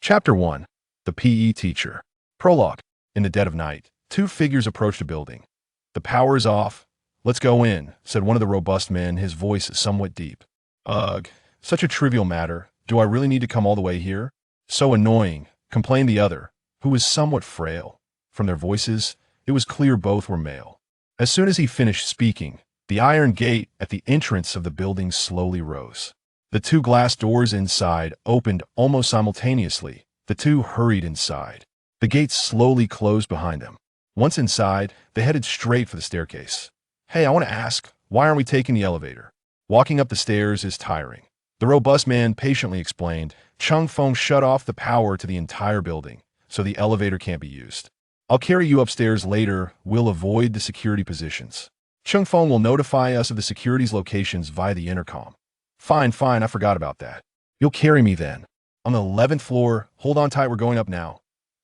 Chapter 1. The PE Teacher. Prologue. In the dead of night, two figures approached a building. "The power is off. Let's go in," said one of the robust men, his voice somewhat deep. "Ugh, such a trivial matter. Do I really need to come all the way here? So annoying," complained the other, who was somewhat frail. From their voices, it was clear both were male. As soon as he finished speaking, the iron gate at the entrance of the building slowly rose. The two glass doors inside opened almost simultaneously. The two hurried inside. The gate slowly closed behind them. Once inside, they headed straight for the staircase. "Hey, I want to ask, why aren't we taking the elevator? Walking up the stairs is tiring." The robust man patiently explained. "Chung Feng shut off the power to the entire building, so the elevator can't be used. I'll carry you upstairs later. We'll avoid the security positions. Chung Feng will notify us of the security's locations via the intercom." Fine, I forgot about that. "You'll carry me then. On the 11th floor, hold on tight, we're going up now."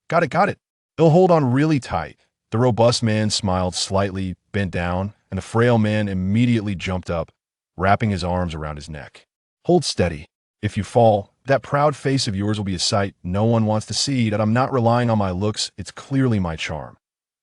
Got it. They'll hold on really tight." The robust man smiled slightly, bent down, and the frail man immediately jumped up, wrapping his arms around his neck. "Hold steady. If you fall, that proud face of yours will be a sight no one wants to see. That I'm not relying on my looks, it's clearly my charm."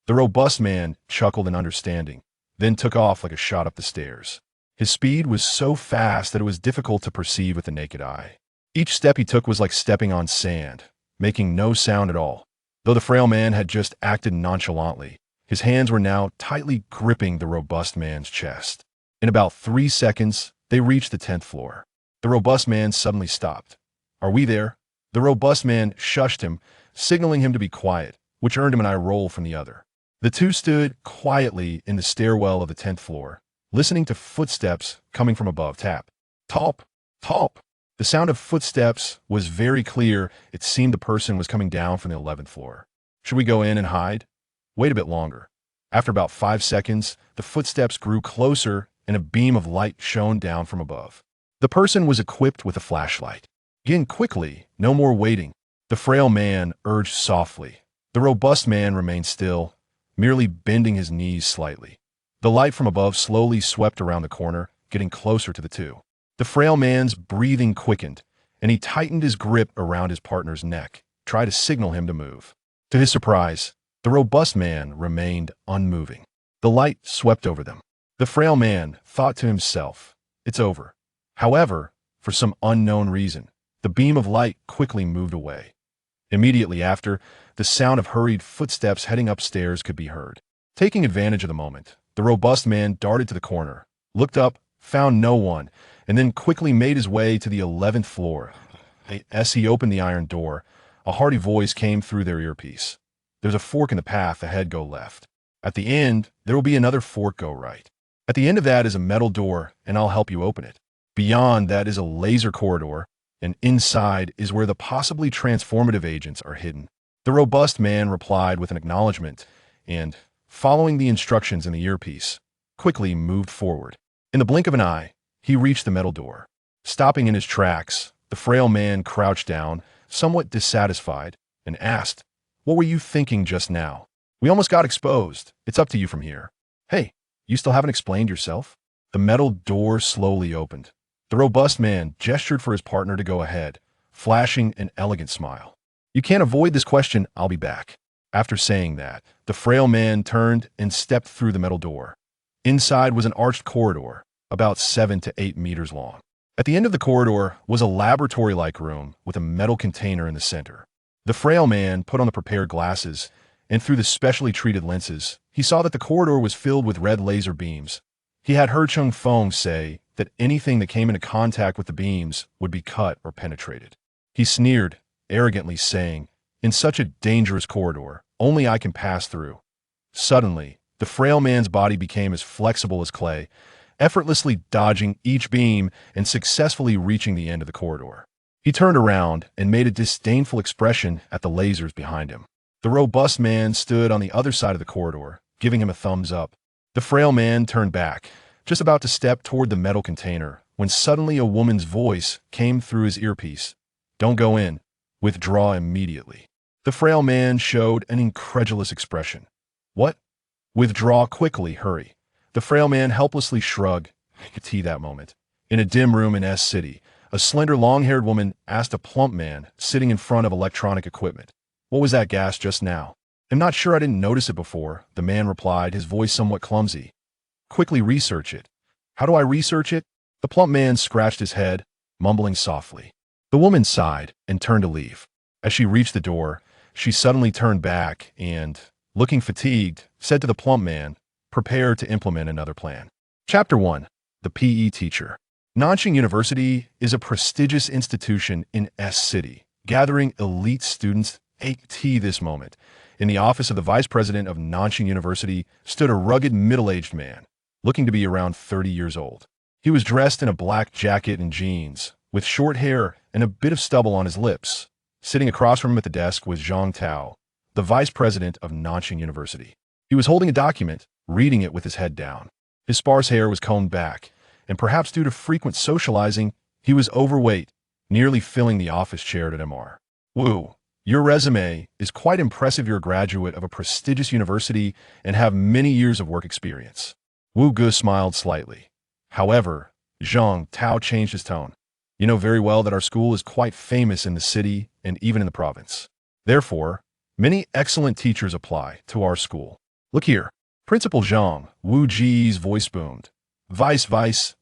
The robust man chuckled in understanding, then took off like a shot up the stairs. His speed was so fast that it was difficult to perceive with the naked eye. Each step he took was like stepping on sand, making no sound at all. Though the frail man had just acted nonchalantly, his hands were now tightly gripping the robust man's chest. In about 3 seconds, they reached the 10th floor. The robust man suddenly stopped. "Are we there?" The robust man shushed him, signaling him to be quiet, which earned him an eye roll from the other. The two stood quietly in the stairwell of the 10th floor, listening to footsteps coming from above. Tap. Top. The sound of footsteps was very clear. It seemed the person was coming down from the 11th floor. "Should we go in and hide?" "Wait a bit longer." After about 5 seconds, the footsteps grew closer and a beam of light shone down from above. The person was equipped with a flashlight. "Get in quickly, no more waiting," the frail man urged softly. The robust man remained still, merely bending his knees slightly. The light from above slowly swept around the corner, getting closer to the two. The frail man's breathing quickened, and he tightened his grip around his partner's neck, tried to signal him to move. To his surprise, the robust man remained unmoving. The light swept over them. The frail man thought to himself, "It's over." However, for some unknown reason, the beam of light quickly moved away. Immediately after, the sound of hurried footsteps heading upstairs could be heard. Taking advantage of the moment, the robust man darted to the corner, looked up, found no one, and then quickly made his way to the 11th floor. As he opened the iron door, a hearty voice came through their earpiece. "There's a fork in the path ahead, go left. At the end, there will be another fork, go right. At the end of that is a metal door, and I'll help you open it. Beyond that is a laser corridor, and inside is where the possibly transformative agents are hidden." The robust man replied with an acknowledgement and, following the instructions in the earpiece, quickly moved forward. In the blink of an eye, he reached the metal door. Stopping in his tracks, the frail man crouched down, somewhat dissatisfied, and asked, "What were you thinking just now? We almost got exposed. It's up to you from here." "Hey, you still haven't explained yourself?" The metal door slowly opened. The robust man gestured for his partner to go ahead, flashing an elegant smile. "You can't avoid this question. I'll be back." After saying that, the frail man turned and stepped through the metal door. Inside was an arched corridor, about 7 to 8 meters long. At the end of the corridor was a laboratory-like room with a metal container in the center. The frail man put on the prepared glasses, and through the specially treated lenses, he saw that the corridor was filled with red laser beams. He had heard Chung Feng say that anything that came into contact with the beams would be cut or penetrated. He sneered, arrogantly saying, "In such a dangerous corridor, only I can pass through." Suddenly, the frail man's body became as flexible as clay, effortlessly dodging each beam and successfully reaching the end of the corridor. He turned around and made a disdainful expression at the lasers behind him. The robust man stood on the other side of the corridor, giving him a thumbs up. The frail man turned back, just about to step toward the metal container, when suddenly a woman's voice came through his earpiece. "Don't go in. Withdraw immediately." The frail man showed an incredulous expression. "What?" "Withdraw quickly, hurry." The frail man helplessly shrugged. I could see that moment. In a dim room in S City, A slender, long-haired woman asked a plump man sitting in front of electronic equipment. What was that gas just now? I'm not sure, I didn't notice it before, the man replied, his voice somewhat clumsy. Quickly research it. How do I research it? The plump man scratched his head, mumbling softly. The woman sighed and turned to leave. As she reached the door, she suddenly turned back and, looking fatigued, said to the plump man, prepare to implement another plan. Chapter 1. The PE Teacher. Nanjing University is a prestigious institution in S City, gathering elite students. At this moment, in the office of the vice president of Nanjing University stood a rugged middle-aged man, looking to be around 30 years old. He was dressed in a black jacket and jeans, with short hair and a bit of stubble on his lips. Sitting across from him at the desk was Zhang Tao, the vice president of Nanjing University. He was holding a document, reading it with his head down. His sparse hair was combed back, and perhaps due to frequent socializing, he was overweight, nearly filling the office chair at MR. Wu, your resume is quite impressive. You're a graduate of a prestigious university and have many years of work experience. Wu Ge smiled slightly. However, Zhang Tao changed his tone. You know very well that our school is quite famous in the city and even in the province. Therefore, many excellent teachers apply to our school. Look here. Principal Zhang, Wu Ji's voice boomed. Vice,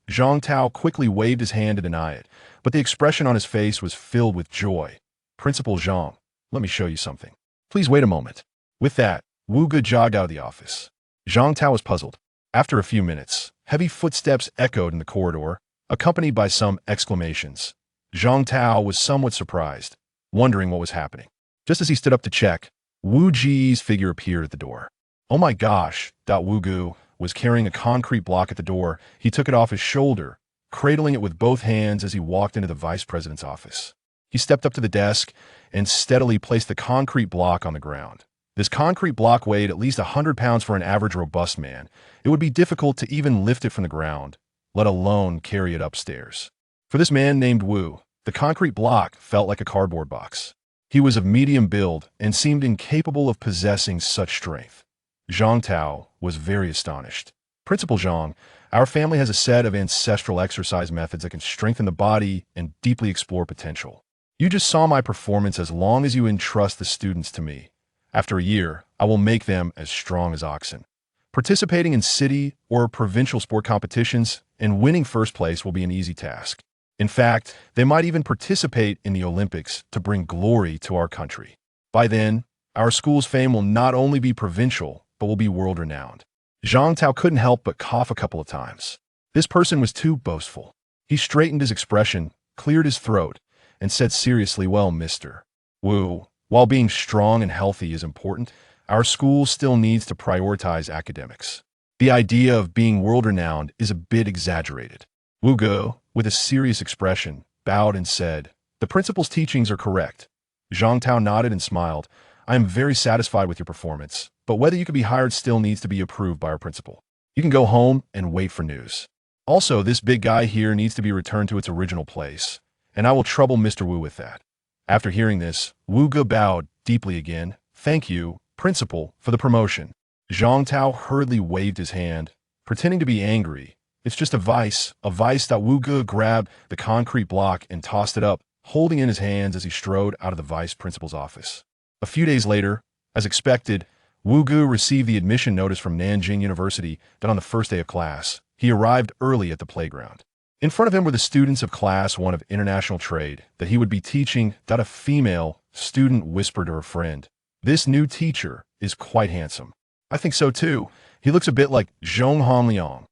Zhang Tao quickly waved his hand to deny it, but the expression on his face was filled with joy. Principal Zhang, let me show you something. Please wait a moment. With that, Wu Ge jogged out of the office. Zhang Tao was puzzled. After a few minutes, heavy footsteps echoed in the corridor, accompanied by some exclamations. Zhang Tao was somewhat surprised, wondering what was happening. Just as he stood up to check, Wu Ji's figure appeared at the door. Oh my gosh, Wu Ge was carrying a concrete block at the door. He took it off his shoulder, cradling it with both hands as he walked into the vice president's office. He stepped up to the desk and steadily placed the concrete block on the ground. This concrete block weighed at least 100 pounds for an average robust man. It would be difficult to even lift it from the ground, let alone carry it upstairs. For this man named Wu, the concrete block felt like a cardboard box. He was of medium build and seemed incapable of possessing such strength. Zhang Tao was very astonished. Principal Zhang, our family has a set of ancestral exercise methods that can strengthen the body and deeply explore potential. You just saw my performance. As long as you entrust the students to me, after a year, I will make them as strong as oxen. Participating in city or provincial sport competitions and winning first place will be an easy task. In fact, they might even participate in the Olympics to bring glory to our country. By then, our school's fame will not only be provincial, but will be world-renowned. Zhang Tao couldn't help but cough a couple of times. This person was too boastful. He straightened his expression, cleared his throat, and said seriously, well, Mr. Wu, while being strong and healthy is important, our school still needs to prioritize academics. The idea of being world-renowned is a bit exaggerated. Wu Ge, with a serious expression, bowed and said, the principal's teachings are correct. Zhang Tao nodded and smiled. I am very satisfied with your performance, but whether you can be hired still needs to be approved by our principal. You can go home and wait for news. Also, this big guy here needs to be returned to its original place, and I will trouble Mr. Wu with that. After hearing this, Wu Ge bowed deeply again. Thank you, principal, for the promotion. Zhang Tao hurriedly waved his hand, pretending to be angry. It's just a vice. Wu Ge grabbed the concrete block and tossed it up, holding it in his hands as he strode out of the vice principal's office. A few days later, as expected, Wu Ge received the admission notice from Nanjing University that on the first day of class, he arrived early at the playground. In front of him were the students of Class 1 of International Trade that he would be teaching. A female student whispered to her friend, this new teacher is quite handsome. I think so too. He looks a bit like Zhong Hanliang.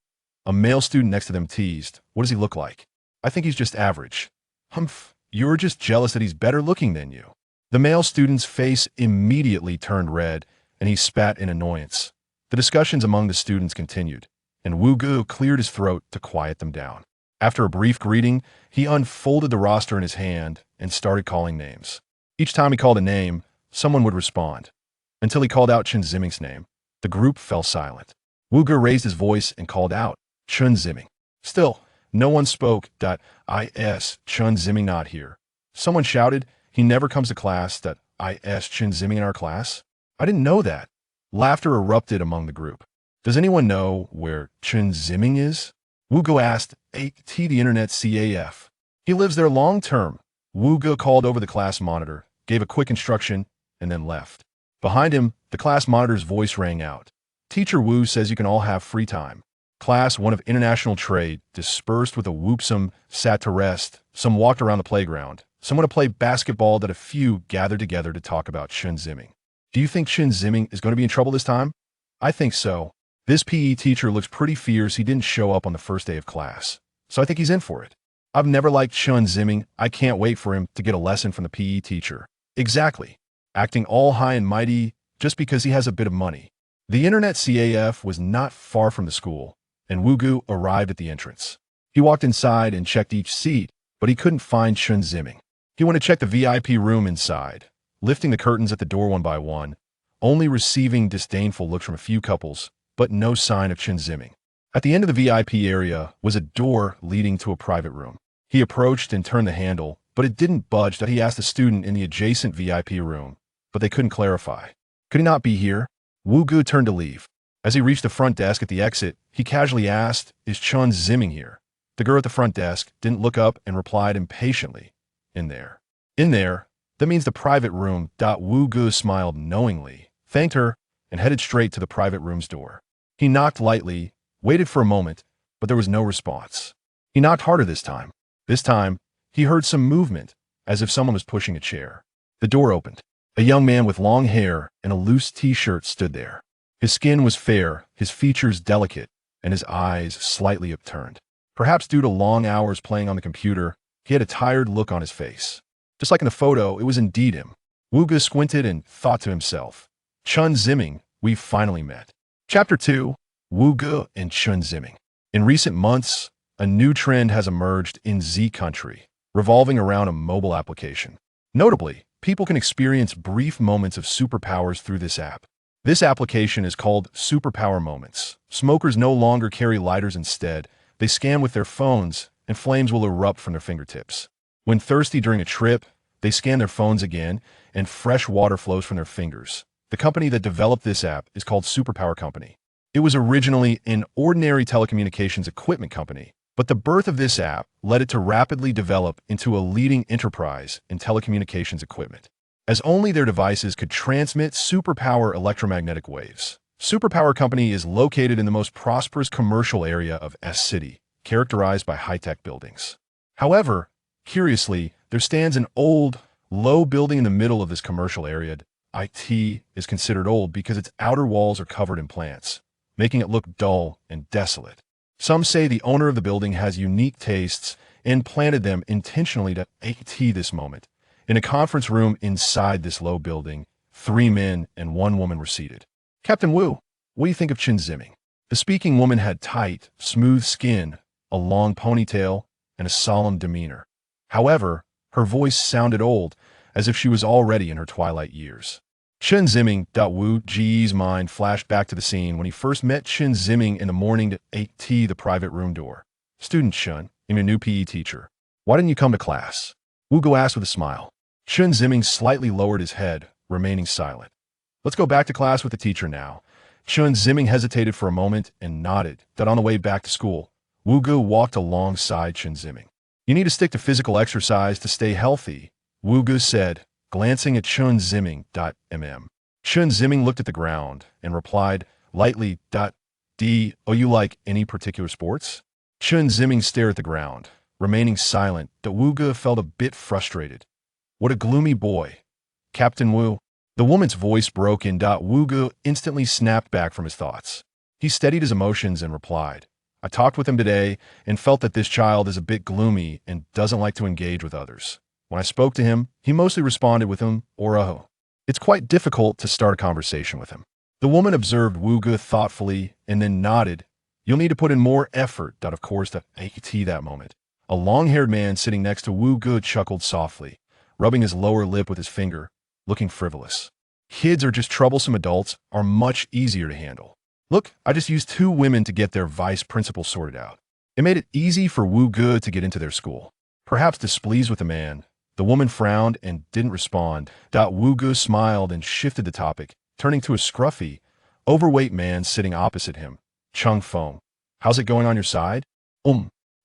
A male student next to them teased, what does he look like? I think he's just average. Humph, you're just jealous that he's better looking than you. The male student's face immediately turned red, and he spat in annoyance. The discussions among the students continued, and Wu Ge cleared his throat to quiet them down. After a brief greeting, he unfolded the roster in his hand and started calling names. Each time he called a name, someone would respond. Until he called out Chen Ziming's name, the group fell silent. Wu Ge raised his voice and called out, Chen Ziming. Still, no one spoke. Is Chen Ziming not here? Someone shouted, he never comes to class. Is Chen Ziming in our class? I didn't know that. Laughter erupted among the group. Does anyone know where Chen Ziming is? Wu Ge asked. The internet CAF. He lives there long term. Wu Ge called over the class monitor, gave a quick instruction, and then left. Behind him, the class monitor's voice rang out. Teacher Wu says you can all have free time. Class 1 of International Trade dispersed with a whoop. Some sat to rest, some walked around the playground, some went to play basketball, that a few gathered together to talk about Chen Ziming. Do you think Chen Ziming is going to be in trouble this time? I think so. This PE teacher looks pretty fierce. He didn't show up on the first day of class, so I think he's in for it. I've never liked Chen Ziming. I can't wait for him to get a lesson from the PE teacher. Exactly. Acting all high and mighty just because he has a bit of money. The internet CAF was not far from the school, and Wu Ge arrived at the entrance. He walked inside and checked each seat, but he couldn't find Chen Ziming. He went to check the VIP room inside, lifting the curtains at the door one by one, only receiving disdainful looks from a few couples, but no sign of Chen Ziming. At the end of the VIP area was a door leading to a private room. He approached and turned the handle, but it didn't budge. He asked a student in the adjacent VIP room, but they couldn't clarify. Could he not be here? Wu Ge turned to leave. As he reached the front desk at the exit, he casually asked, "Is Chen Ziming here?" The girl at the front desk didn't look up and replied impatiently, "In there." In there? That means the private room. Wu Ge smiled knowingly, thanked her, and headed straight to the private room's door. He knocked lightly, waited for a moment, but there was no response. He knocked harder this time. This time, he heard some movement, as if someone was pushing a chair. The door opened. A young man with long hair and a loose t-shirt stood there. His skin was fair, his features delicate, and his eyes slightly upturned. Perhaps due to long hours playing on the computer, he had a tired look on his face. Just like in the photo, it was indeed him. Wu Ge squinted and thought to himself, "Chen Ziming, we've finally met." Chapter 2, Wu Ge and Chen Ziming. In recent months, a new trend has emerged in Z country, revolving around a mobile application. Notably, people can experience brief moments of superpowers through this app. This application is called Superpower Moments. Smokers no longer carry lighters. Instead, they scan with their phones, and flames will erupt from their fingertips. When thirsty during a trip, they scan their phones again, and fresh water flows from their fingers. The company that developed this app is called Superpower Company. It was originally an ordinary telecommunications equipment company, but the birth of this app led it to rapidly develop into a leading enterprise in telecommunications equipment, as only their devices could transmit superpower electromagnetic waves. Superpower Company is located in the most prosperous commercial area of S City, characterized by high-tech buildings. However, curiously, there stands an old, low building in the middle of this commercial area. IT is considered old because its outer walls are covered in plants, making it look dull and desolate. Some say the owner of the building has unique tastes and planted them intentionally to IT this moment. In a conference room inside this low building, 3 men and 1 woman were seated. "Captain Wu, what do you think of Chen Ziming?" The speaking woman had tight, smooth skin, a long ponytail, and a solemn demeanor. However, her voice sounded old, as if she was already in her twilight years. Chen Ziming. Wu Ge's mind flashed back to the scene when he first met Chen Ziming in the morning to AT the private room door. "Student Chen, I'm your new PE teacher. Why didn't you come to class?" Wu Ge asked with a smile. Chen Ziming slightly lowered his head, remaining silent. "Let's go back to class with the teacher now." Chen Ziming hesitated for a moment and nodded. On the way back to school, Wu Ge walked alongside Chen Ziming. "You need to stick to physical exercise to stay healthy," Wu Ge said, glancing at Chen Ziming. Chen Ziming looked at the ground and replied lightly, "Oh, you like any particular sports?" Chen Ziming stared at the ground, remaining silent. Wu Ge felt a bit frustrated. "What a gloomy boy. Captain Wu." The woman's voice broke in. Wu Ge instantly snapped back from his thoughts. He steadied his emotions and replied, "I talked with him today and felt that this child is a bit gloomy and doesn't like to engage with others. When I spoke to him, he mostly responded with oh. It's quite difficult to start a conversation with him." The woman observed Wu Ge thoughtfully and then nodded. "You'll need to put in more effort." Of course, to AT that moment. A long-haired man sitting next to Wu Ge chuckled softly, rubbing his lower lip with his finger, looking frivolous. "Kids or just troublesome adults are much easier to handle. Look, I just used 2 women to get their vice principal sorted out." It made it easy for Wu Ge to get into their school. Perhaps displeased with the man, the woman frowned and didn't respond. Wu Ge smiled and shifted the topic, turning to a scruffy, overweight man sitting opposite him. "Chung Feng, how's it going on your side?"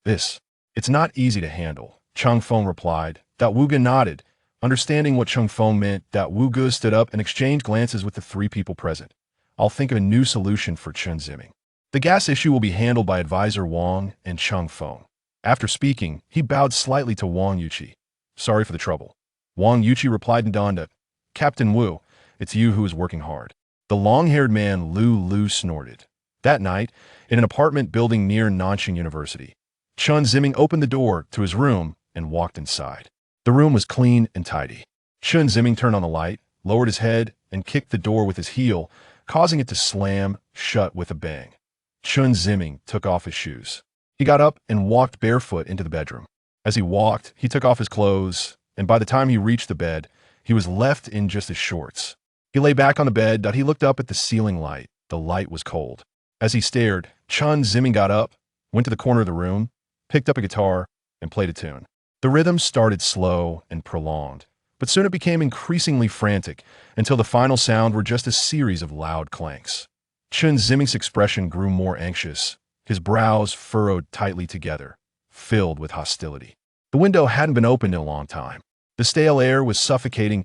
This. It's not easy to handle. Chang Feng replied. That Wu Ge nodded. Understanding what Chang Feng meant, that Wu Ge stood up and exchanged glances with the three people present. I'll think of a new solution for Chen Ziming. The gas issue will be handled by advisor Wang and Chang Feng. After speaking, he bowed slightly to Wang Yuqi. Sorry for the trouble. Wang Yuqi replied in Donda. Captain Wu, it's you who is working hard. The long-haired man Lu snorted. That night, in an apartment building near Nanjing University, Chen Ziming opened the door to his room and walked inside. The room was clean and tidy. Chen Ziming turned on the light, lowered his head, and kicked the door with his heel, causing it to slam shut with a bang. Chen Ziming took off his shoes. He got up and walked barefoot into the bedroom. As he walked, he took off his clothes, and by the time he reached the bed, he was left in just his shorts. He lay back on the bed. He looked up at the ceiling light. The light was cold. As he stared, Chen Ziming got up, went to the corner of the room, picked up a guitar, and played a tune. The rhythm started slow and prolonged, but soon it became increasingly frantic until the final sound were just a series of loud clanks. Chen Ziming's expression grew more anxious, his brows furrowed tightly together, filled with hostility. The window hadn't been opened in a long time. The stale air was suffocating.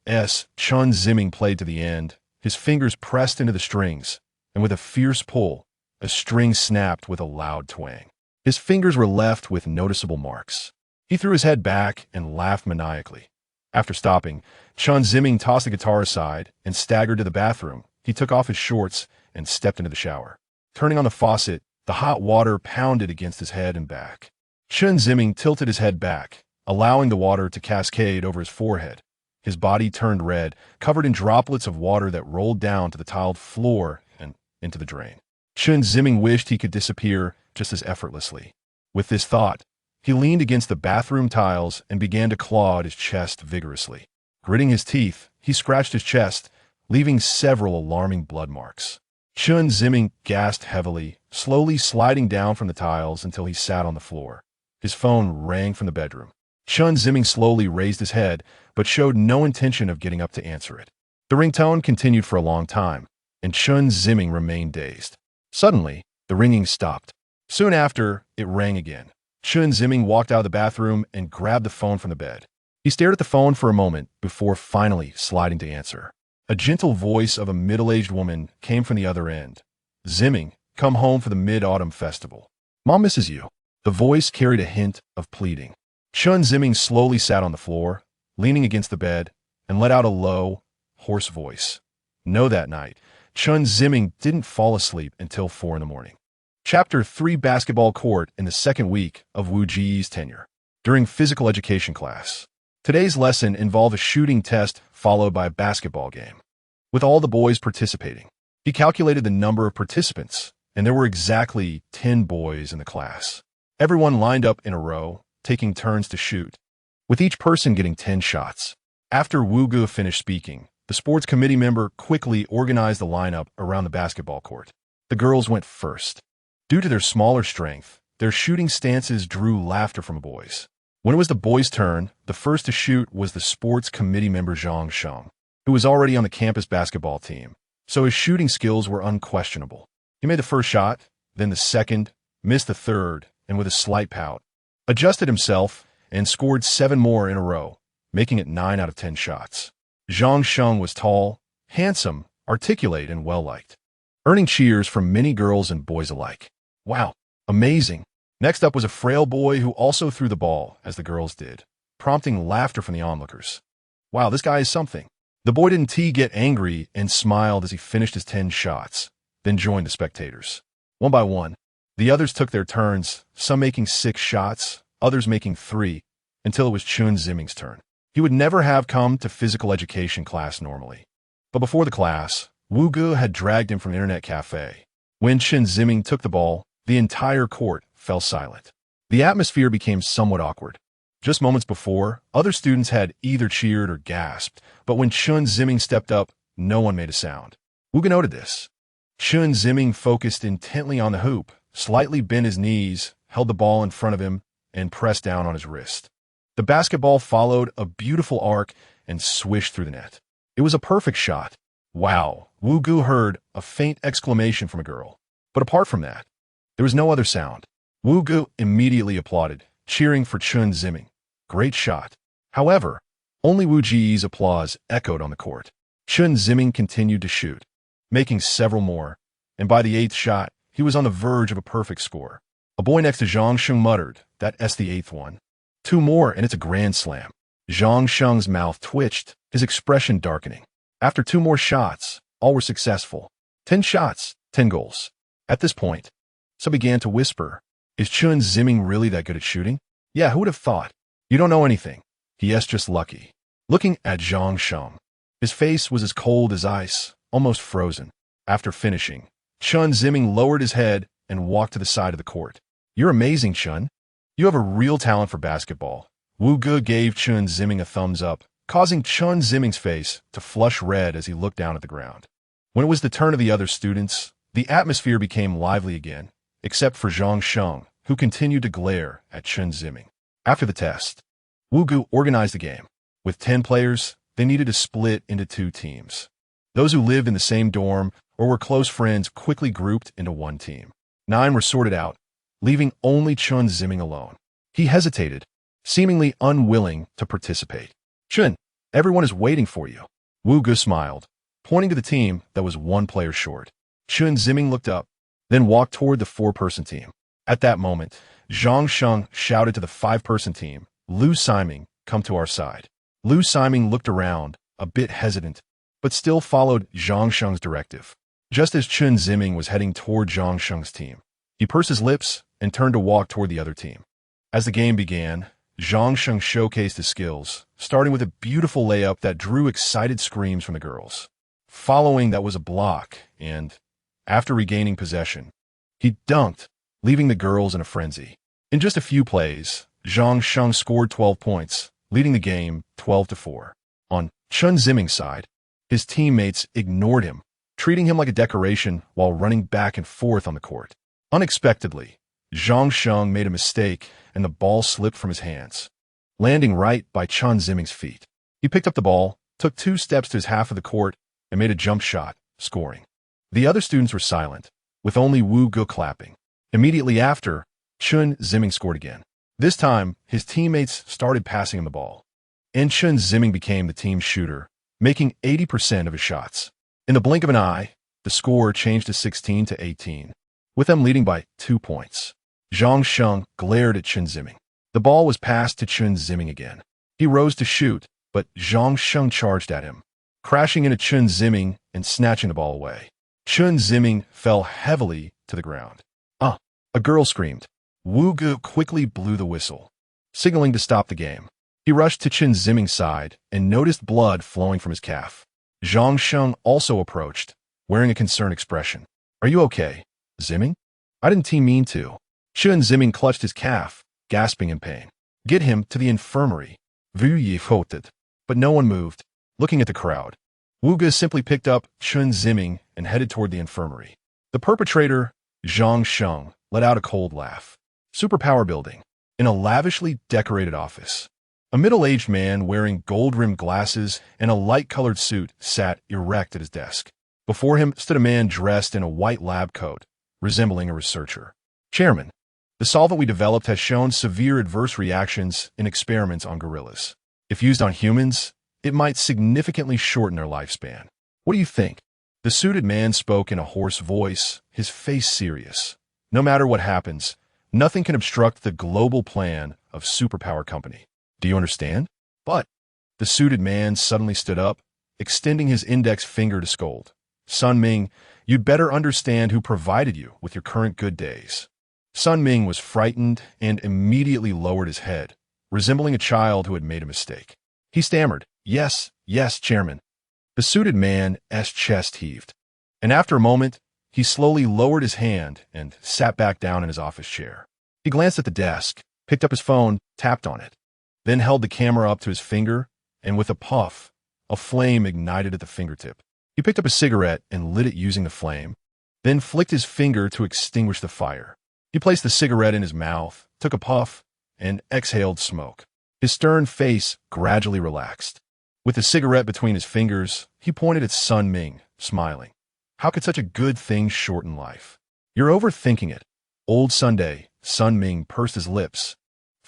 Chen Ziming played to the end, his fingers pressed into the strings, and with a fierce pull, a string snapped with a loud twang. His fingers were left with noticeable marks. He threw his head back and laughed maniacally. After stopping, Chen Ziming tossed the guitar aside and staggered to the bathroom. He took off his shorts and stepped into the shower. Turning on the faucet, the hot water pounded against his head and back. Chen Ziming tilted his head back, allowing the water to cascade over his forehead. His body turned red, covered in droplets of water that rolled down to the tiled floor and into the drain. Chen Ziming wished he could disappear just as effortlessly. With this thought, he leaned against the bathroom tiles and began to claw at his chest vigorously. Gritting his teeth, he scratched his chest, leaving several alarming blood marks. Chen Ziming gasped heavily, slowly sliding down from the tiles until he sat on the floor. His phone rang from the bedroom. Chen Ziming slowly raised his head, but showed no intention of getting up to answer it. The ringtone continued for a long time, and Chen Ziming remained dazed. Suddenly, the ringing stopped. Soon after, it rang again. Chen Ziming walked out of the bathroom and grabbed the phone from the bed. He stared at the phone for a moment before finally sliding to answer. A gentle voice of a middle-aged woman came from the other end. Ziming, come home for the Mid-Autumn Festival. Mom misses you. The voice carried a hint of pleading. Chen Ziming slowly sat on the floor, leaning against the bed, and let out a low, hoarse voice. No, that night, Chen Ziming didn't fall asleep until 4 in the morning. Chapter 3 Basketball Court in the second week of Wu Ji's tenure. During physical education class. Today's lesson involved a shooting test followed by a basketball game. With all the boys participating, he calculated the number of participants, and there were exactly 10 boys in the class. Everyone lined up in a row, taking turns to shoot, with each person getting 10 shots. After Wu Ge finished speaking, the sports committee member quickly organized the lineup around the basketball court. The girls went first. Due to their smaller strength, their shooting stances drew laughter from boys. When it was the boys' turn, the first to shoot was the sports committee member Zhang Sheng, who was already on the campus basketball team, so his shooting skills were unquestionable. He made the first shot, then the second, missed the third, and with a slight pout, adjusted himself and scored 7 more in a row, making it 9 out of 10 shots. Zhang Sheng was tall, handsome, articulate, and well-liked, earning cheers from many girls and boys alike. Wow, amazing. Next up was a frail boy who also threw the ball, as the girls did, prompting laughter from the onlookers. Wow, this guy is something. The boy didn't get angry and smiled as he finished his 10 shots, then joined the spectators. One by one, the others took their turns, some making 6 shots, others making 3, until it was Chen Ziming's turn. He would never have come to physical education class normally. But before the class, Wu Ge had dragged him from an internet cafe. When Chen Ziming took the ball, the entire court fell silent. The atmosphere became somewhat awkward. Just moments before, other students had either cheered or gasped, but when Chen Ziming stepped up, no one made a sound. Wu Ge noted this. Chen Ziming focused intently on the hoop, slightly bent his knees, held the ball in front of him, and pressed down on his wrist. The basketball followed a beautiful arc and swished through the net. It was a perfect shot. Wow, Wu Ge heard a faint exclamation from a girl. But apart from that, there was no other sound. Wu Ge immediately applauded. cheering for Chen Ziming. Great shot. However, only Wu Ji's applause echoed on the court. Chen Ziming continued to shoot, making several more, and by the 8th shot, he was on the verge of a perfect score. A boy next to Zhang Sheng muttered, "That's the 8th one. 2 more and it's a grand slam." Zhang Sheng's mouth twitched, his expression darkening. After 2 more shots, all were successful. 10 shots, 10 goals. At this point, some began to whisper, "Is Chen Ziming really that good at shooting?" "Yeah, who would have thought? You don't know anything." "Yes, just lucky." Looking at Zhang Sheng, his face was as cold as ice, almost frozen. After finishing, Chen Ziming lowered his head and walked to the side of the court. "You're amazing, Chen. You have a real talent for basketball." Wu Ge gave Chen Ziming a thumbs up, causing Chen Ziming's face to flush red as he looked down at the ground. When it was the turn of the other students, the atmosphere became lively again, except for Zhang Sheng, who continued to glare at Chen Ziming. After the test, Wu Ge organized the game. With 10 players, they needed to split into 2 teams. Those who lived in the same dorm or were close friends quickly grouped into 1 team. 9 were sorted out, leaving only Chen Ziming alone. He hesitated, seemingly unwilling to participate. "Chen, everyone is waiting for you." Wu Ge smiled, pointing to the team that was 1 player short. Chen Ziming looked up, then walked toward the 4-person team. At that moment, Zhang Sheng shouted to the 5-person team, "Lu Ximing, come to our side." Lu Ximing looked around, a bit hesitant, but still followed Zhang Sheng's directive. Just as Chen Ziming was heading toward Zhang Sheng's team, he pursed his lips and turned to walk toward the other team. As the game began, Zhang Sheng showcased his skills, starting with a beautiful layup that drew excited screams from the girls. Following that was a block, and, after regaining possession, he dunked, leaving the girls in a frenzy. In just a few plays, Zhang Sheng scored 12 points, leading the game 12-4. On Chen Ziming's side, his teammates ignored him, treating him like a decoration while running back and forth on the court. Unexpectedly, Zhang Sheng made a mistake and the ball slipped from his hands, landing right by Chen Ziming's feet. He picked up the ball, took 2 steps to his half of the court, and made a jump shot, scoring. The other students were silent, with only Wu Ge clapping. Immediately after, Chen Ziming scored again. This time, his teammates started passing him the ball, and Chen Ziming became the team shooter, making 80% of his shots. In the blink of an eye, the score changed to 16-18, with them leading by 2 points. Zhang Sheng glared at Chen Ziming. The ball was passed to Chen Ziming again. He rose to shoot, but Zhang Sheng charged at him, crashing into Chen Ziming and snatching the ball away. Chen Ziming fell heavily to the ground. A girl screamed. Wu Ge quickly blew the whistle, signaling to stop the game. He rushed to Chen Ziming's side and noticed blood flowing from his calf. Zhang Sheng also approached, wearing a concerned expression. "Are you okay, Ziming? I didn't mean to." Chen Ziming clutched his calf, gasping in pain. "Get him to the infirmary." Wu Yi voted, but no one moved. Looking at the crowd, Wu Ge simply picked up Chen Ziming and headed toward the infirmary. The perpetrator, Zhang Sheng, let out a cold laugh. Superpower building. In a lavishly decorated office, a middle-aged man wearing gold-rimmed glasses and a light-colored suit sat erect at his desk. Before him stood a man dressed in a white lab coat, resembling a researcher. "Chairman, the solvent we developed has shown severe adverse reactions in experiments on gorillas. If used on humans, it might significantly shorten their lifespan. What do you think?" The suited man spoke in a hoarse voice, his face serious. "No matter what happens, nothing can obstruct the global plan of Superpower Company. Do you understand?" "But—" The suited man suddenly stood up, extending his index finger to scold. "Sun Ming, you'd better understand who provided you with your current good days." Sun Ming was frightened and immediately lowered his head, resembling a child who had made a mistake. He stammered, yes, Chairman." The suited man's chest heaved, and after a moment, he slowly lowered his hand and sat back down in his office chair. He glanced at the desk, picked up his phone, tapped on it, then held the camera up to his finger, and with a puff, a flame ignited at the fingertip. He picked up a cigarette and lit it using the flame, then flicked his finger to extinguish the fire. He placed the cigarette in his mouth, took a puff, and exhaled smoke. His stern face gradually relaxed. With the cigarette between his fingers, he pointed at Sun Ming, smiling. "How could such a good thing shorten life?" "You're overthinking it." Old Sunday, Sun Ming pursed his lips,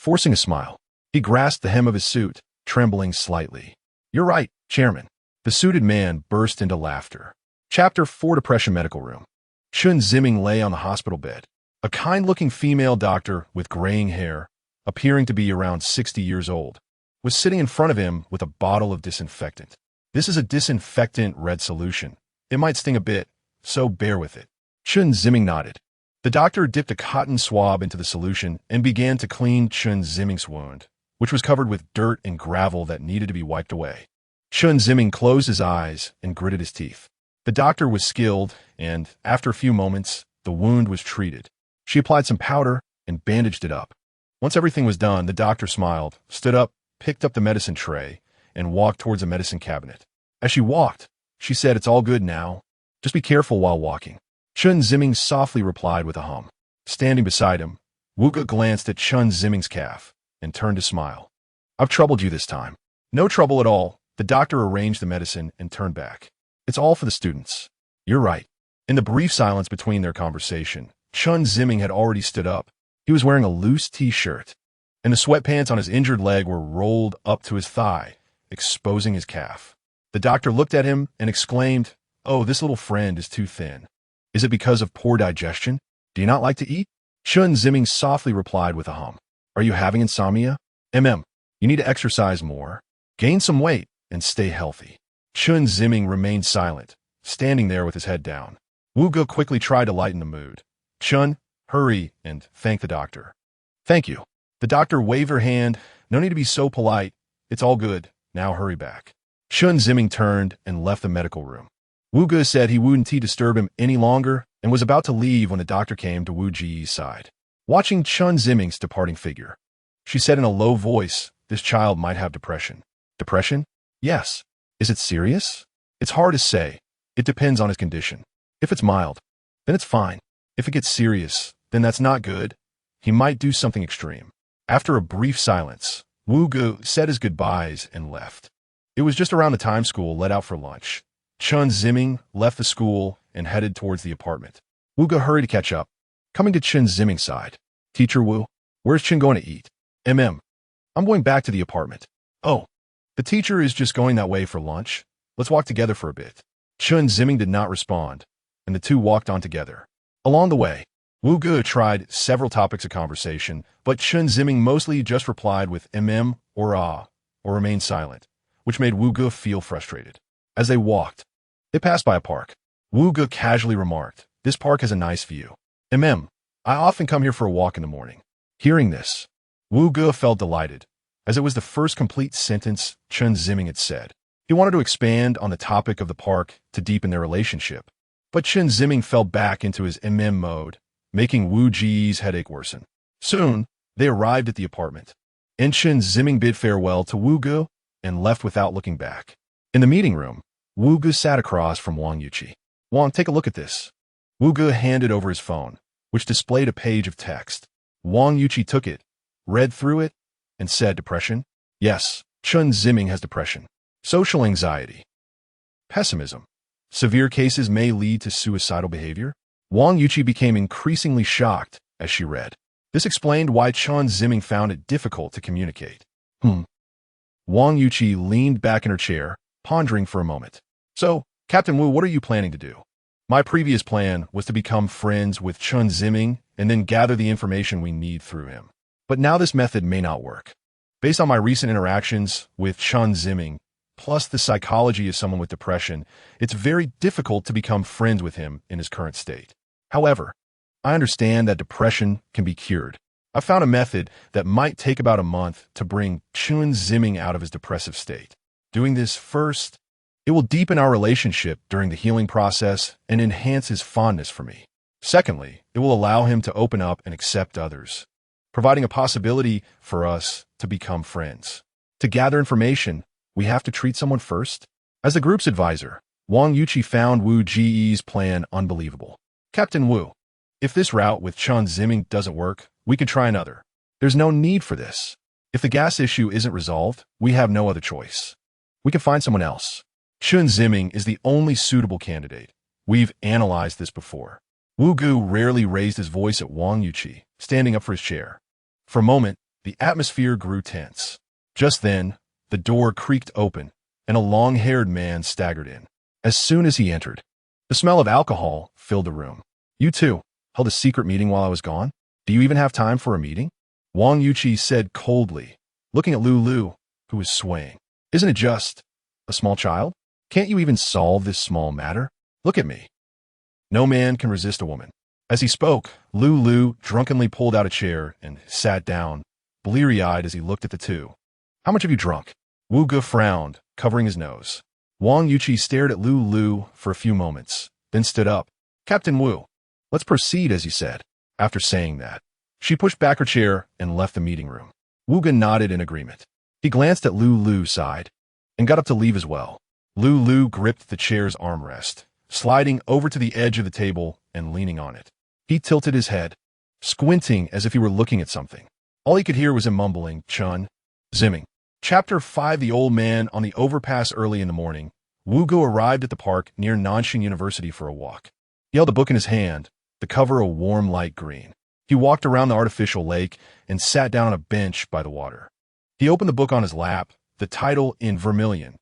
Forcing a smile, he grasped the hem of his suit, trembling slightly. "You're right, Chairman." The suited man burst into laughter. Chapter 4: Depression Medical Room. Chen Ziming lay on the hospital bed. A kind-looking female doctor with graying hair, appearing to be around 60 years old, was sitting in front of him with a bottle of disinfectant. "This is a disinfectant red solution. It might sting a bit, so bear with it." Chen Ziming nodded. The doctor dipped a cotton swab into the solution and began to clean Chen Ziming's wound, which was covered with dirt and gravel that needed to be wiped away. Chen Ziming closed his eyes and gritted his teeth. The doctor was skilled, and after a few moments, the wound was treated. She applied some powder and bandaged it up. Once everything was done, the doctor smiled, stood up, picked up the medicine tray, and walked towards a medicine cabinet. As she walked, she said, "It's all good now. Just be careful while walking." Chen Ziming softly replied with a hum. Standing beside him, Wu Ge glanced at Chen Ziming's calf and turned to smile. "I've troubled you this time." "No trouble at all." The doctor arranged the medicine and turned back. "It's all for the students." "You're right." In the brief silence between their conversation, Chen Ziming had already stood up. He was wearing a loose t-shirt, and the sweatpants on his injured leg were rolled up to his thigh, exposing his calf. The doctor looked at him and exclaimed, "Oh, this little friend is too thin. Is it because of poor digestion? Do you not like to eat?" Chen Ziming softly replied with a hum. "Are you having insomnia? You need to exercise more, gain some weight, and stay healthy." Chen Ziming remained silent, standing there with his head down. Wu Ge quickly tried to lighten the mood. "Chen, hurry and thank the doctor." "Thank you." The doctor waved her hand. "No need to be so polite. It's all good. Now hurry back." Chen Ziming turned and left the medical room. Wu Ge said he wouldn't disturb him any longer and was about to leave when the doctor came to Wu Ji's side. Watching Chen Ziming's departing figure, she said in a low voice, "This child might have depression." "Depression?" "Yes." "Is it serious?" "It's hard to say. It depends on his condition. If it's mild, then it's fine. If it gets serious, then that's not good. He might do something extreme." After a brief silence, Wu Ge said his goodbyes and left. It was just around the time school let out for lunch. Chen Ziming left the school and headed towards the apartment. Wu Ge hurried to catch up. Coming to Chen Ziming's side. "Teacher Wu, where's Chen going to eat?" I'm going back to the apartment." "Oh, the teacher is just going that way for lunch. Let's walk together for a bit." Chen Ziming did not respond, and the two walked on together. Along the way, Wu Ge tried several topics of conversation, but Chen Ziming mostly just replied with or ah, or remained silent, which made Wu Ge feel frustrated. As they walked, they passed by a park. Wu Ge casually remarked, "This park has a nice view." I often come here for a walk in the morning." Hearing this, Wu Ge felt delighted, as it was the first complete sentence Chen Ziming had said. He wanted to expand on the topic of the park to deepen their relationship, but Chen Ziming fell back into his mode, making Wu Ji's headache worsen. Soon, they arrived at the apartment, and Chen Ziming bid farewell to Wu Ge and left without looking back. In the meeting room, Wu Ge sat across from Wang Yuqi. "Wang, take a look at this." Wu Ge handed over his phone, which displayed a page of text. Wang Yuqi took it, read through it, and said, "Depression?" "Yes, Chen Ziming has depression. Social anxiety. Pessimism. Severe cases may lead to suicidal behavior." Wang Yuqi became increasingly shocked as she read. This explained why Chen Ziming found it difficult to communicate. Wang Yuqi leaned back in her chair, pondering for a moment. "So, Captain Wu, what are you planning to do?" "My previous plan was to become friends with Chen Ziming and then gather the information we need through him. But now this method may not work. Based on my recent interactions with Chen Ziming, plus the psychology of someone with depression, it's very difficult to become friends with him in his current state. However, I understand that depression can be cured. I found a method that might take about a month to bring Chen Ziming out of his depressive state. Doing this first, it will deepen our relationship during the healing process and enhance his fondness for me. Secondly, it will allow him to open up and accept others, providing a possibility for us to become friends. To gather information, we have to treat someone first. As the group's advisor, Wang Yuqi found Wu Ji's plan unbelievable. "Captain Wu, if this route with Chen Ziming doesn't work, we can try another. There's no need for this. If the gas issue isn't resolved, we have no other choice. We can find someone else. Chen Ziming is the only suitable candidate. We've analyzed this before." Wu Ge rarely raised his voice at Wang Yuqi, standing up for his chair. For a moment, The atmosphere grew tense. Just then, the door creaked open, and a long-haired man staggered in. As soon as he entered, the smell of alcohol filled the room. "You two held a secret meeting while I was gone? Do you even have time for a meeting?" Wang Yuqi said coldly, looking at Lulu, who was swaying. "Isn't it just a small child? Can't you even solve this small matter? Look at me." No man can resist a woman. As he spoke, Lulu drunkenly pulled out a chair and sat down, bleary-eyed as he looked at the two. "How much have you drunk?" Wu Ge frowned, covering his nose. Wang Yuqi stared at Lulu for a few moments, then stood up. "Captain Wu, let's proceed as you said." After saying that, she pushed back her chair and left the meeting room. Wu Ge nodded in agreement. He glanced at Lulu's side and got up to leave as well. Lulu gripped the chair's armrest, sliding over to the edge of the table and leaning on it. He tilted his head, squinting as if he were looking at something. All he could hear was him mumbling, "Chen Ziming." Chapter 5. The old man on the overpass. Early in the morning, Wu Ge arrived at the park near Nanxing University for a walk. He held a book in his hand, the cover a warm light green. He walked around the artificial lake and sat down on a bench by the water. He opened the book on his lap, the title in vermilion.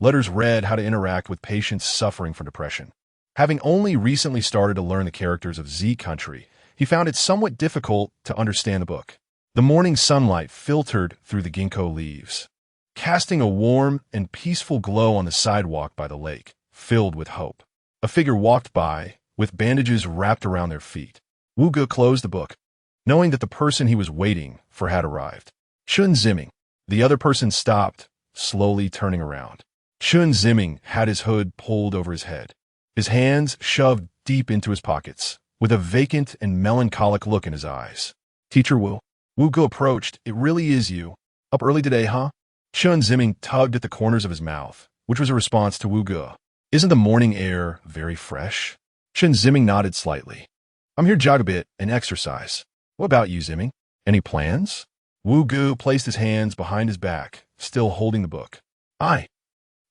Letters read how to interact with patients suffering from depression. Having only recently started to learn the characters of Z Country, he found it somewhat difficult to understand the book. The morning sunlight filtered through the ginkgo leaves, casting a warm and peaceful glow on the sidewalk by the lake, filled with hope. A figure walked by, with bandages wrapped around their feet. Wu Ge closed the book, knowing that the person he was waiting for had arrived. Chen Ziming. The other person stopped, slowly turning around. Chen Ziming had his hood pulled over his head, his hands shoved deep into his pockets, with a vacant and melancholic look in his eyes. "Teacher Wu." Wu Ge approached. "It really is you. Up early today, huh?" Chen Ziming tugged at the corners of his mouth, which was a response to Wu Ge. "Isn't the morning air very fresh?" Chen Ziming nodded slightly. "I'm here to jog a bit and exercise. What about you, Ziming? Any plans?" Wu Ge placed his hands behind his back, still holding the book. "I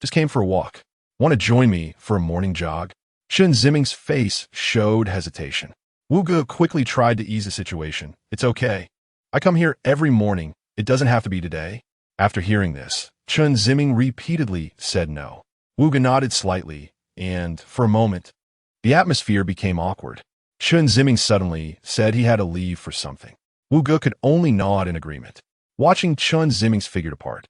just came for a walk. Want to join me for a morning jog?" Chen Ziming's face showed hesitation. Wu Ge quickly tried to ease the situation. "It's okay. I come here every morning. It doesn't have to be today." After hearing this, Chen Ziming repeatedly said no. Wu Ge nodded slightly, and, for a moment, the atmosphere became awkward. Chen Ziming suddenly said he had to leave for something. Wu Ge could only nod in agreement. Watching Chen Ziming's figure depart,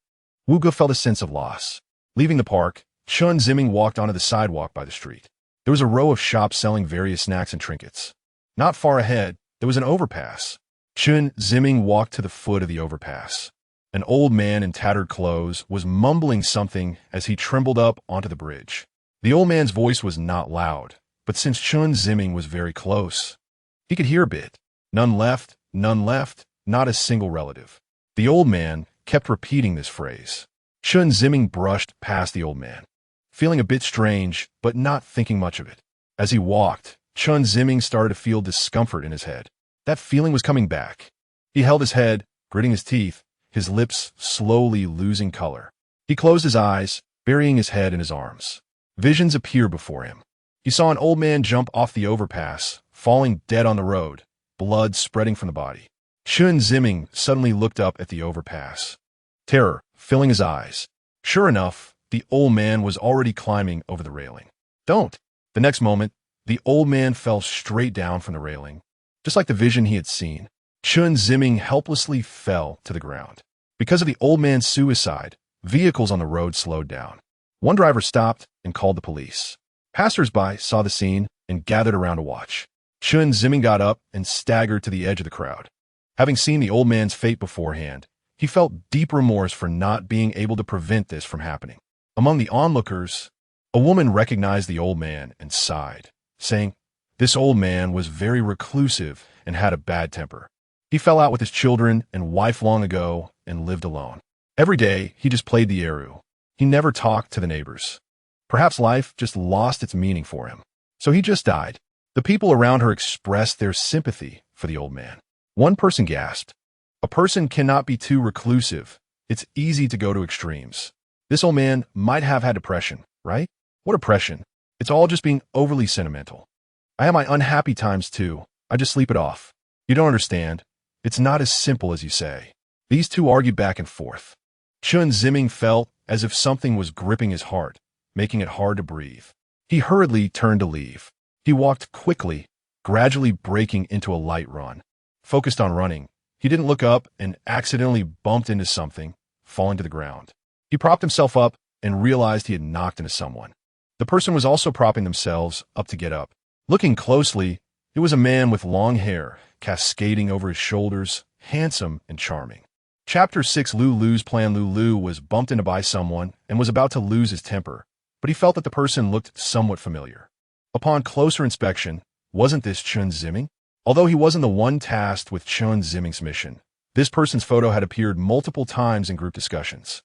Wu Ge felt a sense of loss. Leaving the park, Chen Ziming walked onto the sidewalk by the street. There was a row of shops selling various snacks and trinkets. Not far ahead, there was an overpass. Chen Ziming walked to the foot of the overpass. An old man in tattered clothes was mumbling something as he trembled up onto the bridge. The old man's voice was not loud, but since Chen Ziming was very close, he could hear a bit. None left, not a single relative. The old man kept repeating this phrase. Chen Ziming brushed past the old man, feeling a bit strange, but not thinking much of it. As he walked, Chen Ziming started to feel discomfort in his head. That feeling was coming back. He held his head, gritting his teeth, his lips slowly losing color. He closed his eyes, burying his head in his arms. Visions appeared before him. He saw an old man jump off the overpass, falling dead on the road, blood spreading from the body. Chen Ziming suddenly looked up at the overpass, terror filling his eyes. Sure enough, the old man was already climbing over the railing. "Don't!" The next moment, the old man fell straight down from the railing, just like the vision he had seen. Chen Ziming helplessly fell to the ground. Because of the old man's suicide, vehicles on the road slowed down. One driver stopped and called the police. Passers-by saw the scene and gathered around to watch. Chen Ziming got up and staggered to the edge of the crowd. Having seen the old man's fate beforehand, he felt deep remorse for not being able to prevent this from happening. Among the onlookers, a woman recognized the old man and sighed, saying, "This old man was very reclusive and had a bad temper. He fell out with his children and wife long ago and lived alone. Every day, he just played the eru. He never talked to the neighbors. Perhaps life just lost its meaning for him. So he just died." The people around her expressed their sympathy for the old man. One person gasped, "A person cannot be too reclusive. It's easy to go to extremes. This old man might have had depression, right? What depression? It's all just being overly sentimental. I have my unhappy times too. I just sleep it off. You don't understand. It's not as simple as you say." These two argued back and forth. Chen Ziming felt as if something was gripping his heart, making it hard to breathe. He hurriedly turned to leave. He walked quickly, gradually breaking into a light run. Focused on running, he didn't look up and accidentally bumped into something, falling to the ground. He propped himself up and realized he had knocked into someone. The person was also propping themselves up to get up. Looking closely, it was a man with long hair, cascading over his shoulders, handsome and charming. Chapter 6. Lulu's plan. Lulu was bumped into by someone and was about to lose his temper, but he felt that the person looked somewhat familiar. Upon closer inspection, wasn't this Chen Ziming? Although he wasn't the one tasked with Chen Ziming's mission, this person's photo had appeared multiple times in group discussions.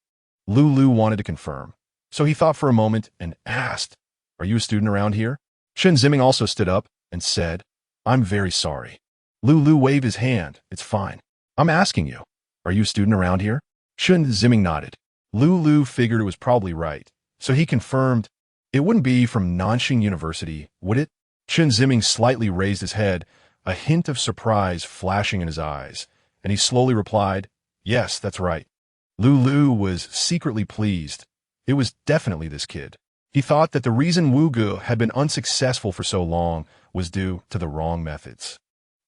Lulu wanted to confirm, so he thought for a moment and asked, "Are you a student around here?" Chen Ziming also stood up and said, "I'm very sorry." Lulu waved his hand. "It's fine. I'm asking you, are you a student around here?" Chen Ziming nodded. Lulu figured it was probably right, so he confirmed, "It wouldn't be from Nanxing University, would it?" Chen Ziming slightly raised his head, a hint of surprise flashing in his eyes, and he slowly replied, "Yes, that's right." Lulu was secretly pleased. It was definitely this kid. He thought that the reason Wu Ge had been unsuccessful for so long was due to the wrong methods.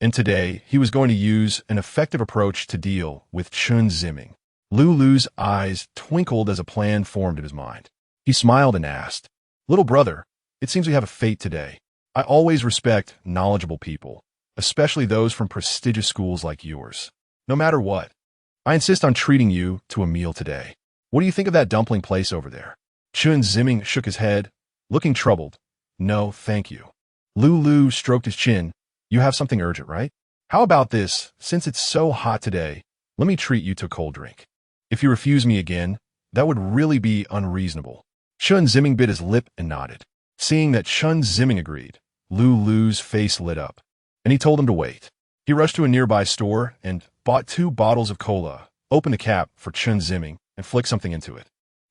And today, he was going to use an effective approach to deal with Chen Ziming. Lulu's eyes twinkled as a plan formed in his mind. He smiled and asked, "Little brother, it seems we have a fate today. I always respect knowledgeable people, especially those from prestigious schools like yours. No matter what, I insist on treating you to a meal today. What do you think of that dumpling place over there?" Chen Ziming shook his head, looking troubled. "No, thank you." Lulu stroked his chin. "You have something urgent, right? How about this? Since it's so hot today, let me treat you to a cold drink. If you refuse me again, that would really be unreasonable." Chen Ziming bit his lip and nodded. Seeing that Chen Ziming agreed, Lulu's face lit up, and he told him to wait. He rushed to a nearby store and bought 2 bottles of cola, opened the cap for Chen Ziming, and flicked something into it.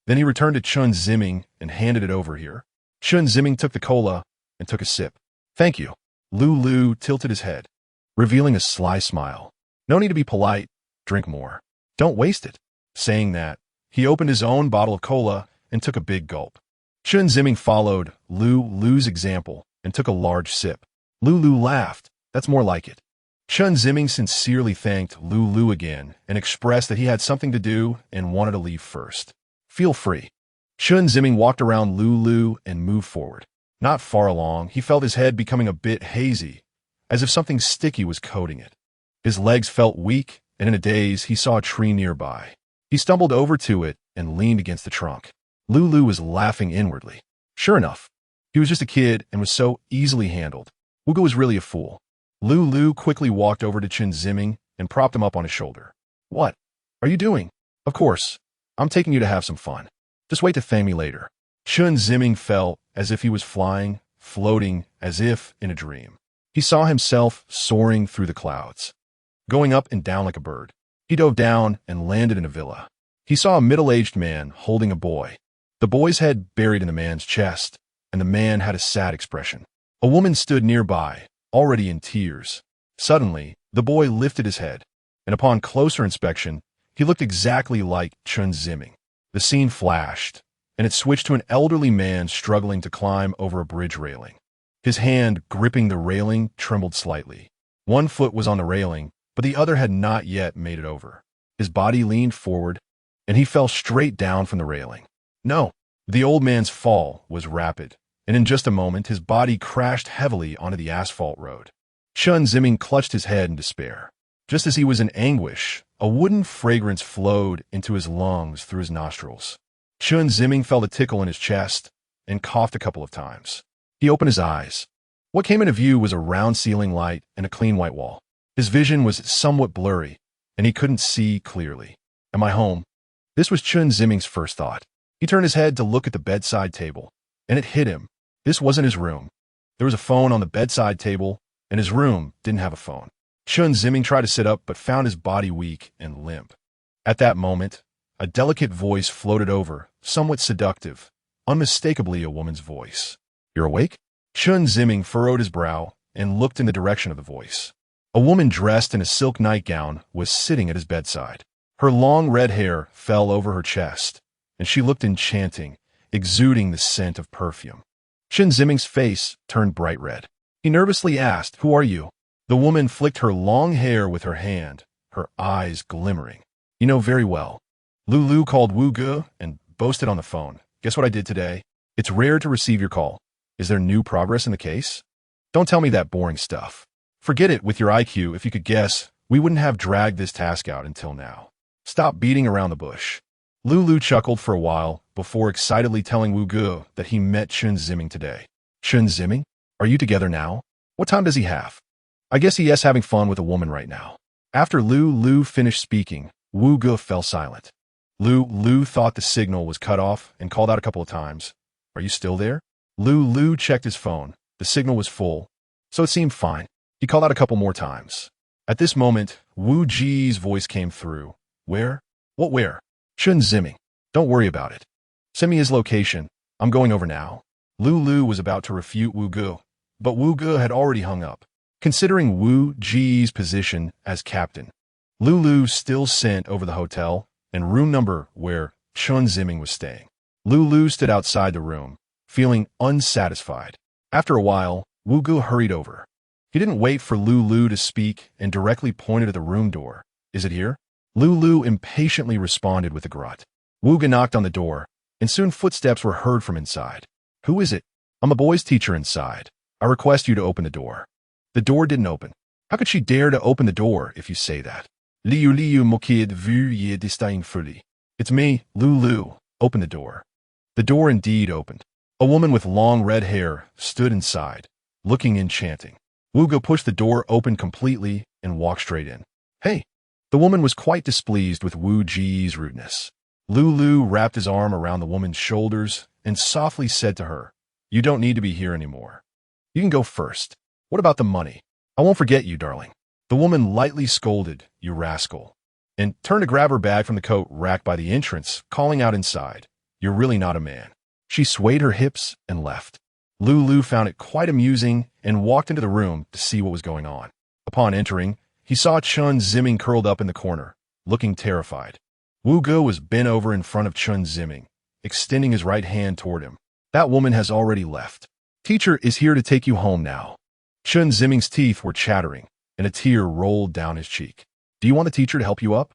Then he returned to Chen Ziming and handed it over here. Chen Ziming took the cola and took a sip. "Thank you." Lulu tilted his head, revealing a sly smile. "No need to be polite. Drink more. Don't waste it." Saying that, he opened his own bottle of cola and took a big gulp. Chen Ziming followed Lulu's example and took a large sip. Lulu laughed. "That's more like it." Chen Ziming sincerely thanked Lulu again and expressed that he had something to do and wanted to leave first. "Feel free." Chen Ziming walked around Lulu and moved forward. Not far along, he felt his head becoming a bit hazy, as if something sticky was coating it. His legs felt weak, and in a daze, he saw a tree nearby. He stumbled over to it and leaned against the trunk. Lulu was laughing inwardly. Sure enough, he was just a kid and was so easily handled. Wu Ge was really a fool. Lulu quickly walked over to Chen Ziming and propped him up on his shoulder. "What are you doing?" "Of course, I'm taking you to have some fun. Just wait to thank me later." Chen Ziming felt as if he was flying, floating as if in a dream. He saw himself soaring through the clouds, going up and down like a bird. He dove down and landed in a villa. He saw a middle-aged man holding a boy, the boy's head buried in the man's chest, and the man had a sad expression. A woman stood nearby, already in tears. Suddenly, the boy lifted his head, and upon closer inspection, he looked exactly like Chen Ziming. The scene flashed, and it switched to an elderly man struggling to climb over a bridge railing. His hand gripping the railing trembled slightly. One foot was on the railing, but the other had not yet made it over. His body leaned forward, and he fell straight down from the railing. No, the old man's fall was rapid, and in just a moment his body crashed heavily onto the asphalt road. Chen Ziming clutched his head in despair. Just as he was in anguish, a wooden fragrance flowed into his lungs through his nostrils. Chen Ziming felt a tickle in his chest and coughed a couple of times. He opened his eyes. What came into view was a round ceiling light and a clean white wall. His vision was somewhat blurry, and he couldn't see clearly. Am I home? This was Chen Ziming's first thought. He turned his head to look at the bedside table, and it hit him. This wasn't his room. There was a phone on the bedside table, and his room didn't have a phone. Chen Ziming tried to sit up, but found his body weak and limp. At that moment, a delicate voice floated over, somewhat seductive, unmistakably a woman's voice. "You're awake?" Chen Ziming furrowed his brow and looked in the direction of the voice. A woman dressed in a silk nightgown was sitting at his bedside. Her long red hair fell over her chest, and she looked enchanting, exuding the scent of perfume. Chen Ziming's face turned bright red. He nervously asked, "Who are you?" The woman flicked her long hair with her hand, her eyes glimmering. "You know very well. Lulu called Wu Ge and boasted on the phone. Guess what I did today? It's rare to receive your call. Is there new progress in the case? Don't tell me that boring stuff. Forget it with your IQ. If you could guess, we wouldn't have dragged this task out until now. Stop beating around the bush." Lulu chuckled for a while before excitedly telling Wu Ge that he met Chen Ziming today. "Chen Ziming? Are you together now? What time does he have?" "I guess he is having fun with a woman right now." After Lulu finished speaking, Wu Ge fell silent. Lulu thought the signal was cut off and called out a couple of times. "Are you still there?" Lulu checked his phone. The signal was full, so it seemed fine. He called out a couple more times. At this moment, Wu Ji's voice came through. "Where? What where?" "Chen Ziming. Don't worry about it. Send me his location. I'm going over now." Lulu was about to refute Wu Ge, but Wu Ge had already hung up. Considering Wu Ji's position as captain, Lulu still sent over the hotel and room number where Chen Ziming was staying. Lulu stood outside the room, feeling unsatisfied. After a while, Wu Ge hurried over. He didn't wait for Lulu to speak and directly pointed at the room door. "Is it here?" Lulu impatiently responded with a grunt. Wu Ge knocked on the door, and soon footsteps were heard from inside. "Who is it?" "I'm a boys' teacher inside. I request you to open the door." The door didn't open. How could she dare to open the door if you say that? Liu mokid vu ye distain fully. "It's me, Lulu. Open the door." The door indeed opened. A woman with long red hair stood inside, looking enchanting. Wu Ge pushed the door open completely and walked straight in. "Hey!" The woman was quite displeased with Wu Ji's rudeness. Lulu wrapped his arm around the woman's shoulders and softly said to her, "You don't need to be here anymore. You can go first. What about the money? I won't forget you, darling." The woman lightly scolded, "You rascal," and turned to grab her bag from the coat rack by the entrance, calling out inside, "You're really not a man." She swayed her hips and left. Lulu found it quite amusing and walked into the room to see what was going on. Upon entering, he saw Chen Ziming curled up in the corner, looking terrified. Wu Ge was bent over in front of Chen Ziming, extending his right hand toward him. "That woman has already left. Teacher is here to take you home now." Chen Ziming's teeth were chattering, and a tear rolled down his cheek. "Do you want the teacher to help you up?"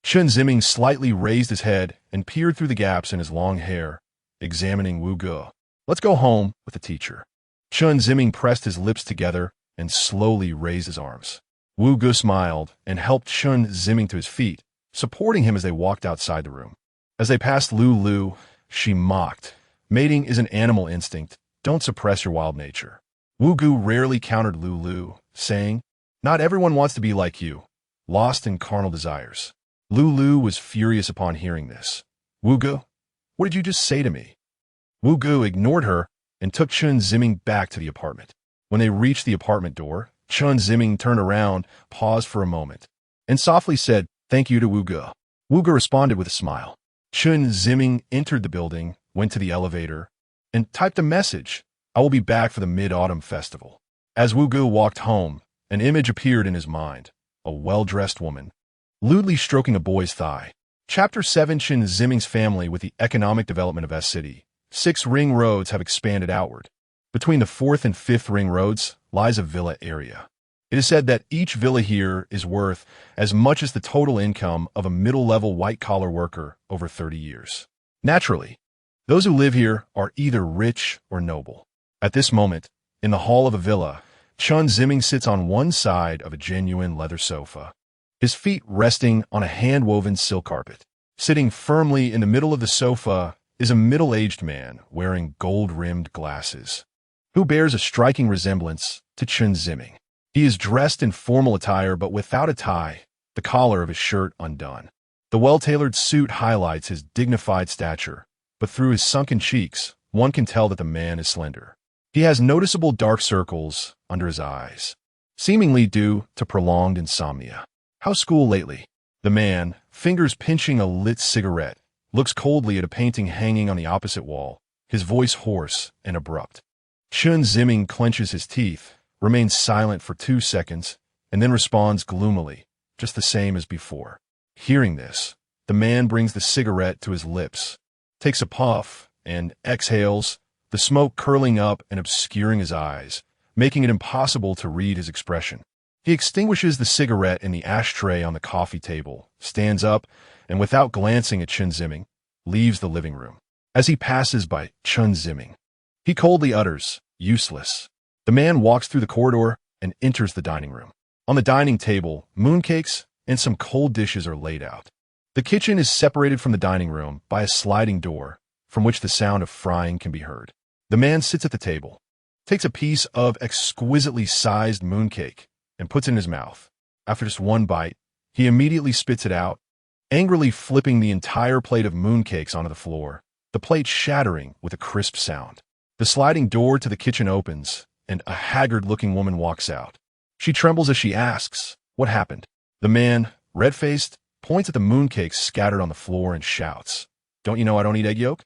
Chen Ziming slightly raised his head and peered through the gaps in his long hair, examining Wu Ge. "Let's go home with the teacher." Chen Ziming pressed his lips together and slowly raised his arms. Wu Ge smiled and helped Chen Ziming to his feet, supporting him as they walked outside the room. As they passed Lulu, she mocked, "Mating is an animal instinct. Don't suppress your wild nature." Wu Ge rarely countered Lulu, saying, "Not everyone wants to be like you, lost in carnal desires." Lulu was furious upon hearing this. "Wu Ge, what did you just say to me?" Wu Ge ignored her and took Chen Ziming back to the apartment. When they reached the apartment door, Chen Ziming turned around, paused for a moment, and softly said, "Thank you to Wu Ge." Wu Ge responded with a smile. Chen Ziming entered the building, went to the elevator, and typed a message, "I will be back for the Mid-Autumn Festival." As Wu Ge walked home, an image appeared in his mind, a well-dressed woman, lewdly stroking a boy's thigh. Chapter 7. Chen Ziming's family with the economic development of S City. 6 ring roads have expanded outward. Between the 4th and 5th ring roads lies a villa area. It is said that each villa here is worth as much as the total income of a middle-level white-collar worker over 30 years. Naturally, those who live here are either rich or noble. At this moment, in the hall of a villa, Chen Ziming sits on one side of a genuine leather sofa, his feet resting on a hand-woven silk carpet. Sitting firmly in the middle of the sofa is a middle-aged man wearing gold-rimmed glasses, who bears a striking resemblance to Chen Ziming. He is dressed in formal attire but without a tie, the collar of his shirt undone. The well-tailored suit highlights his dignified stature, but through his sunken cheeks, one can tell that the man is slender. He has noticeable dark circles under his eyes, seemingly due to prolonged insomnia. "How's school lately?" The man, fingers pinching a lit cigarette, looks coldly at a painting hanging on the opposite wall, his voice hoarse and abrupt. Chen Ziming clenches his teeth, remains silent for 2 seconds, and then responds gloomily, just the same as before. Hearing this, the man brings the cigarette to his lips, takes a puff, and exhales, the smoke curling up and obscuring his eyes, making it impossible to read his expression. He extinguishes the cigarette in the ashtray on the coffee table, stands up, and without glancing at Chen Ziming, leaves the living room. As he passes by Chen Ziming, he coldly utters, "Useless." The man walks through the corridor and enters the dining room. On the dining table, mooncakes and some cold dishes are laid out. The kitchen is separated from the dining room by a sliding door, from which the sound of frying can be heard. The man sits at the table, takes a piece of exquisitely sized mooncake, and puts it in his mouth. After just one bite, he immediately spits it out, angrily flipping the entire plate of mooncakes onto the floor, the plate shattering with a crisp sound. The sliding door to the kitchen opens, and a haggard-looking woman walks out. She trembles as she asks, "What happened?" The man, red-faced, points at the mooncakes scattered on the floor and shouts, "Don't you know I don't eat egg yolk?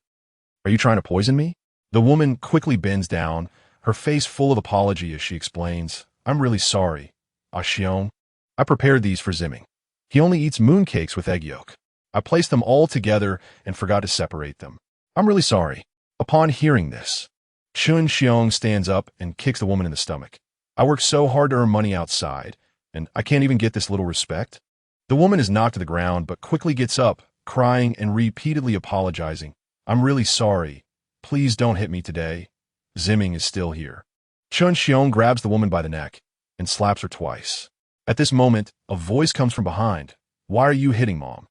Are you trying to poison me?" The woman quickly bends down, her face full of apology as she explains, "I'm really sorry, Xiong. I prepared these for Ziming. He only eats mooncakes with egg yolk. I placed them all together and forgot to separate them. I'm really sorry." Upon hearing this, Chen Xiong stands up and kicks the woman in the stomach. "I work so hard to earn money outside, and I can't even get this little respect." The woman is knocked to the ground, but quickly gets up, crying and repeatedly apologizing. "I'm really sorry. Please don't hit me today. Ziming is still here." Chen Xiong grabs the woman by the neck and slaps her twice. At this moment, a voice comes from behind. "Why are you hitting Mom?"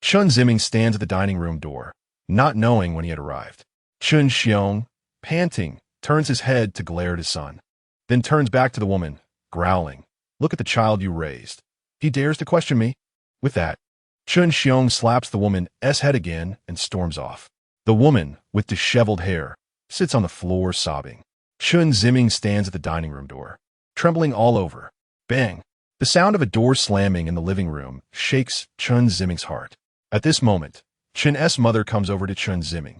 Chen Ziming stands at the dining room door, not knowing when he had arrived. Chen Xiong, panting, turns his head to glare at his son, then turns back to the woman, growling, "Look at the child you raised. He dares to question me." With that, Chen Xiong slaps the woman's head again and storms off. The woman, with disheveled hair, sits on the floor sobbing. Chen Ziming stands at the dining room door, trembling all over. Bang! The sound of a door slamming in the living room shakes Chen Ziming's heart. At this moment, Chen's mother comes over to Chen Ziming,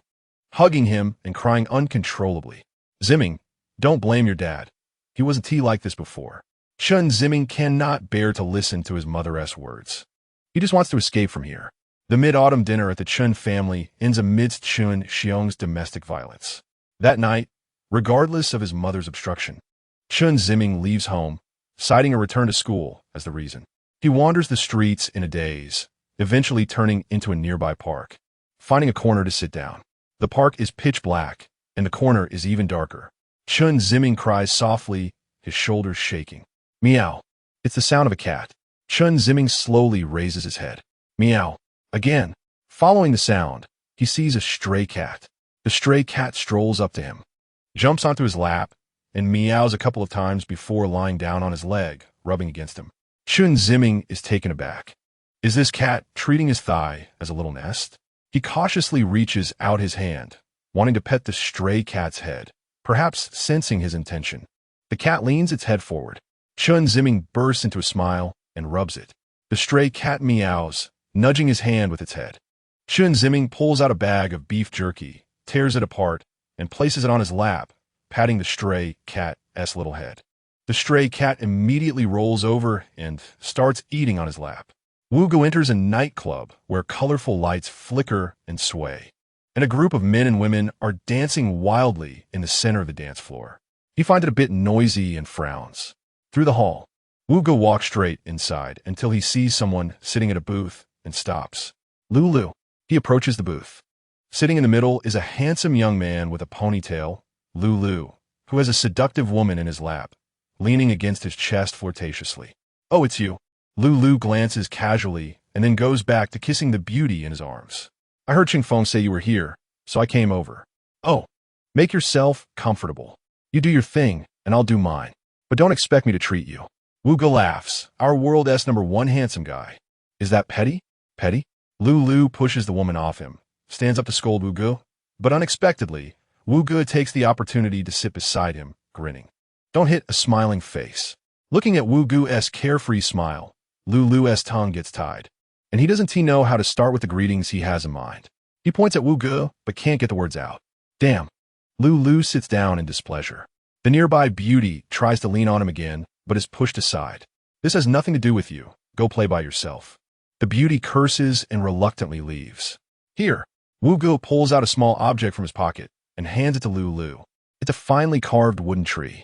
hugging him and crying uncontrollably. "Ziming, don't blame your dad. He wasn't like this before." Chen Ziming cannot bear to listen to his mother's words. He just wants to escape from here. The mid-autumn dinner at the Chen family ends amidst Chen Xiong's domestic violence. That night, regardless of his mother's obstruction, Chen Ziming leaves home, citing a return to school as the reason. He wanders the streets in a daze, eventually turning into a nearby park, finding a corner to sit down. The park is pitch black, and the corner is even darker. Chen Ziming cries softly, his shoulders shaking. Meow. It's the sound of a cat. Chen Ziming slowly raises his head. Meow. Again. Following the sound, he sees a stray cat. The stray cat strolls up to him, jumps onto his lap, and meows a couple of times before lying down on his leg, rubbing against him. Chen Ziming is taken aback. Is this cat treating his thigh as a little nest? He cautiously reaches out his hand, wanting to pet the stray cat's head, perhaps sensing his intention. The cat leans its head forward. Chen Ziming bursts into a smile and rubs it. The stray cat meows, nudging his hand with its head. Chen Ziming pulls out a bag of beef jerky, tears it apart, and places it on his lap, patting the stray cat's little head. The stray cat immediately rolls over and starts eating on his lap. Wugo enters a nightclub where colorful lights flicker and sway, and a group of men and women are dancing wildly in the center of the dance floor. He finds it a bit noisy and frowns. Through the hall, Wugo walks straight inside until he sees someone sitting at a booth and stops. Lulu. He approaches the booth. Sitting in the middle is a handsome young man with a ponytail, Lulu, who has a seductive woman in his lap, leaning against his chest flirtatiously. "Oh, it's you." Lulu glances casually and then goes back to kissing the beauty in his arms. "I heard Qingfeng say you were here, so I came over." "Oh, make yourself comfortable. You do your thing, and I'll do mine. But don't expect me to treat you." Wugo laughs. "Our world's #1 handsome guy. Is that petty?" "Petty?" Lulu pushes the woman off him, stands up to scold Wugo, but unexpectedly, Wugo takes the opportunity to sit beside him, grinning. Don't hit a smiling face. Looking at Wugo's carefree smile, Lulu's tongue gets tied, and he doesn't know how to start with the greetings he has in mind. He points at Wugo, but can't get the words out. Damn. Lulu sits down in displeasure. The nearby beauty tries to lean on him again, but is pushed aside. "This has nothing to do with you. Go play by yourself." The beauty curses and reluctantly leaves. Here, Wugo pulls out a small object from his pocket and hands it to Lulu. It's a finely carved wooden tree.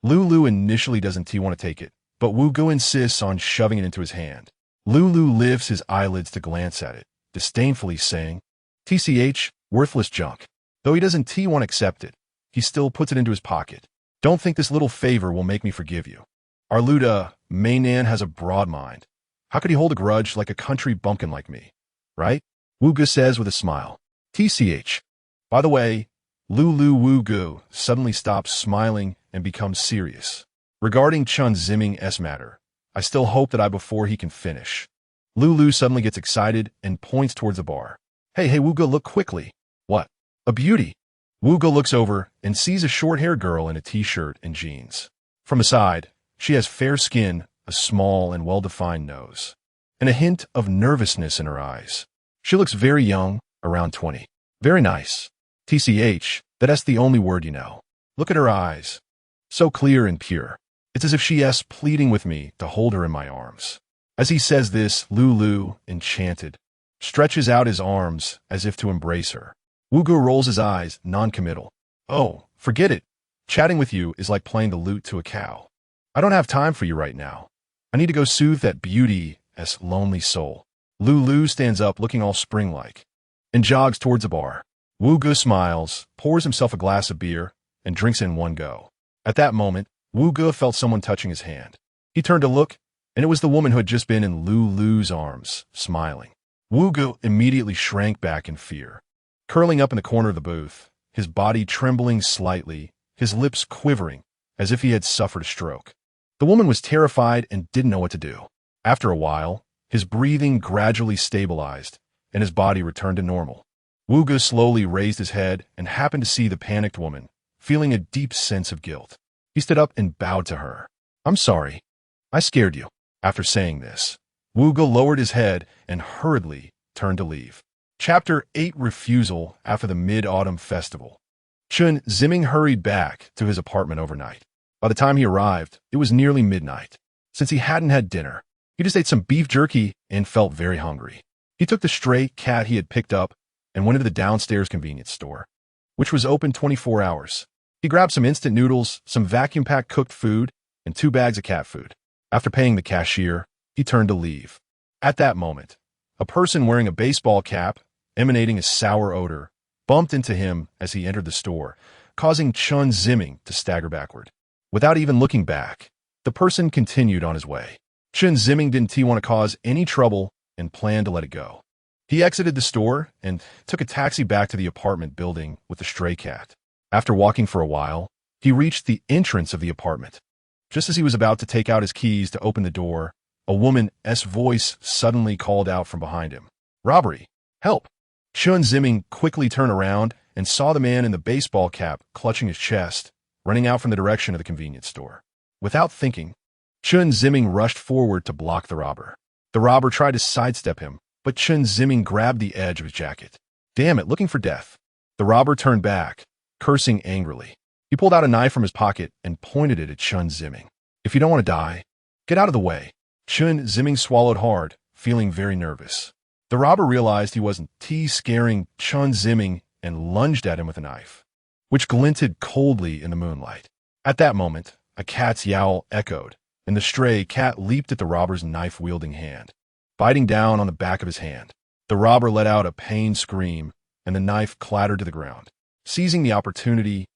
Lulu initially doesn't want to take it, but Wugo insists on shoving it into his hand. Lulu lifts his eyelids to glance at it, disdainfully saying, "TCH, worthless junk." Though he doesn't want to accept it, he still puts it into his pocket. "Don't think this little favor will make me forgive you. Arluda, Mainan has a broad mind. How could he hold a grudge like a country bumpkin like me? Right?" Wugo says with a smile. "TCH. By the way," Lulu Wugo suddenly stops smiling and becomes serious. "Regarding Chen Ziming's matter, I still hope that before he can finish." Lulu suddenly gets excited and points towards the bar. Hey, Wugo, look quickly." "What?" "A beauty." Wugo looks over and sees a short-haired girl in a t-shirt and jeans. From the side, she has fair skin, a small and well-defined nose, and a hint of nervousness in her eyes. She looks very young, around 20. Very nice. TCH, that's the only word you know. Look at her eyes. So clear and pure. It's as if she is pleading with me to hold her in my arms. As he says this, Lulu, enchanted, stretches out his arms as if to embrace her. Wugo rolls his eyes, non-committal. "Oh, forget it. Chatting with you is like playing the lute to a cow. I don't have time for you right now. I need to go soothe that beauty's lonely soul." Lulu stands up looking all spring-like and jogs towards the bar. Wugo smiles, pours himself a glass of beer, and drinks in one go. At that moment, Wugo felt someone touching his hand. He turned to look, and it was the woman who had just been in Lulu's arms, smiling. Wugo immediately shrank back in fear. Curling up in the corner of the booth, his body trembling slightly, his lips quivering, as if he had suffered a stroke. The woman was terrified and didn't know what to do. After a while, his breathing gradually stabilized, and his body returned to normal. Wugo slowly raised his head and happened to see the panicked woman, feeling a deep sense of guilt. He stood up and bowed to her. "I'm sorry. I scared you." After saying this, Wugo lowered his head and hurriedly turned to leave. Chapter 8: Refusal. After the Mid-Autumn Festival, Chen Ziming hurried back to his apartment overnight. By the time he arrived, it was nearly midnight. Since he hadn't had dinner, he just ate some beef jerky and felt very hungry. He took the stray cat he had picked up and went into the downstairs convenience store, which was open 24 hours. He grabbed some instant noodles, some vacuum-packed cooked food, and 2 bags of cat food. After paying the cashier, he turned to leave. At that moment, a person wearing a baseball cap, emanating a sour odor, bumped into him as he entered the store, causing Chen Ziming to stagger backward. Without even looking back, the person continued on his way. Chen Ziming didn't want to cause any trouble and planned to let it go. He exited the store and took a taxi back to the apartment building with the stray cat. After walking for a while, he reached the entrance of the apartment. Just as he was about to take out his keys to open the door, a woman's voice suddenly called out from behind him. "Robbery! Help!" Chen Ziming quickly turned around and saw the man in the baseball cap clutching his chest, running out from the direction of the convenience store. Without thinking, Chen Ziming rushed forward to block the robber. The robber tried to sidestep him, but Chen Ziming grabbed the edge of his jacket. "Damn it, looking for death." The robber turned back, cursing angrily. He pulled out a knife from his pocket and pointed it at Chen Ziming. "If you don't want to die, get out of the way." Chen Ziming swallowed hard, feeling very nervous. The robber realized he wasn't scaring Chen Ziming and lunged at him with a knife, which glinted coldly in the moonlight. At that moment, a cat's yowl echoed, and the stray cat leaped at the robber's knife-wielding hand, biting down on the back of his hand. The robber let out a pained scream, and the knife clattered to the ground. Seizing the opportunity,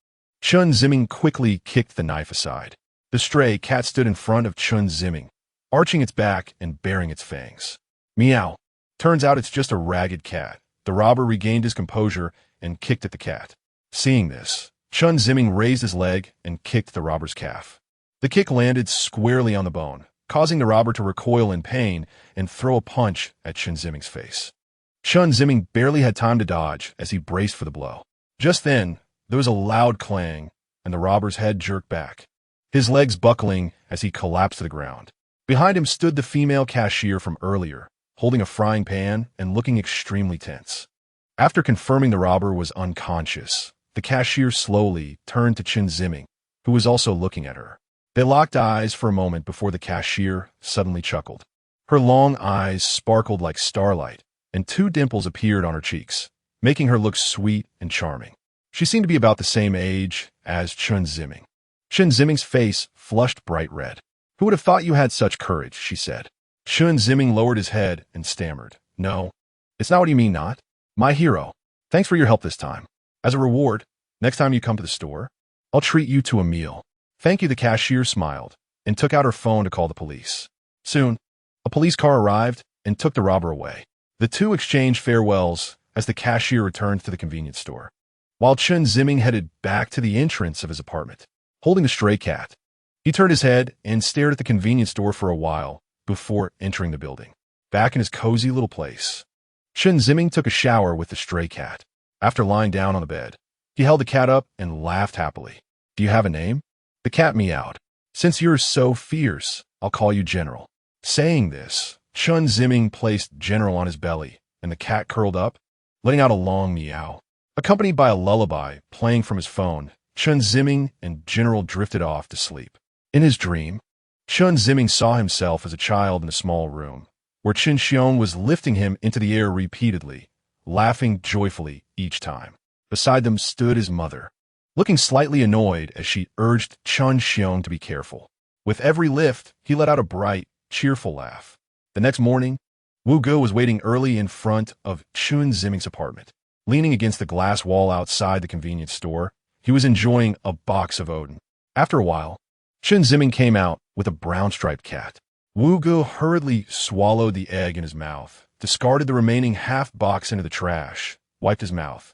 Chen Ziming quickly kicked the knife aside. The stray cat stood in front of Chen Ziming, arching its back and baring its fangs. Meow. Turns out it's just a ragged cat. The robber regained his composure and kicked at the cat. Seeing this, Chen Ziming raised his leg and kicked the robber's calf. The kick landed squarely on the bone, causing the robber to recoil in pain and throw a punch at Chen Ziming's face. Chen Ziming barely had time to dodge as he braced for the blow. Just then, there was a loud clang, and the robber's head jerked back, his legs buckling as he collapsed to the ground. Behind him stood the female cashier from earlier, holding a frying pan and looking extremely tense. After confirming the robber was unconscious, the cashier slowly turned to Chen Ziming, who was also looking at her. They locked eyes for a moment before the cashier suddenly chuckled. Her long eyes sparkled like starlight, and 2 dimples appeared on her cheeks, making her look sweet and charming. She seemed to be about the same age as Chen Ziming. Chen Ziming's face flushed bright red. "Who would have thought you had such courage?" she said. Chen Ziming lowered his head and stammered, "No, it's not what you mean, not. My hero. Thanks for your help this time. As a reward, next time you come to the store, I'll treat you to a meal." "Thank you," the cashier smiled and took out her phone to call the police. Soon, a police car arrived and took the robber away. The two exchanged farewells as the cashier returned to the convenience store, while Chen Ziming headed back to the entrance of his apartment, holding a stray cat. He turned his head and stared at the convenience store for a while before entering the building. Back in his cozy little place, Chen Ziming took a shower with the stray cat. After lying down on the bed, he held the cat up and laughed happily. "Do you have a name?" The cat meowed. "Since you're so fierce, I'll call you General." Saying this, Chen Ziming placed General on his belly, and the cat curled up, letting out a long meow. Accompanied by a lullaby playing from his phone, Chen Ziming and General drifted off to sleep. In his dream, Chen Ziming saw himself as a child in a small room, where Chen Xiong was lifting him into the air repeatedly, laughing joyfully each time. Beside them stood his mother, looking slightly annoyed as she urged Chen Xiong to be careful. With every lift, he let out a bright, cheerful laugh. The next morning, Wu Ge was waiting early in front of Chen Ziming's apartment. Leaning against the glass wall outside the convenience store, he was enjoying a box of Odin. After a while, Chen Ziming came out with a brown-striped cat. Wu Ge hurriedly swallowed the egg in his mouth, discarded the remaining half box into the trash, wiped his mouth,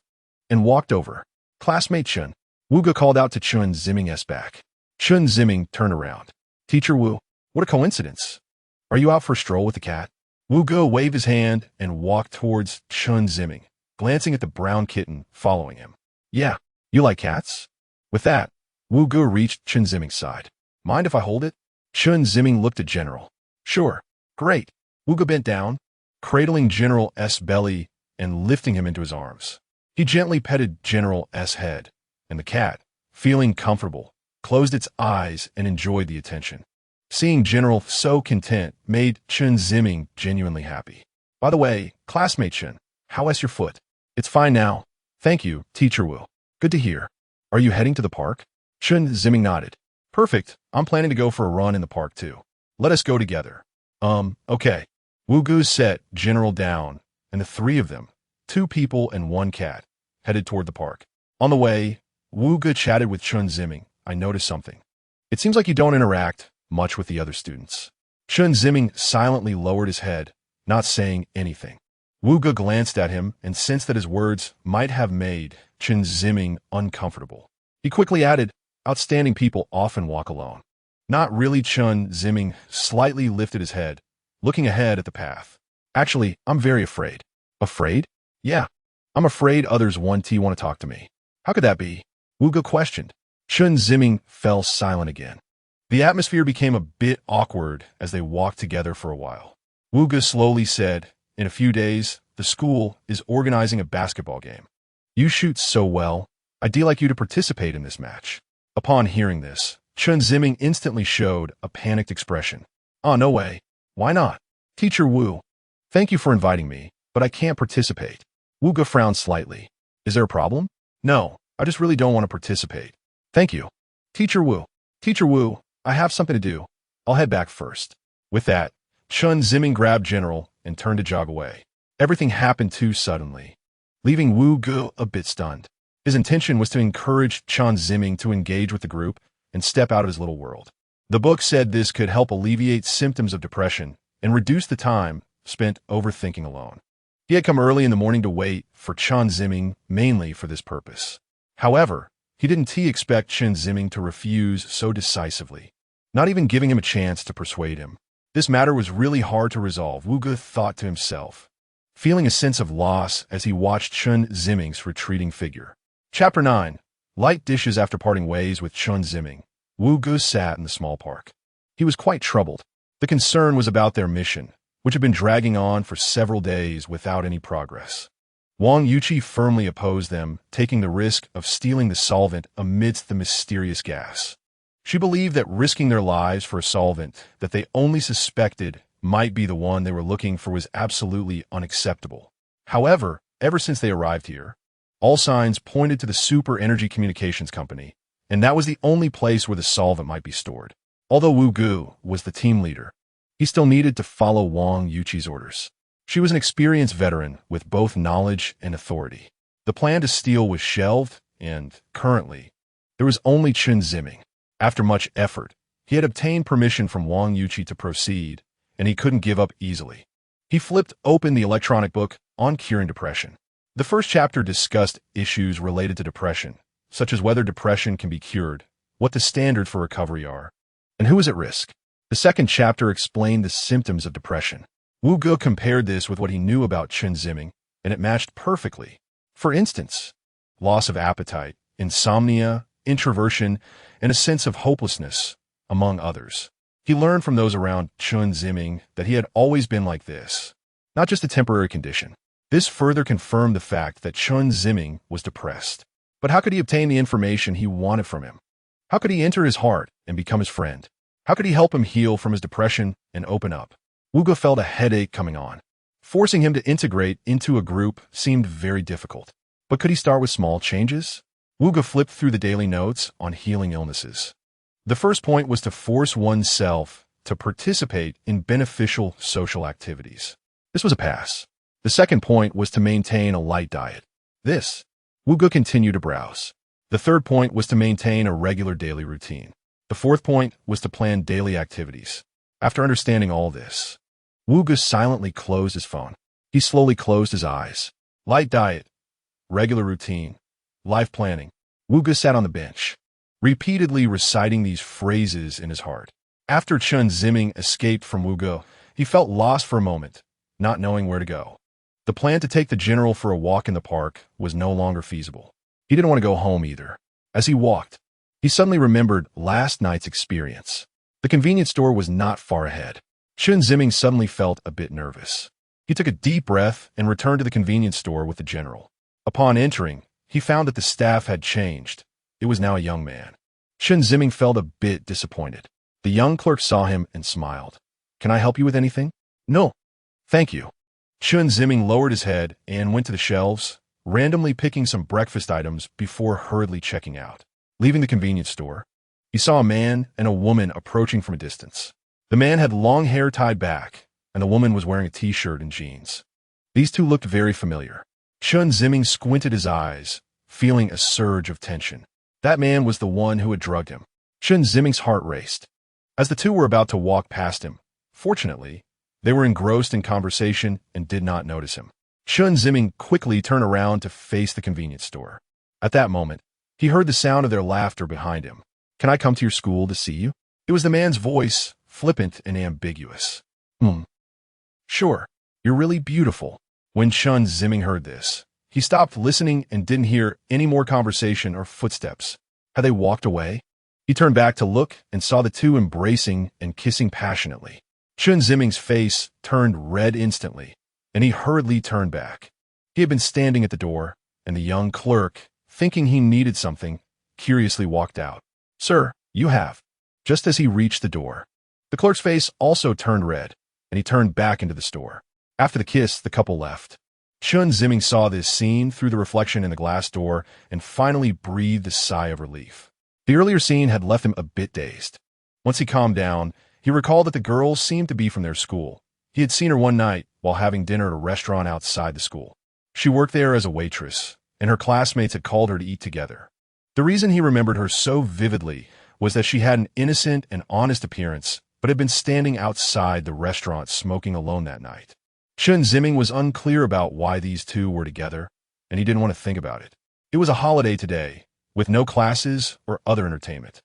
and walked over. "Classmate Chen." Wu Ge called out to Chen Ziming's back. Chen Ziming turned around. "Teacher Wu, what a coincidence. Are you out for a stroll with the cat?" Wu Ge waved his hand and walked towards Chen Ziming, glancing at the brown kitten following him. "Yeah, you like cats?" With that, Wu Ge reached Chen Ziming's side. "Mind if I hold it?" Chen Ziming looked at General. "Sure. Great." Wu Ge bent down, cradling General's belly and lifting him into his arms. He gently petted General's head, and the cat, feeling comfortable, closed its eyes and enjoyed the attention. Seeing General so content made Chen Ziming genuinely happy. "By the way, classmate Chen, how is your foot?" "It's fine now. Thank you, Teacher Wu." "Good to hear. Are you heading to the park?" Chen Ziming nodded. "Perfect. I'm planning to go for a run in the park too. Let us go together." Okay." Wu Ge set General down, and the 3 of them, 2 people and 1 cat, headed toward the park. On the way, Wu Ge chatted with Chen Ziming. "I noticed something. It seems like you don't interact much with the other students." Chen Ziming silently lowered his head, not saying anything. Wu Ge glanced at him and sensed that his words might have made Chen Ziming uncomfortable. He quickly added, "Outstanding people often walk alone." "Not really." Chen Ziming slightly lifted his head, looking ahead at the path. "Actually, I'm very afraid." "Afraid?" "Yeah. I'm afraid others want to talk to me." "How could that be?" Wu Ge questioned. Chen Ziming fell silent again. The atmosphere became a bit awkward as they walked together for a while. Wu Ge slowly said, "In a few days, the school is organizing a basketball game. You shoot so well, I'd like you to participate in this match." Upon hearing this, Chen Ziming instantly showed a panicked expression. "Oh, no way. Why not?" "Teacher Wu, thank you for inviting me, but I can't participate." Wu Ge frowned slightly. "Is there a problem?" "No, I just really don't want to participate. Thank you." "Teacher Wu, I have something to do. I'll head back first." With that, Chen Ziming grabbed General and turned to jog away. Everything happened too suddenly, leaving Wu Ge a bit stunned. His intention was to encourage Chen Ziming to engage with the group and step out of his little world. The book said this could help alleviate symptoms of depression and reduce the time spent overthinking alone. He had come early in the morning to wait for Chen Ziming mainly for this purpose. However, he didn't expect Chen Ziming to refuse so decisively, not even giving him a chance to persuade him. This matter was really hard to resolve, Wu Ge thought to himself, feeling a sense of loss as he watched Chen Ziming's retreating figure. Chapter 9. Light dishes. After parting ways with Chen Ziming, Wu Ge sat in the small park. He was quite troubled. The concern was about their mission, which had been dragging on for several days without any progress. Wang Yuqi firmly opposed them, taking the risk of stealing the solvent amidst the mysterious gas. She believed that risking their lives for a solvent that they only suspected might be the one they were looking for was absolutely unacceptable. However, ever since they arrived here, all signs pointed to the Super Energy Communications Company, and that was the only place where the solvent might be stored. Although Wu Gu was the team leader, he still needed to follow Wang Yuqi's orders. She was an experienced veteran with both knowledge and authority. The plan to steal was shelved, and, currently, there was only Chen Ziming. After much effort, he had obtained permission from Wang Yuqi to proceed, and he couldn't give up easily. He flipped open the electronic book on curing depression. The first chapter discussed issues related to depression, such as whether depression can be cured, what the standards for recovery are, and who is at risk. The second chapter explained the symptoms of depression. Wu Gu compared this with what he knew about Chen Ziming, and it matched perfectly. For instance, loss of appetite, insomnia, introversion, and a sense of hopelessness, among others. He learned from those around Chen Ziming that he had always been like this, not just a temporary condition. This further confirmed the fact that Chen Ziming was depressed. But how could he obtain the information he wanted from him? How could he enter his heart and become his friend? How could he help him heal from his depression and open up? Wu Gu felt a headache coming on. Forcing him to integrate into a group seemed very difficult. But could he start with small changes? Wu Gu flipped through the daily notes on healing illnesses. The first point was to force oneself to participate in beneficial social activities. This was a pass. The second point was to maintain a light diet. This, Wu Gu continued to browse. The third point was to maintain a regular daily routine. The fourth point was to plan daily activities. After understanding all this, Wu Gu silently closed his phone. He slowly closed his eyes. Light diet, regular routine, life planning. Wu Gu sat on the bench, repeatedly reciting these phrases in his heart. After Chen Ziming escaped from Wu Gu, he felt lost for a moment, not knowing where to go. The plan to take the general for a walk in the park was no longer feasible. He didn't want to go home either. As he walked, he suddenly remembered last night's experience. The convenience store was not far ahead. Chen Ziming suddenly felt a bit nervous. He took a deep breath and returned to the convenience store with the general. Upon entering, he found that the staff had changed. It was now a young man. Chen Ziming felt a bit disappointed. The young clerk saw him and smiled. "Can I help you with anything?" "No, thank you." Chen Ziming lowered his head and went to the shelves, randomly picking some breakfast items before hurriedly checking out. Leaving the convenience store, he saw a man and a woman approaching from a distance. The man had long hair tied back, and the woman was wearing a t-shirt and jeans. These two looked very familiar. Chen Ziming squinted his eyes, feeling a surge of tension. That man was the one who had drugged him. Chen Ziming's heart raced. As the two were about to walk past him, fortunately, they were engrossed in conversation and did not notice him. Chen Ziming quickly turned around to face the convenience store. At that moment, he heard the sound of their laughter behind him. "Can I come to your school to see you?" It was the man's voice, flippant and ambiguous. Sure, you're really beautiful." When Chen Ziming heard this, he stopped listening and didn't hear any more conversation or footsteps. Had they walked away? He turned back to look and saw the two embracing and kissing passionately. Chen Ziming's face turned red instantly, and he hurriedly turned back. He had been standing at the door, and the young clerk, thinking he needed something, curiously walked out. "Sir, you have." Just as he reached the door, the clerk's face also turned red, and he turned back into the store. After the kiss, the couple left. Chen Ziming saw this scene through the reflection in the glass door and finally breathed a sigh of relief. The earlier scene had left him a bit dazed. Once he calmed down, he recalled that the girl seemed to be from their school. He had seen her one night while having dinner at a restaurant outside the school. She worked there as a waitress, and her classmates had called her to eat together. The reason he remembered her so vividly was that she had an innocent and honest appearance, but had been standing outside the restaurant smoking alone that night. Chen Ziming was unclear about why these two were together, and he didn't want to think about it. It was a holiday today, with no classes or other entertainment.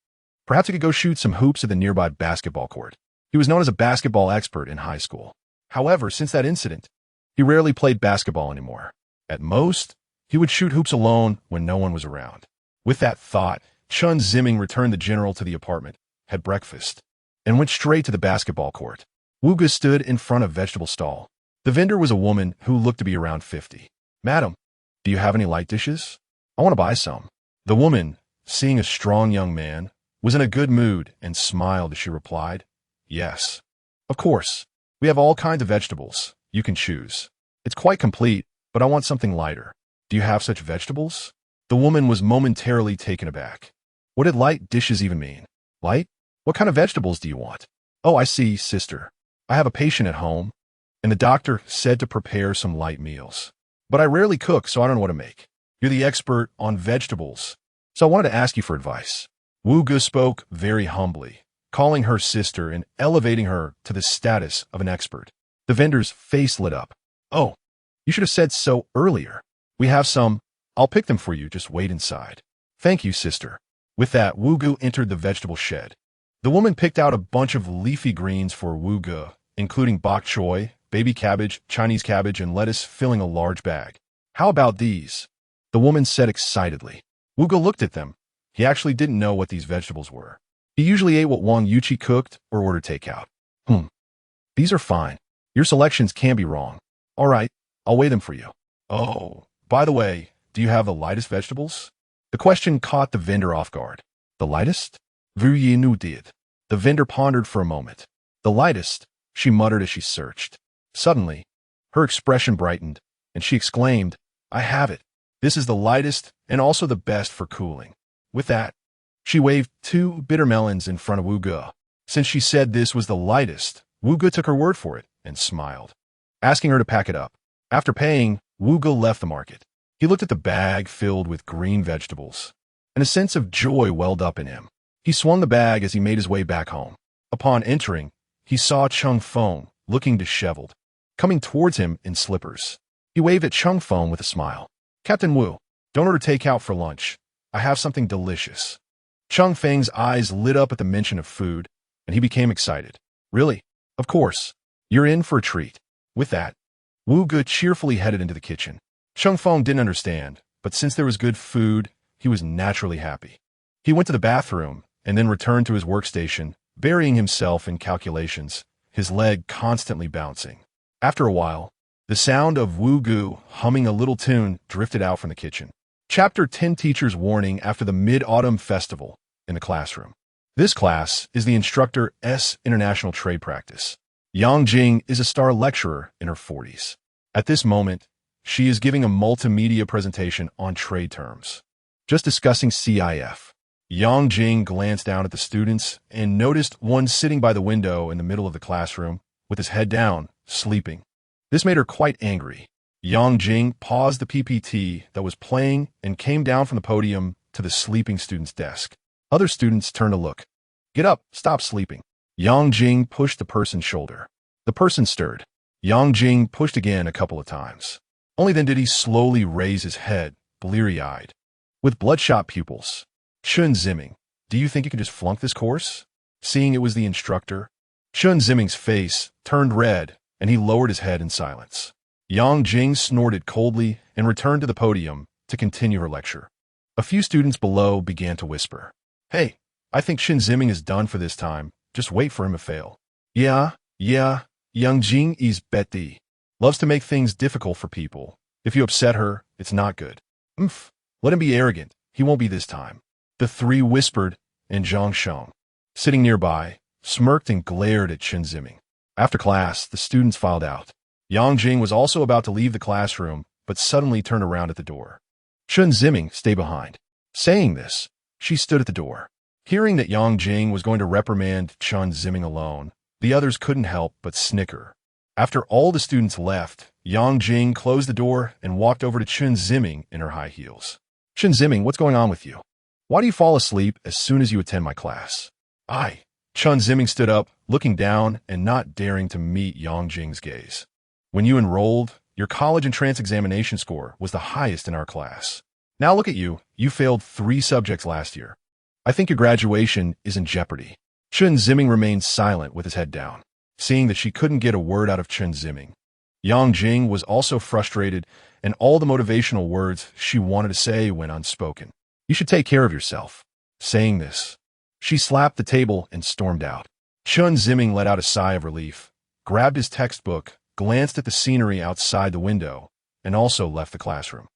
Perhaps he could go shoot some hoops at the nearby basketball court. He was known as a basketball expert in high school. However, since that incident, he rarely played basketball anymore. At most, he would shoot hoops alone when no one was around. With that thought, Chen Ziming returned the general to the apartment, had breakfast, and went straight to the basketball court. Wu Gu stood in front of a vegetable stall. The vendor was a woman who looked to be around 50. "Madam, do you have any light dishes? I want to buy some." The woman, seeing a strong young man, was in a good mood and smiled as she replied, "Yes, of course." We have all kinds of vegetables. You can choose. It's quite complete, but I want something lighter. Do you have such vegetables? The woman was momentarily taken aback. What did light dishes even mean? Light? What kind of vegetables do you want? Oh, I see, sister. I have a patient at home, and the doctor said to prepare some light meals. But I rarely cook, so I don't know what to make. You're the expert on vegetables, so I wanted to ask you for advice. Wu Ge spoke very humbly, calling her sister and elevating her to the status of an expert. The vendor's face lit up. Oh, you should have said so earlier. We have some. I'll pick them for you. Just wait inside. Thank you, sister. With that, Wu Ge entered the vegetable shed. The woman picked out a bunch of leafy greens for Wu Ge, including bok choy, baby cabbage, Chinese cabbage, and lettuce, filling a large bag. How about these? The woman said excitedly. Wu Ge looked at them. He actually didn't know what these vegetables were. He usually ate what Wang Yuqi cooked or ordered takeout. These are fine. Your selections can't be wrong. All right, I'll weigh them for you. Oh, by the way, do you have the lightest vegetables? The question caught the vendor off guard. The lightest? Vu Yinu did. The vendor pondered for a moment. The lightest, she muttered as she searched. Suddenly, her expression brightened, and she exclaimed, I have it. This is the lightest and also the best for cooling. With that, she waved 2 bitter melons in front of Wu Ge. Since she said this was the lightest, Wu Ge took her word for it and smiled, asking her to pack it up. After paying, Wu Ge left the market. He looked at the bag filled with green vegetables, and a sense of joy welled up in him. He swung the bag as he made his way back home. Upon entering, he saw Cheng Feng, looking disheveled, coming towards him in slippers. He waved at Cheng Feng with a smile. Captain Wu, don't order takeout for lunch. I have something delicious. Cheng Feng's eyes lit up at the mention of food, and he became excited. Really? Of course. You're in for a treat. With that, Wu Ge cheerfully headed into the kitchen. Cheng Feng didn't understand, but since there was good food, he was naturally happy. He went to the bathroom and then returned to his workstation, burying himself in calculations, his leg constantly bouncing. After a while, the sound of Wu Ge humming a little tune drifted out from the kitchen. Chapter 10 Teacher's Warning after the Mid-Autumn Festival in the classroom. This class is the instructor S International Trade Practice. Yang Jing is a star lecturer in her 40s. At this moment, she is giving a multimedia presentation on trade terms. Just discussing CIF. Yang Jing glanced down at the students and noticed one sitting by the window in the middle of the classroom with his head down, sleeping. This made her quite angry. Yang Jing paused the PPT that was playing and came down from the podium to the sleeping student's desk. Other students turned to look. Get up, stop sleeping. Yang Jing pushed the person's shoulder. The person stirred. Yang Jing pushed again a couple of times. Only then did he slowly raise his head, bleary-eyed, with bloodshot pupils. Chen Ziming, do you think you can just flunk this course? Seeing it was the instructor, Chen Ziming's face turned red and he lowered his head in silence. Yang Jing snorted coldly and returned to the podium to continue her lecture. A few students below began to whisper. Hey, I think Chen Ziming is done for this time. Just wait for him to fail. Yeah, Yang Jing is Betty. Loves to make things difficult for people. If you upset her, it's not good. Let him be arrogant. He won't be this time. The 3 whispered, and Zhang Sheng, sitting nearby, smirked and glared at Chen Ziming. After class, the students filed out. Yang Jing was also about to leave the classroom, but suddenly turned around at the door. Chen Ziming, stay behind. Saying this, she stood at the door. Hearing that Yang Jing was going to reprimand Chen Ziming alone, the others couldn't help but snicker. After all the students left, Yang Jing closed the door and walked over to Chen Ziming in her high heels. Chen Ziming, what's going on with you? Why do you fall asleep as soon as you attend my class? Chen Ziming stood up, looking down and not daring to meet Yang Jing's gaze. When you enrolled, your college entrance examination score was the highest in our class. Now look at you, you failed 3 subjects last year. I think your graduation is in jeopardy. Chen Ziming remained silent with his head down, seeing that she couldn't get a word out of Chen Ziming. Yang Jing was also frustrated, and all the motivational words she wanted to say went unspoken. You should take care of yourself. Saying this, she slapped the table and stormed out. Chen Ziming let out a sigh of relief, grabbed his textbook, glanced at the scenery outside the window, and also left the classroom.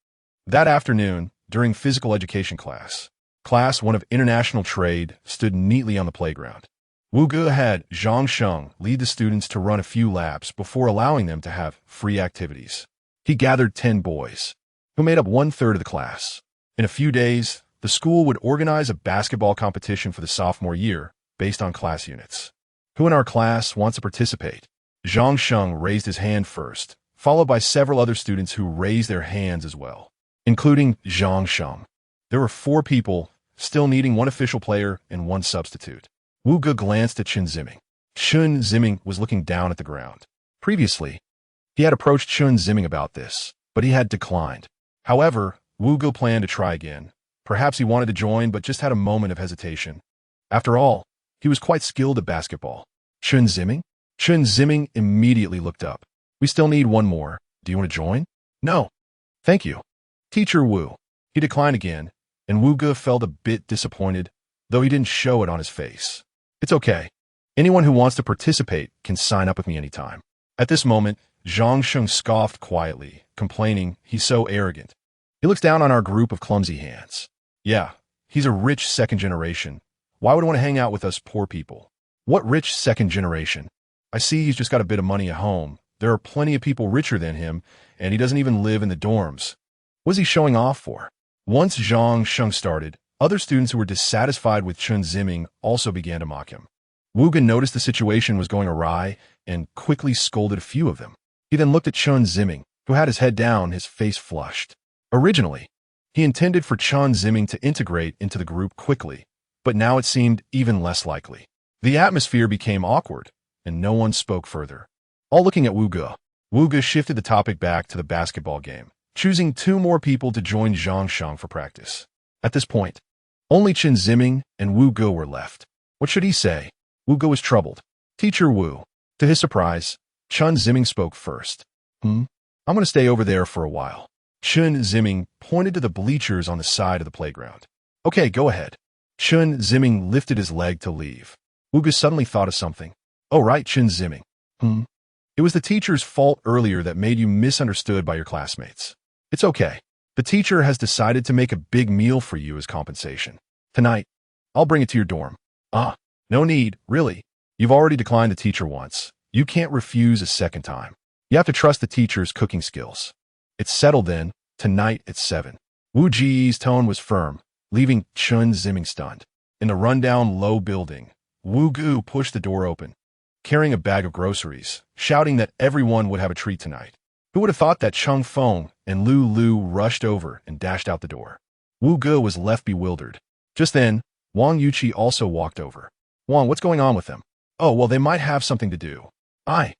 That afternoon, during physical education class, Class 1 of International Trade stood neatly on the playground. Wu Ge had Zhang Sheng lead the students to run a few laps before allowing them to have free activities. He gathered 10 boys, who made up 1/3 of the class. In a few days, the school would organize a basketball competition for the sophomore year based on class units. Who in our class wants to participate? Zhang Sheng raised his hand first, followed by several other students who raised their hands as well, including Zhang Sheng. There were 4 people, still needing 1 official player and 1 substitute. Wu Ge glanced at Chen Ziming. Chen Ziming was looking down at the ground. Previously, he had approached Chen Ziming about this, but he had declined. However, Wu Ge planned to try again. Perhaps he wanted to join, but just had a moment of hesitation. After all, he was quite skilled at basketball. Chen Ziming? Chen Ziming immediately looked up. We still need 1 more. Do you want to join? No. Thank you. Teacher Wu. He declined again, and Wu Ge felt a bit disappointed, though he didn't show it on his face. It's okay. Anyone who wants to participate can sign up with me anytime. At this moment, Zhang Sheng scoffed quietly, complaining he's so arrogant. He looks down on our group of clumsy hands. Yeah, he's a rich second generation. Why would he want to hang out with us poor people? What rich second generation? I see he's just got a bit of money at home. There are plenty of people richer than him, and he doesn't even live in the dorms. What is he showing off for? Once Zhang Sheng started, other students who were dissatisfied with Chen Ziming also began to mock him. Wu Ge noticed the situation was going awry and quickly scolded a few of them. He then looked at Chen Ziming, who had his head down, his face flushed. Originally, he intended for Chen Ziming to integrate into the group quickly, but now it seemed even less likely. The atmosphere became awkward, and no one spoke further. All looking at Wu Ge. Wu Ge shifted the topic back to the basketball game, choosing 2 more people to join Zhang Sheng for practice. At this point, only Chen Ziming and Wu Ge were left. What should he say? Wu Ge was troubled. Teacher Wu. To his surprise, Chen Ziming spoke first. I'm going to stay over there for a while. Chen Ziming pointed to the bleachers on the side of the playground. Okay, go ahead. Chen Ziming lifted his leg to leave. Wu Ge suddenly thought of something. Oh, right, Chen Ziming. It was the teacher's fault earlier that made you misunderstood by your classmates. It's okay. The teacher has decided to make a big meal for you as compensation. Tonight, I'll bring it to your dorm. No need, really. You've already declined the teacher once. You can't refuse a second time. You have to trust the teacher's cooking skills. It's settled then, tonight at 7. Wu Ji's tone was firm, leaving Chen Ziming stunned. In the rundown low building, Wu Ge pushed the door open, carrying a bag of groceries, shouting that everyone would have a treat tonight. Who would have thought that Cheng Feng and Lu Lu rushed over and dashed out the door? Wu Ge was left bewildered. Just then, Wang Yuqi also walked over. Wang, what's going on with them? Oh, well, they might have something to do. I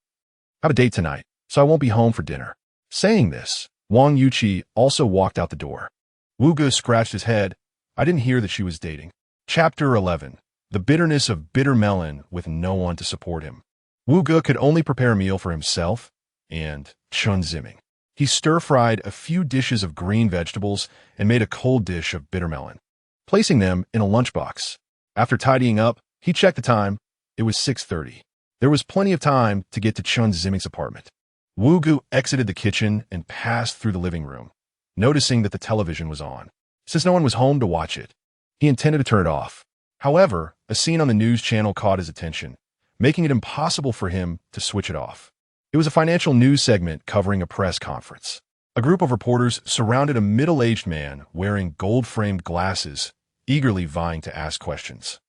have a date tonight, so I won't be home for dinner. Saying this, Wang Yuqi also walked out the door. Wu Ge scratched his head. I didn't hear that she was dating. Chapter 11. The bitterness of bitter melon with no one to support him. Wu Ge could only prepare a meal for himself and Chen Ziming. He stir-fried a few dishes of green vegetables and made a cold dish of bitter melon, placing them in a lunchbox. After tidying up, he checked the time. It was 6:30. There was plenty of time to get to Chen Ziming's apartment. Wu Ge exited the kitchen and passed through the living room, noticing that the television was on. Since no one was home to watch it, he intended to turn it off. However, a scene on the news channel caught his attention, making it impossible for him to switch it off. It was a financial news segment covering a press conference. A group of reporters surrounded a middle-aged man wearing gold-framed glasses, eagerly vying to ask questions.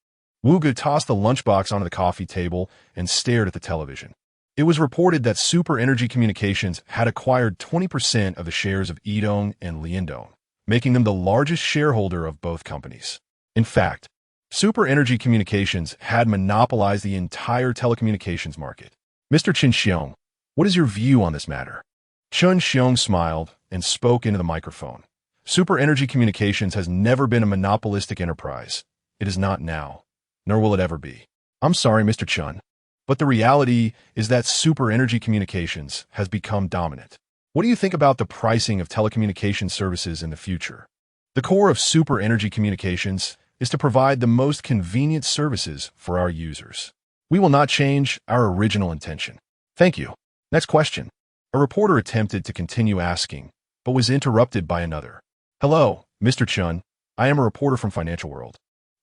Wu Ge tossed the lunchbox onto the coffee table and stared at the television. It was reported that Super Energy Communications had acquired 20% of the shares of Yidong and Liandong, making them the largest shareholder of both companies. In fact, Super Energy Communications had monopolized the entire telecommunications market. Mr. Chen Xiong, what is your view on this matter? Chen Xiong smiled and spoke into the microphone. Super Energy Communications has never been a monopolistic enterprise. It is not now, nor will it ever be. I'm sorry, Mr. Chen, but the reality is that Super Energy Communications has become dominant. What do you think about the pricing of telecommunications services in the future? The core of Super Energy Communications is to provide the most convenient services for our users. We will not change our original intention. Thank you. Next question. A reporter attempted to continue asking, but was interrupted by another. Hello, Mr. Chen. I am a reporter from Financial World.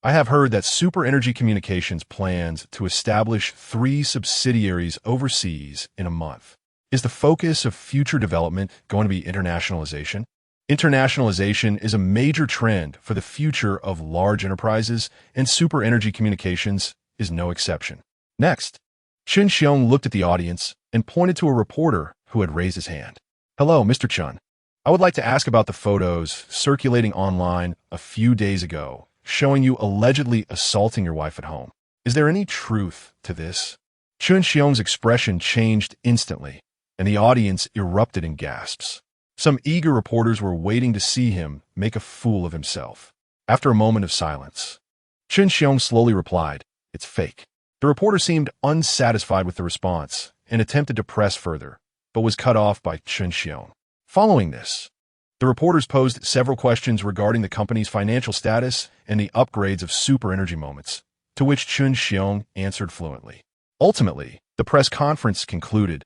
I have heard that Super Energy Communications plans to establish 3 subsidiaries overseas in a month. Is the focus of future development going to be internationalization? Internationalization is a major trend for the future of large enterprises, and Super Energy Communications is no exception. Next, Chen Xiong looked at the audience and pointed to a reporter who had raised his hand. Hello, Mr. Chen. I would like to ask about the photos circulating online a few days ago showing you allegedly assaulting your wife at home. Is there any truth to this? Chen Xiong's expression changed instantly, and the audience erupted in gasps. Some eager reporters were waiting to see him make a fool of himself. After a moment of silence, Chen Xiong slowly replied, "It's fake." The reporter seemed unsatisfied with the response and attempted to press further, but was cut off by Chen Xiong. Following this, the reporters posed several questions regarding the company's financial status and the upgrades of super energy moments, to which Chen Xiong answered fluently. Ultimately, the press conference concluded,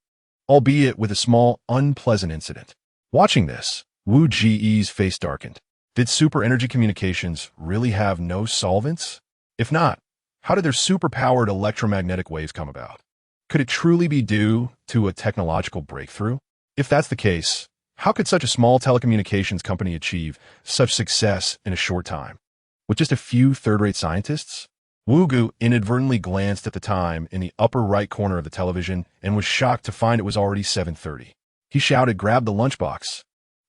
albeit with a small, unpleasant incident. Watching this, Wu Ji's face darkened. Did Super Energy Communications really have no solvents? If not, how did their super-powered electromagnetic waves come about? Could it truly be due to a technological breakthrough? If that's the case, how could such a small telecommunications company achieve such success in a short time? With just a few third-rate scientists? Wu Gu inadvertently glanced at the time in the upper right corner of the television and was shocked to find it was already 7:30. He shouted, "Grab the lunchbox,"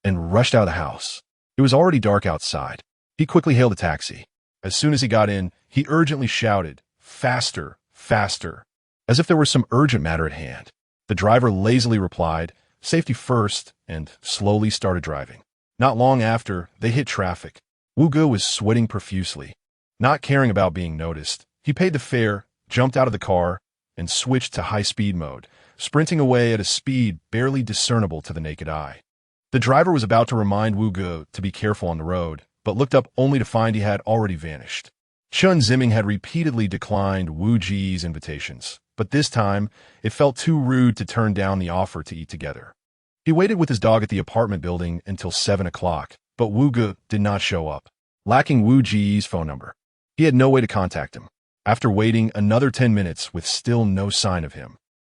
and rushed out of the house. It was already dark outside. He quickly hailed a taxi. As soon as he got in, he urgently shouted, "Faster, faster," as if there were some urgent matter at hand. The driver lazily replied, "Safety first," and slowly started driving. Not long after, they hit traffic. Wu Gu was sweating profusely. Not caring about being noticed, he paid the fare, jumped out of the car, and switched to high-speed mode, sprinting away at a speed barely discernible to the naked eye. The driver was about to remind Wu Gu to be careful on the road, but looked up only to find he had already vanished. Chen Ziming had repeatedly declined Wu Ji's invitations, but this time it felt too rude to turn down the offer to eat together. He waited with his dog at the apartment building until 7 o'clock, but Wu Gu did not show up. Lacking Wu Ji's phone number, he had no way to contact him. After waiting another 10 minutes with still no sign of him,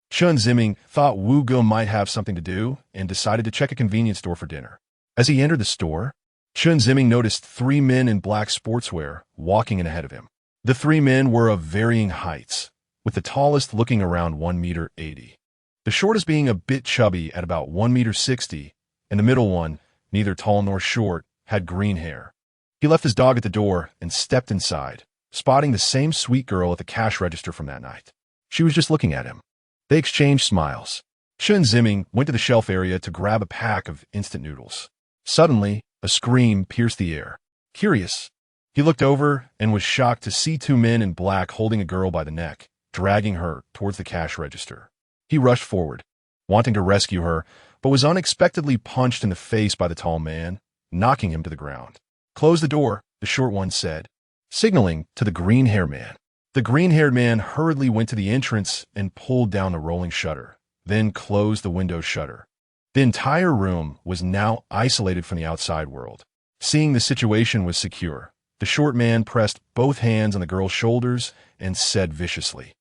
Chen Ziming thought Wu Gu might have something to do and decided to check a convenience store for dinner. As he entered the store, Chen Ziming noticed 3 men in black sportswear walking in ahead of him. The 3 men were of varying heights, with the tallest looking around 1.80 meters. The shortest being a bit chubby at about 1.60 meters, and the middle one, neither tall nor short, had green hair. He left his dog at the door and stepped inside, spotting the same sweet girl at the cash register from that night. She was just looking at him. They exchanged smiles. Chen Ziming went to the shelf area to grab a pack of instant noodles. Suddenly, a scream pierced the air. Curious, he looked over and was shocked to see 2 men in black holding a girl by the neck, dragging her towards the cash register. He rushed forward, wanting to rescue her, but was unexpectedly punched in the face by the tall man, knocking him to the ground. "Close the door," the short one said, signaling to the green-haired man. The green-haired man hurriedly went to the entrance and pulled down the rolling shutter, then closed the window shutter. The entire room was now isolated from the outside world. Seeing the situation was secure, the short man pressed both hands on the girl's shoulders and said viciously,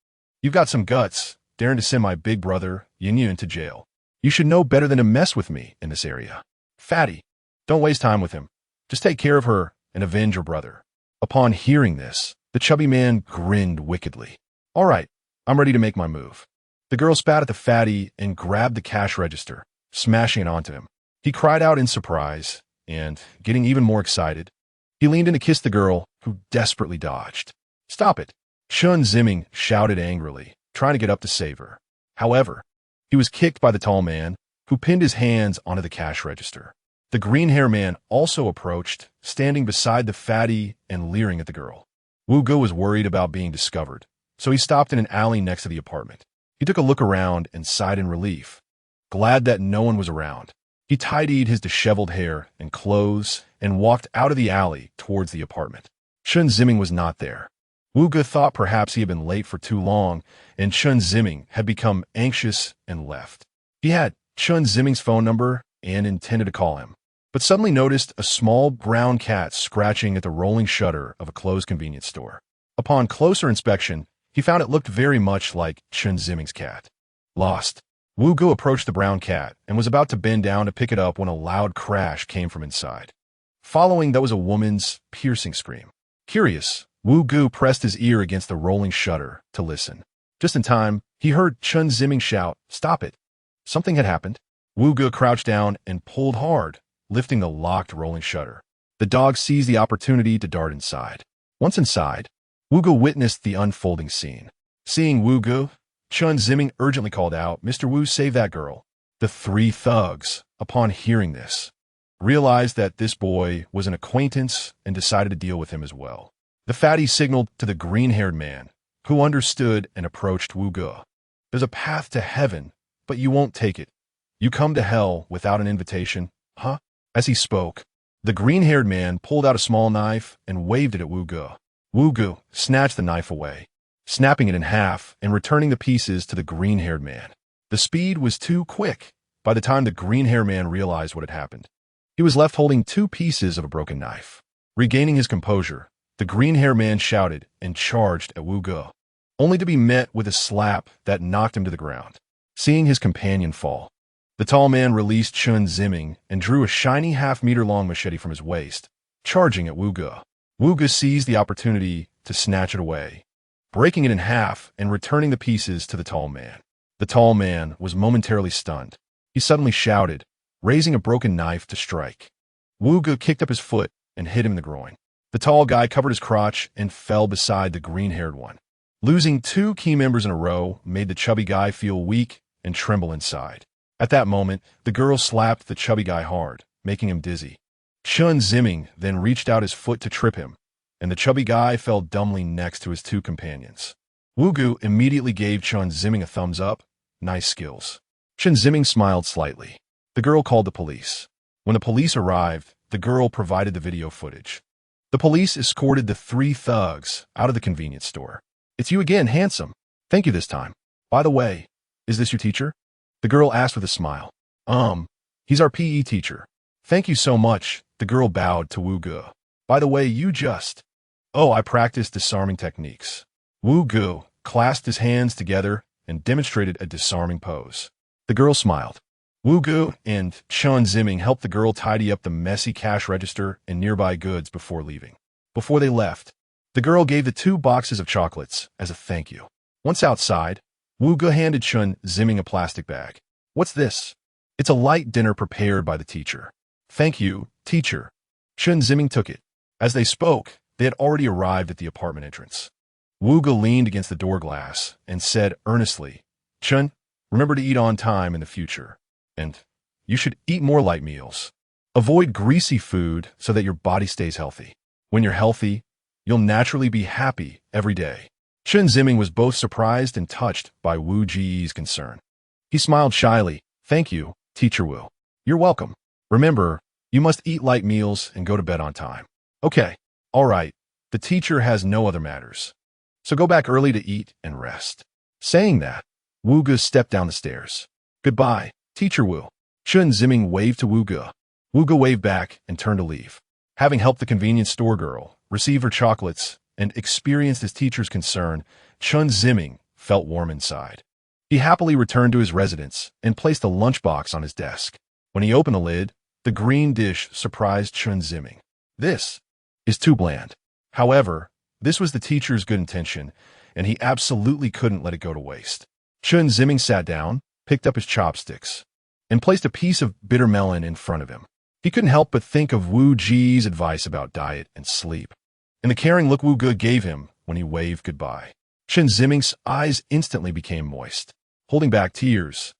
"You've got some guts, daring to send my big brother, Yin into jail. You should know better than to mess with me in this area. Fatty, don't waste time with him. Just take care of her and avenge your brother." Upon hearing this, the chubby man grinned wickedly. "All right, I'm ready to make my move." The girl spat at the fatty and grabbed the cash register, smashing it onto him. He cried out in surprise, and, getting even more excited, he leaned in to kiss the girl, who desperately dodged. "Stop it!" Chen Ziming shouted angrily, trying to get up to save her. However, he was kicked by the tall man, who pinned his hands onto the cash register. The green-haired man also approached, standing beside the fatty and leering at the girl. Wu Gu was worried about being discovered, so he stopped in an alley next to the apartment. He took a look around and sighed in relief, glad that no one was around. He tidied his disheveled hair and clothes and walked out of the alley towards the apartment. Chen Ziming was not there. Wu Gu thought perhaps he had been late for too long, and Chen Ziming had become anxious and left. He had Chen Ziming's phone number and intended to call him. but suddenly noticed a small brown cat scratching at the rolling shutter of a closed convenience store. Upon closer inspection, he found it looked very much like Chen Ziming's cat. Lost, Wu Gu approached the brown cat and was about to bend down to pick it up when a loud crash came from inside. Following that was a woman's piercing scream. Curious, Wu Gu pressed his ear against the rolling shutter to listen. Just in time, he heard Chen Ziming shout, "Stop it!" Something had happened. Wu Gu crouched down and pulled hard, lifting the locked rolling shutter. The dog seized the opportunity to dart inside. Once inside, Wu Gu witnessed the unfolding scene. Seeing Wu Gu, Chen Ziming urgently called out, "Mr. Wu, save that girl." The three thugs, upon hearing this, realized that this boy was an acquaintance and decided to deal with him as well. The fatty signaled to the green-haired man, who understood and approached Wu Gu. "There's a path to heaven, but you won't take it. You come to hell without an invitation, huh?" As he spoke, the green-haired man pulled out a small knife and waved it at Wu Gu. Wu Gu snatched the knife away, snapping it in half and returning the pieces to the green-haired man. The speed was too quick. By the time the green-haired man realized what had happened, he was left holding 2 pieces of a broken knife. Regaining his composure, the green-haired man shouted and charged at Wu Gu, only to be met with a slap that knocked him to the ground. Seeing his companion fall, the tall man released Chen Ziming and drew a shiny half-meter-long machete from his waist, charging at Wu Gu. Wu Gu seized the opportunity to snatch it away, breaking it in half and returning the pieces to the tall man. The tall man was momentarily stunned. He suddenly shouted, raising a broken knife to strike. Wu Gu kicked up his foot and hit him in the groin. The tall guy covered his crotch and fell beside the green-haired one. Losing 2 key members in a row made the chubby guy feel weak and tremble inside. At that moment, the girl slapped the chubby guy hard, making him dizzy. Chen Ziming then reached out his foot to trip him, and the chubby guy fell dumbly next to his 2 companions. Wu Gu immediately gave Chen Ziming a thumbs up. "Nice skills." Chen Ziming smiled slightly. The girl called the police. When the police arrived, the girl provided the video footage. The police escorted the 3 thugs out of the convenience store. "It's you again, handsome. Thank you this time. By the way, is this your teacher?" The girl asked with a smile. He's our PE teacher." "Thank you so much." The girl bowed to Wu Gu. "By the way, you just—" "Oh, I practice disarming techniques." Wu Gu clasped his hands together and demonstrated a disarming pose. The girl smiled. Wu Gu and Chen Ziming helped the girl tidy up the messy cash register and nearby goods before leaving. Before they left, the girl gave the 2 boxes of chocolates as a thank you. Once outside, Wu Gu handed Chen Ziming a plastic bag. "What's this?" "It's a light dinner prepared by the teacher." "Thank you, teacher." Chen Ziming took it. As they spoke, they had already arrived at the apartment entrance. Wu Gu leaned against the door glass and said earnestly, "Chen, remember to eat on time in the future. And you should eat more light meals. Avoid greasy food so that your body stays healthy. When you're healthy, you'll naturally be happy every day." Chen Ziming was both surprised and touched by Wu Ji's concern. He smiled shyly. "Thank you, Teacher Wu." "You're welcome. Remember, you must eat light meals and go to bed on time." "Okay, all right. The teacher has no other matters. So go back early to eat and rest." Saying that, Wu Gu stepped down the stairs. "Goodbye, Teacher Wu." Chen Ziming waved to Wu Gu. Wu Gu waved back and turned to leave. Having helped the convenience store girl receive her chocolates and experienced his teacher's concern, Chen Ziming felt warm inside. He happily returned to his residence and placed a lunchbox on his desk. When he opened the lid, the green dish surprised Chen Ziming. "This is too bland." However, this was the teacher's good intention, and he absolutely couldn't let it go to waste. Chen Ziming sat down, picked up his chopsticks, and placed a piece of bitter melon in front of him. He couldn't help but think of Wu Ji's advice about diet and sleep, and the caring look Wu Gu gave him when he waved goodbye. Chen Ziming's eyes instantly became moist. Holding back tears,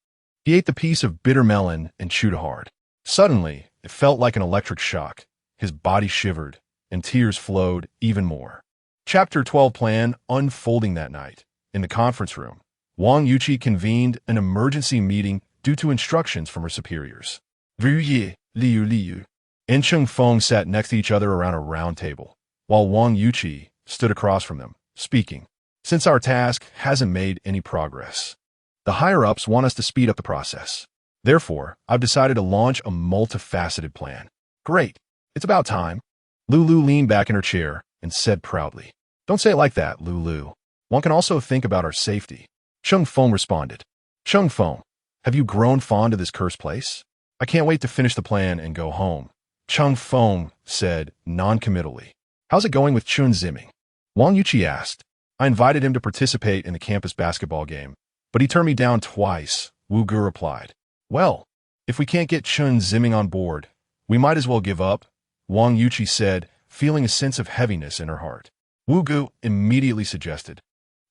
he ate the piece of bitter melon and chewed hard. Suddenly, it felt like an electric shock. His body shivered, and tears flowed even more. Chapter 12 plan unfolding that night. In the conference room, Wang Yuqi convened an emergency meeting due to instructions from her superiors. Ru Yi, Liu, and Cheng Feng sat next to each other around a round table, while Wang Yuqi stood across from them, speaking. "Since our task hasn't made any progress, the higher-ups want us to speed up the process. Therefore, I've decided to launch a multifaceted plan. Great. It's about time. Lulu leaned back in her chair and said proudly. Don't say it like that, Lulu. One can also think about our safety. Chung Feng responded. Chung Feng, have you grown fond of this cursed place? I can't wait to finish the plan and go home. Chung Feng said non-committally. How's it going with Chen Ziming? Wang Yuqi asked. I invited him to participate in the campus basketball game, but he turned me down twice, Wu Gu replied. Well, if we can't get Chen Ziming on board, we might as well give up, Wang Yuqi said, feeling a sense of heaviness in her heart. Wu Gu immediately suggested.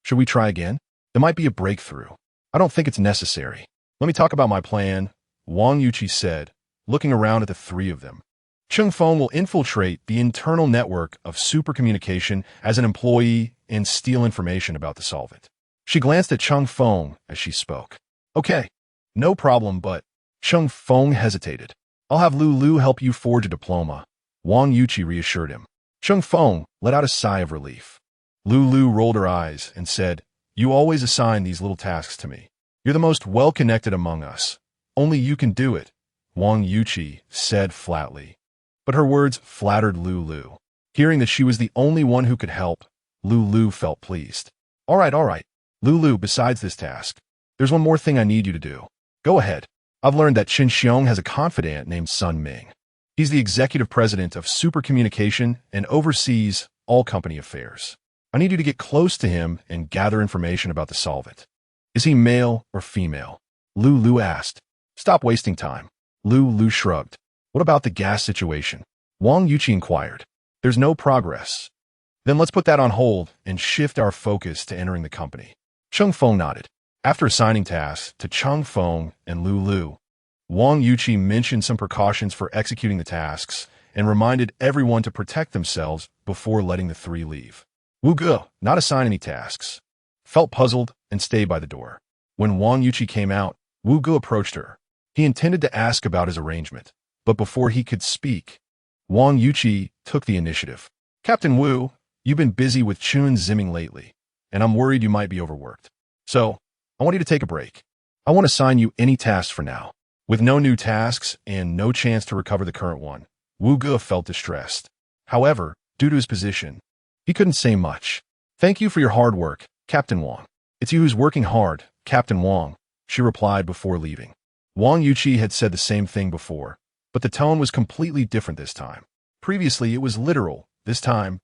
Should we try again? There might be a breakthrough. I don't think it's necessary. Let me talk about my plan, Wang Yuqi said, looking around at the three of them. Chung Feng will infiltrate the internal network of supercommunication as an employee and steal information about the solvent. She glanced at Chung Feng as she spoke. Okay, no problem, but Chung Feng hesitated. I'll have Lulu help you forge a diploma, Wang Yuqi reassured him. Chung Feng let out a sigh of relief. Lulu rolled her eyes and said, You always assign these little tasks to me. You're the most well-connected among us. Only you can do it, Wang Yuqi said flatly. But her words flattered Lulu. Hearing that she was the only one who could help, Lulu felt pleased. All right. Lulu, besides this task, there's one more thing I need you to do. Go ahead. I've learned that Chen Xiong has a confidant named Sun Ming. He's the executive president of Supercommunication and oversees all company affairs. I need you to get close to him and gather information about the solvent. Is he male or female? Lulu asked. Stop wasting time. Lulu shrugged. What about the gas situation? Wang Yuqi inquired. There's no progress. Then let's put that on hold and shift our focus to entering the company. Chung Feng nodded. After assigning tasks to Chung Feng and Lulu, Wang Yuqi mentioned some precautions for executing the tasks and reminded everyone to protect themselves before letting the three leave. Wu Gu, not assign any tasks, felt puzzled and stayed by the door. When Wang Yuqi came out, Wu Gu approached her. He intended to ask about his arrangement, but before he could speak, Wang Yuqi took the initiative. Captain Wu, you've been busy with Chen Ziming lately, and I'm worried you might be overworked. So, I want you to take a break. I won't assign you any tasks for now. With no new tasks and no chance to recover the current one, Wu Gu felt distressed. However, due to his position, he couldn't say much. Thank you for your hard work, Captain Wang. It's you who's working hard, Captain Wang, she replied before leaving. Wang Yuqi had said the same thing before, but the tone was completely different this time. Previously, it was literal. This time,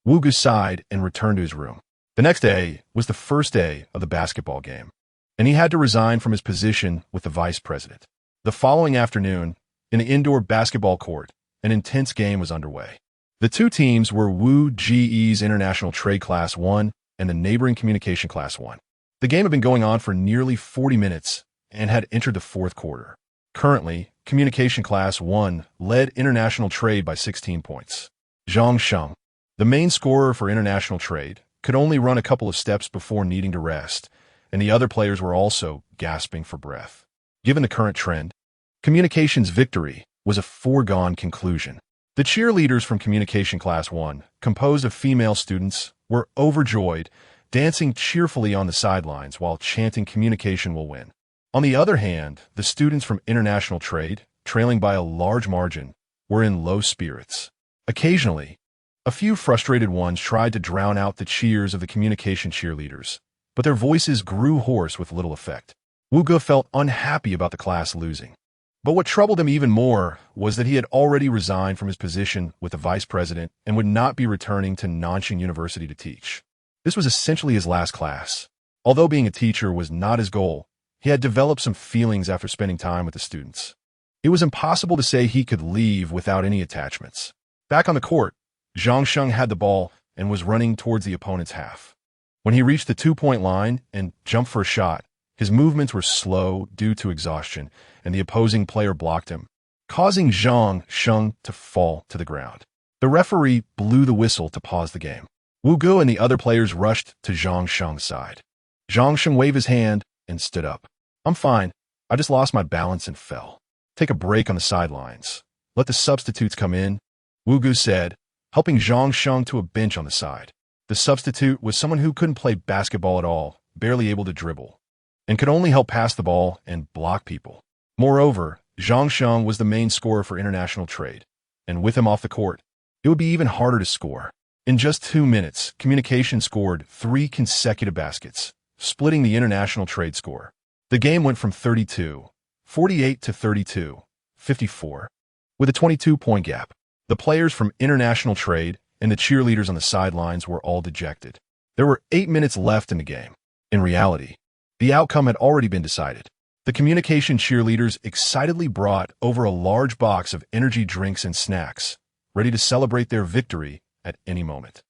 Wu Gu sighed and returned to his room. The next day was the first day of the basketball game, and he had to resign from his position with the vice president. The following afternoon, in the indoor basketball court, an intense game was underway. The two teams were Wu Ji's International Trade Class 1 and the neighboring Communication Class 1. The game had been going on for nearly 40 minutes and had entered the fourth quarter. Currently, Communication Class 1 led International Trade by 16 points. Zhang Sheng, the main scorer for International Trade, could only run a couple of steps before needing to rest, and the other players were also gasping for breath. Given the current trend, Communication's victory was a foregone conclusion. The cheerleaders from Communication Class 1, composed of female students, were overjoyed, dancing cheerfully on the sidelines while chanting Communication will win. On the other hand, the students from International Trade, trailing by a large margin, were in low spirits. Occasionally, a few frustrated ones tried to drown out the cheers of the Communication cheerleaders, but their voices grew hoarse with little effect. Wu Gu felt unhappy about the class losing. But what troubled him even more was that he had already resigned from his position with the vice president and would not be returning to Nanjing University to teach. This was essentially his last class. Although being a teacher was not his goal, he had developed some feelings after spending time with the students. It was impossible to say he could leave without any attachments. Back on the court, Zhang Sheng had the ball and was running towards the opponent's half. When he reached the two-point line and jumped for a shot, his movements were slow due to exhaustion, and the opposing player blocked him, causing Zhang Sheng to fall to the ground. The referee blew the whistle to pause the game. Wu Gu and the other players rushed to Zhang Sheng's side. Zhang Sheng waved his hand and stood up. I'm fine. I just lost my balance and fell. Take a break on the sidelines. Let the substitutes come in, Wu Gu said, helping Zhang Sheng to a bench on the side. The substitute was someone who couldn't play basketball at all, barely able to dribble, and could only help pass the ball and block people. Moreover, Zhang Sheng was the main scorer for International Trade, and with him off the court, it would be even harder to score. In just 2 minutes, Communication scored 3 consecutive baskets, splitting the international trade score. The game went from 32-48 to 32-54, with a 22-point gap. The players from international trade and the cheerleaders on the sidelines were all dejected. There were 8 minutes left in the game. In reality, the outcome had already been decided. The Communication cheerleaders excitedly brought over a large box of energy drinks and snacks, ready to celebrate their victory at any moment.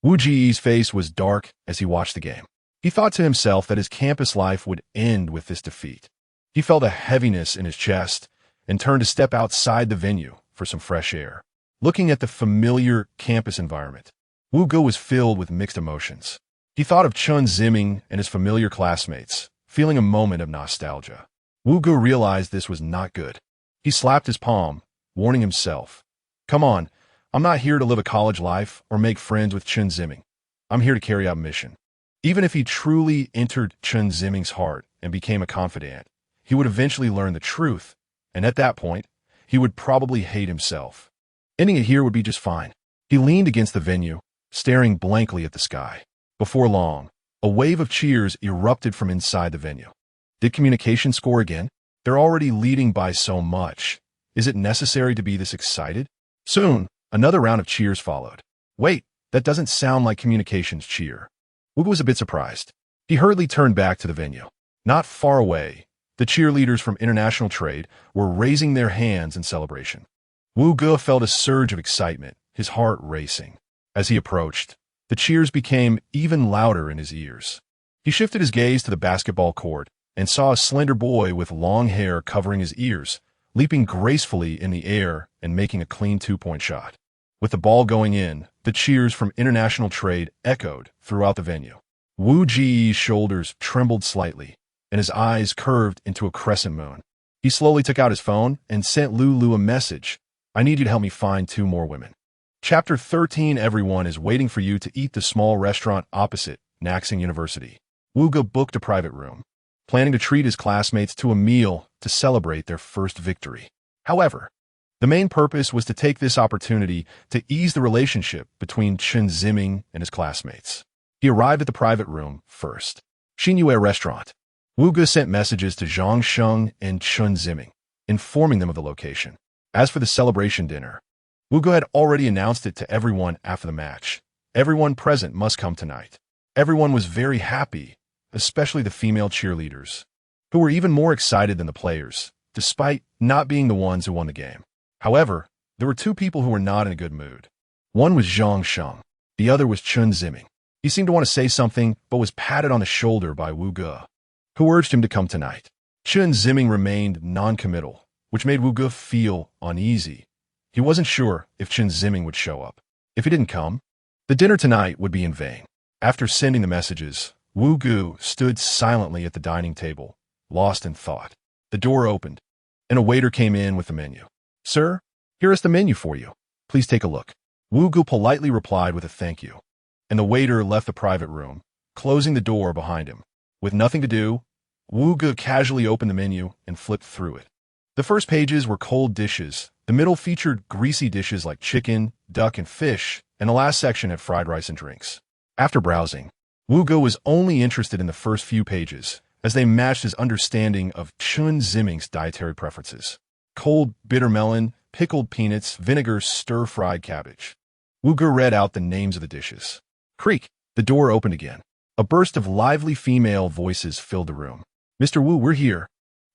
Wu Ji's face was dark as he watched the game. He thought to himself that his campus life would end with this defeat. He felt a heaviness in his chest and turned to step outside the venue for some fresh air. Looking at the familiar campus environment, Wu Ge was filled with mixed emotions. He thought of Chen Ziming and his familiar classmates, feeling a moment of nostalgia. Wu Ge realized this was not good. He slapped his palm, warning himself, "Come on, I'm not here to live a college life or make friends with Chen Ziming. I'm here to carry out mission." Even if he truly entered Chen Ziming's heart and became a confidant, he would eventually learn the truth, and at that point, he would probably hate himself. Ending it here would be just fine. He leaned against the venue, staring blankly at the sky. Before long, a wave of cheers erupted from inside the venue. Did Communication score again? They're already leading by so much. Is it necessary to be this excited? Soon, another round of cheers followed. Wait, that doesn't sound like Communication's cheer. Wu was a bit surprised. He hurriedly turned back to the venue. Not far away, the cheerleaders from international trade were raising their hands in celebration. Wu Ge felt a surge of excitement, his heart racing. As he approached, the cheers became even louder in his ears. He shifted his gaze to the basketball court and saw a slender boy with long hair covering his ears, leaping gracefully in the air and making a clean 2-point shot. With the ball going in, the cheers from international trade echoed throughout the venue. Wu Ji's shoulders trembled slightly, and his eyes curved into a crescent moon. He slowly took out his phone and sent Lulu a message. "I need you to help me find 2 more women." Chapter 13. Everyone is waiting for you to eat the small restaurant opposite Xijing University. Wu Ge booked a private room, planning to treat his classmates to a meal to celebrate their first victory. However, the main purpose was to take this opportunity to ease the relationship between Chen Ziming and his classmates. He arrived at the private room first. Xingyue Restaurant. Wu Ge sent messages to Zhang Sheng and Chen Ziming, informing them of the location. As for the celebration dinner, Wu Ge had already announced it to everyone after the match. Everyone present must come tonight. Everyone was very happy, especially the female cheerleaders, who were even more excited than the players, despite not being the ones who won the game. However, there were 2 people who were not in a good mood. One was Zhang Sheng. The other was Chen Ziming. He seemed to want to say something, but was patted on the shoulder by Wu Ge, who urged him to come tonight. Chen Ziming remained non-committal, which made Wu Ge feel uneasy. He wasn't sure if Chen Ziming would show up. If he didn't come, the dinner tonight would be in vain. After sending the messages, Wu Ge stood silently at the dining table, lost in thought. The door opened, and a waiter came in with the menu. "Sir, here is the menu for you. Please take a look." Wu Ge politely replied with a thank you, and the waiter left the private room, closing the door behind him. With nothing to do, Wu Ge casually opened the menu and flipped through it. The first pages were cold dishes, the middle featured greasy dishes like chicken, duck, and fish, and the last section had fried rice and drinks. After browsing, Wu Ge was only interested in the first few pages, as they matched his understanding of Chen Ziming's dietary preferences. Cold bitter melon, pickled peanuts, vinegar, stir-fried cabbage. Wu Ge read out the names of the dishes. Creak! The door opened again. A burst of lively female voices filled the room. "Mr. Wu, we're here."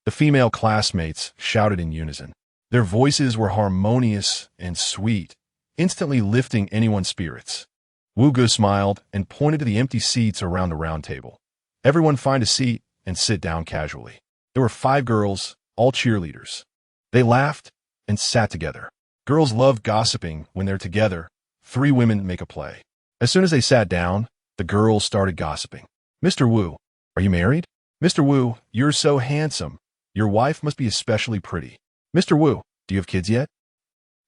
The female classmates shouted in unison. Their voices were harmonious and sweet, instantly lifting anyone's spirits. Wu Ge smiled and pointed to the empty seats around the round table. "Everyone find a seat and sit down casually." There were 5 girls, all cheerleaders. They laughed and sat together. Girls love gossiping when they're together. 3 women make a play. As soon as they sat down, the girls started gossiping. "Mr. Wu, are you married? Mr. Wu, you're so handsome. Your wife must be especially pretty. Mr. Wu, do you have kids yet?"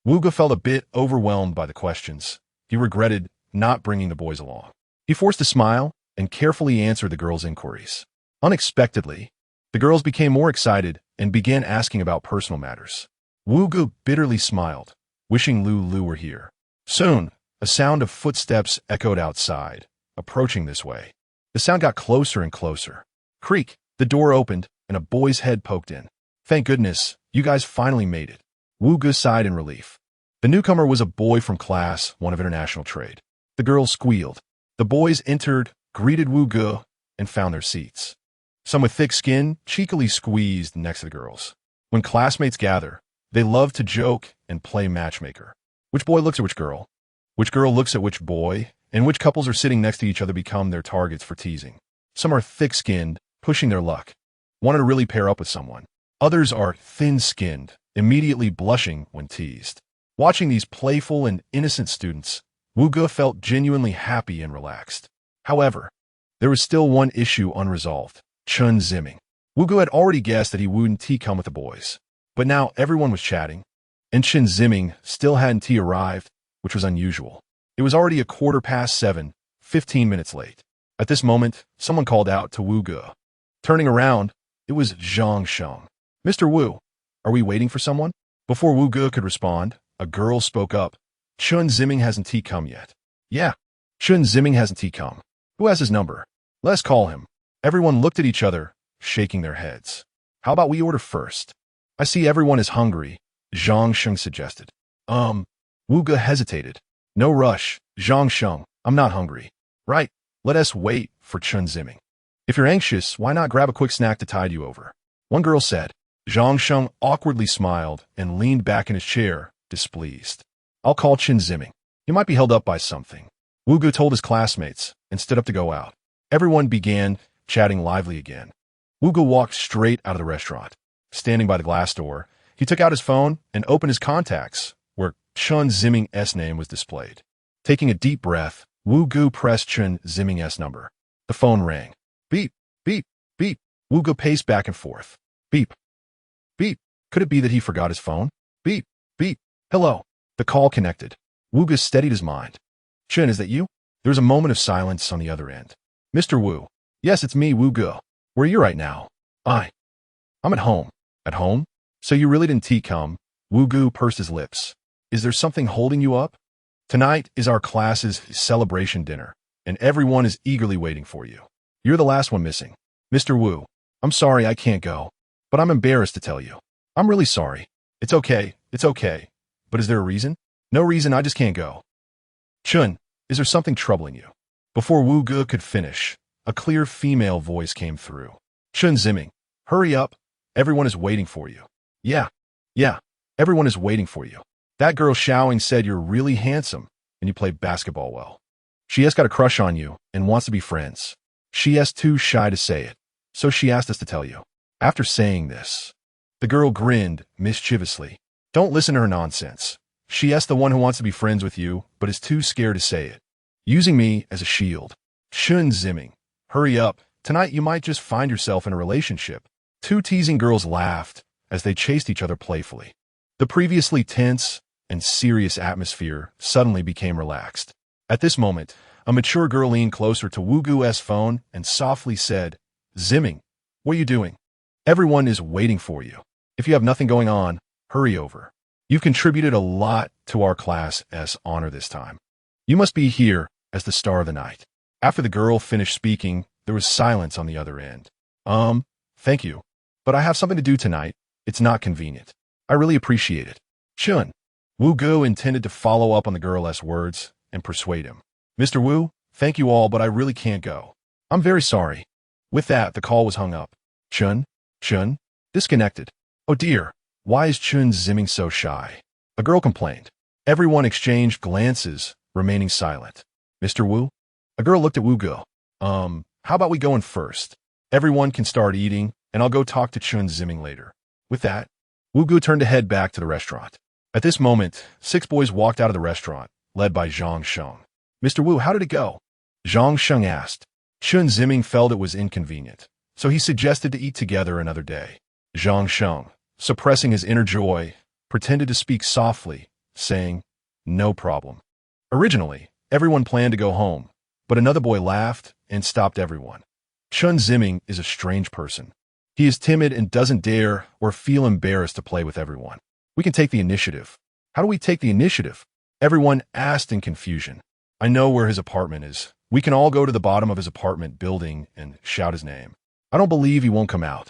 Wu Ge felt a bit overwhelmed by the questions. He regretted not bringing the boys along. He forced a smile and carefully answered the girls' inquiries. Unexpectedly, the girls became more excited and began asking about personal matters. Wu Ge bitterly smiled, wishing Lu were here. Soon, a sound of footsteps echoed outside, approaching this way. The sound got closer and closer. Creak, the door opened, and a boy's head poked in. Thank goodness, you guys finally made it. Wu Ge sighed in relief. The newcomer was a boy from class 1 of international trade. The girls squealed. The boys entered, greeted Wu Ge, and found their seats. Some with thick skin cheekily squeezed next to the girls. When classmates gather, they love to joke and play matchmaker. Which boy looks at which girl? Which girl looks at which boy? And which couples are sitting next to each other become their targets for teasing. Some are thick-skinned, pushing their luck, wanting to really pair up with someone. Others are thin-skinned, immediately blushing when teased. Watching these playful and innocent students, Wu Ge felt genuinely happy and relaxed. However, there was still one issue unresolved: Chen Ziming. Wu Ge had already guessed that he wouldn't tea-come with the boys, but now everyone was chatting, and Chen Ziming still hadn't tea-arrived, which was unusual. It was already 7:15, 15 minutes late. At this moment, someone called out to Wu Ge. Turning around, it was Zhang Sheng. Mr. Wu, are we waiting for someone? Before Wu Ge could respond, a girl spoke up. Chen Ziming hasn't tea-come yet. Yeah, Chen Ziming hasn't tea-come. Who has his number? Let's call him. Everyone looked at each other, shaking their heads. How about we order first? I see everyone is hungry, Zhang Sheng suggested. Wu Ge hesitated. No rush, Zhang Sheng, I'm not hungry. Right, let us wait for Chen Ziming. If you're anxious, why not grab a quick snack to tide you over? One girl said. Zhang Sheng awkwardly smiled and leaned back in his chair, displeased. I'll call Chen Ziming. He might be held up by something. Wu Ge told his classmates and stood up to go out. Everyone began chatting lively again. Wu Ge walked straight out of the restaurant. Standing by the glass door, he took out his phone and opened his contacts, where Chen Ziming's name was displayed. Taking a deep breath, Wu Ge pressed Chen Ziming's number. The phone rang. Beep, beep, beep. Wu Ge paced back and forth. Beep, beep. Could it be that he forgot his phone? Beep, beep. Hello. The call connected. Wu Ge steadied his mind. Chen, is that you? There was a moment of silence on the other end. Mr. Wu. Yes, it's me, Wu Ge. Where are you right now? I'm at home. At home? So you really didn't tea-come? Wu Ge pursed his lips. Is there something holding you up? Tonight is our class's celebration dinner, and everyone is eagerly waiting for you. You're the last one missing. Mr. Wu, I'm sorry I can't go, but I'm embarrassed to tell you. I'm really sorry. It's okay. But is there a reason? No reason, I just can't go. Chun, is there something troubling you? Before Wu Ge could finish, a clear female voice came through. Chen Ziming, hurry up. Everyone is waiting for you. Yeah, everyone is waiting for you. That girl Xiaoing said you're really handsome and you play basketball well. She has got a crush on you and wants to be friends. She is too shy to say it, so she asked us to tell you. After saying this, the girl grinned mischievously. Don't listen to her nonsense. She is the one who wants to be friends with you, but is too scared to say it. Using me as a shield. Chen Ziming, hurry up. Tonight you might just find yourself in a relationship. Two teasing girls laughed as they chased each other playfully. The previously tense and serious atmosphere suddenly became relaxed. At this moment, a mature girl leaned closer to Wu Ge's phone and softly said, Ziming, what are you doing? Everyone is waiting for you. If you have nothing going on, hurry over. You've contributed a lot to our class's honor this time. You must be here as the star of the night. After the girl finished speaking, there was silence on the other end. Thank you. But I have something to do tonight. It's not convenient. I really appreciate it. Chun. Wu Ge intended to follow up on the girl's words and persuade him. Mr. Wu, thank you all, but I really can't go. I'm very sorry. With that, the call was hung up. Chun, disconnected. Oh dear, why is Chen Ziming so shy? A girl complained. Everyone exchanged glances, remaining silent. Mr. Wu? A girl looked at Wu Ge. How about we go in first? Everyone can start eating, and I'll go talk to Chen Ziming later. With that, Wu Ge turned to head back to the restaurant. At this moment, 6 boys walked out of the restaurant, led by Zhang Sheng. Mr. Wu, how did it go? Zhang Sheng asked. Chen Ziming felt it was inconvenient, so he suggested to eat together another day. Zhang Sheng, suppressing his inner joy, pretended to speak softly, saying, no problem. Originally, everyone planned to go home, but another boy laughed and stopped everyone. Chen Ziming is a strange person. He is timid and doesn't dare or feel embarrassed to play with everyone. We can take the initiative. How do we take the initiative? Everyone asked in confusion. I know where his apartment is. We can all go to the bottom of his apartment building and shout his name. I don't believe he won't come out.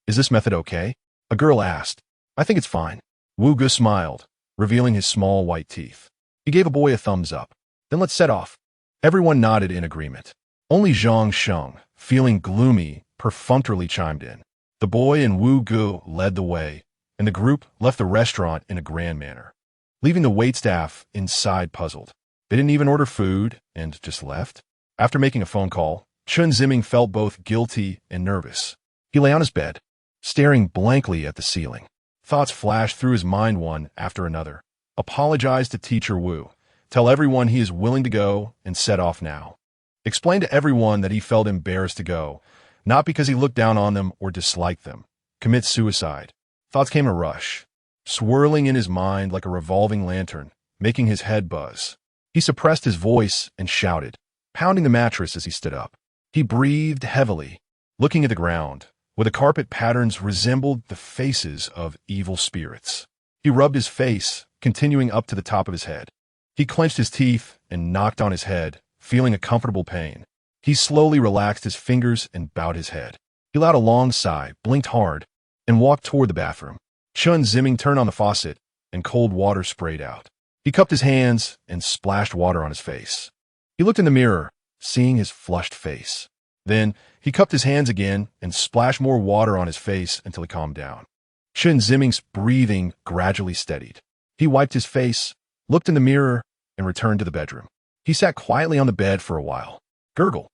Is this method okay? A girl asked. I think it's fine. Wu Ge smiled, revealing his small white teeth. He gave a boy a thumbs up. Then let's set off. Everyone nodded in agreement. Only Zhang Sheng, feeling gloomy, perfunctorily chimed in. The boy and Wu Ge led the way, and the group left the restaurant in a grand manner, leaving the waitstaff inside puzzled. They didn't even order food and just left. After making a phone call, Chen Ziming felt both guilty and nervous. He lay on his bed, staring blankly at the ceiling. Thoughts flashed through his mind one after another. Apologize to Teacher Wu. Tell everyone he is willing to go and set off now. Explain to everyone that he felt embarrassed to go, not because he looked down on them or disliked them. Commit suicide. Thoughts came in a rush, swirling in his mind like a revolving lantern, making his head buzz. He suppressed his voice and shouted, pounding the mattress as he stood up. He breathed heavily, looking at the ground, where the carpet patterns resembled the faces of evil spirits. He rubbed his face, continuing up to the top of his head. He clenched his teeth and knocked on his head, feeling a comfortable pain. He slowly relaxed his fingers and bowed his head. He let out a long sigh, blinked hard, and walked toward the bathroom. Chen Ziming turned on the faucet, and cold water sprayed out. He cupped his hands and splashed water on his face. He looked in the mirror, seeing his flushed face. Then, he cupped his hands again and splashed more water on his face until he calmed down. Chen Ziming's breathing gradually steadied. He wiped his face, looked in the mirror, and returned to the bedroom. He sat quietly on the bed for a while. Gurgle.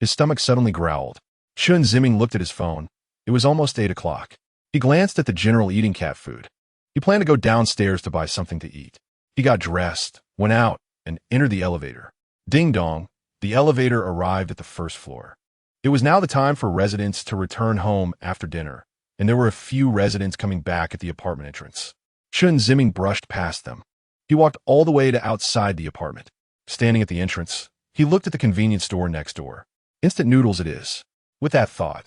His stomach suddenly growled. Chen Ziming looked at his phone. It was almost 8 o'clock. He glanced at the general eating cat food. He planned to go downstairs to buy something to eat. He got dressed, went out, and entered the elevator. Ding dong, the elevator arrived at the first floor. It was now the time for residents to return home after dinner, and there were a few residents coming back at the apartment entrance. Chen Ziming brushed past them. He walked all the way to outside the apartment. Standing at the entrance, he looked at the convenience store next door. Instant noodles it is. With that thought,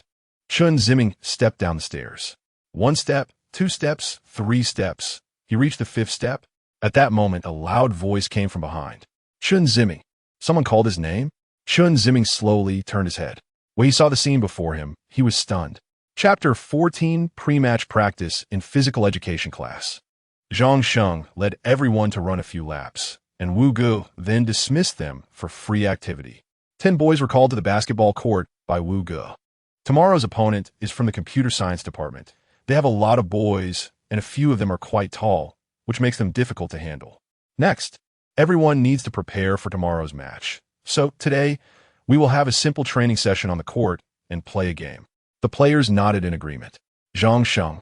Chen Ziming stepped down the stairs. 1 step, 2 steps, 3 steps. He reached the 5th step. At that moment, a loud voice came from behind. Chen Ziming. Someone called his name? Chen Ziming slowly turned his head. When he saw the scene before him, he was stunned. Chapter 14, Pre-Match Practice in Physical Education Class. Zhang Sheng led everyone to run a few laps, and Wu Ge then dismissed them for free activity. 10 boys were called to the basketball court by Wu Ge. Tomorrow's opponent is from the computer science department. They have a lot of boys, and a few of them are quite tall, which makes them difficult to handle. Next, everyone needs to prepare for tomorrow's match. So today, we will have a simple training session on the court and play a game. The players nodded in agreement. Zhang Sheng,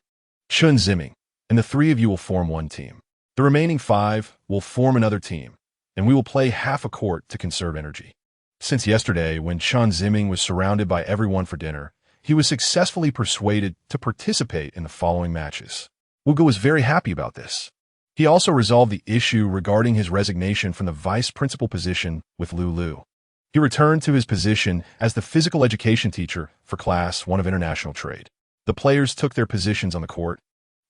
Chen Ziming, and the 3 of you will form one team. The remaining 5 will form another team, and we will play half a court to conserve energy. Since yesterday, when Chen Ziming was surrounded by everyone for dinner, he was successfully persuaded to participate in the following matches. Wu Ge was very happy about this. He also resolved the issue regarding his resignation from the vice principal position with Lu. He returned to his position as the physical education teacher for Class 1 of International Trade. The players took their positions on the court,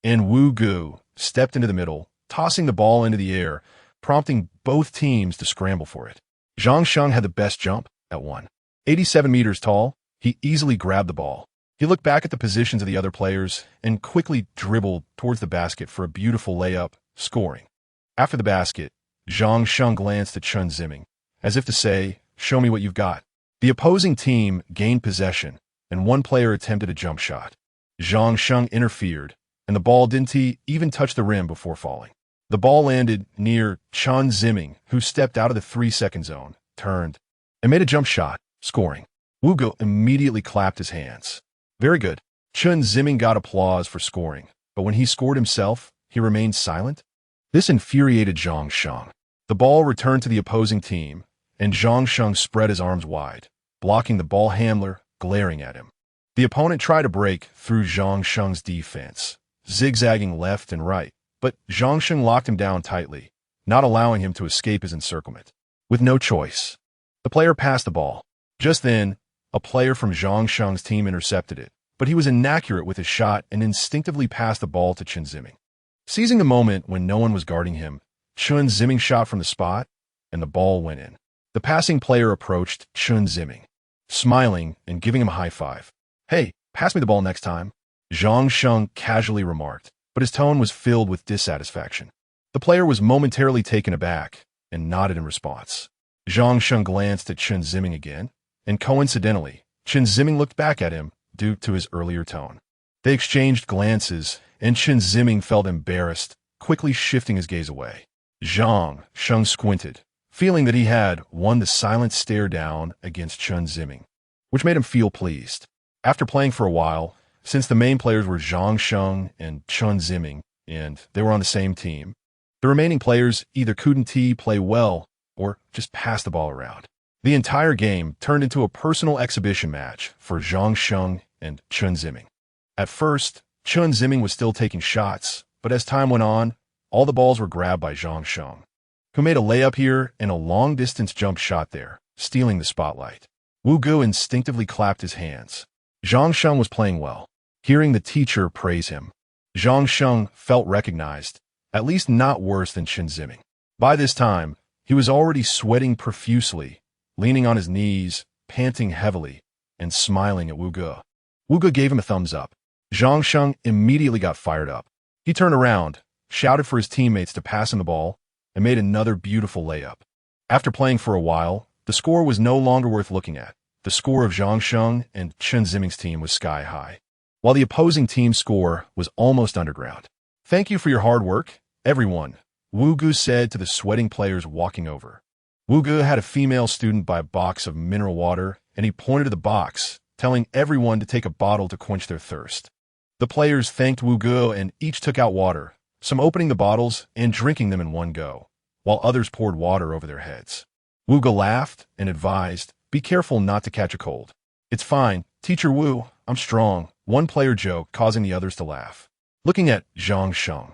and Wu Ge stepped into the middle, tossing the ball into the air, prompting both teams to scramble for it. Zhang Sheng had the best jump at 187 meters tall. He easily grabbed the ball. He looked back at the positions of the other players and quickly dribbled towards the basket for a beautiful layup, scoring. After the basket, Zhang Sheng glanced at Chen Ziming, as if to say, "Show me what you've got." The opposing team gained possession, and one player attempted a jump shot. Zhang Sheng interfered, and the ball didn't even touch the rim before falling. The ball landed near Chen Ziming, who stepped out of the 3-second zone, turned, and made a jump shot, scoring. Wu Ge immediately clapped his hands. Very good. Chen Ziming got applause for scoring, but when he scored himself, he remained silent. This infuriated Zhang Sheng. The ball returned to the opposing team, and Zhang Sheng spread his arms wide, blocking the ball handler, glaring at him. The opponent tried to break through Zhang Sheng's defense, zigzagging left and right, but Zhang Sheng locked him down tightly, not allowing him to escape his encirclement. With no choice, the player passed the ball. Just then, a player from Zhang Sheng's team intercepted it, but he was inaccurate with his shot and instinctively passed the ball to Chen Ziming. Seizing the moment when no one was guarding him, Chen Ziming shot from the spot, and the ball went in. The passing player approached Chen Ziming, smiling and giving him a high five. "Hey, pass me the ball next time," Zhang Sheng casually remarked, but his tone was filled with dissatisfaction. The player was momentarily taken aback and nodded in response. Zhang Sheng glanced at Chen Ziming again, and coincidentally, Chen Ziming looked back at him due to his earlier tone. They exchanged glances, and Chen Ziming felt embarrassed, quickly shifting his gaze away. Zhang Sheng squinted, feeling that he had won the silent stare down against Chen Ziming, which made him feel pleased. After playing for a while, since the main players were Zhang Sheng and Chen Ziming, and they were on the same team, the remaining players either couldn't play well or just pass the ball around. The entire game turned into a personal exhibition match for Zhang Sheng and Chen Ziming. At first, Chen Ziming was still taking shots, but as time went on, all the balls were grabbed by Zhang Sheng, who made a layup here and a long-distance jump shot there, stealing the spotlight. Wu Gu instinctively clapped his hands. Zhang Sheng was playing well. Hearing the teacher praise him, Zhang Sheng felt recognized, at least not worse than Chen Ziming. By this time, he was already sweating profusely, leaning on his knees, panting heavily, and smiling at Wu Gu. Wu Gu gave him a thumbs up. Zhang Sheng immediately got fired up. He turned around, shouted for his teammates to pass him the ball, and made another beautiful layup. After playing for a while, the score was no longer worth looking at. The score of Zhang Sheng and Chen Ziming's team was sky high, while the opposing team's score was almost underground. "Thank you for your hard work, everyone," Wu Gu said to the sweating players walking over. Wu Gu had a female student buy a box of mineral water, and he pointed to the box, telling everyone to take a bottle to quench their thirst. The players thanked Wu Gu and each took out water, some opening the bottles and drinking them in one go, while others poured water over their heads. Wu Gu laughed and advised, "Be careful not to catch a cold." "It's fine, Teacher Wu, I'm strong," one player joked, causing the others to laugh. Looking at Zhang Sheng,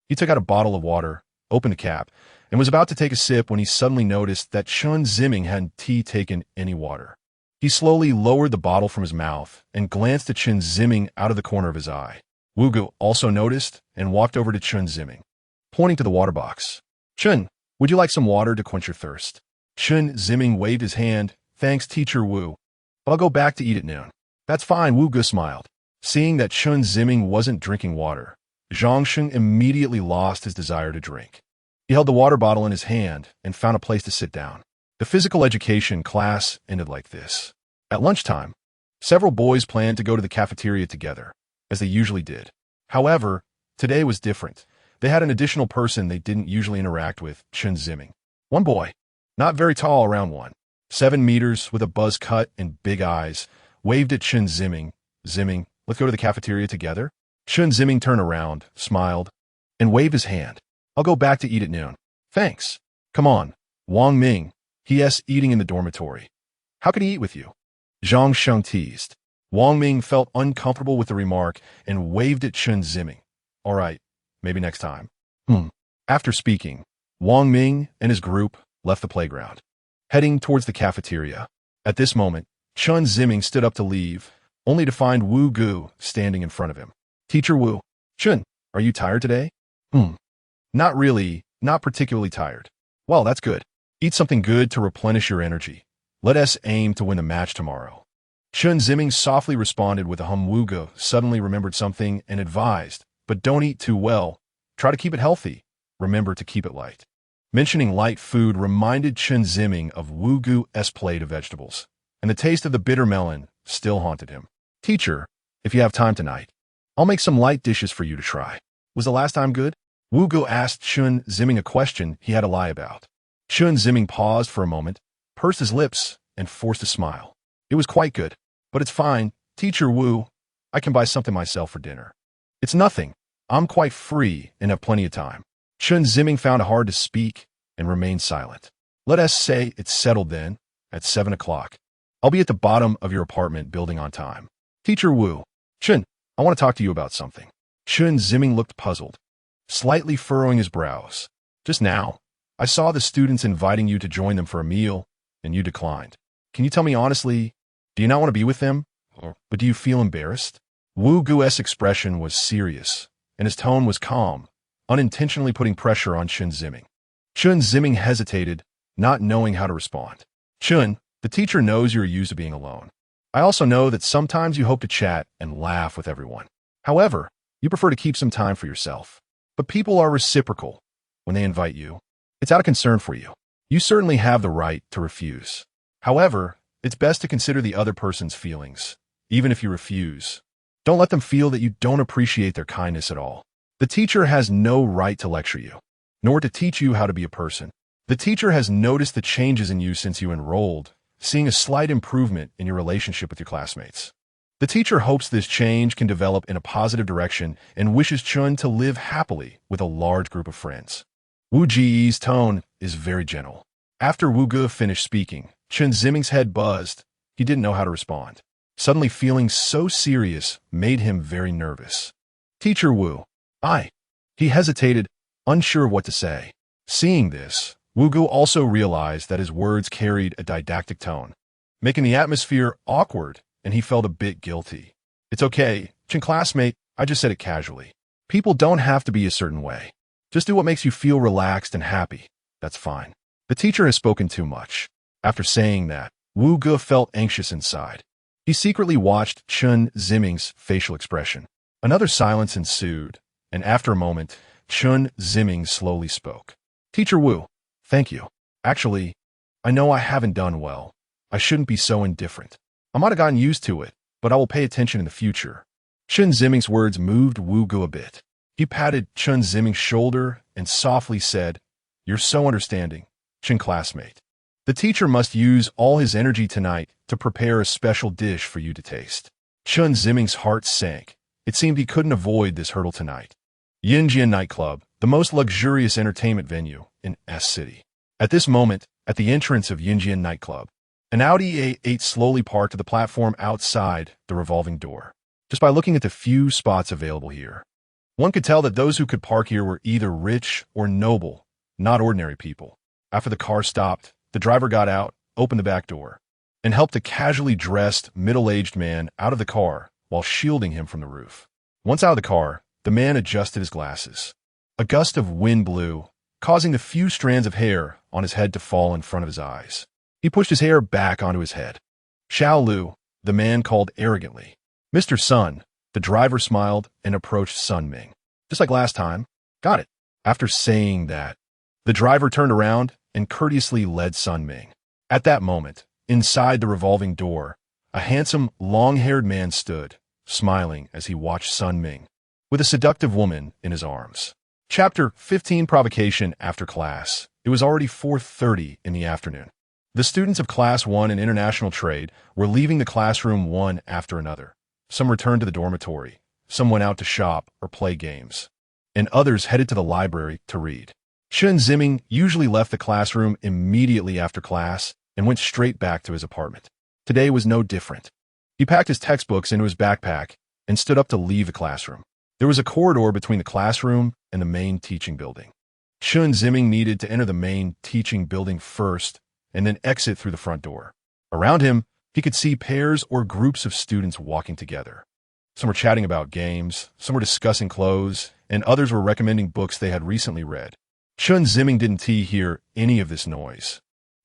he took out a bottle of water, opened the cap, and was about to take a sip when he suddenly noticed that Chen Ziming hadn't taken any water. He slowly lowered the bottle from his mouth and glanced at Chen Ziming out of the corner of his eye. Wu Gu also noticed and walked over to Chen Ziming, pointing to the water box. "Chen, would you like some water to quench your thirst?" Chen Ziming waved his hand. "Thanks, Teacher Wu, but I'll go back to eat at noon." "That's fine," Wu Gu smiled. Seeing that Chen Ziming wasn't drinking water, Zhang Sheng immediately lost his desire to drink. He held the water bottle in his hand and found a place to sit down. The physical education class ended like this. At lunchtime, several boys planned to go to the cafeteria together, as they usually did. However, today was different. They had an additional person they didn't usually interact with, Chen Ziming. One boy, not very tall, around 1.7 meters, with a buzz cut and big eyes, waved at Chen Ziming. "Ziming, let's go to the cafeteria together?" Chen Ziming turned around, smiled, and waved his hand. "I'll go back to eat at noon." "Thanks. Come on, Wang Ming. He's eating in the dormitory. How can he eat with you?" Zhang Sheng teased. Wang Ming felt uncomfortable with the remark and waved at Chen Ziming. "All right, maybe next time." After speaking, Wang Ming and his group left the playground, heading towards the cafeteria. At this moment, Chen Ziming stood up to leave, only to find Wu Gu standing in front of him. "Teacher Wu, Chen, are you tired today?" "Not really, not particularly tired." "Well, that's good. Eat something good to replenish your energy. Let us aim to win the match tomorrow." Chen Ziming softly responded with a hum. Wu Gu suddenly remembered something and advised, "But don't eat too well. Try to keep it healthy. Remember to keep it light." Mentioning light food reminded Chen Ziming of Wu Gu's plate of vegetables, and the taste of the bitter melon still haunted him. "Teacher, if you have time tonight, I'll make some light dishes for you to try." "Was the last time good?" Wu Gu asked Chen Ziming a question he had to lie about. Chen Ziming paused for a moment, pursed his lips, and forced a smile. "It was quite good, but it's fine, Teacher Wu. I can buy something myself for dinner." "It's nothing. I'm quite free and have plenty of time." Chen Ziming found it hard to speak and remained silent. "Let us say it's settled then, at 7 o'clock. I'll be at the bottom of your apartment building on time." "Teacher Wu, Chen, I want to talk to you about something." Chen Ziming looked puzzled, slightly furrowing his brows. "Just now, I saw the students inviting you to join them for a meal, and you declined. Can you tell me honestly, do you not want to be with them? But do you feel embarrassed?" Wu Gu's expression was serious, and his tone was calm, unintentionally putting pressure on Chen Ziming. Chen Ziming hesitated, not knowing how to respond. Chen, the teacher knows you're used to being alone. I also know that sometimes you hope to chat and laugh with everyone. However, you prefer to keep some time for yourself. But people are reciprocal when they invite you. It's out of concern for you. You certainly have the right to refuse. However, it's best to consider the other person's feelings. Even if you refuse, don't let them feel that you don't appreciate their kindness at all. The teacher has no right to lecture you, nor to teach you how to be a person. The teacher has noticed the changes in you since you enrolled, seeing a slight improvement in your relationship with your classmates. The teacher hopes this change can develop in a positive direction and wishes Chun to live happily with a large group of friends. Wu Ji's tone is very gentle. After Wu Ge finished speaking, Chen Ziming's head buzzed. He didn't know how to respond. Suddenly feeling so serious made him very nervous. Teacher Wu, He hesitated, unsure of what to say. Seeing this, Wu Ge also realized that his words carried a didactic tone, making the atmosphere awkward, and he felt a bit guilty. It's okay, Chen classmate, I just said it casually. People don't have to be a certain way. Just do what makes you feel relaxed and happy. That's fine. The teacher has spoken too much. After saying that, Wu Ge felt anxious inside. He secretly watched Chen Ziming's facial expression. Another silence ensued, and after a moment, Chen Ziming slowly spoke. Teacher Wu, thank you. Actually, I know I haven't done well. I shouldn't be so indifferent. I might have gotten used to it, but I will pay attention in the future. Chen Ziming's words moved Wu Ge a bit. He patted Chen Ziming's shoulder and softly said, You're so understanding, Chen classmate. The teacher must use all his energy tonight to prepare a special dish for you to taste. Chen Ziming's heart sank. It seemed he couldn't avoid this hurdle tonight. Xijing nightclub, the most luxurious entertainment venue in S City. At this moment, at the entrance of Xijing nightclub, an Audi A8 slowly parked to the platform outside the revolving door. Just by looking at the few spots available here, one could tell that those who could park here were either rich or noble, not ordinary people. After the car stopped, the driver got out, opened the back door, and helped a casually dressed, middle-aged man out of the car while shielding him from the roof. Once out of the car, the man adjusted his glasses. A gust of wind blew, causing the few strands of hair on his head to fall in front of his eyes. He pushed his hair back onto his head. Xiao Lu, the man called arrogantly. Mr. Sun, the driver smiled and approached Sun Ming. Just like last time. Got it. After saying that, the driver turned around and courteously led Sun Ming. At that moment, inside the revolving door, a handsome, long-haired man stood, smiling as he watched Sun Ming, with a seductive woman in his arms. Chapter 15 Provocation After Class. It was already 4:30 in the afternoon. The students of Class 1 in International Trade were leaving the classroom one after another. Some returned to the dormitory, some went out to shop or play games, and others headed to the library to read. Chen Ziming usually left the classroom immediately after class and went straight back to his apartment. Today was no different. He packed his textbooks into his backpack and stood up to leave the classroom. There was a corridor between the classroom and the main teaching building. Chen Ziming needed to enter the main teaching building first and then exit through the front door. Around him, he could see pairs or groups of students walking together. Some were chatting about games, some were discussing clothes, and others were recommending books they had recently read. Chen Ziming didn't hear any of this noise.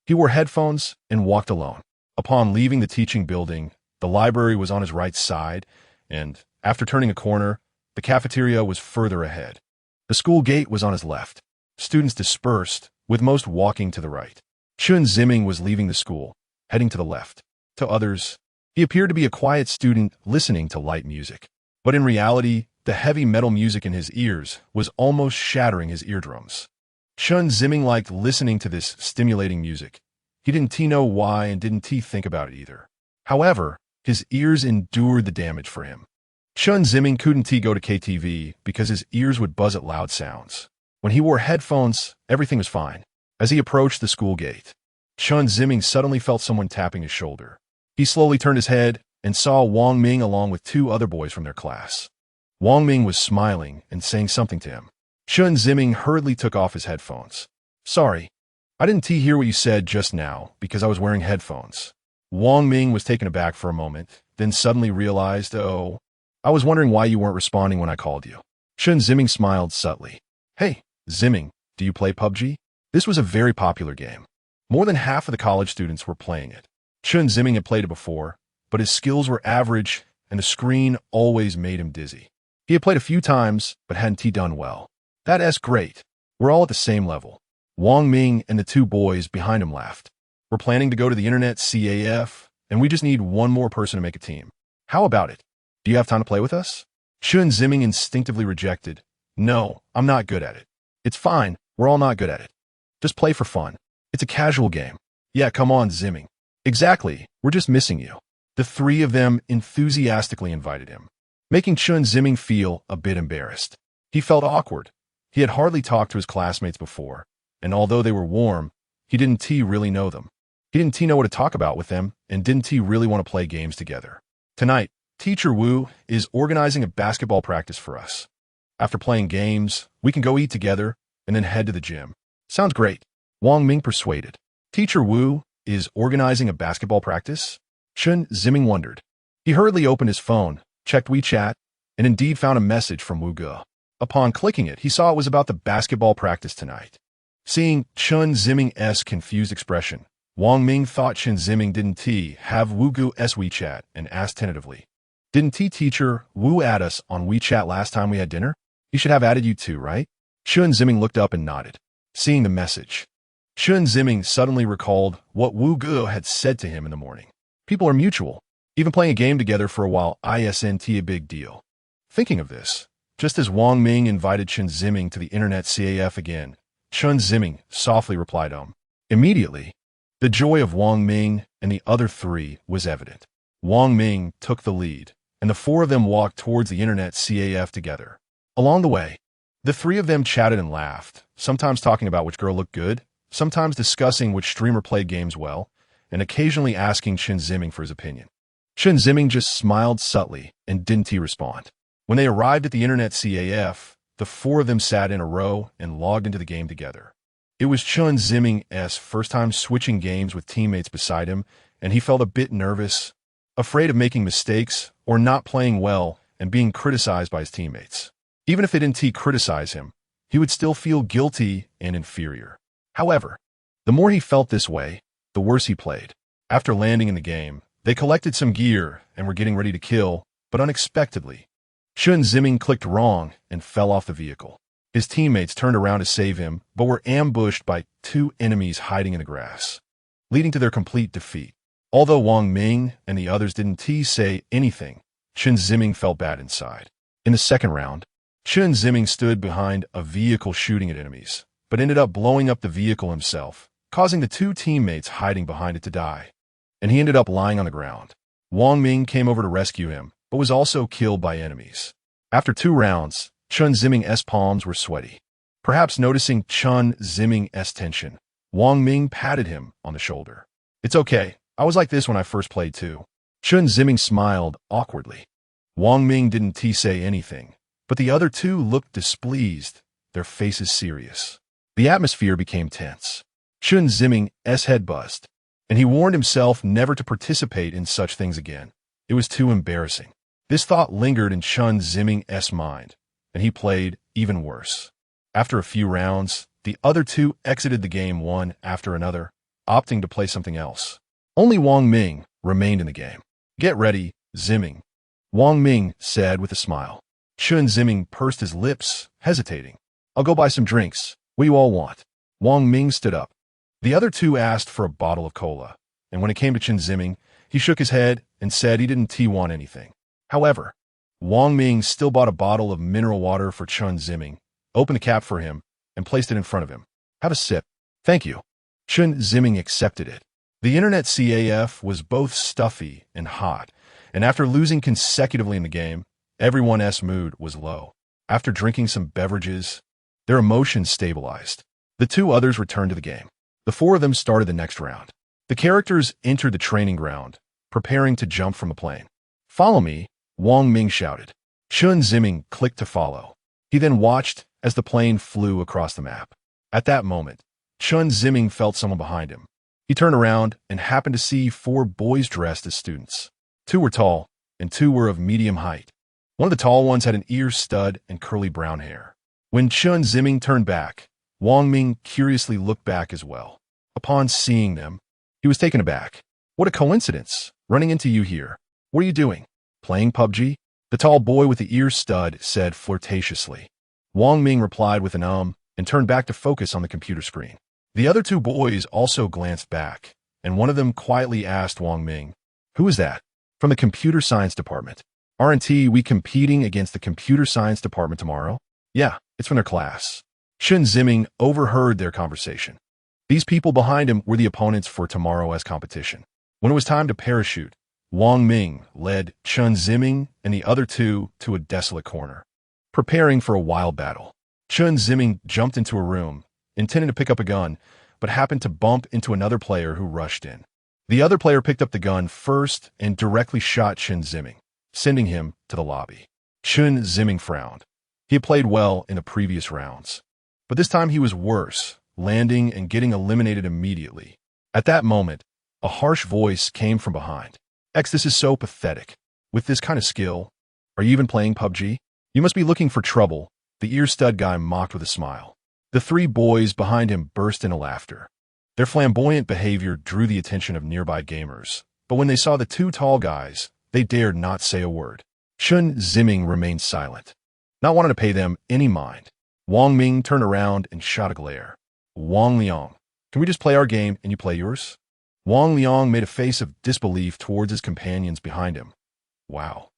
He wore headphones and walked alone. Upon leaving the teaching building, the library was on his right side, and after turning a corner, the cafeteria was further ahead. The school gate was on his left. Students dispersed, with most walking to the right. Chen Ziming was leaving the school, heading to the left. To others, he appeared to be a quiet student listening to light music. But in reality, the heavy metal music in his ears was almost shattering his eardrums. Chen Ziming liked listening to this stimulating music. He didn't know why and didn't think about it either. However, his ears endured the damage for him. Chen Ziming couldn't go to KTV because his ears would buzz at loud sounds. When he wore headphones, everything was fine. As he approached the school gate, Chen Ziming suddenly felt someone tapping his shoulder. He slowly turned his head and saw Wang Ming along with two other boys from their class. Wang Ming was smiling and saying something to him. Chen Ziming hurriedly took off his headphones. Sorry, I didn't hear what you said just now because I was wearing headphones. Wang Ming was taken aback for a moment, then suddenly realized, I was wondering why you weren't responding when I called you. Chen Ziming smiled subtly. Hey, Ziming, do you play PUBG? This was a very popular game. More than half of the college students were playing it. Chen Ziming had played it before, but his skills were average and the screen always made him dizzy. He had played a few times, but hadn't done well. That's great. We're all at the same level. Wang Ming and the two boys behind him laughed. We're planning to go to the internet CAF, and we just need one more person to make a team. How about it? Do you have time to play with us? Chen Ziming instinctively rejected. No, I'm not good at it. It's fine. We're all not good at it. Just play for fun. It's a casual game. Yeah, come on, Ziming. Exactly. We're just missing you. The three of them enthusiastically invited him, making Chen Ziming feel a bit embarrassed. He felt awkward. He had hardly talked to his classmates before, and although they were warm, he didn't really know them. He didn't know what to talk about with them, and didn't really want to play games together. Tonight, Teacher Wu is organizing a basketball practice for us. After playing games, we can go eat together and then head to the gym. Sounds great. Wang Ming persuaded. Teacher Wu is organizing a basketball practice? Chen Ziming wondered. He hurriedly opened his phone, checked WeChat, and indeed found a message from Wu Ge. Upon clicking it, he saw it was about the basketball practice tonight. Seeing Chen Ziming's confused expression, Wang Ming thought Chen Ziming didn't have Wu Ge's WeChat and asked tentatively, Didn't Teacher Wu add us on WeChat last time we had dinner? He should have added you too, right? Chen Ziming looked up and nodded, seeing the message. Chen Ziming suddenly recalled what Wu Ge had said to him in the morning. People are mutual. Even playing a game together for a while isn't a big deal. Thinking of this, just as Wang Ming invited Chen Ziming to the internet CAF again, Chen Ziming softly replied Immediately, the joy of Wang Ming and the other three was evident. Wang Ming took the lead, and the four of them walked towards the internet CAF together. Along the way, the three of them chatted and laughed, sometimes talking about which girl looked good, sometimes discussing which streamer played games well, and occasionally asking Chen Ziming for his opinion. Chen Ziming just smiled subtly and didn't respond. When they arrived at the internet CAF, the four of them sat in a row and logged into the game together. It was Chen Ziming's first time switching games with teammates beside him, and he felt a bit nervous, afraid of making mistakes or not playing well and being criticized by his teammates. Even if they didn't criticize him, he would still feel guilty and inferior. However, the more he felt this way, the worse he played. After landing in the game, they collected some gear and were getting ready to kill, but unexpectedly, Chen Ziming clicked wrong and fell off the vehicle. His teammates turned around to save him, but were ambushed by two enemies hiding in the grass, leading to their complete defeat. Although Wang Ming and the others didn't say anything, Chen Ziming felt bad inside. In the second round, Chen Ziming stood behind a vehicle shooting at enemies, but ended up blowing up the vehicle himself, causing the two teammates hiding behind it to die. And he ended up lying on the ground. Wang Ming came over to rescue him, but was also killed by enemies. After 2 rounds, Chen Ziming's palms were sweaty. Perhaps noticing Chen Ziming's tension, Wang Ming patted him on the shoulder. It's okay. I was like this when I first played too. Chen Ziming smiled awkwardly. Wang Ming didn't say anything, but the other two looked displeased, their faces serious. The atmosphere became tense. Chen Ziming's head buzzed, and he warned himself never to participate in such things again. It was too embarrassing. This thought lingered in Chen Ziming's mind, and he played even worse. After a few rounds, the other two exited the game one after another, opting to play something else. Only Wang Ming remained in the game. Get ready, Ziming, Wang Ming said with a smile. Chen Ziming pursed his lips, hesitating. I'll go buy some drinks. What do you all want? Wang Ming stood up. The other two asked for a bottle of cola, and when it came to Chen Ziming, he shook his head and said he didn't want anything. However, Wang Ming still bought a bottle of mineral water for Chen Ziming, opened the cap for him, and placed it in front of him. Have a sip. Thank you. Chen Ziming accepted it. The internet CAF was both stuffy and hot, and after losing consecutively in the game, everyone's mood was low. After drinking some beverages, their emotions stabilized. The two others returned to the game. The four of them started the next round. The characters entered the training ground, preparing to jump from the plane. Follow me, Wang Ming shouted. Chen Ziming clicked to follow. He then watched as the plane flew across the map. At that moment, Chen Ziming felt someone behind him. He turned around and happened to see 4 boys dressed as students. 2 were tall, and 2 were of medium height. One of the tall ones had an ear stud and curly brown hair. When Chen Ziming turned back, Wang Ming curiously looked back as well. Upon seeing them, he was taken aback. What a coincidence, running into you here. What are you doing? Playing PUBG? The tall boy with the ear stud said flirtatiously. Wang Ming replied with an and turned back to focus on the computer screen. The other two boys also glanced back, and one of them quietly asked Wang Ming, "Who is that?" "From the computer science department." "Aren't we competing against the computer science department tomorrow?" "Yeah, it's from their class." Chen Ziming overheard their conversation. These people behind him were the opponents for tomorrow's competition. When it was time to parachute, Wang Ming led Chen Ziming and the other two to a desolate corner, preparing for a wild battle. Chen Ziming jumped into a room, intending to pick up a gun, but happened to bump into another player who rushed in. The other player picked up the gun first and directly shot Chen Ziming, sending him to the lobby. Chen Ziming frowned. He had played well in the previous rounds, but this time he was worse, landing and getting eliminated immediately. At that moment, a harsh voice came from behind. This is so pathetic. With this kind of skill, are you even playing PUBG? You must be looking for trouble, the ear stud guy mocked with a smile. The three boys behind him burst into laughter. Their flamboyant behavior drew the attention of nearby gamers, but when they saw the two tall guys, they dared not say a word. Chen Ziming remained silent, not wanting to pay them any mind. Wang Ming turned around and shot a glare. "Wang Liang, can we just play our game and you play yours?" Wang Liang made a face of disbelief towards his companions behind him. "Wow,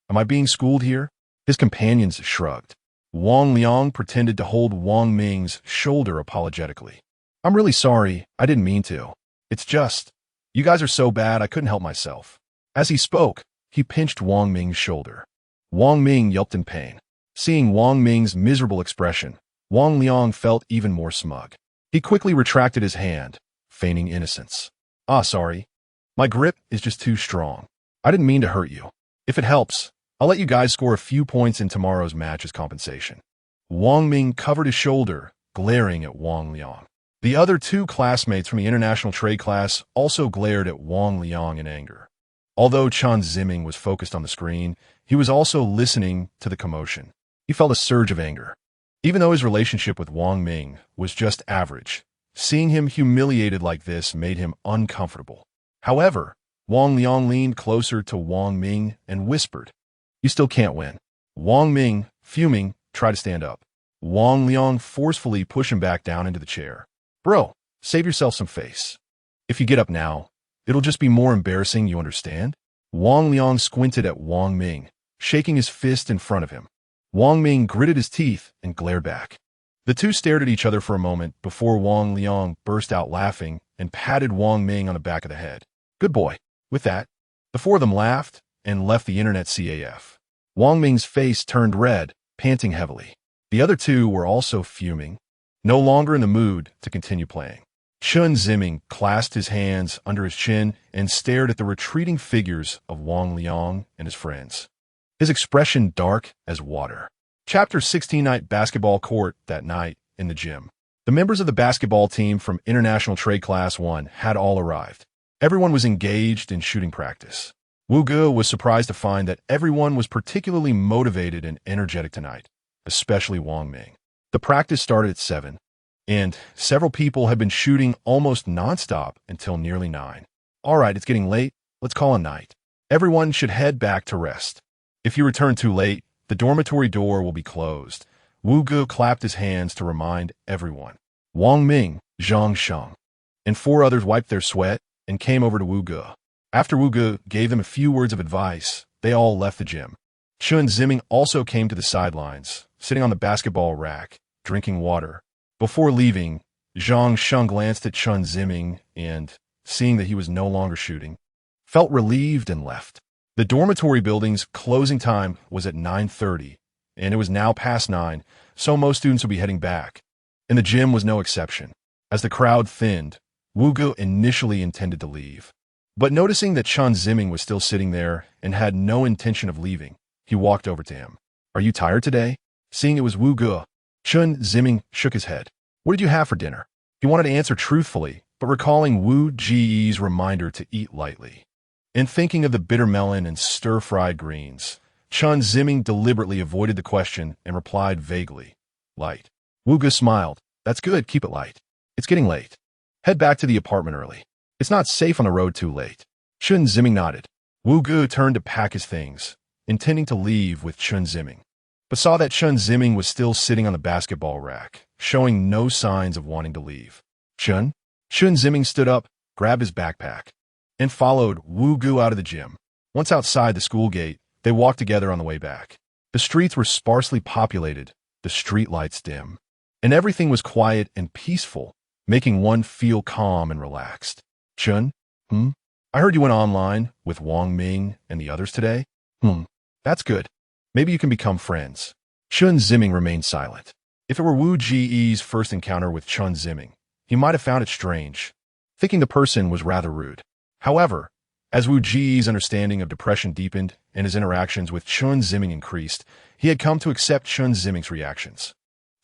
am I being schooled here?" His companions shrugged. Wang Liang pretended to hold Wang Ming's shoulder apologetically. "I'm really sorry, I didn't mean to. It's just, you guys are so bad I couldn't help myself." As he spoke, he pinched Wang Ming's shoulder. Wang Ming yelped in pain. Seeing Wang Ming's miserable expression, Wang Liang felt even more smug. He quickly retracted his hand, feigning innocence. Sorry. My grip is just too strong. I didn't mean to hurt you. If it helps, I'll let you guys score a few points in tomorrow's match as compensation." Wang Ming covered his shoulder, glaring at Wang Liang. The other two classmates from the international trade class also glared at Wang Liang in anger. Although Chen Ziming was focused on the screen, he was also listening to the commotion. He felt a surge of anger. Even though his relationship with Wang Ming was just average, seeing him humiliated like this made him uncomfortable. However, Wang Liang leaned closer to Wang Ming and whispered, "You still can't win." Wang Ming, fuming, tried to stand up. Wang Liang forcefully pushed him back down into the chair. "Bro, save yourself some face. If you get up now, it'll just be more embarrassing, you understand?" Wang Liang squinted at Wang Ming, shaking his fist in front of him. Wang Ming gritted his teeth and glared back. The two stared at each other for a moment before Wang Liang burst out laughing and patted Wang Ming on the back of the head. "Good boy." With that, the four of them laughed and left the internet CAF. Wang Ming's face turned red, panting heavily. The other two were also fuming, no longer in the mood to continue playing. Chen Ziming clasped his hands under his chin and stared at the retreating figures of Wang Liang and his friends, his expression dark as water. Chapter 16 Night Basketball Court. That night, in the gym, the members of the basketball team from International Trade Class 1 had all arrived. Everyone was engaged in shooting practice. Wu Ge was surprised to find that everyone was particularly motivated and energetic tonight, especially Wang Ming. The practice started at 7, and several people had been shooting almost nonstop until nearly 9. "All right, it's getting late. Let's call a night. Everyone should head back to rest. If you return too late, the dormitory door will be closed." Wu Ge clapped his hands to remind everyone. Wang Ming, Zhang Sheng, and 4 others wiped their sweat and came over to Wu Ge. After Wu Ge gave them a few words of advice, they all left the gym. Chen Ziming also came to the sidelines, sitting on the basketball rack, drinking water. Before leaving, Zhang Sheng glanced at Chen Ziming and, seeing that he was no longer shooting, felt relieved and left. The dormitory building's closing time was at 9:30, and it was now past 9, so most students would be heading back. And the gym was no exception. As the crowd thinned, Wu Ge initially intended to leave. But noticing that Chen Ziming was still sitting there and had no intention of leaving, he walked over to him. "Are you tired today?" Seeing it was Wu Ge, Chen Ziming shook his head. "What did you have for dinner?" He wanted to answer truthfully, but recalling Wu Ji's reminder to eat lightly, and thinking of the bitter melon and stir-fried greens, Chen Ziming deliberately avoided the question and replied vaguely, Light. Wu Ge smiled. That's good, keep it light. It's getting late. Head back to the apartment early. It's not safe on the road too late. Chen Ziming nodded. Wu Ge turned to pack his things, intending to leave with Chen Ziming, but saw that Chen Ziming was still sitting on the basketball rack, showing no signs of wanting to leave. Chen Ziming stood up, grabbed his backpack, and followed Wu Ge out of the gym. Once outside the school gate, they walked together on the way back. The streets were sparsely populated, the street lights dim, and everything was quiet and peaceful, making one feel calm and relaxed. Chen, I heard you went online with Wang Ming and the others today. That's good. Maybe you can become friends. Chen Ziming remained silent. If it were Wu Ge's first encounter with Chen Ziming, he might have found it strange, thinking the person was rather rude. However, as Wu Ge's understanding of depression deepened and his interactions with Chen Ziming increased, he had come to accept Chen Ziming's reactions.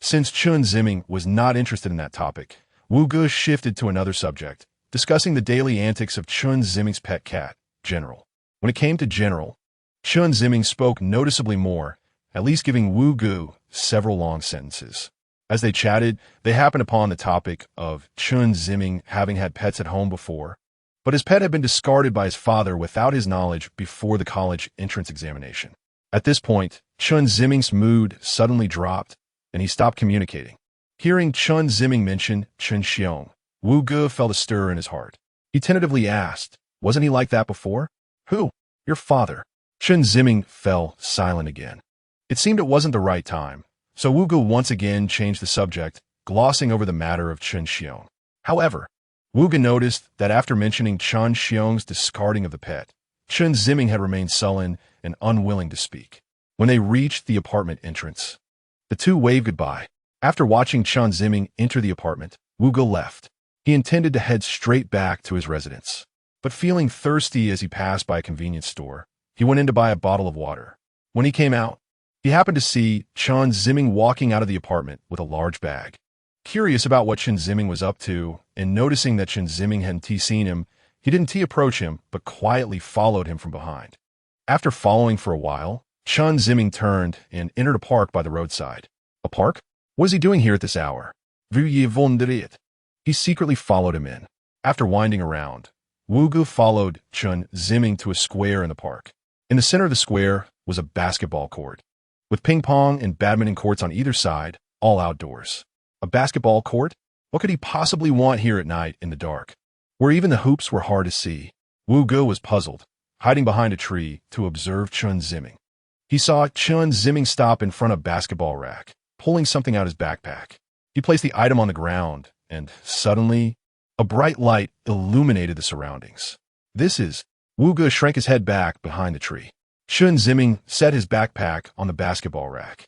Since Chen Ziming was not interested in that topic, Wu Ge shifted to another subject, discussing the daily antics of Chen Ziming's pet cat, General. When it came to General, Chen Ziming spoke noticeably more, at least giving Wu Ge several long sentences. As they chatted, they happened upon the topic of Chen Ziming having had pets at home before, but his pet had been discarded by his father without his knowledge before the college entrance examination. At this point, Chen Ziming's mood suddenly dropped, and he stopped communicating. Hearing Chen Ziming mention Chen Xiong, Wu Ge felt a stir in his heart. He tentatively asked, wasn't he like that before? Who? Your father. Chen Ziming fell silent again. It seemed it wasn't the right time, so Wu Ge once again changed the subject, glossing over the matter of Chen Xiong. However, Wu Ge noticed that after mentioning Chen Xiong's discarding of the pet, Chen Ziming had remained sullen and unwilling to speak. When they reached the apartment entrance, the two waved goodbye. After watching Chen Ziming enter the apartment, Wu Ge left. He intended to head straight back to his residence, but feeling thirsty as he passed by a convenience store, he went in to buy a bottle of water. When he came out, he happened to see Chen Ziming walking out of the apartment with a large bag. Curious about what Chen Ziming was up to, and noticing that Chen Ziming hadn't seen him, he didn't approach him, but quietly followed him from behind. After following for a while, Chen Ziming turned and entered a park by the roadside. A park? What is he doing here at this hour? Veuillez vendre. He secretly followed him in. After winding around, Wu Ge followed Chen Ziming to a square in the park. In the center of the square was a basketball court, with ping pong and badminton courts on either side, all outdoors. A basketball court? What could he possibly want here at night in the dark, where even the hoops were hard to see? Wu Ge was puzzled, hiding behind a tree to observe Chen Ziming. He saw Chen Ziming stop in front of a basketball rack, pulling something out of his backpack. He placed the item on the ground, and suddenly, a bright light illuminated the surroundings. Wu Ge shrank his head back behind the tree. Chen Ziming set his backpack on the basketball rack,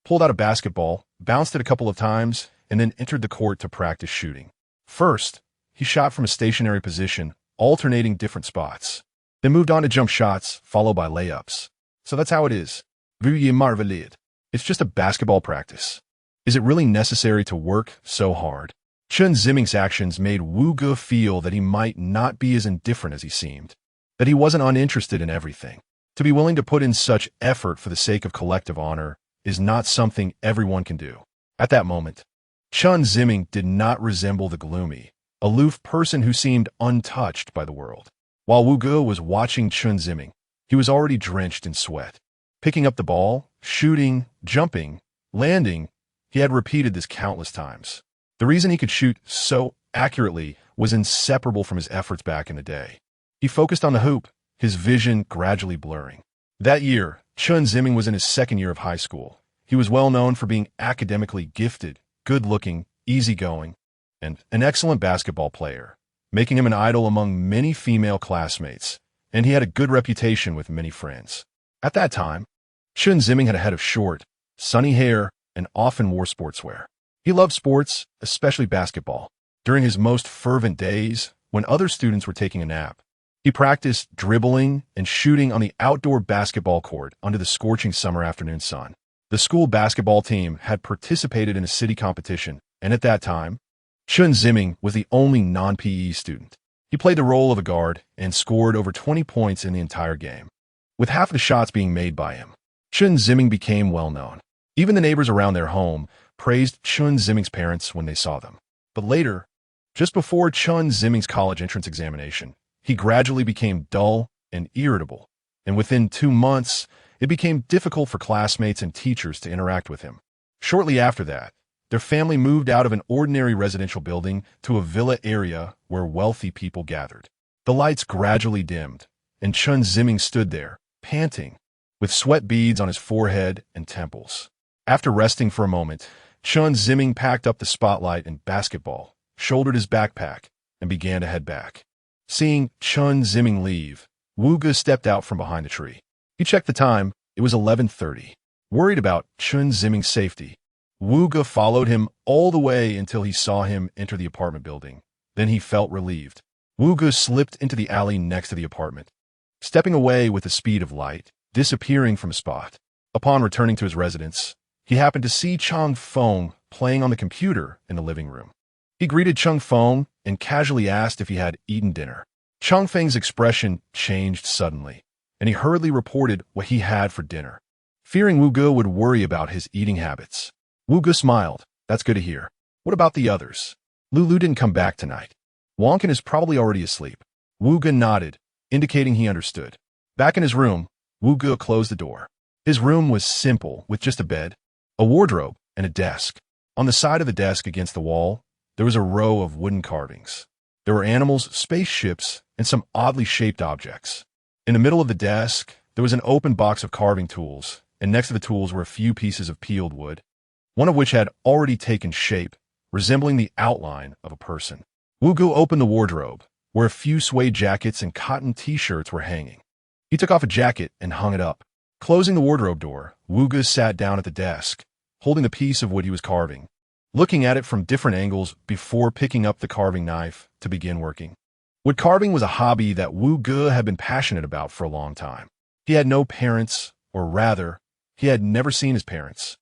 pulled out a basketball, bounced it a couple of times, and then entered the court to practice shooting. First, he shot from a stationary position, alternating different spots, then moved on to jump shots, followed by layups. So that's how it is. Veuillez marveler. It's just a basketball practice. Is it really necessary to work so hard? Chen Ziming's actions made Wu Ge feel that he might not be as indifferent as he seemed, that he wasn't uninterested in everything. To be willing to put in such effort for the sake of collective honor is not something everyone can do. At that moment, Chen Ziming did not resemble the gloomy, aloof person who seemed untouched by the world. While Wu Ge was watching Chen Ziming, he was already drenched in sweat. Picking up the ball, shooting, jumping, landing, he had repeated this countless times. The reason he could shoot so accurately was inseparable from his efforts back in the day. He focused on the hoop, his vision gradually blurring. That year, Chen Ziming was in his second year of high school. He was well known for being academically gifted, good-looking, easygoing, and an excellent basketball player, making him an idol among many female classmates, and he had a good reputation with many friends. At that time, Chen Ziming had a head of short, sunny hair and often wore sportswear. He loved sports, especially basketball. During his most fervent days, when other students were taking a nap, he practiced dribbling and shooting on the outdoor basketball court under the scorching summer afternoon sun. The school basketball team had participated in a city competition, and at that time, Chen Ziming was the only non-PE student. He played the role of a guard and scored over 20 points in the entire game, with half the shots being made by him. Chen Ziming became well known. Even the neighbors around their home praised Chen Ziming's parents when they saw them. But later, just before Chen Ziming's college entrance examination, he gradually became dull and irritable, and within 2 months, it became difficult for classmates and teachers to interact with him. Shortly after that, their family moved out of an ordinary residential building to a villa area where wealthy people gathered. The lights gradually dimmed, and Chen Ziming stood there, panting, with sweat beads on his forehead and temples. After resting for a moment, Chen Ziming packed up the spotlight and basketball, shouldered his backpack, and began to head back. Seeing Chen Ziming leave, Wu Ge stepped out from behind the tree. He checked the time. It was 11:30. Worried about Chen Ziming's safety, Wu Ge followed him all the way until he saw him enter the apartment building. Then he felt relieved. Wu Ge slipped into the alley next to the apartment, stepping away with the speed of light, disappearing from a spot. Upon returning to his residence, he happened to see Chang Feng playing on the computer in the living room. He greeted Chang Feng and casually asked if he had eaten dinner. Chang Feng's expression changed suddenly, and he hurriedly reported what he had for dinner. Fearing Wu Ge would worry about his eating habits, Wu Ge smiled. That's good to hear. What about the others? Lulu didn't come back tonight. Wonkin is probably already asleep. Wu Ge nodded, indicating he understood. Back in his room, Wu Ge closed the door. His room was simple, with just a bed, a wardrobe, and a desk. On the side of the desk against the wall, there was a row of wooden carvings. There were animals, spaceships, and some oddly shaped objects. In the middle of the desk, there was an open box of carving tools, and next to the tools were a few pieces of peeled wood, one of which had already taken shape, resembling the outline of a person. Wu Ge opened the wardrobe, where a few suede jackets and cotton t-shirts were hanging. He took off a jacket and hung it up. Closing the wardrobe door, Wu Ge sat down at the desk, holding the piece of wood he was carving, looking at it from different angles before picking up the carving knife to begin working. Wood carving was a hobby that Wu Ge had been passionate about for a long time. He had no parents, or rather, he had never seen his parents.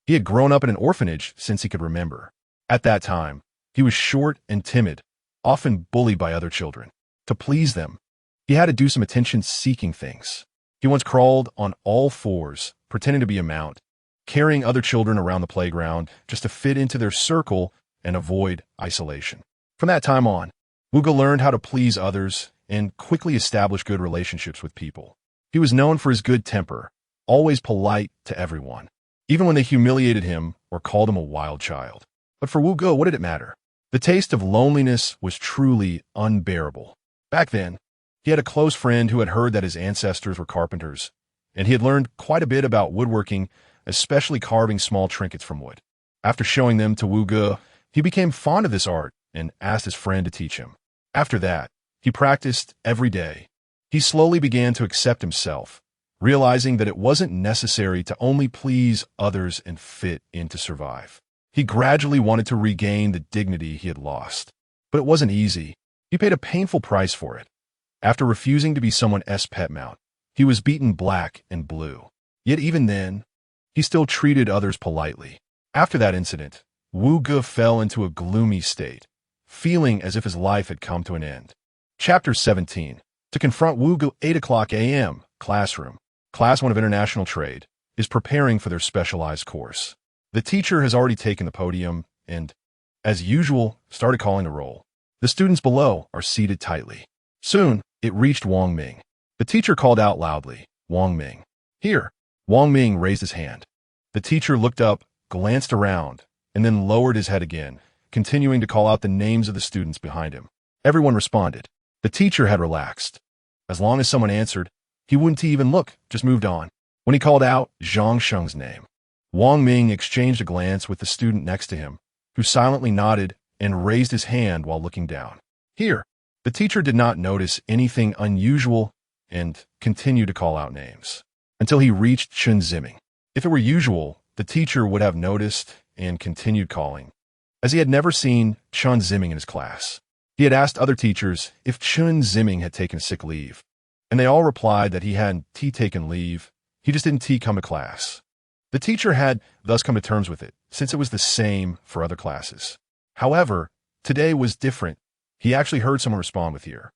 He had grown up in an orphanage since he could remember. At that time, he was short and timid, often bullied by other children. To please them, he had to do some attention-seeking things. He once crawled on all fours, pretending to be a mount, carrying other children around the playground just to fit into their circle and avoid isolation. From that time on, Wu Ge learned how to please others and quickly establish good relationships with people. He was known for his good temper, always polite to everyone, even when they humiliated him or called him a wild child. But for Wu Ge, what did it matter? The taste of loneliness was truly unbearable. Back then, he had a close friend who had heard that his ancestors were carpenters, and he had learned quite a bit about woodworking, especially carving small trinkets from wood. After showing them to Wu Ge, he became fond of this art and asked his friend to teach him. After that, he practiced every day. He slowly began to accept himself, realizing that it wasn't necessary to only please others and fit in to survive. He gradually wanted to regain the dignity he had lost. But it wasn't easy. He paid a painful price for it. After refusing to be someone else's pet mount, he was beaten black and blue. Yet even then, he still treated others politely. After that incident, Wu Ge fell into a gloomy state, feeling as if his life had come to an end. Chapter 17. To confront Wu Ge, 8 a.m., classroom. Class 1 of International Trade is preparing for their specialized course. The teacher has already taken the podium and, as usual, started calling the roll. The students below are seated tightly. Soon, it reached Wang Ming. The teacher called out loudly, "Wang Ming, here." Wang Ming raised his hand. The teacher looked up, glanced around, and then lowered his head again, continuing to call out the names of the students behind him. Everyone responded. The teacher had relaxed. As long as someone answered, he wouldn't even look, just moved on. When he called out Zhang Sheng's name, Wang Ming exchanged a glance with the student next to him, who silently nodded and raised his hand while looking down. Here, the teacher did not notice anything unusual and continued to call out names, until he reached Chen Ziming. If it were usual, the teacher would have noticed and continued calling, as he had never seen Chen Ziming in his class. He had asked other teachers if Chen Ziming had taken sick leave, and they all replied that he hadn't taken leave, he just didn't come to class. The teacher had thus come to terms with it, since it was the same for other classes. However, today was different. He actually heard someone respond with "here."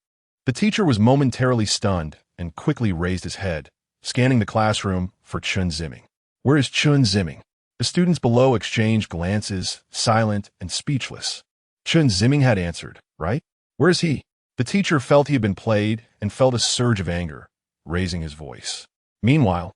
The teacher was momentarily stunned and quickly raised his head, scanning the classroom for Chen Ziming. Where is Chen Ziming? The students below exchanged glances, silent and speechless. Chen Ziming had answered, right? Where is he? The teacher felt he had been played and felt a surge of anger, raising his voice. Meanwhile,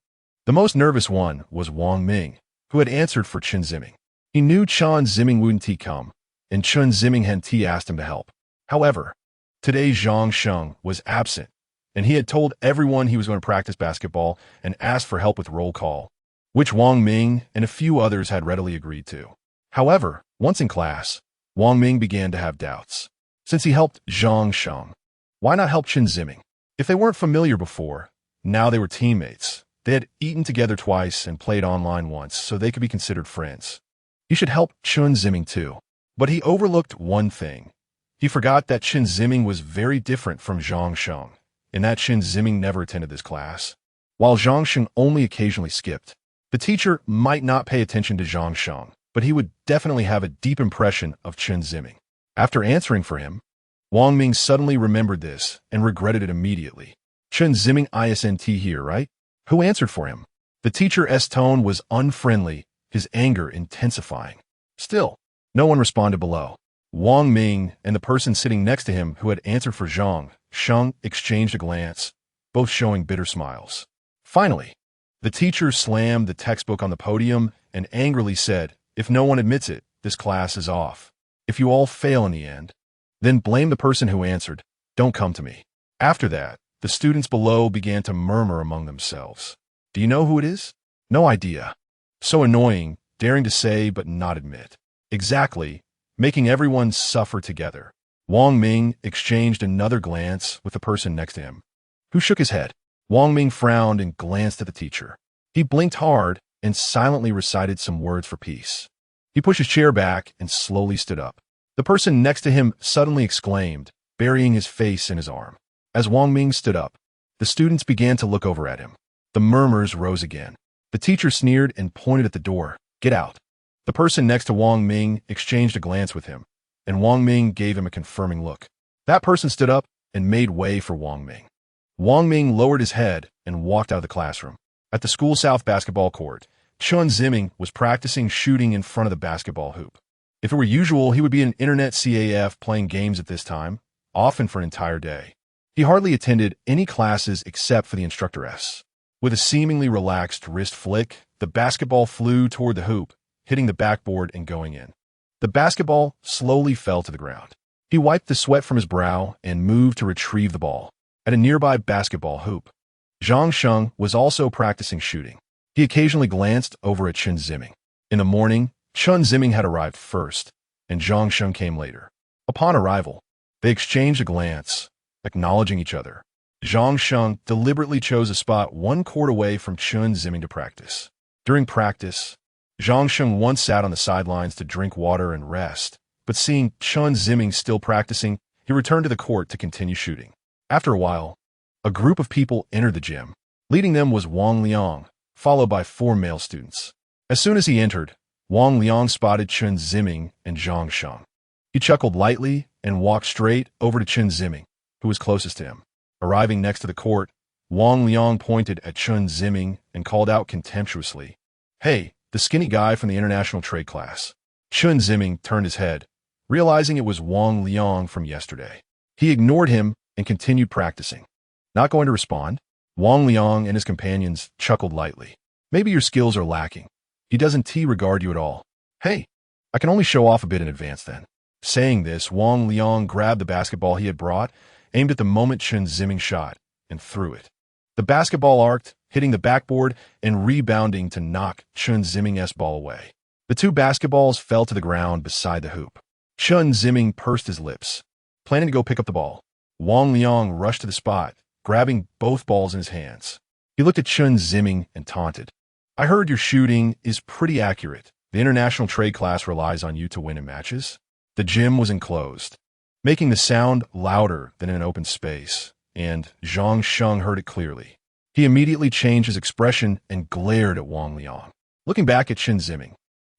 the most nervous one was Wang Ming, who had answered for Chen Ziming. He knew Chen Ziming wouldn't come, and Chen Ziming had asked him to help. However, today Zhang Sheng was absent, and he had told everyone he was going to practice basketball and asked for help with roll call, which Wang Ming and a few others had readily agreed to. However, once in class, Wang Ming began to have doubts. Since he helped Zhang Sheng, why not help Chen Ziming? If they weren't familiar before, now they were teammates. They had eaten together twice and played online once, so they could be considered friends. He should help Chen Ziming too. But he overlooked one thing. He forgot that Chen Ziming was very different from Zhang Sheng, and that Chen Ziming never attended this class. While Zhang Sheng only occasionally skipped, the teacher might not pay attention to Zhang Sheng, but he would definitely have a deep impression of Chen Ziming. After answering for him, Wang Ming suddenly remembered this and regretted it immediately. Chen Ziming isn't here, right? Who answered for him? The teacher's tone was unfriendly, his anger intensifying. Still, no one responded below. Wang Ming and the person sitting next to him who had answered for Zhang Sheng exchanged a glance, both showing bitter smiles. Finally, the teacher slammed the textbook on the podium and angrily said, "If no one admits it, this class is off. If you all fail in the end, then blame the person who answered. Don't come to me." After that, the students below began to murmur among themselves. Do you know who it is? No idea. So annoying, daring to say but not admit. Exactly, making everyone suffer together. Wang Ming exchanged another glance with the person next to him, who shook his head. Wang Ming frowned and glanced at the teacher. He blinked hard and silently recited some words for peace. He pushed his chair back and slowly stood up. The person next to him suddenly exclaimed, burying his face in his arm. As Wang Ming stood up, the students began to look over at him. The murmurs rose again. The teacher sneered and pointed at the door. "Get out." The person next to Wang Ming exchanged a glance with him, and Wang Ming gave him a confirming look. That person stood up and made way for Wang Ming. Wang Ming lowered his head and walked out of the classroom. At the school south basketball court, Chen Ziming was practicing shooting in front of the basketball hoop. If it were usual, he would be in internet CAF playing games at this time, often for an entire day. He hardly attended any classes except for the instructoress. With a seemingly relaxed wrist flick, the basketball flew toward the hoop, hitting the backboard and going in. The basketball slowly fell to the ground. He wiped the sweat from his brow and moved to retrieve the ball. At a nearby basketball hoop, Zhang Sheng was also practicing shooting. He occasionally glanced over at Chen Ziming. In the morning, Chen Ziming had arrived first, and Zhang Sheng came later. Upon arrival, they exchanged a glance, acknowledging each other. Zhang Sheng deliberately chose a spot 1 court away from Chen Ziming to practice. During practice, Zhang Sheng once sat on the sidelines to drink water and rest, but seeing Chen Ziming still practicing, he returned to the court to continue shooting. After a while, a group of people entered the gym. Leading them was Wang Liang, followed by 4 male students. As soon as he entered, Wang Liang spotted Chen Ziming and Zhang Sheng. He chuckled lightly and walked straight over to Chen Ziming, who was closest to him. Arriving next to the court, Wang Liang pointed at Chen Ziming and called out contemptuously, "Hey, the skinny guy from the international trade class." Chen Ziming turned his head, realizing it was Wang Liang from yesterday. He ignored him and continued practicing. Not going to respond? Wang Liang and his companions chuckled lightly. "Maybe your skills are lacking. He doesn't regard you at all. Hey, I can only show off a bit in advance then." Saying this, Wang Liang grabbed the basketball he had brought, aimed at the moment Chen Ziming shot, and threw it. The basketball arced, hitting the backboard and rebounding to knock Chen Ziming's ball away. The 2 basketballs fell to the ground beside the hoop. Chen Ziming pursed his lips, planning to go pick up the ball. Wang Liang rushed to the spot, grabbing both balls in his hands. He looked at Chen Ziming and taunted, "I heard your shooting is pretty accurate. The international trade class relies on you to win in matches." The gym was enclosed, making the sound louder than in an open space, and Zhang Sheng heard it clearly. He immediately changed his expression and glared at Wang Liang. Looking back at Chen Ziming,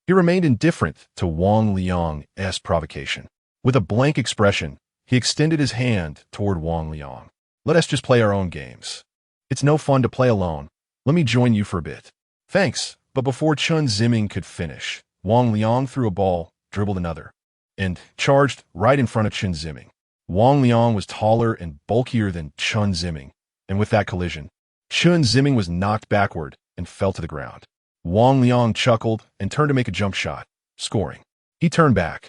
he remained indifferent to Wang Liang's provocation. With a blank expression, he extended his hand toward Wang Liang. "Let us just play our own games. It's no fun to play alone. Let me join you for a bit." "Thanks," But before Chen Ziming could finish, Wang Liang threw a ball, dribbled another, and charged right in front of Chen Ziming. Wang Liang was taller and bulkier than Chen Ziming, and with that collision, Chen Ziming was knocked backward and fell to the ground. Wang Liang chuckled and turned to make a jump shot, scoring. He turned back,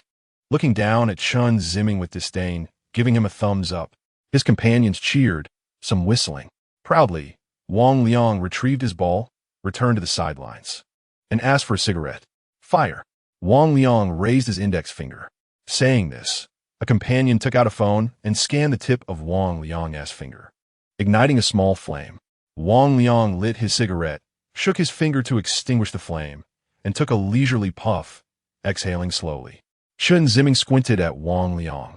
looking down at Chen Ziming with disdain, giving him a thumbs up. His companions cheered, some whistling. Proudly, Wang Liang retrieved his ball, returned to the sidelines, and asked for a cigarette. Fire. Wang Liang raised his index finger. Saying this, a companion took out a phone and scanned the tip of Wang Liang's finger. Igniting a small flame, Wang Liang lit his cigarette, shook his finger to extinguish the flame, and took a leisurely puff, exhaling slowly. Chen Ziming squinted at Wang Liang,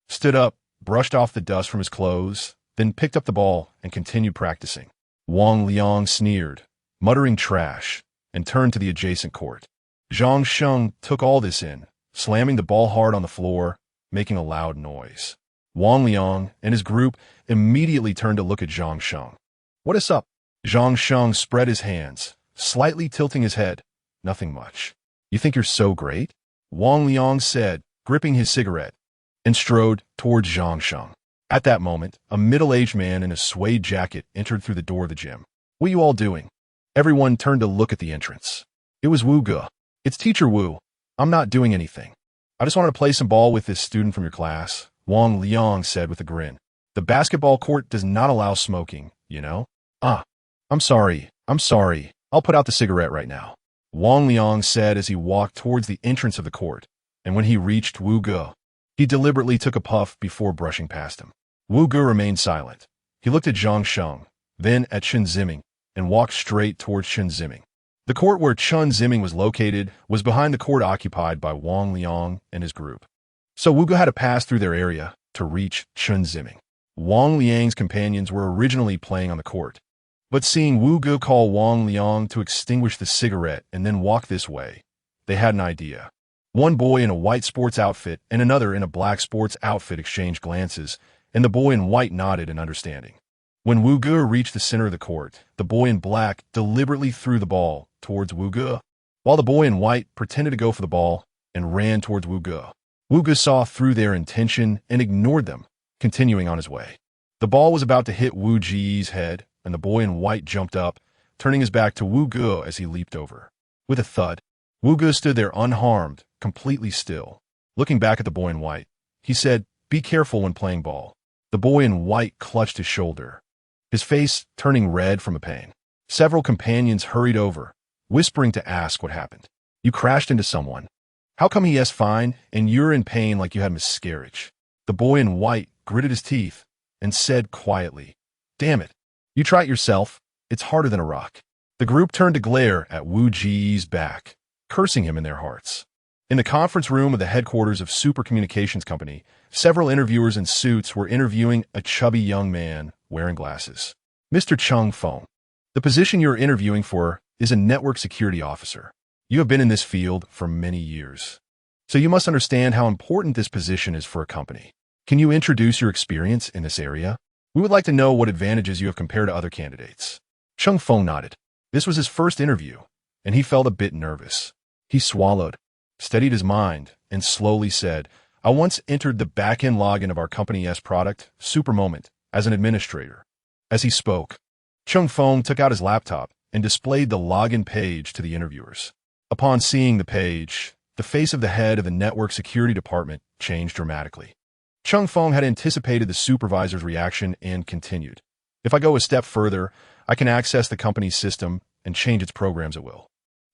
stood up, brushed off the dust from his clothes, then picked up the ball and continued practicing. Wang Liang sneered, muttering trash, and turned to the adjacent court. Zhang Sheng took all this in, slamming the ball hard on the floor, making a loud noise. Wang Liang and his group immediately turned to look at Zhang Sheng. What is up? Zhang Sheng spread his hands, slightly tilting his head. Nothing much. You think you're so great? Wang Liang said, gripping his cigarette, and strode towards Zhang Sheng. At that moment, a middle-aged man in a suede jacket entered through the door of the gym. What are you all doing? Everyone turned to look at the entrance. It was Wu Ge. It's Teacher Wu. I'm not doing anything. I just wanted to play some ball with this student from your class, Wang Liang said with a grin. The basketball court does not allow smoking, you know? I'm sorry. I'll put out the cigarette right now. Wang Liang said as he walked towards the entrance of the court, and when he reached Wu Ge, he deliberately took a puff before brushing past him. Wu Ge remained silent. He looked at Zhang Sheng, then at Chen Ziming, and walked straight towards Chen Ziming. The court where Chen Ziming was located was behind the court occupied by Wang Liang and his group. So Wu Ge had to pass through their area to reach Chen Ziming. Wang Liang's companions were originally playing on the court, but seeing Wu Ge call Wang Liang to extinguish the cigarette and then walk this way, they had an idea. One boy in a white sports outfit and another in a black sports outfit exchanged glances, and the boy in white nodded in understanding. When Wu Ge reached the center of the court, the boy in black deliberately threw the ball towards Wu Ge, while the boy in white pretended to go for the ball and ran towards Wu Ge. Wu Ge saw through their intention and ignored them, continuing on his way. The ball was about to hit Wu Ji's head, and the boy in white jumped up, turning his back to Wu Ge as he leaped over. With a thud, Wu Ge stood there unharmed, completely still. Looking back at the boy in white, he said, "Be careful when playing ball." The boy in white clutched his shoulder, his face turning red from the pain. Several companions hurried over, whispering to ask what happened. "You crashed into someone. How come he is fine and you're in pain like you had miscarriage?" The boy in white gritted his teeth and said quietly, "Damn it. You try it yourself. It's harder than a rock." The group turned to glare at Wu Ji's back, cursing him in their hearts. In the conference room of the headquarters of Super Communications Company, several interviewers in suits were interviewing a chubby young man wearing glasses. "Mr. Cheng Feng, the position you're interviewing for is a network security officer. You have been in this field for many years, so you must understand how important this position is for a company. Can you introduce your experience in this area? We would like to know what advantages you have compared to other candidates." Cheng Feng nodded. This was his first interview, and he felt a bit nervous. He swallowed, steadied his mind, and slowly said, "I once entered the back-end login of our company's product, Supermoment, as an administrator." As he spoke, Cheng Feng took out his laptop and displayed the login page to the interviewers. Upon seeing the page, the face of the head of the network security department changed dramatically. Cheng Feng had anticipated the supervisor's reaction and continued, "If I go a step further, I can access the company's system and change its programs at will."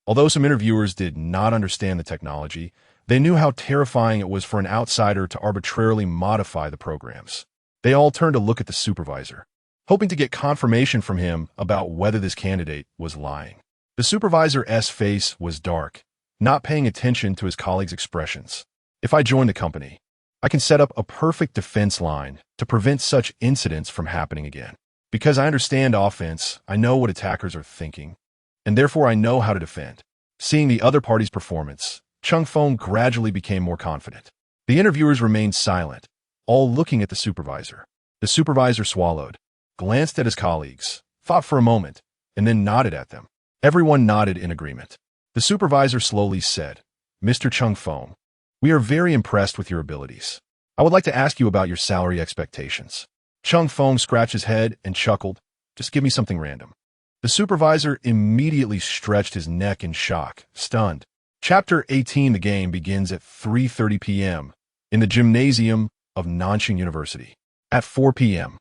Although some interviewers did not understand the technology, they knew how terrifying it was for an outsider to arbitrarily modify the programs. They all turned to look at the supervisor, hoping to get confirmation from him about whether this candidate was lying. The supervisor's face was dark, not paying attention to his colleagues' expressions. "If I join the company, I can set up a perfect defense line to prevent such incidents from happening again. Because I understand offense, I know what attackers are thinking, and therefore I know how to defend." Seeing the other party's performance, Cheng Feng gradually became more confident. The interviewers remained silent, all looking at the supervisor. The supervisor swallowed, glanced at his colleagues, thought for a moment, and then nodded at them. Everyone nodded in agreement. The supervisor slowly said, Mr. Chung Fong, we are very impressed with your abilities. I would like to ask you about your salary expectations. Chung Fong scratched his head and chuckled. Just give me something random. The supervisor immediately stretched his neck in shock, stunned. Chapter 18. The game begins at 3:30 p.m. in the gymnasium of Nanjing University. At 4 p.m.,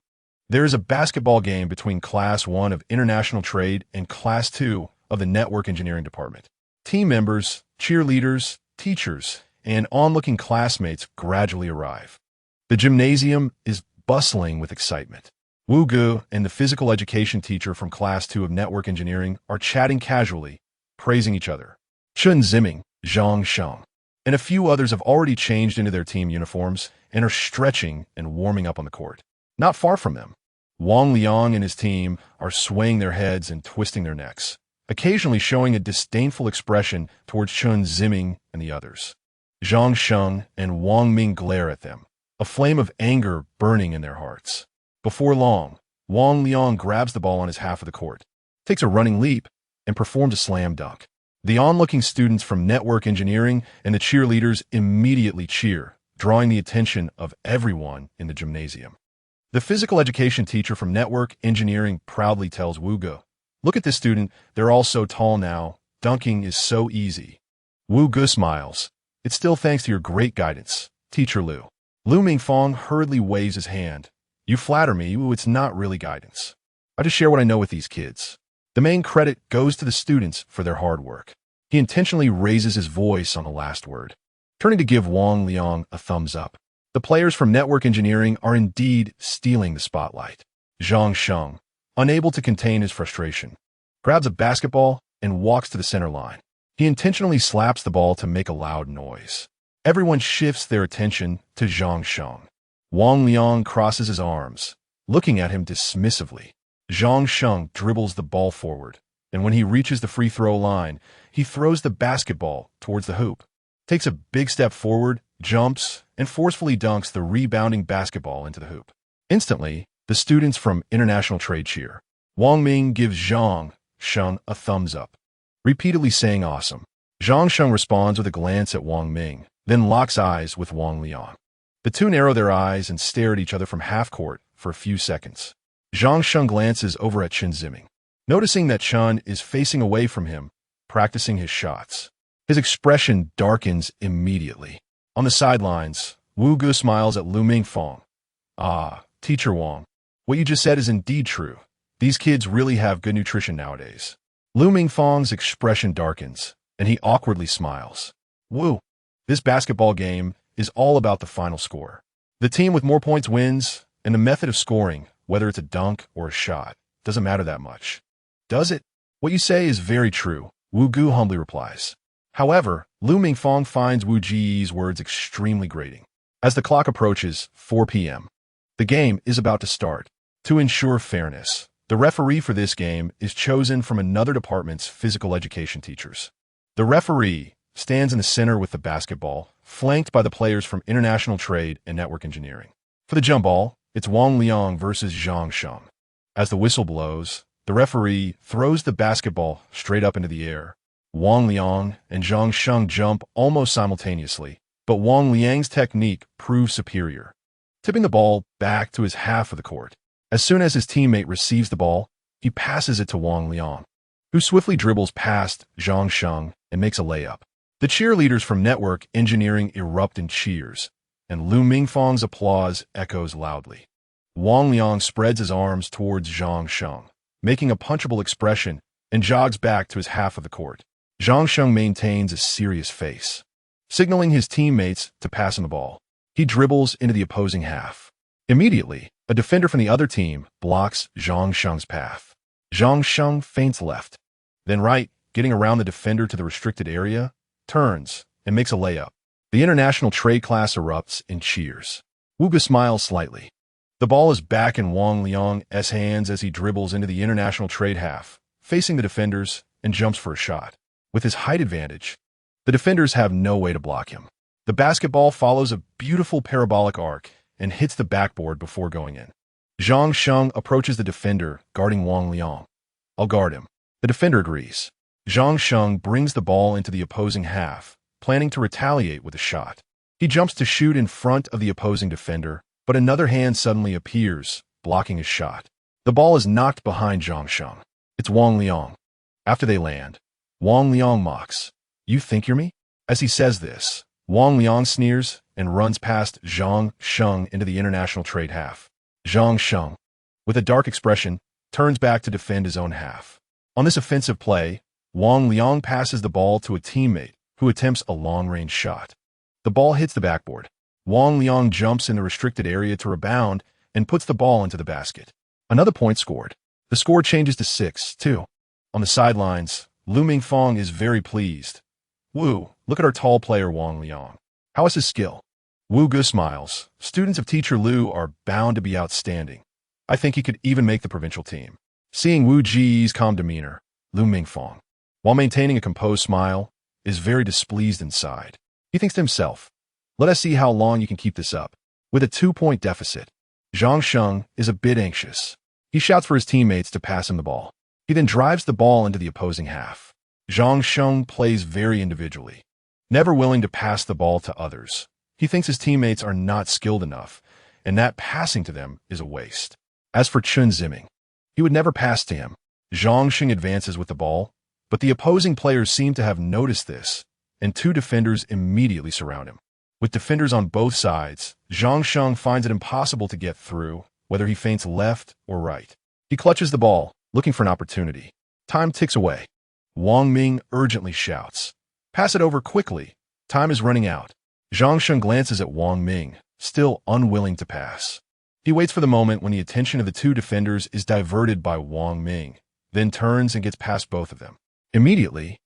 there is a basketball game between Class 1 of International Trade and Class 2 of the Network Engineering Department. Team members, cheerleaders, teachers, and onlooking classmates gradually arrive. The gymnasium is bustling with excitement. Wu Gu and the physical education teacher from Class 2 of Network Engineering are chatting casually, praising each other. Chen Ziming, Zhang Sheng, and a few others have already changed into their team uniforms and are stretching and warming up on the court. Not far from them, Wang Liang and his team are swaying their heads and twisting their necks, occasionally showing a disdainful expression towards Chen Ziming and the others. Zhang Sheng and Wang Ming glare at them, a flame of anger burning in their hearts. Before long, Wang Liang grabs the ball on his half of the court, takes a running leap, and performs a slam dunk. The onlooking students from Network Engineering and the cheerleaders immediately cheer, drawing the attention of everyone in the gymnasium. The physical education teacher from Network Engineering proudly tells Wu Gu, look at this student, they're all so tall now, dunking is so easy. Wu Gu smiles. It's still thanks to your great guidance, Teacher Liu. Lu Mingfong hurriedly waves his hand. You flatter me, it's not really guidance. I just share what I know with these kids. The main credit goes to the students for their hard work. He intentionally raises his voice on the last word, turning to give Wang Liang a thumbs up. The players from Network Engineering are indeed stealing the spotlight. Zhang Sheng, unable to contain his frustration, grabs a basketball and walks to the center line. He intentionally slaps the ball to make a loud noise. Everyone shifts their attention to Zhang Sheng. Wang Liang crosses his arms, looking at him dismissively. Zhang Sheng dribbles the ball forward, and when he reaches the free throw line, he throws the basketball towards the hoop, takes a big step forward, jumps, and forcefully dunks the rebounding basketball into the hoop. Instantly, the students from International Trade cheer. Wang Ming gives Zhang Sheng a thumbs up, repeatedly saying awesome. Zhang Sheng responds with a glance at Wang Ming, then locks eyes with Wang Liang. The two narrow their eyes and stare at each other from half-court for a few seconds. Zhang Sheng glances over at Chen Ziming, noticing that Chen is facing away from him, practicing his shots. His expression darkens immediately. On the sidelines, Wu Gu smiles at Lu Mingfong. Ah, Teacher Wang, what you just said is indeed true. These kids really have good nutrition nowadays. Lu Mingfong's expression darkens, and he awkwardly smiles. Wu, this basketball game is all about the final score. The team with more points wins, and the method of scoring, whether it's a dunk or a shot, doesn't matter that much. Does it? What you say is very true, Wu Gu humbly replies. However, Lu Mingfong finds Wu Ji's words extremely grating. As the clock approaches 4 p.m., the game is about to start. To ensure fairness, the referee for this game is chosen from another department's physical education teachers. The referee stands in the center with the basketball, flanked by the players from International Trade and Network Engineering. For the jump ball, it's Wang Liang versus Zhang Sheng. As the whistle blows, the referee throws the basketball straight up into the air. Wang Liang and Zhang Sheng jump almost simultaneously, but Wang Liang's technique proves superior, tipping the ball back to his half of the court. As soon as his teammate receives the ball, he passes it to Wang Liang, who swiftly dribbles past Zhang Sheng and makes a layup. The cheerleaders from Network Engineering erupt in cheers, and Lu Mingfong's applause echoes loudly. Wang Liang spreads his arms towards Zhang Sheng, making a punchable expression, and jogs back to his half of the court. Zhang Sheng maintains a serious face, signaling his teammates to pass him the ball. He dribbles into the opposing half. Immediately, a defender from the other team blocks Zhang Sheng's path. Zhang Sheng feints left, then right, getting around the defender to the restricted area, turns, and makes a layup. The international trade class erupts in cheers. Wu Gu smiles slightly. The ball is back in Wang Liang's hands as he dribbles into the international trade half, facing the defenders, and jumps for a shot. With his height advantage, the defenders have no way to block him. The basketball follows a beautiful parabolic arc and hits the backboard before going in. Zhang Sheng approaches the defender, guarding Wang Liang. I'll guard him. The defender agrees. Zhang Sheng brings the ball into the opposing half, planning to retaliate with a shot. He jumps to shoot in front of the opposing defender, but another hand suddenly appears, blocking his shot. The ball is knocked behind Zhang Sheng. It's Wang Liang. After they land, Wang Liang mocks, "You think you're me?" As he says this, Wang Liang sneers and runs past Zhang Sheng into the international trade half. Zhang Sheng, with a dark expression, turns back to defend his own half. On this offensive play, Wang Liang passes the ball to a teammate who attempts a long-range shot. The ball hits the backboard. Wang Liang jumps in the restricted area to rebound and puts the ball into the basket. Another point scored. The score changes to 6-2. On the sidelines, Lu Mingfang is very pleased. "Wu, look at our tall player Wang Liang. How is his skill?" Wu Gu smiles. "Students of teacher Lu are bound to be outstanding. I think he could even make the provincial team." Seeing Wu Ji's calm demeanor, Lu Mingfang, while maintaining a composed smile, is very displeased inside. He thinks to himself, "Let us see how long you can keep this up." With a 2-point deficit, Zhang Sheng is a bit anxious. He shouts for his teammates to pass him the ball. He then drives the ball into the opposing half. Zhang Sheng plays very individually, never willing to pass the ball to others. He thinks his teammates are not skilled enough, and that passing to them is a waste. As for Chen Ziming, he would never pass to him. Zhang Sheng advances with the ball, but the opposing players seem to have noticed this, and two defenders immediately surround him. With defenders on both sides, Zhang Sheng finds it impossible to get through, whether he feints left or right. He clutches the ball, looking for an opportunity. Time ticks away. Wang Ming urgently shouts, "Pass it over quickly. Time is running out." Zhang Sheng glances at Wang Ming, still unwilling to pass. He waits for the moment when the attention of the two defenders is diverted by Wang Ming, then turns and gets past both of them. Immediately,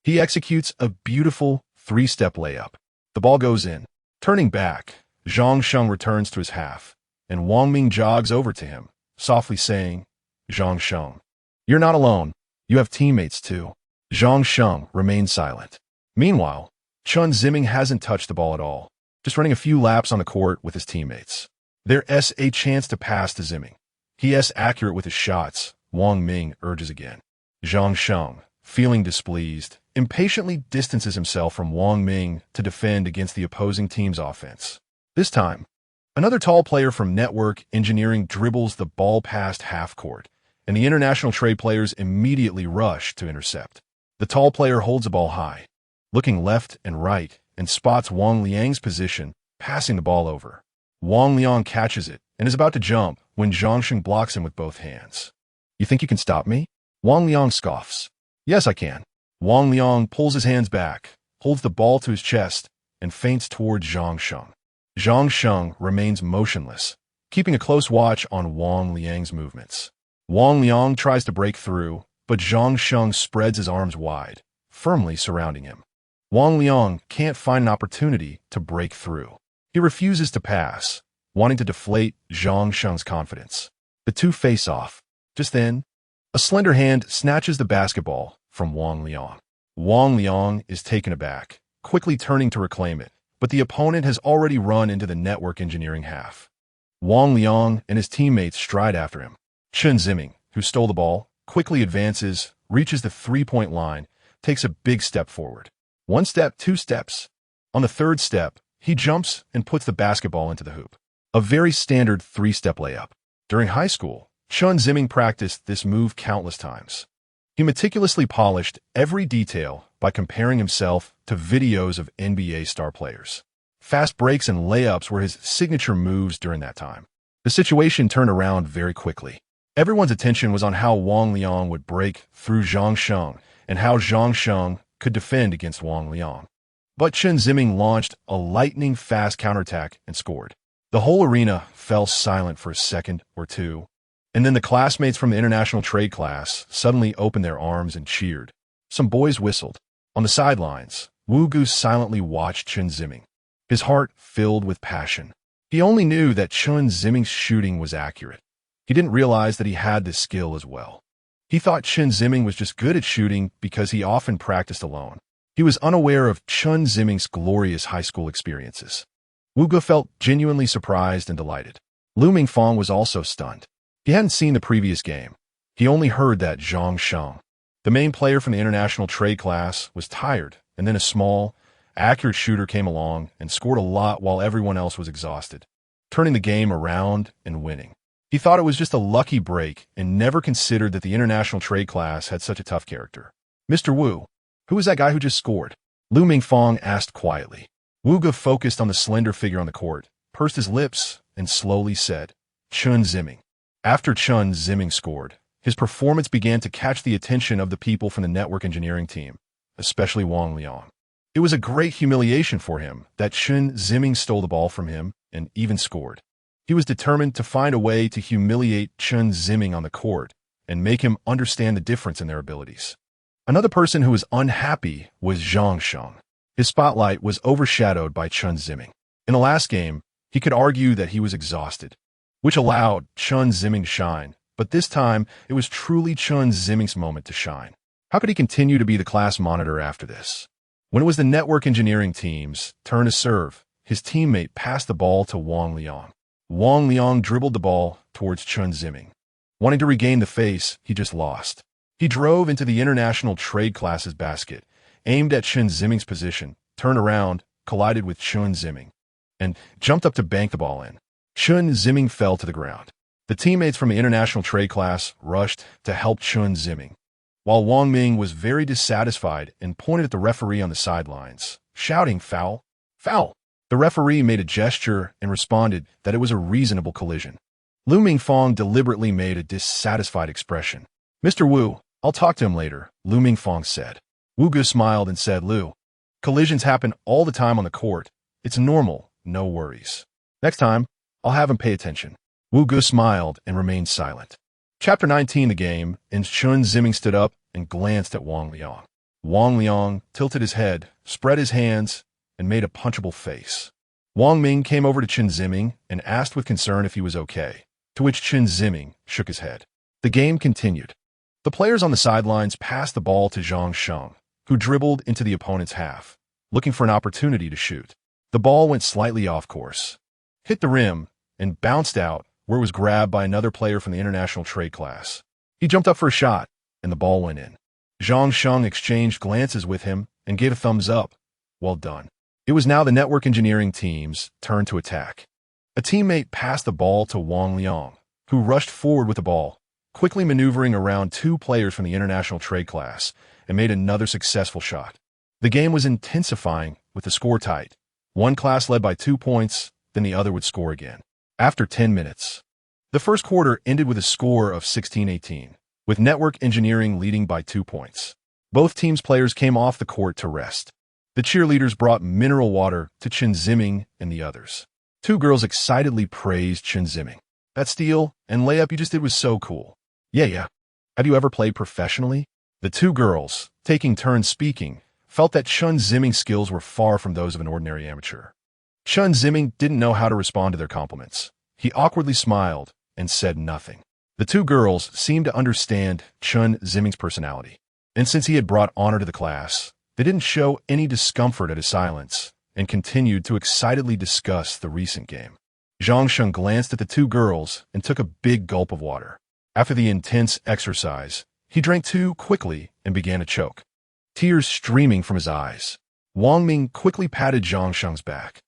he executes a beautiful 3-step layup. The ball goes in. Turning back, Zhang Sheng returns to his half, and Wang Ming jogs over to him, softly saying, "Zhang Sheng, you're not alone. You have teammates too." Zhang Sheng remains silent. Meanwhile, Chen Ziming hasn't touched the ball at all, just running a few laps on the court with his teammates. There's a chance to pass to Ziming. He is accurate with his shots. Wang Ming urges again. Zhang Sheng, feeling displeased, impatiently distances himself from Wang Ming to defend against the opposing team's offense. This time, another tall player from Network Engineering dribbles the ball past half court, and the international trade players immediately rush to intercept. The tall player holds the ball high, looking left and right, and spots Wang Liang's position, passing the ball over. Wang Liang catches it and is about to jump when Zhang Sheng blocks him with both hands. "You think you can stop me?" Wang Liang scoffs. "Yes, I can." Wang Liang pulls his hands back, holds the ball to his chest, and feints towards Zhang Sheng. Zhang Sheng remains motionless, keeping a close watch on Wang Liang's movements. Wang Liang tries to break through, but Zhang Sheng spreads his arms wide, firmly surrounding him. Wang Liang can't find an opportunity to break through. He refuses to pass, wanting to deflate Zhang Sheng's confidence. The two face off. Just then, a slender hand snatches the basketball from Wang Liang. Wang Liang is taken aback, quickly turning to reclaim it, but the opponent has already run into the Network Engineering half. Wang Liang and his teammates stride after him. Chen Ziming, who stole the ball, quickly advances, reaches the 3-point line, takes a big step forward. 1 step, 2 steps. On the 3rd step, he jumps and puts the basketball into the hoop. A very standard 3-step layup. During high school, Chen Ziming practiced this move countless times. He meticulously polished every detail by comparing himself to videos of NBA star players. Fast breaks and layups were his signature moves during that time. The situation turned around very quickly. Everyone's attention was on how Wang Liang would break through Zhang Sheng and how Zhang Sheng could defend against Wang Liang. But Chen Ziming launched a lightning-fast counterattack and scored. The whole arena fell silent for a second or two, and then the classmates from the international trade class suddenly opened their arms and cheered. Some boys whistled. On the sidelines, Wu Gu silently watched Chen Ziming, his heart filled with passion. He only knew that Chen Ziming's shooting was accurate. He didn't realize that he had this skill as well. He thought Chen Ziming was just good at shooting because he often practiced alone. He was unaware of Chen Ziming's glorious high school experiences. Wu Gu felt genuinely surprised and delighted. Lu Mingfang was also stunned. He hadn't seen the previous game. He only heard that Zhang Sheng, The main player from the international trade class was tired, and then a small, accurate shooter came along and scored a lot while everyone else was exhausted, turning the game around and winning. He thought it was just a lucky break and never considered that the international trade class had such a tough character. Mr. Wu, who is that guy who just scored? Lu Mingfong asked quietly. Wu Ge focused on the slender figure on the court, pursed his lips, and slowly said, Chen Ziming. After Chen Ziming scored, his performance began to catch the attention of the people from the network engineering team, especially Wang Liang. It was a great humiliation for him that Chen Ziming stole the ball from him and even scored. He was determined to find a way to humiliate Chen Ziming on the court and make him understand the difference in their abilities. Another person who was unhappy was Zhang Sheng. His spotlight was overshadowed by Chen Ziming. In the last game, he could argue that he was exhausted, which allowed Chen Ziming to shine, but this time it was truly Chen Ziming's moment to shine. How could he continue to be the class monitor after this? When it was the network engineering team's turn to serve, his teammate passed the ball to Wang Liang. Wang Liang dribbled the ball towards Chen Ziming. Wanting to regain the face he just lost, he drove into the international trade class's basket, aimed at Chen Ziming's position, turned around, collided with Chen Ziming, and jumped up to bank the ball in. Chen Ziming fell to the ground. The teammates from the international trade class rushed to help Chen Ziming, while Wang Ming was very dissatisfied and pointed at the referee on the sidelines, shouting, "Foul! Foul!" The referee made a gesture and responded that it was a reasonable collision. Lu Mingfong deliberately made a dissatisfied expression. Mr. Wu, I'll talk to him later, Lu Mingfong said. Wu Ge smiled and said, Lu, collisions happen all the time on the court. It's normal, no worries. Next time, I'll have him pay attention. Wu Ge smiled and remained silent. Chapter 19, the game, and Chen Ziming stood up and glanced at Wang Liang. Wang Liang tilted his head, spread his hands, and made a punchable face. Wang Ming came over to Chen Ziming and asked with concern if he was okay, to which Chen Ziming shook his head. The game continued. The players on the sidelines passed the ball to Zhang Sheng, who dribbled into the opponent's half, looking for an opportunity to shoot. The ball went slightly off course, hit the rim, and bounced out, where it was grabbed by another player from the international trade class. He jumped up for a shot, and the ball went in. Zhang Sheng exchanged glances with him and gave a thumbs up. Well done. It was now the network engineering team's turn to attack. A teammate passed the ball to Wang Liang, who rushed forward with the ball, quickly maneuvering around two players from the international trade class, and made another successful shot. The game was intensifying with the score tight. One class led by 2 points, then the other would score again. After 10 minutes, the first quarter ended with a score of 16-18, with network engineering leading by 2 points. Both teams' players came off the court to rest. The cheerleaders brought mineral water to Chen Ziming and the others. Two girls excitedly praised Chen Ziming. That steal and layup you just did was so cool. Yeah. Have you ever played professionally? The two girls, taking turns speaking, felt that Chen Ziming's skills were far from those of an ordinary amateur. Chen Ziming didn't know how to respond to their compliments. He awkwardly smiled and said nothing. The two girls seemed to understand Chen Ziming's personality, and since he had brought honor to the class, they didn't show any discomfort at his silence and continued to excitedly discuss the recent game. Zhang Sheng glanced at the two girls and took a big gulp of water. After the intense exercise, he drank too quickly and began to choke, tears streaming from his eyes. Wang Ming quickly patted Zhang Sheng's back.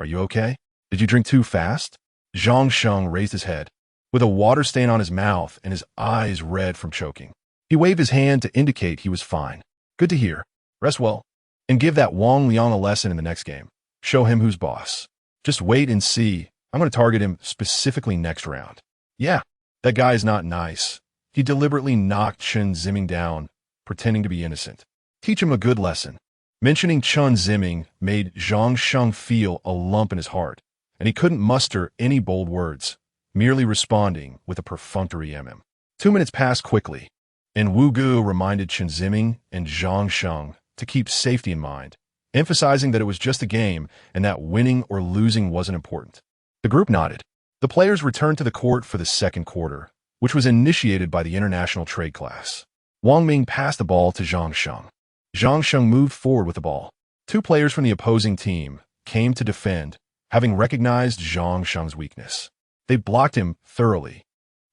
Are you okay? Did you drink too fast? Zhang Sheng raised his head, with a water stain on his mouth and his eyes red from choking. He waved his hand to indicate he was fine. Good to hear. Rest well. And give that Wang Liang a lesson in the next game. Show him who's boss. Just wait and see. I'm going to target him specifically next round. Yeah, that guy is not nice. He deliberately knocked Chen Ziming down, pretending to be innocent. Teach him a good lesson. Mentioning Chen Ziming made Zhang Sheng feel a lump in his heart, and he couldn't muster any bold words, merely responding with a perfunctory mm. 2 minutes passed quickly, and Wu Ge reminded Chen Ziming and Zhang Sheng to keep safety in mind, emphasizing that it was just a game and that winning or losing wasn't important. The group nodded. The players returned to the court for the second quarter, which was initiated by the international trade class. Wang Ming passed the ball to Zhang Sheng. Zhang Sheng moved forward with the ball. Two players from the opposing team came to defend, having recognized Zhang Sheng's weakness. They blocked him thoroughly,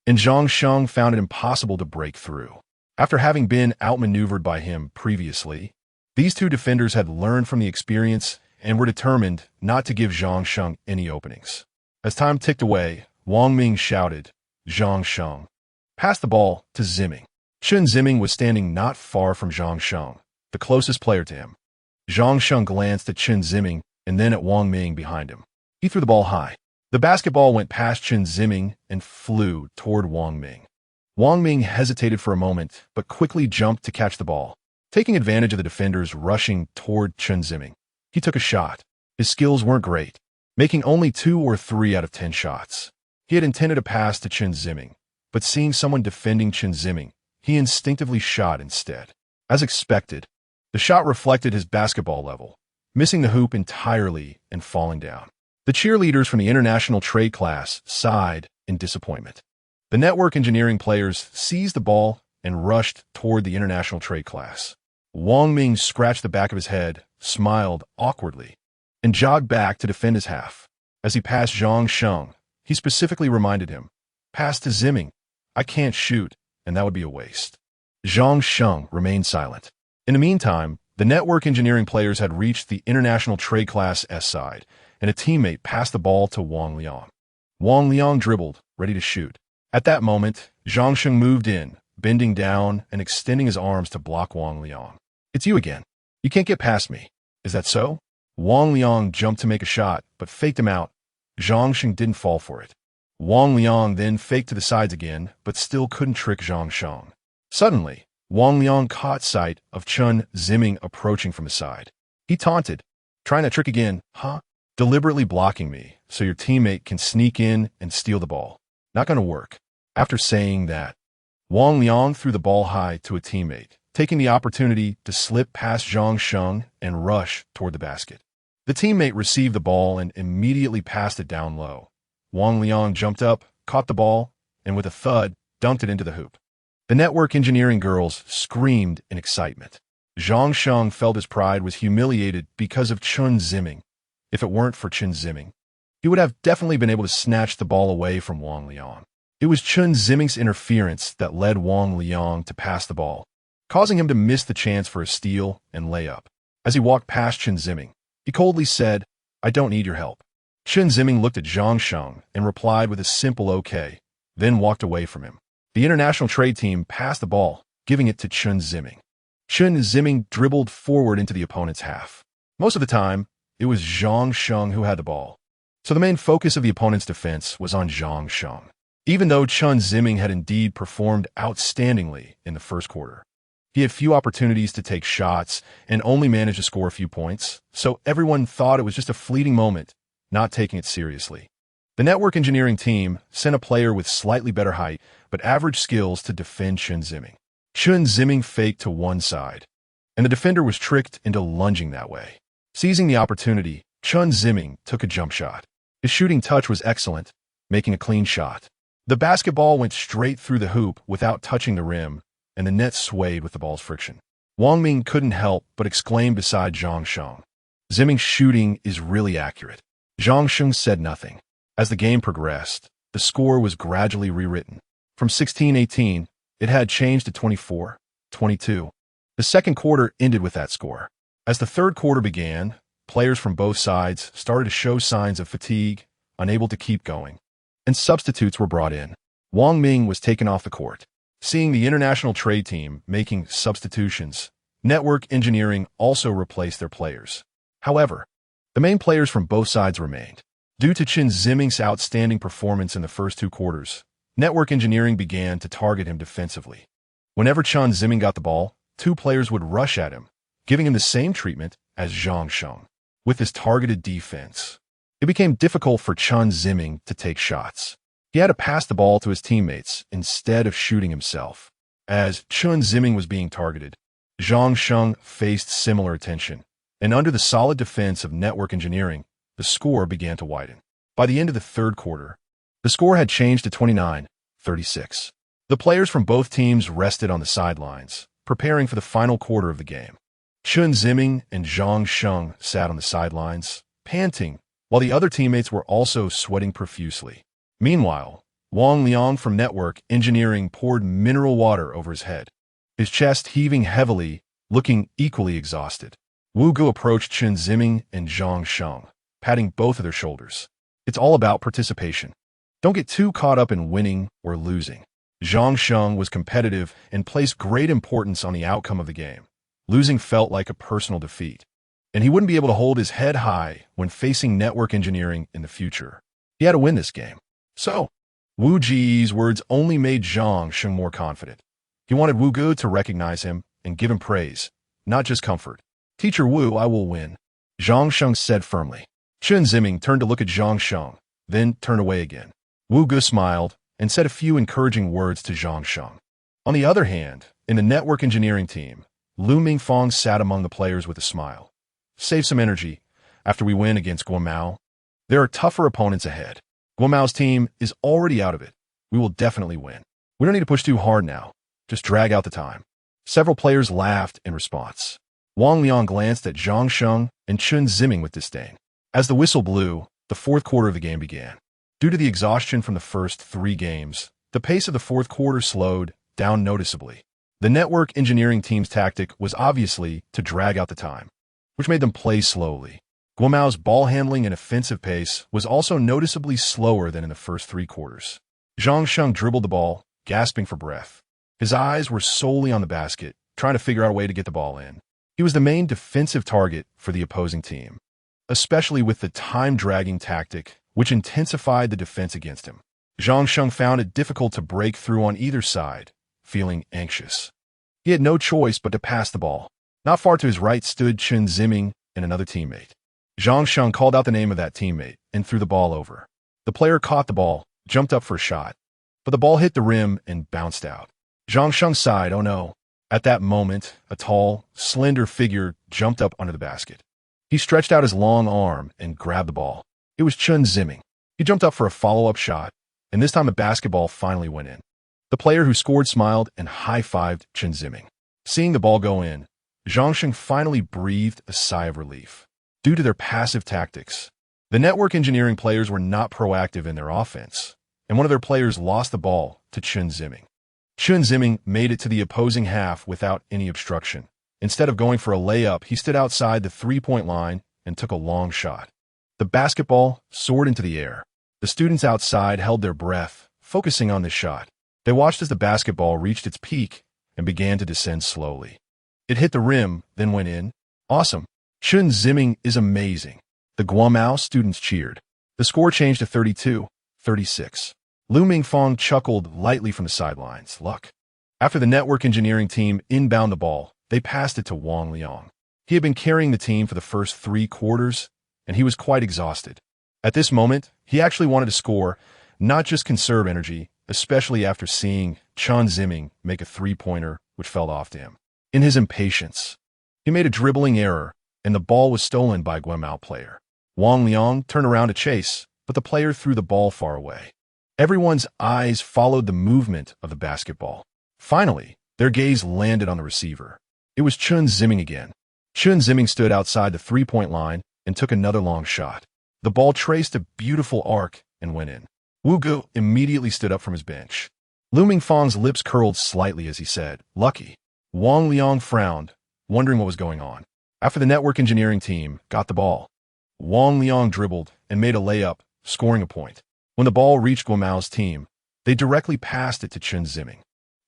and Zhang Sheng found it impossible to break through. After having been outmaneuvered by him previously, these two defenders had learned from the experience and were determined not to give Zhang Sheng any openings. As time ticked away, Wang Ming shouted, "Zhang Sheng, pass the ball to Ziming." Chen Ziming was standing not far from Zhang Sheng, the closest player to him. Zhang Sheng glanced at Chen Ziming and then at Wang Ming behind him. He threw the ball high. The basketball went past Chen Ziming and flew toward Wang Ming. Wang Ming hesitated for a moment, but quickly jumped to catch the ball. Taking advantage of the defenders rushing toward Chen Ziming, he took a shot. His skills weren't great, making only 2 or 3 out of 10 shots. He had intended a pass to Chen Ziming, but seeing someone defending Chen Ziming, he instinctively shot instead. As expected, the shot reflected his basketball level, missing the hoop entirely and falling down. The cheerleaders from the international trade class sighed in disappointment. The network engineering players seized the ball and rushed toward the international trade class. Wang Ming scratched the back of his head, smiled awkwardly, and jogged back to defend his half. As he passed Zhang Sheng, he specifically reminded him, "Pass to Ziming. I can't shoot, and that would be a waste." Zhang Sheng remained silent. In the meantime, the network engineering players had reached the international trade class S side, and a teammate passed the ball to Wang Liang. Wang Liang dribbled, ready to shoot. At that moment, Zhang Sheng moved in, bending down and extending his arms to block Wang Liang. "It's you again. You can't get past me. Is that so?" Wang Liang jumped to make a shot, but faked him out. Zhang Sheng didn't fall for it. Wang Liang then faked to the sides again, but still couldn't trick Zhang Sheng. Suddenly, Wang Liang caught sight of Chen Ziming approaching from the side. He taunted, "Trying that trick again, huh? Deliberately blocking me so your teammate can sneak in and steal the ball. Not gonna work." After saying that, Wang Liang threw the ball high to a teammate, taking the opportunity to slip past Zhang Sheng and rush toward the basket. The teammate received the ball and immediately passed it down low. Wang Liang jumped up, caught the ball, and with a thud, dumped it into the hoop. The network engineering girls screamed in excitement. Zhang Sheng felt his pride was humiliated because of Chen Ziming. If it weren't for Chen Ziming, he would have definitely been able to snatch the ball away from Wang Liang. It was Chen Ziming's interference that led Wang Liang to pass the ball, causing him to miss the chance for a steal and layup. As he walked past Chen Ziming, he coldly said, "I don't need your help." Chen Ziming looked at Zhang Sheng and replied with a simple okay, then walked away from him. The international trade team passed the ball, giving it to Chen Ziming. Chen Ziming dribbled forward into the opponent's half. Most of the time, it was Zhang Sheng who had the ball, so the main focus of the opponent's defense was on Zhang Sheng. Even though Chen Ziming had indeed performed outstandingly in the first quarter, he had few opportunities to take shots and only managed to score a few points, so everyone thought it was just a fleeting moment, not taking it seriously. The network engineering team sent a player with slightly better height but average skills to defend Chen Ziming. Chen Ziming faked to one side, and the defender was tricked into lunging that way. Seizing the opportunity, Chen Ziming took a jump shot. His shooting touch was excellent, making a clean shot. The basketball went straight through the hoop without touching the rim, and the net swayed with the ball's friction. Wang Ming couldn't help but exclaim beside Zhang Sheng, "Ziming's shooting is really accurate." Zhang Sheng said nothing. As the game progressed, the score was gradually rewritten. From 16-18, it had changed to 24-22. The second quarter ended with that score. As the third quarter began, players from both sides started to show signs of fatigue, unable to keep going, and substitutes were brought in. Wang Ming was taken off the court. Seeing the international trade team making substitutions, network engineering also replaced their players. However, the main players from both sides remained. Due to Chen Ziming's outstanding performance in the first 2 quarters, network engineering began to target him defensively. Whenever Chen Ziming got the ball, 2 players would rush at him, giving him the same treatment as Zhang Sheng. With his targeted defense, it became difficult for Chen Ziming to take shots. He had to pass the ball to his teammates instead of shooting himself. As Chen Ziming was being targeted, Zhang Sheng faced similar attention, and under the solid defense of network engineering, the score began to widen. By the end of the third quarter, the score had changed to 29-36. The players from both teams rested on the sidelines, preparing for the final quarter of the game. Chen Ziming and Zhang Sheng sat on the sidelines, panting, while the other teammates were also sweating profusely. Meanwhile, Wang Liang from network engineering poured mineral water over his head. his chest heaving heavily, looking equally exhausted. Wu Gu approached Chen Ziming and Zhang Sheng, patting both of their shoulders. It's all about participation. Don't get too caught up in winning or losing. Zhang Sheng was competitive and placed great importance on the outcome of the game. Losing felt like a personal defeat, and he wouldn't be able to hold his head high when facing network engineering in the future. He had to win this game. So, Wu Ji's words only made Zhang Sheng more confident. He wanted Wu Gu to recognize him and give him praise, not just comfort. Teacher Wu, I will win, Zhang Sheng said firmly. Chen Ziming turned to look at Zhang Sheng, then turned away again. Wu Gu smiled and said a few encouraging words to Zhang Sheng. On the other hand, in the network engineering team, Lu Mingfang sat among the players with a smile. Save some energy. After we win against Guomao, there are tougher opponents ahead. Guomao's team is already out of it. We will definitely win. We don't need to push too hard now. Just drag out the time. Several players laughed in response. Wang Liang glanced at Zhang Sheng and Chen Ziming with disdain. As the whistle blew, the fourth quarter of the game began. Due to the exhaustion from the first 3 games, the pace of the fourth quarter slowed down noticeably. The network engineering team's tactic was obviously to drag out the time, which made them play slowly. Guomao's ball handling and offensive pace was also noticeably slower than in the first 3 quarters. Zhang Sheng dribbled the ball, gasping for breath. His eyes were solely on the basket, trying to figure out a way to get the ball in. He was the main defensive target for the opposing team, especially with the time-dragging tactic, which intensified the defense against him. Zhang Sheng found it difficult to break through on either side, feeling anxious. He had no choice but to pass the ball. Not far to his right stood Chen Ziming and another teammate. Zhang Sheng called out the name of that teammate and threw the ball over. The player caught the ball, jumped up for a shot, but the ball hit the rim and bounced out. Zhang Sheng sighed, oh no. At that moment, a tall, slender figure jumped up under the basket. He stretched out his long arm and grabbed the ball. It was Chen Ziming. He jumped up for a follow-up shot, and this time a basketball finally went in. The player who scored smiled and high-fived Chen Ziming. Seeing the ball go in, Zhang Sheng finally breathed a sigh of relief. Due to their passive tactics, the network engineering players were not proactive in their offense, and one of their players lost the ball to Chen Ziming. Chen Ziming made it to the opposing half without any obstruction. Instead of going for a layup, he stood outside the three-point line and took a long shot. The basketball soared into the air. The students outside held their breath, focusing on this shot. They watched as the basketball reached its peak and began to descend slowly. It hit the rim, then went in. Awesome. Chen Ziming is amazing. The Guomao students cheered. The score changed to 32-36. Lu Mingfang chuckled lightly from the sidelines. Luck. After the network engineering team inbound the ball, they passed it to Wang Liang. He had been carrying the team for the first 3 quarters, and he was quite exhausted. At this moment, he actually wanted to score, not just conserve energy, especially after seeing Chen Ziming make a 3-pointer which fell off to him. In his impatience, he made a dribbling error, and the ball was stolen by a Guomao player. Wang Liang turned around to chase, but the player threw the ball far away. Everyone's eyes followed the movement of the basketball. Finally, their gaze landed on the receiver. It was Chen Ziming again. Chen Ziming stood outside the 3-point line and took another long shot. The ball traced a beautiful arc and went in. Wu Gu immediately stood up from his bench. Lu Mingfang's lips curled slightly as he said, lucky. Wang Liang frowned, wondering what was going on. After the network engineering team got the ball, Wang Liang dribbled and made a layup, scoring a point. When the ball reached Guomao's team, they directly passed it to Chen Ziming.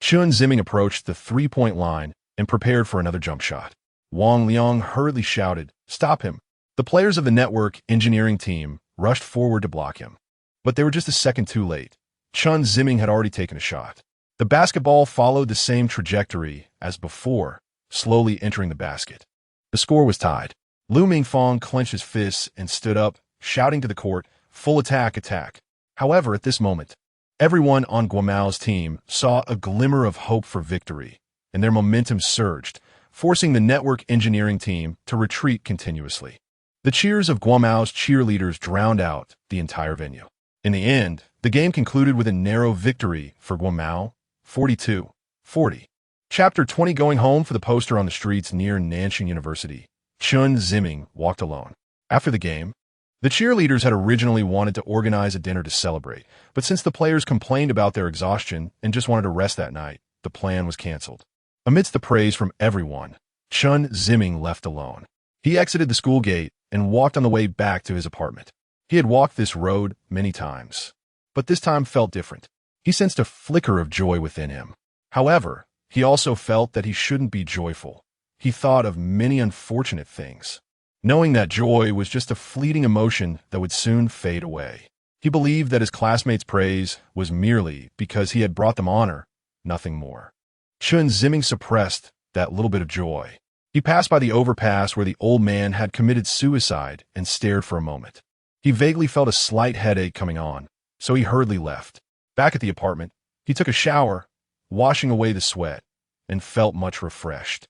Chen Ziming approached the 3-point line and prepared for another jump shot. Wang Liang hurriedly shouted, stop him. The players of the network engineering team rushed forward to block him, but they were just a second too late. Chen Ziming had already taken a shot. The basketball followed the same trajectory as before, slowly entering the basket. The score was tied. Lu Mingfang clenched his fists and stood up, shouting to the court, full attack, attack. However, at this moment, everyone on Guomao's team saw a glimmer of hope for victory, and their momentum surged, forcing the network engineering team to retreat continuously. The cheers of Guomao's cheerleaders drowned out the entire venue. In the end, the game concluded with a narrow victory for Guomao, 42-40. Chapter 20. Going home. For the poster on the streets near Nanxing University, Chen Ziming walked alone. After the game, the cheerleaders had originally wanted to organize a dinner to celebrate, but since the players complained about their exhaustion and just wanted to rest that night, the plan was canceled. Amidst the praise from everyone, Chen Ziming left alone. He exited the school gate and walked on the way back to his apartment. He had walked this road many times, but this time felt different. He sensed a flicker of joy within him. However, he also felt that he shouldn't be joyful. He thought of many unfortunate things, knowing that joy was just a fleeting emotion that would soon fade away. He believed that his classmates' praise was merely because he had brought them honor, nothing more. Chen Ziming suppressed that little bit of joy. He passed by the overpass where the old man had committed suicide and stared for a moment. He vaguely felt a slight headache coming on, so he hurriedly left. Back at the apartment, he took a shower, washing away the sweat, and felt much refreshed.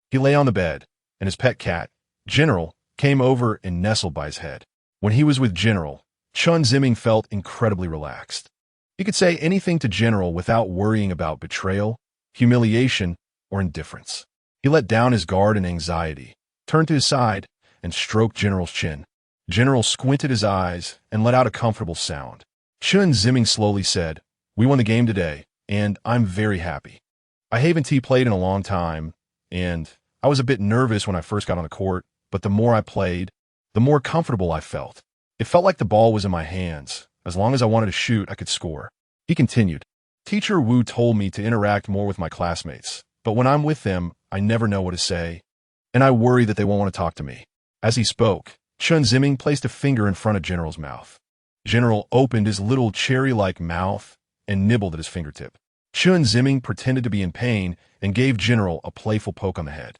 He lay on the bed, and his pet cat, General, came over and nestled by his head. When he was with General, Chen Ziming felt incredibly relaxed. He could say anything to General without worrying about betrayal, humiliation, or indifference. He let down his guard and anxiety, turned to his side, and stroked General's chin. General squinted his eyes and let out a comfortable sound. Chen Ziming slowly said, "We won the game today, and I'm very happy. I haven't played in a long time, and I was a bit nervous when I first got on the court, but the more I played, the more comfortable I felt. It felt like the ball was in my hands. As long as I wanted to shoot, I could score." He continued, "Teacher Wu told me to interact more with my classmates, but when I'm with them, I never know what to say, and I worry that they won't want to talk to me." As he spoke, Chen Ziming placed a finger in front of General's mouth. General opened his little cherry-like mouth and nibbled at his fingertip. Chen Ziming pretended to be in pain and gave General a playful poke on the head.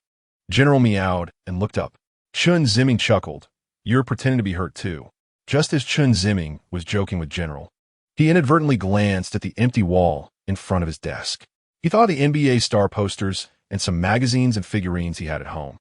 General meowed and looked up. Chen Ziming chuckled. "You're pretending to be hurt too." Just as Chen Ziming was joking with General, he inadvertently glanced at the empty wall in front of his desk. He thought of the NBA star posters and some magazines and figurines he had at home.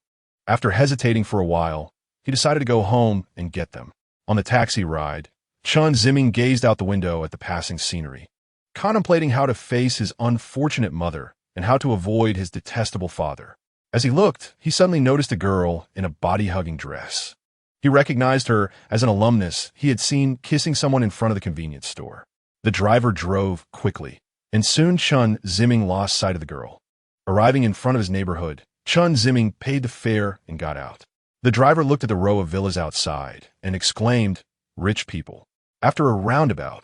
After hesitating for a while, he decided to go home and get them. On the taxi ride, Chen Ziming gazed out the window at the passing scenery, contemplating how to face his unfortunate mother and how to avoid his detestable father. As he looked, he suddenly noticed a girl in a body-hugging dress. He recognized her as an alumnus he had seen kissing someone in front of the convenience store. The driver drove quickly, and soon Chen Ziming lost sight of the girl. Arriving in front of his neighborhood, Chen Ziming paid the fare and got out. The driver looked at the row of villas outside and exclaimed, "Rich people." After a roundabout,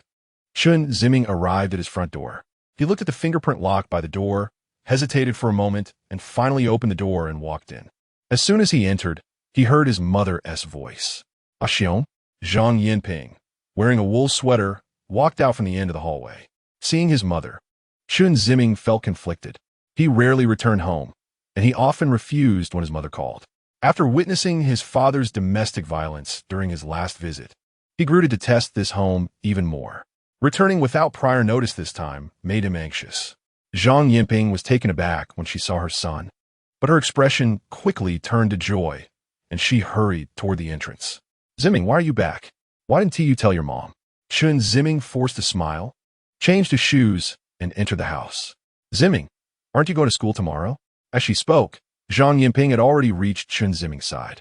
Chen Ziming arrived at his front door. He looked at the fingerprint lock by the door, hesitated for a moment, and finally opened the door and walked in. As soon as he entered, he heard his mother's voice. "Xiong." Zhang Yinping, wearing a wool sweater, walked out from the end of the hallway. Seeing his mother, Chen Ziming felt conflicted. He rarely returned home, and he often refused when his mother called. After witnessing his father's domestic violence during his last visit, he grew to detest this home even more. Returning without prior notice this time made him anxious. Zhang Yinping was taken aback when she saw her son, but her expression quickly turned to joy, and she hurried toward the entrance. "Ziming, why are you back? Why didn't you tell your mom?" Chen Ziming forced a smile, changed his shoes, and entered the house. "Ziming, aren't you going to school tomorrow?" As she spoke, Zhang Yinping had already reached Chen Ziming's side.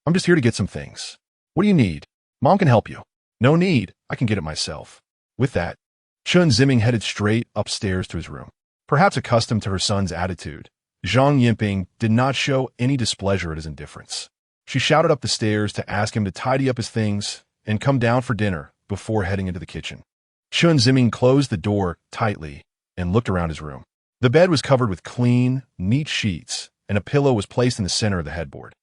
"I'm just here to get some things. What do you need? Mom can help you." "No need, I can get it myself." With that, Chen Ziming headed straight upstairs to his room. Perhaps accustomed to her son's attitude, Zhang Yinping did not show any displeasure at his indifference. She shouted up the stairs to ask him to tidy up his things and come down for dinner before heading into the kitchen. Chen Ziming closed the door tightly and looked around his room. The bed was covered with clean, neat sheets, and a pillow was placed in the center of the headboard.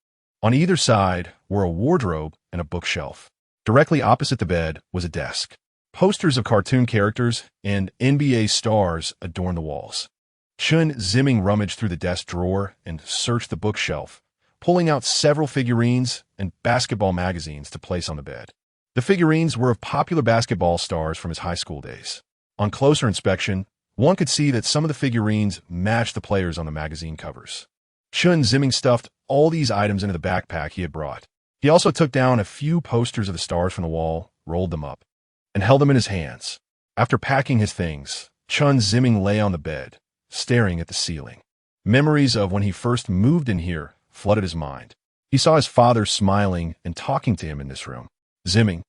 On either side were a wardrobe and a bookshelf. Directly opposite the bed was a desk. Posters of cartoon characters and NBA stars adorned the walls. Chen Ziming rummaged through the desk drawer and searched the bookshelf, pulling out several figurines and basketball magazines to place on the bed. The figurines were of popular basketball stars from his high school days. On closer inspection, one could see that some of the figurines matched the players on the magazine covers. Chen Ziming stuffed all these items into the backpack he had brought. He also took down a few posters of the stars from the wall, rolled them up, and held them in his hands. After packing his things, Chen Ziming lay on the bed, staring at the ceiling. Memories of when he first moved in here flooded his mind. He saw his father smiling and talking to him in this room. "Ziming,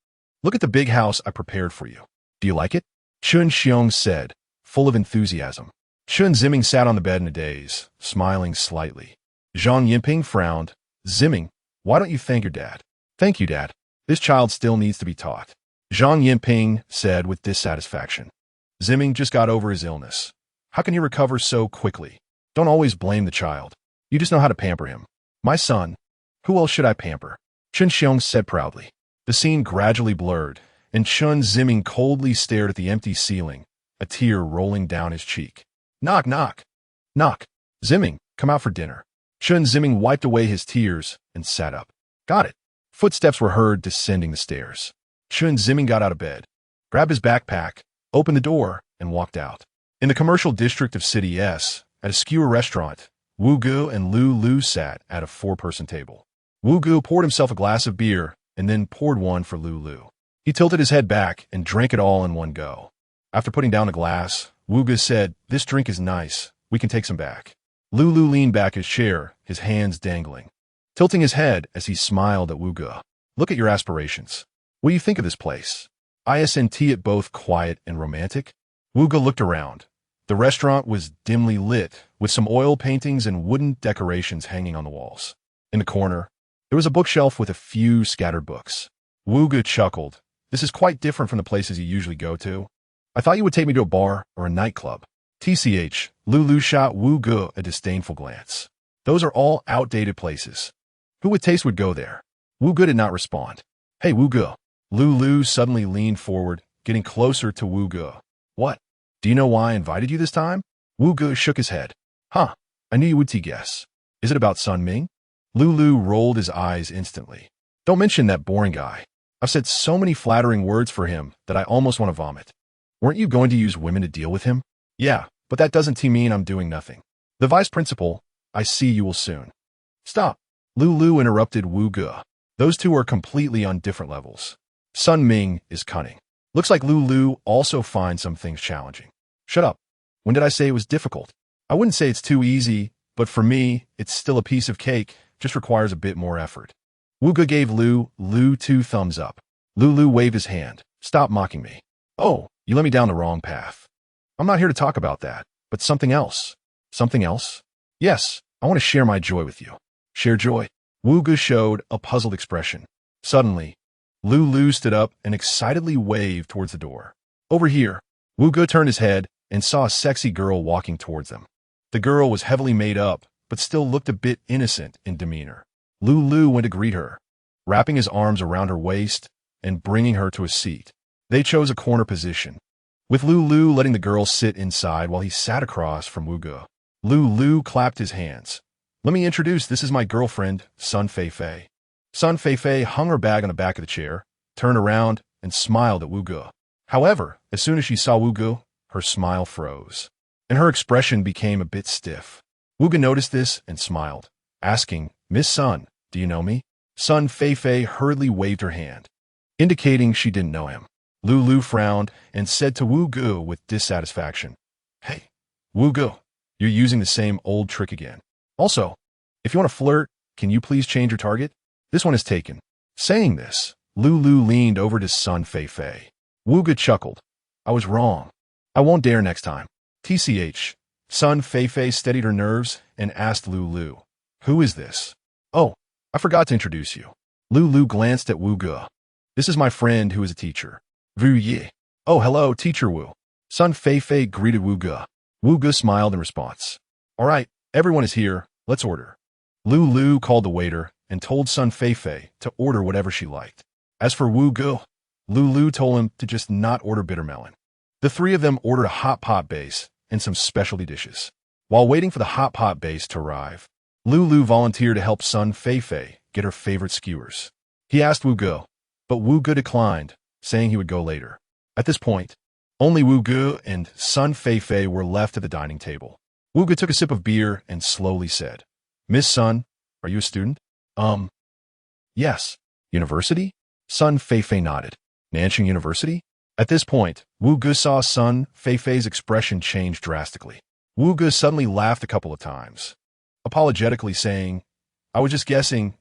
look at the big house I prepared for you. Do you like it?" Chun Xiong said, full of enthusiasm. Chen Ziming sat on the bed in a daze, smiling slightly. Zhang Yinping frowned. Ziming, why don't you thank your dad? Thank you, Dad. This child still needs to be taught. Zhang Yinping said with dissatisfaction. Ziming just got over his illness. How can he recover so quickly? Don't always blame the child. You just know how to pamper him. My son. Who else should I pamper? Chen Xiong said proudly. The scene gradually blurred, and Chen Ziming coldly stared at the empty ceiling, a tear rolling down his cheek. Knock, knock. Knock. Ziming, come out for dinner. Chen Ziming wiped away his tears and sat up. Got it. Footsteps were heard descending the stairs. Chen Ziming got out of bed, grabbed his backpack, opened the door, and walked out. In the commercial district of City S, at a skewer restaurant, Wu Gu and Lu Lu sat at a four-person table. Wu Gu poured himself a glass of beer and then poured one for Lu Lu. He tilted his head back and drank it all in one go. After putting down the glass, Wu Gu said, "This drink is nice. We can take some back." Lu Lu leaned back his chair, his hands dangling, tilting his head as he smiled at Wu Gu. Look at your aspirations. What do you think of this place? Isn't it both quiet and romantic? Wu Gu looked around. The restaurant was dimly lit, with some oil paintings and wooden decorations hanging on the walls. In the corner, there was a bookshelf with a few scattered books. Wu Gu chuckled. This is quite different from the places you usually go to. I thought you would take me to a bar or a nightclub. TCH, Lu Lu shot Wu Gu a disdainful glance. Those are all outdated places. Who with taste would go there? Wu Gu did not respond. Hey, Wu Gu. Lu Lu suddenly leaned forward, getting closer to Wu Gu. What? Do you know why I invited you this time? Wu Gu shook his head. Huh, I knew you would guess. Is it about Sun Ming? Lu Lu rolled his eyes instantly. Don't mention that boring guy. I've said so many flattering words for him that I almost want to vomit. Weren't you going to use women to deal with him? Yeah, but that doesn't mean I'm doing nothing. The vice principal, I see you will soon. Stop. Lu Lu interrupted Wu Gu. Those two are completely on different levels. Sun Ming is cunning. Looks like Lu Lu also finds some things challenging. Shut up. When did I say it was difficult? I wouldn't say it's too easy, but for me, it's still a piece of cake, just requires a bit more effort. Wu Gu gave Lu Lu 2 thumbs up. Lu Lu waved his hand. Stop mocking me. Oh, you led me down the wrong path. I'm not here to talk about that, but something else. Something else? Yes, I want to share my joy with you. Share joy? Wu Gu showed a puzzled expression. Suddenly, Lu Lu stood up and excitedly waved towards the door. Over here. Wu Gu turned his head and saw a sexy girl walking towards them. The girl was heavily made up, but still looked a bit innocent in demeanor. Lu Lu went to greet her, wrapping his arms around her waist and bringing her to a seat. They chose a corner position, with Lu Lu letting the girl sit inside while he sat across from Wu Gu. Lu Lu clapped his hands. Let me introduce, this is my girlfriend, Sun Fei Fei. Sun Fei Fei hung her bag on the back of the chair, turned around, and smiled at Wu Gu. However, as soon as she saw Wu Gu, her smile froze, and her expression became a bit stiff. Wu Gu noticed this and smiled, asking, Miss Sun, do you know me? Sun Fei Fei hurriedly waved her hand, indicating she didn't know him. Lu Lu frowned and said to Wu Gu with dissatisfaction, Hey, Wu Gu, you're using the same old trick again. Also, if you want to flirt, can you please change your target? This one is taken. Saying this, Lu Lu leaned over to Sun Fei Fei. Wu Gu chuckled. I was wrong. I won't dare next time. TCH. Sun Fei Fei steadied her nerves and asked Lu Lu, Who is this? Oh, I forgot to introduce you. Lu Lu glanced at Wu Gu. This is my friend who is a teacher. Wu Yi. Oh, hello, Teacher Wu. Sun Fei Fei greeted Wu Gu. Wu Gu smiled in response. All right, everyone is here. Let's order. Lu Lu called the waiter and told Sun Fei Fei to order whatever she liked. As for Wu Gu, Lu Lu told him to just not order bitter melon. The three of them ordered a hot pot base and some specialty dishes. While waiting for the hot pot base to arrive, Lu Lu volunteered to help Sun Fei Fei get her favorite skewers. He asked Wu Gu, but Wu Gu declined, saying he would go later. At this point, only Wu Gu and Sun Fei Fei were left at the dining table. Wu Gu took a sip of beer and slowly said, Miss Sun, are you a student? Yes. University? Sun Fei Fei nodded. Nanjing University? At this point, Wu Gu saw Sun Fei Fei's expression change drastically. Wu Gu suddenly laughed a couple of times, apologetically saying, I was just guessing,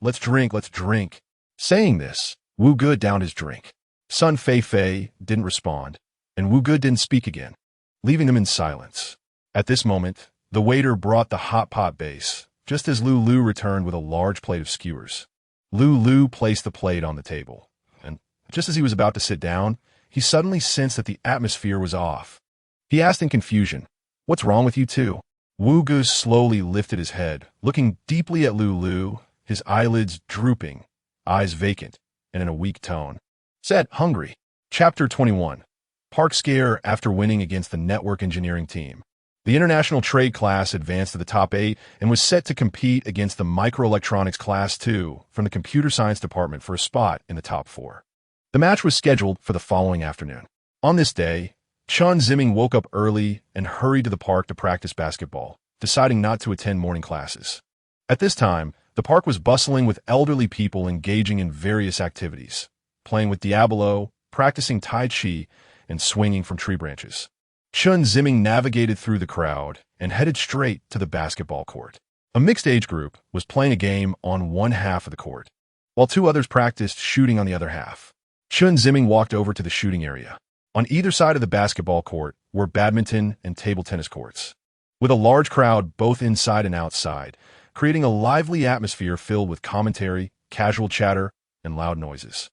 let's drink. Saying this, Wu Gu downed his drink. Sun Fei Fei didn't respond, and Wu Gu didn't speak again. leaving them in silence. At this moment, the waiter brought the hot pot base, just as Lulu returned with a large plate of skewers. Lulu placed the plate on the table, and just as he was about to sit down, he suddenly sensed that the atmosphere was off. He asked in confusion, "What's wrong with you two?" Wu Gus slowly lifted his head, looking deeply at Lulu, his eyelids drooping, eyes vacant, and in a weak tone. Said, "Hungry." Chapter 21. Park Scare after winning against the network engineering team. The international trade class advanced to the top 8 and was set to compete against the microelectronics class 2 from the computer science department for a spot in the top 4. The match was scheduled for the following afternoon. On this day, Chen Ziming woke up early and hurried to the park to practice basketball, deciding not to attend morning classes. At this time, the park was bustling with elderly people engaging in various activities, playing with Diablo, practicing Tai Chi, and swinging from tree branches. Chen Ziming navigated through the crowd and headed straight to the basketball court. A mixed-age group was playing a game on one half of the court, while 2 others practiced shooting on the other half. Chen Ziming walked over to the shooting area. On either side of the basketball court were badminton and table tennis courts, with a large crowd both inside and outside, creating a lively atmosphere filled with commentary, casual chatter, and loud noises.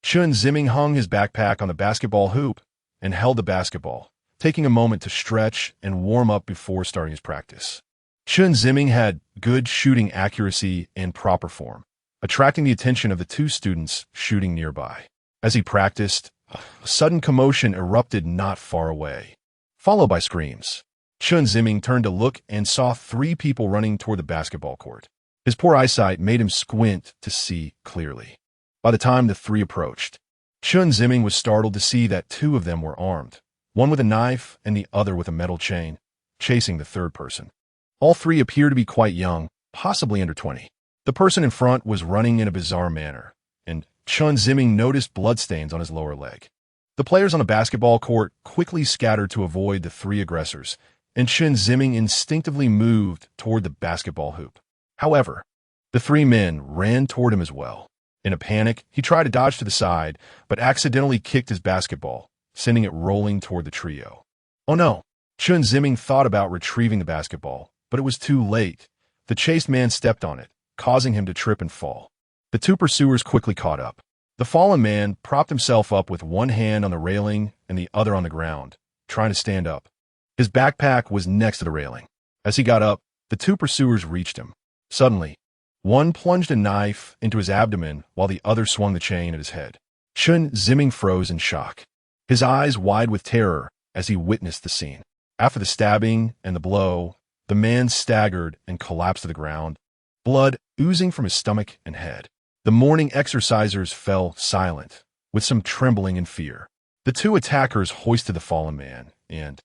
Chen Ziming hung his backpack on the basketball hoop and held the basketball, taking a moment to stretch and warm up before starting his practice. Chen Ziming had good shooting accuracy and proper form, attracting the attention of the 2 students shooting nearby. As he practiced, a sudden commotion erupted not far away, followed by screams. Chen Ziming turned to look and saw 3 people running toward the basketball court. His poor eyesight made him squint to see clearly. By the time the 3 approached, Chen Ziming was startled to see that 2 of them were armed, one with a knife and the other with a metal chain, chasing the 3rd person. All 3 appeared to be quite young, possibly under 20. The person in front was running in a bizarre manner, and Chen Ziming noticed bloodstains on his lower leg. The players on the basketball court quickly scattered to avoid the 3 aggressors, and Chen Ziming instinctively moved toward the basketball hoop. However, the 3 men ran toward him as well. In a panic, he tried to dodge to the side, but accidentally kicked his basketball, sending it rolling toward the trio. Oh no! Chen Ziming thought about retrieving the basketball, but it was too late. The chased man stepped on it, causing him to trip and fall. The 2 pursuers quickly caught up. The fallen man propped himself up with one hand on the railing and the other on the ground, trying to stand up. His backpack was next to the railing. As he got up, the 2 pursuers reached him. Suddenly, one plunged a knife into his abdomen while the other swung the chain at his head. Chen Ziming froze in shock, his eyes wide with terror as he witnessed the scene. After the stabbing and the blow, the man staggered and collapsed to the ground, blood oozing from his stomach and head. The morning exercisers fell silent, with some trembling and fear. The 2 attackers hoisted the fallen man and,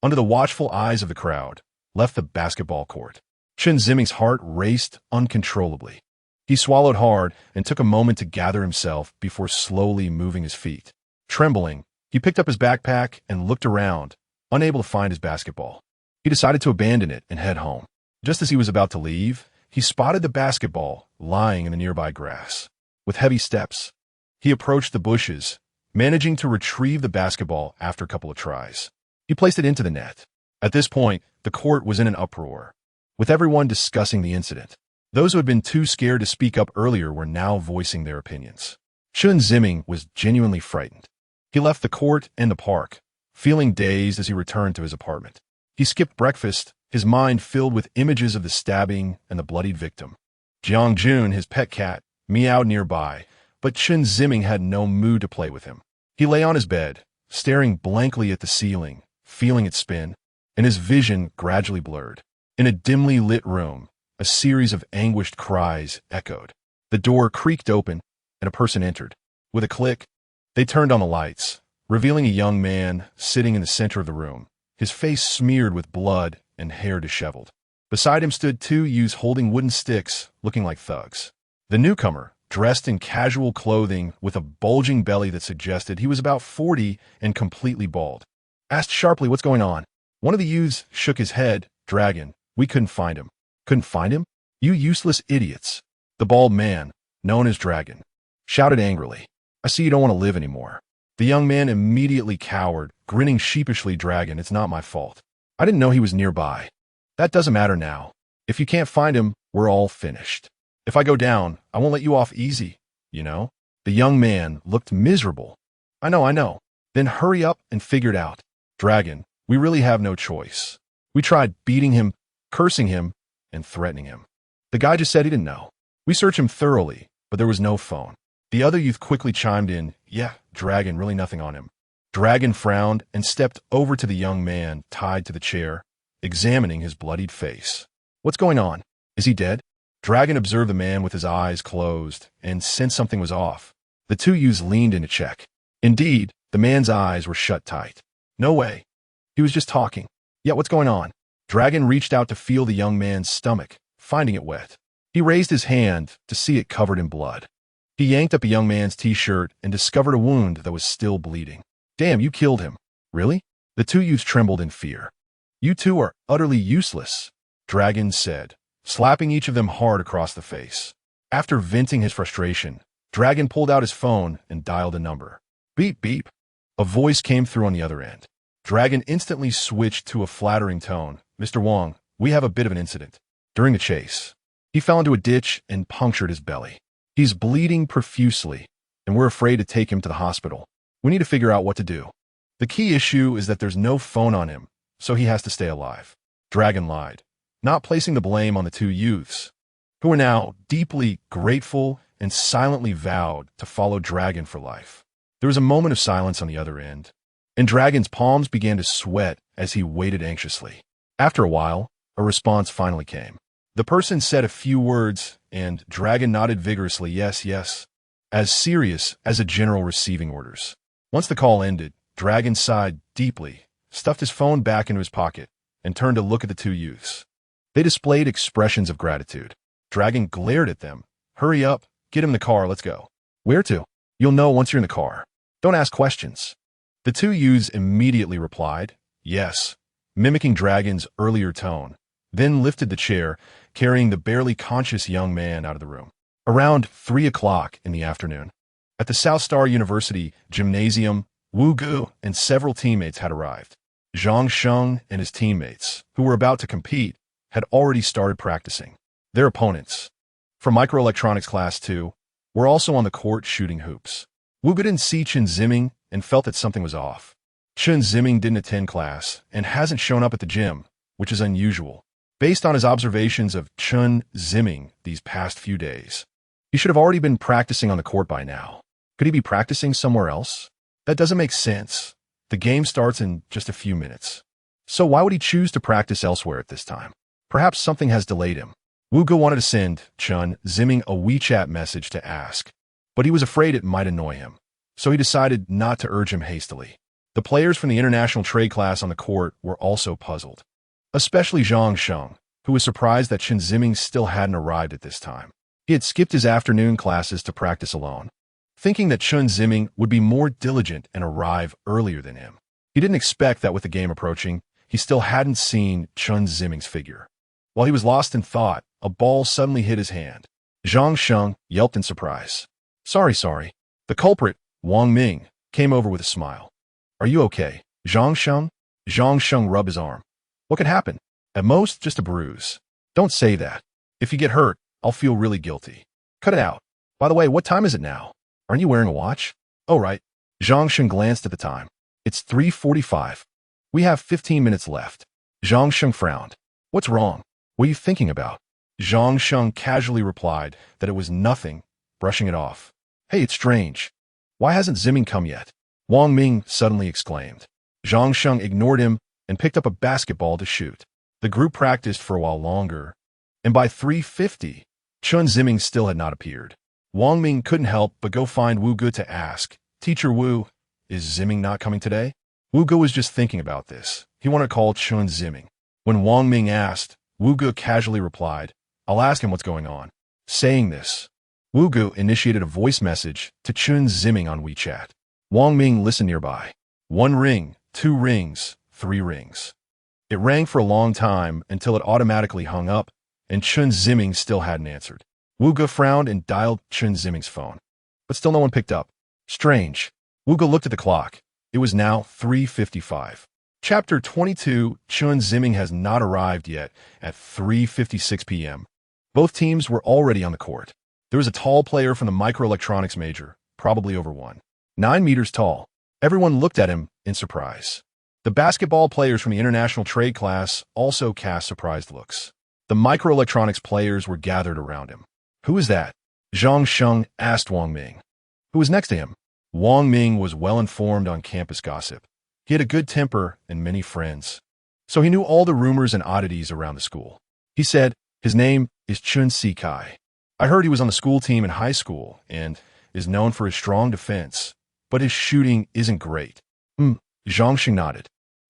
under the watchful eyes of the crowd, left the basketball court. Chen Ziming's heart raced uncontrollably. He swallowed hard and took a moment to gather himself before slowly moving his feet. Trembling, he picked up his backpack and looked around, unable to find his basketball. He decided to abandon it and head home. Just as he was about to leave, he spotted the basketball lying in the nearby grass. With heavy steps, he approached the bushes, managing to retrieve the basketball after a couple of tries. He placed it into the net. At this point, the court was in an uproar, with everyone discussing the incident. Those who had been too scared to speak up earlier were now voicing their opinions. Chen Ziming was genuinely frightened. He left the court and the park, feeling dazed as he returned to his apartment. He skipped breakfast, his mind filled with images of the stabbing and the bloodied victim. Jiang Jun, his pet cat, meowed nearby, but Chen Ziming had no mood to play with him. He lay on his bed, staring blankly at the ceiling, feeling it spin, and his vision gradually blurred. In a dimly lit room, a series of anguished cries echoed. The door creaked open, and a person entered. With a click, they turned on the lights, revealing a young man sitting in the center of the room, his face smeared with blood and hair disheveled. Beside him stood 2 youths holding wooden sticks, looking like thugs. The newcomer, dressed in casual clothing with a bulging belly that suggested he was about 40 and completely bald, asked sharply what's going on. One of the youths shook his head. "Dragon, we couldn't find him." "Couldn't find him? You useless idiots." The bald man, known as Dragon, shouted angrily. "I see you don't want to live anymore." The young man immediately cowered, grinning sheepishly. Dragon, it's not my fault. I didn't know he was nearby. That doesn't matter now. If you can't find him, we're all finished. If I go down, I won't let you off easy, you know? The young man looked miserable. I know. Then hurry up and figure it out. Dragon, we really have no choice. We tried beating him, cursing him, and threatening him. The guy just said he didn't know. We searched him thoroughly, but there was no phone. The other youth quickly chimed in, yeah, Dragon, really nothing on him. Dragon frowned and stepped over to the young man tied to the chair, examining his bloodied face. What's going on? Is he dead? Dragon observed the man with his eyes closed and sensed something was off. The two youths leaned in to check. Indeed, the man's eyes were shut tight. No way. He was just talking. Yet what's going on? Dragon reached out to feel the young man's stomach, finding it wet. He raised his hand to see it covered in blood. He yanked up a young man's t-shirt and discovered a wound that was still bleeding. Damn, you killed him. Really? The two youths trembled in fear. You two are utterly useless, Dragon said, slapping each of them hard across the face. After venting his frustration, Dragon pulled out his phone and dialed a number. Beep, beep. A voice came through on the other end. Dragon instantly switched to a flattering tone. Mr. Wong, we have a bit of an incident. During the chase, he fell into a ditch and punctured his belly. He's bleeding profusely, and we're afraid to take him to the hospital. We need to figure out what to do. The key issue is that there's no phone on him, so he has to stay alive. Dragon lied, not placing the blame on the two youths, who were now deeply grateful and silently vowed to follow Dragon for life. There was a moment of silence on the other end, and Dragon's palms began to sweat as he waited anxiously. After a while, a response finally came. The person said a few words, and Dragon nodded vigorously, yes, as serious as a general receiving orders. Once the call ended, Dragon sighed deeply, stuffed his phone back into his pocket, and turned to look at the two youths. They displayed expressions of gratitude. Dragon glared at them. Hurry up, get in the car, let's go. Where to? You'll know once you're in the car. Don't ask questions. The two youths immediately replied, yes, mimicking Dragon's earlier tone, then lifted the chair, carrying the barely conscious young man out of the room. Around 3 o'clock in the afternoon, at the South Star University gymnasium, Wu Gu and several teammates had arrived. Zhang Sheng and his teammates, who were about to compete, had already started practicing. Their opponents, from Microelectronics Class 2, were also on the court shooting hoops. Wu Gu didn't see Chen Ziming and felt that something was off. Chen Ziming didn't attend class and hasn't shown up at the gym, which is unusual, based on his observations of Chen Ziming these past few days. He should have already been practicing on the court by now. Could he be practicing somewhere else? That doesn't make sense. The game starts in just a few minutes. So why would he choose to practice elsewhere at this time? Perhaps something has delayed him. Wu Gu wanted to send Chen Ziming a WeChat message to ask, but he was afraid it might annoy him, so he decided not to urge him hastily. The players from the international trade class on the court were also puzzled, especially Zhang Sheng, who was surprised that Chen Ziming still hadn't arrived at this time. He had skipped his afternoon classes to practice alone, thinking that Chen Ziming would be more diligent and arrive earlier than him. He didn't expect that with the game approaching, he still hadn't seen Chen Ziming's figure. While he was lost in thought, a ball suddenly hit his hand. Zhang Sheng yelped in surprise. Sorry. The culprit, Wang Ming, came over with a smile. Are you okay, Zhang Sheng? Zhang Sheng rubbed his arm. What could happen? At most, just a bruise. Don't say that. If you get hurt, I'll feel really guilty. Cut it out. By the way, what time is it now? Aren't you wearing a watch? Oh, right. Zhang Sheng glanced at the time. It's 3:45. We have 15 minutes left. Zhang Sheng frowned. What's wrong? What are you thinking about? Zhang Sheng casually replied that it was nothing, brushing it off. Hey, it's strange. Why hasn't Ziming come yet? Wang Ming suddenly exclaimed. Zhang Sheng ignored him and picked up a basketball to shoot. The group practiced for a while longer, and by 3:50, Chen Ziming still had not appeared. Wang Ming couldn't help but go find Wu Gu to ask, Teacher Wu, is Ziming not coming today? Wu Gu was just thinking about this. He wanted to call Chen Ziming. When Wang Ming asked, Wu Gu casually replied, I'll ask him what's going on. Saying this, Wu Gu initiated a voice message to Chen Ziming on WeChat. Wang Ming listened nearby. 1 ring, 2 rings, 3 rings. It rang for a long time until it automatically hung up, and Chen Ziming still hadn't answered. Wu Gu frowned and dialed Chen Ziming's phone, but still no one picked up. Strange. Wu Gu looked at the clock. It was now 3:55. Chapter 22, Chen Ziming has not arrived yet at 3:56 p.m. Both teams were already on the court. There was a tall player from the microelectronics major, probably over 9 meters tall. Everyone looked at him in surprise. The basketball players from the international trade class also cast surprised looks. The microelectronics players were gathered around him. "Who is that?" Zhang Sheng asked Wang Ming, who was next to him. Wang Ming was well informed on campus gossip. He had a good temper and many friends, so he knew all the rumors and oddities around the school. He said, "His name is Chen Ziming. I heard he was on the school team in high school and is known for his strong defense, but his shooting isn't great." Zhang Sheng nodded.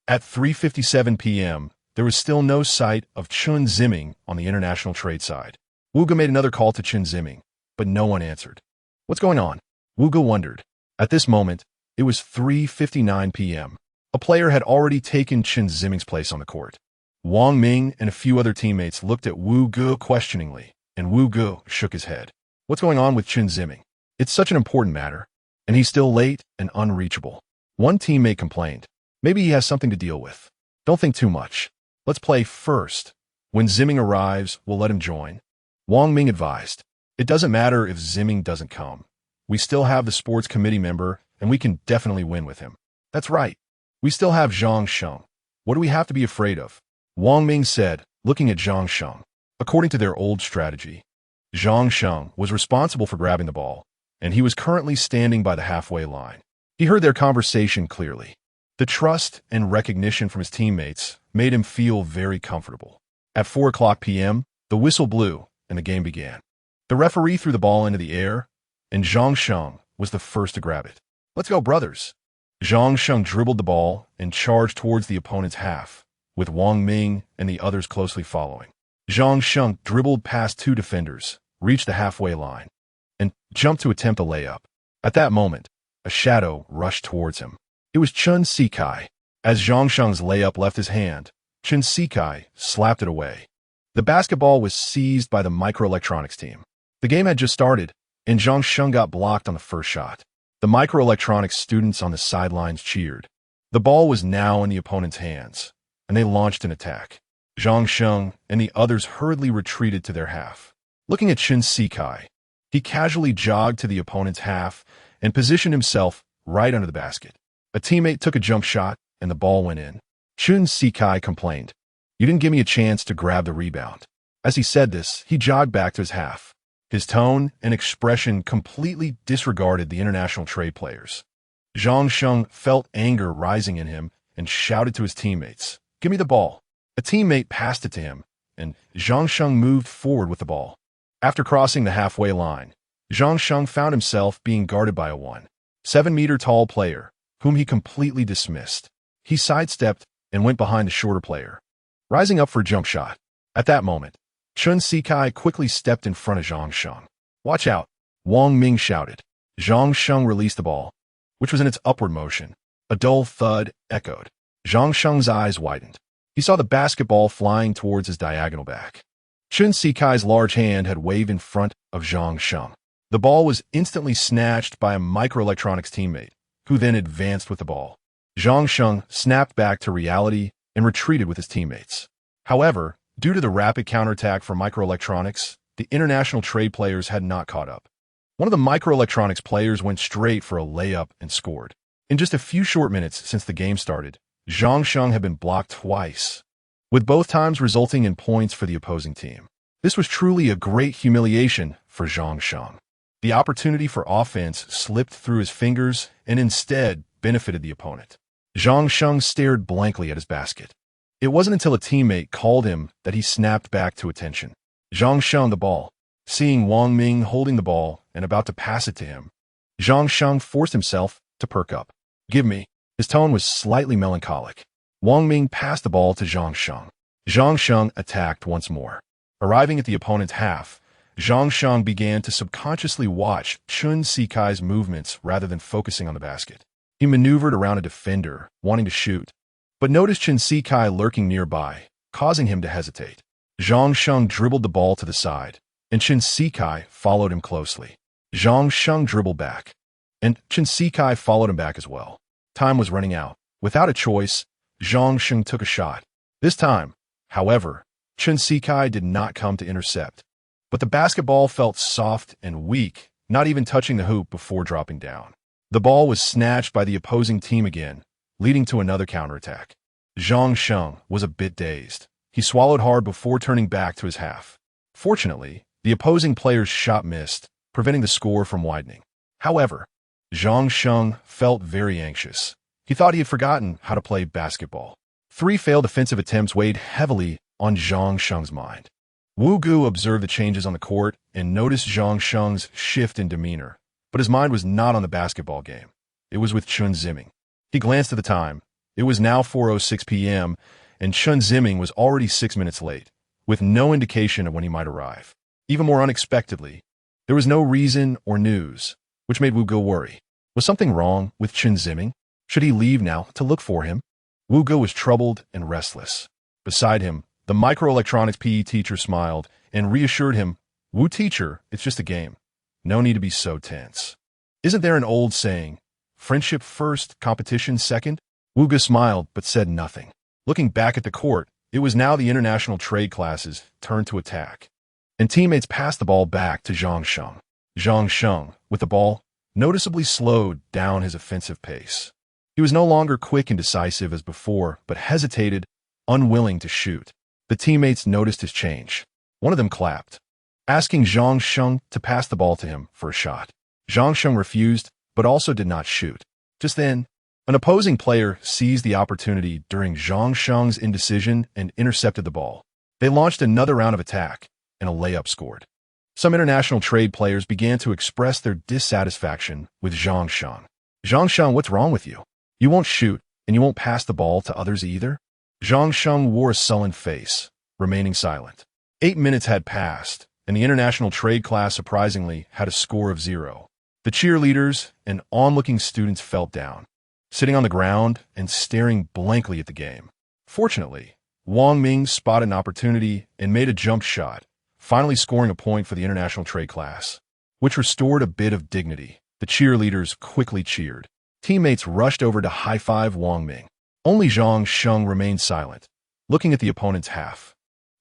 At 3:57 p.m., there was still no sight of Chen Ziming on the international trade side. Wuge made another call to Chen Ziming, but no one answered. "What's going on?" Wuge wondered. At this moment, it was 3:59 p.m. A player had already taken Chen Ziming's place on the court. Wang Ming and a few other teammates looked at Wu Ge questioningly, and Wu Ge shook his head. "What's going on with Chen Ziming? It's such an important matter, and he's still late and unreachable." One teammate complained. "Maybe he has something to deal with. Don't think too much. Let's play first. When Ziming arrives, we'll let him join." Wang Ming advised. "It doesn't matter if Ziming doesn't come. We still have the sports committee member, and we can definitely win with him." "That's right. We still have Zhang Sheng. What do we have to be afraid of?" Wang Ming said, looking at Zhang Sheng. According to their old strategy, Zhang Sheng was responsible for grabbing the ball, and he was currently standing by the halfway line. He heard their conversation clearly. The trust and recognition from his teammates made him feel very comfortable. At 4 p.m., the whistle blew, and the game began. The referee threw the ball into the air, and Zhang Sheng was the first to grab it. "Let's go, brothers." Zhang Sheng dribbled the ball and charged towards the opponent's half, with Wang Ming and the others closely following. Zhang Sheng dribbled past two defenders, reached the halfway line, and jumped to attempt a layup. At that moment, a shadow rushed towards him. It was Chen Ziming. As Zhang Sheng's layup left his hand, Chen Ziming slapped it away. The basketball was seized by the microelectronics team. The game had just started, and Zhang Sheng got blocked on the first shot. The microelectronics students on the sidelines cheered. The ball was now in the opponent's hands, and they launched an attack. Zhang Sheng and the others hurriedly retreated to their half. Looking at Chen Ziming, he casually jogged to the opponent's half and positioned himself right under the basket. A teammate took a jump shot, and the ball went in. Chen Ziming complained, "You didn't give me a chance to grab the rebound." As he said this, he jogged back to his half. His tone and expression completely disregarded the international trade players. Zhang Sheng felt anger rising in him and shouted to his teammates, "Give me the ball." A teammate passed it to him, and Zhang Sheng moved forward with the ball. After crossing the halfway line, Zhang Sheng found himself being guarded by a 7-meter tall player, whom he completely dismissed. He sidestepped and went behind the shorter player, rising up for a jump shot. At that moment, Chen Ziming quickly stepped in front of Zhang Sheng. "Watch out," Wang Ming shouted. Zhang Sheng released the ball, which was in its upward motion. A dull thud echoed. Zhang Sheng's eyes widened. He saw the basketball flying towards his diagonal back. Chen Ziming's large hand had waved in front of Zhang Sheng. The ball was instantly snatched by a microelectronics teammate, who then advanced with the ball. Zhang Sheng snapped back to reality and retreated with his teammates. However, due to the rapid counterattack from microelectronics, the international trade players had not caught up. One of the microelectronics players went straight for a layup and scored. In just a few short minutes since the game started, Zhang Sheng had been blocked twice, with both times resulting in points for the opposing team. This was truly a great humiliation for Zhang Sheng. The opportunity for offense slipped through his fingers and instead benefited the opponent. Zhang Sheng stared blankly at his basket. It wasn't until a teammate called him that he snapped back to attention. Zhang Sheng the ball. Seeing Wang Ming holding the ball and about to pass it to him, Zhang Sheng forced himself to perk up. "Give me." His tone was slightly melancholic. Wang Ming passed the ball to Zhang Sheng. Zhang Sheng attacked once more. Arriving at the opponent's half, Zhang Sheng began to subconsciously watch Chen Ziming's movements rather than focusing on the basket. He maneuvered around a defender, wanting to shoot, but noticed Chen Ziming lurking nearby, causing him to hesitate. Zhang Sheng dribbled the ball to the side, and Chen Ziming followed him closely. Zhang Sheng dribbled back, and Chen Ziming followed him back as well. Time was running out. Without a choice, Zhang Sheng took a shot. This time, however, Chen Ziming did not come to intercept. But the basketball felt soft and weak, not even touching the hoop before dropping down. The ball was snatched by the opposing team again, leading to another counterattack. Zhang Sheng was a bit dazed. He swallowed hard before turning back to his half. Fortunately, the opposing player's shot missed, preventing the score from widening. However, Zhang Sheng felt very anxious. He thought he had forgotten how to play basketball. 3 failed offensive attempts weighed heavily on Zhang Sheng's mind. Wu Gu observed the changes on the court and noticed Zhang Sheng's shift in demeanor, but his mind was not on the basketball game. It was with Chen Ziming. He glanced at the time. It was now 4:06 p.m., and Chen Ziming was already 6 minutes late, with no indication of when he might arrive. Even more unexpectedly, there was no reason or news, which made Wu Gu worry. Was something wrong with Chen Ziming? Should he leave now to look for him? Wu Gu was troubled and restless. Beside him, the microelectronics PE teacher smiled and reassured him, "Wu teacher, it's just a game. No need to be so tense. Isn't there an old saying, friendship first, competition second?" Wu Gu smiled but said nothing. Looking back at the court, it was now the international trade classes' turn to attack. And teammates passed the ball back to Zhang Sheng. Zhang Sheng, with the ball, noticeably slowed down his offensive pace. He was no longer quick and decisive as before, but hesitated, unwilling to shoot. The teammates noticed his change. One of them clapped, asking Zhang Sheng to pass the ball to him for a shot. Zhang Sheng refused, but also did not shoot. Just then, an opposing player seized the opportunity during Zhang Sheng's indecision and intercepted the ball. They launched another round of attack, and a layup scored. Some international trade players began to express their dissatisfaction with Zhang Sheng. "Zhang Sheng, what's wrong with you? You won't shoot, and you won't pass the ball to others either?" Zhang Sheng wore a sullen face, remaining silent. 8 minutes had passed, and the international trade class surprisingly had a score of 0. The cheerleaders and onlooking students felt down, sitting on the ground and staring blankly at the game. Fortunately, Wang Ming spotted an opportunity and made a jump shot, finally scoring a point for the international trade class, which restored a bit of dignity. The cheerleaders quickly cheered. Teammates rushed over to high-five Wang Ming. Only Zhang Sheng remained silent, looking at the opponent's half.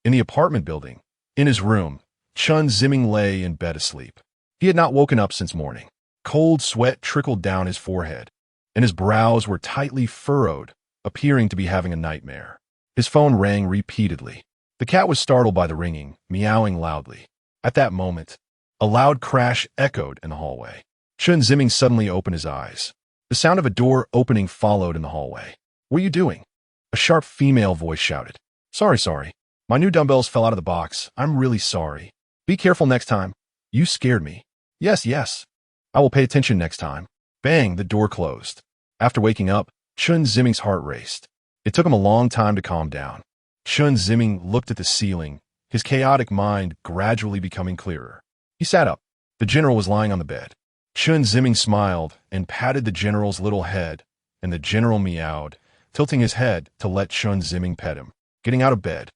In the apartment building, in his room, Chen Ziming lay in bed asleep. He had not woken up since morning. Cold sweat trickled down his forehead, and his brows were tightly furrowed, appearing to be having a nightmare. His phone rang repeatedly. The cat was startled by the ringing, meowing loudly. At that moment, a loud crash echoed in the hallway. Chen Ziming suddenly opened his eyes. The sound of a door opening followed in the hallway. "What are you doing?" A sharp female voice shouted. Sorry. My new dumbbells fell out of the box. I'm really sorry. Be careful next time. You scared me." Yes. I will pay attention next time." Bang, the door closed. After waking up, Chen Ziming's heart raced. It took him a long time to calm down. Chen Ziming looked at the ceiling, his chaotic mind gradually becoming clearer. He sat up. The general was lying on the bed. Chen Ziming smiled and patted the general's little head, and the general meowed, tilting his head to let Chen Ziming pet him. Getting out of bed,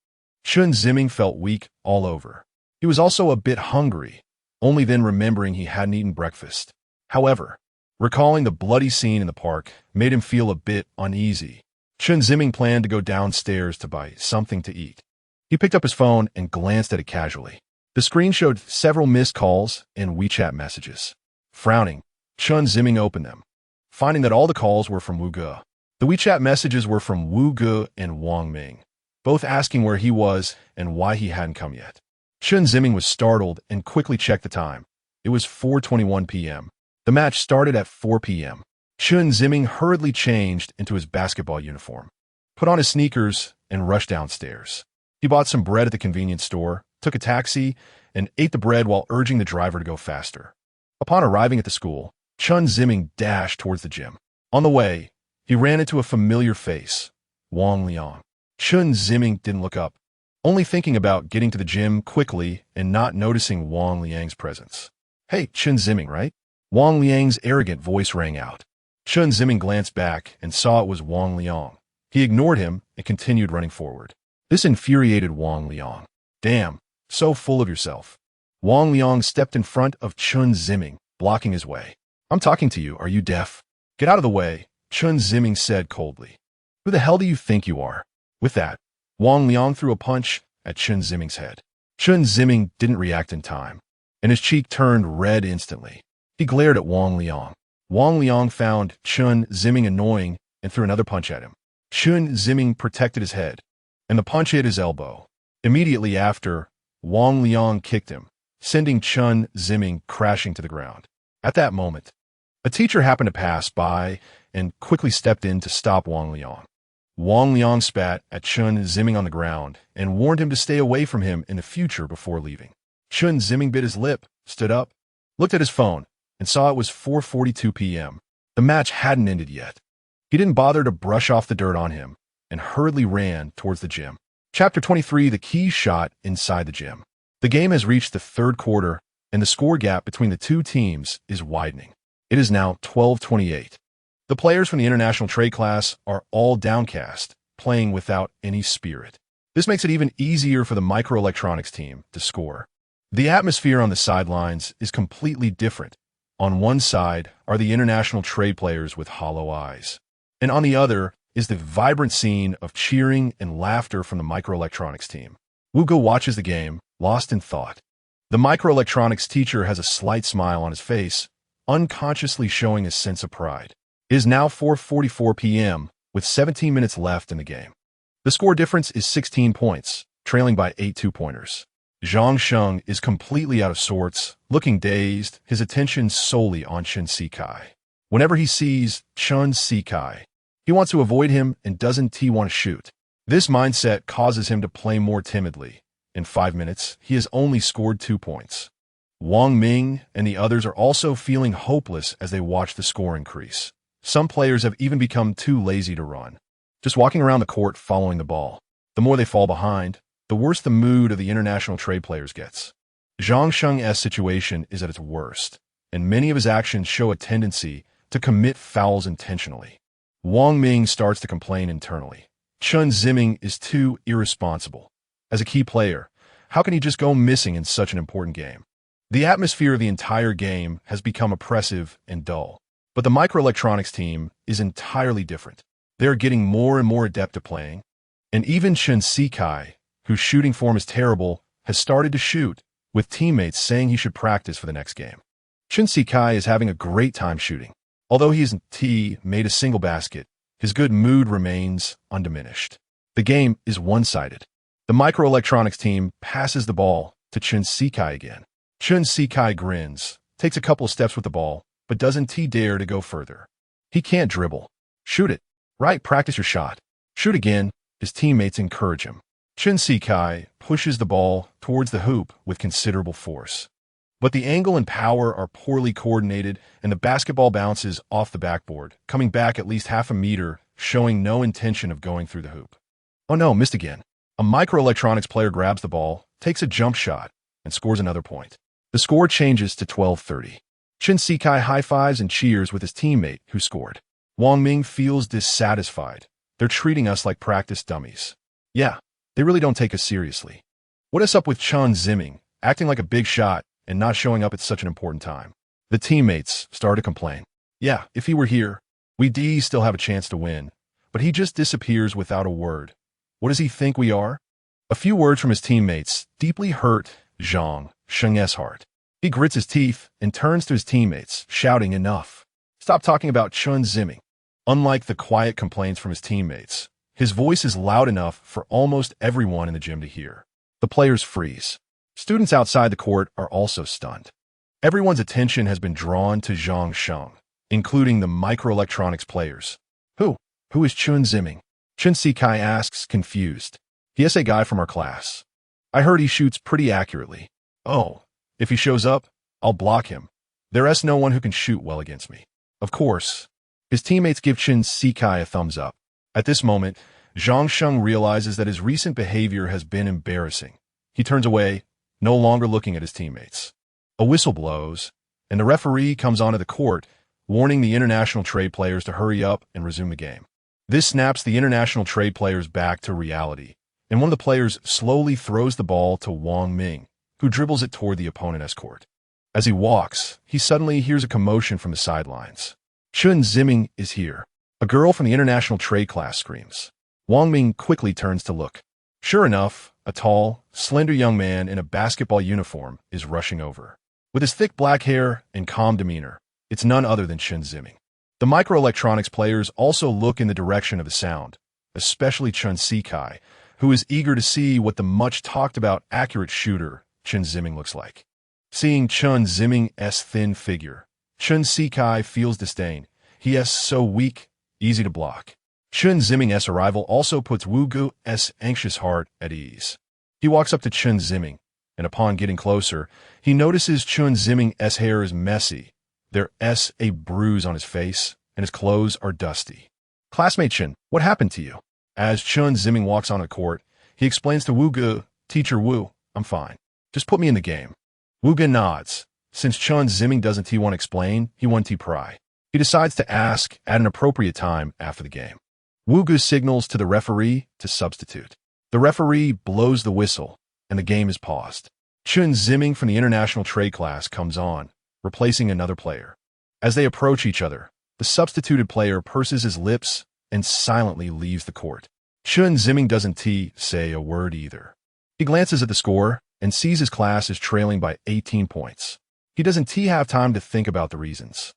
Chen Ziming felt weak all over. He was also a bit hungry, only then remembering he hadn't eaten breakfast. However, recalling the bloody scene in the park made him feel a bit uneasy. Chen Ziming planned to go downstairs to buy something to eat. He picked up his phone and glanced at it casually. The screen showed several missed calls and WeChat messages. Frowning, Chen Ziming opened them, finding that all the calls were from Wu Gu. The WeChat messages were from Wu Gu and Wang Ming, both asking where he was and why he hadn't come yet. Chen Ziming was startled and quickly checked the time. It was 4:21 p.m. The match started at 4 p.m. Chen Ziming hurriedly changed into his basketball uniform, put on his sneakers, and rushed downstairs. He bought some bread at the convenience store, took a taxi, and ate the bread while urging the driver to go faster. Upon arriving at the school, Chen Ziming dashed towards the gym. On the way, he ran into a familiar face, Wang Liang. Chen Ziming didn't look up, only thinking about getting to the gym quickly and not noticing Wang Liang's presence. "Hey, Chen Ziming, right?" Wang Liang's arrogant voice rang out. Chen Ziming glanced back and saw it was Wang Liang. He ignored him and continued running forward. This infuriated Wang Liang. "Damn, so full of yourself." Wang Liang stepped in front of Chen Ziming, blocking his way. "I'm talking to you. Are you deaf? Get out of the way." Chen Ziming said coldly. Who the hell do you think you are? With that, Wang Liang threw a punch at Chen Ziming's head. Chen Ziming didn't react in time, and his cheek turned red instantly. He glared at Wang Liang. Wang Liang found Chen Ziming annoying and threw another punch at him. Chen Ziming protected his head, and the punch hit his elbow. Immediately after, Wang Liang kicked him, sending Chen Ziming crashing to the ground. At that moment, a teacher happened to pass by and quickly stepped in to stop Wang Liang. Wang Liang spat at Chen Ziming on the ground and warned him to stay away from him in the future before leaving. Chen Ziming bit his lip, stood up, looked at his phone, and saw it was 4:42 p.m. The match hadn't ended yet. He didn't bother to brush off the dirt on him and hurriedly ran towards the gym. Chapter 23, the key shot inside the gym. The game has reached the third quarter, and the score gap between the two teams is widening. It is now 12-28. The players from the international trade class are all downcast, playing without any spirit. This makes it even easier for the microelectronics team to score. The atmosphere on the sidelines is completely different. On one side are the international trade players with hollow eyes, and on the other is the vibrant scene of cheering and laughter from the microelectronics team. Wugo watches the game, lost in thought. The microelectronics teacher has a slight smile on his face, unconsciously showing a sense of pride. It is now 4:44 p.m., with 17 minutes left in the game. The score difference is 16 points, trailing by 8 two-pointers. Zhang Sheng is completely out of sorts, looking dazed, his attention solely on Chen Ziming. Whenever he sees Chen Ziming, he wants to avoid him and doesn't want to shoot. This mindset causes him to play more timidly. In 5 minutes, he has only scored 2 points. Wang Ming and the others are also feeling hopeless as they watch the score increase. Some players have even become too lazy to run, just walking around the court following the ball. The more they fall behind, the worse the mood of the international trade players gets. Zhang Sheng's situation is at its worst, and many of his actions show a tendency to commit fouls intentionally. Wang Ming starts to complain internally. Chen Ziming is too irresponsible. As a key player, how can he just go missing in such an important game? The atmosphere of the entire game has become oppressive and dull. But the microelectronics team is entirely different. They are getting more and more adept at playing. And even Chen Ziming, whose shooting form is terrible, has started to shoot, with teammates saying he should practice for the next game. Chen Ziming is having a great time shooting. Although he hasn't made a single basket, his good mood remains undiminished. The game is one-sided. The microelectronics team passes the ball to Chen Ziming again. Chen Ziming grins, takes a couple of steps with the ball, but doesn't dare to go further. He can't dribble. Shoot it. Right, practice your shot. Shoot again. His teammates encourage him. Chen Ziming pushes the ball towards the hoop with considerable force. But the angle and power are poorly coordinated, and the basketball bounces off the backboard, coming back at least half a meter, showing no intention of going through the hoop. Oh no, missed again. A microelectronics player grabs the ball, takes a jump shot, and scores another point. The score changes to 12-30. Chen Ziming high-fives and cheers with his teammate who scored. Wang Ming feels dissatisfied. They're treating us like practice dummies. Yeah, they really don't take us seriously. What is up with Chen Ziming, acting like a big shot and not showing up at such an important time? The teammates start to complain. Yeah, if he were here, we'd still have a chance to win. But he just disappears without a word. What does he think we are? A few words from his teammates deeply hurt Zhang Sheng's heart. He grits his teeth and turns to his teammates, shouting, "Enough. Stop talking about Chen Ziming." Unlike the quiet complaints from his teammates, his voice is loud enough for almost everyone in the gym to hear. The players freeze. Students outside the court are also stunned. Everyone's attention has been drawn to Zhang Sheng, including the microelectronics players. Who? Who is Chen Ziming? Chen Ziming asks, confused. He's a guy from our class. I heard he shoots pretty accurately. Oh, if he shows up, I'll block him. There's no one who can shoot well against me. Of course. His teammates give Chen Ziming a thumbs up. At this moment, Zhang Sheng realizes that his recent behavior has been embarrassing. He turns away, no longer looking at his teammates. A whistle blows, and the referee comes onto the court, warning the international trade players to hurry up and resume the game. This snaps the international trade players back to reality, and one of the players slowly throws the ball to Wang Ming, who dribbles it toward the opponent's court. As he walks, he suddenly hears a commotion from the sidelines. Chen Ziming is here. A girl from the international trade class screams. Wang Ming quickly turns to look. Sure enough, a tall, slender young man in a basketball uniform is rushing over. With his thick black hair and calm demeanor, it's none other than Chen Ziming. The microelectronics players also look in the direction of the sound, especially Chen Ziming, who is eager to see what the much-talked-about accurate shooter Chen Ziming looks like. Seeing Chen Ziming's thin figure, Chen Ziming feels disdain. He is so weak, easy to block. Chen Ziming's arrival also puts Wu Gu's anxious heart at ease. He walks up to Chen Ziming, and upon getting closer, he notices Chen Ziming's hair is messy. There's a bruise on his face, and his clothes are dusty. Classmate Chen, what happened to you? As Chen Ziming walks on the court, he explains to Wu Gu, Teacher Wu, I'm fine. Just put me in the game. Wu Gu nods. Since Chen Ziming doesn't want to explain, he wants to pry. He decides to ask at an appropriate time after the game. Wu Gu signals to the referee to substitute. The referee blows the whistle, and the game is paused. Chen Ziming from the international trade class comes on, replacing another player. As they approach each other, the substituted player purses his lips and silently leaves the court. Chen Ziming doesn't say a word either. He glances at the score and sees his class is trailing by 18 points. He doesn't have time to think about the reasons.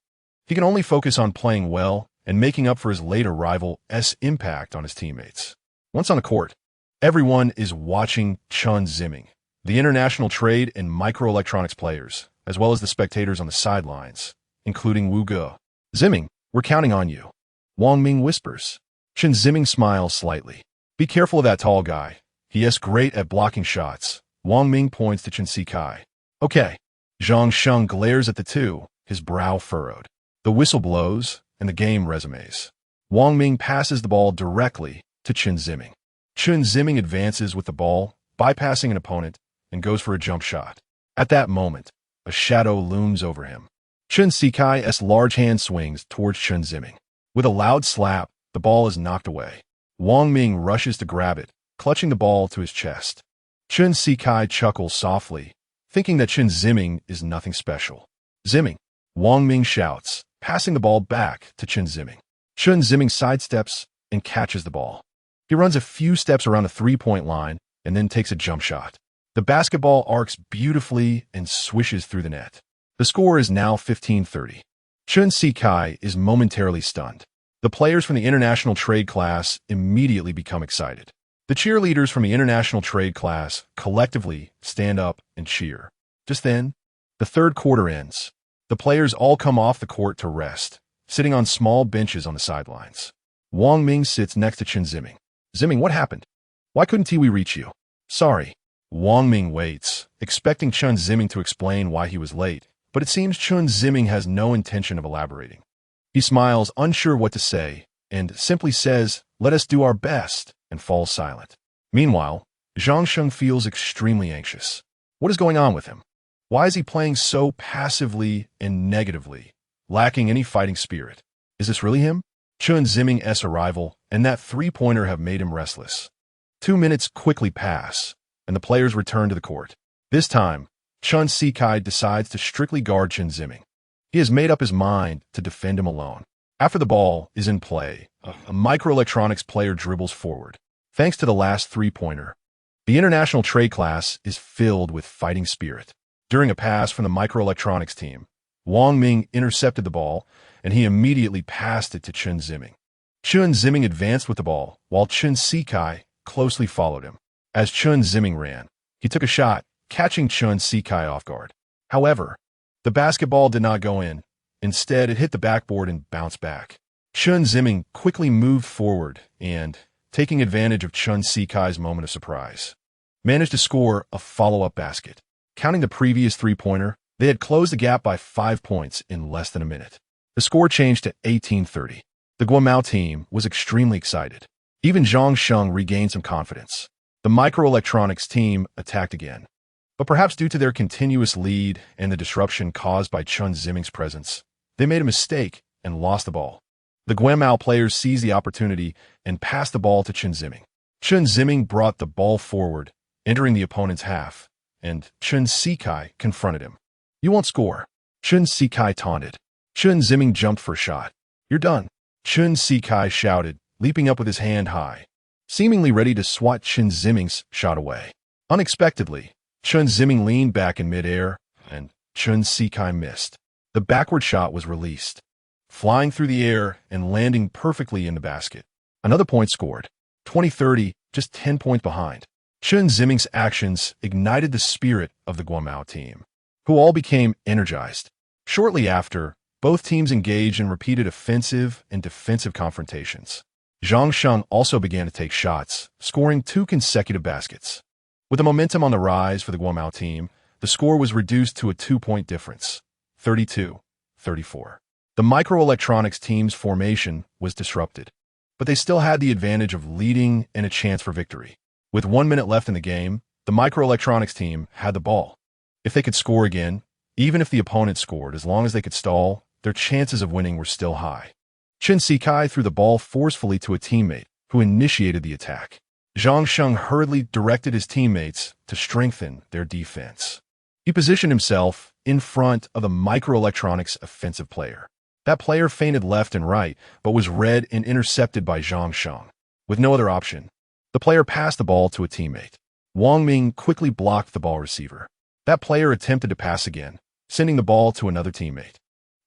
He can only focus on playing well and making up for his late arrival's impact on his teammates. Once on the court, everyone is watching Chen Ziming, the international trade and microelectronics players, as well as the spectators on the sidelines, including Wu Gu. Ziming, we're counting on you. Wang Ming whispers. Chen Ziming smiles slightly. Be careful of that tall guy. He is great at blocking shots. Wang Ming points to Chen Ziming. Okay. Zhang Sheng glares at the two, his brow furrowed. The whistle blows, and the game resumes. Wang Ming passes the ball directly to Chen Ziming. Chen Ziming advances with the ball, bypassing an opponent, and goes for a jump shot. At that moment, a shadow looms over him. Chen Ziming's large hand swings towards Chen Ziming. With a loud slap, the ball is knocked away. Wang Ming rushes to grab it, clutching the ball to his chest. Chen Ziming chuckles softly, thinking that Chen Ziming is nothing special. Ziming, Wang Ming shouts, passing the ball back to Chen Ziming. Chen Ziming sidesteps and catches the ball. He runs a few steps around the three-point line and then takes a jump shot. The basketball arcs beautifully and swishes through the net. The score is now 15-30. Chen Ziming is momentarily stunned. The players from the international trade class immediately become excited. The cheerleaders from the international trade class collectively stand up and cheer. Just then, the third quarter ends. The players all come off the court to rest, sitting on small benches on the sidelines. Wang Ming sits next to Chen Ziming. Ziming, what happened? Why couldn't we reach you? Sorry. Wang Ming waits, expecting Chen Ziming to explain why he was late, but it seems Chen Ziming has no intention of elaborating. He smiles, unsure what to say, and simply says, let us do our best, and falls silent. Meanwhile, Zhang Sheng feels extremely anxious. What is going on with him? Why is he playing so passively and negatively, lacking any fighting spirit? Is this really him? Chen Ziming's arrival and that three-pointer have made him restless. 2 minutes quickly pass, and the players return to the court. This time, Chen Ziming decides to strictly guard Chen Ziming. He has made up his mind to defend him alone. After the ball is in play, a microelectronics player dribbles forward. Thanks to the last three-pointer, the international trade class is filled with fighting spirit. During a pass from the microelectronics team, Wang Ming intercepted the ball, and he immediately passed it to Chen Ziming. Chen Ziming advanced with the ball, while Chen Ziming closely followed him. As Chen Ziming ran, he took a shot, catching Chen Ziming off guard. However, the basketball did not go in. Instead, it hit the backboard and bounced back. Chen Ziming quickly moved forward and, taking advantage of Chen Ziming's moment of surprise, managed to score a follow-up basket. Counting the previous three-pointer, they had closed the gap by 5 points in less than a minute. The score changed to 18-30. The Guomao team was extremely excited. Even Zhang Sheng regained some confidence. The microelectronics team attacked again. But perhaps due to their continuous lead and the disruption caused by Chen Ziming's presence, they made a mistake and lost the ball. The Guomao players seized the opportunity and passed the ball to Chen Ziming. Chen Ziming brought the ball forward, entering the opponent's half, and Chen Ziming confronted him. You won't score. Chen Ziming taunted. Chen Ziming jumped for a shot. You're done. Chen Ziming shouted, leaping up with his hand high, seemingly ready to swat Chen Ziming's shot away. Unexpectedly, Chen Ziming leaned back in midair, and Chen Ziming missed. The backward shot was released, flying through the air and landing perfectly in the basket. Another point scored. 20-30, just 10 points behind. Chen Ziming's actions ignited the spirit of the Guomao team, who all became energized. Shortly after, both teams engaged in repeated offensive and defensive confrontations. Zhang Sheng also began to take shots, scoring 2 consecutive baskets. With the momentum on the rise for the Guomao team, the score was reduced to a 2-point difference, 32-34. The microelectronics team's formation was disrupted, but they still had the advantage of leading and a chance for victory. With 1 minute left in the game, the microelectronics team had the ball. If they could score again, even if the opponent scored, as long as they could stall, their chances of winning were still high. Chen Ziming threw the ball forcefully to a teammate, who initiated the attack. Zhang Sheng hurriedly directed his teammates to strengthen their defense. He positioned himself in front of the microelectronics offensive player. That player feinted left and right, but was read and intercepted by Zhang Sheng. With no other option, the player passed the ball to a teammate. Wang Ming quickly blocked the ball receiver. That player attempted to pass again, sending the ball to another teammate.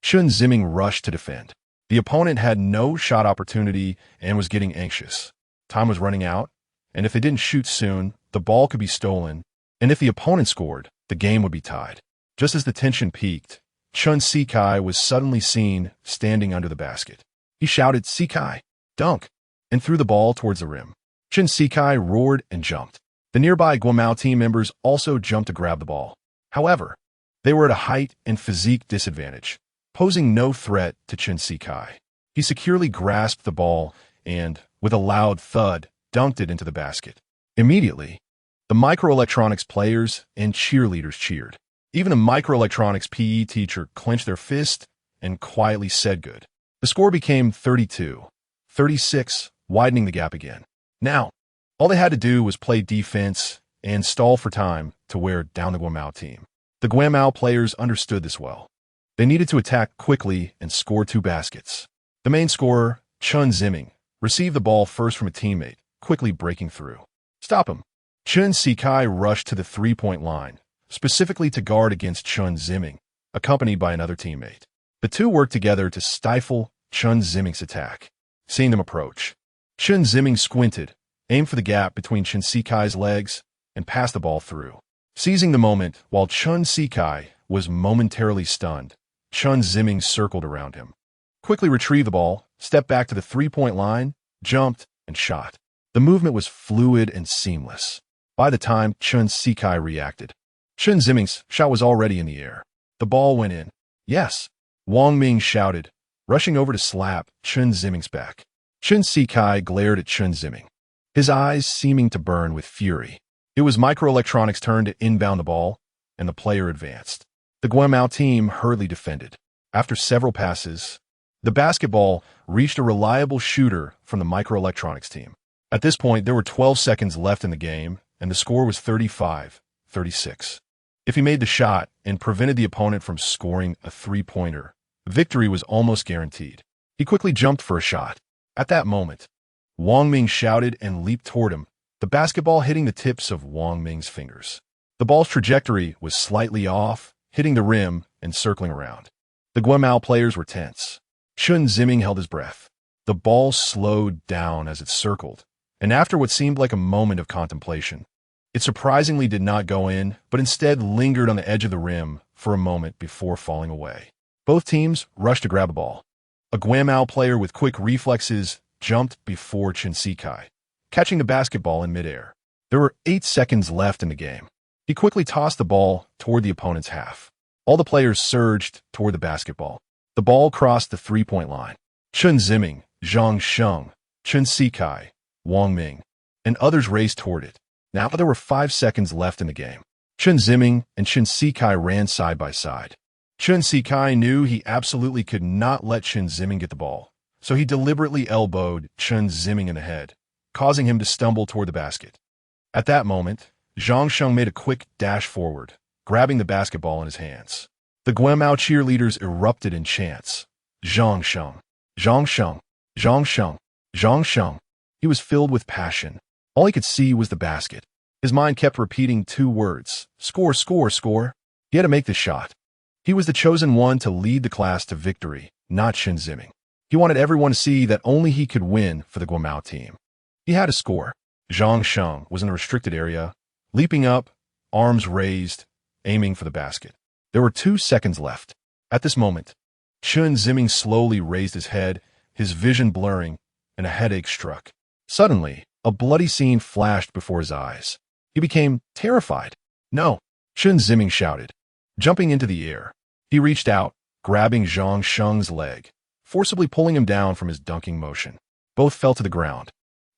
Chen Ziming rushed to defend. The opponent had no shot opportunity and was getting anxious. Time was running out, and if they didn't shoot soon, the ball could be stolen, and if the opponent scored, the game would be tied. Just as the tension peaked, Chen Ziming was suddenly seen standing under the basket. He shouted, "Ziming, dunk!" and threw the ball towards the rim. Chen Ziming roared and jumped. The nearby Guomao team members also jumped to grab the ball. However, they were at a height and physique disadvantage, posing no threat to Chen Ziming. He securely grasped the ball and, with a loud thud, dunked it into the basket. Immediately, the microelectronics players and cheerleaders cheered. Even the microelectronics PE teacher clenched their fist and quietly said good. The score became 32-36, widening the gap again. Now, all they had to do was play defense and stall for time to wear down the Guomao team. The Guomao players understood this well. They needed to attack quickly and score 2 baskets. The main scorer, Chen Ziming, received the ball first from a teammate, quickly breaking through. "Stop him!" Chen Ziming rushed to the 3-point line, specifically to guard against Chen Ziming, accompanied by another teammate. The two worked together to stifle Chen Ziming's attack. Seeing them approach, Chen Ziming squinted, aimed for the gap between Chen Ziming's legs, and passed the ball through. Seizing the moment, while Chen Ziming was momentarily stunned, Chen Ziming circled around him, quickly retrieved the ball, stepped back to the 3-point line, jumped, and shot. The movement was fluid and seamless. By the time Chen Ziming reacted, Chen Ziming's shot was already in the air. The ball went in. "Yes!" Wang Ming shouted, rushing over to slap Chen Ziming's back. Chen Ziming glared at Chen Ziming, his eyes seeming to burn with fury. It was microelectronics' turn to inbound the ball, and the player advanced. The Guomao team hurriedly defended. After several passes, the basketball reached a reliable shooter from the microelectronics team. At this point, there were 12 seconds left in the game, and the score was 35-36. If he made the shot and prevented the opponent from scoring a 3-pointer, victory was almost guaranteed. He quickly jumped for a shot. At that moment, Wang Ming shouted and leaped toward him, the basketball hitting the tips of Wang Ming's fingers. The ball's trajectory was slightly off, hitting the rim and circling around. The Guomao players were tense. Chen Ziming held his breath. The ball slowed down as it circled, and after what seemed like a moment of contemplation, it surprisingly did not go in, but instead lingered on the edge of the rim for a moment before falling away. Both teams rushed to grab the ball. A Guomao player with quick reflexes jumped before Chen Ziming, catching the basketball in midair. There were 8 seconds left in the game. He quickly tossed the ball toward the opponent's half. All the players surged toward the basketball. The ball crossed the 3-point line. Chen Ziming, Zhang Sheng, Chen Ziming, Wang Ming, and others raced toward it. Now there were 5 seconds left in the game. Chen Ziming and Chen Ziming ran side by side. Chen Ziming knew he absolutely could not let Chen Ziming get the ball, so he deliberately elbowed Chen Ziming in the head, causing him to stumble toward the basket. At that moment, Zhang Sheng made a quick dash forward, grabbing the basketball in his hands. The Guomao cheerleaders erupted in chants. "Zhang Sheng! Zhang Sheng! Zhang Sheng, Zhang Sheng. He was filled with passion. All he could see was the basket. His mind kept repeating two words, score, score, score. He had to make the shot. He was the chosen one to lead the class to victory, not Chen Ziming. He wanted everyone to see that only he could win for the Guomao team. He had to score. Zhang Sheng was in the restricted area, leaping up, arms raised, aiming for the basket. There were 2 seconds left. At this moment, Chen Ziming slowly raised his head, his vision blurring, and a headache struck. Suddenly, a bloody scene flashed before his eyes. He became terrified. No, Chen Ziming shouted. Jumping into the air, he reached out, grabbing Zhang Sheng's leg, forcibly pulling him down from his dunking motion. Both fell to the ground.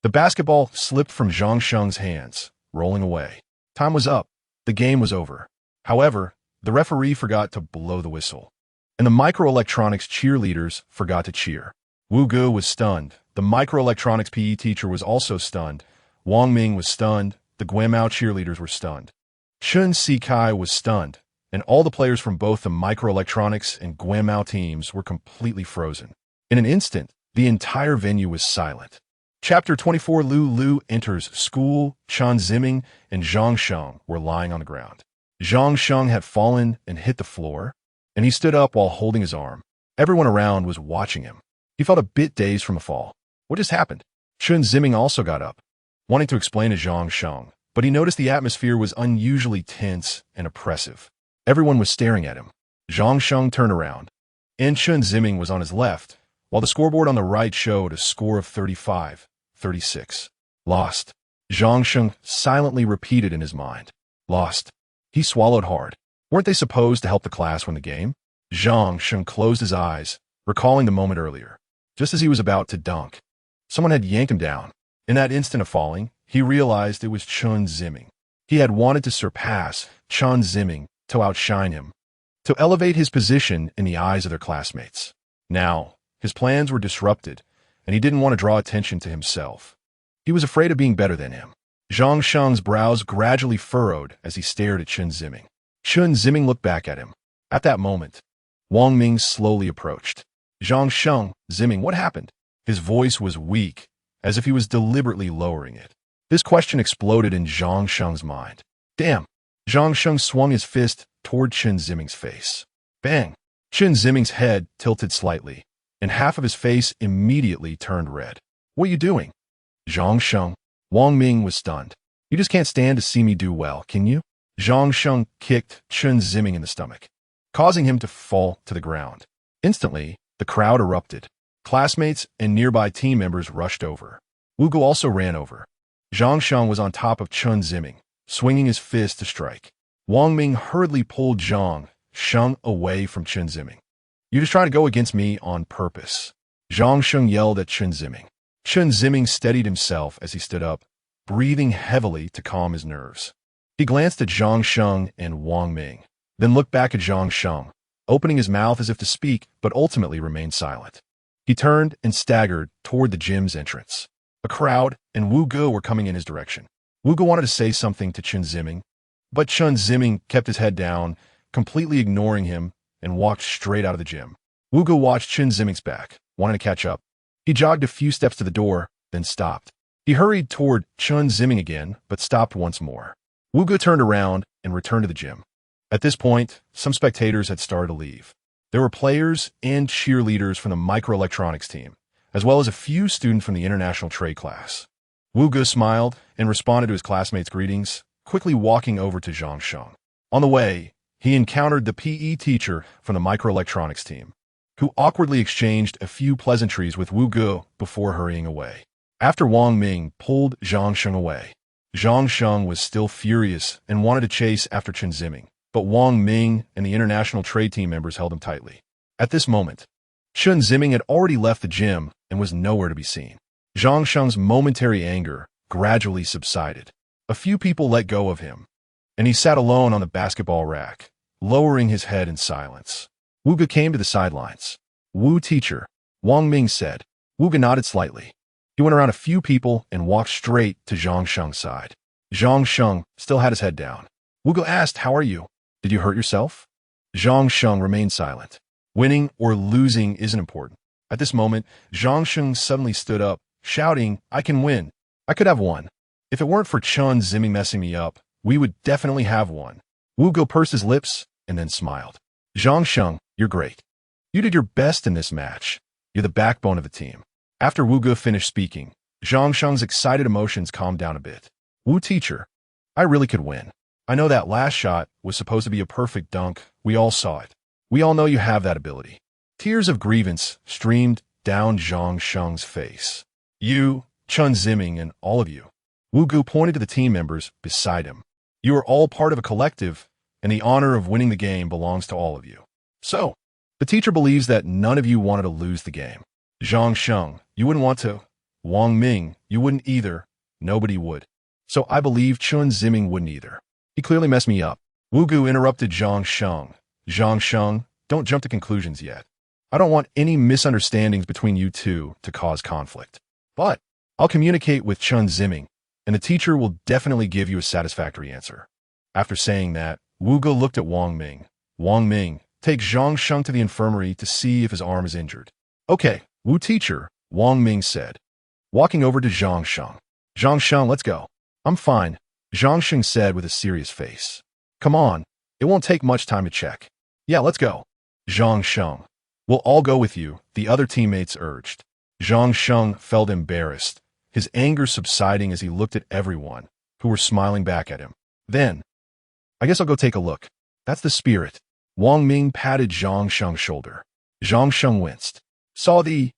The basketball slipped from Zhang Sheng's hands, rolling away. Time was up. The game was over. However, the referee forgot to blow the whistle, and the microelectronics cheerleaders forgot to cheer. Wu Gu was stunned. The microelectronics PE teacher was also stunned. Wang Ming was stunned. The Guomao cheerleaders were stunned. Chun Si-kai was stunned, and all the players from both the microelectronics and Guomao teams were completely frozen. In an instant, the entire venue was silent. Chapter 24. Lu Lu enters school. Chen Ziming and Zhang Sheng were lying on the ground. Zhang Sheng had fallen and hit the floor, and he stood up while holding his arm. Everyone around was watching him. He felt a bit dazed from the fall. What just happened? Chen Ziming also got up, wanting to explain to Zhang Sheng, but he noticed the atmosphere was unusually tense and oppressive. Everyone was staring at him. Zhang Sheng turned around, and Chen Ziming was on his left, while the scoreboard on the right showed a score of 35-36. Lost. Zhang Sheng silently repeated in his mind. Lost. He swallowed hard. Weren't they supposed to help the class win the game? Zhang Sheng closed his eyes, recalling the moment earlier. Just as he was about to dunk, someone had yanked him down. In that instant of falling, he realized it was Chen Ziming. He had wanted to surpass Chen Ziming, to outshine him, to elevate his position in the eyes of their classmates. Now, his plans were disrupted, and he didn't want to draw attention to himself. He was afraid of being better than him. Zhang Sheng's brows gradually furrowed as he stared at Chen Ziming. Chen Ziming looked back at him. At that moment, Wang Ming slowly approached. Zhang Sheng, Ziming, what happened? His voice was weak, as if he was deliberately lowering it. This question exploded in Zhang Sheng's mind. Damn! Zhang Sheng swung his fist toward Chen Ziming's face. Bang! Chen Ziming's head tilted slightly, and half of his face immediately turned red. What are you doing? Zhang Sheng. Wang Ming was stunned. You just can't stand to see me do well, can you? Zhang Sheng kicked Chen Ziming in the stomach, causing him to fall to the ground. Instantly, the crowd erupted. Classmates and nearby team members rushed over. Wu Gu also ran over. Zhang Sheng was on top of Chen Ziming, swinging his fist to strike. Wang Ming hurriedly pulled Zhang Sheng away from Chen Ziming. You just try to go against me on purpose. Zhang Sheng yelled at Chen Ziming. Chen Ziming steadied himself as he stood up, breathing heavily to calm his nerves. He glanced at Zhang Sheng and Wang Ming, then looked back at Zhang Sheng, opening his mouth as if to speak, but ultimately remained silent. He turned and staggered toward the gym's entrance. A crowd and Wu Gu were coming in his direction. Wu Gu wanted to say something to Chen Ziming, but Chen Ziming kept his head down, completely ignoring him, and walked straight out of the gym. Wu Gu watched Chen Ziming's back, wanting to catch up. He jogged a few steps to the door, then stopped. He hurried toward Chen Ziming again, but stopped once more. Wu Gu turned around and returned to the gym. At this point, some spectators had started to leave. There were players and cheerleaders from the microelectronics team, as well as a few students from the international trade class. Wu Gu smiled and responded to his classmates' greetings, quickly walking over to Zhang Sheng. On the way, he encountered the PE teacher from the microelectronics team, who awkwardly exchanged a few pleasantries with Wu Gu before hurrying away. After Wang Ming pulled Zhang Sheng away, Zhang Sheng was still furious and wanted to chase after Chen Ziming, but Wang Ming and the international trade team members held him tightly. At this moment, Chen Ziming had already left the gym and was nowhere to be seen. Zhang Sheng's momentary anger gradually subsided. A few people let go of him, and he sat alone on the basketball rack, lowering his head in silence. Wu Gu came to the sidelines. Wu teacher, Wang Ming said. Wu Gu nodded slightly. He went around a few people and walked straight to Zhang Sheng's side. Zhang Sheng still had his head down. Wu Gu asked, how are you? Did you hurt yourself? Zhang Sheng remained silent. Winning or losing isn't important. At this moment, Zhang Sheng suddenly stood up, shouting, "I can win. I could have one. If it weren't for Chen Ziming messing me up, we would definitely have one." Wu Ge pursed his lips and then smiled. "Zhang Sheng, you're great. You did your best in this match. You're the backbone of the team." After Wu Ge finished speaking, Zhang Sheng's excited emotions calmed down a bit. "Wu teacher, I really could win. I know that last shot was supposed to be a perfect dunk. We all saw it. We all know you have that ability." Tears of grievance streamed down Zhang Sheng's face. "You, Chen Ziming, and all of you." Wu Ge pointed to the team members beside him. "You are all part of a collective, and the honor of winning the game belongs to all of you. So, the teacher believes that none of you wanted to lose the game. Zhang Sheng, you wouldn't want to. Wang Ming, you wouldn't either. Nobody would. So I believe Chen Ziming wouldn't either. He clearly messed me up." Wu Ge interrupted Zhang Sheng. "Zhang Sheng, don't jump to conclusions yet. I don't want any misunderstandings between you two to cause conflict. But I'll communicate with Chen Ziming, and the teacher will definitely give you a satisfactory answer." After saying that, Wu Ge looked at Wang Ming. "Wang Ming, take Zhang Sheng to the infirmary to see if his arm is injured." "Okay, Wu teacher," Wang Ming said, walking over to Zhang Sheng. "Zhang Sheng, let's go." "I'm fine," Zhang Sheng said with a serious face. "Come on, it won't take much time to check." "Yeah, let's go." "Zhang Sheng, we'll all go with you," the other teammates urged. Zhang Sheng felt embarrassed, his anger subsiding as he looked at everyone, who were smiling back at him. "Then, I guess I'll go take a look. That's the spirit." Wang Ming patted Zhang Sheng's shoulder. Zhang Sheng winced. Saw the,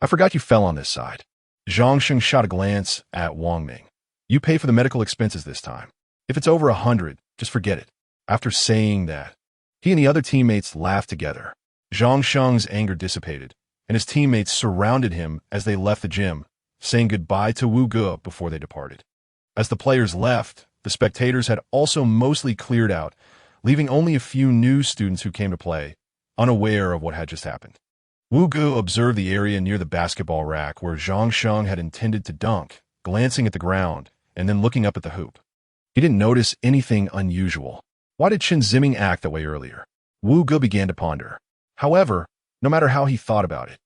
I forgot you fell on this side." Zhang Sheng shot a glance at Wang Ming. "You pay for the medical expenses this time. If it's over 100, just forget it." After saying that, he and the other teammates laughed together. Zhang Sheng's anger dissipated, and his teammates surrounded him as they left the gym, saying goodbye to Wu Ge before they departed. As the players left, the spectators had also mostly cleared out, leaving only a few new students who came to play, unaware of what had just happened. Wu Ge observed the area near the basketball rack where Zhang Sheng had intended to dunk, glancing at the ground and then looking up at the hoop. He didn't notice anything unusual. Why did Chen Ziming act that way earlier? Wu Ge began to ponder. However, no matter how he thought about it,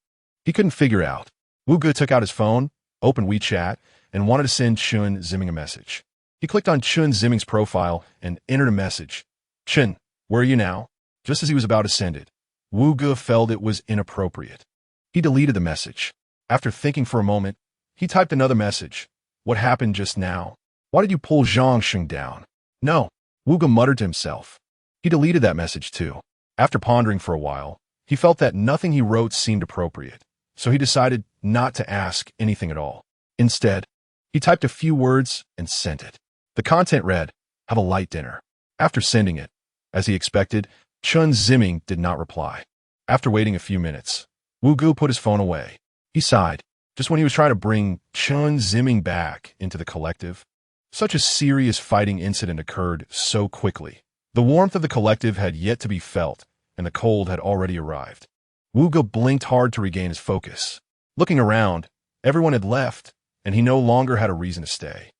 he couldn't figure out. Wu Ge took out his phone, opened WeChat, and wanted to send Chen Ziming a message. He clicked on Chen Ziming's profile and entered a message. "Chen, where are you now?" Just as he was about to send it, Wu Ge felt it was inappropriate. He deleted the message. After thinking for a moment, he typed another message. "What happened just now? Why did you pull Zhang Sheng down?" "No," Wu Ge muttered to himself. He deleted that message too. After pondering for a while, he felt that nothing he wrote seemed appropriate, so he decided not to ask anything at all. Instead, he typed a few words and sent it. The content read, "Have a light dinner." After sending it, as he expected, Chen Ziming did not reply. After waiting a few minutes, Wu Ge put his phone away. He sighed, just when he was trying to bring Chen Ziming back into the collective. Such a serious fighting incident occurred so quickly. The warmth of the collective had yet to be felt, and the cold had already arrived. Wu Ge blinked hard to regain his focus. Looking around, everyone had left, and he no longer had a reason to stay.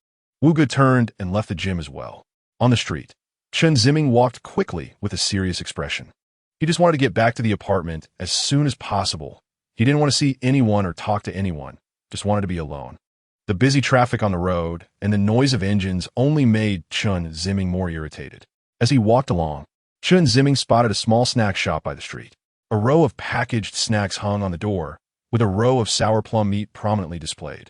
Wu Ge turned and left the gym as well. On the street, Chen Ziming walked quickly with a serious expression. He just wanted to get back to the apartment as soon as possible. He didn't want to see anyone or talk to anyone, just wanted to be alone. The busy traffic on the road and the noise of engines only made Chen Ziming more irritated. As he walked along, Chen Ziming spotted a small snack shop by the street. A row of packaged snacks hung on the door, with a row of sour plum meat prominently displayed.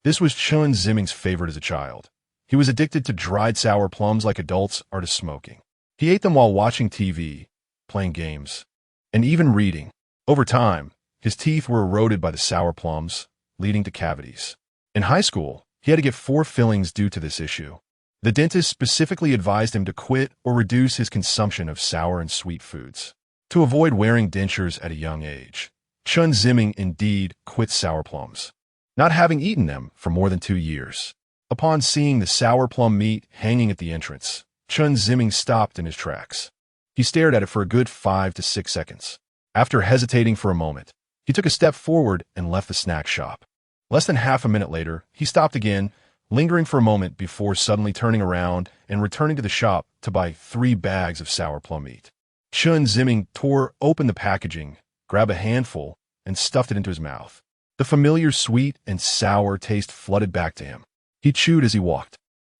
This was Chen Ziming's favorite as a child. He was addicted to dried sour plums like adults are to smoking. He ate them while watching TV, playing games, and even reading. Over time, his teeth were eroded by the sour plums, leading to cavities. In high school, he had to get 4 fillings due to this issue. The dentist specifically advised him to quit or reduce his consumption of sour and sweet foods to avoid wearing dentures at a young age. Chen Ziming indeed quit sour plums, not having eaten them for more than 2 years. Upon seeing the sour plum meat hanging at the entrance, Chen Ziming stopped in his tracks. He stared at it for a good 5 to 6 seconds. After hesitating for a moment, he took a step forward and left the snack shop. Less than half a minute later, he stopped again, lingering for a moment before suddenly turning around and returning to the shop to buy 3 bags of sour plum meat. Chen Ziming tore open the packaging, grabbed a handful, and stuffed it into his mouth. The familiar sweet and sour taste flooded back to him. He chewed as he walked,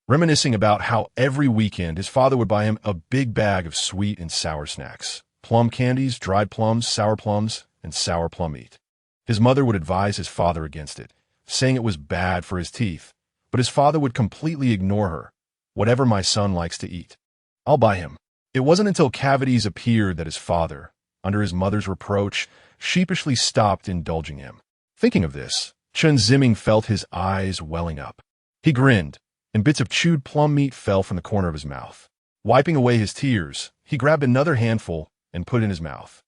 reminiscing about how every weekend his father would buy him a big bag of sweet and sour snacks, plum candies, dried plums, and sour plum meat. His mother would advise his father against it, saying it was bad for his teeth, but his father would completely ignore her. Whatever my son likes to eat, I'll buy him. It wasn't until cavities appeared that his father, under his mother's reproach, sheepishly stopped indulging him. Thinking of this, Chen Ziming felt his eyes welling up. He grinned, and bits of chewed plum meat fell from the corner of his mouth. Wiping away his tears, he grabbed another handful and put it in his mouth.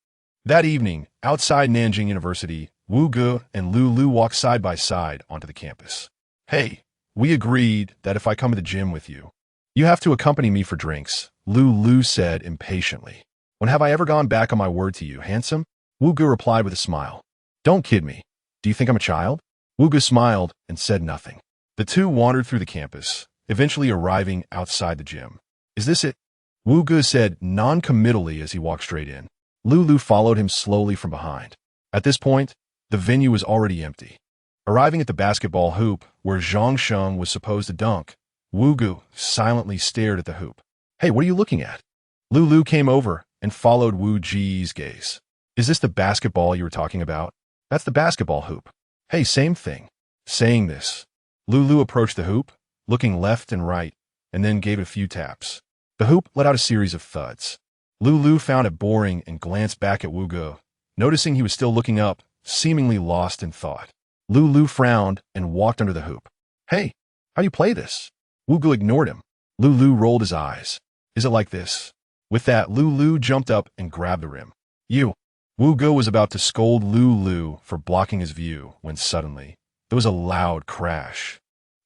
That evening, outside Nanjing University, Wu Ge and Lu Lu walked side by side onto the campus. Hey, we agreed that if I come to the gym with you, you have to accompany me for drinks, Lu Lu said impatiently. When have I ever gone back on my word to you, handsome? Wu Ge replied with a smile. Don't kid me. Do you think I'm a child? Wu Ge smiled and said nothing. The two wandered through the campus, eventually arriving outside the gym. Is this it? Wu Ge said non-committally as he walked straight in. Lu Lu followed him slowly from behind. At this point, the venue was already empty. Arriving at the basketball hoop where Zhang Sheng was supposed to dunk, Wu Ge silently stared at the hoop. Hey, what are you looking at? Lu Lu came over and followed Wu Ji's gaze. Is this the basketball you were talking about? That's the basketball hoop. Hey, same thing. Saying this, Lu Lu approached the hoop, looking left and right, and then gave it a few taps. The hoop let out a series of thuds. Lu Lu found it boring and glanced back at Wu Ge, noticing he was still looking up, seemingly lost in thought. Lu Lu frowned and walked under the hoop. Hey, how do you play this? Wu Ge ignored him. Lu Lu rolled his eyes. Is it like this? With that, Lu Lu jumped up and grabbed the rim. You. Wu Ge was about to scold Lu Lu for blocking his view when suddenly, there was a loud crash,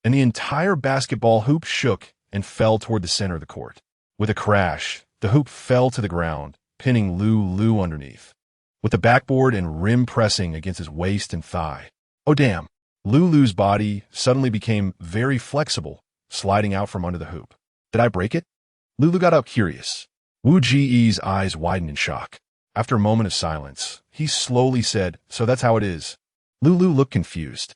and the entire basketball hoop shook and fell toward the center of the court. With a crash, the hoop fell to the ground, pinning Lu Lu underneath, with the backboard and rim pressing against his waist and thigh. Oh damn! Lu Lu's body suddenly became very flexible, sliding out from under the hoop. Did I break it? Lu Lu got up curious. Wu Ji's eyes widened in shock. After a moment of silence, he slowly said, so that's how it is. Lu Lu looked confused.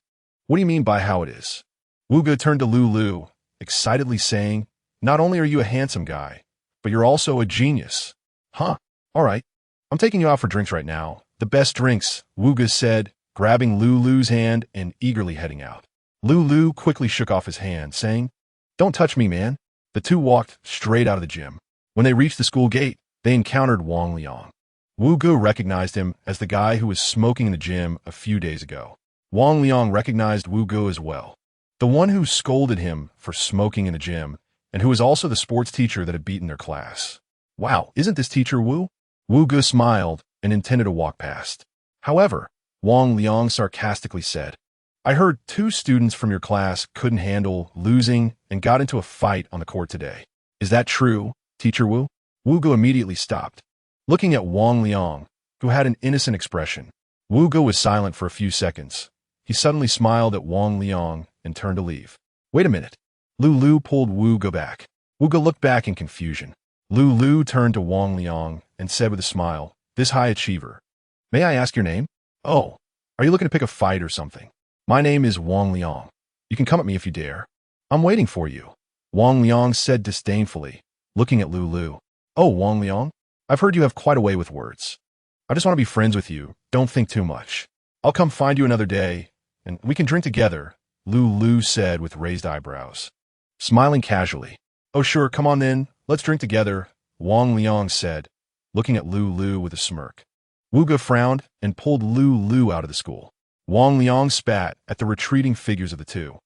What do you mean by how it is? Wu Ge turned to Lu Lu, excitedly saying, not only are you a handsome guy, but you're also a genius. Huh, all right. I'm taking you out for drinks right now. The best drinks, Wu Ge said, grabbing Lu Lu's hand and eagerly heading out. Lu Lu quickly shook off his hand, saying, don't touch me, man. The two walked straight out of the gym. When they reached the school gate, they encountered Wang Liang. Wu Ge recognized him as the guy who was smoking in the gym a few days ago. Wang Liang recognized Wu Ge as well, the one who scolded him for smoking in the gym, and who was also the sports teacher that had beaten their class. Wow, isn't this teacher Wu? Wu Ge smiled and intended to walk past. However, Wang Liang sarcastically said, I heard 2 students from your class couldn't handle losing and got into a fight on the court today. Is that true, Teacher Wu? Wu Ge immediately stopped. Looking at Wang Liang, who had an innocent expression, Wu Ge was silent for a few seconds. He suddenly smiled at Wang Liang and turned to leave. Wait a minute. Lu Lu pulled Wu Ge back. Wu Ge looked back in confusion. Lu Lu turned to Wang Liang and said with a smile, this high achiever. May I ask your name? Oh, are you looking to pick a fight or something? My name is Wang Liang. You can come at me if you dare. I'm waiting for you. Wang Liang said disdainfully, looking at Lu Lu. Oh, Wang Liang, I've heard you have quite a way with words. I just want to be friends with you. Don't think too much. I'll come find you another day, and we can drink together, Lu Lu said with raised eyebrows. Smiling casually. Oh sure, come on then, let's drink together, Wang Liang said, looking at Lu Lu with a smirk. Wu Ge frowned and pulled Lu Lu out of the school. Wang Liang spat at the retreating figures of the two.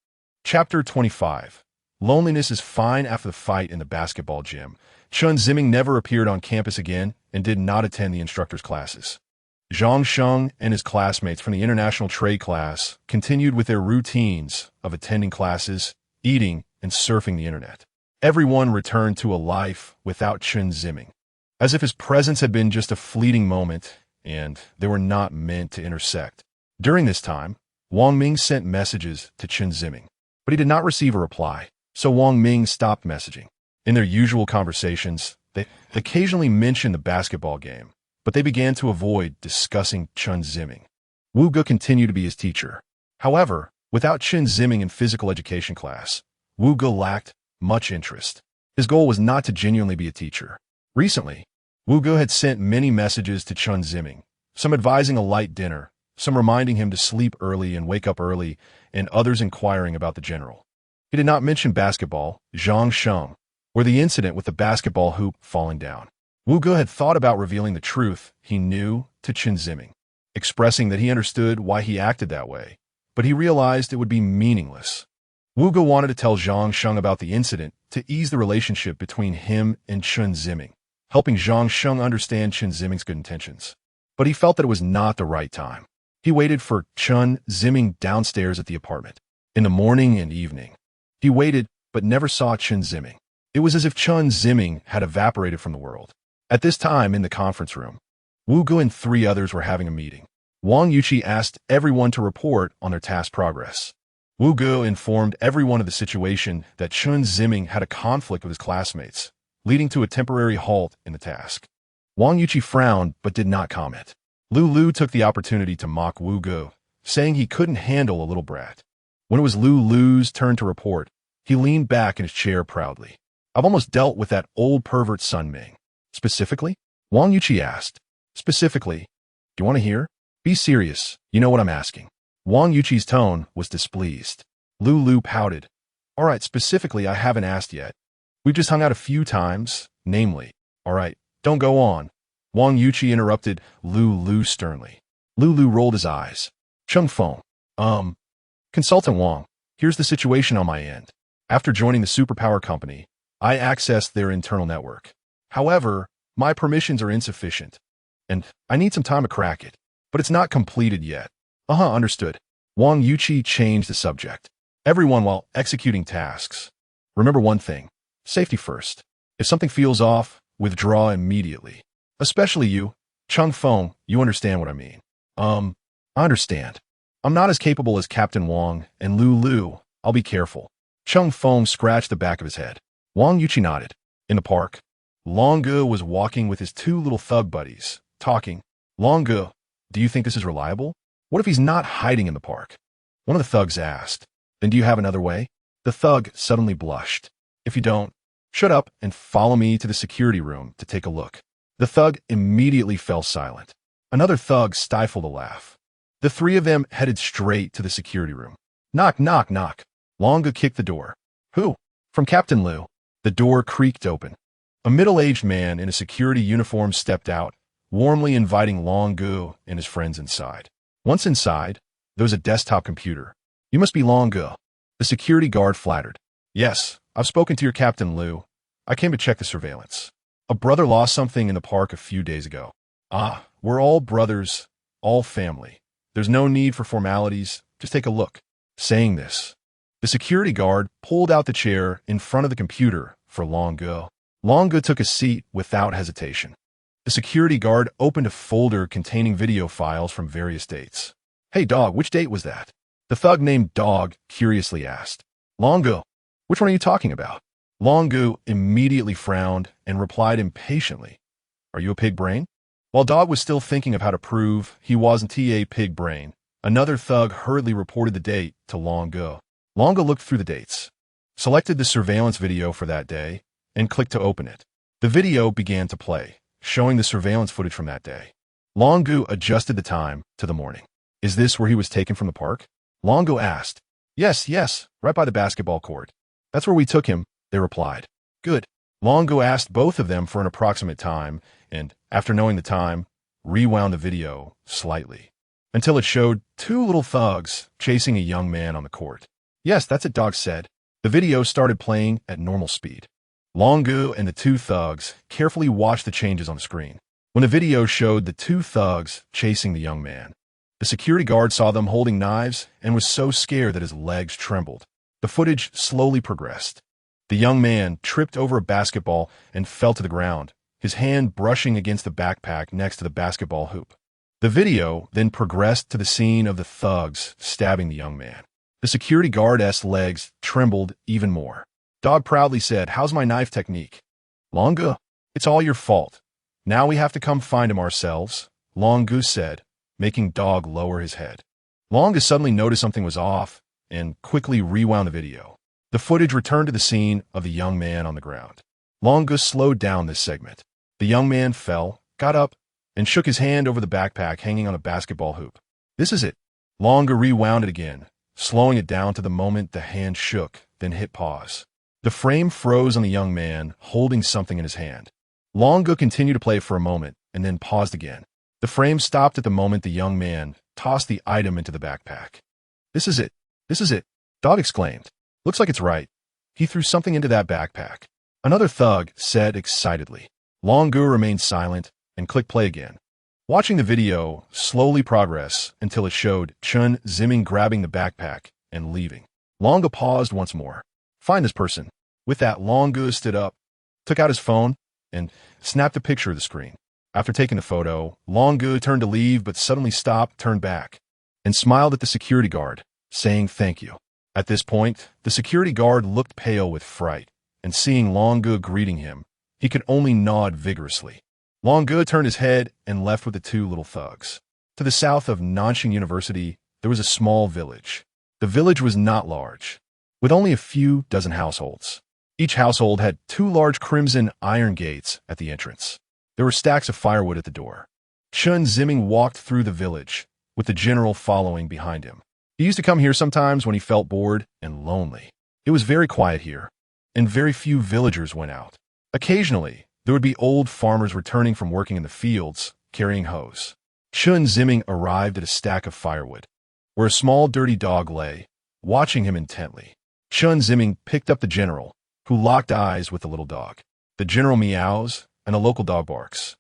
Chapter 25. Loneliness is fine after the fight in the basketball gym. Chen Ziming never appeared on campus again and did not attend the instructor's classes. Zhang Sheng and his classmates from the international trade class continued with their routines of attending classes, eating, and surfing the internet. Everyone returned to a life without Chen Ziming, as if his presence had been just a fleeting moment and they were not meant to intersect. During this time, Wang Ming sent messages to Chen Ziming, but he did not receive a reply, so Wang Ming stopped messaging. In their usual conversations, they occasionally mentioned the basketball game, but they began to avoid discussing Chen Ziming. Wu Ge continued to be his teacher. However, without Chen Ziming in physical education class, Wu Ge lacked much interest. His goal was not to genuinely be a teacher. Recently, Wu Ge had sent many messages to Chen Ziming, some advising a light dinner, some reminding him to sleep early and wake up early, and others inquiring about the general. He did not mention basketball, Zhang Sheng, or the incident with the basketball hoop falling down. Wu Ge had thought about revealing the truth he knew to Chen Ziming, expressing that he understood why he acted that way, but he realized it would be meaningless. Wu Ge wanted to tell Zhang Sheng about the incident to ease the relationship between him and Chen Ziming, helping Zhang Sheng understand Chen Ziming's good intentions. But he felt that it was not the right time. He waited for Chen Ziming downstairs at the apartment. In the morning and evening, he waited but never saw Chen Ziming. It was as if Chen Ziming had evaporated from the world. At this time, in the conference room, Wu Ge and 3 others were having a meeting. Wang Yuqi asked everyone to report on their task progress. Wu Ge informed everyone of the situation that Chen Ziming had a conflict with his classmates, leading to a temporary halt in the task. Wang Yuqi frowned but did not comment. Lu took the opportunity to mock Wu Ge, saying he couldn't handle a little brat. When it was Lu's turn to report, he leaned back in his chair proudly. I've almost dealt with that old pervert Sun Ming. Specifically? Wang Yuqi asked. Specifically? Do you want to hear? Be serious, you know what I'm asking. Wang Yuqi's tone was displeased. Lu pouted. All right, specifically I haven't asked yet. We've just hung out a few times, namely. All right, don't go on. Wang Yuqi interrupted Lu sternly. Lu rolled his eyes. Cheng Feng. Consultant Wang, here's the situation on my end. After joining the superpower company, I accessed their internal network. However, my permissions are insufficient, and I need some time to crack it. But it's not completed yet. Understood. Wang Yuqi changed the subject. Everyone while executing tasks. Remember one thing. Safety first. If something feels off, withdraw immediately. Especially you. Cheng Feng, you understand what I mean. I understand. I'm not as capable as Captain Wang, and Lu, I'll be careful. Cheng Feng scratched the back of his head. Wang Yuqi nodded. In the park, Long Ge was walking with his 2 little thug buddies, talking. Long Ge, do you think this is reliable? What if he's not hiding in the park? One of the thugs asked. Then do you have another way? The thug suddenly blushed. If you don't, shut up and follow me to the security room to take a look. The thug immediately fell silent. Another thug stifled a laugh. The 3 of them headed straight to the security room. Knock, knock, knock. Long Ge kicked the door. Who? From Captain Lu. The door creaked open. A middle-aged man in a security uniform stepped out, warmly inviting Long Ge and his friends inside. Once inside, there was a desktop computer. You must be Long Ge. The security guard flattered. Yes, I've spoken to your Captain Lu. I came to check the surveillance. A brother lost something in the park a few days ago. We're all brothers, all family. There's no need for formalities. Just take a look. Saying this, the security guard pulled out the chair in front of the computer for Long Ge. Long Ge took a seat without hesitation. The security guard opened a folder containing video files from various dates. Hey, dog, which date was that? The thug named Dog curiously asked. Long Ge, which one are you talking about? Long Ge immediately frowned and replied impatiently. Are you a pig brain? While Dog was still thinking of how to prove he wasn't a pig brain, another thug hurriedly reported the date to Long Ge. Long Ge looked through the dates, selected the surveillance video for that day, and clicked to open it. The video began to play, showing the surveillance footage from that day. Long Ge adjusted the time to the morning. Is this where he was taken from the park? Long Ge asked. Yes, right by the basketball court. That's where we took him, they replied. Good. Long Ge asked both of them for an approximate time, and, after knowing the time, rewound the video slightly, until it showed 2 little thugs chasing a young man on the court. Yes, that's what Dog said. The video started playing at normal speed. Long Ge and the 2 thugs carefully watched the changes on the screen. When the video showed the 2 thugs chasing the young man, the security guard saw them holding knives and was so scared that his legs trembled. The footage slowly progressed. The young man tripped over a basketball and fell to the ground, his hand brushing against the backpack next to the basketball hoop. The video then progressed to the scene of the thugs stabbing the young man. The security guard's legs trembled even more. Dog proudly said, How's my knife technique? Long Ge, it's all your fault. Now we have to come find him ourselves, Long Ge said, making Dog lower his head. Long suddenly noticed something was off and quickly rewound the video. The footage returned to the scene of the young man on the ground. Longa slowed down this segment. The young man fell, got up, and shook his hand over the backpack hanging on a basketball hoop. This is it. Longa rewound it again, slowing it down to the moment the hand shook, then hit pause. The frame froze on the young man, holding something in his hand. Longa continued to play for a moment, and then paused again. The frame stopped at the moment the young man tossed the item into the backpack. This is it. This is it, Dog exclaimed. Looks like it's right. He threw something into that backpack. Another thug said excitedly. Longa remained silent and clicked play again. Watching the video slowly progress until it showed Chen Ziming grabbing the backpack and leaving. Longa paused once more. Find this person. With that, Longa stood up, took out his phone, and snapped a picture of the screen. After taking the photo, Longa turned to leave but suddenly stopped, turned back, and smiled at the security guard, saying thank you. At this point, the security guard looked pale with fright, and seeing Longa greeting him, he could only nod vigorously. Longa turned his head and left with the two little thugs. To the south of Nanxing University, there was a small village. The village was not large, with only a few dozen households. Each household had two large crimson iron gates at the entrance. There were stacks of firewood at the door. Chen Ziming walked through the village, with the general following behind him. He used to come here sometimes when he felt bored and lonely. It was very quiet here, and very few villagers went out. Occasionally, there would be old farmers returning from working in the fields, carrying hoes. Chen Ziming arrived at a stack of firewood, where a small dirty dog lay, watching him intently. Chen Ziming picked up the general, who locked eyes with the little dog. The general meows, and a local dog barks.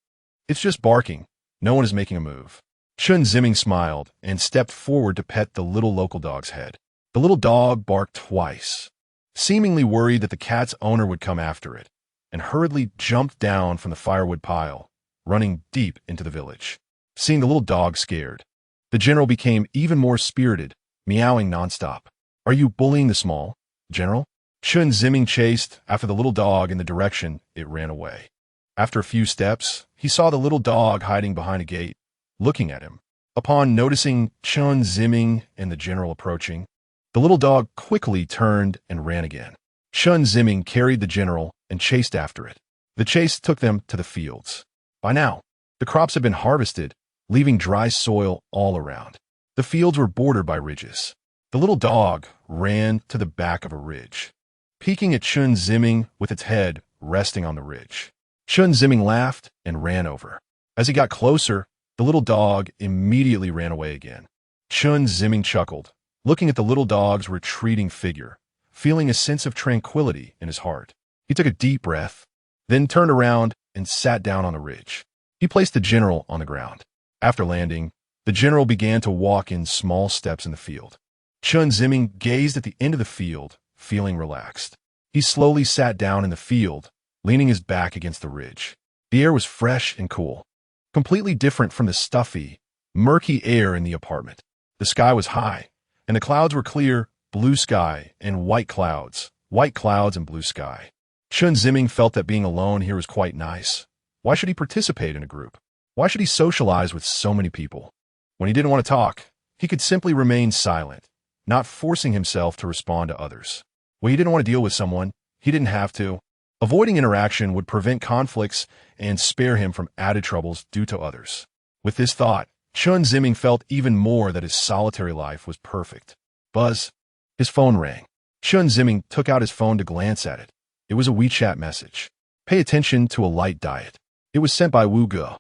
It's just barking. No one is making a move. Chen Ziming smiled and stepped forward to pet the little local dog's head. The little dog barked twice, seemingly worried that the cat's owner would come after it, and hurriedly jumped down from the firewood pile, running deep into the village. Seeing the little dog scared, the general became even more spirited, meowing nonstop. Are you bullying the small, General? Chen Ziming chased after the little dog in the direction it ran away. After a few steps, he saw the little dog hiding behind a gate, looking at him. Upon noticing Chen Ziming and the general approaching, the little dog quickly turned and ran again. Chen Ziming carried the general and chased after it. The chase took them to the fields. By now, the crops had been harvested, leaving dry soil all around. The fields were bordered by ridges. The little dog ran to the back of a ridge, peeking at Chen Ziming with its head resting on the ridge. Chen Ziming laughed and ran over. As he got closer, the little dog immediately ran away again. Chen Ziming chuckled, looking at the little dog's retreating figure, feeling a sense of tranquility in his heart. He took a deep breath, then turned around and sat down on the ridge. He placed the general on the ground. After landing, the general began to walk in small steps in the field. Chen Ziming gazed at the end of the field, feeling relaxed. He slowly sat down in the field, leaning his back against the ridge. The air was fresh and cool, completely different from the stuffy, murky air in the apartment. The sky was high, and the clouds were clear, blue sky and white clouds and blue sky. Chen Ziming felt that being alone here was quite nice. Why should he participate in a group? Why should he socialize with so many people? When he didn't want to talk, he could simply remain silent, not forcing himself to respond to others. When he didn't want to deal with someone, he didn't have to. Avoiding interaction would prevent conflicts and spare him from added troubles due to others. With this thought, Chen Ziming felt even more that his solitary life was perfect. Buzz. His phone rang. Chen Ziming took out his phone to glance at it. It was a WeChat message. Pay attention to a light diet. It was sent by Wu Ge.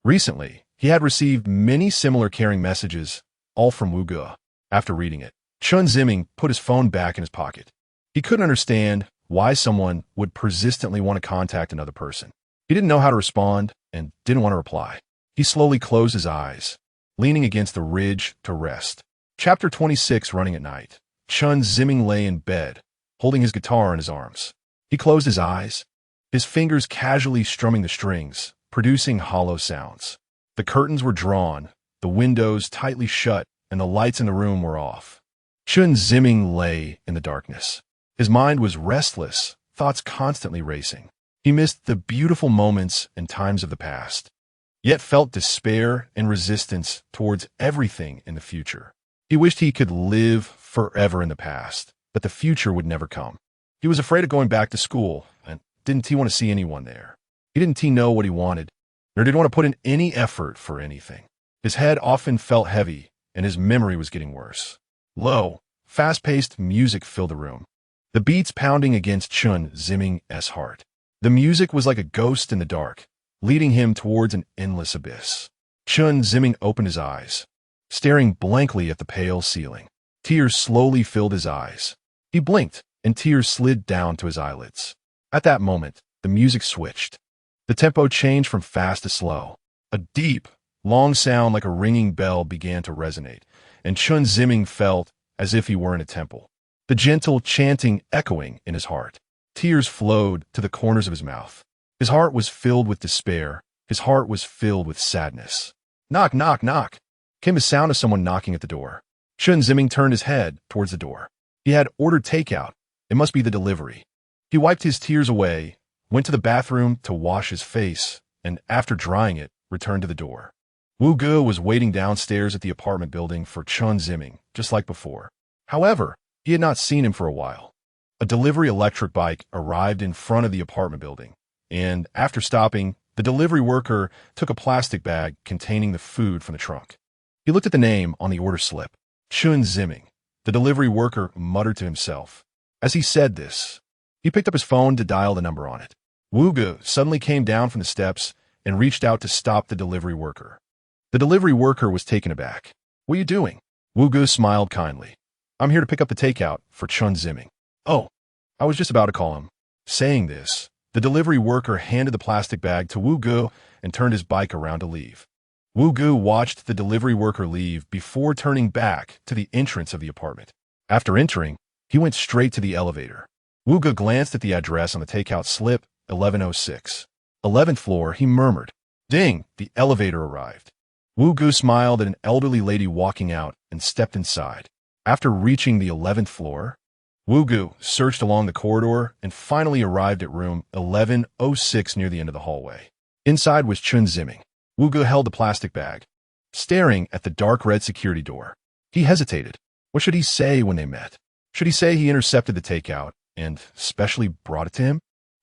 Recently, he had received many similar caring messages, all from Wu Ge. After reading it, Chen Ziming put his phone back in his pocket. He couldn't understand why someone would persistently want to contact another person. He didn't know how to respond and didn't want to reply. He slowly closed his eyes, leaning against the ridge to rest. Chapter 26, Running at Night. Chen Ziming lay in bed, holding his guitar in his arms. He closed his eyes, his fingers casually strumming the strings, producing hollow sounds. The curtains were drawn, the windows tightly shut, and the lights in the room were off. Chen Ziming lay in the darkness. His mind was restless, thoughts constantly racing. He missed the beautiful moments and times of the past. yet felt despair and resistance towards everything in the future. He wished he could live forever in the past, but the future would never come. He was afraid of going back to school, and didn't he want to see anyone there? Didn't he know what he wanted, nor did he want to put in any effort for anything. His head often felt heavy, and his memory was getting worse. Low, fast-paced music filled the room, the beats pounding against Chen Ziming's heart. The music was like a ghost in the dark, leading him towards an endless abyss. Chen Ziming opened his eyes, staring blankly at the pale ceiling. Tears slowly filled his eyes. He blinked, and tears slid down to his eyelids. At that moment, the music switched. The tempo changed from fast to slow. A deep, long sound like a ringing bell began to resonate, and Chen Ziming felt as if he were in a temple, the gentle chanting echoing in his heart. Tears flowed to the corners of his mouth. His heart was filled with despair. His heart was filled with sadness. Knock, knock, knock, came the sound of someone knocking at the door. Chen Ziming turned his head towards the door. He had ordered takeout. It must be the delivery. He wiped his tears away, went to the bathroom to wash his face, and after drying it, returned to the door. Wu Ge was waiting downstairs at the apartment building for Chen Ziming, just like before. However, he had not seen him for a while. A delivery electric bike arrived in front of the apartment building, and after stopping, the delivery worker took a plastic bag containing the food from the trunk. He looked at the name on the order slip, Chen Ziming. The delivery worker muttered to himself. As he said this, he picked up his phone to dial the number on it. Wu Ge suddenly came down from the steps and reached out to stop the delivery worker. The delivery worker was taken aback. What are you doing? Wu Ge smiled kindly. I'm here to pick up the takeout for Chen Ziming. Oh, I was just about to call him. Saying this, the delivery worker handed the plastic bag to Wu Ge and turned his bike around to leave. Wu Ge watched the delivery worker leave before turning back to the entrance of the apartment. After entering, he went straight to the elevator. Wu Ge glanced at the address on the takeout slip, 1106. 11th floor, he murmured. Ding, the elevator arrived. Wu Ge smiled at an elderly lady walking out and stepped inside. After reaching the 11th floor, Wu Ge searched along the corridor and finally arrived at room 1106 near the end of the hallway. Inside was Chen Ziming. Wu Ge held the plastic bag, staring at the dark red security door. He hesitated. What should he say when they met? Should he say he intercepted the takeout and specially brought it to him?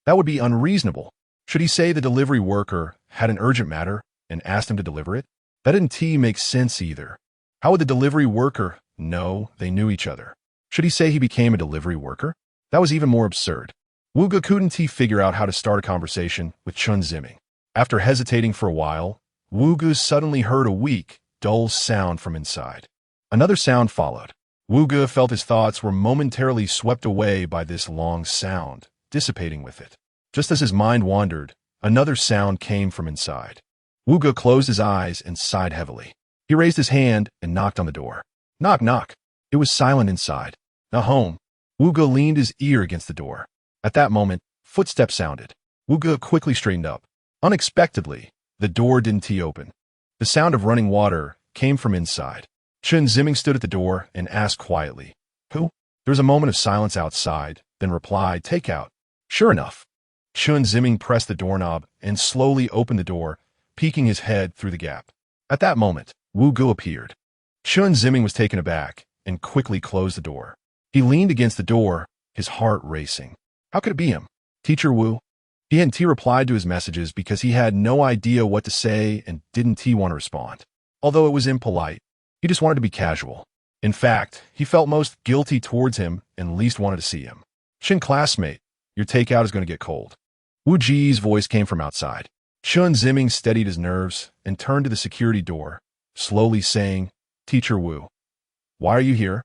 That would be unreasonable. Should he say the delivery worker had an urgent matter and asked him to deliver it? That didn't make sense either. How would the delivery worker know they knew each other? Should he say he became a delivery worker? That was even more absurd. Wu Ge couldn't figure out how to start a conversation with Chen Ziming. After hesitating for a while, Wu Ge suddenly heard a weak, dull sound from inside. Another sound followed. Wu Ge felt his thoughts were momentarily swept away by this long sound, dissipating with it. Just as his mind wandered, another sound came from inside. Wu Ge closed his eyes and sighed heavily. He raised his hand and knocked on the door. Knock, knock. It was silent inside. Now home. Wu Ge leaned his ear against the door. At that moment, footsteps sounded. Wu Ge quickly straightened up. Unexpectedly, the door didn't open. The sound of running water came from inside. Chen Ziming stood at the door and asked quietly, Who? There was a moment of silence outside, then replied, Takeout. Sure enough. Chen Ziming pressed the doorknob and slowly opened the door, peeking his head through the gap. At that moment, Wu Ge appeared. Chen Ziming was taken aback and quickly closed the door. He leaned against the door, his heart racing. How could it be him? Teacher Wu? He hadn't replied to his messages because he had no idea what to say and didn't want to respond. Although it was impolite, he just wanted to be casual. In fact, he felt most guilty towards him and least wanted to see him. Chen classmate, your takeout is going to get cold. Wu Ji's voice came from outside. Chen Ziming steadied his nerves and turned to the security door, slowly saying, Teacher Wu, why are you here?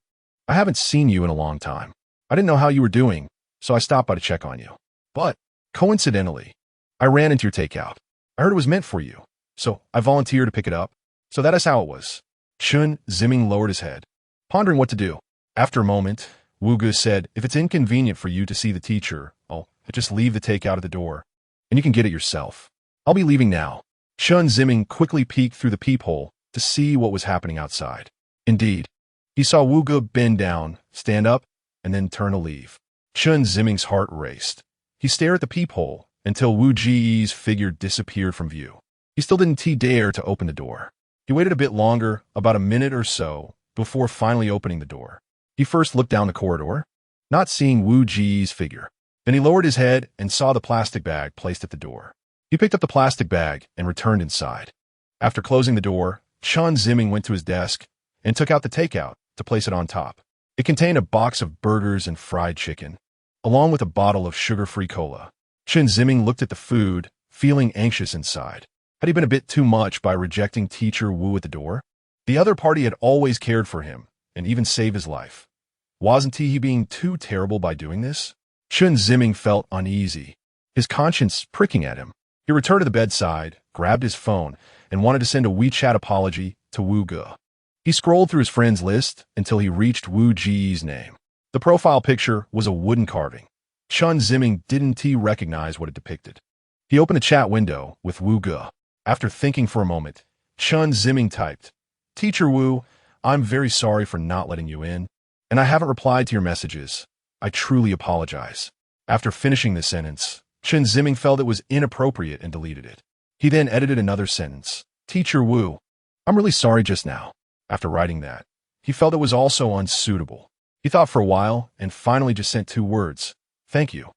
I haven't seen you in a long time. I didn't know how you were doing, so I stopped by to check on you. But, coincidentally, I ran into your takeout. I heard it was meant for you, so I volunteered to pick it up. So that is how it was. Chen Ziming lowered his head, pondering what to do. After a moment, Wu Ge said, if it's inconvenient for you to see the teacher, I'll just leave the takeout at the door, and you can get it yourself. I'll be leaving now. Chen Ziming quickly peeked through the peephole to see what was happening outside. Indeed, he saw Wu Ge bend down, stand up, and then turn to leave. Chen Ziming's heart raced. He stared at the peephole until Wu Ji's figure disappeared from view. He still didn't dare to open the door. He waited a bit longer, about a minute or so, before finally opening the door. He first looked down the corridor, not seeing Wu Ji's figure. Then he lowered his head and saw the plastic bag placed at the door. He picked up the plastic bag and returned inside. After closing the door, Chen Ziming went to his desk and took out the takeout to place it on top. It contained a box of burgers and fried chicken, along with a bottle of sugar-free cola. Chen Ziming looked at the food, feeling anxious inside. Had he been a bit too much by rejecting Teacher Wu at the door? The other party had always cared for him and even saved his life. Wasn't he being too terrible by doing this? Chen Ziming felt uneasy, his conscience pricking at him. He returned to the bedside, grabbed his phone, and wanted to send a WeChat apology to Wu Ge. He scrolled through his friends list until he reached Wu Ji's name. The profile picture was a wooden carving. Chen Ziming didn't recognize what it depicted. He opened a chat window with Wu Ge. After thinking for a moment, Chen Ziming typed, "Teacher Wu, I'm very sorry for not letting you in, and I haven't replied to your messages. I truly apologize." After finishing the sentence, Chen Ziming felt it was inappropriate and deleted it. He then edited another sentence, "Teacher Wu, I'm really sorry just now." After writing that, he felt it was also unsuitable. He thought for a while and finally just sent 2 words, "Thank you."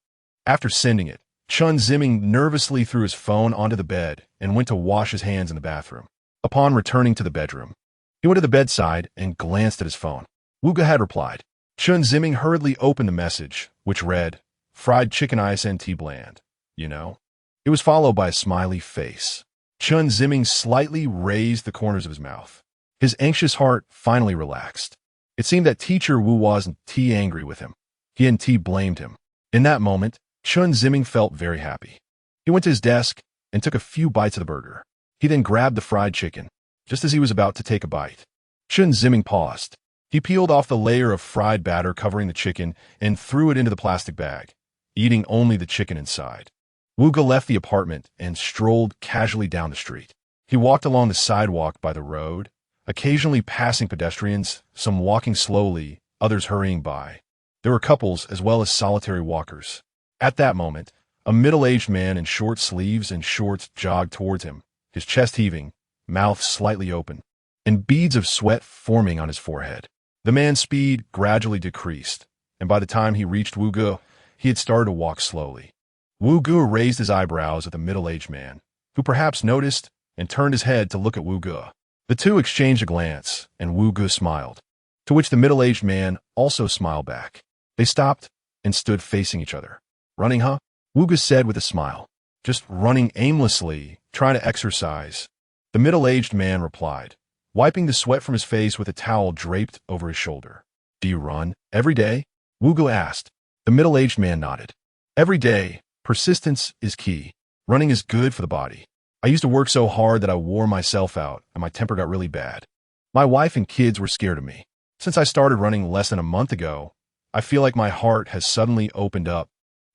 After sending it, Chen Ziming nervously threw his phone onto the bed and went to wash his hands in the bathroom. Upon returning to the bedroom, he went to the bedside and glanced at his phone. Wu Ge had replied. Chen Ziming hurriedly opened the message, which read, "Fried chicken isn't bland, you know?" It was followed by a smiley face. Chen Ziming slightly raised the corners of his mouth. His anxious heart finally relaxed. It seemed that Teacher Wu wasn't angry with him. He hadn't blamed him. In that moment, Chen Ziming felt very happy. He went to his desk and took a few bites of the burger. He then grabbed the fried chicken, just as he was about to take a bite. Chen Ziming paused. He peeled off the layer of fried batter covering the chicken and threw it into the plastic bag, eating only the chicken inside. Wu Ge left the apartment and strolled casually down the street. He walked along the sidewalk by the road, occasionally passing pedestrians, some walking slowly, others hurrying by. There were couples as well as solitary walkers. At that moment, a middle-aged man in short sleeves and shorts jogged towards him, his chest heaving, mouth slightly open, and beads of sweat forming on his forehead. The man's speed gradually decreased, and by the time he reached Wu Ge, he had started to walk slowly. Wu Ge raised his eyebrows at the middle-aged man, who perhaps noticed and turned his head to look at Wu Ge. The two exchanged a glance, and Wu Ge smiled, to which the middle-aged man also smiled back. They stopped and stood facing each other. "Running, huh?" Wu Ge said with a smile. "Just running aimlessly, trying to exercise." The middle-aged man replied, wiping the sweat from his face with a towel draped over his shoulder. "Do you run every day?" Wu Ge asked. The middle-aged man nodded. "Every day. Persistence is key. Running is good for the body. I used to work so hard that I wore myself out and my temper got really bad. My wife and kids were scared of me. Since I started running less than a month ago, I feel like my heart has suddenly opened up,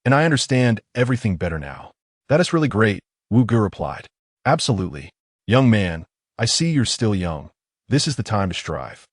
and I understand everything better now." "That is really great," Wu Ge replied. "Absolutely. Young man, I see you're still young. This is the time to strive.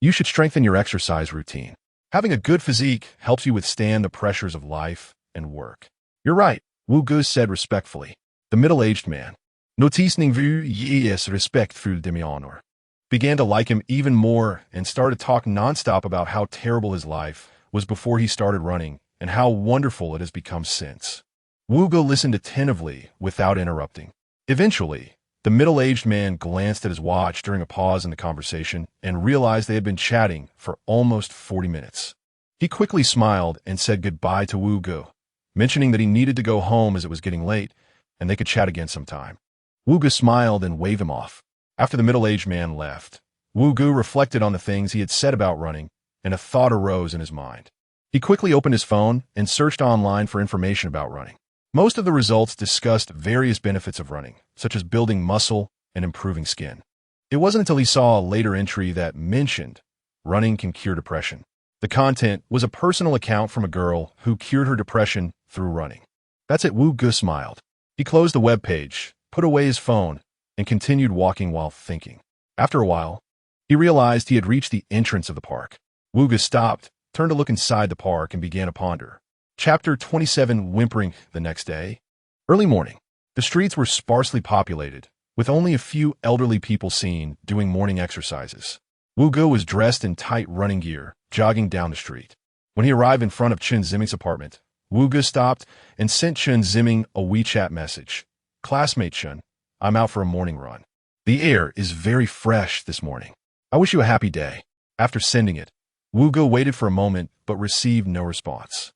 You should strengthen your exercise routine. Having a good physique helps you withstand the pressures of life and work." "You're right," Wu Ge said respectfully. The middle-aged man, noticing vu yes respectful de mi honor, began to like him even more and started to talk nonstop about how terrible his life was before he started running and how wonderful it has become since. Wu Ge listened attentively without interrupting. Eventually, the middle-aged man glanced at his watch during a pause in the conversation and realized they had been chatting for almost 40 minutes. He quickly smiled and said goodbye to Wu Ge, mentioning that he needed to go home as it was getting late and they could chat again sometime. Wu Ge smiled and waved him off. After the middle-aged man left, Wu Ge reflected on the things he had said about running, and a thought arose in his mind. He quickly opened his phone and searched online for information about running. Most of the results discussed various benefits of running, such as building muscle and improving skin. It wasn't until he saw a later entry that mentioned running can cure depression. The content was a personal account from a girl who cured her depression through running. That's it. Wu Ge smiled. He closed the web page, put away his phone, and continued walking while thinking. After a while, he realized he had reached the entrance of the park. Wu Ge stopped, turned to look inside the park, and began to ponder. Chapter 27. Whimpering. The next day. Early morning. The streets were sparsely populated, with only a few elderly people seen doing morning exercises. Wu Ge was dressed in tight running gear, jogging down the street. When he arrived in front of Chen Ziming's apartment, Wu Ge stopped and sent Chen Ziming a WeChat message. "Classmate Chen, I'm out for a morning run. The air is very fresh this morning. I wish you a happy day." After sending it, Wu Ge waited for a moment but received no response.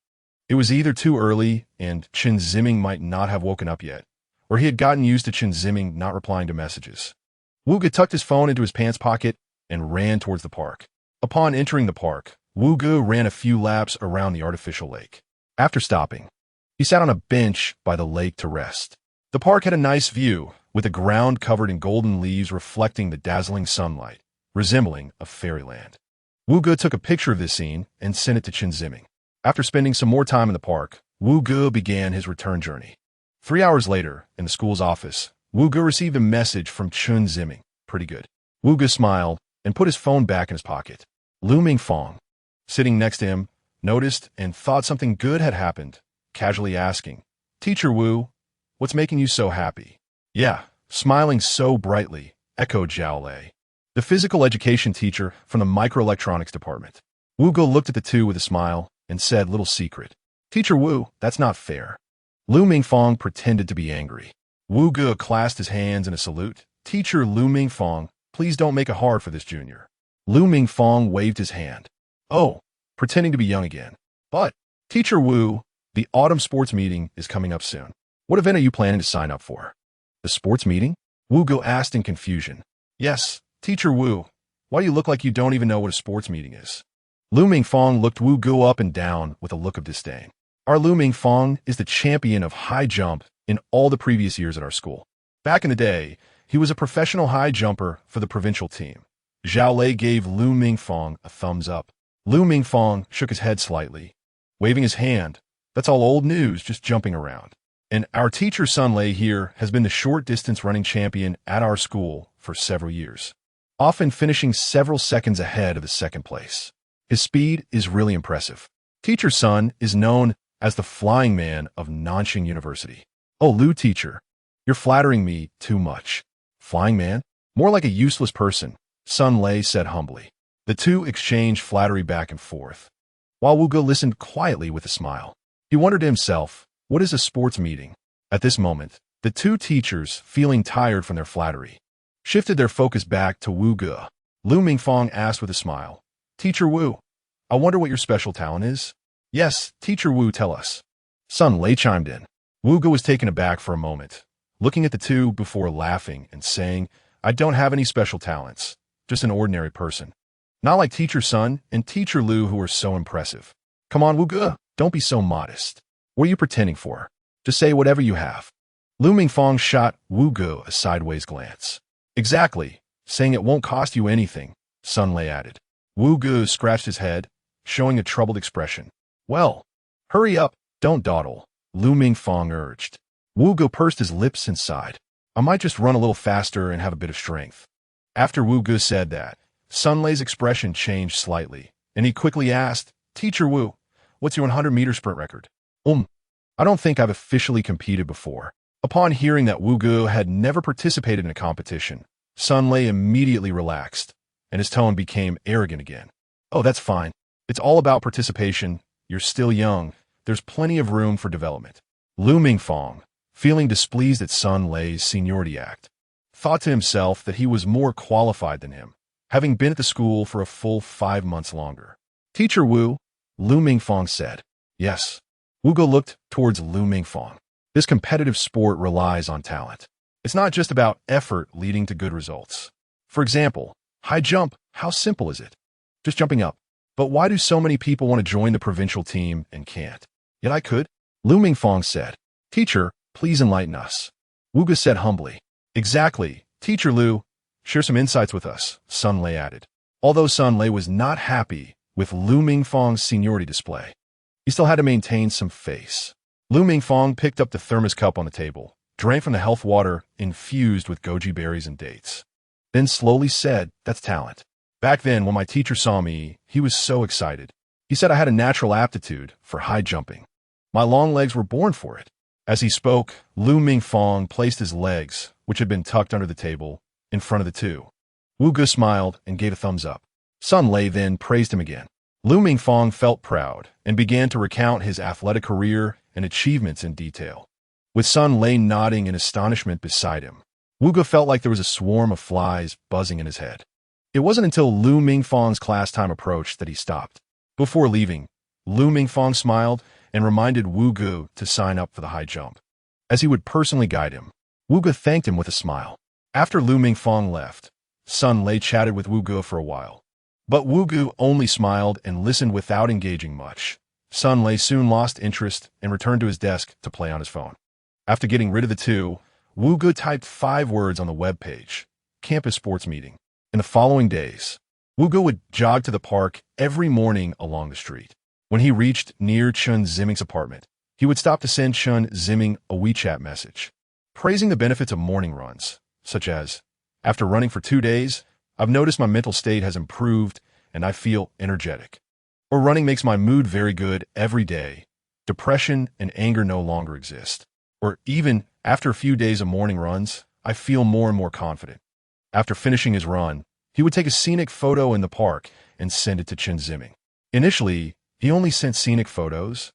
It was either too early and Chen Ziming might not have woken up yet, or he had gotten used to Chen Ziming not replying to messages. Wu Ge tucked his phone into his pants pocket and ran towards the park. Upon entering the park, Wu Ge ran a few laps around the artificial lake. After stopping, he sat on a bench by the lake to rest. The park had a nice view, with the ground covered in golden leaves reflecting the dazzling sunlight, resembling a fairyland. Wu Ge took a picture of this scene and sent it to Chen Ziming. After spending some more time in the park, Wu Ge began his return journey. 3 hours later, in the school's office, Wu Ge received a message from Chen Ziming. Pretty good. Wu Ge smiled and put his phone back in his pocket. Lu Mingfang, sitting next to him, noticed and thought something good had happened, casually asking, "Teacher Wu, what's making you so happy?" "Yeah," smiling so brightly, echoed Zhao Lei, the physical education teacher from the microelectronics department. Wu Ge looked at the two with a smile and said, "Little secret. Teacher Wu, that's not fair." Lu Mingfang pretended to be angry. Wu Ge clasped his hands in a salute. "Teacher Lu Mingfang, please don't make it hard for this junior." Lu Mingfang waved his hand. "Oh," pretending to be young again. "But, Teacher Wu, the autumn sports meeting is coming up soon. What event are you planning to sign up for?" "The sports meeting?" Wu Ge asked in confusion. "Yes, Teacher Wu. Why do you look like you don't even know what a sports meeting is?" Lu Mingfang looked Wu Ge up and down with a look of disdain. "Our Lu Mingfang is the champion of high jump in all the previous years at our school. Back in the day, he was a professional high jumper for the provincial team." Zhao Lei gave Lu Mingfang a thumbs up. Lu Mingfang shook his head slightly, waving his hand. "That's all old news, just jumping around. And our teacher Sun Lei here has been the short distance running champion at our school for several years, often finishing several seconds ahead of the second place. His speed is really impressive. Teacher Sun is known as the Flying Man of Nanxing University." "Oh, Lu teacher, you're flattering me too much." "Flying Man? More like a useless person," Sun Lei said humbly. The two exchanged flattery back and forth, while Wu Ge listened quietly with a smile. He wondered to himself, what is a sports meeting? At this moment, the two teachers, feeling tired from their flattery, shifted their focus back to Wu Ge. Lu Mingfang asked with a smile, "Teacher Wu, I wonder what your special talent is?" "Yes, Teacher Wu, tell us." Sun Lei chimed in. Wu Ge was taken aback for a moment, looking at the two before laughing and saying, "I don't have any special talents, just an ordinary person. Not like Teacher Sun and Teacher Lu who are so impressive." "Come on, Wu Ge, don't be so modest. What are you pretending for? Just say whatever you have." Lu Mingfang shot Wu Ge a sideways glance. "Exactly, saying it won't cost you anything," Sun Lei added. Wu Ge scratched his head, showing a troubled expression. "Well, hurry up, don't dawdle," Lu Mingfang urged. Wu Ge pursed his lips and sighed. "I might just run a little faster and have a bit of strength." After Wu Ge said that, Sun Lei's expression changed slightly, and he quickly asked, "Teacher Wu, what's your 100-meter sprint record?" I don't think I've officially competed before." Upon hearing that Wu Ge had never participated in a competition, Sun Lei immediately relaxed, and his tone became arrogant again. "Oh, that's fine. It's all about participation. You're still young. There's plenty of room for development." Lu Mingfang, feeling displeased at Sun Lei's seniority act, thought to himself that he was more qualified than him, having been at the school for a full 5 months longer. "Teacher Wu," Lu Mingfang said. "Yes." Wu Ge looked towards Lu Mingfang. "This competitive sport relies on talent. It's not just about effort leading to good results. For example, high jump, how simple is it? Just jumping up. But why do so many people want to join the provincial team and can't? Yet I could." Lu Mingfang said. "Teacher, please enlighten us." Wu Ge said humbly. "Exactly. Teacher Lu, share some insights with us," Sun Lei added. Although Sun Lei was not happy with Lu Mingfang's seniority display, he still had to maintain some face. Lu Mingfang picked up the thermos cup on the table, drank from the health water infused with goji berries and dates, then slowly said, "That's talent. Back then, when my teacher saw me, he was so excited. He said I had a natural aptitude for high jumping. My long legs were born for it. As he spoke, Lu Mingfang placed his legs, which had been tucked under the table, in front of the two. Wu Ge smiled and gave a thumbs up. Sun Lei then praised him again. Lu Mingfang felt proud and began to recount his athletic career and achievements in detail. With Sun Lei nodding in astonishment beside him, Wu Ge felt like there was a swarm of flies buzzing in his head. It wasn't until Lu Mingfang's class time approached that he stopped. Before leaving, Lu Mingfang smiled and reminded Wu Ge to sign up for the high jump, as he would personally guide him. Wu Ge thanked him with a smile. After Lu Mingfang left, Sun Lei chatted with Wu Ge for a while. But Wu Ge only smiled and listened without engaging much. Sun Lei soon lost interest and returned to his desk to play on his phone. After getting rid of the two, Wu Ge typed 5 words on the web page: campus sports meeting. In the following days, Wu Ge would jog to the park every morning along the street. When he reached near Chen Ziming's apartment, he would stop to send Chen Ziming a WeChat message, praising the benefits of morning runs, such as, "After running for 2 days, I've noticed my mental state has improved and I feel energetic." Or "Running makes my mood very good every day. Depression and anger no longer exist." Or even, "After a few days of morning runs, I feel more and more confident." After finishing his run, he would take a scenic photo in the park and send it to Chen Ziming. Initially, he only sent scenic photos,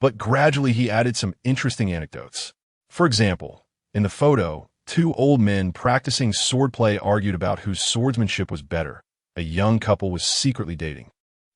but gradually he added some interesting anecdotes. For example, in the photo, 2 old men practicing swordplay argued about whose swordsmanship was better. A young couple was secretly dating,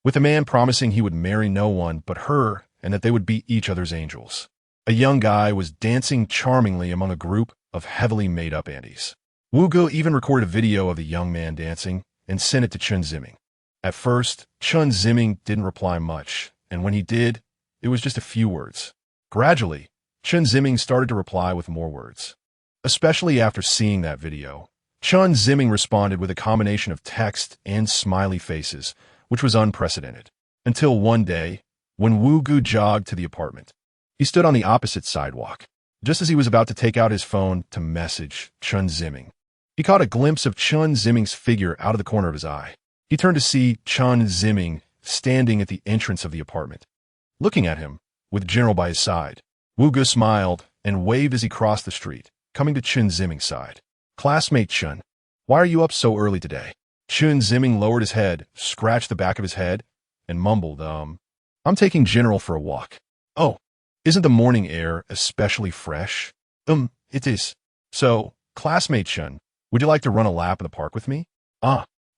with a man promising he would marry no one but her and that they would be each other's angels. A young guy was dancing charmingly among a group of heavily made-up aunties. Wu Ge even recorded a video of the young man dancing and sent it to Chen Ziming. At first, Chen Ziming didn't reply much, and when he did, it was just a few words. Gradually, Chen Ziming started to reply with more words. Especially after seeing that video, Chen Ziming responded with a combination of text and smiley faces, which was unprecedented. Until one day, when Wu Ge jogged to the apartment, he stood on the opposite sidewalk. Just as he was about to take out his phone to message Chen Ziming, he caught a glimpse of Chen Ziming's figure out of the corner of his eye. He turned to see Chen Ziming standing at the entrance of the apartment, looking at him, with General by his side. Wu Ge smiled and waved as he crossed the street, coming to Chen Ziming's side. "Classmate Chen, why are you up so early today?" Chen Ziming lowered his head, scratched the back of his head, and mumbled, "I'm taking General for a walk." "Oh, isn't the morning air especially fresh?" It is." "So, classmate Chen, would you like to run a lap in the park with me?"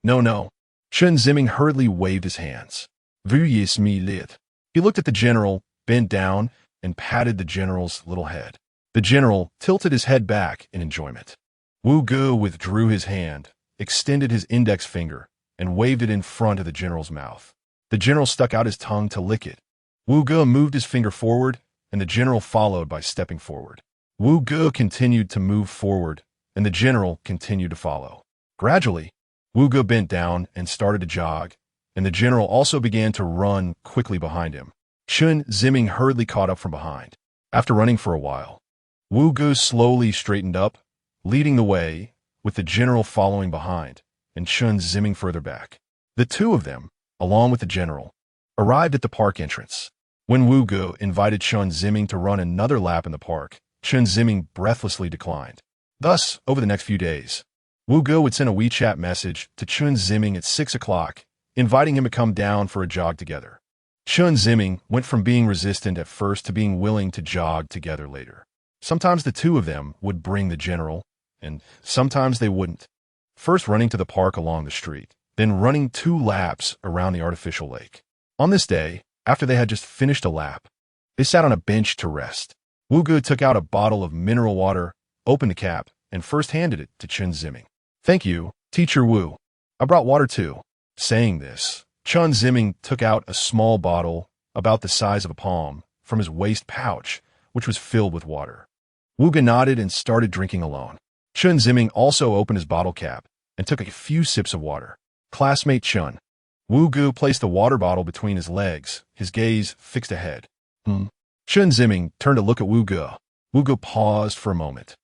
No. Chen Ziming hurriedly waved his hands. "Veuillez me lit." He looked at the general, bent down, and patted the general's little head. The general tilted his head back in enjoyment. Wu Ge withdrew his hand, extended his index finger, and waved it in front of the general's mouth. The general stuck out his tongue to lick it. Wu Ge moved his finger forward, and the general followed by stepping forward. Wu Ge continued to move forward, and the general continued to follow. Gradually, Wu Ge bent down and started to jog, and the general also began to run quickly behind him. Chen Ziming hurriedly caught up from behind. After running for a while, Wu Ge slowly straightened up, leading the way, with the general following behind, and Chen Ziming further back. The two of them, along with the general, arrived at the park entrance. When Wu Ge invited Chen Ziming to run another lap in the park, Chen Ziming breathlessly declined. Thus, over the next few days, Wu Ge would send a WeChat message to Chen Ziming at 6 o'clock, inviting him to come down for a jog together. Chen Ziming went from being resistant at first to being willing to jog together later. Sometimes the two of them would bring the general, and sometimes they wouldn't. First running to the park along the street, then running 2 laps around the artificial lake. On this day, after they had just finished a lap, they sat on a bench to rest. Wu Ge took out a bottle of mineral water, opened the cap, and first handed it to Chen Ziming. "Thank you, Teacher Wu. I brought water too." Saying this, Chen Ziming took out a small bottle, about the size of a palm, from his waist pouch, which was filled with water. Wu Ge nodded and started drinking alone. Chen Ziming also opened his bottle cap and took a few sips of water. "Classmate Chen." Wu Ge placed the water bottle between his legs, his gaze fixed ahead. Chen Ziming turned to look at Wu Ge. Wu Ge paused for a moment,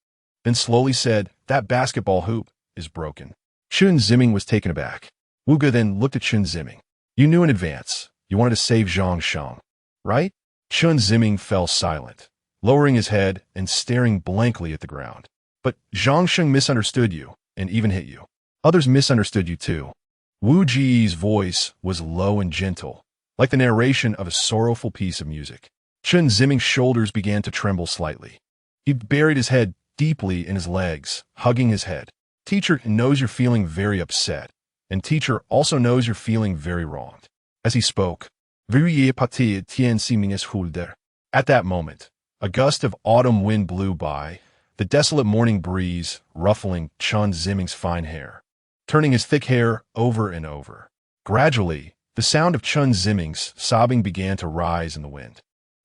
then slowly said, "That basketball hoop is broken." Chen Ziming was taken aback. Wu Ge then looked at Chen Ziming. "You knew in advance. You wanted to save Zhang Sheng, right?" Chen Ziming fell silent, lowering his head and staring blankly at the ground. But Zhang Sheng misunderstood you and even hit you. Others misunderstood you too. Wu Ji's voice was low and gentle, like the narration of a sorrowful piece of music. Chen Ziming's shoulders began to tremble slightly. He buried his head deeply in his legs, hugging his head. Teacher knows you're feeling very upset, and teacher also knows you're feeling very wronged. As he spoke, Veuillez partir Chen Ziming's hulder. At that moment, a gust of autumn wind blew by, the desolate morning breeze ruffling Chen Ziming's fine hair, turning his thick hair over and over. Gradually, the sound of Chen Ziming's sobbing began to rise in the wind.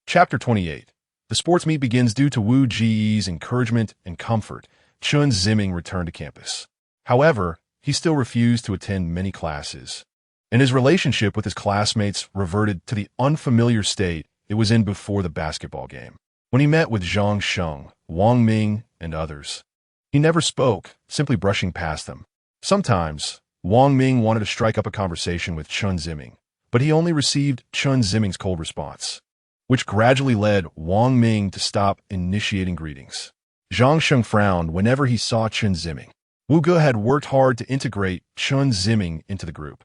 Chapter 28. The sports meet begins. Due to Wu Ji's encouragement and comfort, Chen Ziming returned to campus. However, he still refused to attend many classes, and his relationship with his classmates reverted to the unfamiliar state it was in before the basketball game. When he met with Zhang Sheng, Wang Ming, and others, he never spoke, simply brushing past them. Sometimes, Wang Ming wanted to strike up a conversation with Chen Ziming, but he only received Chen Ziming's cold response, which gradually led Wang Ming to stop initiating greetings. Zhang Sheng frowned whenever he saw Chen Ziming. Wu Ge had worked hard to integrate Chen Ziming into the group,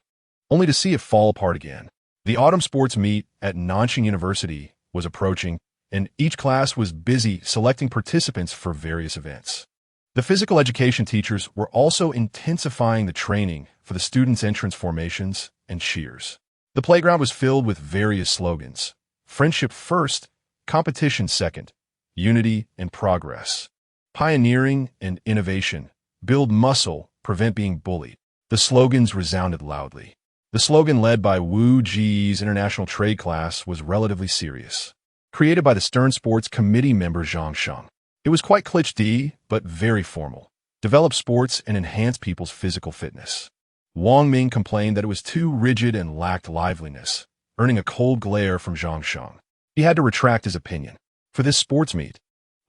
only to see it fall apart again. The autumn sports meet at Nanjing University was approaching, and each class was busy selecting participants for various events. The physical education teachers were also intensifying the training for the students' entrance formations and cheers. The playground was filled with various slogans: friendship first, competition second, unity and progress, pioneering and innovation, build muscle, prevent being bullied. The slogans resounded loudly. The slogan led by Wu Ji's international trade class was relatively serious, created by the Stern Sports Committee member Zhang Sheng. It was quite cliché, but very formal. Develop sports and enhance people's physical fitness. Wang Ming complained that it was too rigid and lacked liveliness, earning a cold glare from Zhang Sheng. He had to retract his opinion. For this sports meet,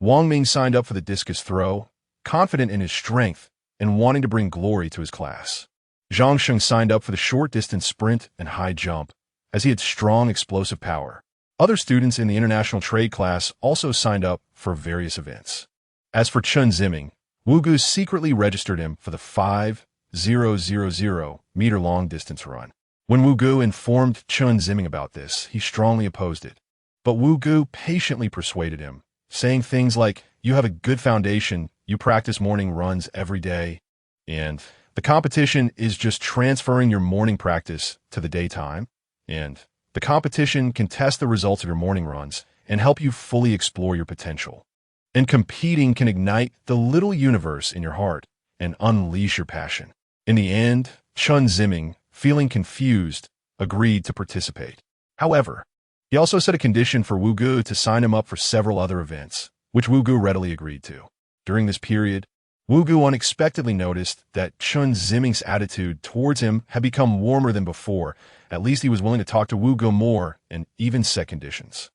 Wang Ming signed up for the discus throw, confident in his strength and wanting to bring glory to his class. Zhang Sheng signed up for the short-distance sprint and high jump, as he had strong explosive power. Other students in the international trade class also signed up for various events. As for Chen Ziming, Wu Ge secretly registered him for the 5,000-meter long-distance run. When Wu Ge informed Chen Ziming about this, he strongly opposed it. But Wu Ge patiently persuaded him, saying things like, "You have a good foundation, you practice morning runs every day, and the competition is just transferring your morning practice to the daytime, and the competition can test the results of your morning runs and help you fully explore your potential. And competing can ignite the little universe in your heart and unleash your passion." In the end, Chen Ziming, feeling confused, agreed to participate. However, he also set a condition for Wu Ge to sign him up for several other events, which Wu Ge readily agreed to. During this period, Wu Ge unexpectedly noticed that Chen Ziming's attitude towards him had become warmer than before. At least he was willing to talk to Wu Ge more and even set conditions.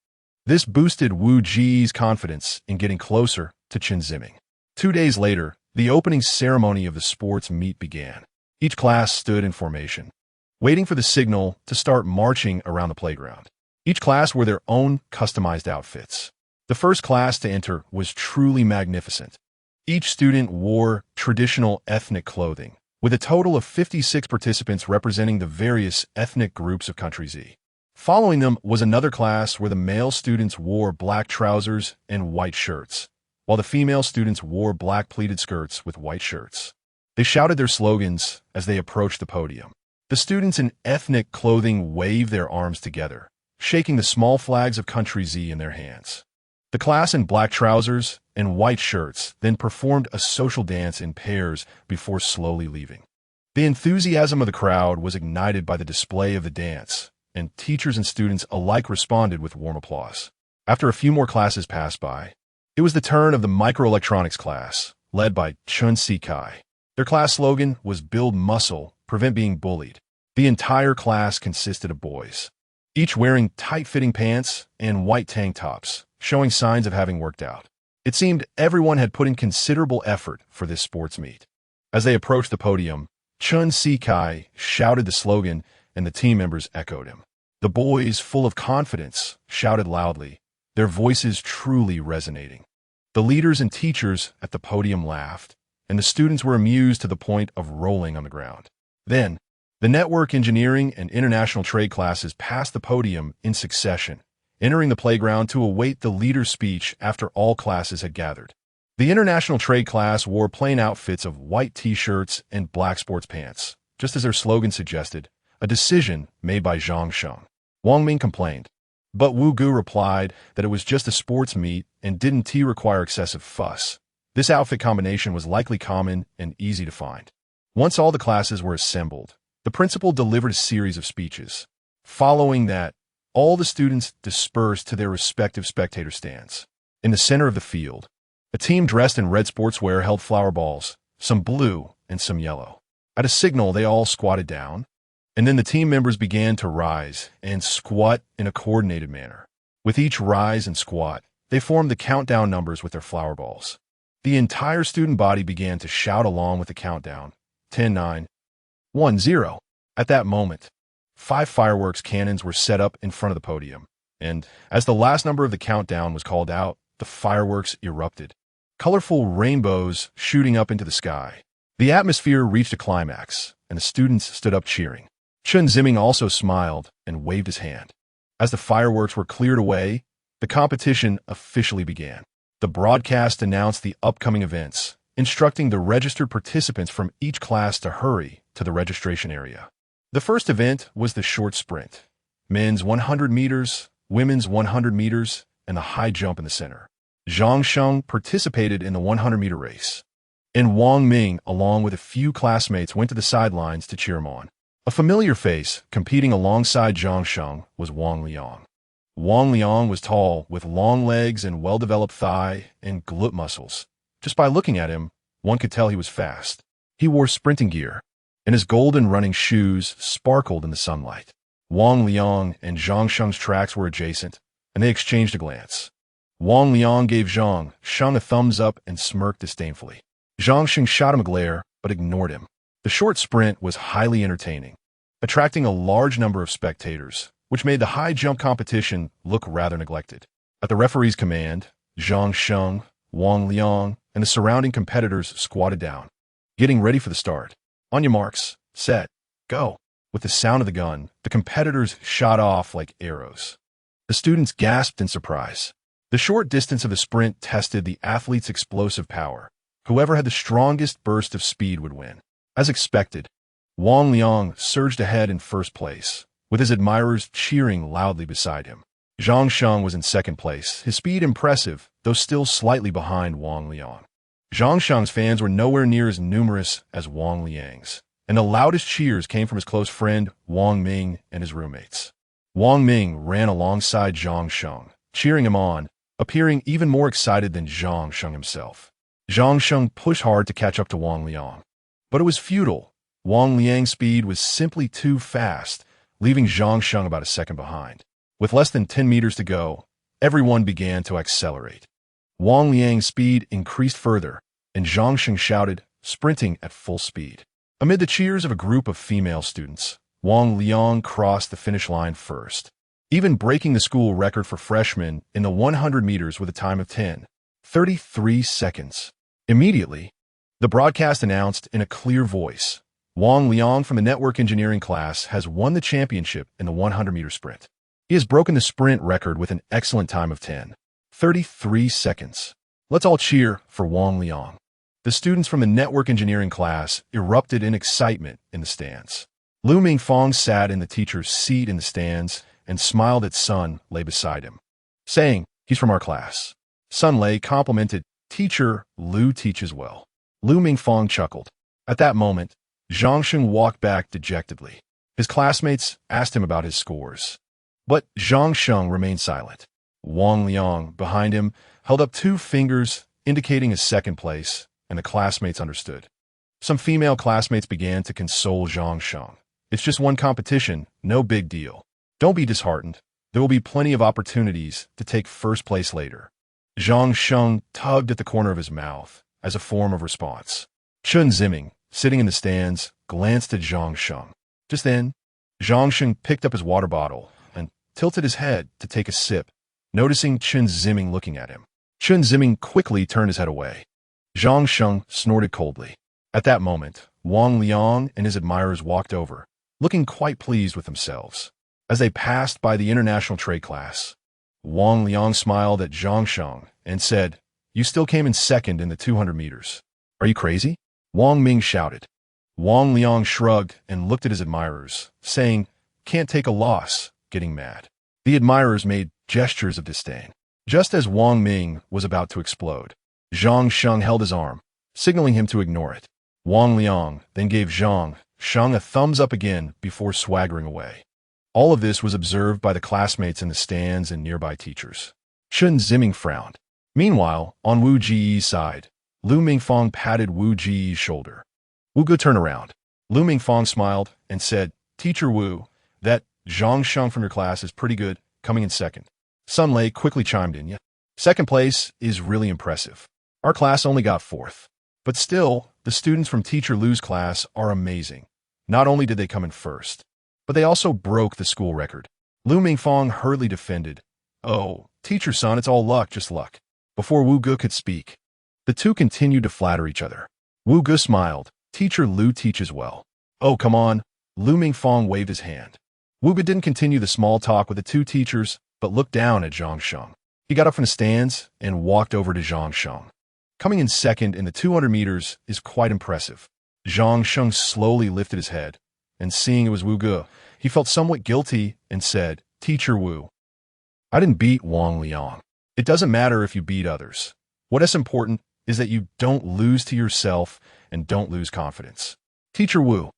This boosted Wu Ji's confidence in getting closer to Chen Ziming. 2 days later, the opening ceremony of the sports meet began. Each class stood in formation, waiting for the signal to start marching around the playground. Each class wore their own customized outfits. The first class to enter was truly magnificent. Each student wore traditional ethnic clothing, with a total of 56 participants representing the various ethnic groups of country Z. Following them was another class where the male students wore black trousers and white shirts, while the female students wore black pleated skirts with white shirts. They shouted their slogans as they approached the podium. The students in ethnic clothing waved their arms together, shaking the small flags of country Z in their hands. The class in black trousers and white shirts then performed a social dance in pairs before slowly leaving. The enthusiasm of the crowd was ignited by the display of the dance, and teachers and students alike responded with warm applause. After a few more classes passed by, it was the turn of the microelectronics class, led by Chen Ziming. Their class slogan was "Build Muscle, Prevent Being Bullied." The entire class consisted of boys, each wearing tight-fitting pants and white tank tops, showing signs of having worked out. It seemed everyone had put in considerable effort for this sports meet. As they approached the podium, Chen Ziming shouted the slogan, and the team members echoed him. The boys, full of confidence, shouted loudly, their voices truly resonating. The leaders and teachers at the podium laughed, and the students were amused to the point of rolling on the ground. Then, the network engineering and international trade classes passed the podium in succession, entering the playground to await the leader's speech after all classes had gathered. The international trade class wore plain outfits of white t-shirts and black sports pants, just as their slogan suggested, a decision made by Zhang Sheng. Wang Ming complained, but Wu Gu replied that it was just a sports meet and didn't require excessive fuss. This outfit combination was likely common and easy to find. Once all the classes were assembled, the principal delivered a series of speeches. Following that, all the students dispersed to their respective spectator stands. In the center of the field, a team dressed in red sportswear held flower balls, some blue and some yellow. At a signal, they all squatted down, and then the team members began to rise and squat in a coordinated manner. With each rise and squat, they formed the countdown numbers with their flower balls. The entire student body began to shout along with the countdown, 10, 9, 1, 0. At that moment, 5 fireworks cannons were set up in front of the podium, and as the last number of the countdown was called out, the fireworks erupted, colorful rainbows shooting up into the sky. The atmosphere reached a climax, and the students stood up cheering. Chen Ziming also smiled and waved his hand. As the fireworks were cleared away, the competition officially began. The broadcast announced the upcoming events, instructing the registered participants from each class to hurry to the registration area. The first event was the short sprint, men's 100 meters, women's 100 meters, and the high jump in the center. Zhang Sheng participated in the 100-meter race, and Wang Ming, along with a few classmates, went to the sidelines to cheer him on. A familiar face competing alongside Zhang Sheng was Wang Liang. Wang Liang was tall, with long legs and well-developed thigh and glute muscles. Just by looking at him, one could tell he was fast. He wore sprinting gear, and his golden running shoes sparkled in the sunlight. Wang Liang and Zhang Sheng's tracks were adjacent, and they exchanged a glance. Wang Liang gave Zhang Sheng a thumbs up and smirked disdainfully. Zhang Sheng shot him a glare, but ignored him. The short sprint was highly entertaining, attracting a large number of spectators, which made the high jump competition look rather neglected. At the referee's command, Zhang Sheng, Wang Liang, and the surrounding competitors squatted down, getting ready for the start. On your marks, set, go. With the sound of the gun, the competitors shot off like arrows. The students gasped in surprise. The short distance of the sprint tested the athlete's explosive power. Whoever had the strongest burst of speed would win. As expected, Wang Liang surged ahead in first place, with his admirers cheering loudly beside him. Zhang Sheng was in second place, his speed impressive, though still slightly behind Wang Liang. Zhang Sheng's fans were nowhere near as numerous as Wang Liang's, and the loudest cheers came from his close friend Wang Ming and his roommates. Wang Ming ran alongside Zhang Sheng, cheering him on, appearing even more excited than Zhang Sheng himself. Zhang Sheng pushed hard to catch up to Wang Liang, but it was futile. Wang Liang's speed was simply too fast, leaving Zhang Sheng about a second behind. With less than 10 meters to go, everyone began to accelerate. Wang Liang's speed increased further, and Zhang Sheng shouted, sprinting at full speed. Amid the cheers of a group of female students, Wang Liang crossed the finish line first, even breaking the school record for freshmen in the 100 meters with a time of 10:33 seconds. Immediately, the broadcast announced in a clear voice, Wang Liang from the network engineering class has won the championship in the 100-meter sprint. He has broken the sprint record with an excellent time of 10:33 seconds. Let's all cheer for Wang Liang. The students from the network engineering class erupted in excitement in the stands. Lu Mingfang sat in the teacher's seat in the stands and smiled at Sun Lei beside him, saying, he's from our class. Sun Lei complimented, teacher, Lu teaches well. Lu Mingfang chuckled. At that moment, Zhang Sheng walked back dejectedly. His classmates asked him about his scores, but Zhang Sheng remained silent. Wang Liang, behind him, held up 2 fingers, indicating his second place, and the classmates understood. Some female classmates began to console Zhang Sheng. It's just one competition, no big deal. Don't be disheartened. There will be plenty of opportunities to take first place later. Zhang Sheng tugged at the corner of his mouth as a form of response. Chen Ziming, sitting in the stands, glanced at Zhang Sheng. Just then, Zhang Sheng picked up his water bottle and tilted his head to take a sip. noticing Chen Ziming looking at him. Chen Ziming quickly turned his head away. Zhang Sheng snorted coldly. At that moment, Wang Liang and his admirers walked over, looking quite pleased with themselves. As they passed by the international trade class, Wang Liang smiled at Zhang Sheng and said, "You still came in second in the 200 meters. Are you crazy?" Wang Ming shouted. Wang Liang shrugged and looked at his admirers, saying, "Can't take a loss," getting mad. The admirers made gestures of disdain. Just as Wang Ming was about to explode, Zhang Sheng held his arm, signaling him to ignore it. Wang Liang then gave Zhang Sheng a thumbs up again before swaggering away. All of this was observed by the classmates in the stands and nearby teachers. Chen Ziming frowned. Meanwhile, on Wu Ji's side, Lu Mingfang patted Wu Ji's shoulder. "Wu Ge, turn around." Lu Mingfang smiled and said, "Teacher Wu, that Zhang Sheng from your class is pretty good, coming in second." Sun Lei quickly chimed in, "Yeah, second place is really impressive. Our class only got fourth. But still, the students from Teacher Lu's class are amazing. Not only did they come in first, but they also broke the school record." Lu Mingfang hurriedly defended, "Oh, Teacher Sun, it's all luck, just luck." Before Wu Ge could speak, the two continued to flatter each other. Wu Ge smiled. "Teacher Lu teaches well." "Oh, come on." Lu Mingfang waved his hand. Wu Ge didn't continue the small talk with the two teachers, but looked down at Zhang Sheng. He got up from the stands and walked over to Zhang Sheng. "Coming in second in the 200 meters is quite impressive." Zhang Sheng slowly lifted his head, and seeing it was Wu Ge, he felt somewhat guilty and said, "Teacher Wu, I didn't beat Wang Liang. It doesn't matter if you beat others. What is important is that you don't lose to yourself and don't lose confidence. Teacher Wu,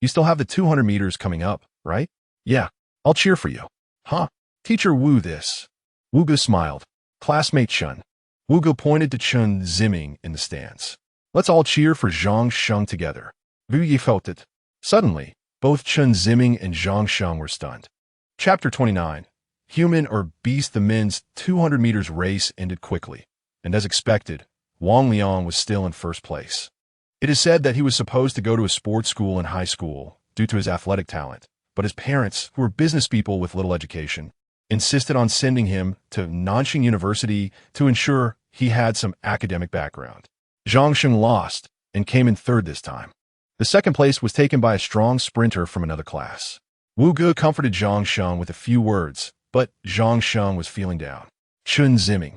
you still have the 200 meters coming up, right?" "Yeah, I'll cheer for you." "Huh? Teacher Wu this." Wu Ge smiled. "Classmate Chen." Wu Ge pointed to Chen Ziming in the stands. "Let's all cheer for Zhang Sheng together." Wu Yi felt it. Suddenly, both Chen Ziming and Zhang Sheng were stunned. Chapter 29. Human or Beast. The men's 200 meters race ended quickly, and as expected, Wang Liang was still in first place. It is said that he was supposed to go to a sports school in high school due to his athletic talent, but his parents, who were business people with little education, insisted on sending him to Nanjing University to ensure he had some academic background. Zhang Sheng lost and came in third this time. The second place was taken by a strong sprinter from another class. Wu Ge comforted Zhang Sheng with a few words, but Zhang Sheng was feeling down. Chen Ziming,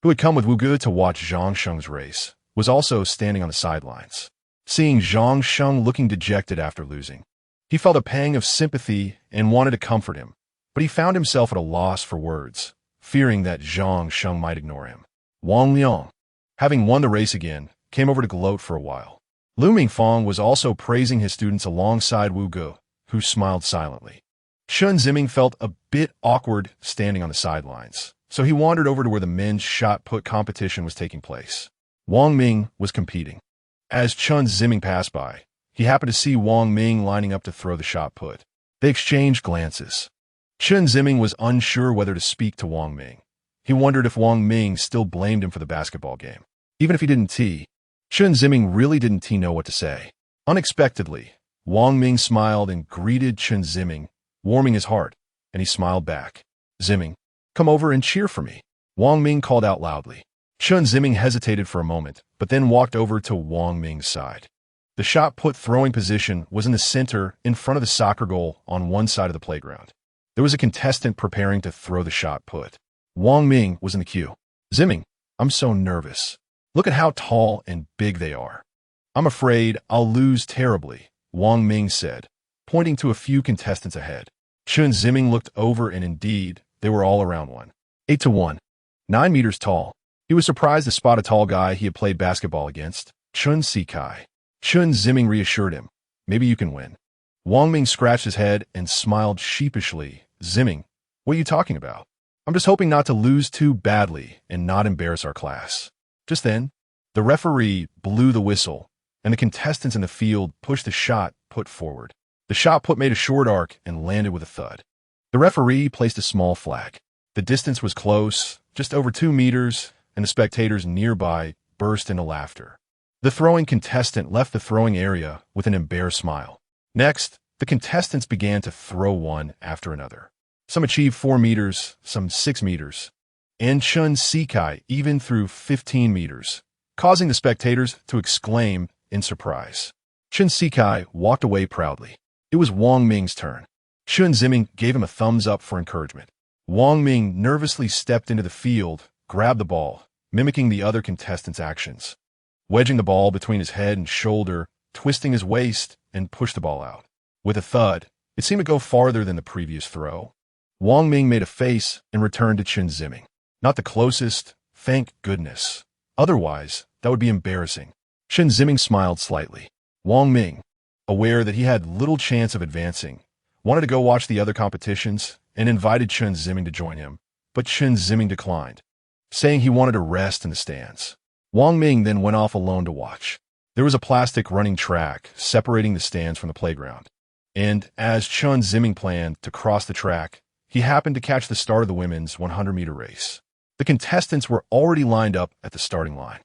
who had come with Wu Ge to watch Zhang Sheng's race, was also standing on the sidelines. Seeing Zhang Sheng looking dejected after losing, he felt a pang of sympathy and wanted to comfort him, but he found himself at a loss for words, fearing that Zhang Sheng might ignore him. Wang Liang, having won the race again, came over to gloat for a while. Lu Mingfang was also praising his students alongside Wu Ge, who smiled silently. Chen Ziming felt a bit awkward standing on the sidelines, so he wandered over to where the men's shot put competition was taking place. Wang Ming was competing. As Chen Ziming passed by, he happened to see Wang Ming lining up to throw the shot put. They exchanged glances. Chen Ziming was unsure whether to speak to Wang Ming. He wondered if Wang Ming still blamed him for the basketball game. Even if he didn't tee, Chen Ziming really didn't know what to say. Unexpectedly, Wang Ming smiled and greeted Chen Ziming, warming his heart, and he smiled back. "Ziming, come over and cheer for me," Wang Ming called out loudly. Chen Ziming hesitated for a moment, but then walked over to Wang Ming's side. The shot put throwing position was in the center in front of the soccer goal on one side of the playground. There was a contestant preparing to throw the shot put. Wang Ming was in the queue. "Ziming, I'm so nervous. Look at how tall and big they are. I'm afraid I'll lose terribly," Wang Ming said, pointing to a few contestants ahead. Chen Ziming looked over and indeed, they were all around 8-1. 9 meters tall. He was surprised to spot a tall guy he had played basketball against, Chun Sikai. Chen Ziming reassured him, "Maybe you can win." Wang Ming scratched his head and smiled sheepishly. "Ziming, what are you talking about? I'm just hoping not to lose too badly and not embarrass our class." Just then, the referee blew the whistle, and the contestants in the field pushed the shot put forward. The shot put made a short arc and landed with a thud. The referee placed a small flag. The distance was close, just over 2 meters, and the spectators nearby burst into laughter. The throwing contestant left the throwing area with an embarrassed smile. Next, the contestants began to throw one after another. Some achieved 4 meters, some 6 meters, and Chen Ziming even through 15 meters, causing the spectators to exclaim in surprise. Chen Ziming walked away proudly. It was Wang Ming's turn. Chen Ziming gave him a thumbs up for encouragement. Wang Ming nervously stepped into the field, grabbed the ball, mimicking the other contestants' actions, wedging the ball between his head and shoulder, twisting his waist, and pushed the ball out. With a thud, it seemed to go farther than the previous throw. Wang Ming made a face and returned to Chen Ziming. Not the closest, thank goodness. Otherwise, that would be embarrassing. Chen Ziming smiled slightly. Wang Ming, aware that he had little chance of advancing, wanted to go watch the other competitions and invited Chen Ziming to join him, but Chen Ziming declined, saying he wanted to rest in the stands. Wang Ming then went off alone to watch. There was a plastic running track separating the stands from the playground, and as Chen Ziming planned to cross the track, he happened to catch the start of the women's 100-meter race. The contestants were already lined up at the starting line.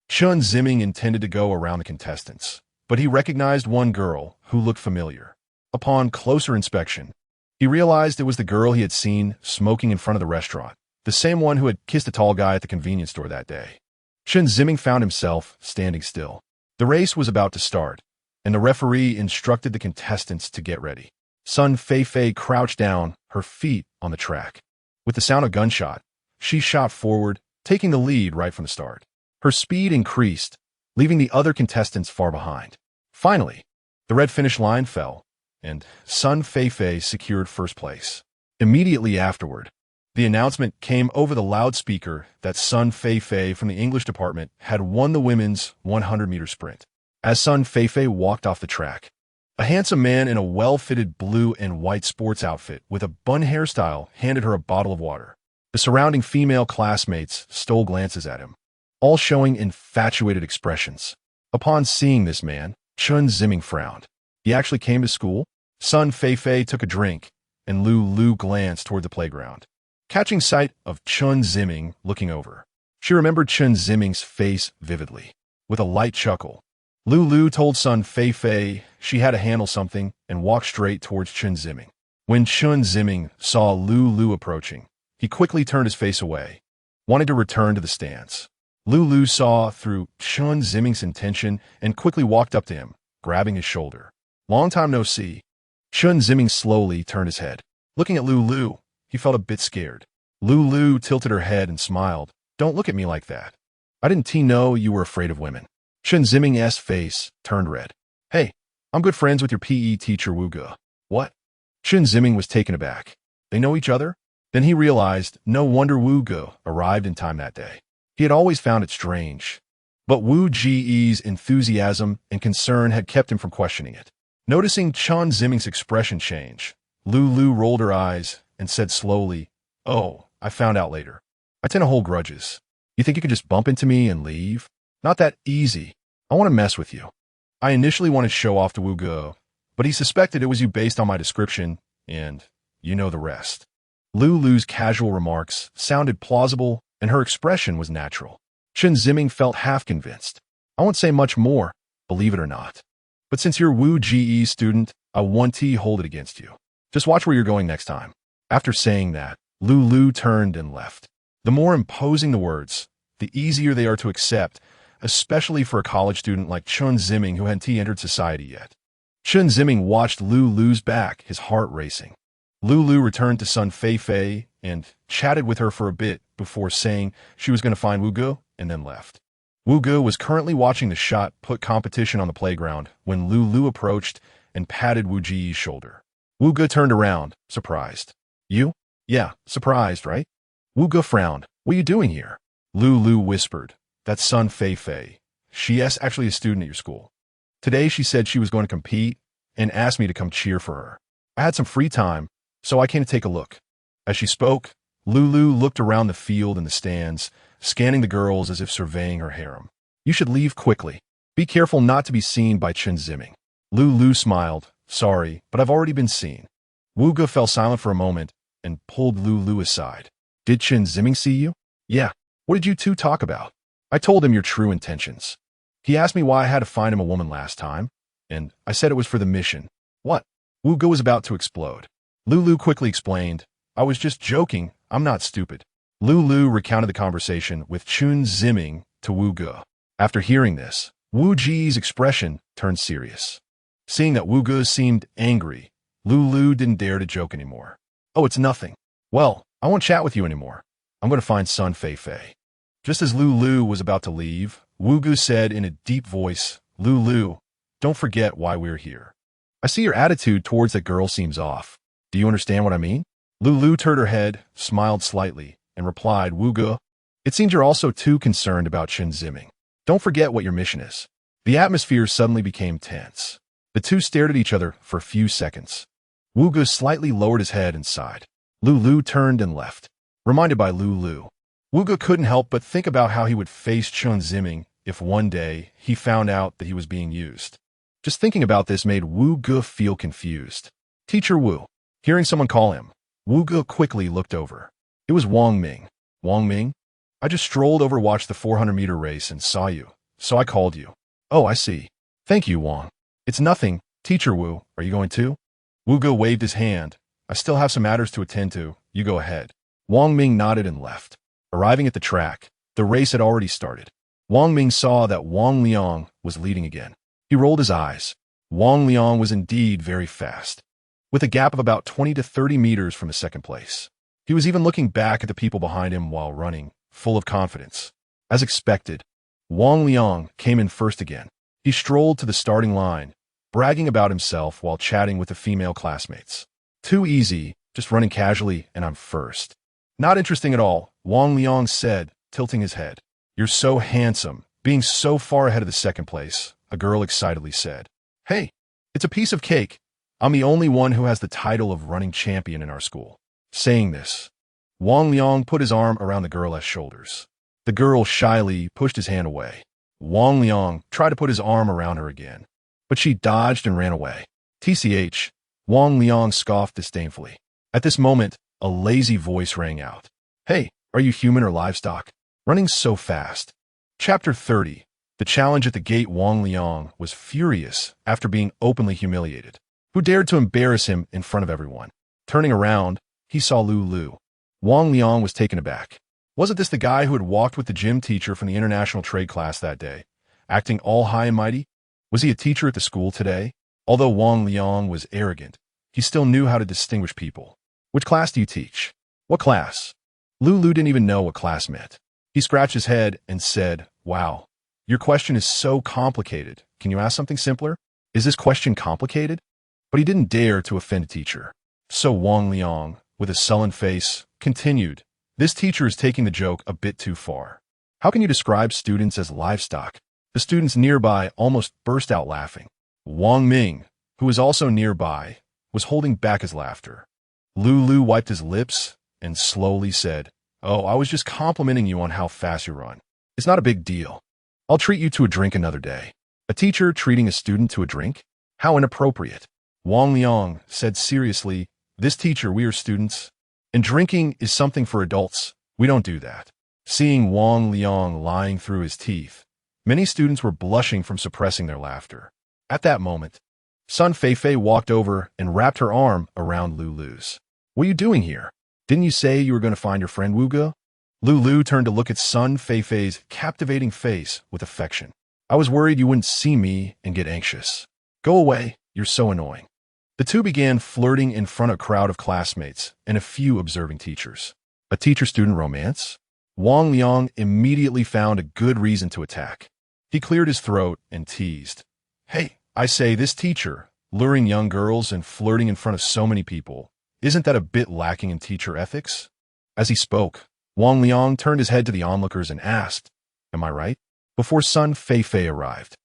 Chen Ziming intended to go around the contestants, but he recognized one girl who looked familiar. Upon closer inspection, he realized it was the girl he had seen smoking in front of the restaurant, the same one who had kissed a tall guy at the convenience store that day. Chen Ziming found himself standing still. The race was about to start, and the referee instructed the contestants to get ready. Sun Feifei crouched down, her feet on the track. With the sound of gunshot, she shot forward, taking the lead right from the start. Her speed increased, leaving the other contestants far behind. Finally, the red finish line fell, and Sun Feifei secured first place. Immediately afterward, the announcement came over the loudspeaker that Sun Feifei from the English department had won the women's 100-meter sprint. As Sun Feifei walked off the track, a handsome man in a well-fitted blue and white sports outfit with a bun hairstyle handed her a bottle of water. The surrounding female classmates stole glances at him, all showing infatuated expressions. Upon seeing this man, Chen Ziming frowned. He actually came to school? Sun Feifei took a drink, and Lu glanced toward the playground, catching sight of Chen Ziming looking over. She remembered Chen Ziming's face vividly. With a light chuckle, Lu told Sun Feifei she had to handle something and walked straight towards Chen Ziming. When Chen Ziming saw Lu approaching, he quickly turned his face away, wanting to return to the stands. Lu saw through Chen Ziming's intention and quickly walked up to him, grabbing his shoulder. Long time no see. Chen Ziming slowly turned his head. Looking at Lu, he felt a bit scared. Lu tilted her head and smiled. Don't look at me like that. I didn't know you were afraid of women. Chen Ziming's face turned red. Hey, I'm good friends with your PE teacher Wu Ge. What? Chen Ziming was taken aback. They know each other? Then he realized no wonder Wu Ge arrived in time that day. He had always found it strange, but Wu Ge's enthusiasm and concern had kept him from questioning it. Noticing Chen Ziming's expression change, Lu rolled her eyes and said slowly, Oh, I found out later. I tend to hold grudges. You think you could just bump into me and leave? Not that easy. I want to mess with you. I initially wanted to show off to Wu Ge, but he suspected it was you based on my description, and you know the rest. Lu's casual remarks sounded plausible, and her expression was natural. Chen Ziming felt half convinced. I won't say much more, believe it or not. But since you're Wu Ge's student, I want to hold it against you. Just watch where you're going next time. After saying that, Lu turned and left. The more imposing the words, the easier they are to accept, especially for a college student like Chen Ziming who hadn't entered society yet. Chen Ziming watched Lu's back, his heart racing. Lu returned to Sun Feifei and chatted with her for a bit before saying she was going to find Wu Ge and then left. Wu Ge was currently watching the shot put competition on the playground when Lu approached and patted Wu Ge's shoulder. Wu Ge turned around, surprised. You? Yeah, surprised, right? Wu Ge frowned. What are you doing here? Lu whispered. That's Sun Feifei. She's actually a student at your school. Today she said she was going to compete and asked me to come cheer for her. I had some free time, so I came to take a look. As she spoke, Lu looked around the field and the stands, scanning the girls as if surveying her harem. You should leave quickly. Be careful not to be seen by Chen Ziming. Lu smiled. Sorry, but I've already been seen. Wu Ge fell silent for a moment and pulled Lu aside. Did Chen Ziming see you? Yeah. What did you two talk about? I told him your true intentions. He asked me why I had to find him a woman last time, and I said it was for the mission. What? Wu Ge was about to explode. Lu quickly explained, I was just joking, I'm not stupid. Lulu recounted the conversation with Chen Ziming to Wu Ge. After hearing this, Wu Ji's expression turned serious. Seeing that Wu Ge seemed angry, Lulu didn't dare to joke anymore. Oh, it's nothing. Well, I won't chat with you anymore. I'm going to find Sun Fei. Just as Lulu was about to leave, Wu Ge said in a deep voice, Lulu, don't forget why we're here. I see your attitude towards that girl seems off. Do you understand what I mean? Lulu turned her head, smiled slightly, and replied, Wu Ge, it seems you're also too concerned about Chen Ziming. Don't forget what your mission is. The atmosphere suddenly became tense. The two stared at each other for a few seconds. Wu Ge slightly lowered his head and sighed. Lulu turned and left. Reminded by Lulu, Wu Ge couldn't help but think about how he would face Chen Ziming if one day he found out that he was being used. Just thinking about this made Wu Ge feel confused. Teacher Wu. Hearing someone call him, Wu Ge quickly looked over. It was Wang Ming. Wang Ming? I just strolled over to watch the 400-meter race and saw you, so I called you. Oh, I see. Thank you, Wang. It's nothing. Teacher Wu, are you going too? Wu Ge waved his hand. I still have some matters to attend to. You go ahead. Wang Ming nodded and left. Arriving at the track, the race had already started. Wang Ming saw that Wang Liang was leading again. He rolled his eyes. Wang Liang was indeed very fast, with a gap of about 20 to 30 meters from his second place. He was even looking back at the people behind him while running, full of confidence. As expected, Wang Liang came in first again. He strolled to the starting line, bragging about himself while chatting with the female classmates. Too easy, just running casually, and I'm first. Not interesting at all, Wang Liang said, tilting his head. You're so handsome, being so far ahead of the second place, a girl excitedly said. Hey, it's a piece of cake. I'm the only one who has the title of running champion in our school. Saying this, Wang Liang put his arm around the girl's shoulders. The girl shyly pushed his hand away. Wang Liang tried to put his arm around her again, but she dodged and ran away. TCH, Wang Liang scoffed disdainfully. At this moment, a lazy voice rang out. Hey, are you human or livestock? Running so fast. Chapter 30. The challenge at the gate. Wang Liang was furious after being openly humiliated. Who dared to embarrass him in front of everyone? Turning around, he saw Lulu. Wang Liang was taken aback. Wasn't this the guy who had walked with the gym teacher from the international trade class that day, acting all high and mighty? Was he a teacher at the school today? Although Wang Liang was arrogant, he still knew how to distinguish people. Which class do you teach? What class? Lulu didn't even know what class meant. He scratched his head and said, Wow, your question is so complicated. Can you ask something simpler? Is this question complicated? But he didn't dare to offend a teacher. So Wang Liang, with a sullen face, continued, This teacher is taking the joke a bit too far. How can you describe students as livestock? The students nearby almost burst out laughing. Wang Ming, who was also nearby, was holding back his laughter. Lulu wiped his lips and slowly said, Oh, I was just complimenting you on how fast you run. It's not a big deal. I'll treat you to a drink another day. A teacher treating a student to a drink? How inappropriate. Wang Liang said seriously, This teacher, we are students, and drinking is something for adults. We don't do that. Seeing Wang Liang lying through his teeth, many students were blushing from suppressing their laughter. At that moment, Sun Fei walked over and wrapped her arm around Lulu's. What are you doing here? Didn't you say you were going to find your friend Wu Ge? Lulu turned to look at Sun Fei's captivating face with affection. I was worried you wouldn't see me and get anxious. Go away, you're so annoying. The two began flirting in front of a crowd of classmates and a few observing teachers. A teacher-student romance? Wang Liang immediately found a good reason to attack. He cleared his throat and teased. Hey, I say, this teacher, luring young girls and flirting in front of so many people, isn't that a bit lacking in teacher ethics? As he spoke, Wang Liang turned his head to the onlookers and asked, Am I right? Before Sun Fei arrived,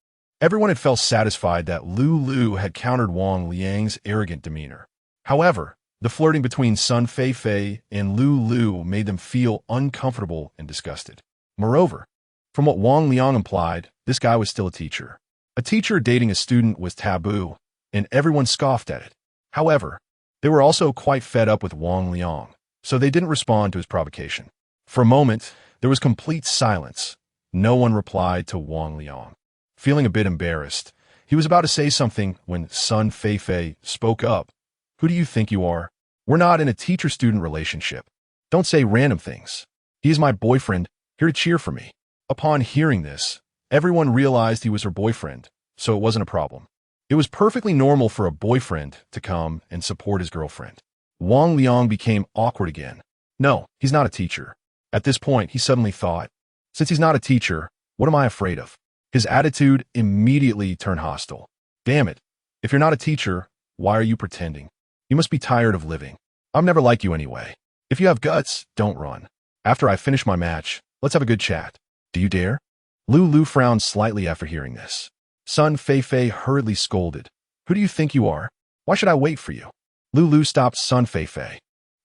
everyone had felt satisfied that Lulu had countered Wang Liang's arrogant demeanor. However, the flirting between Sun Fei and Lulu made them feel uncomfortable and disgusted. Moreover, from what Wang Liang implied, this guy was still a teacher. A teacher dating a student was taboo, and everyone scoffed at it. However, they were also quite fed up with Wang Liang, so they didn't respond to his provocation. For a moment, there was complete silence. No one replied to Wang Liang. Feeling a bit embarrassed, he was about to say something when Sun Fei spoke up. Who do you think you are? We're not in a teacher-student relationship. Don't say random things. He is my boyfriend, here to cheer for me. Upon hearing this, everyone realized he was her boyfriend, so it wasn't a problem. It was perfectly normal for a boyfriend to come and support his girlfriend. Wang Liang became awkward again. No, he's not a teacher. At this point, he suddenly thought, since he's not a teacher, what am I afraid of? His attitude immediately turned hostile. Damn it. If you're not a teacher, why are you pretending? You must be tired of living. I'm never like you anyway. If you have guts, don't run. After I finish my match, let's have a good chat. Do you dare? Lu frowned slightly after hearing this. Sun Feifei hurriedly scolded. Who do you think you are? Why should I wait for you? Lu stopped Sun Feifei.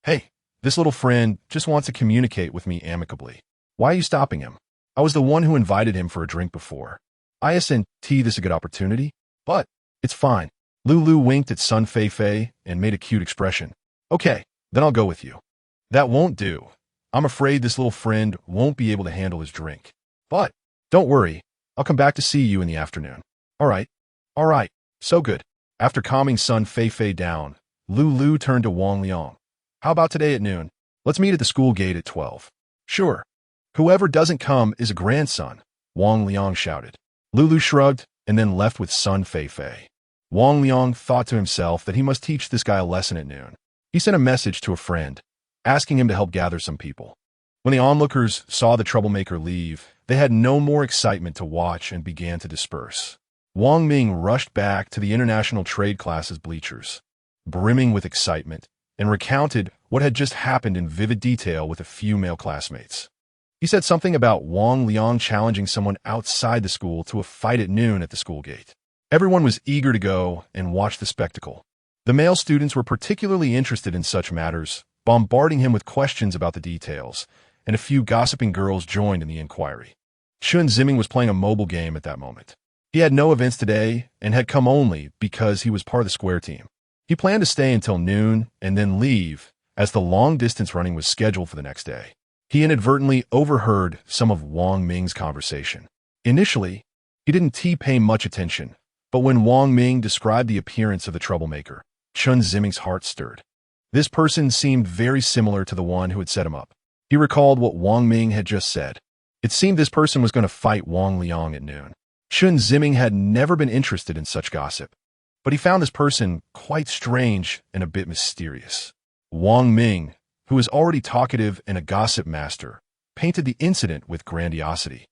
Hey, this little friend just wants to communicate with me amicably. Why are you stopping him? I was the one who invited him for a drink before. Isn't this a good opportunity? But it's fine. Lu winked at Sun Feifei and made a cute expression. Okay, then I'll go with you. That won't do. I'm afraid this little friend won't be able to handle his drink. But don't worry, I'll come back to see you in the afternoon. All right, so good. After calming Sun Feifei down, Lu turned to Wang Liang. How about today at noon? Let's meet at the school gate at 12. Sure. Whoever doesn't come is a grandson, Wang Liang shouted. Lu shrugged and then left with Sun Feifei. Wang Liang thought to himself that he must teach this guy a lesson at noon. He sent a message to a friend, asking him to help gather some people. When the onlookers saw the troublemaker leave, they had no more excitement to watch and began to disperse. Wang Ming rushed back to the international trade classes bleachers, brimming with excitement, and recounted what had just happened in vivid detail with a few male classmates. He said something about Wang Liang challenging someone outside the school to a fight at noon at the school gate. Everyone was eager to go and watch the spectacle. The male students were particularly interested in such matters, bombarding him with questions about the details, and a few gossiping girls joined in the inquiry. Chen Ziming was playing a mobile game at that moment. He had no events today and had come only because he was part of the square team. He planned to stay until noon and then leave, as the long-distance running was scheduled for the next day. He inadvertently overheard some of Wang Ming's conversation. Initially, he didn't pay much attention, but when Wang Ming described the appearance of the troublemaker, Chen Ziming's heart stirred. This person seemed very similar to the one who had set him up. He recalled what Wang Ming had just said. It seemed this person was going to fight Wang Liang at noon. Chen Ziming had never been interested in such gossip, but he found this person quite strange and a bit mysterious. Wang Ming, who was already talkative and a gossip master, painted the incident with grandiosity,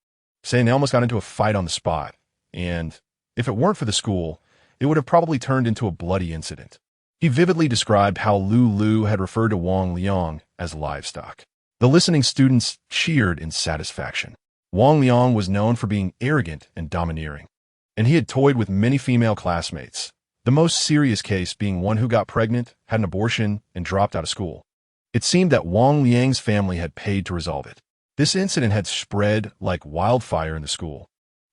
saying they almost got into a fight on the spot, and if it weren't for the school, it would have probably turned into a bloody incident. He vividly described how Lu had referred to Wang Liang as livestock. The listening students cheered in satisfaction. Wang Liang was known for being arrogant and domineering, and he had toyed with many female classmates, the most serious case being one who got pregnant, had an abortion, and dropped out of school. It seemed that Wang Liang's family had paid to resolve it. This incident had spread like wildfire in the school,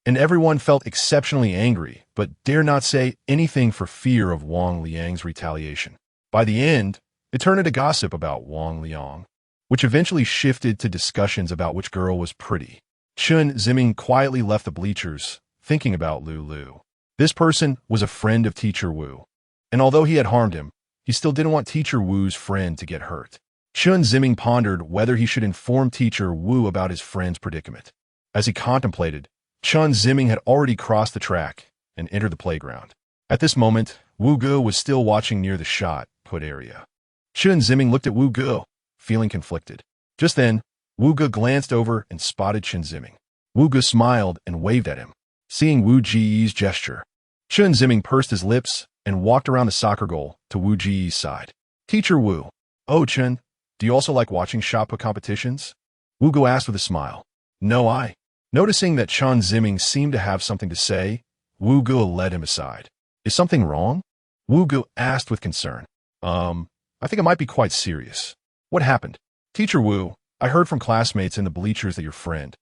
and everyone felt exceptionally angry, but dare not say anything for fear of Wang Liang's retaliation. By the end, it turned into gossip about Wang Liang, which eventually shifted to discussions about which girl was pretty. Chen Ziming quietly left the bleachers, thinking about Lu. This person was a friend of Teacher Wu, and although he had harmed him, he still didn't want Teacher Wu's friend to get hurt. Chen Ziming pondered whether he should inform Teacher Wu about his friend's predicament. As he contemplated, Chen Ziming had already crossed the track and entered the playground. At this moment, Wu Ge was still watching near the shot put area. Chen Ziming looked at Wu Ge, feeling conflicted. Just then, Wu Ge glanced over and spotted Chen Ziming. Wu Ge smiled and waved at him. Seeing Wu Ji's gesture, Chen Ziming pursed his lips and walked around the soccer goal to Wu Ji's side. Teacher Wu, oh Chen, do you also like watching shot put competitions? Wu Ge asked with a smile. No. Noticing that Chen Ziming seemed to have something to say, Wu Ge led him aside. Is something wrong? Wu Ge asked with concern. I think it might be quite serious. What happened? Teacher Wu, I heard from classmates in the bleachers that your friend,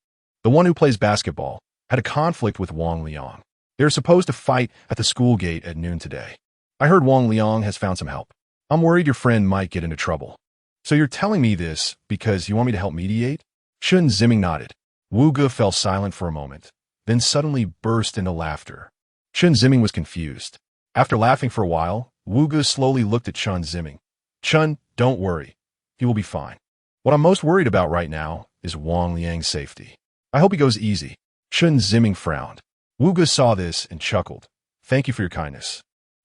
the one who plays basketball, had a conflict with Wang Liang. They are supposed to fight at the school gate at noon today. I heard Wang Liang has found some help. I'm worried your friend might get into trouble. So you're telling me this because you want me to help mediate? Chen Ziming nodded. Wu Ge fell silent for a moment, then suddenly burst into laughter. Chen Ziming was confused. After laughing for a while, Wu Ge slowly looked at Chen Ziming. Chen, don't worry. He will be fine. What I'm most worried about right now is Wang Liang's safety. I hope he goes easy. Chen Ziming frowned. Wu Ge saw this and chuckled. Thank you for your kindness.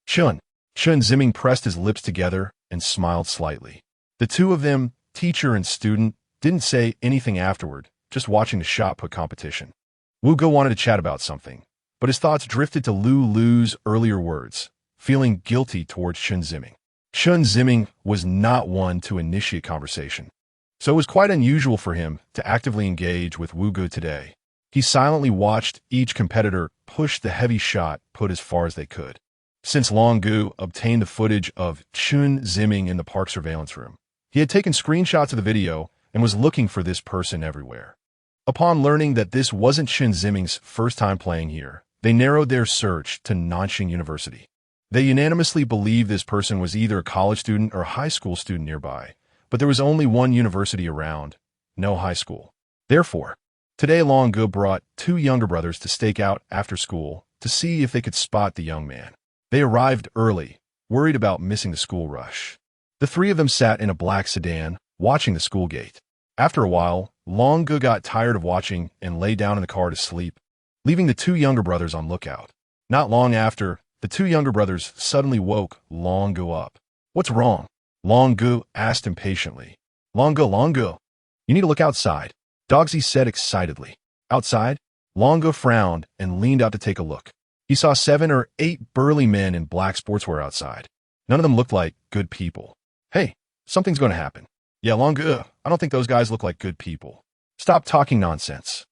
Chen Ziming pressed his lips together and smiled slightly. The two of them, teacher and student, didn't say anything afterward, just watching the shot put competition. Wu Ge wanted to chat about something, but his thoughts drifted to Lu's earlier words, feeling guilty towards Chen Ziming. Chen Ziming was not one to initiate conversation, so it was quite unusual for him to actively engage with Wu Ge today. He silently watched each competitor push the heavy shot put as far as they could. Since Long Gu obtained the footage of Chen Ziming in the park surveillance room, he had taken screenshots of the video and was looking for this person everywhere. Upon learning that this wasn't Chen Ziming's first time playing here, they narrowed their search to Nanxing University. They unanimously believed this person was either a college student or a high school student nearby, but there was only one university around, no high school. Therefore, today Long Gu brought two younger brothers to stake out after school to see if they could spot the young man. They arrived early, worried about missing the school rush. The three of them sat in a black sedan, watching the school gate. After a while, Long Gu got tired of watching and lay down in the car to sleep, leaving the two younger brothers on lookout. Not long after, the two younger brothers suddenly woke Long Gu up. What's wrong? Long Gu asked impatiently. Long Gu, you need to look outside, Dogsy said excitedly. Outside? Long Gu frowned and leaned out to take a look. He saw 7 or 8 burly men in black sportswear outside. None of them looked like good people. Hey, something's going to happen. Yeah, Long Gu, I don't think those guys look like good people. Stop talking nonsense.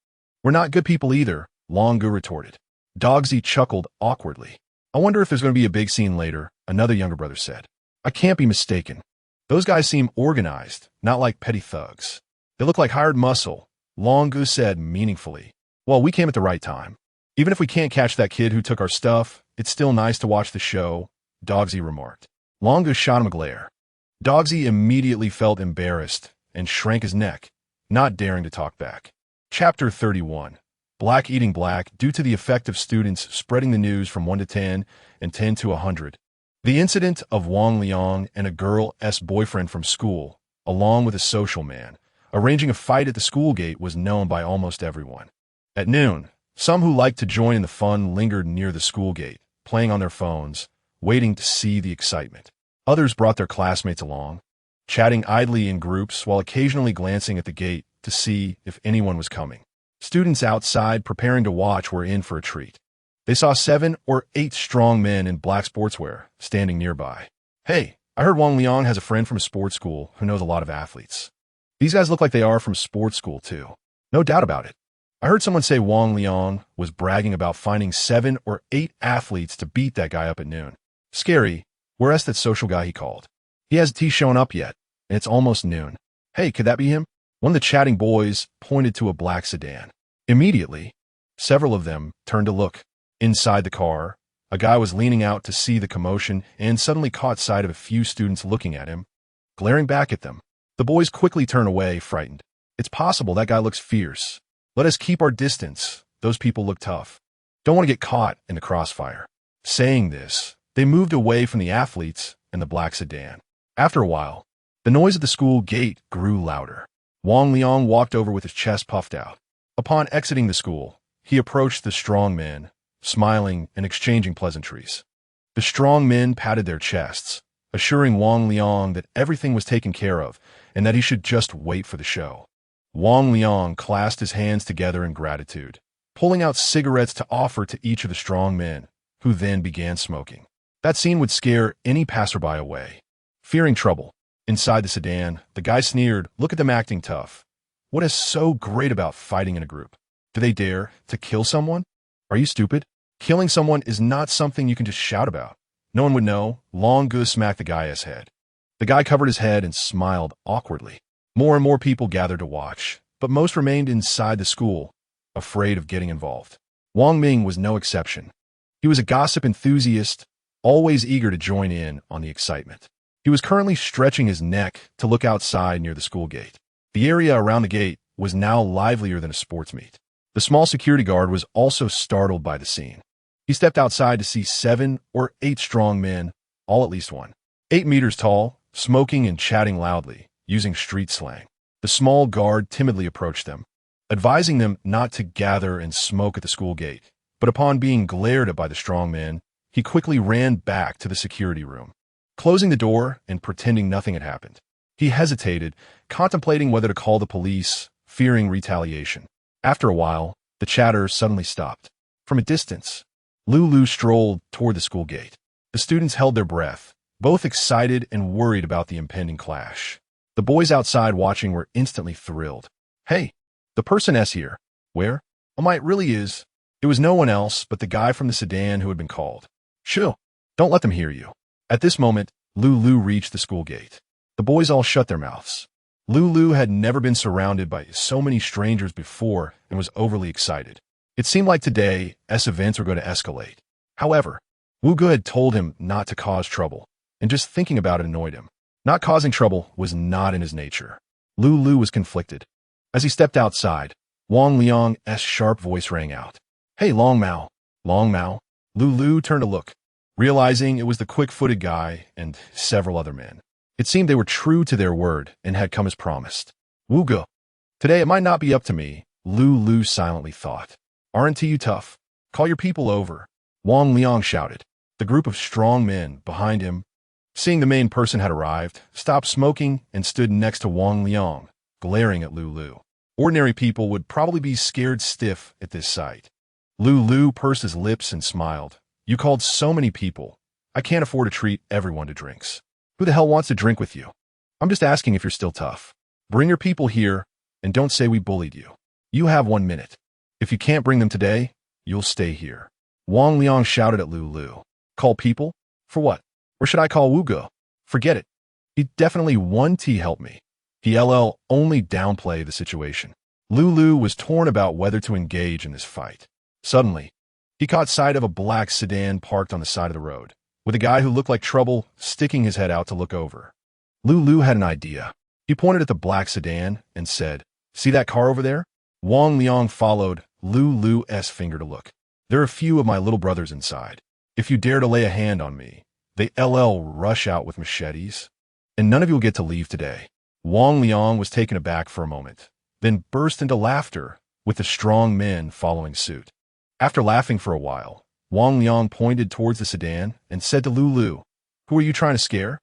We're not good people either, Long Gu retorted. Dogsy chuckled awkwardly. I wonder if there's going to be a big scene later, another younger brother said. I can't be mistaken. Those guys seem organized, not like petty thugs. They look like hired muscle, Long Gu said meaningfully. Well, we came at the right time. Even if we can't catch that kid who took our stuff, it's still nice to watch the show, Dogsy remarked. Long Gu shot him a glare. Dogsy immediately felt embarrassed and shrank his neck, not daring to talk back. Chapter 31. Black eating black due to the effect of students spreading the news from 1 to 10 and 10 to 100. The incident of Wang Liang and a girl's boyfriend from school, along with a social man, arranging a fight at the school gate was known by almost everyone. At noon, some who liked to join in the fun lingered near the school gate, playing on their phones, waiting to see the excitement. Others brought their classmates along, chatting idly in groups while occasionally glancing at the gate to see if anyone was coming. Students outside preparing to watch were in for a treat. They saw 7 or 8 strong men in black sportswear standing nearby. Hey, I heard Wang Liang has a friend from a sports school who knows a lot of athletes. These guys look like they are from sports school too. No doubt about it. I heard someone say Wang Liang was bragging about finding 7 or 8 athletes to beat that guy up at noon. Scary, where's that social guy he called? He hasn't shown up yet, and it's almost noon. Hey, could that be him? One of the chatting boys pointed to a black sedan. Immediately, several of them turned to look. Inside the car, a guy was leaning out to see the commotion and suddenly caught sight of a few students looking at him, glaring back at them. The boys quickly turned away, frightened. It's possible that guy looks fierce. Let us keep our distance. Those people look tough. Don't want to get caught in the crossfire. Saying this, they moved away from the athletes and the black sedan. After a while, the noise at the school gate grew louder. Wang Liang walked over with his chest puffed out. Upon exiting the school, he approached the strong men, smiling and exchanging pleasantries. The strong men patted their chests, assuring Wang Liang that everything was taken care of and that he should just wait for the show. Wang Liang clasped his hands together in gratitude, pulling out cigarettes to offer to each of the strong men, who then began smoking. That scene would scare any passerby away. Fearing trouble, inside the sedan, the guy sneered, "Look at them acting tough. What is so great about fighting in a group? Do they dare to kill someone? Are you stupid? Killing someone is not something you can just shout about. No one would know." Long Gu smacked the guy's head. The guy covered his head and smiled awkwardly. More and more people gathered to watch, but most remained inside the school, afraid of getting involved. Wang Ming was no exception. He was a gossip enthusiast, always eager to join in on the excitement. He was currently stretching his neck to look outside near the school gate. The area around the gate was now livelier than a sports meet. The small security guard was also startled by the scene. He stepped outside to see 7 or 8 strong men, all at least 1, 8 meters tall, smoking and chatting loudly, using street slang. The small guard timidly approached them, advising them not to gather and smoke at the school gate. But upon being glared at by the strong man, he quickly ran back to the security room, closing the door and pretending nothing had happened. He hesitated, contemplating whether to call the police, fearing retaliation. After a while, the chatter suddenly stopped. From a distance, Lulu strolled toward the school gate. The students held their breath, both excited and worried about the impending clash. The boys outside watching were instantly thrilled. Hey, the person S here. Where? Oh my, it really is. It was no one else but the guy from the sedan who had been called. Shoo! Don't let them hear you. At this moment, Lulu reached the school gate. The boys all shut their mouths. Lulu had never been surrounded by so many strangers before and was overly excited. It seemed like today, events were going to escalate. However, Wuge had told him not to cause trouble, and just thinking about it annoyed him. Not causing trouble was not in his nature. Lulu was conflicted. As he stepped outside, Wang Liang's sharp voice rang out. Hey, Long Mao. Long Mao. Lulu turned to look, realizing it was the quick-footed guy and several other men. It seemed they were true to their word and had come as promised. Wuge. Today it might not be up to me, Lulu silently thought. Aren't you tough? Call your people over. Wang Liang shouted. The group of strong men behind him, seeing the main person had arrived, stopped smoking and stood next to Wang Liang, glaring at Lulu. Ordinary people would probably be scared stiff at this sight. Lulu pursed his lips and smiled. You called so many people. I can't afford to treat everyone to drinks. Who the hell wants to drink with you? I'm just asking if you're still tough. Bring your people here, and don't say we bullied you. You have 1 minute. If you can't bring them today, you'll stay here. Wang Liang shouted at Lulu. Call people? For what? Or should I call Wuge? Forget it. He definitely won't help me. He only downplay the situation. Lulu was torn about whether to engage in this fight. Suddenly, he caught sight of a black sedan parked on the side of the road, with a guy who looked like trouble sticking his head out to look over. Lulu had an idea. He pointed at the black sedan and said, See that car over there? Wang Liang followed Lulu's finger to look. There are a few of my little brothers inside. If you dare to lay a hand on me, they rush out with machetes, and none of you will get to leave today. Wang Liang was taken aback for a moment, then burst into laughter, with the strong men following suit. After laughing for a while, Wang Liang pointed towards the sedan and said to Lulu, Who are you trying to scare?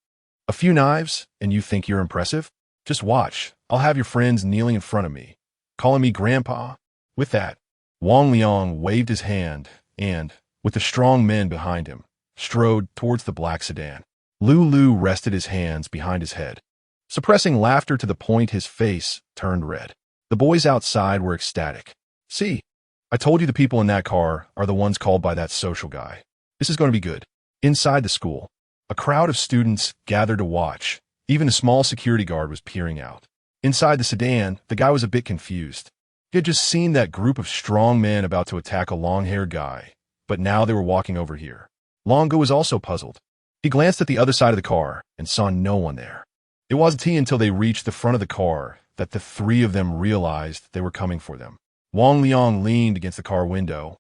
A few knives, and you think you're impressive? Just watch. I'll have your friends kneeling in front of me, calling me Grandpa. With that, Wang Liang waved his hand and, with the strong men behind him, strode towards the black sedan. Lulu rested his hands behind his head, suppressing laughter to the point his face turned red. The boys outside were ecstatic. See, I told you the people in that car are the ones called by that social guy. This is going to be good. Inside the school, a crowd of students gathered to watch. Even a small security guard was peering out. Inside the sedan, the guy was a bit confused. He had just seen that group of strong men about to attack a long-haired guy, but now they were walking over here. Longo was also puzzled. He glanced at the other side of the car and saw no one there. It wasn't until they reached the front of the car that the three of them realized they were coming for them. Wang Liang leaned against the car window,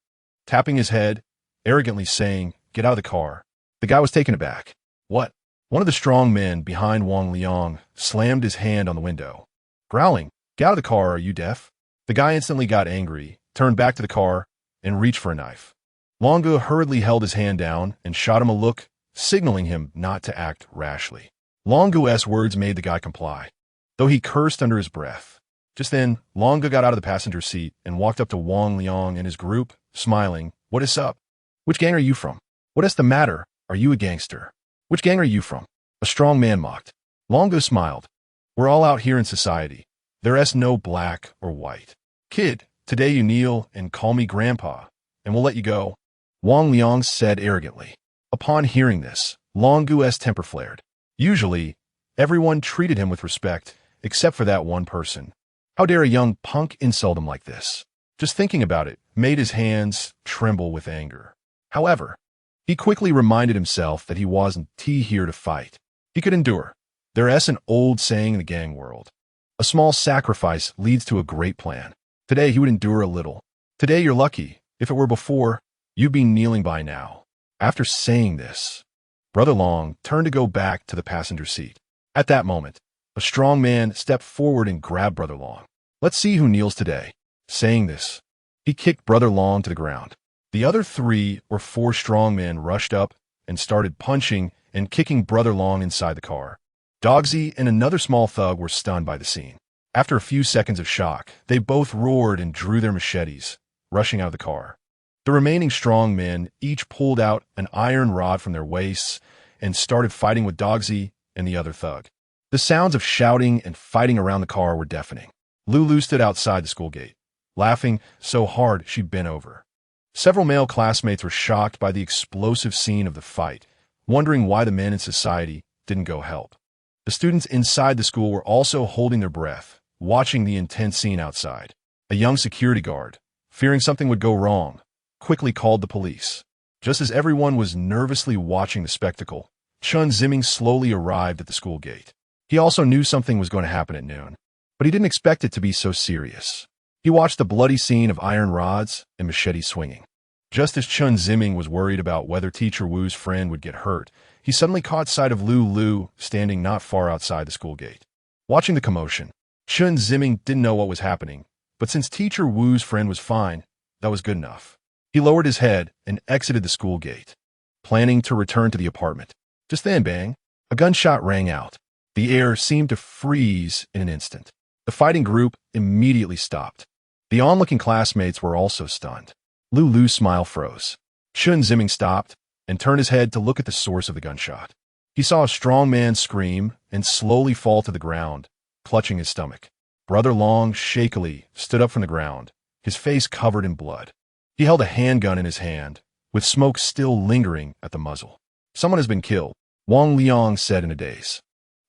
tapping his head, arrogantly saying, Get out of the car. The guy was taken aback. What? One of the strong men behind Wang Liang slammed his hand on the window, growling, Get out of the car, are you deaf? The guy instantly got angry, turned back to the car, and reached for a knife. Longo hurriedly held his hand down and shot him a look, signaling him not to act rashly. Longo's words made the guy comply, though he cursed under his breath. Just then, Longo got out of the passenger seat and walked up to Wang Liang and his group, smiling. What is up? Which gang are you from? What is the matter? Are you a gangster? Which gang are you from? A strong man mocked. Longo smiled. We're all out here in society. There's no black or white. Kid, today you kneel and call me Grandpa, and we'll let you go. Wang Liang said arrogantly. Upon hearing this, Longo's temper flared. Usually, everyone treated him with respect, except for that one person. How dare a young punk insult him like this? Just thinking about it made his hands tremble with anger. However, he quickly reminded himself that he wasn't here to fight. He could endure. There's an old saying in the gang world. A small sacrifice leads to a great plan. Today he would endure a little. Today you're lucky. If it were before, you'd be kneeling by now. After saying this, Brother Long turned to go back to the passenger seat. At that moment, A strong man stepped forward and grabbed Brother Long. "Let's see who kneels today." Saying this, he kicked Brother Long to the ground. The other 3 or 4 strong men rushed up and started punching and kicking Brother Long inside the car. Dogsy and another small thug were stunned by the scene. After a few seconds of shock, they both roared and drew their machetes, rushing out of the car. The remaining strong men each pulled out an iron rod from their waists and started fighting with Dogsy and the other thug. The sounds of shouting and fighting around the car were deafening. Lulu stood outside the school gate, laughing so hard she bent over. Several male classmates were shocked by the explosive scene of the fight, wondering why the men in society didn't go help. The students inside the school were also holding their breath, watching the intense scene outside. A young security guard, fearing something would go wrong, quickly called the police. Just as everyone was nervously watching the spectacle, Chen Ziming slowly arrived at the school gate. He also knew something was going to happen at noon, but he didn't expect it to be so serious. He watched the bloody scene of iron rods and machetes swinging. Just as Chen Ziming was worried about whether Teacher Wu's friend would get hurt, he suddenly caught sight of Lu standing not far outside the school gate. Watching the commotion, Chen Ziming didn't know what was happening, but since Teacher Wu's friend was fine, that was good enough. He lowered his head and exited the school gate, planning to return to the apartment. Just then, bang, a gunshot rang out. The air seemed to freeze in an instant. The fighting group immediately stopped. The onlooking classmates were also stunned. Lulu's smile froze. Chen Ziming stopped and turned his head to look at the source of the gunshot. He saw a strong man scream and slowly fall to the ground, clutching his stomach. Brother Long shakily stood up from the ground, his face covered in blood. He held a handgun in his hand, with smoke still lingering at the muzzle. "Someone has been killed," Wang Liang said in a daze.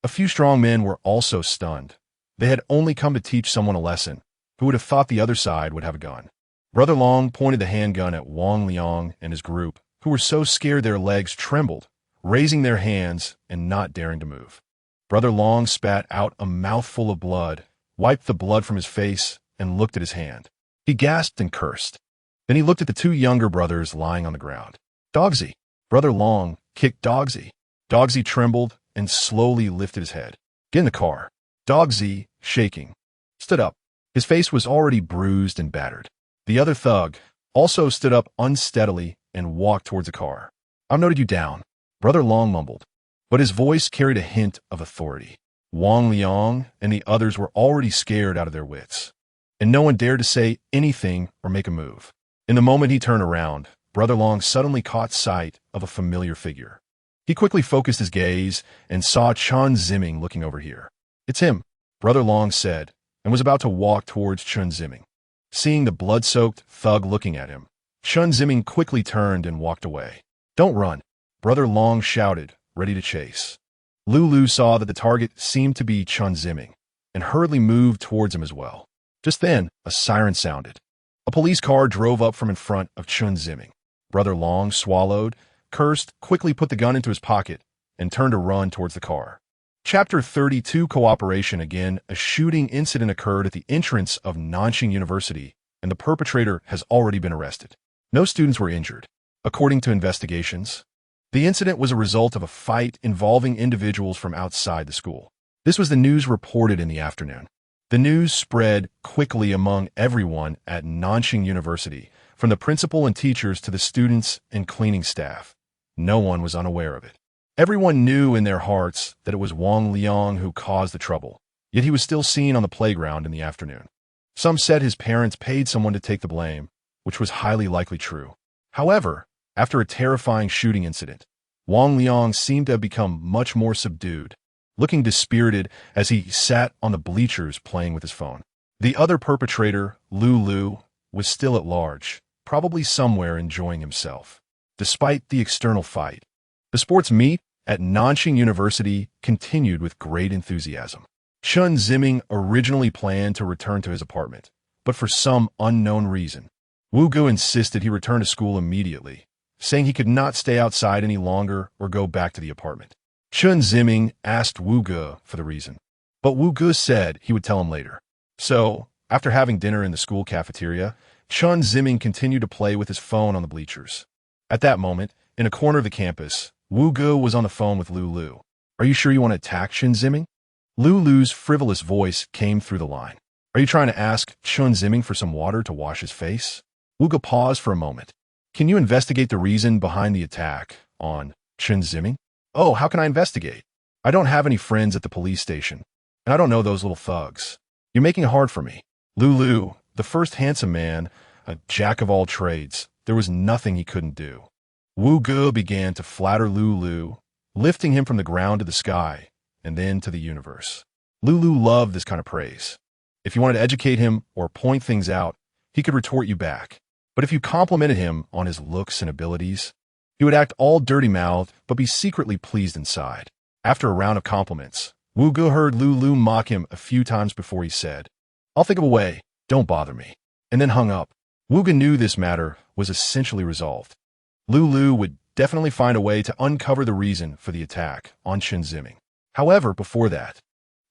A few strong men were also stunned. They had only come to teach someone a lesson. Who would have thought the other side would have a gun? Brother Long pointed the handgun at Wang Liang and his group, who were so scared their legs trembled, raising their hands and not daring to move. Brother Long spat out a mouthful of blood, wiped the blood from his face, and looked at his hand. He gasped and cursed. Then he looked at the 2 younger brothers lying on the ground. "Dogsy!" Brother Long kicked Dogsy. Dogsy trembled and slowly lifted his head. "Get in the car." Dogsy, shaking, stood up. His face was already bruised and battered. The other thug also stood up unsteadily and walked towards the car. "I've noted you down," Brother Long mumbled, but his voice carried a hint of authority. Wang Liang and the others were already scared out of their wits, and no one dared to say anything or make a move. In the moment he turned around, Brother Long suddenly caught sight of a familiar figure. He quickly focused his gaze and saw Chen Ziming looking over here. "It's him," Brother Long said, and was about to walk towards Chen Ziming. Seeing the blood-soaked thug looking at him, Chen Ziming quickly turned and walked away. "Don't run," Brother Long shouted, ready to chase. Lulu saw that the target seemed to be Chen Ziming, and hurriedly moved towards him as well. Just then, a siren sounded. A police car drove up from in front of Chen Ziming. Brother Long swallowed, cursed, quickly put the gun into his pocket, and turned to run towards the car. Chapter 32 Cooperation. Again, a shooting incident occurred at the entrance of Nanjing University, and the perpetrator has already been arrested. No students were injured. According to investigations, the incident was a result of a fight involving individuals from outside the school. This was the news reported in the afternoon. The news spread quickly among everyone at Nanjing University, from the principal and teachers to the students and cleaning staff. No one was unaware of it. Everyone knew in their hearts that it was Wang Liang who caused the trouble, yet he was still seen on the playground in the afternoon. Some said his parents paid someone to take the blame, which was highly likely true. However, after a terrifying shooting incident, Wang Liang seemed to have become much more subdued, looking dispirited as he sat on the bleachers playing with his phone. The other perpetrator, Lulu, was still at large, probably somewhere enjoying himself. Despite the external fight, the sports meet at Nanjing University continued with great enthusiasm. Chen Ziming originally planned to return to his apartment, but for some unknown reason, Wu Ge insisted he return to school immediately, saying he could not stay outside any longer or go back to the apartment. Chen Ziming asked Wu Ge for the reason, but Wu Ge said he would tell him later. So, after having dinner in the school cafeteria, Chen Ziming continued to play with his phone on the bleachers. At that moment, in a corner of the campus, Wu Ge was on the phone with Lulu. "Are you sure you want to attack Chen Ziming?" Lulu's frivolous voice came through the line. Are you trying to ask Chen Ziming for some water to wash his face? Wu Ge paused for a moment. Can you investigate the reason behind the attack on Chen Ziming? Oh, how can I investigate? I don't have any friends at the police station, and I don't know those little thugs. You're making it hard for me. Lulu, the first handsome man, a jack of all trades, there was nothing he couldn't do. Wu Ge began to flatter Lulu, lifting him from the ground to the sky, and then to the universe. Lulu loved this kind of praise. If you wanted to educate him or point things out, he could retort you back. But if you complimented him on his looks and abilities, he would act all dirty-mouthed but be secretly pleased inside. After a round of compliments, Wu Ge heard Lulu mock him a few times before he said, I'll think of a way, don't bother me, and then hung up. Wu Ge knew this matter was essentially resolved. Lulu would definitely find a way to uncover the reason for the attack on Chen Ziming. However, before that,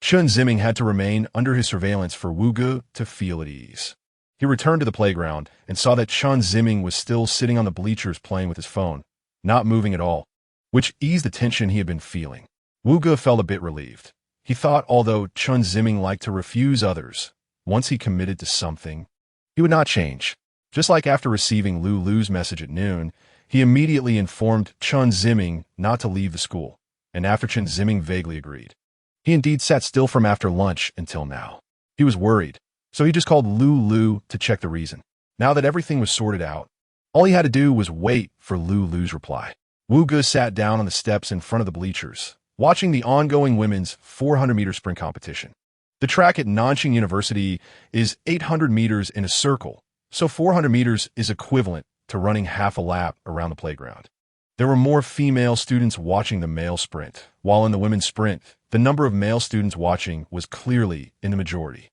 Chen Ziming had to remain under his surveillance for Wu Ge to feel at ease. He returned to the playground and saw that Chen Ziming was still sitting on the bleachers playing with his phone, not moving at all, which eased the tension he had been feeling. Wu Ge felt a bit relieved. He thought although Chen Ziming liked to refuse others, once he committed to something, he would not change. Just like after receiving Lulu's message at noon, he immediately informed Chen Ziming not to leave the school, and after Chen Ziming vaguely agreed. He indeed sat still from after lunch until now. He was worried, so he just called Lulu to check the reason. Now that everything was sorted out, all he had to do was wait for Lulu's reply. Wu Ge sat down on the steps in front of the bleachers, watching the ongoing women's 400-meter sprint competition. The track at Nanjing University is 800 meters in a circle, so 400 meters is equivalent to running half a lap around the playground. There were more female students watching the male sprint, while in the women's sprint, the number of male students watching was clearly in the majority.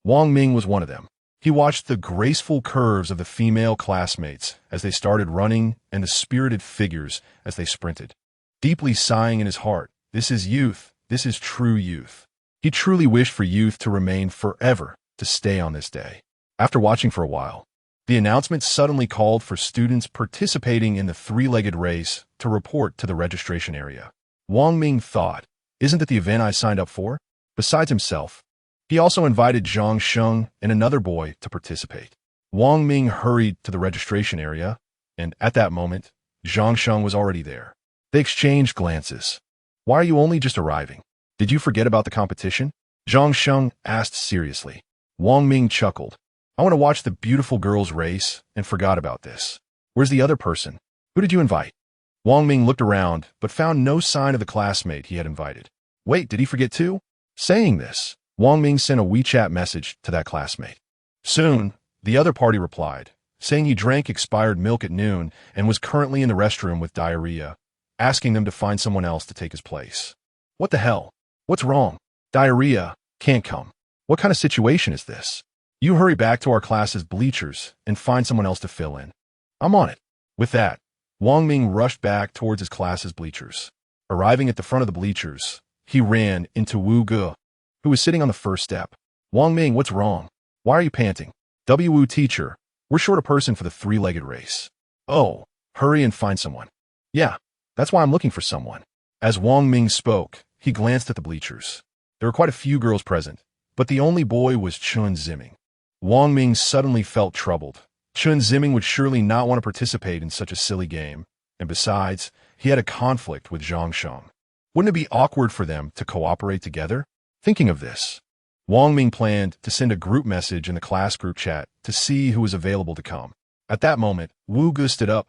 Wang Ming was one of them. He watched the graceful curves of the female classmates as they started running and the spirited figures as they sprinted. Deeply sighing in his heart, this is youth, this is true youth. He truly wished for youth to remain forever, to stay on this day. After watching for a while, the announcement suddenly called for students participating in the three-legged race to report to the registration area. Wang Ming thought, isn't that the event I signed up for? Besides himself, he also invited Zhang Sheng and another boy to participate. Wang Ming hurried to the registration area, and at that moment, Zhang Sheng was already there. They exchanged glances. Why are you only just arriving? Did you forget about the competition? Zhang Sheng asked seriously. Wang Ming chuckled. I want to watch the beautiful girls race and forgot about this. Where's the other person? Who did you invite? Wang Ming looked around, but found no sign of the classmate he had invited. Wait, did he forget too? Saying this, Wang Ming sent a WeChat message to that classmate. Soon, the other party replied, saying he drank expired milk at noon and was currently in the restroom with diarrhea, asking them to find someone else to take his place. What the hell? What's wrong? Diarrhea can't come. What kind of situation is this? You hurry back to our class's bleachers and find someone else to fill in. I'm on it. With that, Wang Ming rushed back towards his class's bleachers. Arriving at the front of the bleachers, he ran into Wu Ge, who was sitting on the first step. Wang Ming, what's wrong? Why are you panting? Wu teacher, we're short a person for the three-legged race. Oh, hurry and find someone. Yeah, that's why I'm looking for someone. As Wang Ming spoke, he glanced at the bleachers. There were quite a few girls present, but the only boy was Chen Ziming. Wang Ming suddenly felt troubled. Chen Ziming would surely not want to participate in such a silly game, and besides, he had a conflict with Zhang Sheng. Wouldn't it be awkward for them to cooperate together? Thinking of this, Wang Ming planned to send a group message in the class group chat to see who was available to come. At that moment, Wu Ge stood up,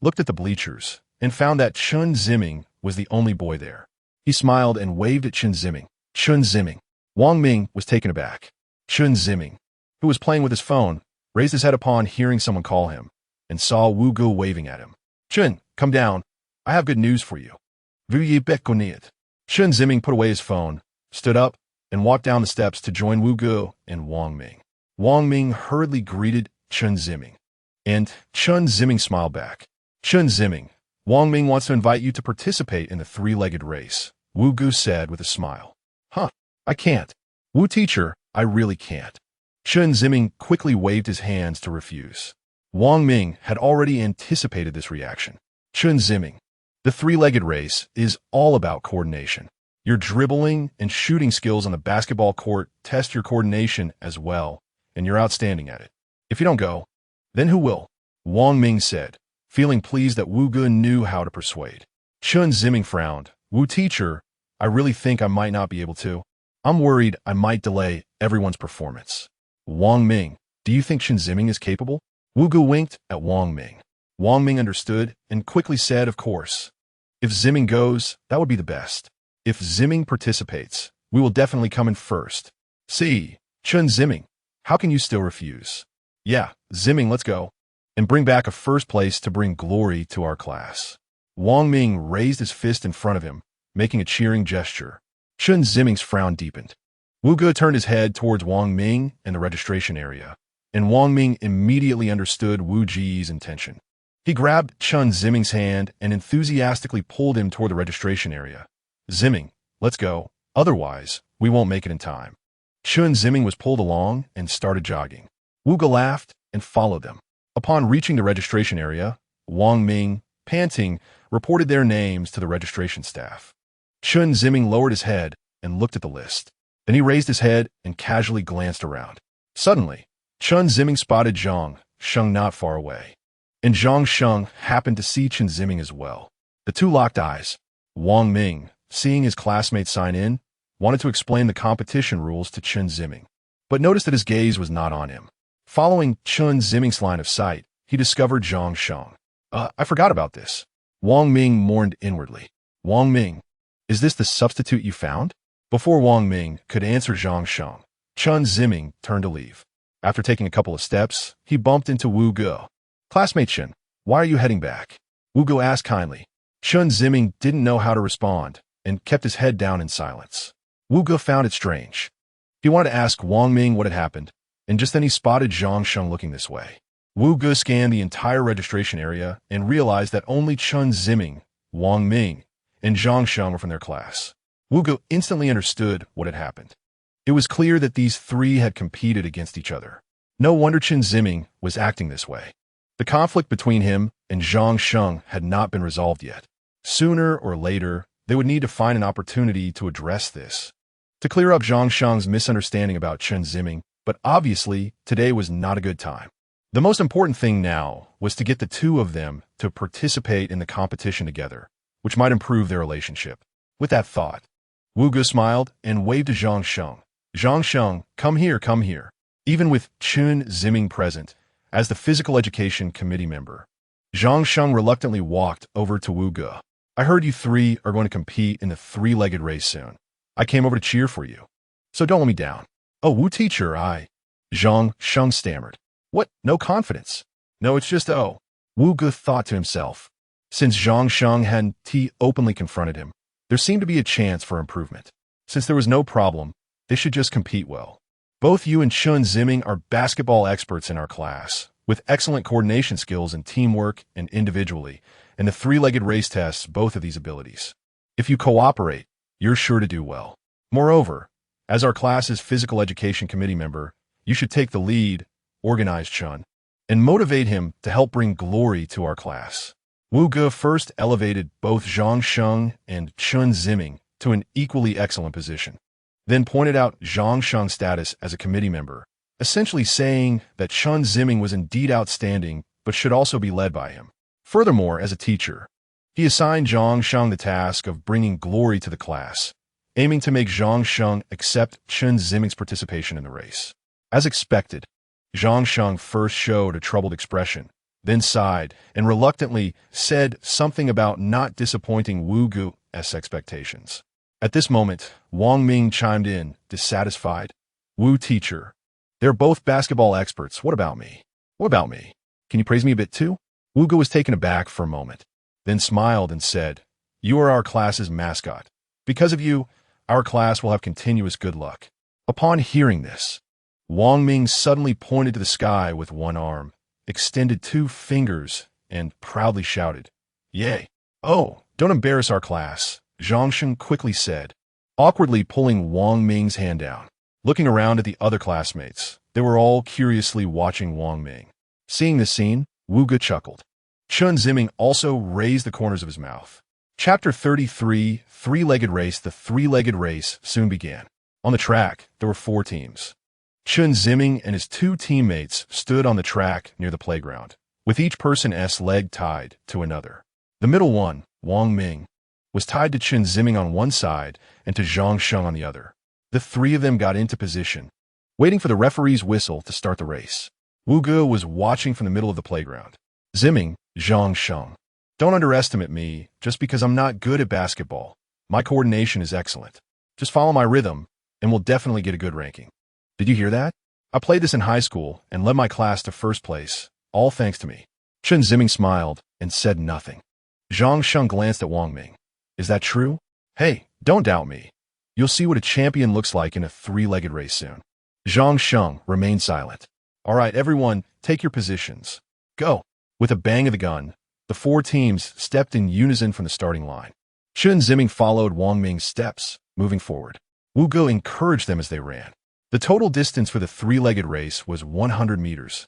looked at the bleachers, and found that Chen Ziming was the only boy there. He smiled and waved at Chen Ziming. Chen Ziming. Wang Ming was taken aback. Chen Ziming, who was playing with his phone, raised his head upon hearing someone call him, and saw Wu Ge waving at him. Chen, come down. I have good news for you. Veuillez béconner. Chen Ziming put away his phone, stood up, and walked down the steps to join Wu Ge and Wang Ming. Wang Ming hurriedly greeted Chen Ziming, and Chen Ziming smiled back. Chen Ziming, Wang Ming wants to invite you to participate in the three-legged race, Wu Ge said with a smile. Huh, I can't. Wu teacher, I really can't. Chen Ziming quickly waved his hands to refuse. Wang Ming had already anticipated this reaction. Chen Ziming, the three-legged race is all about coordination. Your dribbling and shooting skills on the basketball court test your coordination as well, and you're outstanding at it. If you don't go, then who will? Wang Ming said, feeling pleased that Wu Ge knew how to persuade. Chen Ziming frowned. Wu teacher, I really think I might not be able to. I'm worried I might delay everyone's performance. Wang Ming, do you think Chen Ziming is capable? Wu Ge winked at Wang Ming. Wang Ming understood and quickly said, of course. If Ziming goes, that would be the best. If Ziming participates, we will definitely come in first. See, Chen Ziming, how can you still refuse? Yeah, Ziming, let's go. And bring back a first place to bring glory to our class. Wang Ming raised his fist in front of him, making a cheering gesture. Chen Ziming's frown deepened. Wu Ge turned his head towards Wang Ming and the registration area, and Wang Ming immediately understood Wu Ji's intention. He grabbed Chen Ziming's hand and enthusiastically pulled him toward the registration area. Ziming, let's go, otherwise, we won't make it in time. Chen Ziming was pulled along and started jogging. Wu Ge laughed and followed them. Upon reaching the registration area, Wang Ming, panting, reported their names to the registration staff. Chen Ziming lowered his head and looked at the list. Then he raised his head and casually glanced around. Suddenly, Chen Ziming spotted Zhang Sheng not far away. And Zhang Sheng happened to see Chen Ziming as well. The two locked eyes. Wang Ming, seeing his classmates sign in, wanted to explain the competition rules to Chen Ziming, but noticed that his gaze was not on him. Following Chen Ziming's line of sight, he discovered Zhang Sheng. I forgot about this. Wang Ming mourned inwardly. Wang Ming, is this the substitute you found? Before Wang Ming could answer Zhang Sheng, Chen Ziming turned to leave. After taking a couple of steps, he bumped into Wu Ge. Classmate Chen, why are you heading back? Wu Ge asked kindly. Chen Ziming didn't know how to respond and kept his head down in silence. Wu Ge found it strange. He wanted to ask Wang Ming what had happened, and just then he spotted Zhang Sheng looking this way. Wu Ge scanned the entire registration area and realized that only Chen Ziming, Wang Ming, and Zhang Sheng were from their class. Wu Ge instantly understood what had happened. It was clear that these three had competed against each other. No wonder Chen Ziming was acting this way. The conflict between him and Zhang Sheng had not been resolved yet. Sooner or later, they would need to find an opportunity to address this, to clear up Zhang Sheng's misunderstanding about Chen Ziming, but obviously, today was not a good time. The most important thing now was to get the two of them to participate in the competition together, which might improve their relationship. With that thought, Wu Ge smiled and waved to Zhang Sheng. Zhang Sheng, come here, come here. Even with Chen Ziming present, as the physical education committee member, Zhang Sheng reluctantly walked over to Wu Ge. I heard you three are going to compete in the three-legged race soon. I came over to cheer for you, so don't let me down. Oh, Wu teacher, Zhang Sheng stammered. What? No confidence? No, it's just, oh. Wu Ge thought to himself. Since Zhang Sheng hadn't openly confronted him, there seemed to be a chance for improvement. Since there was no problem, they should just compete well. Both you and Chen Ziming are basketball experts in our class, with excellent coordination skills in teamwork and individually, and the three-legged race tests both of these abilities. If you cooperate, you're sure to do well. Moreover, as our class's physical education committee member, you should take the lead, organize Chen, and motivate him to help bring glory to our class. Wu Ge first elevated both Zhang Sheng and Chen Ziming to an equally excellent position, then pointed out Zhang Sheng's status as a committee member, essentially saying that Chen Ziming was indeed outstanding but should also be led by him. Furthermore, as a teacher, he assigned Zhang Sheng the task of bringing glory to the class, aiming to make Zhang Sheng accept Chen Ziming's participation in the race. As expected, Zhang Sheng first showed a troubled expression, then sighed and reluctantly said something about not disappointing Wu Ge's expectations. At this moment, Wang Ming chimed in, dissatisfied. Wu teacher, they're both basketball experts. What about me? What about me? Can you praise me a bit too? Wu Ge was taken aback for a moment, then smiled and said, you are our class's mascot. Because of you, our class will have continuous good luck. Upon hearing this, Wang Ming suddenly pointed to the sky with one arm, extended two fingers, and proudly shouted, Yay! Oh, don't embarrass our class, Zhang Sheng quickly said, awkwardly pulling Wang Ming's hand down. Looking around at the other classmates, they were all curiously watching Wang Ming. Seeing this scene, Wu Ge chuckled. Chen Ziming also raised the corners of his mouth. Chapter 33, Three-Legged Race. The three-legged race soon began. On the track, there were 4 teams. Chen Ziming and his 2 teammates stood on the track near the playground, with each person's leg tied to another. The middle one, Wang Ming, was tied to Chen Ziming on one side and to Zhang Sheng on the other. The 3 of them got into position, waiting for the referee's whistle to start the race. Wu Ge was watching from the middle of the playground. Ziming, Zhang Sheng, don't underestimate me just because I'm not good at basketball. My coordination is excellent. Just follow my rhythm, and we'll definitely get a good ranking. Did you hear that? I played this in high school and led my class to first place, all thanks to me. Chen Ziming smiled and said nothing. Zhang Sheng glanced at Wang Ming. Is that true? Hey, don't doubt me. You'll see what a champion looks like in a three-legged race soon. Zhang Sheng remained silent. All right, everyone, take your positions. Go. With a bang of the gun, the 4 teams stepped in unison from the starting line. Chen Ziming followed Wang Ming's steps, moving forward. Wu Ge encouraged them as they ran. The total distance for the three-legged race was 100 meters,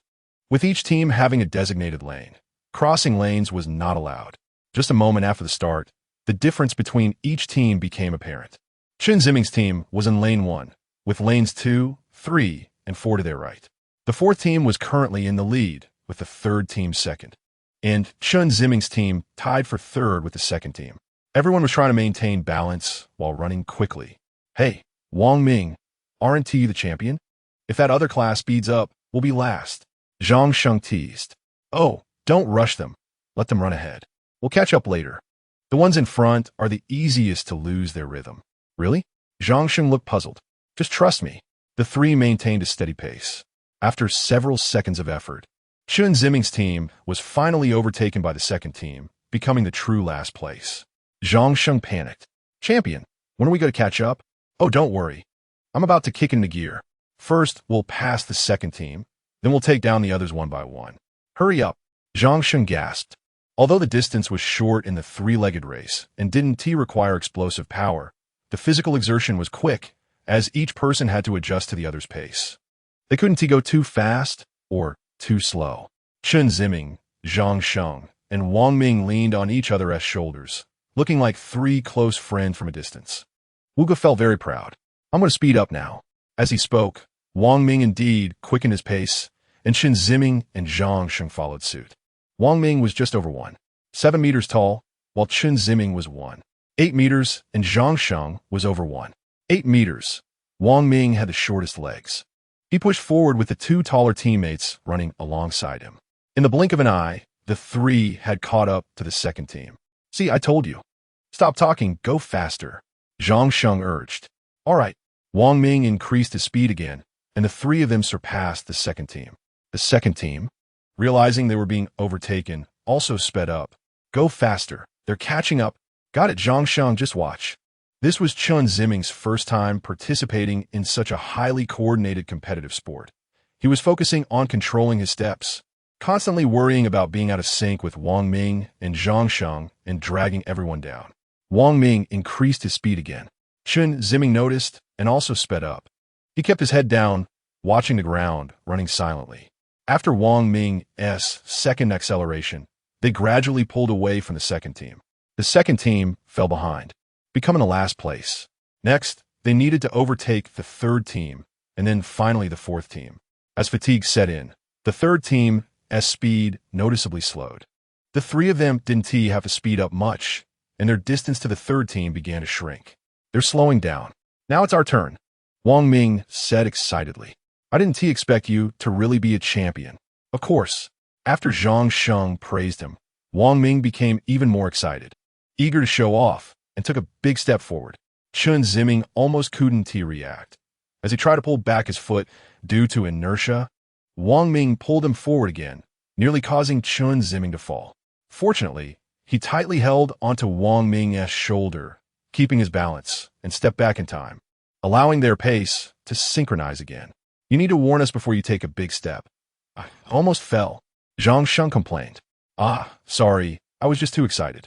with each team having a designated lane. Crossing lanes was not allowed. Just a moment after the start, the difference between each team became apparent. Chen Ziming's team was in lane 1, with lanes 2, 3, and 4 to their right. The 4th team was currently in the lead, with the 3rd team second, and Chen Ziming's team tied for 3rd with the 2nd team. Everyone was trying to maintain balance while running quickly. Hey, Wang Ming, aren't you the champion? If that other class speeds up, we'll be last. Zhang Sheng teased. Oh, don't rush them. Let them run ahead. We'll catch up later. The ones in front are the easiest to lose their rhythm. Really? Zhang Sheng looked puzzled. Just trust me. The 3 maintained a steady pace. After several seconds of effort, Chen Ziming's team was finally overtaken by the 2nd team, becoming the true last place. Zhang Sheng panicked. Champion, when are we going to catch up? Oh, don't worry. I'm about to kick into gear. First, we'll pass the 2nd team, then we'll take down the others one by one. Hurry up. Zhang Sheng gasped. Although the distance was short in the three-legged race and didn't require explosive power, the physical exertion was quick, as each person had to adjust to the other's pace. They couldn't go too fast or too slow. Chen Ziming, Zhang Sheng, and Wang Ming leaned on each other's shoulders, looking like 3 close friends from a distance. Wu Ge felt very proud. I'm going to speed up now. As he spoke, Wang Ming indeed quickened his pace, and Chen Ziming and Zhang Sheng followed suit. Wang Ming was just over 7 meters tall, while Chen Ziming was 8 meters, and Zhang Sheng was over 8 meters. Wang Ming had the shortest legs. He pushed forward with the 2 taller teammates running alongside him. In the blink of an eye, the 3 had caught up to the 2nd team. See, I told you. Stop talking, go faster, Zhang Sheng urged. All right. Wang Ming increased his speed again, and the 3 of them surpassed the 2nd team. The 2nd team, realizing they were being overtaken, also sped up. Go faster. They're catching up. Got it, Zhang Sheng, just watch. This was Chen Ziming's first time participating in such a highly coordinated competitive sport. He was focusing on controlling his steps, constantly worrying about being out of sync with Wang Ming and Zhang Sheng and dragging everyone down. Wang Ming increased his speed again. Chen Ziming noticed and also sped up. He kept his head down, watching the ground, running silently. After Wang Ming's 2nd acceleration, they gradually pulled away from the 2nd team. The 2nd team fell behind, becoming the last place. Next, they needed to overtake the 3rd team, and then finally the 4th team. As fatigue set in, the 3rd team's speed noticeably slowed. The 3 of them didn't have to speed up much, and their distance to the 3rd team began to shrink. They're slowing down. Now it's our turn, Wang Ming said excitedly. I didn't expect you to really be a champion. Of course. After Zhang Sheng praised him, Wang Ming became even more excited, eager to show off, and took a big step forward. Chen Ziming almost couldn't react. As he tried to pull back his foot due to inertia, Wang Ming pulled him forward again, nearly causing Chen Ziming to fall. Fortunately, he tightly held onto Wang Ming's shoulder, keeping his balance, and stepped back in time, allowing their pace to synchronize again. You need to warn us before you take a big step. I almost fell, Zhang Sheng complained. Sorry, I was just too excited.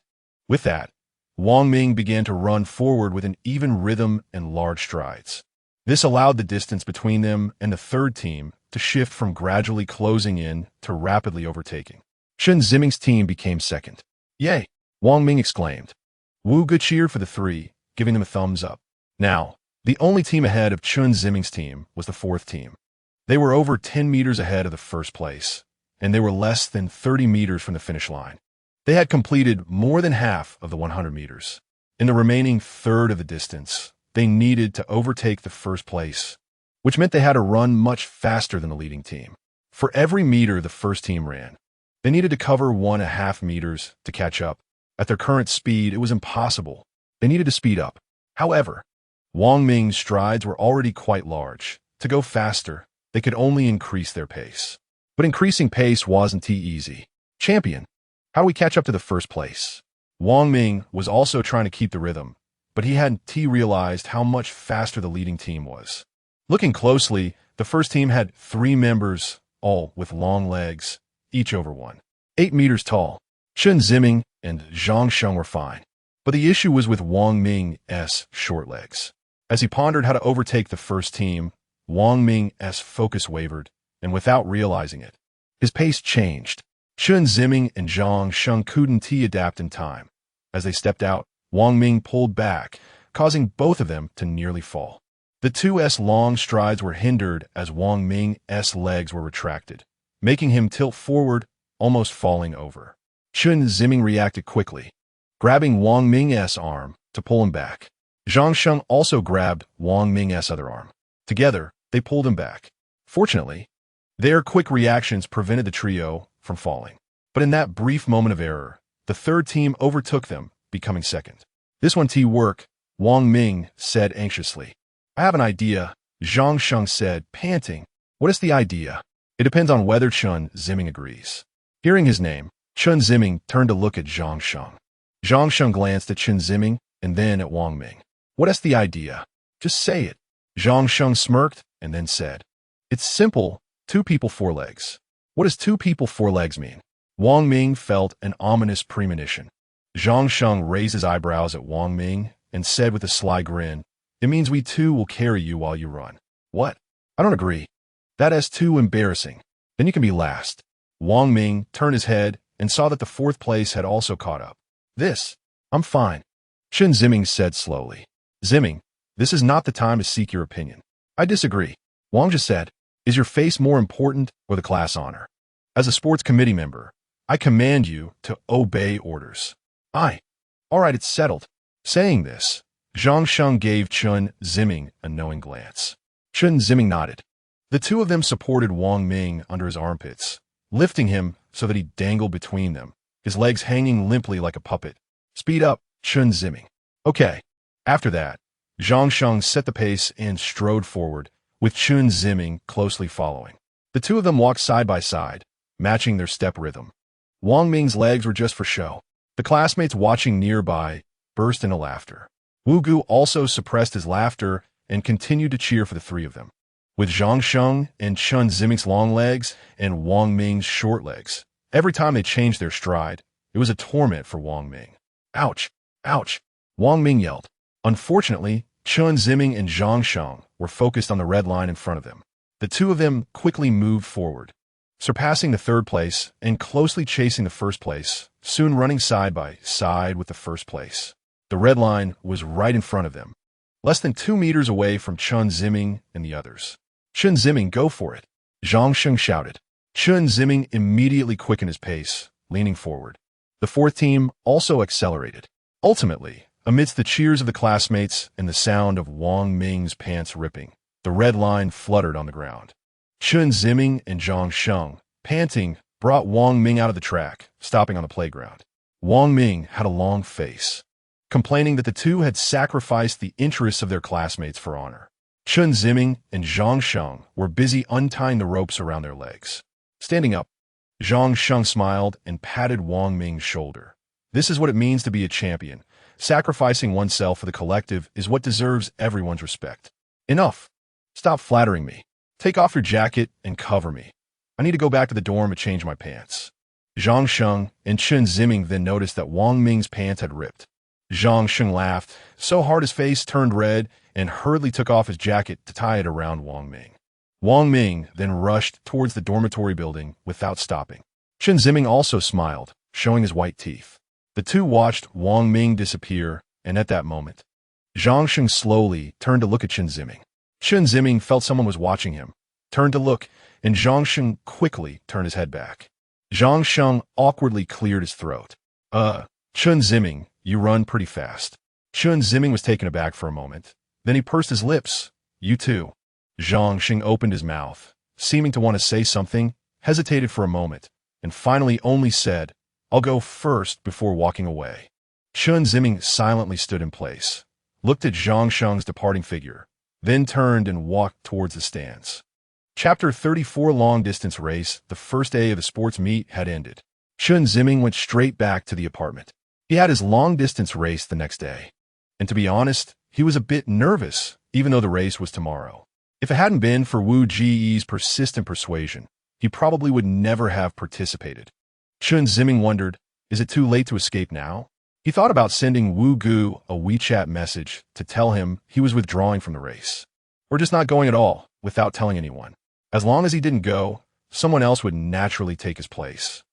With that, Wang Ming began to run forward with an even rhythm and large strides. This allowed the distance between them and the 3rd team to shift from gradually closing in to rapidly overtaking. Chen Ziming's team became 2nd. Yay! Wang Ming exclaimed. Wu Ge cheered for the three, giving them a thumbs up. Now, the only team ahead of Chen Ziming's team was the fourth team. They were over 10 meters ahead of the first place, and they were less than 30 meters from the finish line. They had completed more than half of the 100 meters. In the remaining third of the distance, they needed to overtake the first place, which meant they had to run much faster than the leading team. For every meter the first team ran, they needed to cover 1.5 meters to catch up. At their current speed, it was impossible. They needed to speed up. However, Wang Ming's strides were already quite large. To go faster, they could only increase their pace. But increasing pace wasn't easy. Champion, how do we catch up to the first place? Wang Ming was also trying to keep the rhythm, but he hadn't realized how much faster the leading team was. Looking closely, the first team had 3 members, all with long legs, each over 1.8 meters tall. Chen Ziming and Zhang Sheng were fine, but the issue was with Wang Ming's short legs. As he pondered how to overtake the first team, Wang Ming's focus wavered, and without realizing it, his pace changed. Chen Ziming and Zhang Sheng couldn't adapt in time. As they stepped out, Wang Ming pulled back, causing both of them to nearly fall. The two's long strides were hindered as Wang Ming's legs were retracted, making him tilt forward, almost falling over. Chen Ziming reacted quickly, grabbing Wang Ming's arm to pull him back. Zhang Sheng also grabbed Wang Ming's other arm. Together, they pulled him back. Fortunately, their quick reactions prevented the trio from falling. But in that brief moment of error, the third team overtook them, becoming second. "This one work," Wang Ming said anxiously. "I have an idea," Zhang Sheng said, panting. "What is the idea?" "It depends on whether Chen Ziming agrees." Hearing his name, Chen Ziming turned to look at Zhang Sheng. Zhang Sheng glanced at Chen Ziming and then at Wang Ming. "What is the idea? Just say it." Zhang Sheng smirked and then said, "It's simple. 2 people, 4 legs." "What does 2 people, 4 legs mean?" Wang Ming felt an ominous premonition. Zhang Sheng raised his eyebrows at Wang Ming and said with a sly grin, "It means we 2 will carry you while you run." "What? I don't agree. That is too embarrassing. Then you can be last." Wang Ming turned his head and saw that the fourth place had also caught up. I'm fine," Chen Ziming said slowly. "Ziming, this is not the time to seek your opinion." "I disagree," Wang just said. "Is your face more important or the class honor? As a sports committee member, I command you to obey orders." All right, it's settled." Saying this, Zhang Sheng gave Chen Ziming a knowing glance. Chen Ziming nodded. The 2 of them supported Wang Ming under his armpits, lifting him so that he dangled between them, his legs hanging limply like a puppet. "Speed up, Chen Ziming." "Okay." After that, Zhang Sheng set the pace and strode forward, with Chen Ziming closely following. The 2 of them walked side by side, matching their step rhythm. Wang Ming's legs were just for show. The classmates watching nearby burst into laughter. Wu Gu also suppressed his laughter and continued to cheer for the 3 of them. With Zhang Sheng and Chen Ziming's long legs and Wang Ming's short legs, every time they changed their stride, it was a torment for Wang Ming. "Ouch! Ouch!" Wang Ming yelled. Unfortunately, Chen Ziming and Zhang Sheng were focused on the red line in front of them. The 2 of them quickly moved forward, surpassing the third place and closely chasing the first place, soon running side by side with the first place. The red line was right in front of them, less than 2 meters away from Chen Ziming and the others. "Chen Ziming, go for it," Zhang Sheng shouted. Chen Ziming immediately quickened his pace, leaning forward. The fourth team also accelerated. Ultimately, amidst the cheers of the classmates and the sound of Wang Ming's pants ripping, the red line fluttered on the ground. Chen Ziming and Zhang Sheng, panting, brought Wang Ming out of the track, stopping on the playground. Wang Ming had a long face, complaining that the 2 had sacrificed the interests of their classmates for honor. Chen Ziming and Zhang Sheng were busy untying the ropes around their legs. Standing up, Zhang Sheng smiled and patted Wang Ming's shoulder. "This is what it means to be a champion. Sacrificing oneself for the collective is what deserves everyone's respect." "Enough. Stop flattering me. Take off your jacket and cover me. I need to go back to the dorm to change my pants." Zhang Sheng and Chen Ziming then noticed that Wang Ming's pants had ripped. Zhang Sheng laughed so hard his face turned red and hurriedly took off his jacket to tie it around Wang Ming. Wang Ming then rushed towards the dormitory building without stopping. Chen Ziming also smiled, showing his white teeth. The two watched Wang Ming disappear, and at that moment, Zhang Sheng slowly turned to look at Chen Ziming. Chen Ziming felt someone was watching him, turned to look, and Zhang Sheng quickly turned his head back. Zhang Sheng awkwardly cleared his throat. Chen Ziming, you run pretty fast. Chen Ziming was taken aback for a moment. Then he pursed his lips. You too. Zhang Sheng opened his mouth, seeming to want to say something, hesitated for a moment, and finally only said, I'll go first before walking away. Chen Ziming silently stood in place, looked at Zhang Sheng's departing figure, then turned and walked towards the stands. Chapter 34 Long-Distance Race. The first day of the sports meet had ended. Chen Ziming went straight back to the apartment. He had his long-distance race the next day. And to be honest, he was a bit nervous, even though the race was tomorrow. If it hadn't been for Wu Ji's persistent persuasion, he probably would never have participated. Chen Ziming wondered, is it too late to escape now? He thought about sending Wu Gu a WeChat message to tell him he was withdrawing from the race. Or just not going at all, without telling anyone. As long as he didn't go, someone else would naturally take his place.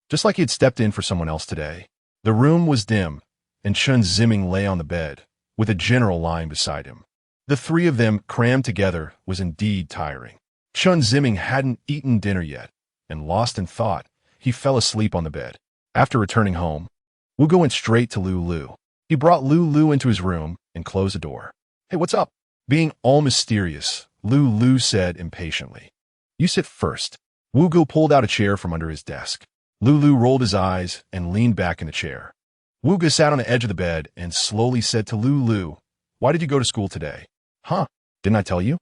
Just like he had stepped in for someone else today. The room was dim, and Chen Ziming lay on the bed, with a general lying beside him. The three of them crammed together was indeed tiring. Chen Ziming hadn't eaten dinner yet, and lost in thought, he fell asleep on the bed. After returning home, Wu Go went straight to Lulu. He brought Lulu into his room and closed the door. Hey, what's up? Being all mysterious, Lulu said impatiently. You sit first. Wu Go pulled out a chair from under his desk. Lulu rolled his eyes and leaned back in the chair. Wu Go sat on the edge of the bed and slowly said to Lulu, why did you go to school today? Huh? Didn't I tell you?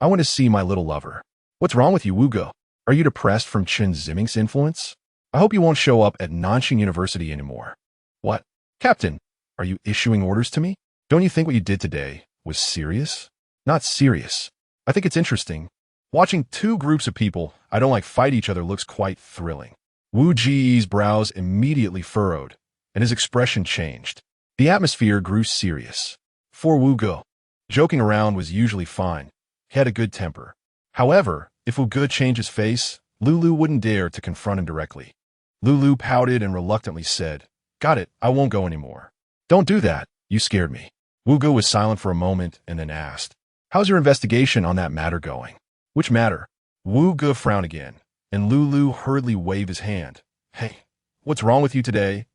I want to see my little lover. What's wrong with you, Wu Go? Are you depressed from Chen Ziming's influence? I hope you won't show up at Nanxing University anymore. What? Captain, are you issuing orders to me? Don't you think what you did today was serious? Not serious. I think it's interesting. Watching two groups of people I don't like fight each other looks quite thrilling. Wu Ji's brows immediately furrowed, and his expression changed. The atmosphere grew serious. For Wu Go, joking around was usually fine. He had a good temper. However, if Wu Go changed his face, Lulu wouldn't dare to confront him directly. Lulu pouted and reluctantly said, Got it, I won't go anymore. Don't do that, you scared me. Wu Go was silent for a moment and then asked, How's your investigation on that matter going? Which matter? Wu Go frowned again, and Lulu hurriedly waved his hand. Hey, what's wrong with you today?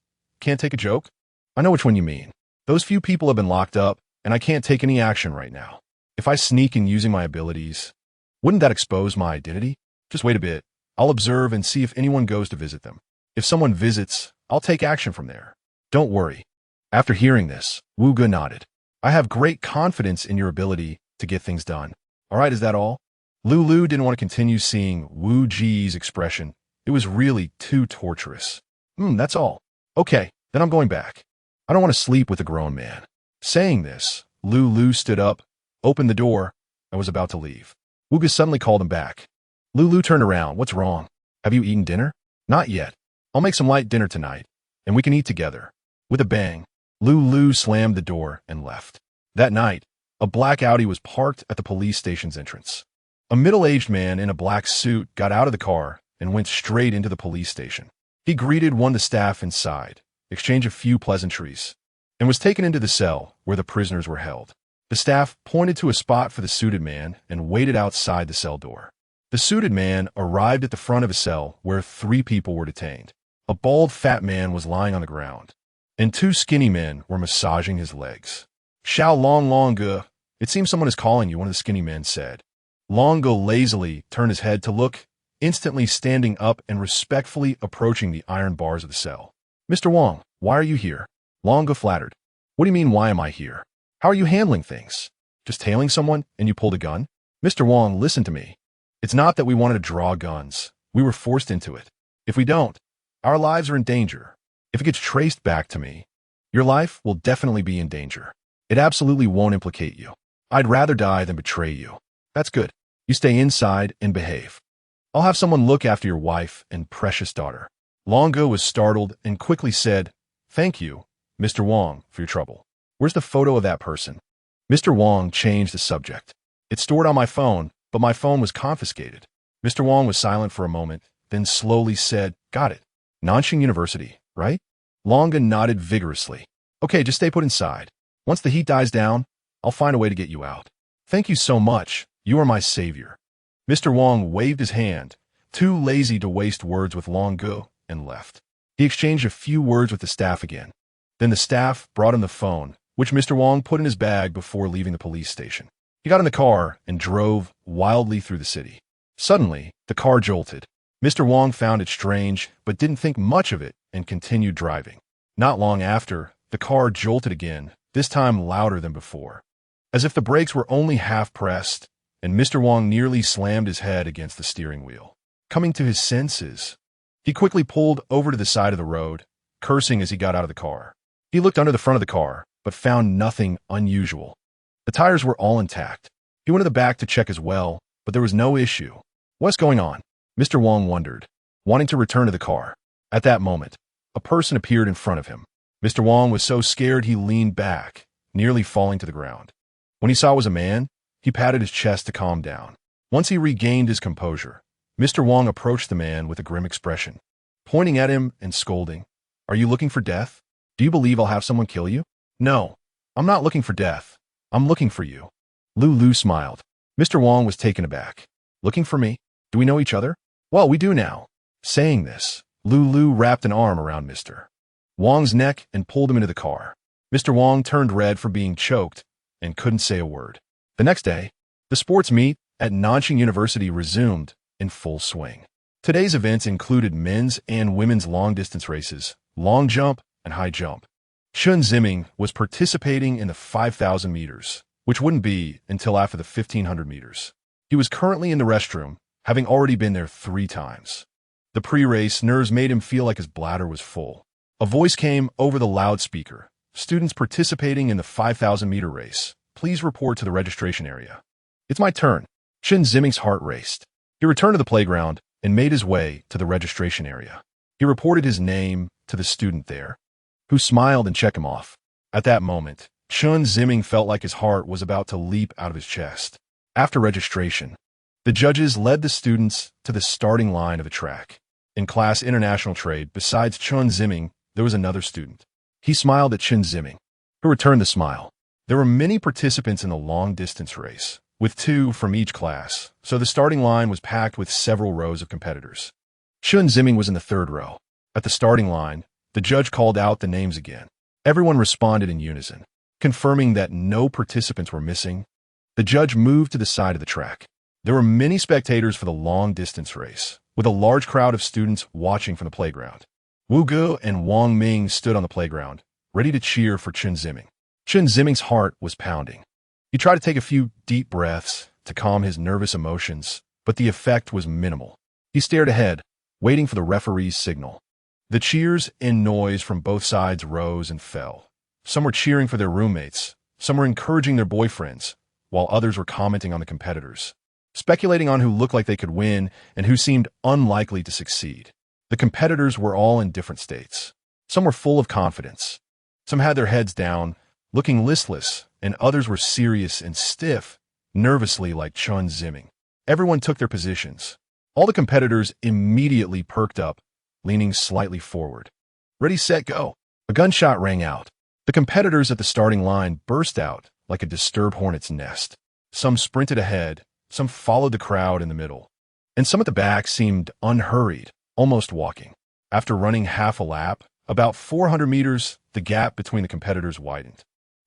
Can't take a joke? I know which one you mean. Those few people have been locked up, and I can't take any action right now. If I sneak in using my abilities, wouldn't that expose my identity? Just wait a bit. I'll observe and see if anyone goes to visit them. If someone visits, I'll take action from there. Don't worry. After hearing this, Wu Ge nodded. I have great confidence in your ability to get things done. All right, is that all? Lulu didn't want to continue seeing Wu Ji's expression. It was really too torturous. That's all. Okay, then I'm going back. I don't want to sleep with a grown man. Saying this, Lulu stood up, opened the door, and was about to leave. Wu Ge suddenly called him back. Lulu turned around. What's wrong? Have you eaten dinner? Not yet. I'll make some light dinner tonight, and we can eat together. With a bang, Lulu slammed the door and left. That night, a black Audi was parked at the police station's entrance. A middle-aged man in a black suit got out of the car and went straight into the police station. He greeted one of the staff inside, exchanged a few pleasantries, and was taken into the cell where the prisoners were held. The staff pointed to a spot for the suited man and waited outside the cell door. The suited man arrived at the front of a cell where 3 people were detained. A bald, fat man was lying on the ground, and 2 skinny men were massaging his legs. Xiao Long Ge, it seems someone is calling you, one of the skinny men said. Long Ge lazily turned his head to look, instantly standing up and respectfully approaching the iron bars of the cell. Mr. Wang, why are you here? Long Ge flattered. What do you mean, why am I here? How are you handling things? Just tailing someone and you pulled a gun? Mr. Wang, listen to me. It's not that we wanted to draw guns. We were forced into it. If we don't, our lives are in danger. If it gets traced back to me, your life will definitely be in danger. It absolutely won't implicate you. I'd rather die than betray you. That's good. You stay inside and behave. I'll have someone look after your wife and precious daughter. Long Ge was startled and quickly said, Thank you, Mr. Wang, for your trouble. Where's the photo of that person? Mr. Wang changed the subject. It's stored on my phone, but my phone was confiscated. Mr. Wang was silent for a moment, then slowly said, Got it. Nanxing University, right? Longa nodded vigorously. Okay, just stay put inside. Once the heat dies down, I'll find a way to get you out. Thank you so much. You are my savior. Mr. Wong waved his hand, too lazy to waste words with Longa, and left. He exchanged a few words with the staff again. Then the staff brought him the phone, which Mr. Wong put in his bag before leaving the police station. He got in the car and drove wildly through the city. Suddenly, the car jolted. Mr. Wong found it strange, but didn't think much of it and continued driving. Not long after, the car jolted again, this time louder than before. As if the brakes were only half pressed, and Mr. Wong nearly slammed his head against the steering wheel. Coming to his senses, he quickly pulled over to the side of the road, cursing as he got out of the car. He looked under the front of the car, but found nothing unusual. The tires were all intact. He went to the back to check as well, but there was no issue. What's going on? Mr. Wong wondered, wanting to return to the car. At that moment, a person appeared in front of him. Mr. Wong was so scared he leaned back, nearly falling to the ground. When he saw it was a man, he patted his chest to calm down. Once he regained his composure, Mr. Wong approached the man with a grim expression, pointing at him and scolding. Are you looking for death? Do you believe I'll have someone kill you? No, I'm not looking for death. I'm looking for you. Lulu smiled. Mr. Wong was taken aback. Looking for me? Do we know each other? Well, we do now. Saying this, Lulu wrapped an arm around Mr. Wong's neck and pulled him into the car. Mr. Wong turned red from being choked and couldn't say a word. The next day, the sports meet at Nanjing University resumed in full swing. Today's events included men's and women's long-distance races, long jump, and high jump. Chen Ziming was participating in the 5,000 meters, which wouldn't be until after the 1,500 meters. He was currently in the restroom, having already been there 3 times. The pre-race nerves made him feel like his bladder was full. A voice came over the loudspeaker. Students participating in the 5,000-meter race, please report to the registration area. It's my turn. Chen Ziming's heart raced. He returned to the playground and made his way to the registration area. He reported his name to the student there, who smiled and checked him off. At that moment, Chen Ziming felt like his heart was about to leap out of his chest. After registration, the judges led the students to the starting line of the track. In class International Trade, besides Chen Ziming, there was another student. He smiled at Chen Ziming, who returned the smile. There were many participants in the long-distance race, with 2 from each class, so the starting line was packed with several rows of competitors. Chen Ziming was in the 3rd row. At the starting line, the judge called out the names again. Everyone responded in unison, confirming that no participants were missing. The judge moved to the side of the track. There were many spectators for the long-distance race, with a large crowd of students watching from the playground. Wu Ge and Wang Ming stood on the playground, ready to cheer for Chen Ziming. Chen Ziming's heart was pounding. He tried to take a few deep breaths to calm his nervous emotions, but the effect was minimal. He stared ahead, waiting for the referee's signal. The cheers and noise from both sides rose and fell. Some were cheering for their roommates, some were encouraging their boyfriends, while others were commenting on the competitors, speculating on who looked like they could win and who seemed unlikely to succeed. The competitors were all in different states. Some were full of confidence. Some had their heads down, looking listless, and others were serious and stiff, nervously like Chen Ziming. Everyone took their positions. All the competitors immediately perked up, leaning slightly forward. Ready, set, go. A gunshot rang out. The competitors at the starting line burst out like a disturbed hornet's nest. Some sprinted ahead, some followed the crowd in the middle, and some at the back seemed unhurried, almost walking. After running half a lap, about 400 meters, the gap between the competitors widened.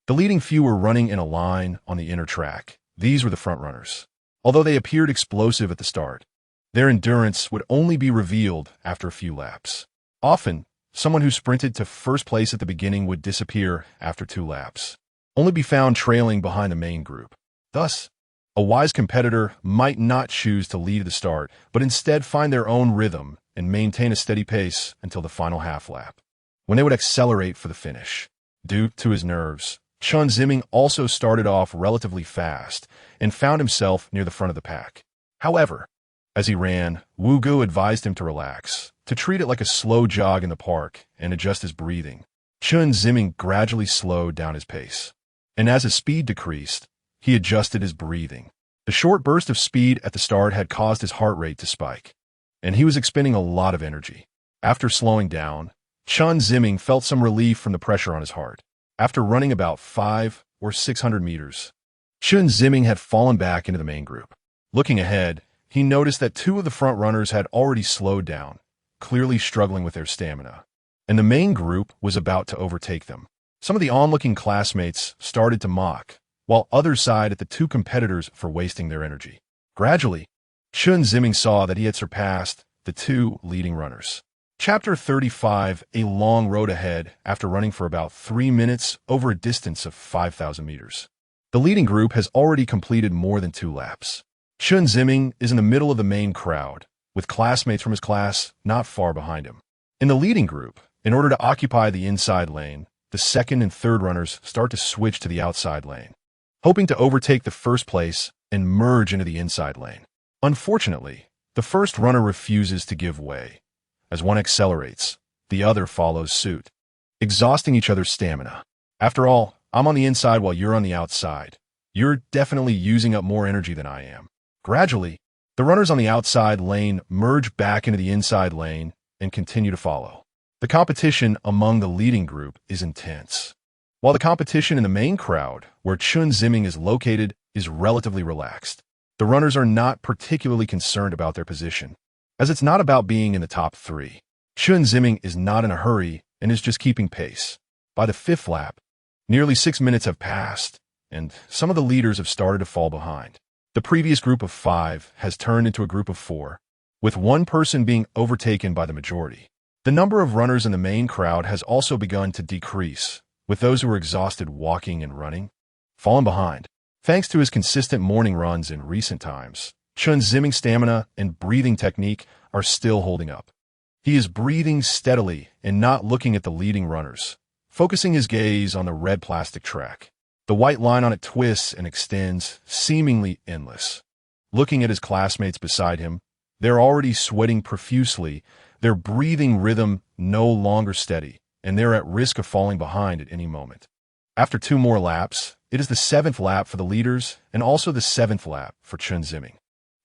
The leading few were running in a line on the inner track. These were the front runners. Although they appeared explosive at the start, their endurance would only be revealed after a few laps. Often, someone who sprinted to first place at the beginning would disappear after 2 laps, only be found trailing behind the main group. Thus, a wise competitor might not choose to lead the start, but instead find their own rhythm and maintain a steady pace until the final half lap, when they would accelerate for the finish. Due to his nerves, Chen Ziming also started off relatively fast and found himself near the front of the pack. However, as he ran, Wu Ge advised him to relax, to treat it like a slow jog in the park and adjust his breathing. Chen Ziming gradually slowed down his pace, and as his speed decreased, he adjusted his breathing. The short burst of speed at the start had caused his heart rate to spike, and he was expending a lot of energy. After slowing down, Chen Ziming felt some relief from the pressure on his heart. After running about 500 or 600 meters, Chen Ziming had fallen back into the main group. Looking ahead, he noticed that two of the front runners had already slowed down, clearly struggling with their stamina, and the main group was about to overtake them. Some of the onlooking classmates started to mock, while others sighed at the two competitors for wasting their energy. Gradually, Chen Ziming saw that he had surpassed the two leading runners. Chapter 35, A Long Road Ahead. After running for about 3 minutes over a distance of 5,000 meters. The leading group has already completed more than 2 laps. Chen Ziming is in the middle of the main crowd, with classmates from his class not far behind him. In the leading group, in order to occupy the inside lane, the second and third runners start to switch to the outside lane, hoping to overtake the first place and merge into the inside lane. Unfortunately, the first runner refuses to give way. As one accelerates, the other follows suit, exhausting each other's stamina. After all, I'm on the inside while you're on the outside. You're definitely using up more energy than I am. Gradually, the runners on the outside lane merge back into the inside lane and continue to follow. The competition among the leading group is intense, while the competition in the main crowd, where Chen Ziming is located, is relatively relaxed. The runners are not particularly concerned about their position, as it's not about being in the top 3. Chen Ziming is not in a hurry and is just keeping pace. By the 5th lap, nearly 6 minutes have passed, and some of the leaders have started to fall behind. The previous group of 5 has turned into a group of 4, with one person being overtaken by the majority. The number of runners in the main crowd has also begun to decrease, with those who are exhausted walking and running falling behind. Thanks to his consistent morning runs in recent times, Chen Ziming's stamina and breathing technique are still holding up. He is breathing steadily and not looking at the leading runners, focusing his gaze on the red plastic track. The white line on it twists and extends, seemingly endless. Looking at his classmates beside him, they're already sweating profusely, their breathing rhythm no longer steady, and they're at risk of falling behind at any moment. After 2 more laps, it is the 7th lap for the leaders and also the 7th lap for Chen Ziming.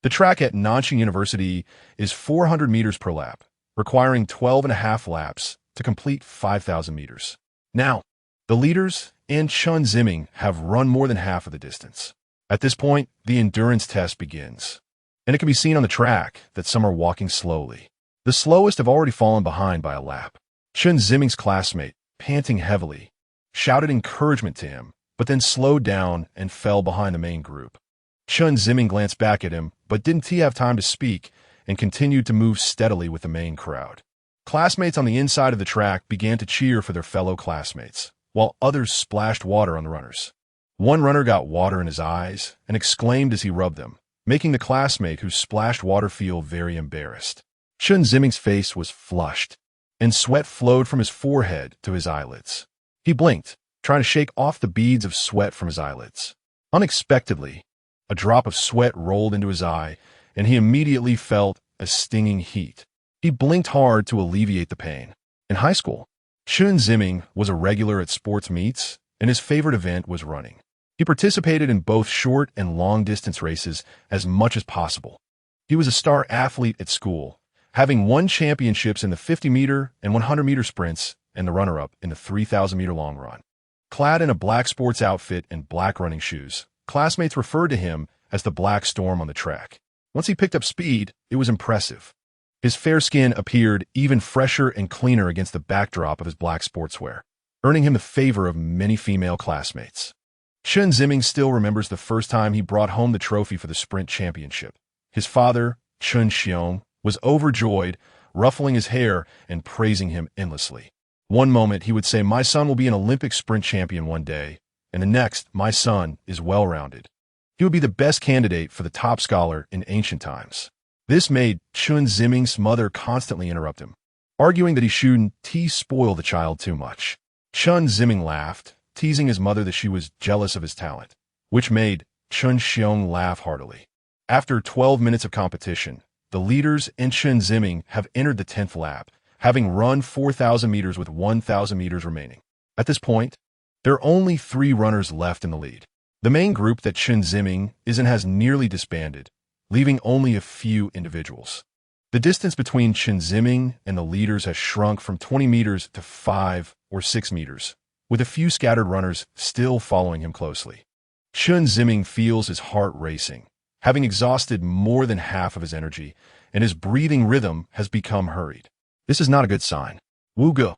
The track at Nanjing University is 400 meters per lap, requiring 12.5 laps to complete 5,000 meters. Now, the leaders and Chen Ziming have run more than half of the distance. At this point, the endurance test begins, and it can be seen on the track that some are walking slowly. The slowest have already fallen behind by a lap. Chen Ziming's classmate, panting heavily, shouted encouragement to him, but then slowed down and fell behind the main group. Chen Ziming glanced back at him, but didn't he have time to speak, and continued to move steadily with the main crowd. Classmates on the inside of the track began to cheer for their fellow classmates, while others splashed water on the runners. One runner got water in his eyes and exclaimed as he rubbed them, making the classmate who splashed water feel very embarrassed. Chen Ziming's face was flushed, and sweat flowed from his forehead to his eyelids. He blinked, trying to shake off the beads of sweat from his eyelids. Unexpectedly, a drop of sweat rolled into his eye, and he immediately felt a stinging heat. He blinked hard to alleviate the pain. In high school, Chen Ziming was a regular at sports meets, and his favorite event was running. He participated in both short and long-distance races as much as possible. He was a star athlete at school, having won championships in the 50-meter and 100-meter sprints and the runner-up in the 3,000-meter long run. Clad in a black sports outfit and black running shoes, classmates referred to him as the Black Storm on the track. Once he picked up speed, it was impressive. His fair skin appeared even fresher and cleaner against the backdrop of his black sportswear, earning him the favor of many female classmates. Chen Ziming still remembers the first time he brought home the trophy for the sprint championship. His father, Chen Xiong, was overjoyed, ruffling his hair and praising him endlessly. One moment he would say, "My son will be an Olympic sprint champion one day," and the next, "My son is well-rounded. He would be the best candidate for the top scholar in ancient times." This made Chen Ziming's mother constantly interrupt him, arguing that he shouldn't spoil the child too much. Chen Ziming laughed, teasing his mother that she was jealous of his talent, which made Chen Xiong laugh heartily. After 12 minutes of competition, the leaders and Chen Ziming have entered the 10th lap, having run 4,000 meters with 1,000 meters remaining. At this point, there are only 3 runners left in the lead. The main group that Chen Ziming is in has nearly disbanded, leaving only a few individuals. The distance between Chen Ziming and the leaders has shrunk from 20 meters to 5 or 6 meters, with a few scattered runners still following him closely. Chen Ziming feels his heart racing, having exhausted more than half of his energy, and his breathing rhythm has become hurried. This is not a good sign. Wu Ge,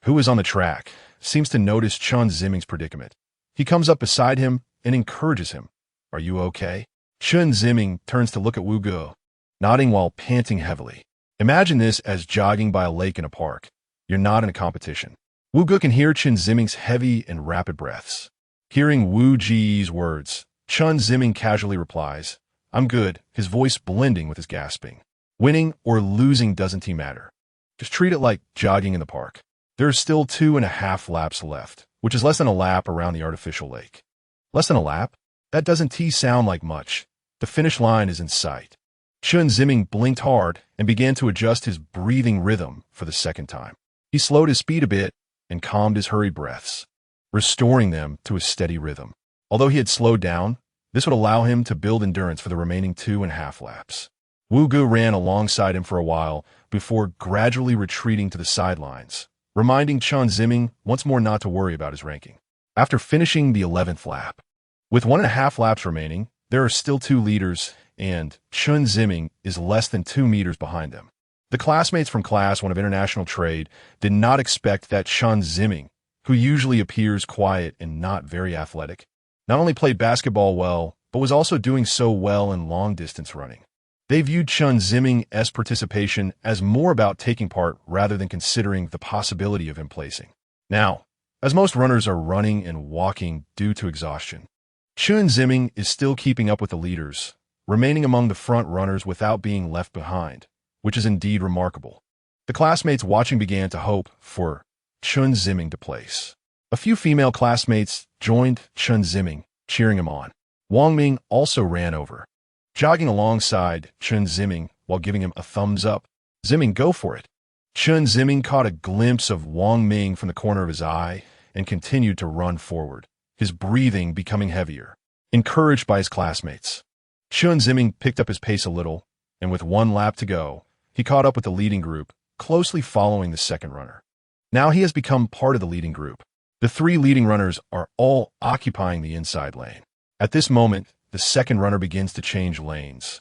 who is on the track, seems to notice Chen Ziming's predicament. He comes up beside him and encourages him. Are you okay? Chen Ziming turns to look at Wu Ge, nodding while panting heavily. Imagine this as jogging by a lake in a park. You're not in a competition. Wu Ge can hear Chen Ziming's heavy and rapid breaths. Hearing Wu Ji's words, Chen Ziming casually replies, I'm good, his voice blending with his gasping. Winning or losing doesn't matter. Just treat it like jogging in the park. There are still 2.5 laps left, which is less than a lap around the artificial lake. Less than a lap? That doesn't sound like much. The finish line is in sight. Chen Ziming blinked hard and began to adjust his breathing rhythm for the second time. He slowed his speed a bit and calmed his hurried breaths, restoring them to a steady rhythm. Although he had slowed down, this would allow him to build endurance for the remaining 2.5 laps. Wu Ge ran alongside him for a while before gradually retreating to the sidelines, reminding Chen Ziming once more not to worry about his ranking. After finishing the 11th lap, with 1.5 laps remaining, there are still 2 leaders, and Chen Ziming is less than 2 meters behind them. The classmates from Class 1 of International Trade did not expect that Chen Ziming, who usually appears quiet and not very athletic, not only played basketball well, but was also doing so well in long-distance running. They viewed Chen Ziming's participation as more about taking part rather than considering the possibility of him placing. Now, as most runners are running and walking due to exhaustion, Chen Ziming is still keeping up with the leaders, remaining among the front runners without being left behind, which is indeed remarkable. The classmates watching began to hope for Chen Ziming to place. A few female classmates joined Chen Ziming, cheering him on. Wang Ming also ran over, jogging alongside Chen Ziming while giving him a thumbs up. Ziming, go for it. Chen Ziming caught a glimpse of Wang Ming from the corner of his eye and continued to run forward, his breathing becoming heavier. Encouraged by his classmates, Chen Ziming picked up his pace a little, and with 1 lap to go, he caught up with the leading group, closely following the second runner. Now he has become part of the leading group. The 3 leading runners are all occupying the inside lane. At this moment, the second runner begins to change lanes,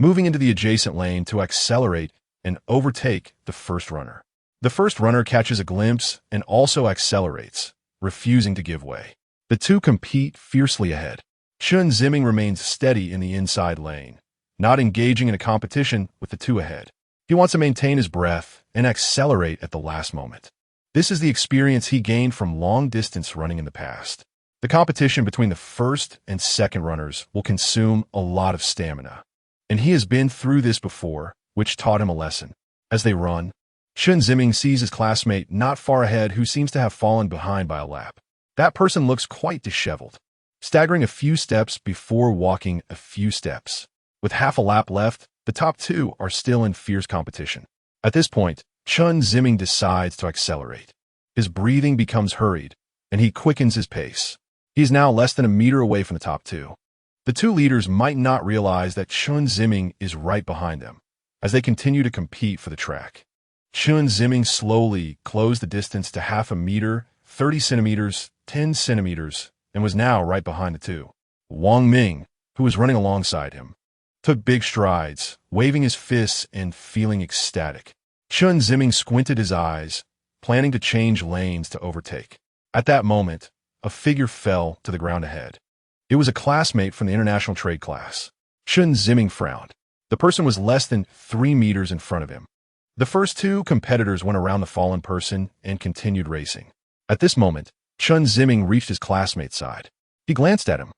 moving into the adjacent lane to accelerate and overtake the first runner. The first runner catches a glimpse and also accelerates, refusing to give way. The 2 compete fiercely ahead. Chen Ziming remains steady in the inside lane, not engaging in a competition with the 2 ahead. He wants to maintain his breath and accelerate at the last moment. This is the experience he gained from long-distance running in the past. The competition between the first and second runners will consume a lot of stamina, and he has been through this before, which taught him a lesson. As they run, Chen Ziming sees his classmate not far ahead who seems to have fallen behind by a lap. That person looks quite disheveled, staggering a few steps before walking a few steps. With half a lap left, the top 2 are still in fierce competition. At this point, Chen Ziming decides to accelerate. His breathing becomes hurried, and he quickens his pace. He is now less than a meter away from the top 2. The 2 leaders might not realize that Chen Ziming is right behind them, as they continue to compete for the track. Chen Ziming slowly closed the distance to half a meter, 30 centimeters, 10 centimeters, and was now right behind the 2. Wang Ming, who was running alongside him, took big strides, waving his fists and feeling ecstatic. Chen Ziming squinted his eyes, planning to change lanes to overtake. At that moment, a figure fell to the ground ahead. It was a classmate from the international trade class. Chen Ziming frowned. The person was less than 3 meters in front of him. The first 2 competitors went around the fallen person and continued racing. At this moment, Chen Ziming reached his classmate's side. He glanced at him.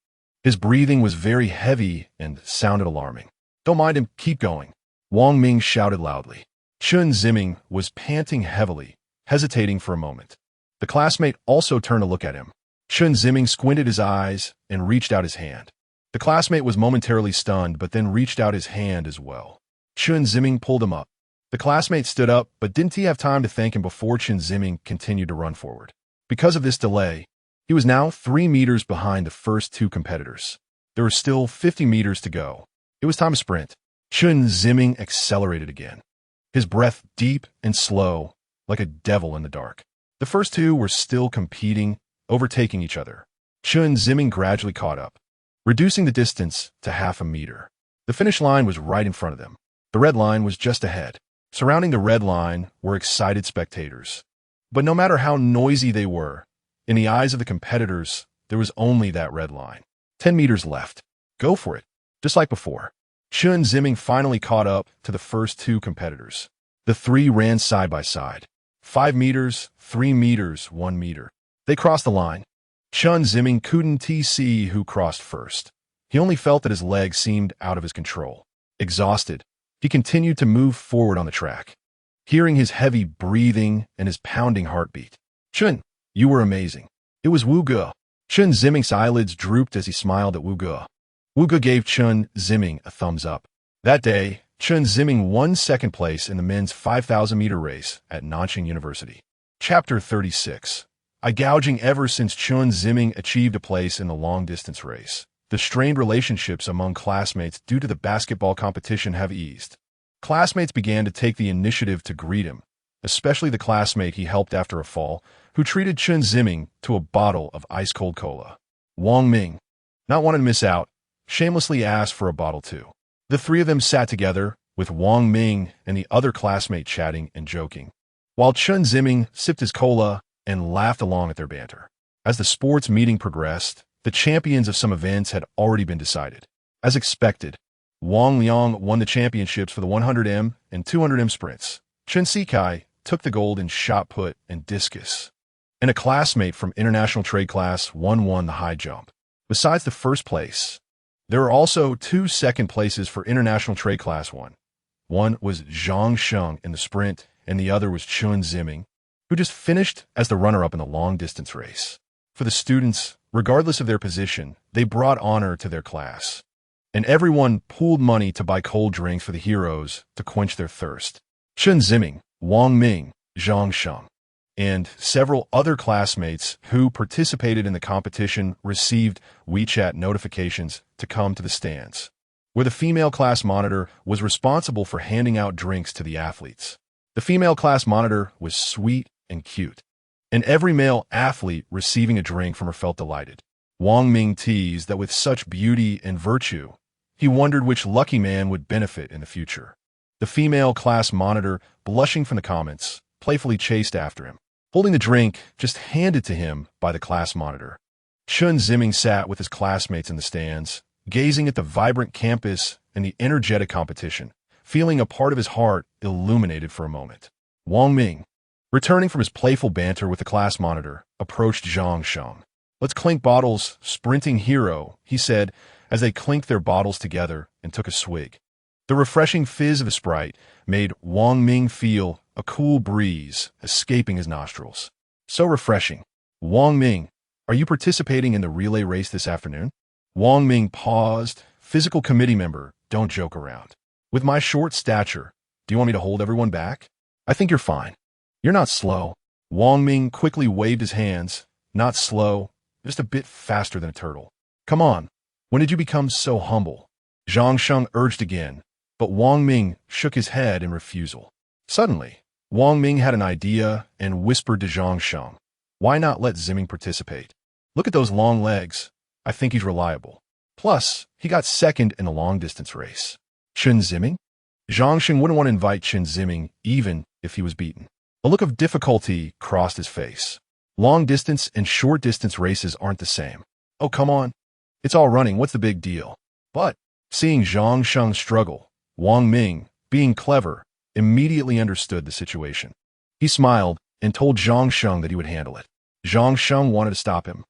His breathing was very heavy and sounded alarming. Don't mind him, keep going, Wang Ming shouted loudly. Chen Ziming was panting heavily, hesitating for a moment. The classmate also turned to look at him. Chen Ziming squinted his eyes and reached out his hand. The classmate was momentarily stunned, but then reached out his hand as well. Chen Ziming pulled him up. The classmate stood up, but didn't he have time to thank him before Chen Ziming continued to run forward? Because of this delay, he was now 3 meters behind the first 2 competitors. There were still 50 meters to go. It was time to sprint. Chen Ziming accelerated again, his breath deep and slow, like a devil in the dark. The first two were still competing, overtaking each other. Chen Ziming gradually caught up, reducing the distance to half a meter. The finish line was right in front of them. The red line was just ahead. Surrounding the red line were excited spectators. But no matter how noisy they were, in the eyes of the competitors, there was only that red line. 10 meters left. Go for it. Just like before. Chen Ziming finally caught up to the first two competitors. The three ran side by side. 5 meters, 3 meters, 1 meter. They crossed the line. Chen Ziming couldn't see who crossed first. He only felt that his legs seemed out of his control. Exhausted, he continued to move forward on the track, hearing his heavy breathing and his pounding heartbeat. Chen, you were amazing. It was Wu Ge. Chen Ziming's eyelids drooped as he smiled at Wu Ge. Wu Ge gave Chen Ziming a thumbs up. That day, Chen Ziming won second place in the men's 5,000-meter race at Nanjing University. Chapter 36. Eye gouging. Ever since Chen Ziming achieved a place in the long-distance race, the strained relationships among classmates due to the basketball competition have eased. Classmates began to take the initiative to greet him, especially the classmate he helped after a fall, who treated Chen Ziming to a bottle of ice-cold cola. Wang Ming, not wanting to miss out, shamelessly asked for a bottle too. The three of them sat together, with Wang Ming and the other classmate chatting and joking, while Chen Ziming sipped his cola and laughed along at their banter. As the sports meeting progressed, the champions of some events had already been decided. As expected, Wang Liang won the championships for the 100m and 200m sprints. Chen Zikai took the gold in shot put and discus. And a classmate from International Trade Class 1 won the high jump. Besides the first place, there are also 2 second places for International Trade Class 1. One was Zhang Sheng in the sprint, and the other was Chen Ziming, who just finished as the runner-up in the long-distance race. For the students, regardless of their position, they brought honor to their class. And everyone pooled money to buy cold drinks for the heroes to quench their thirst. Chen Ziming, Wang Ming, Zhang Sheng, and several other classmates who participated in the competition received WeChat notifications to come to the stands, where the female class monitor was responsible for handing out drinks to the athletes. The female class monitor was sweet and cute, and every male athlete receiving a drink from her felt delighted. Wang Ming teased that with such beauty and virtue, he wondered which lucky man would benefit in the future. The female class monitor, blushing from the comments, playfully chased after him, holding the drink just handed to him by the class monitor. Chen Ziming sat with his classmates in the stands, gazing at the vibrant campus and the energetic competition, feeling a part of his heart illuminated for a moment. Wang Ming, returning from his playful banter with the class monitor, approached Zhang Sheng. "Let's clink bottles, sprinting hero," he said, as they clinked their bottles together and took a swig. The refreshing fizz of the Sprite made Wang Ming feel a cool breeze escaping his nostrils. So refreshing. "Wang Ming, are you participating in the relay race this afternoon?" Wang Ming paused. "Physical committee member, don't joke around. With my short stature, do you want me to hold everyone back? I think you're fine. You're not slow." Wang Ming quickly waved his hands. "Not slow, just a bit faster than a turtle. Come on, when did you become so humble?" Zhang Sheng urged again, but Wang Ming shook his head in refusal. Suddenly, Wang Ming had an idea and whispered to Zhang Sheng, "Why not let Ziming participate? Look at those long legs. I think he's reliable. Plus, he got second in the long-distance race." Chen Ziming? Zhang Sheng wouldn't want to invite Chen Ziming even if he was beaten. A look of difficulty crossed his face. Long-distance and short-distance races aren't the same. "Oh, come on. It's all running. What's the big deal?" But, seeing Zhang Sheng struggle, Wang Ming, being clever, immediately understood the situation. He smiled and told Zhang Sheng that he would handle it. Zhang Sheng wanted to stop him,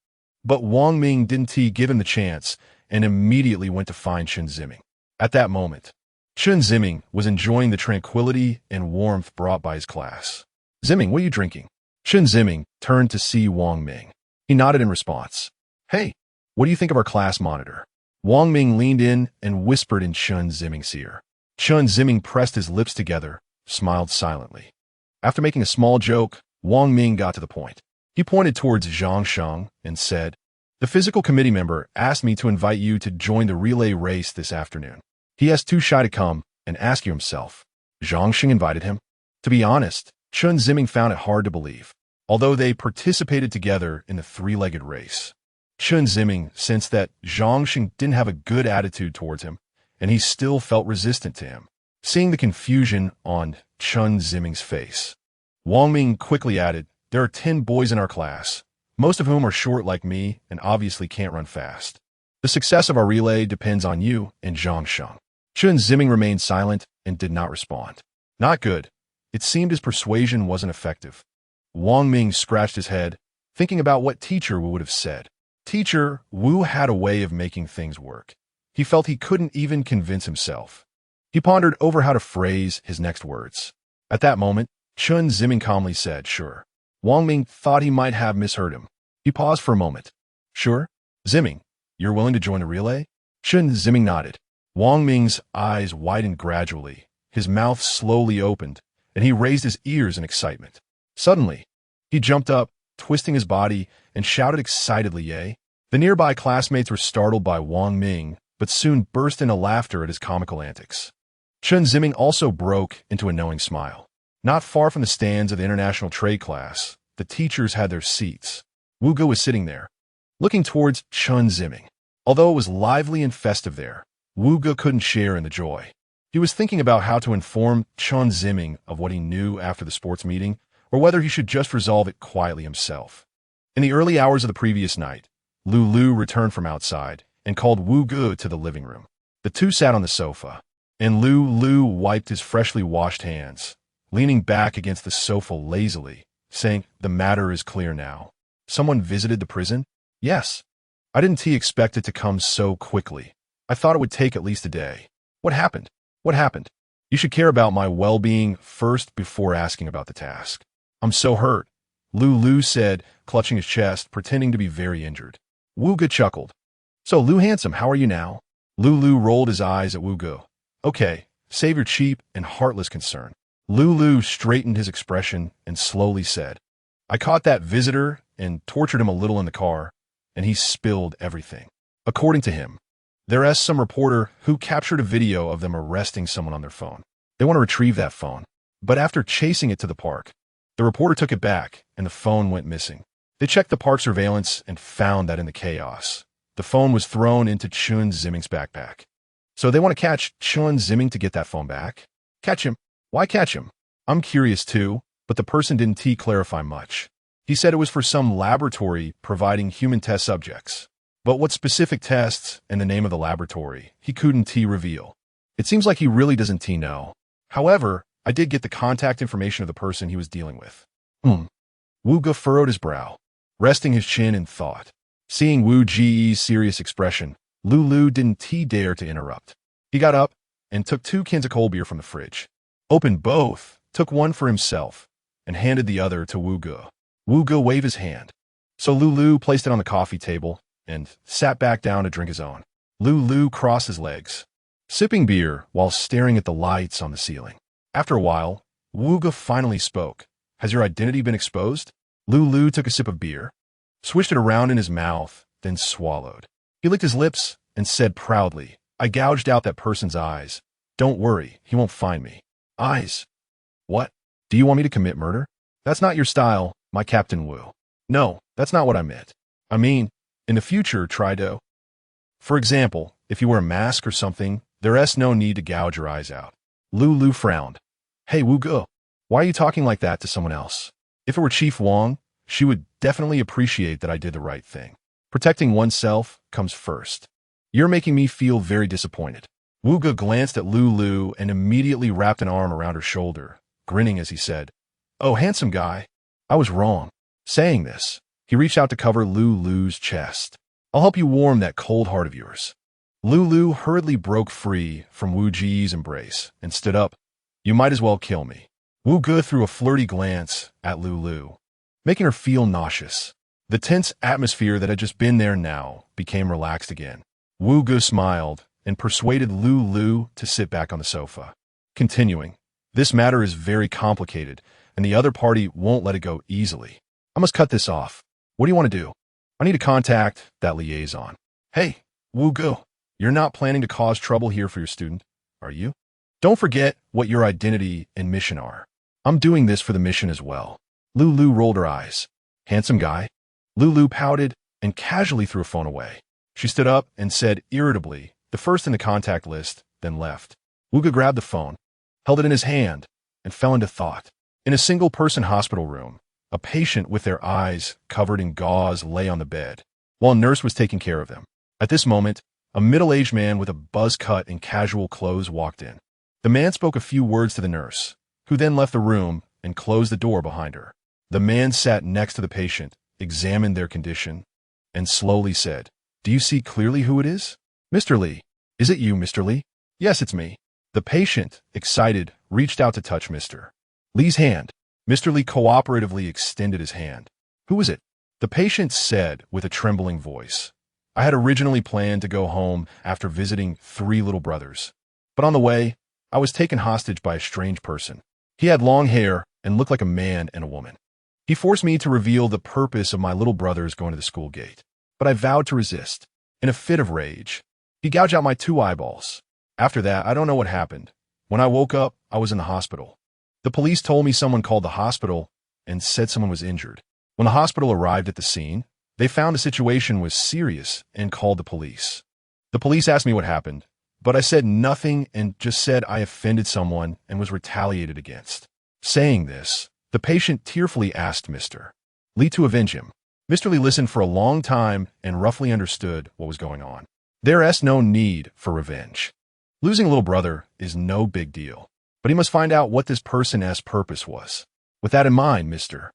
but Wang Ming didn't give him the chance and immediately went to find Chen Ziming. At that moment, Chen Ziming was enjoying the tranquility and warmth brought by his class. "Ziming, what are you drinking?" Chen Ziming turned to see Wang Ming. He nodded in response. "Hey, what do you think of our class monitor?" Wang Ming leaned in and whispered in Chen Ziming's ear. Chen Ziming pressed his lips together, smiled silently. After making a small joke, Wang Ming got to the point. He pointed towards Zhang Sheng and said, "The physical committee member asked me to invite you to join the relay race this afternoon. He is too shy to come and ask you himself. Zhangxing invited him. To be honest, Chen Ziming found it hard to believe. Although they participated together in the three-legged race, Chen Ziming sensed that Zhangxing didn't have a good attitude towards him, and he still felt resistant to him. Seeing the confusion on Chen Ziming's face, Wang Ming quickly added, "There are 10 boys in our class, most of whom are short like me and obviously can't run fast. The success of our relay depends on you and Zhangsheng." Chen Ziming remained silent and did not respond. Not good. It seemed his persuasion wasn't effective. Wang Ming scratched his head, thinking about what Teacher Wu would have said. Teacher Wu had a way of making things work. He felt he couldn't even convince himself. He pondered over how to phrase his next words. At that moment, Chen Ziming calmly said, "Sure." Wang Ming thought he might have misheard him. He paused for a moment. "Sure? Ziming, you're willing to join the relay?" Chen Ziming nodded. Wang Ming's eyes widened gradually. His mouth slowly opened, and he raised his ears in excitement. Suddenly, he jumped up, twisting his body, and shouted excitedly, "Yay!" The nearby classmates were startled by Wang Ming, but soon burst into laughter at his comical antics. Chen Ziming also broke into a knowing smile. Not far from the stands of the international trade class, the teachers had their seats. Wu Ge was sitting there, looking towards Chen Ziming. Although it was lively and festive there, Wu Ge couldn't share in the joy. He was thinking about how to inform Chen Ziming of what he knew after the sports meeting, or whether he should just resolve it quietly himself. In the early hours of the previous night, Lu returned from outside and called Wu Ge to the living room. The two sat on the sofa, and Lu wiped his freshly washed hands, leaning back against the sofa lazily, saying, "The matter is clear now. Someone visited the prison?" "Yes. I didn't expect it to come so quickly. I thought it would take at least a day." "What happened? What happened?" "You should care about my well-being first before asking about the task." "I'm so hurt," Lu said, clutching his chest, pretending to be very injured. Wu Ge chuckled. "So, Lu handsome, how are you now?" Lu rolled his eyes at Wu Ge. "Okay, save your cheap and heartless concern." Lu straightened his expression and slowly said, "I caught that visitor and tortured him a little in the car, and he spilled everything." According to him, there is some reporter who captured a video of them arresting someone on their phone. They want to retrieve that phone. But after chasing it to the park, the reporter took it back and the phone went missing. They checked the park surveillance and found that in the chaos, the phone was thrown into Chen Ziming's backpack. So they want to catch Chen Ziming to get that phone back? Catch him? Why catch him? I'm curious too, but the person didn't clarify much. He said it was for some laboratory providing human test subjects. But what specific tests and the name of the laboratory, he couldn't reveal. It seems like he really doesn't know. However, I did get the contact information of the person he was dealing with. Wu Ge furrowed his brow, resting his chin in thought. Seeing Wu Ge's serious expression, Lu didn't dare to interrupt. He got up and took 2 cans of cold beer from the fridge, opened both, took one for himself, and handed the other to Wu Ge. Wu Ge waved his hand. So Lu placed it on the coffee table and sat back down to drink his own. Lu crossed his legs, sipping beer while staring at the lights on the ceiling. After a while, Wu Ge finally spoke. "Has your identity been exposed?" Lu took a sip of beer, swished it around in his mouth, then swallowed. He licked his lips and said proudly, "I gouged out that person's eyes. Don't worry, he won't find me." "Eyes? What? Do you want me to commit murder?" "That's not your style, my Captain Wu." "No, that's not what I meant. I mean, in the future, try to. For example, if you wear a mask or something, there is no need to gouge your eyes out." Lu frowned. "Hey, Wu Ge, why are you talking like that to someone else? If it were Chief Wang, she would definitely appreciate that I did the right thing. Protecting oneself comes first. You're making me feel very disappointed." Wu Ge glanced at Lu and immediately wrapped an arm around her shoulder, grinning as he said, "Oh, handsome guy, I was wrong." Saying this, he reached out to cover Lu's chest. "I'll help you warm that cold heart of yours." Lu hurriedly broke free from Wu Ge's embrace and stood up. "You might as well kill me." Wu Ge threw a flirty glance at Lu, making her feel nauseous. The tense atmosphere that had just been there now became relaxed again. Wu Ge smiled and persuaded Lu to sit back on the sofa. Continuing, "This matter is very complicated, and the other party won't let it go easily. I must cut this off. What do you want to do?" "I need to contact that liaison." "Hey, Wu Ge, You're not planning to cause trouble here for your student, are you? Don't forget what your identity and mission are. I'm doing this for the mission as well. Lulu rolled her eyes. Handsome guy? Lulu pouted and casually threw her phone away. She stood up and said irritably, the first in the contact list, then left. Wuga grabbed the phone, held it in his hand, and fell into thought. In a single-person hospital room, a patient with their eyes covered in gauze lay on the bed, while a nurse was taking care of them. At this moment, a middle-aged man with a buzz cut and casual clothes walked in. The man spoke a few words to the nurse, who then left the room and closed the door behind her. The man sat next to the patient, examined their condition, and slowly said, "Do you see clearly who it is? Mr. Lee, is it you, Mr. Lee?" "Yes, it's me." The patient, excited, reached out to touch Mr. Lee's hand. Mr. Lee cooperatively extended his hand. "Who is it?" The patient said with a trembling voice. "I had originally planned to go home after visiting 3 little brothers. But on the way, I was taken hostage by a strange person. He had long hair and looked like a man and a woman. He forced me to reveal the purpose of my little brothers going to the school gate. But I vowed to resist. In a fit of rage, he gouged out my 2 eyeballs. After that, I don't know what happened. When I woke up, I was in the hospital. The police told me someone called the hospital and said someone was injured. When the hospital arrived at the scene, they found the situation was serious and called the police. The police asked me what happened, but I said nothing and just said I offended someone and was retaliated against." Saying this, the patient tearfully asked Mr. Lee to avenge him. Mr. Lee listened for a long time and roughly understood what was going on. There's no need for revenge. Losing a little brother is no big deal, but he must find out what this person's purpose was. With that in mind, Mr.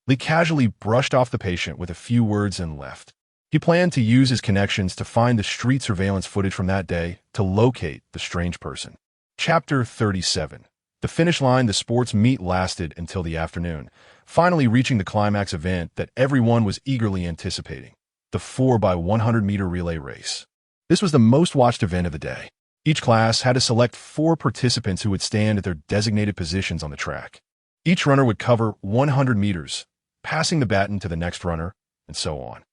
Lee casually brushed off the patient with a few words and left. He planned to use his connections to find the street surveillance footage from that day to locate the strange person. Chapter 37. The finish line. The sports meet lasted until the afternoon, finally reaching the climax event that everyone was eagerly anticipating, the 4x100-meter relay race. This was the most watched event of the day. Each class had to select 4 participants who would stand at their designated positions on the track. Each runner would cover 100 meters, passing the baton to the next runner, and so on.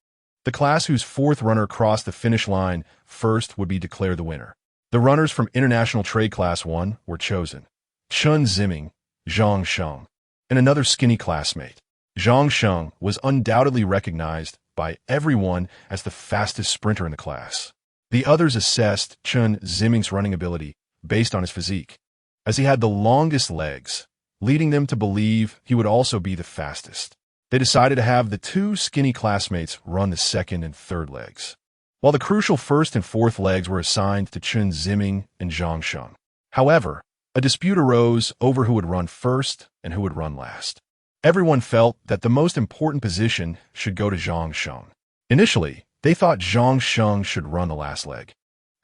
The class whose 4th runner crossed the finish line first would be declared the winner. The runners from International Trade Class 1 were chosen: Chen Ziming, Zhang Sheng, and another skinny classmate. Zhang Sheng was undoubtedly recognized by everyone as the fastest sprinter in the class. The others assessed Chen Ziming's running ability based on his physique, as he had the longest legs, leading them to believe he would also be the fastest. They decided to have the 2 skinny classmates run the 2nd and 3rd legs, while the crucial 1st and 4th legs were assigned to Chen Ziming and Zhang Sheng. However, a dispute arose over who would run first and who would run last. Everyone felt that the most important position should go to Zhang Sheng. Initially, they thought Zhang Sheng should run the last leg,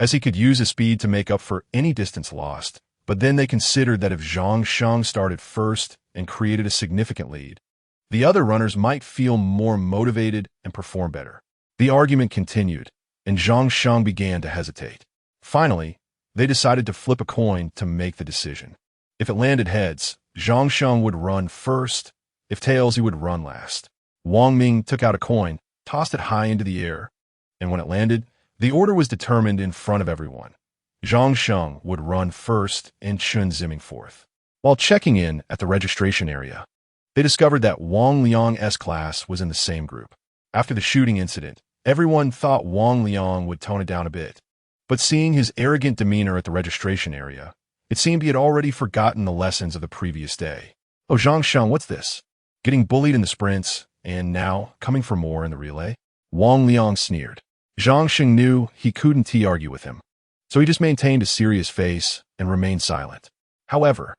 as he could use his speed to make up for any distance lost, but then they considered that if Zhang Sheng started first and created a significant lead, the other runners might feel more motivated and perform better. The argument continued, and Zhang Sheng began to hesitate. Finally, they decided to flip a coin to make the decision. If it landed heads, Zhang Sheng would run first. If tails, he would run last. Wang Ming took out a coin, tossed it high into the air, and when it landed, the order was determined in front of everyone. Zhang Sheng would run first and Chen Ziming 4th. While checking in at the registration area, they discovered that Wang Liang's class was in the same group. After the shooting incident, everyone thought Wang Liang would tone it down a bit. But seeing his arrogant demeanor at the registration area, it seemed he had already forgotten the lessons of the previous day. "Oh, Zhang Sheng, what's this? Getting bullied in the sprints, and now coming for more in the relay?" Wang Liang sneered. Zhang Sheng knew he couldn't argue with him, so he just maintained a serious face and remained silent. However,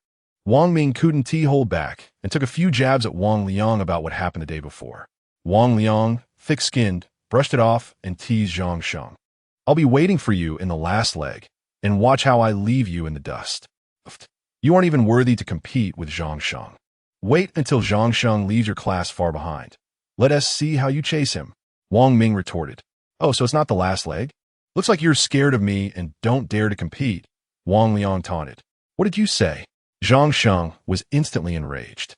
Wang Ming couldn't hold back and took a few jabs at Wang Liang about what happened the day before. Wang Liang, thick-skinned, brushed it off and teased Zhang Sheng. "I'll be waiting for you in the last leg, and watch how I leave you in the dust. You aren't even worthy to compete with Zhang Sheng. Wait until Zhang Sheng leaves your class far behind. Let us see how you chase him," Wang Ming retorted. "Oh, so it's not the last leg? Looks like you're scared of me and don't dare to compete," Wang Liang taunted. "What did you say?" Zhang Sheng was instantly enraged.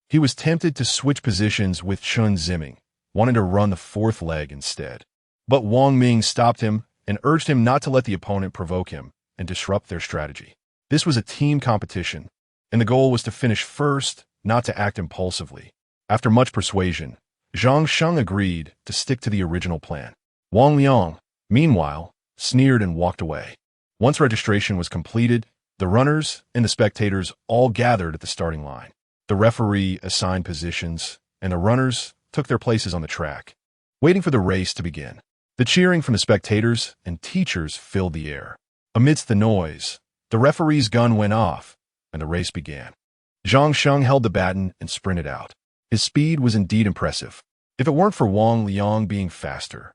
He was tempted to switch positions with Chen Ziming, wanting to run the 4th leg instead. But Wang Ming stopped him and urged him not to let the opponent provoke him and disrupt their strategy. This was a team competition, and the goal was to finish first, not to act impulsively. After much persuasion, Zhang Sheng agreed to stick to the original plan. Wang Liang, meanwhile, sneered and walked away. Once registration was completed, the runners and the spectators all gathered at the starting line. The referee assigned positions, and the runners took their places on the track, waiting for the race to begin. The cheering from the spectators and teachers filled the air. Amidst the noise, the referee's gun went off, and the race began. Zhang Sheng held the baton and sprinted out. His speed was indeed impressive. If it weren't for Wang Liang being faster,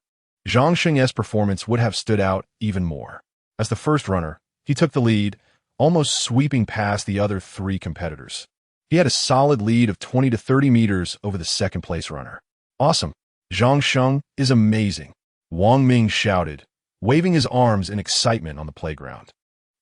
Zhang Sheng's performance would have stood out even more. As the first runner, he took the lead, almost sweeping past the other three competitors. He had a solid lead of 20 to 30 meters over the second-place runner. Awesome! Zhang Sheng is amazing, Wang Ming shouted, waving his arms in excitement on the playground.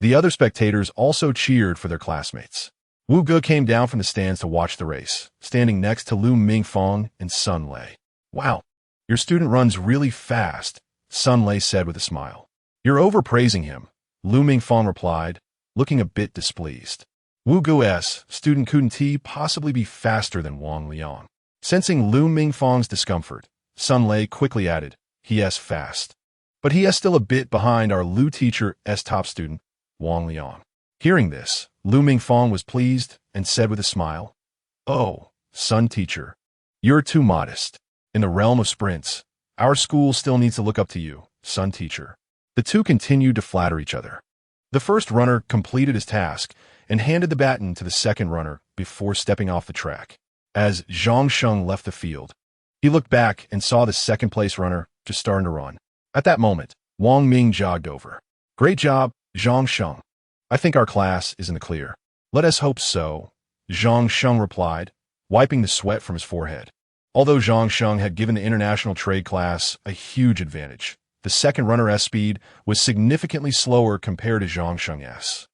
The other spectators also cheered for their classmates. Wu Ge came down from the stands to watch the race, standing next to Lu Mingfang and Sun Lei. Wow, your student runs really fast, Sun Lei said with a smile. You're overpraising him, Lu Mingfang replied, looking a bit displeased. Wu Ge's student couldn't he possibly be faster than Wang Liang? Sensing Lu Mingfang's discomfort, Sun Lei quickly added, he's fast. But he is still a bit behind our Lu teacher's top student, Wang Liang. Hearing this, Lu Mingfang was pleased and said with a smile, Oh, Sun teacher, you're too modest. In the realm of sprints, our school still needs to look up to you, Sun teacher. The two continued to flatter each other. The first runner completed his task and handed the baton to the second runner before stepping off the track. As Zhang Sheng left the field, he looked back and saw the second-place runner just starting to run. At that moment, Wang Ming jogged over. Great job, Zhang Sheng. I think our class is in the clear. Let us hope so, Zhang Sheng replied, wiping the sweat from his forehead. Although Zhang Sheng had given the international trade class a huge advantage, the second runner's speed was significantly slower compared to Zhang Sheng's.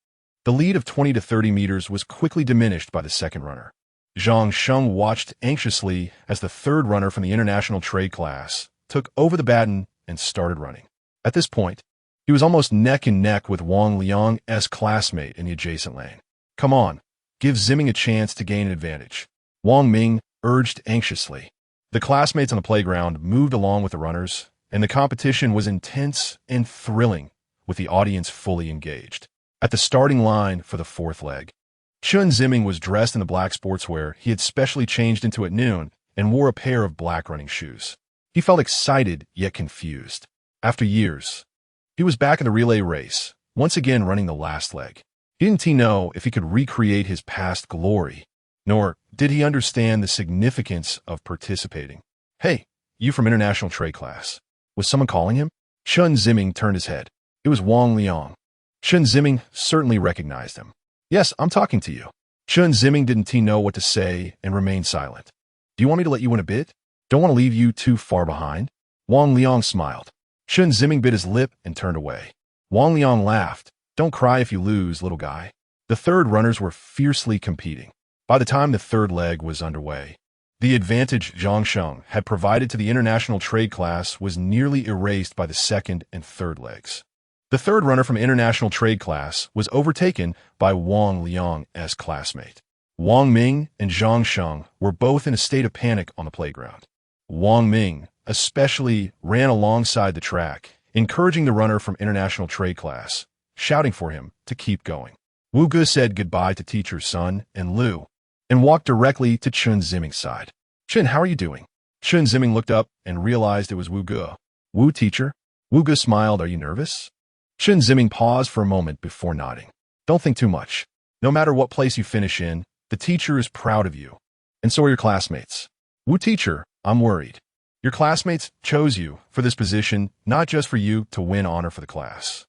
The lead of 20 to 30 meters was quickly diminished by the second runner. Zhang Sheng watched anxiously as the third runner from the international trade class took over the baton and started running. At this point, he was almost neck and neck with Wang Liang's classmate in the adjacent lane. Come on, give Ziming a chance to gain an advantage, Wang Ming urged anxiously. The classmates on the playground moved along with the runners, and the competition was intense and thrilling, with the audience fully engaged. At the starting line for the fourth leg, Chen Ziming was dressed in the black sportswear he had specially changed into at noon and wore a pair of black running shoes. He felt excited yet confused. After years, he was back in the relay race, once again running the last leg. Didn't he know if he could recreate his past glory, nor did he understand the significance of participating. Hey, you from international trade class. Was someone calling him? Chen Ziming turned his head. It was Wang Liang. Chen Ziming certainly recognized him. Yes, I'm talking to you. Chen Ziming didn't know what to say and remained silent. Do you want me to let you in a bit? Don't want to leave you too far behind? Wang Liang smiled. Chen Ziming bit his lip and turned away. Wang Liang laughed. Don't cry if you lose, little guy. The third runners were fiercely competing. By the time the third leg was underway, the advantage Zhang Sheng had provided to the international trade class was nearly erased by the second and third legs. The third runner from international trade class was overtaken by Wang Liang's classmate. Wang Ming and Zhang Sheng were both in a state of panic on the playground. Wang Ming especially ran alongside the track, encouraging the runner from international trade class, shouting for him to keep going. Wu Ge said goodbye to teachers Sun and Lu, and walked directly to Chen Ziming's side. Chen, how are you doing? Chen Ziming looked up and realized it was Wu Ge. Wu teacher? Wu Ge smiled. Are you nervous? Chen Ziming paused for a moment before nodding. Don't think too much. No matter what place you finish in, the teacher is proud of you. And so are your classmates. Wu teacher, I'm worried. Your classmates chose you for this position, not just for you to win honor for the class.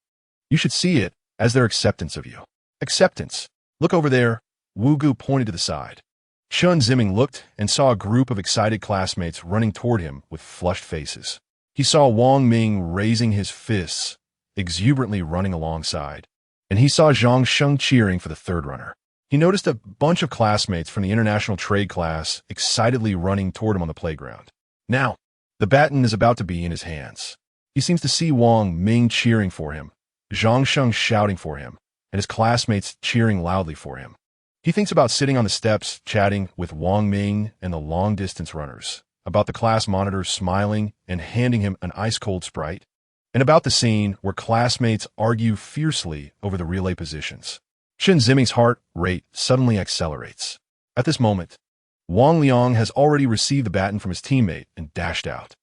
You should see it as their acceptance of you. Acceptance. Look over there. Wu Ge pointed to the side. Chen Ziming looked and saw a group of excited classmates running toward him with flushed faces. He saw Wang Ming raising his fists, exuberantly running alongside, and he saw Zhang Sheng cheering for the third runner. He noticed a bunch of classmates from the international trade class excitedly running toward him on the playground. Now, the baton is about to be in his hands. He seems to see Wang Ming cheering for him, Zhang Sheng shouting for him, and his classmates cheering loudly for him. He thinks about sitting on the steps chatting with Wang Ming and the long-distance runners, about the class monitor smiling and handing him an ice-cold Sprite, and about the scene where classmates argue fiercely over the relay positions. Chen Ziming's heart rate suddenly accelerates. At this moment, Wang Liang has already received the baton from his teammate and dashed out.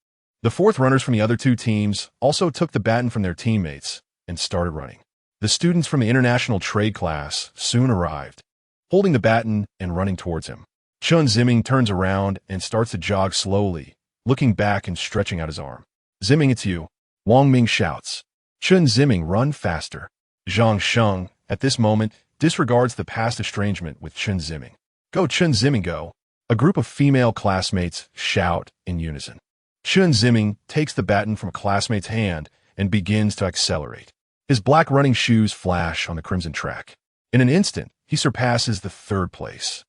The fourth runners from the other two teams also took the baton from their teammates and started running. The students from the international trade class soon arrived, holding the baton and running towards him. Chen Ziming turns around and starts to jog slowly, looking back and stretching out his arm. "Ziming, it's you," Wang Ming shouts. Chen Ziming, run faster. Zhang Sheng, at this moment, disregards the past estrangement with Chen Ziming. "Go, Chen Ziming, go." A group of female classmates shout in unison. Chen Ziming takes the baton from a classmate's hand and begins to accelerate. His black running shoes flash on the crimson track. In an instant, he surpasses the third place.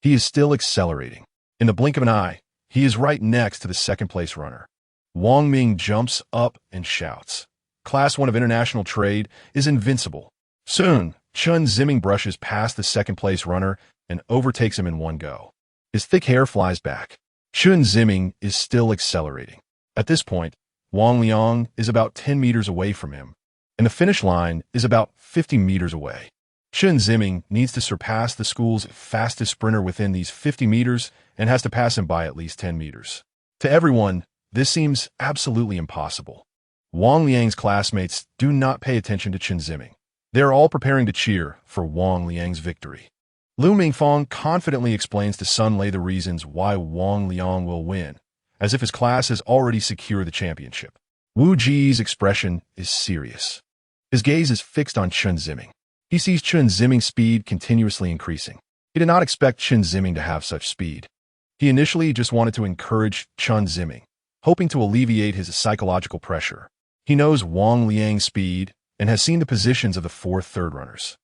He is still accelerating. In the blink of an eye, he is right next to the second-place runner. Wang Ming jumps up and shouts, "Class 1 of International Trade is invincible." Soon, Chen Ziming brushes past the second-place runner and overtakes him in one go. His thick hair flies back. Chen Ziming is still accelerating. At this point, Wang Liang is about 10 meters away from him, and the finish line is about 50 meters away. Chen Ziming needs to surpass the school's fastest sprinter within these 50 meters and has to pass him by at least 10 meters. To everyone, this seems absolutely impossible. Wang Liang's classmates do not pay attention to Chen Ziming. They are all preparing to cheer for Wang Liang's victory. Lu Mingfang confidently explains to Sun Lei the reasons why Wang Liang will win, as if his class has already secured the championship. Wu Ji's expression is serious. His gaze is fixed on Chen Ziming. He sees Chen Ziming's speed continuously increasing. He did not expect Chen Ziming to have such speed. He initially just wanted to encourage Chen Ziming, hoping to alleviate his psychological pressure. He knows Wang Liang's speed and has seen the positions of the fourth third runners.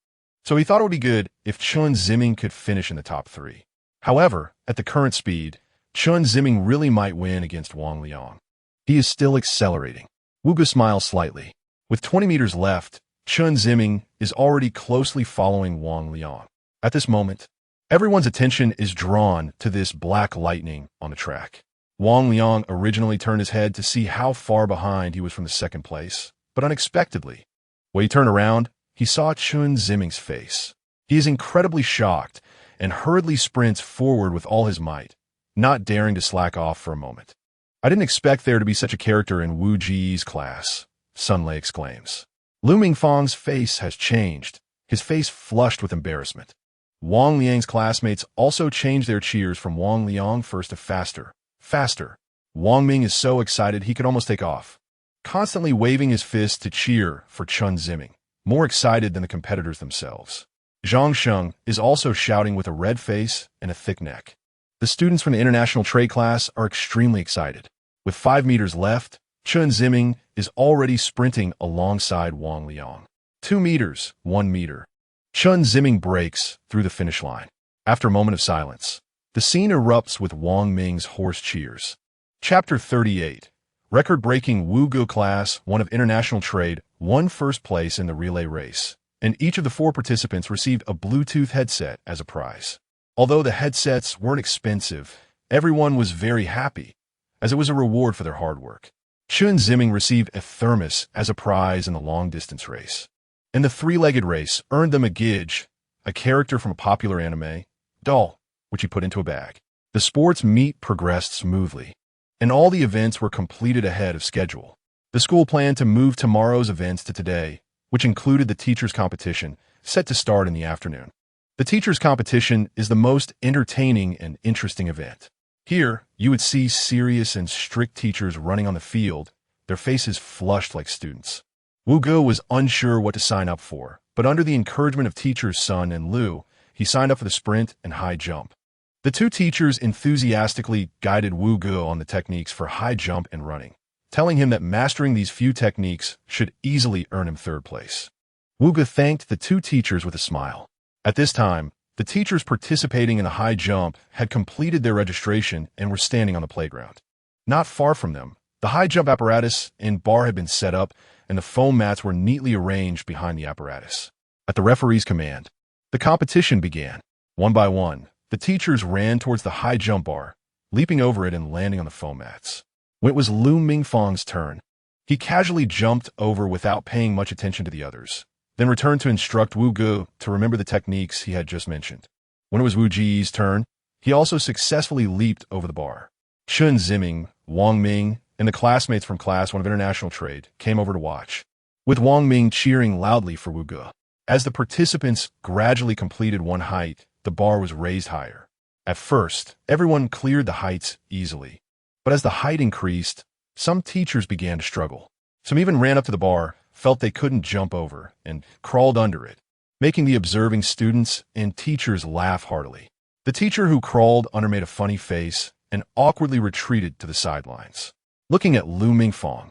So he thought it would be good if Chen Ziming could finish in the top 3. However, at the current speed, Chen Ziming really might win against Wang Liang. He is still accelerating. Wu Ge smiles slightly. With 20 meters left, Chen Ziming is already closely following Wang Liang. At this moment, everyone's attention is drawn to this black lightning on the track. Wang Liang originally turned his head to see how far behind he was from the second place, but unexpectedly, when he turned around, he saw Chen Ziming's face. He is incredibly shocked and hurriedly sprints forward with all his might, not daring to slack off for a moment. "I didn't expect there to be such a character in Wu Ji's class," Sun Lei exclaims. Lu Mingfang's face has changed, his face flushed with embarrassment. Wang Liang's classmates also changed their cheers from Wang Liang first to faster, faster. Wang Ming is so excited he could almost take off, constantly waving his fist to cheer for Chen Ziming, more excited than the competitors themselves. Zhang Sheng is also shouting with a red face and a thick neck. The students from the international trade class are extremely excited. With 5 meters left, Chen Ziming is already sprinting alongside Wang Liang. 2 meters, 1 meter. Chen Ziming breaks through the finish line. After a moment of silence, the scene erupts with Wang Ming's hoarse cheers. Chapter 38. Record-breaking Wu Ge Class 1 of International Trade won first place in the relay race, and each of the 4 participants received a Bluetooth headset as a prize. Although the headsets weren't expensive, everyone was very happy, as it was a reward for their hard work. Chen Ziming received a thermos as a prize in the long-distance race. And the 3-legged race earned them a Xijing, a character from a popular anime, doll, which he put into a bag. The sports meet progressed smoothly, and all the events were completed ahead of schedule. The school planned to move tomorrow's events to today, which included the teachers' competition, set to start in the afternoon. The teachers' competition is the most entertaining and interesting event. Here, you would see serious and strict teachers running on the field, their faces flushed like students. Wu Ge was unsure what to sign up for, but under the encouragement of teachers Sun and Lu, he signed up for the sprint and high jump. The 2 teachers enthusiastically guided Wu Ge on the techniques for high jump and running, telling him that mastering these few techniques should easily earn him 3rd place. Wu Ge thanked the 2 teachers with a smile. At this time, the teachers participating in the high jump had completed their registration and were standing on the playground. Not far from them, The high jump apparatus and bar had been set up, and the foam mats were neatly arranged behind the apparatus. At the referee's command, the competition began. One by one, the teachers ran towards the high jump bar, leaping over it and landing on the foam mats. When it was Lu Mingfang's turn, he casually jumped over without paying much attention to the others, then returned to instruct Wu Ge to remember the techniques he had just mentioned. When it was Wu Ji's turn, he also successfully leaped over the bar. Chen Ziming, Wang Ming, and the classmates from Class 1 of International Trade came over to watch, with Wang Ming cheering loudly for Wu Ge. As the participants gradually completed one height, the bar was raised higher. At first, everyone cleared the heights easily, but as the height increased, some teachers began to struggle. Some even ran up to the bar, felt they couldn't jump over, and crawled under it, making the observing students and teachers laugh heartily. The teacher who crawled under made a funny face and awkwardly retreated to the sidelines. Looking at Lu Mingfang,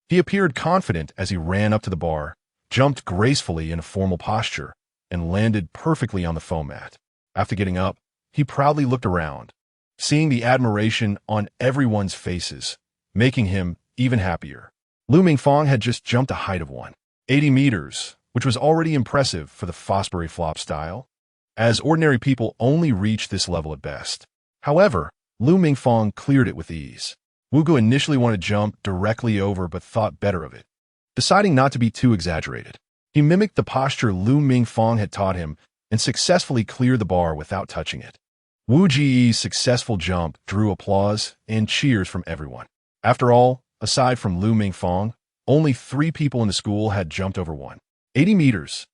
he appeared confident as he ran up to the bar, jumped gracefully in a formal posture, and landed perfectly on the foam mat. After getting up, he proudly looked around, seeing the admiration on everyone's faces, making him even happier. Lu Mingfang had just jumped a height of 180 meters, which was already impressive for the Fosbury flop style, as ordinary people only reach this level at best. However, Lu Mingfang cleared it with ease. Wu Ge initially wanted to jump directly over but thought better of it, deciding not to be too exaggerated. He mimicked the posture Lu Mingfang had taught him and successfully cleared the bar without touching it. Wu Ji's successful jump drew applause and cheers from everyone. After all, aside from Lu Mingfang, only 3 people in the school had jumped over 180 meters,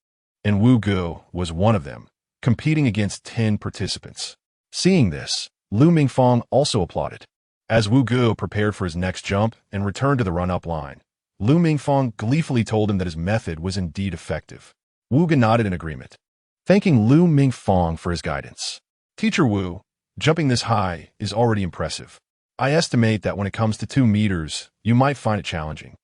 and Wu Ge was one of them, competing against 10 participants. Seeing this, Lu Mingfang also applauded. As Wu Ge prepared for his next jump and returned to the run-up line, Lu Mingfang gleefully told him that his method was indeed effective. Wu Ge nodded in agreement, thanking Lu Mingfang for his guidance. Teacher Wu, jumping this high is already impressive. I estimate that when it comes to 2 meters, you might find it challenging.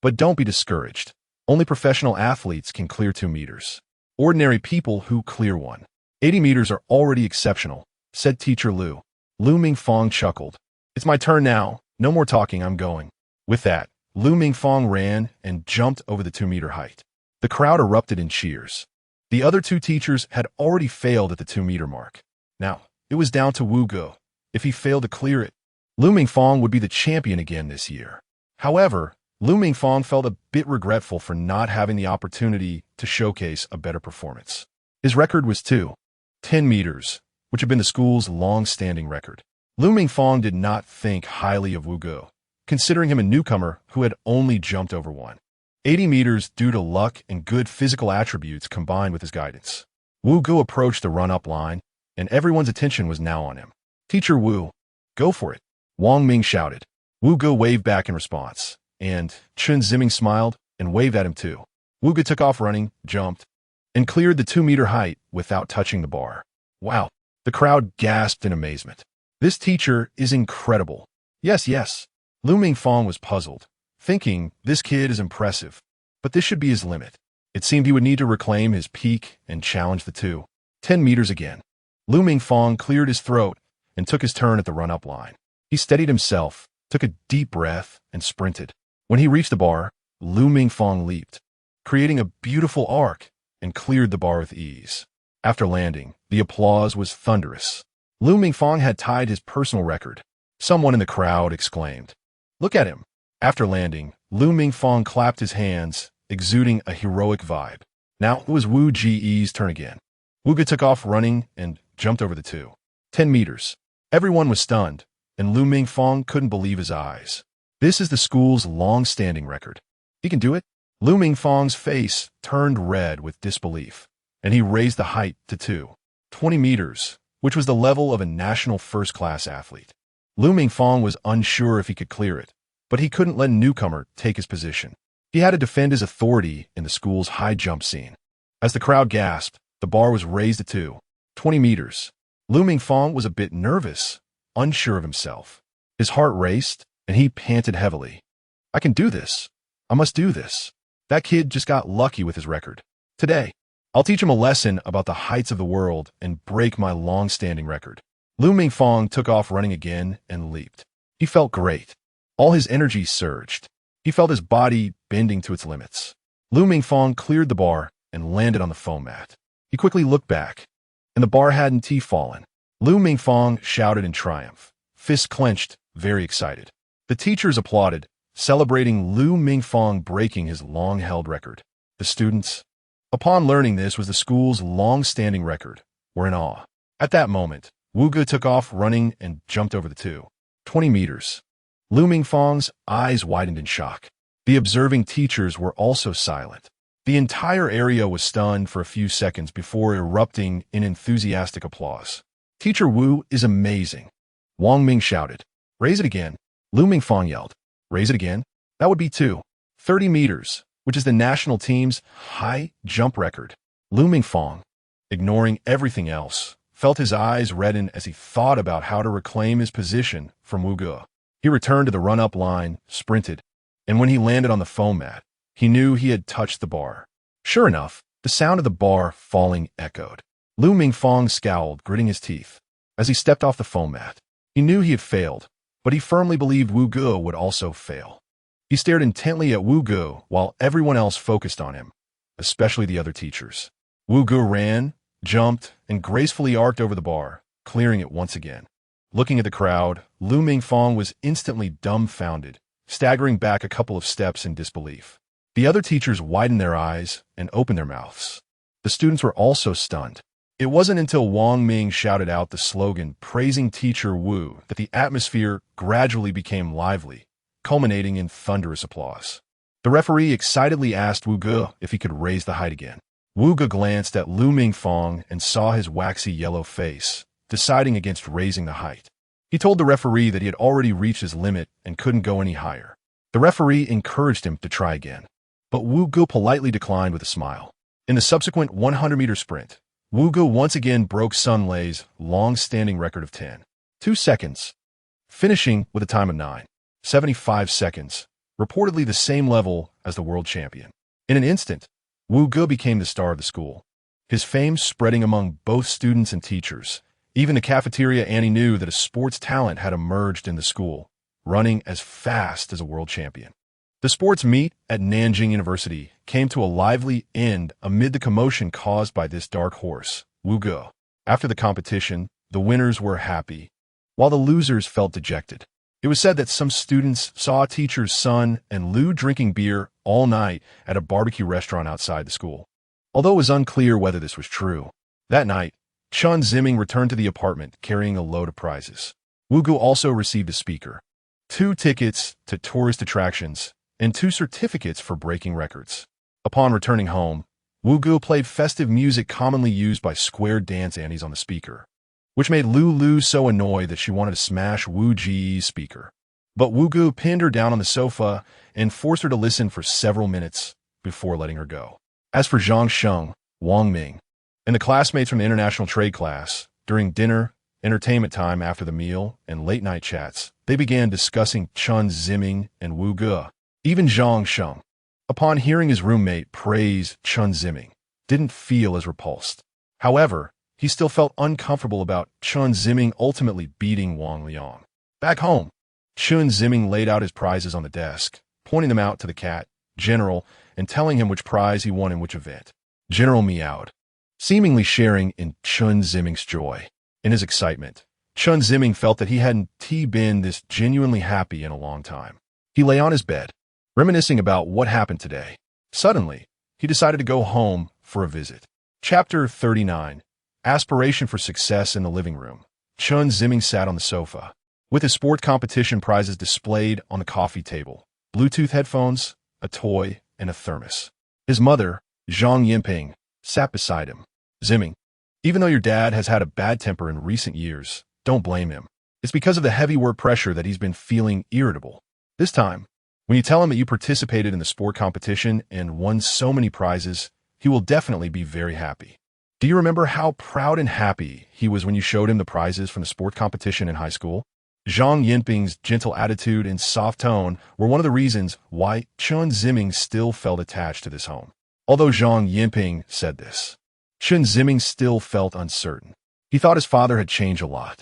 But don't be discouraged. Only professional athletes can clear 2 meters. Ordinary people who clear 180 meters are already exceptional, said Teacher Lu. Lu Mingfang chuckled. It's my turn now. No more talking, I'm going. With that, Lu Mingfang ran and jumped over the 2-meter height. The crowd erupted in cheers. The other 2 teachers had already failed at the 2-meter mark. Now, it was down to Wu Ge. If he failed to clear it, Lu Mingfang would be the champion again this year. However, Lu Mingfang felt a bit regretful for not having the opportunity to showcase a better performance. His record was 210 meters, which had been the school's long-standing record. Lu Mingfang did not think highly of Wu Ge, considering him a newcomer who had only jumped over 180 meters due to luck and good physical attributes combined with his guidance. Wu Ge approached the run-up line, and everyone's attention was now on him. Teacher Wu, go for it, Wang Ming shouted. Wu Ge waved back in response, and Chen Ziming smiled and waved at him too. Wu Ge took off running, jumped, and cleared the 2-meter height without touching the bar. Wow, the crowd gasped in amazement. This teacher is incredible. Yes, Lu Mingfang was puzzled, thinking this kid is impressive, but this should be his limit. It seemed he would need to reclaim his peak and challenge the 210 meters again. Lu Mingfang cleared his throat and took his turn at the run-up line. He steadied himself, took a deep breath, and sprinted. When he reached the bar, Lu Mingfang leaped, creating a beautiful arc, and cleared the bar with ease. After landing, the applause was thunderous. Lu Mingfang had tied his personal record. Someone in the crowd exclaimed, "Look at him." After landing, Lu Mingfang clapped his hands, exuding a heroic vibe. Now it was Wu Ji's turn again. Wu Ge took off running and jumped over the 210 meters. Everyone was stunned, and Lu Mingfang couldn't believe his eyes. This is the school's long-standing record. He can do it? Lu Mingfang's face turned red with disbelief, and he raised the height to 220 meters, which was the level of a national first-class athlete. Lu Mingfang was unsure if he could clear it, but he couldn't let a newcomer take his position. He had to defend his authority in the school's high jump scene. As the crowd gasped, the bar was raised to 220 meters. Lu Mingfang was a bit nervous, unsure of himself. His heart raced, and he panted heavily. I can do this. I must do this. That kid just got lucky with his record. Today, I'll teach him a lesson about the heights of the world and break my long-standing record. Lu Mingfang took off running again and leaped. He felt great. All his energy surged. He felt his body bending to its limits. Lu Mingfang cleared the bar and landed on the foam mat. He quickly looked back, and the bar hadn't fallen. Lu Mingfang shouted in triumph, fists clenched, very excited. The teachers applauded, celebrating Lu Mingfang breaking his long-held record. The students, upon learning this was the school's long-standing record, were in awe. At that moment, Wu Ge took off running and jumped over the 20 meters. Lu Mingfang's eyes widened in shock. The observing teachers were also silent. The entire area was stunned for a few seconds before erupting in enthusiastic applause. Teacher Wu is amazing. Wang Ming shouted. Raise it again. Lu Mingfang yelled. Raise it again? That would be 30 meters, which is the national team's high jump record. Lu Mingfang, ignoring everything else, felt his eyes redden as he thought about how to reclaim his position from Wu Ge. He returned to the run-up line, sprinted, and when he landed on the foam mat, he knew he had touched the bar. Sure enough, the sound of the bar falling echoed. Lu Mingfang scowled, gritting his teeth. As he stepped off the foam mat, he knew he had failed, but he firmly believed Wu Ge would also fail. He stared intently at Wu Ge while everyone else focused on him, especially the other teachers. Wu Ge ran, jumped, and gracefully arced over the bar, clearing it once again. Looking at the crowd, Lu Mingfang was instantly dumbfounded, staggering back a couple of steps in disbelief. The other teachers widened their eyes and opened their mouths. The students were also stunned. It wasn't until Wang Ming shouted out the slogan praising Teacher Wu that the atmosphere gradually became lively, culminating in thunderous applause. The referee excitedly asked Wu Ge if he could raise the height again. Wu Ge glanced at Lu Mingfang and saw his waxy yellow face, deciding against raising the height. He told the referee that he had already reached his limit and couldn't go any higher. The referee encouraged him to try again, but Wu Ge politely declined with a smile. In the subsequent 100-meter sprint, Wu Ge once again broke Sun Lei's long-standing record of 10.2 seconds, finishing with a time of 9.75 seconds, reportedly the same level as the world champion. In an instant, Wu Ge became the star of the school, his fame spreading among both students and teachers. Even the cafeteria Annie knew that a sports talent had emerged in the school, running as fast as a world champion. The sports meet at Nanjing University came to a lively end amid the commotion caused by this dark horse, Wu Ge. After the competition, the winners were happy, while the losers felt dejected. It was said that some students saw a teacher's son and Lu drinking beer all night at a barbecue restaurant outside the school. Although it was unclear whether this was true, that night, Chen Ziming returned to the apartment carrying a load of prizes. Wu Ge also received a speaker, 2 tickets to tourist attractions, and 2 certificates for breaking records. Upon returning home, Wu Ge played festive music commonly used by square dance Annies on the speaker, which made Lu so annoyed that she wanted to smash Wu Ji's speaker. But Wu Ge pinned her down on the sofa and forced her to listen for several minutes before letting her go. As for Zhang Sheng, Wang Ming, and the classmates from the international trade class, during dinner, entertainment time after the meal, and late-night chats, they began discussing Chen Ziming and Wu Ge. Even Zhang Sheng, upon hearing his roommate praise Chen Ziming, didn't feel as repulsed. However, he still felt uncomfortable about Chen Ziming ultimately beating Wang Liang. Back home, Chen Ziming laid out his prizes on the desk, pointing them out to the cat, General, and telling him which prize he won in which event. General meowed, seemingly sharing in Chen Ziming's joy. In his excitement, Chen Ziming felt that he hadn't been this genuinely happy in a long time. He lay on his bed, reminiscing about what happened today. Suddenly, he decided to go home for a visit. Chapter 39, Aspiration for Success in the Living Room. Chen Ziming sat on the sofa, with his sport competition prizes displayed on the coffee table, Bluetooth headphones, a toy, and a thermos. His mother, Zhang Yinping, sat beside him. Ziming, even though your dad has had a bad temper in recent years, don't blame him. It's because of the heavy work pressure that he's been feeling irritable. This time, when you tell him that you participated in the sport competition and won so many prizes, he will definitely be very happy. Do you remember how proud and happy he was when you showed him the prizes from the sport competition in high school? Zhang Yinping's gentle attitude and soft tone were one of the reasons why Chen Ziming still felt attached to this home. Although Zhang Yinping said this, Chen Ziming still felt uncertain. He thought his father had changed a lot.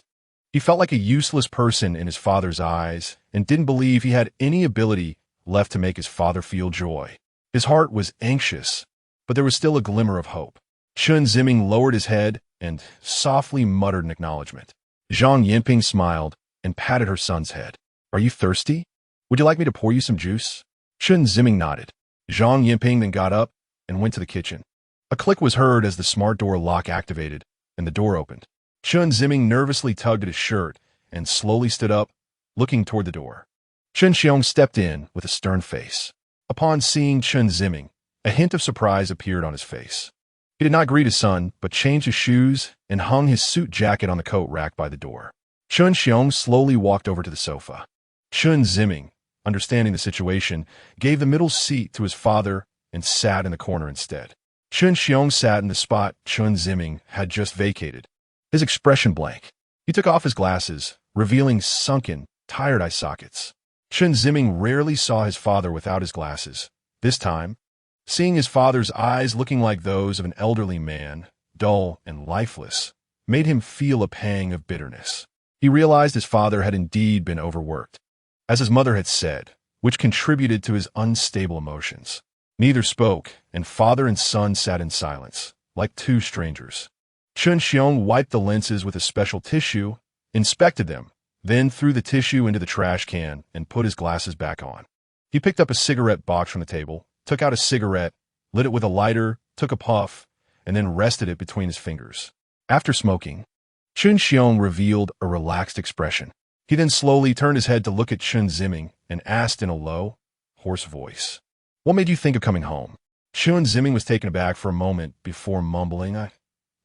He felt like a useless person in his father's eyes and didn't believe he had any ability left to make his father feel joy. His heart was anxious, but there was still a glimmer of hope. Chen Ziming lowered his head and softly muttered an acknowledgement. Zhang Yinping smiled and patted her son's head. "Are you thirsty? Would you like me to pour you some juice?" Chen Ziming nodded. Zhang Yinping then got up and went to the kitchen. A click was heard as the smart door lock activated, and the door opened. Chen Ziming nervously tugged at his shirt and slowly stood up, looking toward the door. Chen Xiong stepped in with a stern face. Upon seeing Chen Ziming, a hint of surprise appeared on his face. He did not greet his son, but changed his shoes and hung his suit jacket on the coat rack by the door. Chen Xiong slowly walked over to the sofa. Chen Ziming, understanding the situation, gave the middle seat to his father and sat in the corner instead. Chen Xiong sat in the spot Chen Ziming had just vacated, his expression blank. He took off his glasses, revealing sunken, tired eye sockets. Chen Ziming rarely saw his father without his glasses. This time, seeing his father's eyes looking like those of an elderly man, dull and lifeless, made him feel a pang of bitterness. He realized his father had indeed been overworked, as his mother had said, which contributed to his unstable emotions. Neither spoke, and father and son sat in silence, like two strangers. Chen Xiong wiped the lenses with a special tissue, inspected them, then threw the tissue into the trash can and put his glasses back on. He picked up a cigarette box from the table, took out a cigarette, lit it with a lighter, took a puff, and then rested it between his fingers. After smoking, Chen Xiong revealed a relaxed expression. He then slowly turned his head to look at Chen Ziming and asked in a low, hoarse voice, "What made you think of coming home?" Chen Ziming was taken aback for a moment before mumbling, "I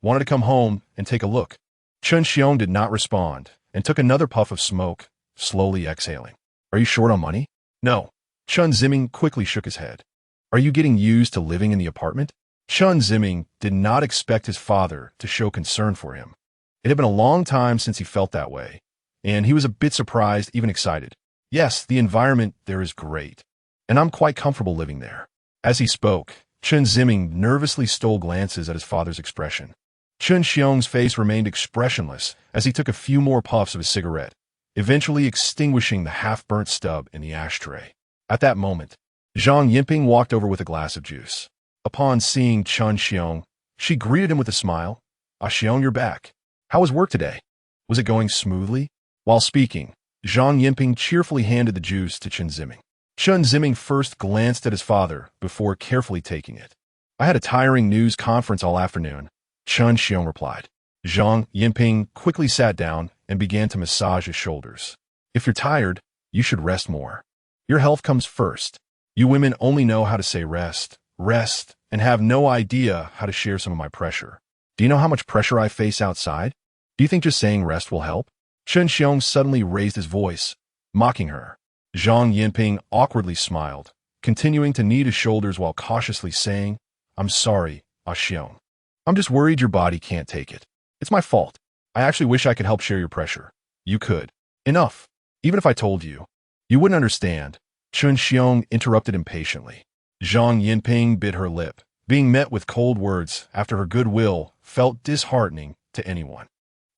wanted to come home and take a look." Chen Xiong did not respond and took another puff of smoke, slowly exhaling. "Are you short on money?" "No." Chen Ziming quickly shook his head. "Are you getting used to living in the apartment?" Chen Ziming did not expect his father to show concern for him. It had been a long time since he felt that way, and he was a bit surprised, even excited. "Yes, the environment there is great, and I'm quite comfortable living there." As he spoke, Chen Ziming nervously stole glances at his father's expression. Chen Xiong's face remained expressionless as he took a few more puffs of his cigarette, eventually extinguishing the half-burnt stub in the ashtray. At that moment, Zhang Yinping walked over with a glass of juice. Upon seeing Chen Xiong, she greeted him with a smile. "Ah, Xiong, you're back. How was work today? Was it going smoothly?" While speaking, Zhang Yinping cheerfully handed the juice to Chen Ziming. Chen Ziming first glanced at his father before carefully taking it. "I had a tiring news conference all afternoon," Chen Xiong replied. Zhang Yinping quickly sat down and began to massage his shoulders. "If you're tired, you should rest more. Your health comes first. You women only know how to say rest, rest, and have no idea how to share some of my pressure. Do you know how much pressure I face outside? Do you think just saying rest will help?" Chen Xiong suddenly raised his voice, mocking her. Zhang Yinping awkwardly smiled, continuing to knead his shoulders while cautiously saying, "I'm sorry, Ah Xiong. I'm just worried your body can't take it. It's my fault. I actually wish I could help share your pressure. You could. Enough. Even if I told you, you wouldn't understand." Chen Xiong interrupted impatiently. Zhang Yinping bit her lip. Being met with cold words after her goodwill felt disheartening to anyone.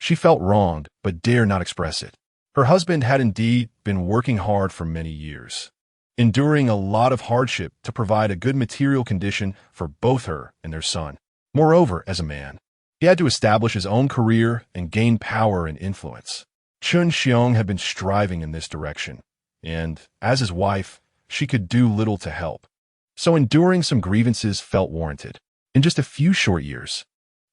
She felt wronged, but dared not express it. Her husband had indeed been working hard for many years, enduring a lot of hardship to provide a good material condition for both her and their son. Moreover, as a man, he had to establish his own career and gain power and influence. Chen Xiong had been striving in this direction, and, as his wife, she could do little to help. So enduring some grievances felt warranted. In just a few short years,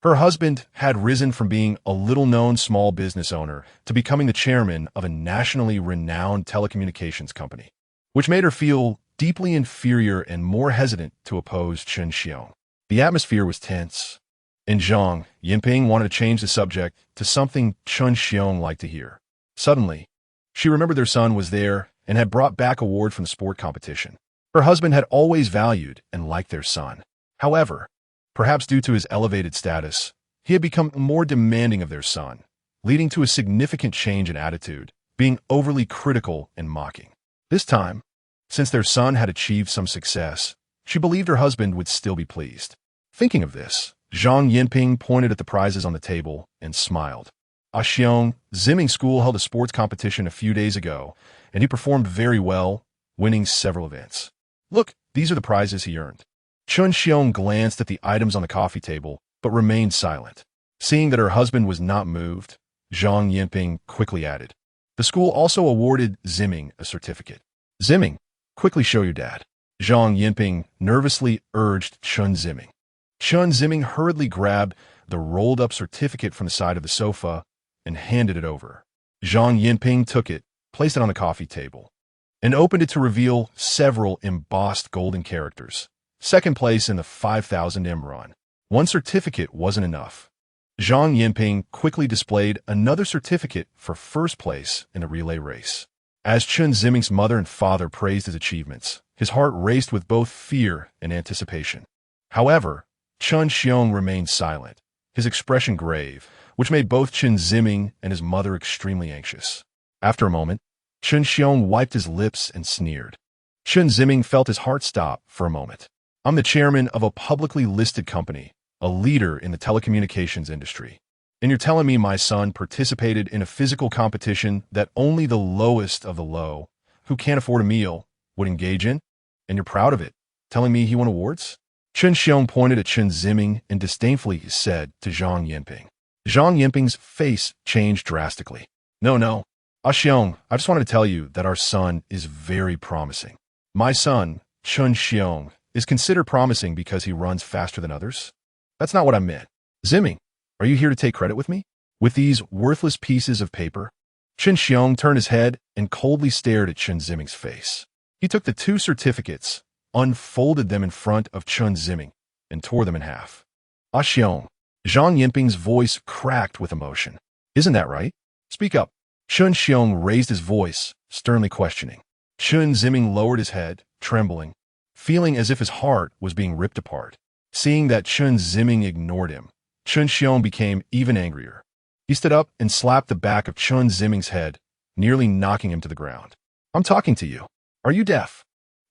her husband had risen from being a little-known small business owner to becoming the chairman of a nationally renowned telecommunications company, which made her feel deeply inferior and more hesitant to oppose Chen Xiong. The atmosphere was tense, and Zhang Yinping wanted to change the subject to something Chen Xiong liked to hear. Suddenly, she remembered their son was there and had brought back a award from the sport competition. Her husband had always valued and liked their son. However, perhaps due to his elevated status, he had become more demanding of their son, leading to a significant change in attitude, being overly critical and mocking. This time, since their son had achieved some success, she believed her husband would still be pleased. Thinking of this, Zhang Yinping pointed at the prizes on the table and smiled. Xiong Ziming School held a sports competition a few days ago, and he performed very well, winning several events. Look, these are the prizes he earned. Chen Xiong glanced at the items on the coffee table, but remained silent. Seeing that her husband was not moved, Zhang Yinping quickly added, "The school also awarded Ziming a certificate." "Ziming, quickly show your dad." Zhang Yinping nervously urged Chen Ziming. Chen Ziming hurriedly grabbed the rolled-up certificate from the side of the sofa and handed it over. Zhang Yinping took it, placed it on the coffee table, and opened it to reveal several embossed golden characters. Second place in the 5,000 M run. One certificate wasn't enough. Zhang Yinping quickly displayed another certificate for first place in a relay race. As Chen Ziming's mother and father praised his achievements, his heart raced with both fear and anticipation. However, Chen Xiong remained silent, his expression grave, which made both Chen Ziming and his mother extremely anxious. After a moment, Chen Xiong wiped his lips and sneered. Chen Ziming felt his heart stop for a moment. "I'm the chairman of a publicly listed company, a leader in the telecommunications industry. And you're telling me my son participated in a physical competition that only the lowest of the low, who can't afford a meal, would engage in? And you're proud of it, telling me he won awards?" Chen Xiong pointed at Chen Ziming and disdainfully said to Zhang Yinping. Zhang Yinping's face changed drastically. No. Xiong, I just wanted to tell you that our son is very promising. My son, Chen Xiong, is considered promising because he runs faster than others? That's not what I meant. Ziming, are you here to take credit with me? With these worthless pieces of paper? Chen Xiong turned his head and coldly stared at Chen Ziming's face. He took the two certificates, unfolded them in front of Chen Ziming, and tore them in half. Xiong, Zhang Yinping's voice cracked with emotion. Isn't that right? Speak up. Chen Xiong raised his voice, sternly questioning. Chen Ziming lowered his head, trembling, feeling as if his heart was being ripped apart. Seeing that Chen Ziming ignored him, Chen Xiong became even angrier. He stood up and slapped the back of Chen Ziming's head, nearly knocking him to the ground. "I'm talking to you. Are you deaf?"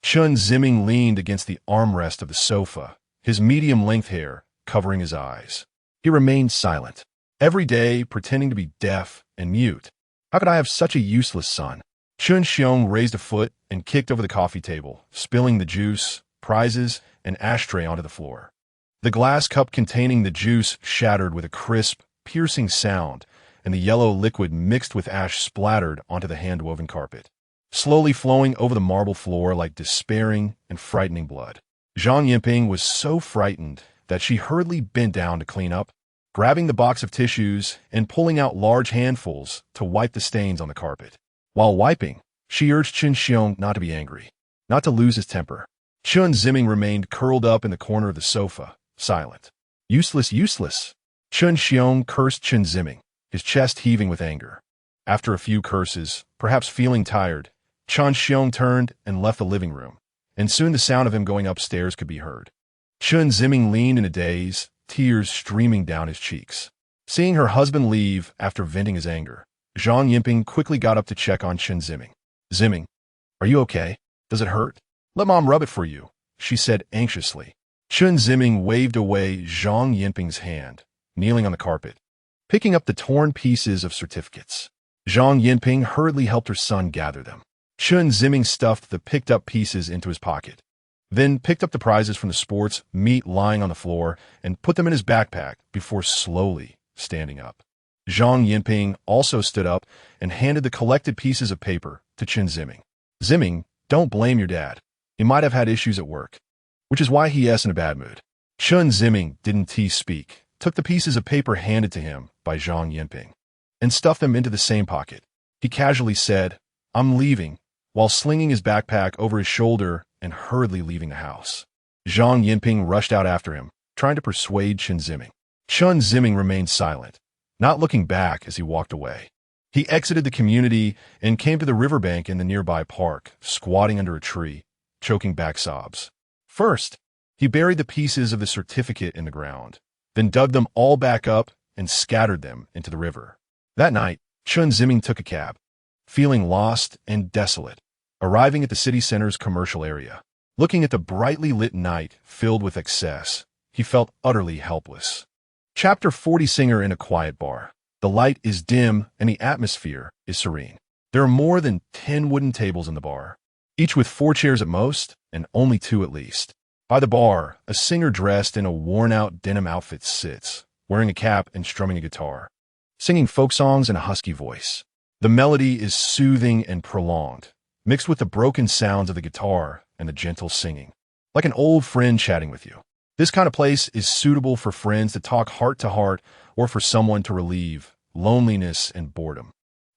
Chen Ziming leaned against the armrest of the sofa, his medium-length hair covering his eyes. He remained silent, every day pretending to be deaf and mute. How could I have such a useless son? Chen Xiong raised a foot and kicked over the coffee table, spilling the juice, prizes, and ashtray onto the floor. The glass cup containing the juice shattered with a crisp, piercing sound, and the yellow liquid mixed with ash splattered onto the hand-woven carpet, slowly flowing over the marble floor like despairing and frightening blood. Zhang Yinping was so frightened that she hurriedly bent down to clean up, grabbing the box of tissues and pulling out large handfuls to wipe the stains on the carpet. While wiping, she urged Chen Xiong not to be angry, not to lose his temper. Chen Ziming remained curled up in the corner of the sofa, silent. Useless. Chen Xiong cursed Chen Ziming, his chest heaving with anger. After a few curses, perhaps feeling tired, Chen Xiong turned and left the living room, and soon the sound of him going upstairs could be heard. Chen Ziming leaned in a daze, tears streaming down his cheeks. Seeing her husband leave after venting his anger, Zhang Yinping quickly got up to check on Chen Ziming. "Ziming, are you okay? Does it hurt? Let Mom rub it for you," she said anxiously. Chen Ziming waved away Zhang Yinping's hand, kneeling on the carpet, picking up the torn pieces of certificates. Zhang Yinping hurriedly helped her son gather them. Chen Ziming stuffed the picked-up pieces into his pocket, then picked up the prizes from the sports meet lying on the floor and put them in his backpack before slowly standing up. Zhang Yinping also stood up and handed the collected pieces of paper to Chen Ziming. "Ziming, don't blame your dad. He might have had issues at work, which is why he's in a bad mood." Chen Ziming didn't speak, took the pieces of paper handed to him by Zhang Yinping, and stuffed them into the same pocket. He casually said, "I'm leaving," while slinging his backpack over his shoulder and hurriedly leaving the house. Zhang Yinping rushed out after him, trying to persuade Chen Ziming. Chen Ziming remained silent, not looking back as he walked away. He exited the community and came to the riverbank in the nearby park, squatting under a tree, choking back sobs. First, he buried the pieces of the certificate in the ground, then dug them all back up and scattered them into the river. That night, Chen Ziming took a cab, feeling lost and desolate, arriving at the city center's commercial area. Looking at the brightly lit night filled with excess, he felt utterly helpless. Chapter 40. Singer in a quiet bar. The light is dim and the atmosphere is serene. There are more than 10 wooden tables in the bar, each with 4 chairs at most and only 2 at least. By the bar, a singer dressed in a worn-out denim outfit sits, wearing a cap and strumming a guitar, singing folk songs in a husky voice. The melody is soothing and prolonged, mixed with the broken sounds of the guitar and the gentle singing, like an old friend chatting with you. This kind of place is suitable for friends to talk heart to heart or for someone to relieve loneliness and boredom.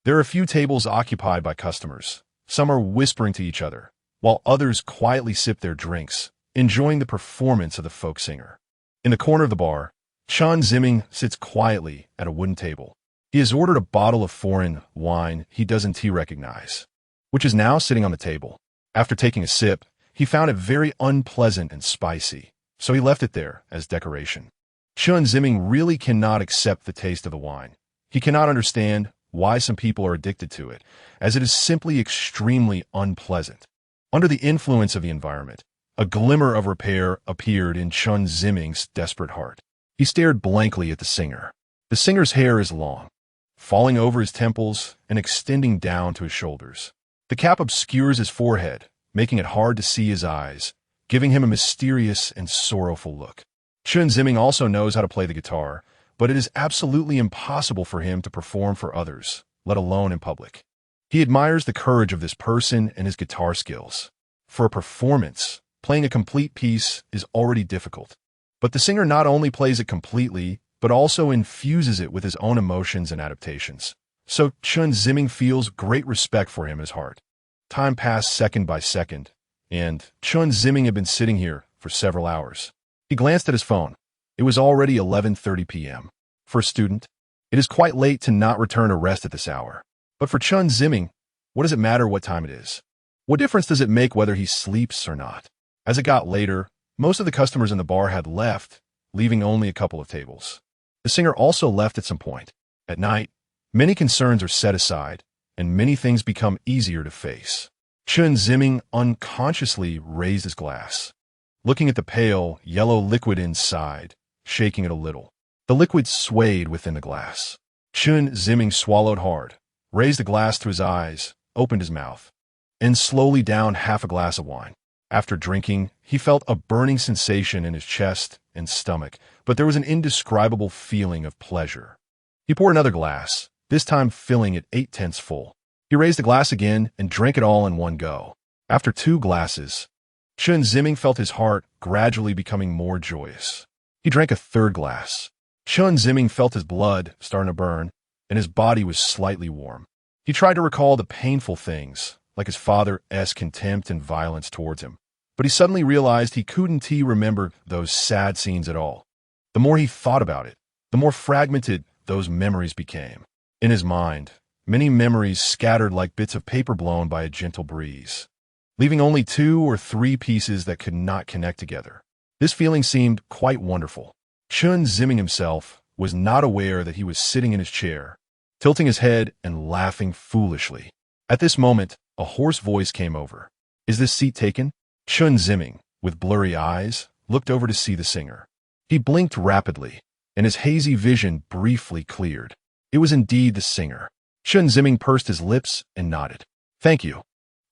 There are a few tables occupied by customers. Some are whispering to each other, while others quietly sip their drinks, enjoying the performance of the folk singer. In the corner of the bar, Chen Ziming sits quietly at a wooden table. He has ordered a bottle of foreign wine he doesn't recognize, which is now sitting on the table. After taking a sip, he found it very unpleasant and spicy, so he left it there as decoration. Chen Ziming really cannot accept the taste of the wine. He cannot understand why some people are addicted to it, as it is simply extremely unpleasant. Under the influence of the environment, a glimmer of repair appeared in Chen Ziming's desperate heart. He stared blankly at the singer. The singer's hair is long, falling over his temples and extending down to his shoulders. The cap obscures his forehead, making it hard to see his eyes, giving him a mysterious and sorrowful look. Chen Ziming also knows how to play the guitar, but it is absolutely impossible for him to perform for others, let alone in public. He admires the courage of this person and his guitar skills. For a performance, playing a complete piece is already difficult. But the singer not only plays it completely, but also infuses it with his own emotions and adaptations. So Chen Ziming feels great respect for him in his heart. Time passed second by second, and Chen Ziming had been sitting here for several hours. He glanced at his phone. It was already 11:30 p.m. For a student, it is quite late to not return to rest at this hour. But for Chen Ziming, what does it matter what time it is? What difference does it make whether he sleeps or not? As it got later, most of the customers in the bar had left, leaving only a couple of tables. The singer also left at some point. At night, many concerns are set aside, and many things become easier to face. Chen Ziming unconsciously raised his glass, looking at the pale, yellow liquid inside, shaking it a little. The liquid swayed within the glass. Chen Ziming swallowed hard, raised the glass to his eyes, opened his mouth, and slowly downed half a glass of wine. After drinking, he felt a burning sensation in his chest and stomach, but there was an indescribable feeling of pleasure. He poured another glass, this time filling it 8/10 full. He raised the glass again and drank it all in one go. After 2 glasses, Chen Ziming felt his heart gradually becoming more joyous. He drank a 3rd glass. Chen Ziming felt his blood starting to burn, and his body was slightly warm. He tried to recall the painful things, like his father's contempt and violence towards him. But he suddenly realized he couldn't remember those sad scenes at all. The more he thought about it, the more fragmented those memories became. In his mind, many memories scattered like bits of paper blown by a gentle breeze, leaving only 2 or 3 pieces that could not connect together. This feeling seemed quite wonderful. Chen Ziming himself was not aware that he was sitting in his chair, tilting his head and laughing foolishly. At this moment, a hoarse voice came over. "Is this seat taken?" Chen Ziming, with blurry eyes, looked over to see the singer. He blinked rapidly, and his hazy vision briefly cleared. It was indeed the singer. Chen Ziming pursed his lips and nodded. "Thank you,"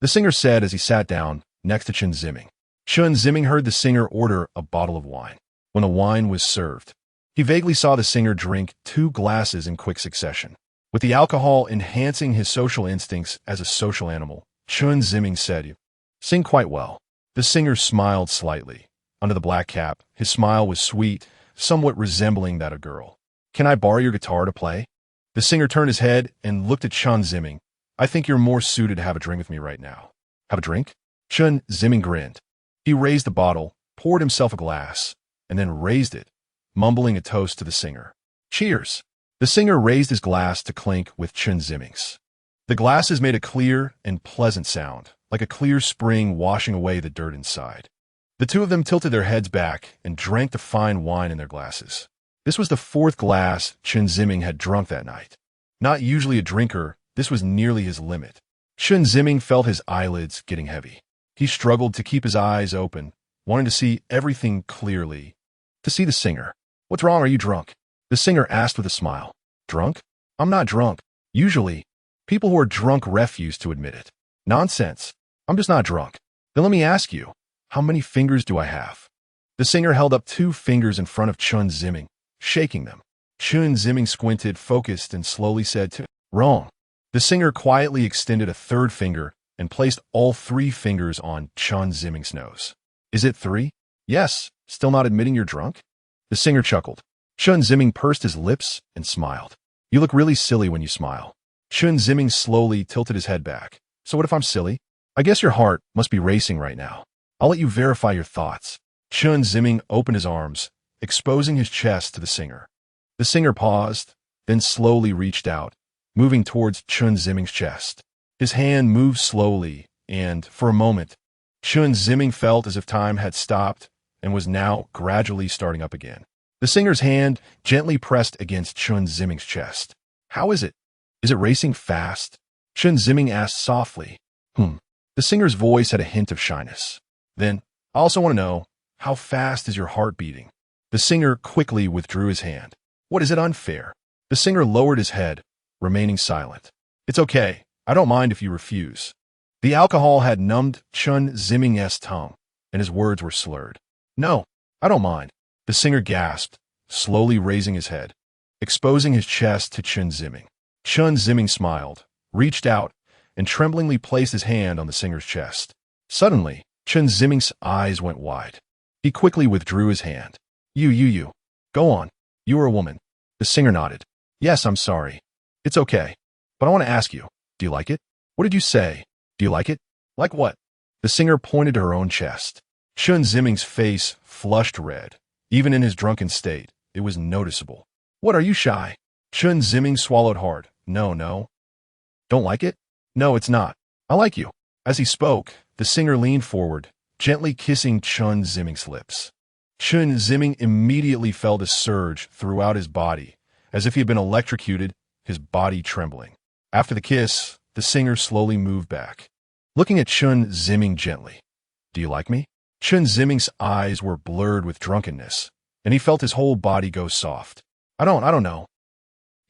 the singer said as he sat down next to Chen Ziming. Chen Ziming heard the singer order a bottle of wine. When the wine was served, he vaguely saw the singer drink 2 glasses in quick succession. With the alcohol enhancing his social instincts as a social animal, Chen Ziming said, "You sing quite well." The singer smiled slightly. Under the black cap, his smile was sweet, somewhat resembling that of a girl. "Can I borrow your guitar to play?" The singer turned his head and looked at Chen Ziming. "I think you're more suited to have a drink with me right now." "Have a drink?" Chen Ziming grinned. He raised the bottle, poured himself a glass, and then raised it, mumbling a toast to the singer. "Cheers!" The singer raised his glass to clink with Chen Ziming's. The glasses made a clear and pleasant sound, like a clear spring washing away the dirt inside. The 2 of them tilted their heads back and drank the fine wine in their glasses. This was the 4th glass Chen Ziming had drunk that night. Not usually a drinker, this was nearly his limit. Chen Ziming felt his eyelids getting heavy. He struggled to keep his eyes open, wanting to see everything clearly. To see the singer. "What's wrong? Are you drunk?" The singer asked with a smile. "Drunk?" I'm not drunk. Usually, people who are drunk refuse to admit it. Nonsense. I'm just not drunk. Then let me ask you, how many fingers do I have? The singer held up 2 fingers in front of Chen Ziming, shaking them. Chen Ziming squinted, focused, and slowly said, "Wrong." The singer quietly extended a 3rd finger and placed all 3 fingers on Chen Ziming's nose. "Is it 3? Yes. Still not admitting you're drunk?" The singer chuckled. Chen Ziming pursed his lips and smiled. "You look really silly when you smile." Chen Ziming slowly tilted his head back. "So what if I'm silly? I guess your heart must be racing right now. I'll let you verify your thoughts." Chen Ziming opened his arms, exposing his chest to the singer. The singer paused, then slowly reached out, moving towards Chen Ziming's chest. His hand moved slowly, and, for a moment, Chen Ziming felt as if time had stopped and was now gradually starting up again. The singer's hand gently pressed against Chen Ziming's chest. "How is it? Is it racing fast?" Chen Ziming asked softly. The singer's voice had a hint of shyness. "Then, I also want to know, how fast is your heart beating?" The singer quickly withdrew his hand. "What, is it unfair?" The singer lowered his head, remaining silent. "It's okay. I don't mind if you refuse." The alcohol had numbed Chen Ziming's tongue, and his words were slurred. "No, I don't mind." The singer gasped, slowly raising his head, exposing his chest to Chen Ziming. Chen Ziming smiled, reached out, and tremblingly placed his hand on the singer's chest. Suddenly, Chen Ziming's eyes went wide. He quickly withdrew his hand. You. Go on. You are a woman." The singer nodded. "Yes, I'm sorry. It's okay. But I want to ask you, do you like it?" "What did you say? Do you like it?" "Like what?" The singer pointed to her own chest. Chen Ziming's face flushed red. Even in his drunken state, it was noticeable. "What, are you shy?" Chen Ziming swallowed hard. No. "Don't like it?" "No, it's not. I like you." As he spoke, the singer leaned forward, gently kissing Chen Ziming's lips. Chen Ziming immediately felt a surge throughout his body, as if he had been electrocuted, his body trembling. After the kiss, the singer slowly moved back, looking at Chen Ziming gently. "Do you like me?" Chen Ziming's eyes were blurred with drunkenness, and he felt his whole body go soft. I don't know."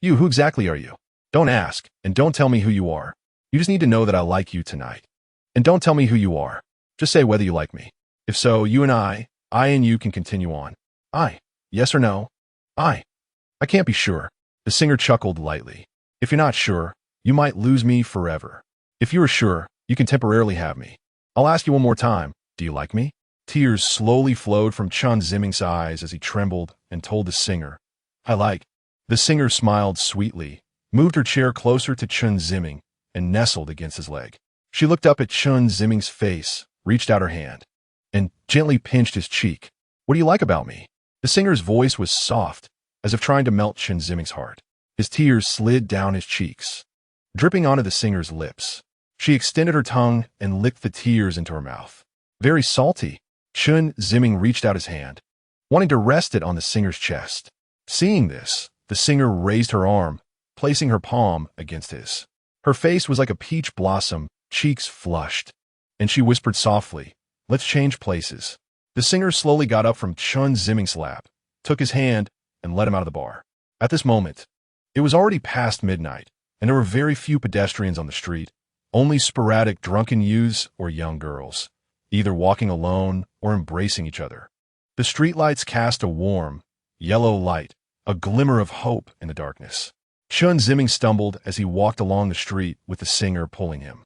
"You, who exactly are you?" "Don't ask, and don't tell me who you are. You just need to know that I like you tonight. And don't tell me who you are. Just say whether you like me. If so, you and I and you can continue on." "I? Yes or no?" "I can't be sure." The singer chuckled lightly. "If you're not sure, you might lose me forever. If you are sure, you can temporarily have me. I'll ask you one more time. Do you like me?" Tears slowly flowed from Chen Ziming's eyes as he trembled and told the singer, "I like." The singer smiled sweetly, moved her chair closer to Chen Ziming, and nestled against his leg. She looked up at Chen Ziming's face, reached out her hand, and gently pinched his cheek. "What do you like about me?" The singer's voice was soft, as if trying to melt Chen Ziming's heart. His tears slid down his cheeks, dripping onto the singer's lips. She extended her tongue and licked the tears into her mouth. "Very salty." Chen Ziming reached out his hand, wanting to rest it on the singer's chest. Seeing this, the singer raised her arm, placing her palm against his. Her face was like a peach blossom, cheeks flushed, and she whispered softly, "Let's change places." The singer slowly got up from Chen Ziming's lap, took his hand, and led him out of the bar. At this moment, it was already past midnight, and there were very few pedestrians on the street, only sporadic drunken youths or young girls, either walking alone or embracing each other. The streetlights cast a warm, yellow light, a glimmer of hope in the darkness. Chen Ziming stumbled as he walked along the street with the singer pulling him.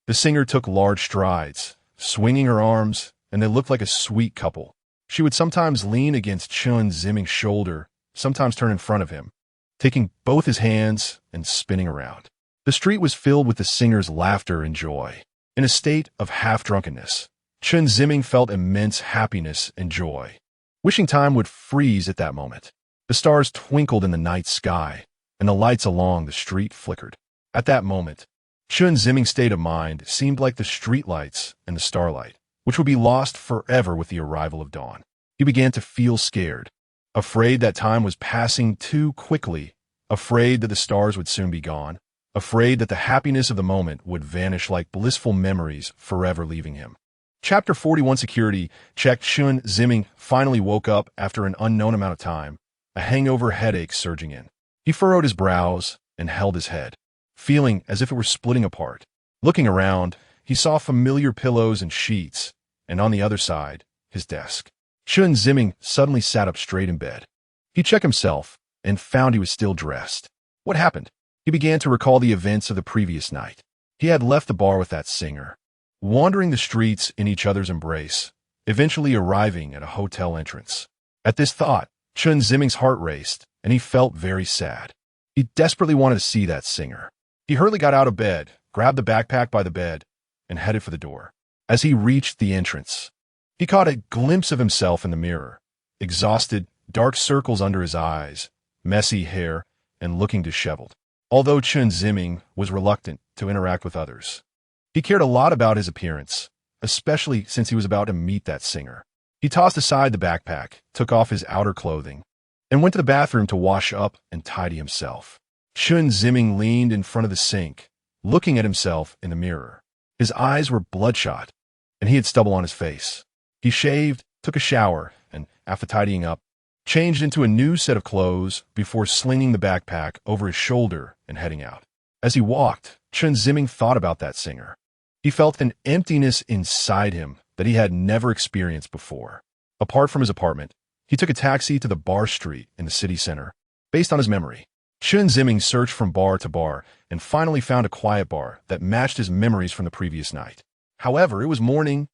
The singer took large strides, swinging her arms, and they looked like a sweet couple. She would sometimes lean against Chen Ziming's shoulder, sometimes turn in front of him, taking both his hands and spinning around. The street was filled with the singer's laughter and joy. In a state of half-drunkenness, Chen Ziming felt immense happiness and joy, wishing time would freeze at that moment. The stars twinkled in the night sky, and the lights along the street flickered. At that moment, Chen Ziming's state of mind seemed like the streetlights and the starlight, which would be lost forever with the arrival of dawn. He began to feel scared, afraid that time was passing too quickly, afraid that the stars would soon be gone, afraid that the happiness of the moment would vanish like blissful memories, forever leaving him. Chapter 41 Security checked. Chen Ziming finally woke up after an unknown amount of time, a hangover headache surging in. He furrowed his brows and held his head, feeling as if it were splitting apart. Looking around, he saw familiar pillows and sheets, and on the other side, his desk. Chen Ziming suddenly sat up straight in bed. He checked himself and found he was still dressed. What happened? He began to recall the events of the previous night. He had left the bar with that singer, wandering the streets in each other's embrace, eventually arriving at a hotel entrance. At this thought, Chen Ziming's heart raced, and he felt very sad. He desperately wanted to see that singer. He hurriedly got out of bed, grabbed the backpack by the bed, and headed for the door. As he reached the entrance, he caught a glimpse of himself in the mirror, exhausted, dark circles under his eyes, messy hair, and looking disheveled. Although Chen Ziming was reluctant to interact with others, he cared a lot about his appearance, especially since he was about to meet that singer. He tossed aside the backpack, took off his outer clothing, and went to the bathroom to wash up and tidy himself. Chen Ziming leaned in front of the sink, looking at himself in the mirror. His eyes were bloodshot, and he had stubble on his face. He shaved, took a shower, and, after tidying up, changed into a new set of clothes before slinging the backpack over his shoulder and heading out. As he walked, Chen Ziming thought about that singer. He felt an emptiness inside him that he had never experienced before. Apart from his apartment, he took a taxi to the bar street in the city center. Based on his memory, Chen Ziming searched from bar to bar and finally found a quiet bar that matched his memories from the previous night. However, it was morning,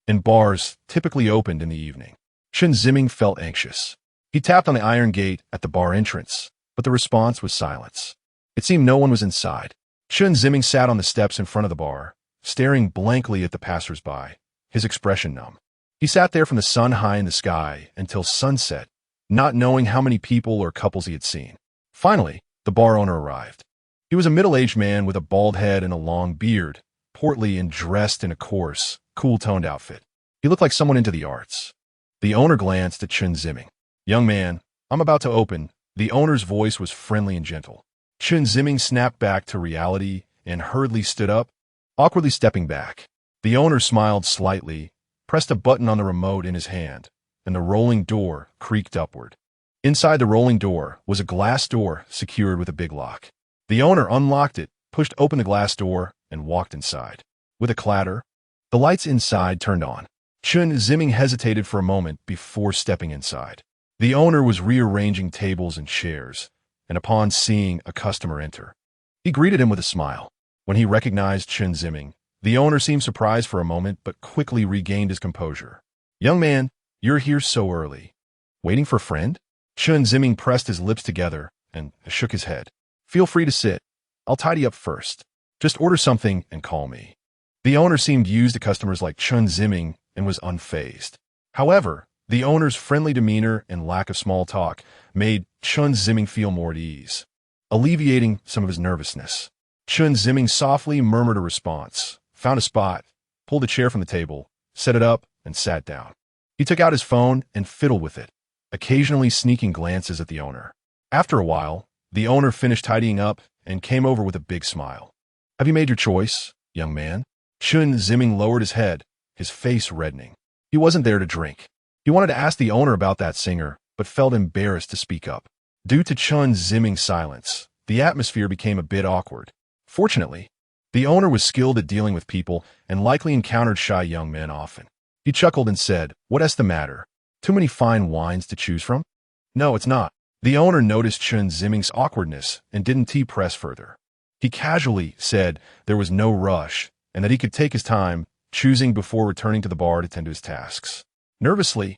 and bars typically opened in the evening. Chen Ziming felt anxious. He tapped on the iron gate at the bar entrance, but the response was silence. It seemed no one was inside. Chen Ziming sat on the steps in front of the bar, staring blankly at the passers-by, his expression numb. He sat there from the sun high in the sky until sunset, not knowing how many people or couples he had seen. Finally, the bar owner arrived. He was a middle-aged man with a bald head and a long beard, portly and dressed in a coarse, cool-toned outfit. He looked like someone into the arts. The owner glanced at Chen Ziming. "Young man, I'm about to open." The owner's voice was friendly and gentle. Chen Ziming snapped back to reality and hurriedly stood up, awkwardly stepping back. The owner smiled slightly, pressed a button on the remote in his hand, and the rolling door creaked upward. Inside the rolling door was a glass door secured with a big lock. The owner unlocked it, pushed open the glass door, and walked inside. With a clatter, the lights inside turned on. Chen Ziming hesitated for a moment before stepping inside. The owner was rearranging tables and chairs, and upon seeing a customer enter, he greeted him with a smile. When he recognized Chen Ziming, the owner seemed surprised for a moment but quickly regained his composure. "Young man, you're here so early. Waiting for a friend?" Chen Ziming pressed his lips together and shook his head. "Feel free to sit. I'll tidy up first. Just order something and call me." The owner seemed used to customers like Chen Ziming and was unfazed. However, the owner's friendly demeanor and lack of small talk made Chen Ziming feel more at ease, alleviating some of his nervousness. Chen Ziming softly murmured a response, found a spot, pulled a chair from the table, set it up, and sat down. He took out his phone and fiddled with it, occasionally sneaking glances at the owner. After a while, the owner finished tidying up and came over with a big smile. "Have you made your choice, young man?" Chen Ziming lowered his head, his face reddening. He wasn't there to drink. He wanted to ask the owner about that singer, but felt embarrassed to speak up. Due to Chen Ziming's silence, the atmosphere became a bit awkward. Fortunately, the owner was skilled at dealing with people and likely encountered shy young men often. He chuckled and said, "What's the matter? Too many fine wines to choose from?" "No, it's not." The owner noticed Chen Ziming's awkwardness and didn't press further. He casually said there was no rush and that he could take his time, choosing before returning to the bar to tend to his tasks. Nervously,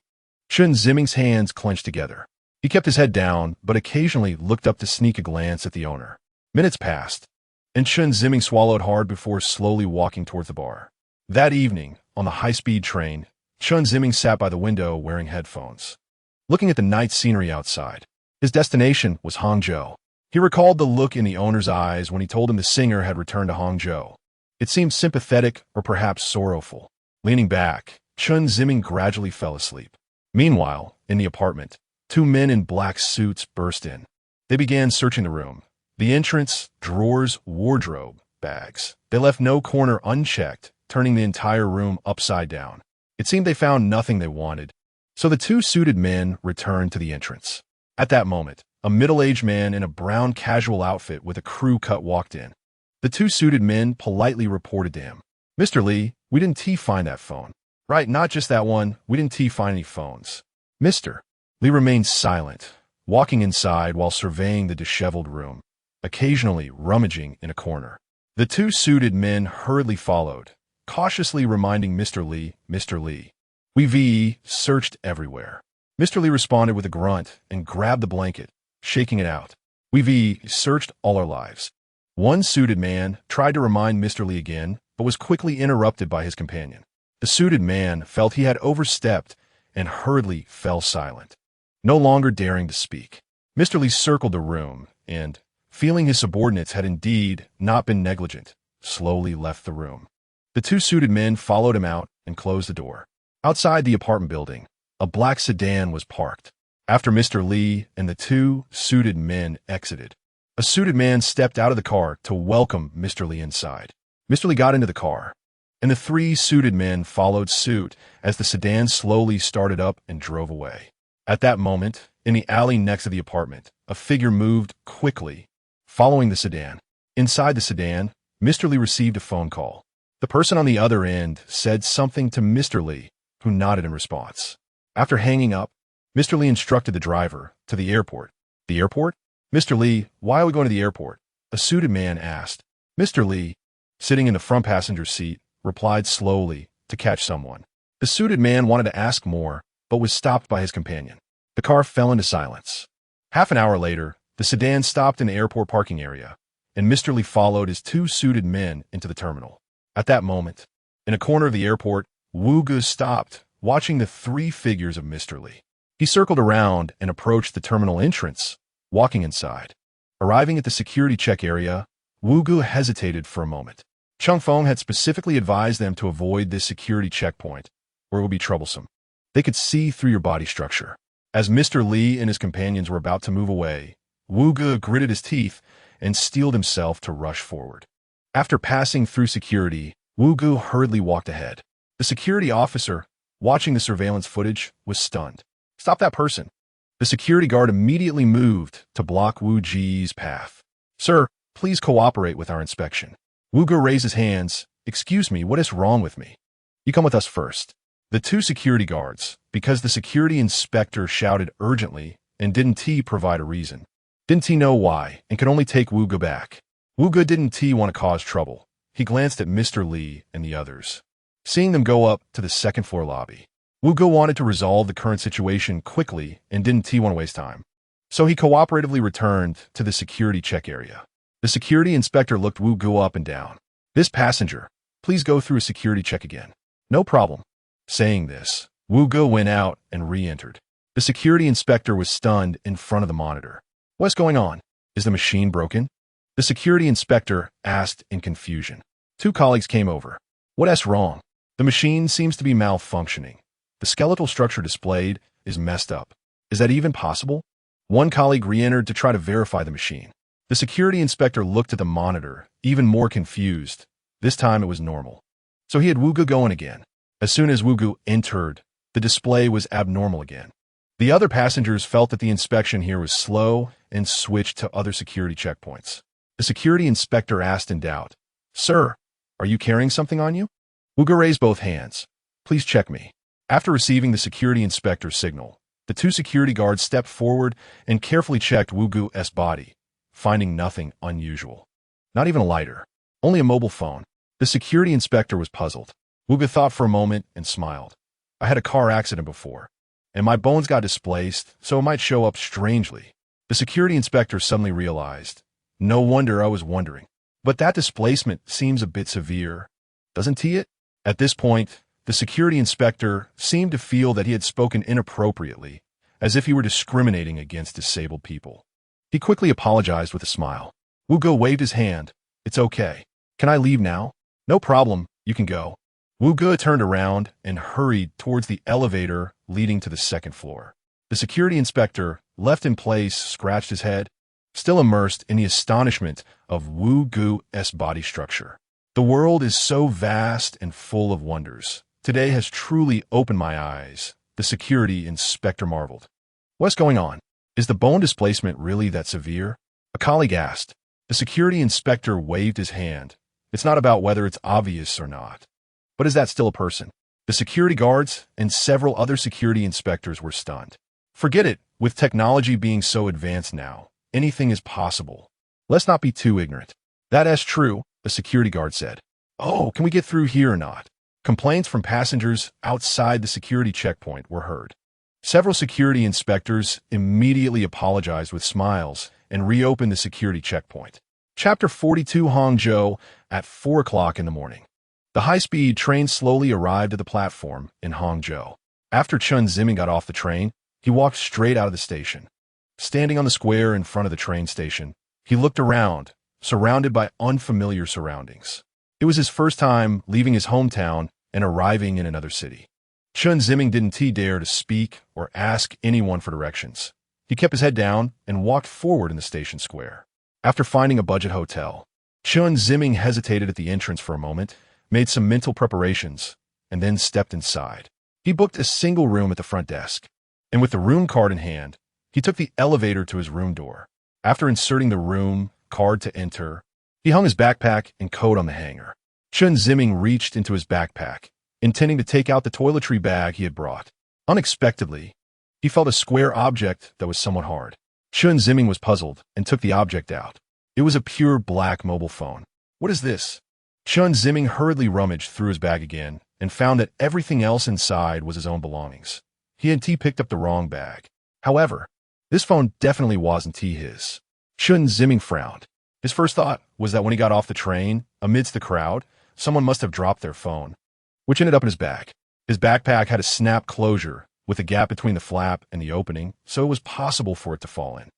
Chen Ziming's hands clenched together. He kept his head down, but occasionally looked up to sneak a glance at the owner. Minutes passed, and Chen Ziming swallowed hard before slowly walking towards the bar. That evening, on the high-speed train, Chen Ziming sat by the window wearing headphones, looking at the night scenery outside. His destination was Hangzhou. He recalled the look in the owner's eyes when he told him the singer had returned to Hangzhou. It seemed sympathetic or perhaps sorrowful. Leaning back, Chen Ziming gradually fell asleep. Meanwhile, in the apartment, two men in black suits burst in. They began searching the room. The entrance, drawers, wardrobe, bags. They left no corner unchecked, turning the entire room upside down. It seemed they found nothing they wanted, so the two suited men returned to the entrance. At that moment, A middle-aged man in a brown casual outfit with a crew cut walked in. The two suited men politely reported to him. "Mr. Lee, we didn't find that phone." "Right, not just that one. We didn't find any phones." Mr. Lee remained silent, walking inside while surveying the disheveled room, occasionally rummaging in a corner. The two suited men hurriedly followed, cautiously reminding Mr. Lee, "We've searched everywhere." Mr. Lee responded with a grunt and grabbed the blanket, shaking it out. "We've searched all our lives." One suited man tried to remind Mr. Lee again, but was quickly interrupted by his companion. The suited man felt he had overstepped and hurriedly fell silent, no longer daring to speak. Mr. Lee circled the room and, feeling his subordinates had indeed not been negligent, slowly left the room. The two suited men followed him out and closed the door. Outside the apartment building, a black sedan was parked. After Mr. Lee and the two suited men exited, a suited man stepped out of the car to welcome Mr. Lee inside. Mr. Lee got into the car, and the three suited men followed suit as the sedan slowly started up and drove away. At that moment, in the alley next to the apartment, a figure moved quickly, following the sedan. Inside the sedan, Mr. Lee received a phone call. The person on the other end said something to Mr. Lee, who nodded in response. After hanging up, Mr. Lee instructed the driver to the airport. "The airport? Mr. Lee, why are we going to the airport?" a suited man asked. Mr. Lee, sitting in the front passenger seat, replied slowly to catch someone. The suited man wanted to ask more, but was stopped by his companion. The car fell into silence. Half an hour later, the sedan stopped in the airport parking area, and Mr. Lee followed his two suited men into the terminal. At that moment, in a corner of the airport, Wu Gu stopped, watching the three figures of Mr. Lee. He circled around and approached the terminal entrance, walking inside. Arriving at the security check area, Wu Gu hesitated for a moment. Chung Feng had specifically advised them to avoid this security checkpoint, or it would be troublesome. They could see through your body structure. As Mr. Lee and his companions were about to move away, Wu Gu gritted his teeth and steeled himself to rush forward. After passing through security, Wu Gu hurriedly walked ahead. The security officer, watching the surveillance footage, was stunned. "Stop that person." The security guard immediately moved to block Wu Ji's path. "Sir, please cooperate with our inspection." Wu Gu raised his hands. "Excuse me, what is wrong with me?" "You come with us first." The two security guards, because the security inspector shouted urgently and didn't provide a reason. Didn't know why and could only take Wu Gu back. Wu Gu didn't want to cause trouble. He glanced at Mr. Lee and the others, seeing them go up to the second-floor lobby. Wu Gu wanted to resolve the current situation quickly and didn't want to waste time. So he cooperatively returned to the security check area. The security inspector looked Wu Gu up and down. "This passenger, please go through a security check again." "No problem." Saying this, Wu Gu went out and re-entered. The security inspector was stunned in front of the monitor. "What's going on? Is the machine broken?" The security inspector asked in confusion. Two colleagues came over. "What's wrong?" "The machine seems to be malfunctioning. The skeletal structure displayed is messed up." "Is that even possible?" One colleague re-entered to try to verify the machine. The security inspector looked at the monitor, even more confused. This time it was normal. So he had Wu Gu going again. As soon as Wu Gu entered, the display was abnormal again. The other passengers felt that the inspection here was slow and switched to other security checkpoints. The security inspector asked in doubt, "Sir, are you carrying something on you?" Wu Gu raised both hands. "Please check me." After receiving the security inspector's signal, the two security guards stepped forward and carefully checked Wu Gu's body, finding nothing unusual. Not even a lighter. Only a mobile phone. The security inspector was puzzled. Wu Gu thought for a moment and smiled. "I had a car accident before, and my bones got displaced, so it might show up strangely." The security inspector suddenly realized. "No wonder I was wondering. But that displacement seems a bit severe, doesn't it?" At this point, the security inspector seemed to feel that he had spoken inappropriately, as if he were discriminating against disabled people. He quickly apologized with a smile. Wu Gu waved his hand. "It's okay. Can I leave now?" "No problem. You can go." Wu Gu turned around and hurried towards the elevator leading to the second floor. The security inspector, left in place, scratched his head, still immersed in the astonishment of Wu Gu's body structure. The world is so vast and full of wonders. Today has truly opened my eyes, the security inspector marveled. "What's going on? Is the bone displacement really that severe? A colleague asked. The security inspector waved his hand. It's not about whether it's obvious or not. But is that still a person? The security guards and several other security inspectors were stunned. Forget it, with technology being so advanced now, anything is possible. Let's not be too ignorant. That's true, the security guard said. Oh, can we get through here or not? Complaints from passengers outside the security checkpoint were heard. Several security inspectors immediately apologized with smiles and reopened the security checkpoint. Chapter 42 Hangzhou at 4 o'clock in the morning. The high-speed train slowly arrived at the platform in Hangzhou. After Chen Ziming got off the train, he walked straight out of the station. Standing on the square in front of the train station, he looked around, surrounded by unfamiliar surroundings. It was his first time leaving his hometown and arriving in another city. Chen Ziming didn't dare to speak or ask anyone for directions. He kept his head down and walked forward in the station square. After finding a budget hotel, Chen Ziming hesitated at the entrance for a moment, made some mental preparations, and then stepped inside. He booked a single room at the front desk, and with the room card in hand, he took the elevator to his room door. After inserting the room card to enter, he hung his backpack and coat on the hanger. Chen Ziming reached into his backpack, intending to take out the toiletry bag he had brought. Unexpectedly, he felt a square object that was somewhat hard. Chen Ziming was puzzled and took the object out. It was a pure black mobile phone. What is this? Chen Ziming hurriedly rummaged through his bag again and found that everything else inside was his own belongings. He had picked up the wrong bag. However, this phone definitely wasn't his. Chen Ziming frowned. His first thought was that when he got off the train, amidst the crowd, someone must have dropped their phone, which ended up in his bag. His backpack had a snap closure with a gap between the flap and the opening, so it was possible for it to fall in.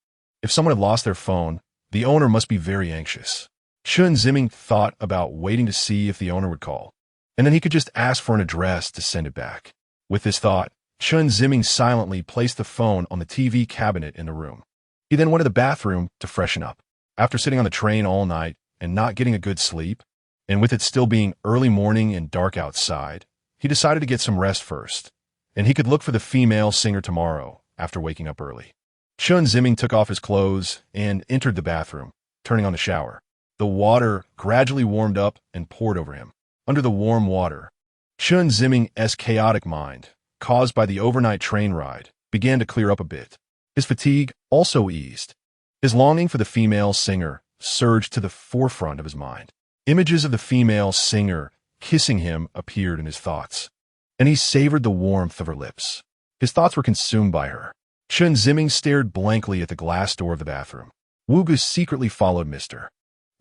If someone had lost their phone, the owner must be very anxious. Chen Ziming thought about waiting to see if the owner would call, and then he could just ask for an address to send it back. With this thought, Chen Ziming silently placed the phone on the TV cabinet in the room. He then went to the bathroom to freshen up. After sitting on the train all night and not getting a good sleep, and with it still being early morning and dark outside, he decided to get some rest first, and he could look for the female singer tomorrow after waking up early. Chen Ziming took off his clothes and entered the bathroom, turning on the shower. The water gradually warmed up and poured over him. Under the warm water, Chen Ziming's chaotic mind, caused by the overnight train ride, began to clear up a bit. His fatigue also eased. His longing for the female singer surged to the forefront of his mind. Images of the female singer kissing him appeared in his thoughts, and he savored the warmth of her lips. His thoughts were consumed by her. Chen Ziming stared blankly at the glass door of the bathroom. Wu Gu secretly followed Mr.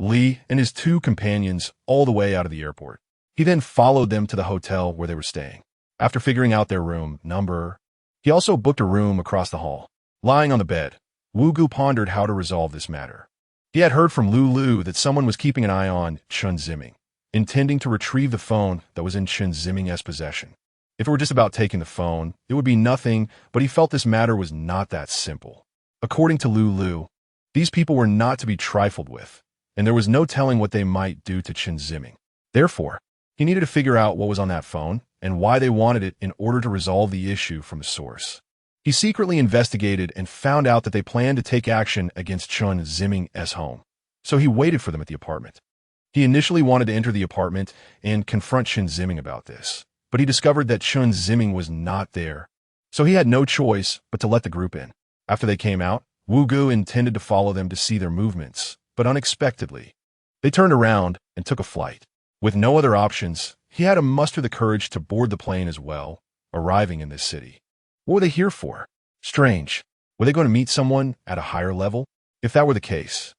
Li and his two companions all the way out of the airport. He then followed them to the hotel where they were staying. After figuring out their room number, he also booked a room across the hall. Lying on the bed, Wu Gu pondered how to resolve this matter. He had heard from Lulu that someone was keeping an eye on Chen Ziming, intending to retrieve the phone that was in Chen Ziming's possession. If it were just about taking the phone, it would be nothing, but he felt this matter was not that simple. According to Lulu, these people were not to be trifled with, and there was no telling what they might do to Chen Ziming. Therefore, he needed to figure out what was on that phone and why they wanted it in order to resolve the issue from the source. He secretly investigated and found out that they planned to take action against Chen Ziming's home, so he waited for them at the apartment. He initially wanted to enter the apartment and confront Chen Ziming about this, but he discovered that Chen Ziming was not there, so he had no choice but to let the group in. After they came out, Wu Gu intended to follow them to see their movements, but unexpectedly, they turned around and took a flight. With no other options, he had to muster the courage to board the plane as well, arriving in this city. What were they here for? Strange. Were they going to meet someone at a higher level? If that were the case,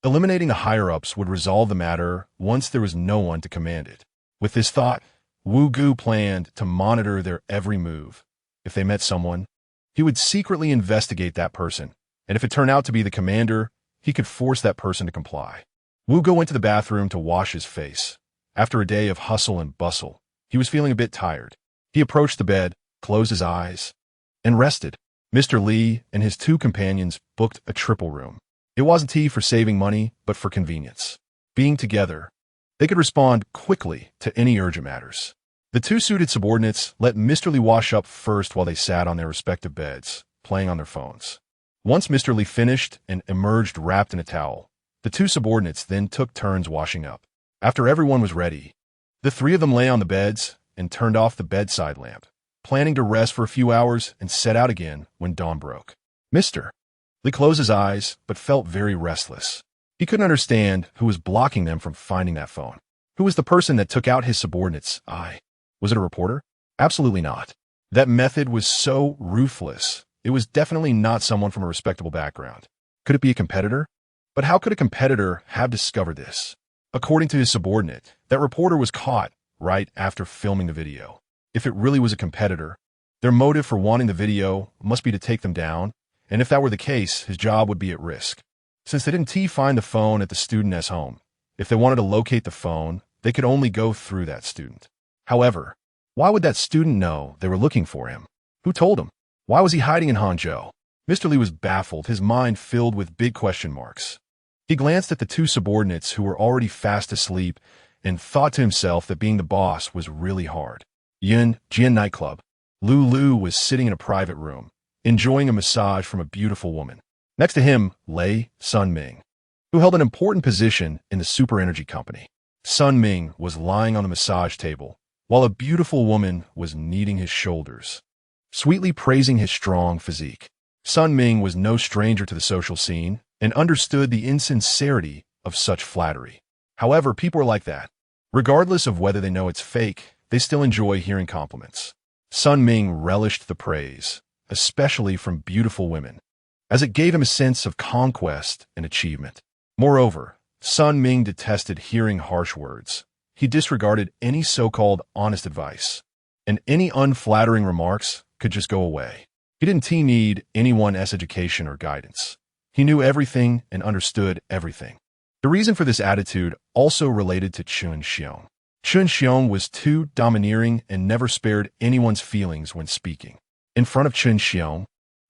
eliminating the higher-ups would resolve the matter once there was no one to command it. With this thought, Wu Gu planned to monitor their every move. If they met someone, he would secretly investigate that person, and if it turned out to be the commander, he could force that person to comply. Wu Gu went to the bathroom to wash his face. After a day of hustle and bustle, he was feeling a bit tired. He approached the bed, closed his eyes, and rested. Mr. Li and his two companions booked a triple room. It wasn't for saving money, but for convenience. Being together, they could respond quickly to any urgent matters. The two suited subordinates let Mr. Li wash up first while they sat on their respective beds, playing on their phones. Once Mr. Li finished and emerged wrapped in a towel, the two subordinates then took turns washing up. After everyone was ready, the three of them lay on the beds and turned off the bedside lamp, planning to rest for a few hours and set out again when dawn broke. Mr. Li closed his eyes but felt very restless. He couldn't understand who was blocking them from finding that phone. Who was the person that took out his subordinate's eye? Was it a reporter? Absolutely not. That method was so ruthless. It was definitely not someone from a respectable background. Could it be a competitor? But how could a competitor have discovered this? According to his subordinate, that reporter was caught right after filming the video. If it really was a competitor, their motive for wanting the video must be to take them down, and if that were the case, his job would be at risk. Since they didn't find the phone at the student's home, if they wanted to locate the phone, they could only go through that student. However, why would that student know they were looking for him? Who told him? Why was he hiding in Hangzhou? Mr. Li was baffled, his mind filled with big question marks. He glanced at the two subordinates who were already fast asleep and thought to himself that being the boss was really hard. Xijing nightclub. Lu was sitting in a private room, enjoying a massage from a beautiful woman. Next to him lay Sun Ming, who held an important position in the super energy company. Sun Ming was lying on the massage table, while a beautiful woman was kneading his shoulders, sweetly praising his strong physique. Sun Ming was no stranger to the social scene and understood the insincerity of such flattery. However, people are like that. Regardless of whether they know it's fake, they still enjoy hearing compliments. Sun Ming relished the praise, especially from beautiful women, as it gave him a sense of conquest and achievement. Moreover, Sun Ming detested hearing harsh words. He disregarded any so-called honest advice, and any unflattering remarks could just go away. He didn't need anyone's education or guidance. He knew everything and understood everything. The reason for this attitude also related to Chen Ziming. Chen Ziming was too domineering and never spared anyone's feelings when speaking. In front of Chen Ziming,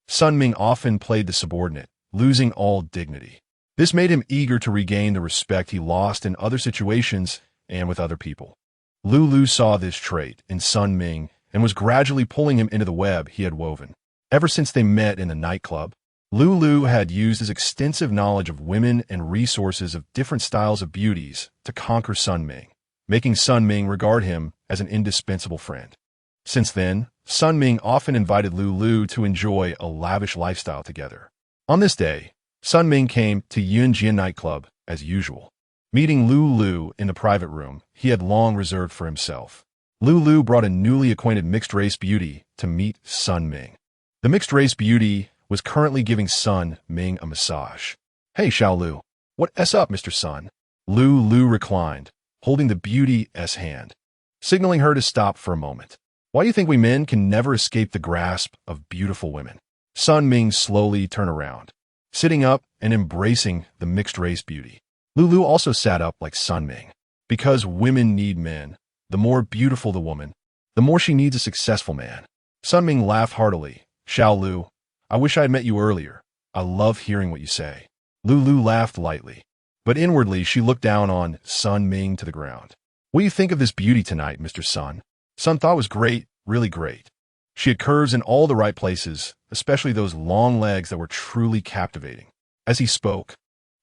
Sun Ming often played the subordinate, losing all dignity. This made him eager to regain the respect he lost in other situations and with other people. Lu saw this trait in Sun Ming and was gradually pulling him into the web he had woven. Ever since they met in the nightclub, Lu had used his extensive knowledge of women and resources of different styles of beauties to conquer Sun Ming, making Sun Ming regard him as an indispensable friend. Since then, Sun Ming often invited Lu to enjoy a lavish lifestyle together. On this day, Sun Ming came to Xijing nightclub as usual. Meeting Lu in the private room he had long reserved for himself. Lu brought a newly acquainted mixed-race beauty to meet Sun Ming. The mixed-race beauty was currently giving Sun Ming a massage. "Hey, Xiaolu. What's up, Mr. Sun?" Lu reclined, holding the beauty's hand, signaling her to stop for a moment. "Why do you think we men can never escape the grasp of beautiful women?" Sun Ming slowly turned around, sitting up and embracing the mixed-race beauty. Lu also sat up like Sun Ming. Because women need men, the more beautiful the woman, the more she needs a successful man. Sun Ming laughed heartily. "Xiaolu, I wish I had met you earlier. I love hearing what you say." Lu laughed lightly, but inwardly she looked down on Sun Ming to the ground. "What do you think of this beauty tonight, Mr. Sun?" Sun thought was great, really great. She had curves in all the right places, especially those long legs that were truly captivating. As he spoke,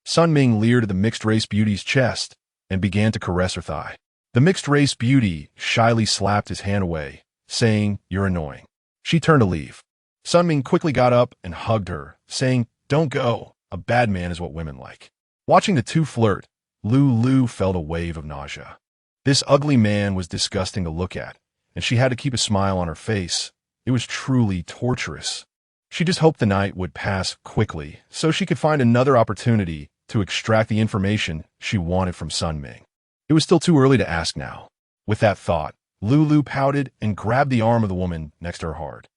Sun Ming leered at the mixed-race beauty's chest and began to caress her thigh. The mixed-race beauty shyly slapped his hand away, saying, "You're annoying." She turned to leave. Sun Ming quickly got up and hugged her, saying, "Don't go. A bad man is what women like." Watching the two flirt, Lu felt a wave of nausea. This ugly man was disgusting to look at, and she had to keep a smile on her face. It was truly torturous. She just hoped the night would pass quickly so she could find another opportunity to extract the information she wanted from Sun Ming. It was still too early to ask now. With that thought, Lu pouted and grabbed the arm of the woman next to her hard.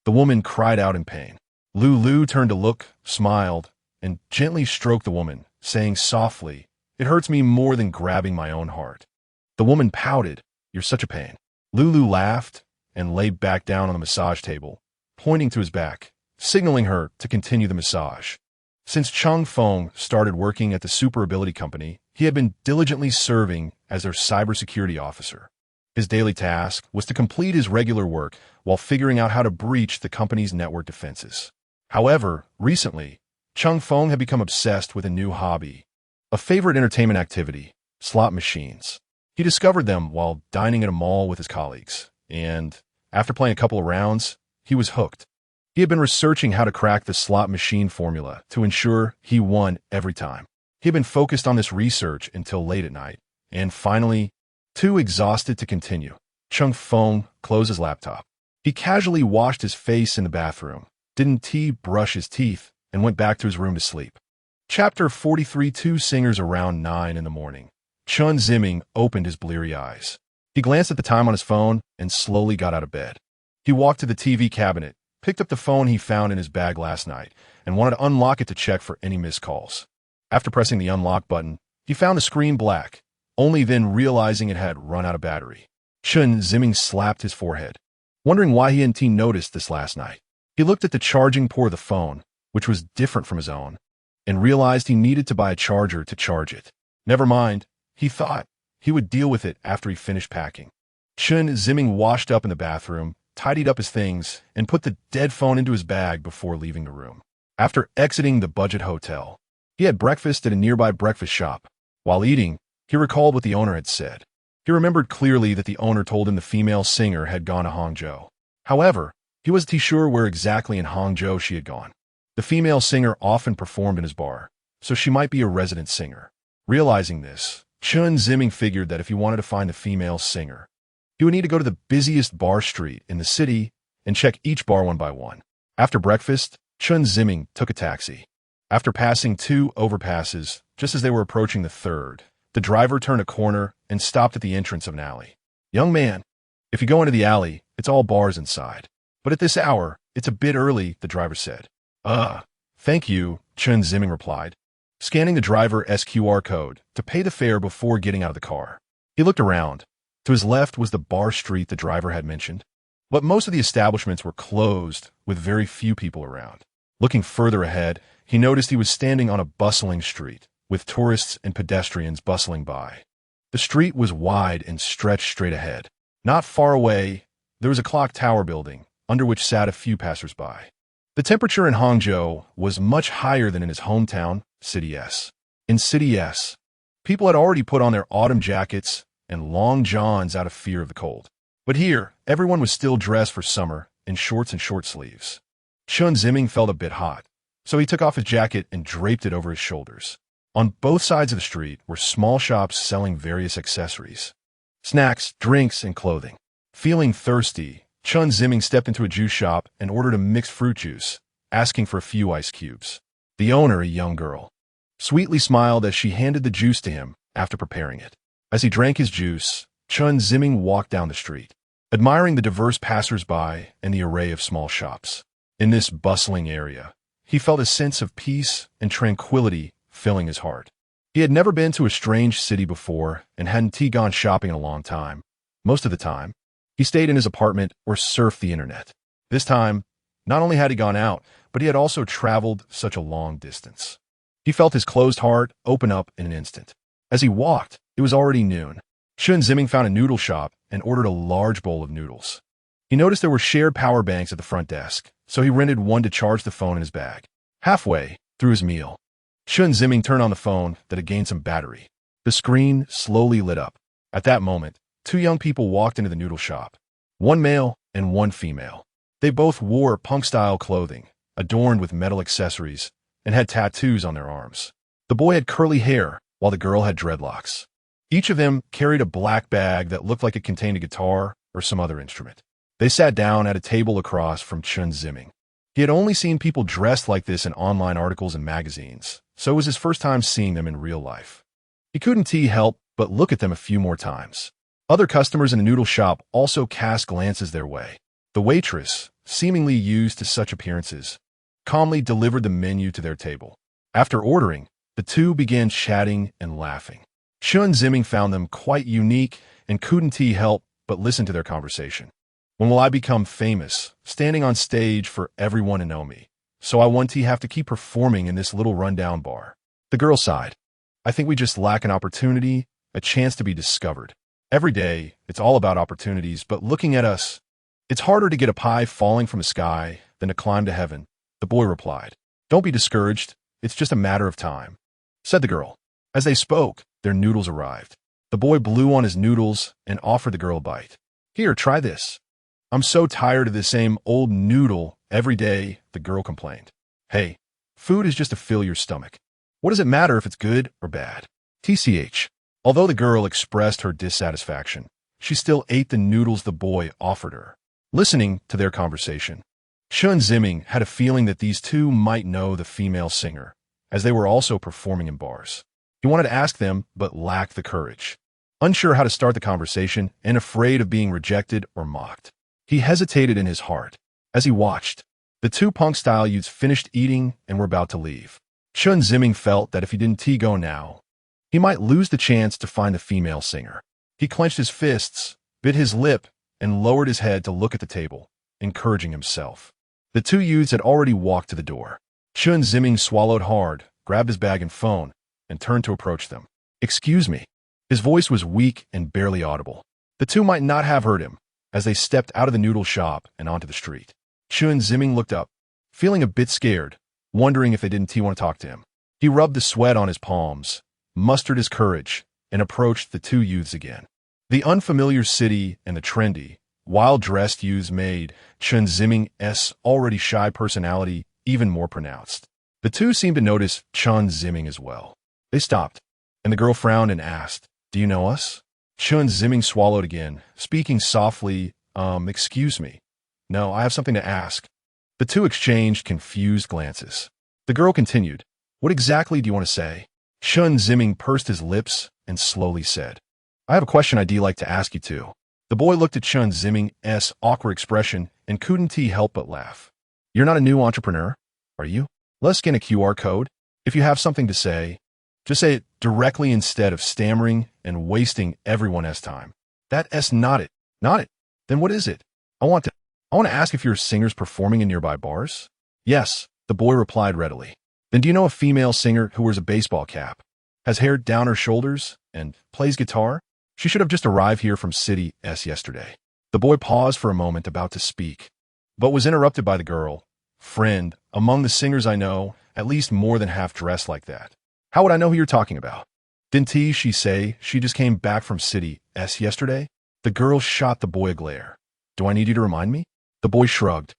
The woman cried out in pain. Lu turned to look, smiled, and gently stroked the woman, saying softly, "It hurts me more than grabbing my own heart." The woman pouted, "You're such a pain." Lu laughed and lay back down on the massage table, pointing to his back, signaling her to continue the massage. Since Chang Feng started working at the Super Ability Company, he had been diligently serving as their cybersecurity officer. His daily task was to complete his regular work while figuring out how to breach the company's network defenses. However, recently, Chung Feng had become obsessed with a new hobby, a favorite entertainment activity, slot machines. He discovered them while dining at a mall with his colleagues, and after playing a couple of rounds, he was hooked. He had been researching how to crack the slot machine formula to ensure he won every time. He had been focused on this research until late at night, and finally, too exhausted to continue, Chung Feng closed his laptop. He casually washed his face in the bathroom, didn't brush his teeth, and went back to his room to sleep. Chapter 43. 2 singers around 9 in the morning. Chen Ziming opened his bleary eyes. He glanced at the time on his phone and slowly got out of bed. He walked to the TV cabinet, picked up the phone he found in his bag last night, and wanted to unlock it to check for any missed calls. After pressing the unlock button, he found the screen black, only then realizing it had run out of battery. Chen Ziming slapped his forehead, wondering why he hadn't noticed this last night. He looked at the charging port of the phone, which was different from his own, and realized he needed to buy a charger to charge it. Never mind, he thought. He would deal with it after he finished packing. Chen Ziming washed up in the bathroom, tidied up his things, and put the dead phone into his bag before leaving the room. After exiting the budget hotel, he had breakfast at a nearby breakfast shop. While eating, he recalled what the owner had said. He remembered clearly that the owner told him the female singer had gone to Hangzhou. However, he wasn't sure where exactly in Hangzhou she had gone. The female singer often performed in his bar, so she might be a resident singer. Realizing this, Chen Ziming figured that if he wanted to find the female singer, he would need to go to the busiest bar street in the city and check each bar one by one. After breakfast, Chen Ziming took a taxi. After passing 2 overpasses, just as they were approaching the third, the driver turned a corner and stopped at the entrance of an alley. "Young man, if you go into the alley, it's all bars inside. But at this hour, it's a bit early," the driver said. Thank you," Chen Ziming replied, scanning the driver's QR code to pay the fare before getting out of the car. He looked around. To his left was the bar street the driver had mentioned, but most of the establishments were closed with very few people around. Looking further ahead, he noticed he was standing on a bustling street, with tourists and pedestrians bustling by. The street was wide and stretched straight ahead. Not far away, there was a clock tower building, under which sat a few passersby. The temperature in Hangzhou was much higher than in his hometown, City S. In City S, people had already put on their autumn jackets and long johns out of fear of the cold. But here, everyone was still dressed for summer in shorts and short sleeves. Chen Ziming felt a bit hot, so he took off his jacket and draped it over his shoulders. On both sides of the street were small shops selling various accessories, snacks, drinks, and clothing. Feeling thirsty, Chen Ziming stepped into a juice shop and ordered a mixed fruit juice, asking for a few ice cubes. The owner, a young girl, sweetly smiled as she handed the juice to him after preparing it. As he drank his juice, Chen Ziming walked down the street, admiring the diverse passers-by and the array of small shops. In this bustling area, he felt a sense of peace and tranquility filling his heart. He had never been to a strange city before and hadn't gone shopping in a long time. Most of the time, he stayed in his apartment or surfed the internet. This time, not only had he gone out, but he had also traveled such a long distance. He felt his closed heart open up in an instant. As he walked, it was already noon. Chen Ziming found a noodle shop and ordered a large bowl of noodles. He noticed there were shared power banks at the front desk, so he rented one to charge the phone in his bag. Halfway through his meal, Chen Ziming turned on the phone that had gained some battery. The screen slowly lit up. At that moment, 2 young people walked into the noodle shop, one male and one female. They both wore punk-style clothing, adorned with metal accessories, and had tattoos on their arms. The boy had curly hair, while the girl had dreadlocks. Each of them carried a black bag that looked like it contained a guitar or some other instrument. They sat down at a table across from Chen Ziming. He had only seen people dressed like this in online articles and magazines, so it was his first time seeing them in real life. He couldn't help but look at them a few more times. Other customers in the noodle shop also cast glances their way. The waitress, seemingly used to such appearances, calmly delivered the menu to their table. After ordering, the two began chatting and laughing. Chen Ziming found them quite unique and couldn't help but listen to their conversation. "When will I become famous, standing on stage for everyone to know me? So I want to have to keep performing in this little rundown bar." The girl sighed. "I think we just lack an opportunity, a chance to be discovered. Every day, it's all about opportunities, but looking at us, it's harder to get a pie falling from the sky than to climb to heaven," The boy replied. Don't be discouraged. It's just a matter of time, said the girl. As they spoke, their noodles arrived. The boy blew on his noodles and offered the girl a bite. Here, try this. I'm so tired of the same old noodle every day, the girl complained. Hey, food is just to fill your stomach. What does it matter if it's good or bad? TCH. Although the girl expressed her dissatisfaction, she still ate the noodles the boy offered her. Listening to their conversation, Chen Ziming had a feeling that these two might know the female singer, as they were also performing in bars. He wanted to ask them, but lacked the courage. Unsure how to start the conversation and afraid of being rejected or mocked, he hesitated in his heart. As he watched, the two punk-style youths finished eating and were about to leave. Chen Ziming felt that if he didn't go now, he might lose the chance to find the female singer. He clenched his fists, bit his lip, and lowered his head to look at the table, encouraging himself. The two youths had already walked to the door. Chen Ziming swallowed hard, grabbed his bag and phone, and turned to approach them. Excuse me. His voice was weak and barely audible. The two might not have heard him, as they stepped out of the noodle shop and onto the street. Chen Ziming looked up, feeling a bit scared, wondering if they didn't want to talk to him. He rubbed the sweat on his palms, mustered his courage, and approached the two youths again. The unfamiliar city and the trendy, well-dressed youths made Chen Ziming's already shy personality even more pronounced. The two seemed to notice Chen Ziming as well. They stopped, and the girl frowned and asked, Do you know us? Chen Ziming swallowed again, speaking softly, excuse me. No, I have something to ask. The two exchanged confused glances. The girl continued, What exactly do you want to say? Chen Ziming pursed his lips and slowly said, I have a question I'd like to ask you too. The boy looked at Chen Ziming's awkward expression and couldn't help but laugh. You're not a new entrepreneur, are you? Let's scan a QR code. If you have something to say, just say it directly instead of stammering and wasting everyone's time. That's not it. Not it. Then what is it? I want to ask if you're singers performing in nearby bars? Yes, the boy replied readily. Then do you know a female singer who wears a baseball cap, has hair down her shoulders, and plays guitar? She should have just arrived here from City S yesterday. The boy paused for a moment about to speak, but was interrupted by the girl. Friend, among the singers I know, at least more than half dress like that. How would I know who you're talking about? Didn't she say she just came back from City S yesterday? The girl shot the boy a glare. Do I need you to remind me? The boy shrugged,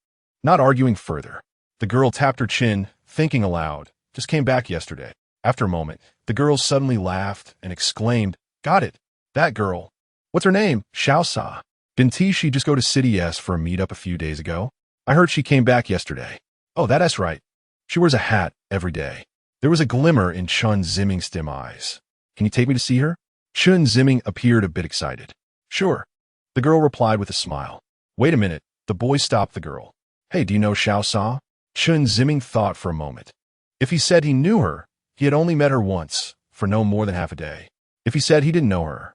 not arguing further. The girl tapped her chin, thinking aloud, just came back yesterday. After a moment, the girl suddenly laughed and exclaimed, Got it. That girl. What's her name? Xiaosa. Didn't she just go to City S for a meetup a few days ago? I heard she came back yesterday. Oh, that's right. She wears a hat every day. There was a glimmer in Chen Ziming's dim eyes. Can you take me to see her? Chen Ziming appeared a bit excited. Sure. The girl replied with a smile. Wait a minute. The boy stopped the girl. Hey, do you know Xiaosa? Chen Ziming thought for a moment. If he said he knew her, he had only met her once, for no more than half a day. If he said he didn't know her,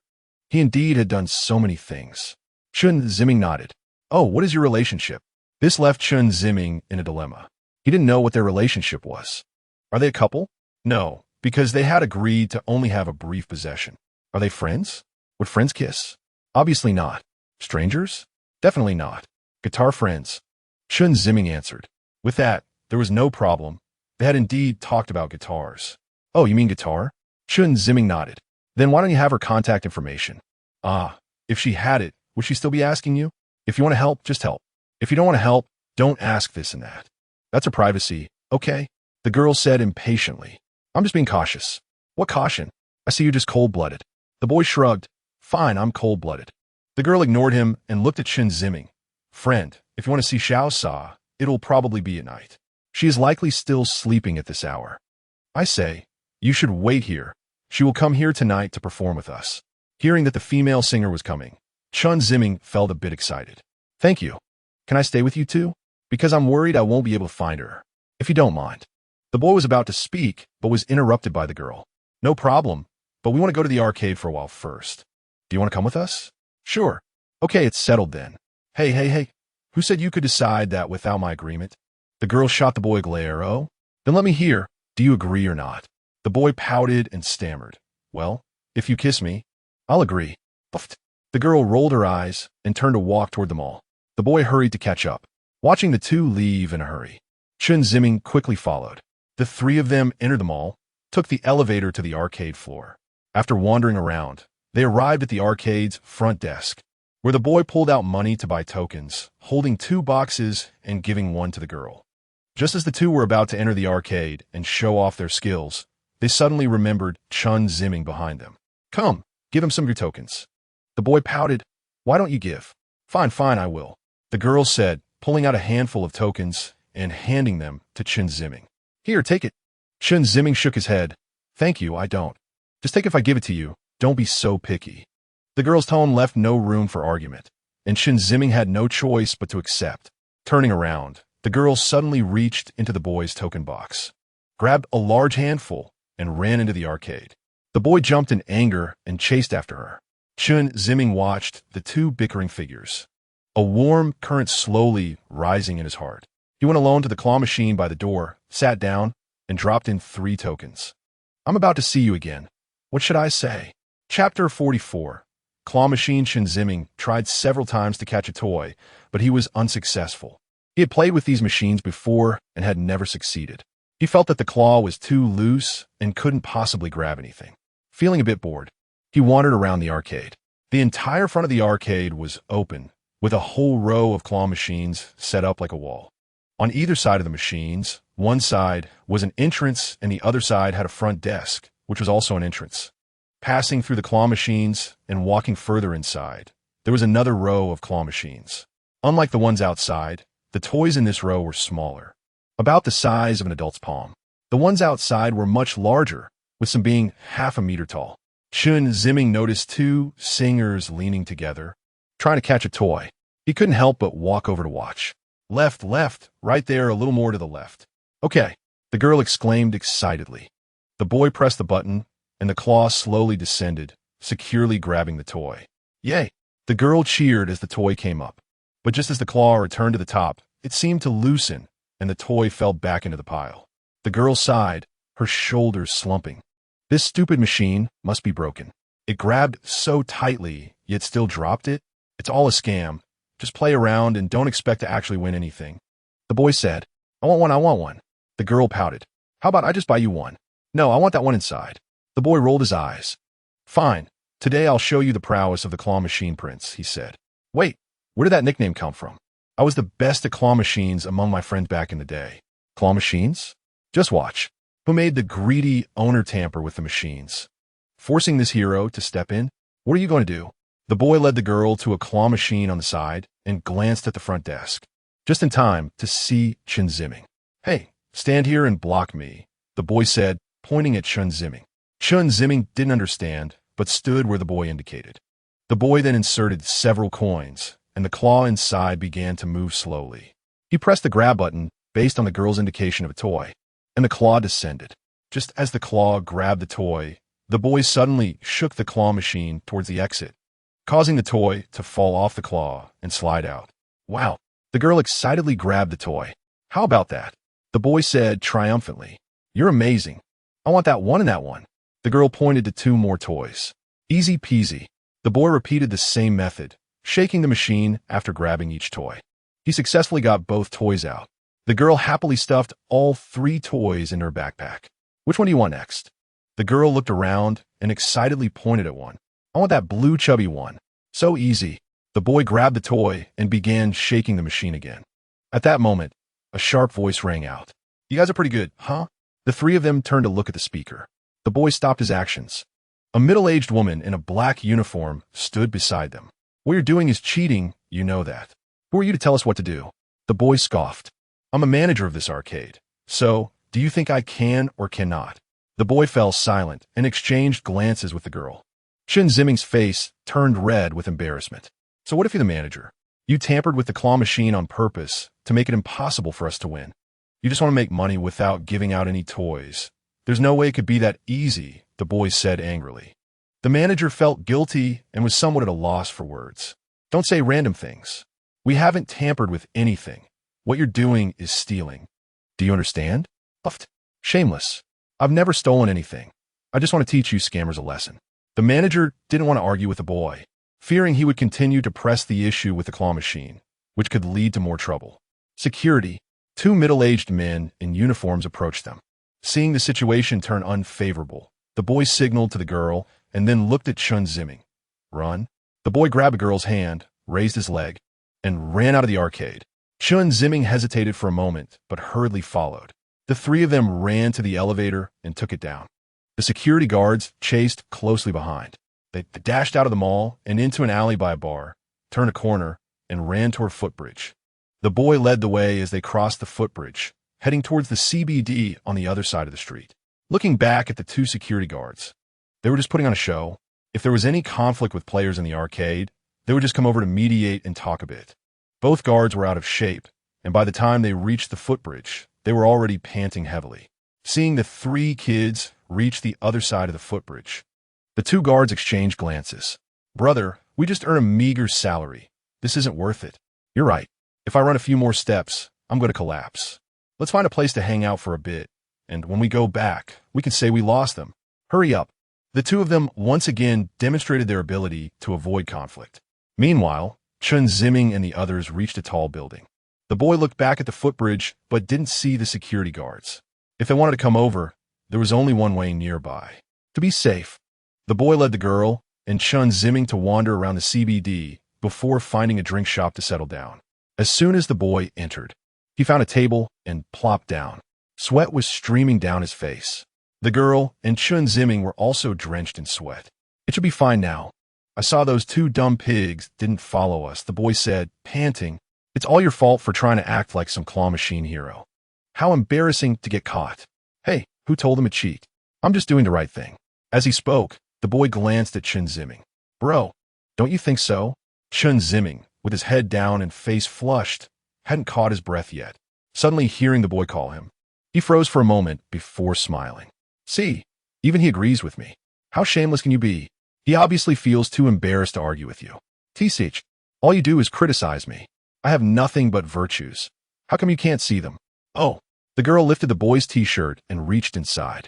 he indeed had done so many things. Chen Ziming nodded. Oh, what is your relationship? This left Chen Ziming in a dilemma. He didn't know what their relationship was. Are they a couple? No, because they had agreed to only have a brief possession. Are they friends? Would friends kiss? Obviously not. Strangers? Definitely not. Guitar friends. Chen Ziming answered. With that, there was no problem. They had indeed talked about guitars. Oh, you mean guitar? Chen Ziming nodded. Then why don't you have her contact information? Ah, if she had it, would she still be asking you? If you want to help, just help. If you don't want to help, don't ask this and that. That's her privacy, okay? The girl said impatiently. I'm just being cautious. What caution? I see you're just cold-blooded. The boy shrugged. Fine, I'm cold-blooded. The girl ignored him and looked at Chen Ziming. Friend, if you want to see Xiaosa, it'll probably be at night. She is likely still sleeping at this hour. I say, you should wait here. She will come here tonight to perform with us. Hearing that the female singer was coming, Chen Ziming felt a bit excited. Thank you. Can I stay with you too? Because I'm worried I won't be able to find her. If you don't mind. The boy was about to speak, but was interrupted by the girl. No problem, but we want to go to the arcade for a while first. Do you want to come with us? Sure. Okay, it's settled then. Hey. Who said you could decide that without my agreement? The girl shot the boy a glare. Oh? Then let me hear. Do you agree or not? The boy pouted and stammered. Well, if you kiss me, I'll agree. Puffed. The girl rolled her eyes and turned to walk toward them all. The boy hurried to catch up, watching the two leave in a hurry. Chen Ziming quickly followed. The three of them entered the mall, took the elevator to the arcade floor. After wandering around, they arrived at the arcade's front desk, where the boy pulled out money to buy tokens, holding 2 boxes and giving one to the girl. Just as the two were about to enter the arcade and show off their skills, they suddenly remembered Chen Ziming behind them. Come, give him some of your tokens. The boy pouted. Why don't you give? Fine, I will. The girl said, pulling out a handful of tokens and handing them to Chen Ziming. Here, take it. Chen Ziming shook his head. Thank you, I don't. Just take it if I give it to you. Don't be so picky. The girl's tone left no room for argument, and Chen Ziming had no choice but to accept. Turning around, the girl suddenly reached into the boy's token box, grabbed a large handful, and ran into the arcade. The boy jumped in anger and chased after her. Chen Ziming watched the two bickering figures, a warm current slowly rising in his heart. He went alone to the claw machine by the door, sat down, and dropped in 3 tokens. I'm about to see you again. What should I say? Chapter 44. Claw machine. Chen Ziming tried several times to catch a toy, but he was unsuccessful. He had played with these machines before and had never succeeded. He felt that the claw was too loose and couldn't possibly grab anything. Feeling a bit bored, he wandered around the arcade. The entire front of the arcade was open, with a whole row of claw machines set up like a wall. On either side of the machines, one side was an entrance and the other side had a front desk, which was also an entrance. Passing through the claw machines and walking further inside, there was another row of claw machines. Unlike the ones outside, the toys in this row were smaller, about the size of an adult's palm. The ones outside were much larger, with some being half a meter tall. Chen Ziming noticed 2 singers leaning together, trying to catch a toy. He couldn't help but walk over to watch. Left, right there, a little more to the left. Okay, the girl exclaimed excitedly. The boy pressed the button, and the claw slowly descended, securely grabbing the toy. Yay! The girl cheered as the toy came up. But just as the claw returned to the top, it seemed to loosen, and the toy fell back into the pile. The girl sighed, her shoulders slumping. This stupid machine must be broken. It grabbed so tightly, yet still dropped it. It's all a scam. Just play around and don't expect to actually win anything. The boy said, I want one. The girl pouted. How about I just buy you one? No, I want that one inside. The boy rolled his eyes. Fine. Today I'll show you the prowess of the claw machine prince, he said. Wait, where did that nickname come from? I was the best at claw machines among my friends back in the day. Claw machines? Just watch. Who made the greedy owner tamper with the machines? Forcing this hero to step in? What are you going to do? The boy led the girl to a claw machine on the side and glanced at the front desk, just in time to see Chen Ziming. Hey, stand here and block me, the boy said, pointing at Chen Ziming. Chen Ziming didn't understand, but stood where the boy indicated. The boy then inserted several coins, and the claw inside began to move slowly. He pressed the grab button based on the girl's indication of a toy, and the claw descended. Just as the claw grabbed the toy, the boy suddenly shook the claw machine towards the exit, causing the toy to fall off the claw and slide out. Wow! The girl excitedly grabbed the toy. How about that? The boy said triumphantly. You're amazing. I want that one and that one. The girl pointed to 2 more toys. Easy peasy. The boy repeated the same method, shaking the machine after grabbing each toy. He successfully got both toys out. The girl happily stuffed all 3 toys in her backpack. Which one do you want next? The girl looked around and excitedly pointed at one. I want that blue chubby one. So easy. The boy grabbed the toy and began shaking the machine again. At that moment, a sharp voice rang out. You guys are pretty good, huh? The 3 of them turned to look at the speaker. The boy stopped his actions. A middle-aged woman in a black uniform stood beside them. What you're doing is cheating, you know that. Who are you to tell us what to do? The boy scoffed. I'm a manager of this arcade. So, do you think I can or cannot? The boy fell silent and exchanged glances with the girl. Chen Ziming's face turned red with embarrassment. So what if you're the manager? You tampered with the claw machine on purpose to make it impossible for us to win. You just want to make money without giving out any toys. There's no way it could be that easy, the boy said angrily. The manager felt guilty and was somewhat at a loss for words. Don't say random things. We haven't tampered with anything. What you're doing is stealing. Do you understand? Puffed. Shameless. I've never stolen anything. I just want to teach you scammers a lesson. The manager didn't want to argue with the boy, fearing he would continue to press the issue with the claw machine, which could lead to more trouble. Security. Two middle-aged men in uniforms approached them. Seeing the situation turn unfavorable, the boy signaled to the girl and then looked at Chen Ziming. Run. The boy grabbed the girl's hand, raised his leg, and ran out of the arcade. Chen Ziming hesitated for a moment, but hurriedly followed. The three of them ran to the elevator and took it down. The security guards chased closely behind. They dashed out of the mall and into an alley by a bar, turned a corner, and ran toward a footbridge. The boy led the way as they crossed the footbridge, heading towards the CBD on the other side of the street. Looking back at the two security guards, they were just putting on a show. If there was any conflict with players in the arcade, they would just come over to mediate and talk a bit. Both guards were out of shape, and by the time they reached the footbridge, they were already panting heavily. Seeing the three kids reach the other side of the footbridge, the two guards exchanged glances. Brother, we just earn a meager salary. This isn't worth it. You're right. If I run a few more steps, I'm going to collapse. Let's find a place to hang out for a bit, and when we go back, we can say we lost them. Hurry up. The two of them once again demonstrated their ability to avoid conflict. Meanwhile, Chen Ziming and the others reached a tall building. The boy looked back at the footbridge but didn't see the security guards. If they wanted to come over, there was only one way nearby. To be safe, the boy led the girl and Chen Ziming to wander around the CBD before finding a drink shop to settle down. As soon as the boy entered, he found a table and plopped down. Sweat was streaming down his face. The girl and Chen Ziming were also drenched in sweat. It should be fine now. I saw those two dumb pigs didn't follow us, the boy said, panting. It's all your fault for trying to act like some claw machine hero. How embarrassing to get caught. Hey, who told him to cheat? I'm just doing the right thing. As he spoke, the boy glanced at Chen Ziming. Bro, don't you think so? Chen Ziming, with his head down and face flushed, hadn't caught his breath yet. Suddenly hearing the boy call him, he froze for a moment before smiling. See, even he agrees with me. How shameless can you be? He obviously feels too embarrassed to argue with you. T-Sich, all you do is criticize me. I have nothing but virtues. How come you can't see them? Oh, the girl lifted the boy's t-shirt and reached inside.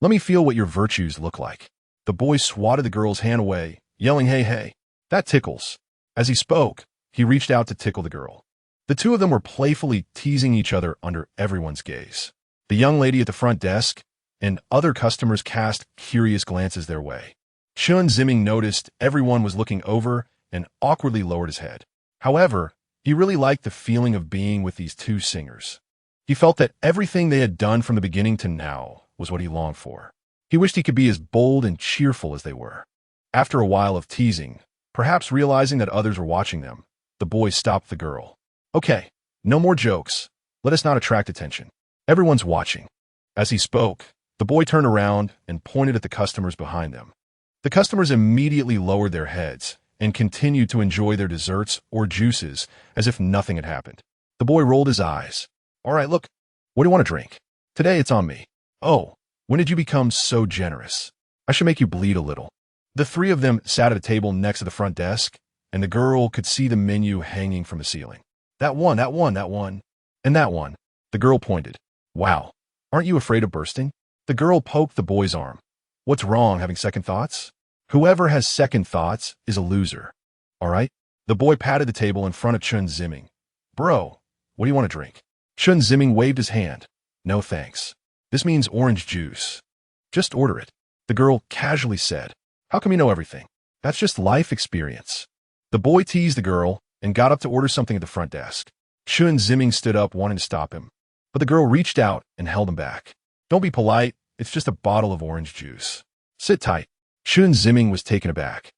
Let me feel what your virtues look like. The boy swatted the girl's hand away, yelling, hey, hey, that tickles. As he spoke, he reached out to tickle the girl. The two of them were playfully teasing each other under everyone's gaze. The young lady at the front desk and other customers cast curious glances their way. Chen Ziming noticed everyone was looking over and awkwardly lowered his head. However, he really liked the feeling of being with these two singers. He felt that everything they had done from the beginning to now was what he longed for. He wished he could be as bold and cheerful as they were. After a while of teasing, perhaps realizing that others were watching them, the boy stopped the girl. Okay, no more jokes. Let us not attract attention. Everyone's watching. As he spoke, the boy turned around and pointed at the customers behind them. The customers immediately lowered their heads and continued to enjoy their desserts or juices as if nothing had happened. The boy rolled his eyes. All right, look, what do you want to drink? Today it's on me. Oh, when did you become so generous? I should make you bleed a little. The three of them sat at a table next to the front desk, and the girl could see the menu hanging from the ceiling. That one, and that one. The girl pointed. Wow, aren't you afraid of bursting? The girl poked the boy's arm. What's wrong, having second thoughts? Whoever has second thoughts is a loser. All right? The boy patted the table in front of Chen Ziming. Bro, what do you want to drink? Chen Ziming waved his hand. No thanks. This means orange juice. Just order it. The girl casually said. How come you know everything? That's just life experience. The boy teased the girl and got up to order something at the front desk. Chen Ziming stood up wanting to stop him, but the girl reached out and held him back. Don't be polite. It's just a bottle of orange juice. Sit tight. Chen Ziming was taken aback,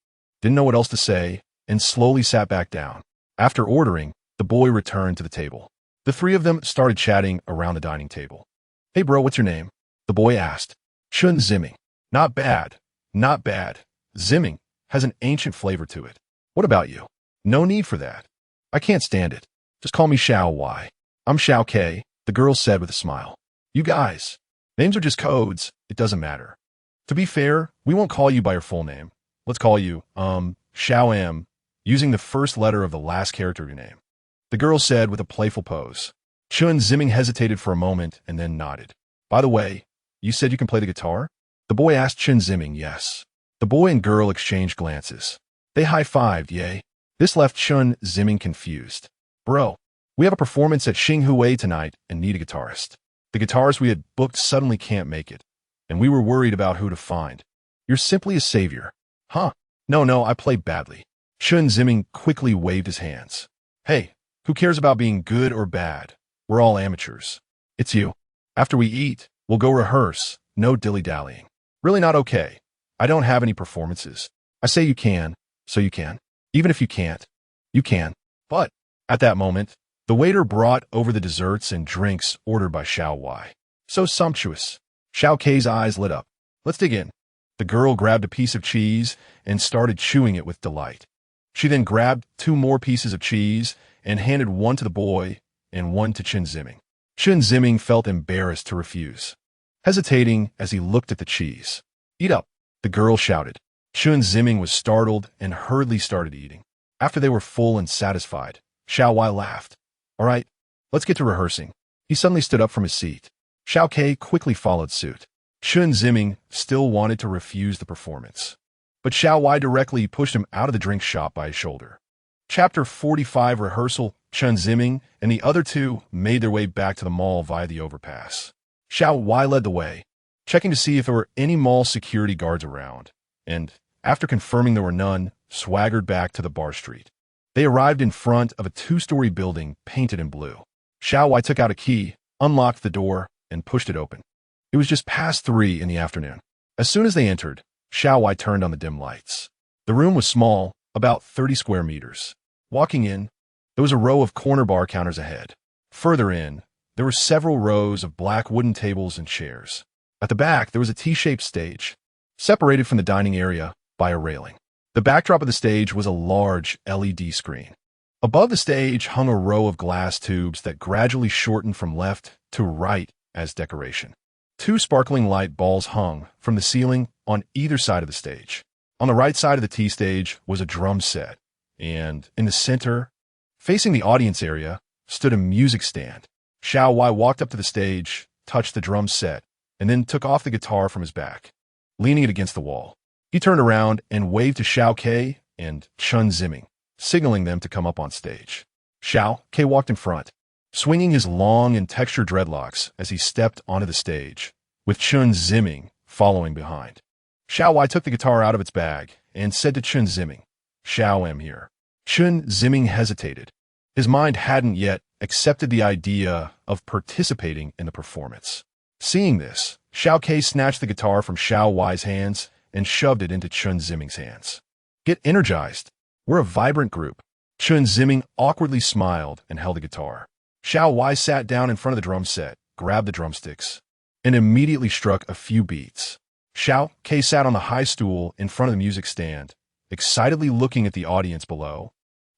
didn't know what else to say, and slowly sat back down. After ordering, the boy returned to the table. The three of them started chatting around the dining table. Hey bro, what's your name? The boy asked. Chen Ziming. Not bad. Not bad. Ziming has an ancient flavor to it. What about you? No need for that. I can't stand it. Just call me Xiao Y. I'm Xiao K, the girl said with a smile. You guys, names are just codes. It doesn't matter. To be fair, we won't call you by your full name. Let's call you, Xiao M, using the first letter of the last character of your name. The girl said with a playful pose. Chen Ziming hesitated for a moment and then nodded. By the way, you said you can play the guitar? The boy asked Chen Ziming yes. The boy and girl exchanged glances. They high-fived, yay. This left Chen Ziming confused. Bro, We have a performance at Xinghua tonight and need a guitarist. The guitarist we had booked suddenly can't make it, and we were worried about who to find. You're simply a savior. Huh? No, I play badly. Chen Ziming quickly waved his hands. Hey, who cares about being good or bad? We're all amateurs. It's you. After we eat, we'll go rehearse. No dilly-dallying. Really not okay. I don't have any performances. I say you can, so you can. Even if you can't, you can. But, at that moment, the waiter brought over the desserts and drinks ordered by Xiao Wai. So sumptuous. Xiao Kei's eyes lit up. Let's dig in. The girl grabbed a piece of cheese and started chewing it with delight. She then grabbed 2 more pieces of cheese and handed one to the boy and one to Chen Ziming. Chen Ziming felt embarrassed to refuse, hesitating as he looked at the cheese. Eat up, the girl shouted. Chen Ziming was startled and hurriedly started eating. After they were full and satisfied, Xiao Wai laughed. All right, let's get to rehearsing. He suddenly stood up from his seat. Xiao Kei quickly followed suit. Chen Ziming still wanted to refuse the performance, but Xiao Wai directly pushed him out of the drink shop by his shoulder. Chapter 45 Rehearsal. Chen Ziming and the other 2 made their way back to the mall via the overpass. Xiao Wai led the way, checking to see if there were any mall security guards around, and, after confirming there were none, swaggered back to the bar street. They arrived in front of a 2-story building painted in blue. Xiao Wai took out a key, unlocked the door, and pushed it open. It was just past 3 in the afternoon. As soon as they entered, Xiao Wai turned on the dim lights. The room was small, about 30 square meters. Walking in, there was a row of corner bar counters ahead. Further in, there were several rows of black wooden tables and chairs. At the back, there was a T-shaped stage, separated from the dining area by a railing. The backdrop of the stage was a large LED screen. Above the stage hung a row of glass tubes that gradually shortened from left to right as decoration. 2 sparkling light balls hung from the ceiling on either side of the stage. On the right side of the T-stage was a drum set, and in the center, facing the audience area, stood a music stand. Xiao Wai walked up to the stage, touched the drum set, and then took off the guitar from his back, leaning it against the wall. He turned around and waved to Xiao Kei and Chen Ziming, signaling them to come up on stage. Xiao Kei walked in front, swinging his long and textured dreadlocks as he stepped onto the stage, with Chen Ziming following behind. Xiao Wai took the guitar out of its bag and said to Chen Ziming, Xiao am here. Chen Ziming hesitated. His mind hadn't yet accepted the idea of participating in the performance. Seeing this, Xiao Kei snatched the guitar from Xiao Wai's hands and shoved it into Chen Ziming's hands. Get energized. We're a vibrant group. Chen Ziming awkwardly smiled and held the guitar. Xiao Wai sat down in front of the drum set, grabbed the drumsticks, and immediately struck a few beats. Xiao Kei sat on the high stool in front of the music stand, excitedly looking at the audience below,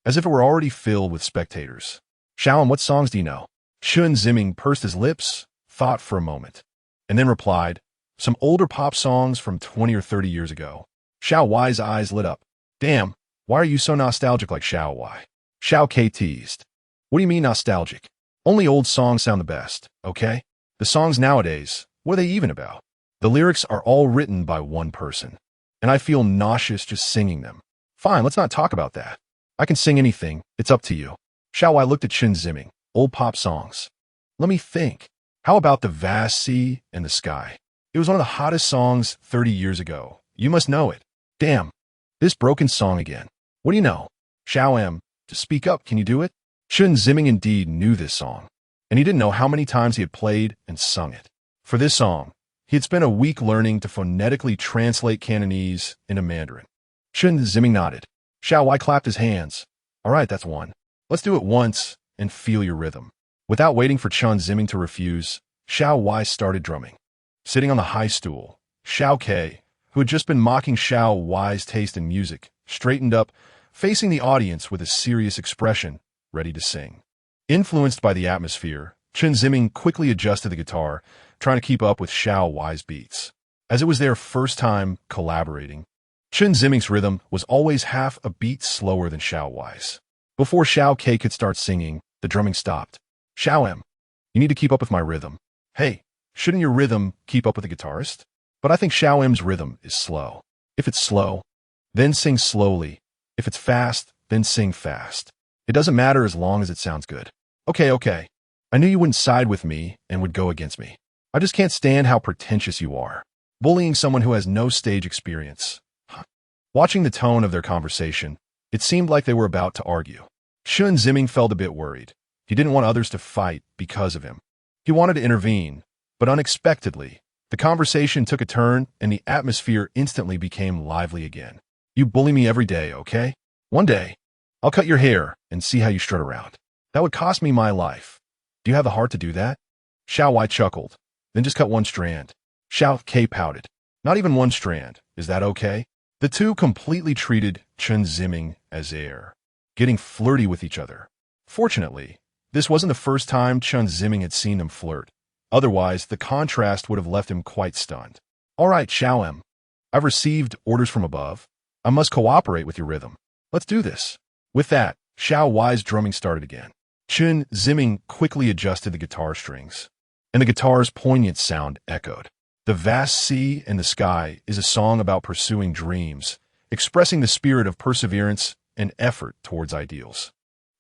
as if it were already filled with spectators. Xiao, what songs do you know? Chen Ziming pursed his lips, thought for a moment, and then replied, some older pop songs from 20 or 30 years ago. Xiao Wai's eyes lit up. Damn, why are you so nostalgic like Xiao Wai? Xiao Kei teased. What do you mean nostalgic? Only old songs sound the best, okay? The songs nowadays, what are they even about? The lyrics are all written by one person, and I feel nauseous just singing them. Fine, let's not talk about that. I can sing anything, it's up to you. Xiao Wai looked at Chen Ziming. Old pop songs. Let me think. How about The Vast Sea and the Sky? It was one of the hottest songs 30 years ago. You must know it. Damn, this broken song again. What do you know? Xiao M, to speak up, can you do it? Chen Ziming indeed knew this song, and he didn't know how many times he had played and sung it. For this song, he had spent a week learning to phonetically translate Cantonese into Mandarin. Chen Ziming nodded. Xiao Wai clapped his hands. All right, that's one. Let's do it once and feel your rhythm. Without waiting for Chen Ziming to refuse, Xiao Wai started drumming. Sitting on the high stool, Xiao Kei, who had just been mocking Xiao Wai's taste in music, straightened up, facing the audience with a serious expression, ready to sing. Influenced by the atmosphere, Chen Ziming quickly adjusted the guitar, trying to keep up with Xiao Wai's beats. As it was their first time collaborating, Chen Ziming's rhythm was always half a beat slower than Xiao Wai's. Before Xiao Kei could start singing, the drumming stopped. Xiao M, you need to keep up with my rhythm. Hey, shouldn't your rhythm keep up with the guitarist? But I think Xiao M's rhythm is slow. If it's slow, then sing slowly. If it's fast, then sing fast. It doesn't matter as long as it sounds good. Okay. I knew you wouldn't side with me and would go against me. I just can't stand how pretentious you are. Bullying someone who has no stage experience. Watching the tone of their conversation, it seemed like they were about to argue. Chen Ziming felt a bit worried. He didn't want others to fight because of him. He wanted to intervene, but unexpectedly, the conversation took a turn and the atmosphere instantly became lively again. You bully me every day, okay? One day, I'll cut your hair and see how you strut around. That would cost me my life. Do you have the heart to do that? Xiao Wai chuckled, then just cut one strand. Xiao K pouted. Not even one strand. Is that okay? The two completely treated Chen Ziming as heir, getting flirty with each other. Fortunately, this wasn't the first time Chen Ziming had seen them flirt. Otherwise, the contrast would have left him quite stunned. All right, Xiao M. I've received orders from above. I must cooperate with your rhythm. Let's do this. With that, Xiao Wai's drumming started again. Chen Ziming quickly adjusted the guitar strings, and the guitar's poignant sound echoed. The Vast Sea and the Sky is a song about pursuing dreams, expressing the spirit of perseverance and effort towards ideals.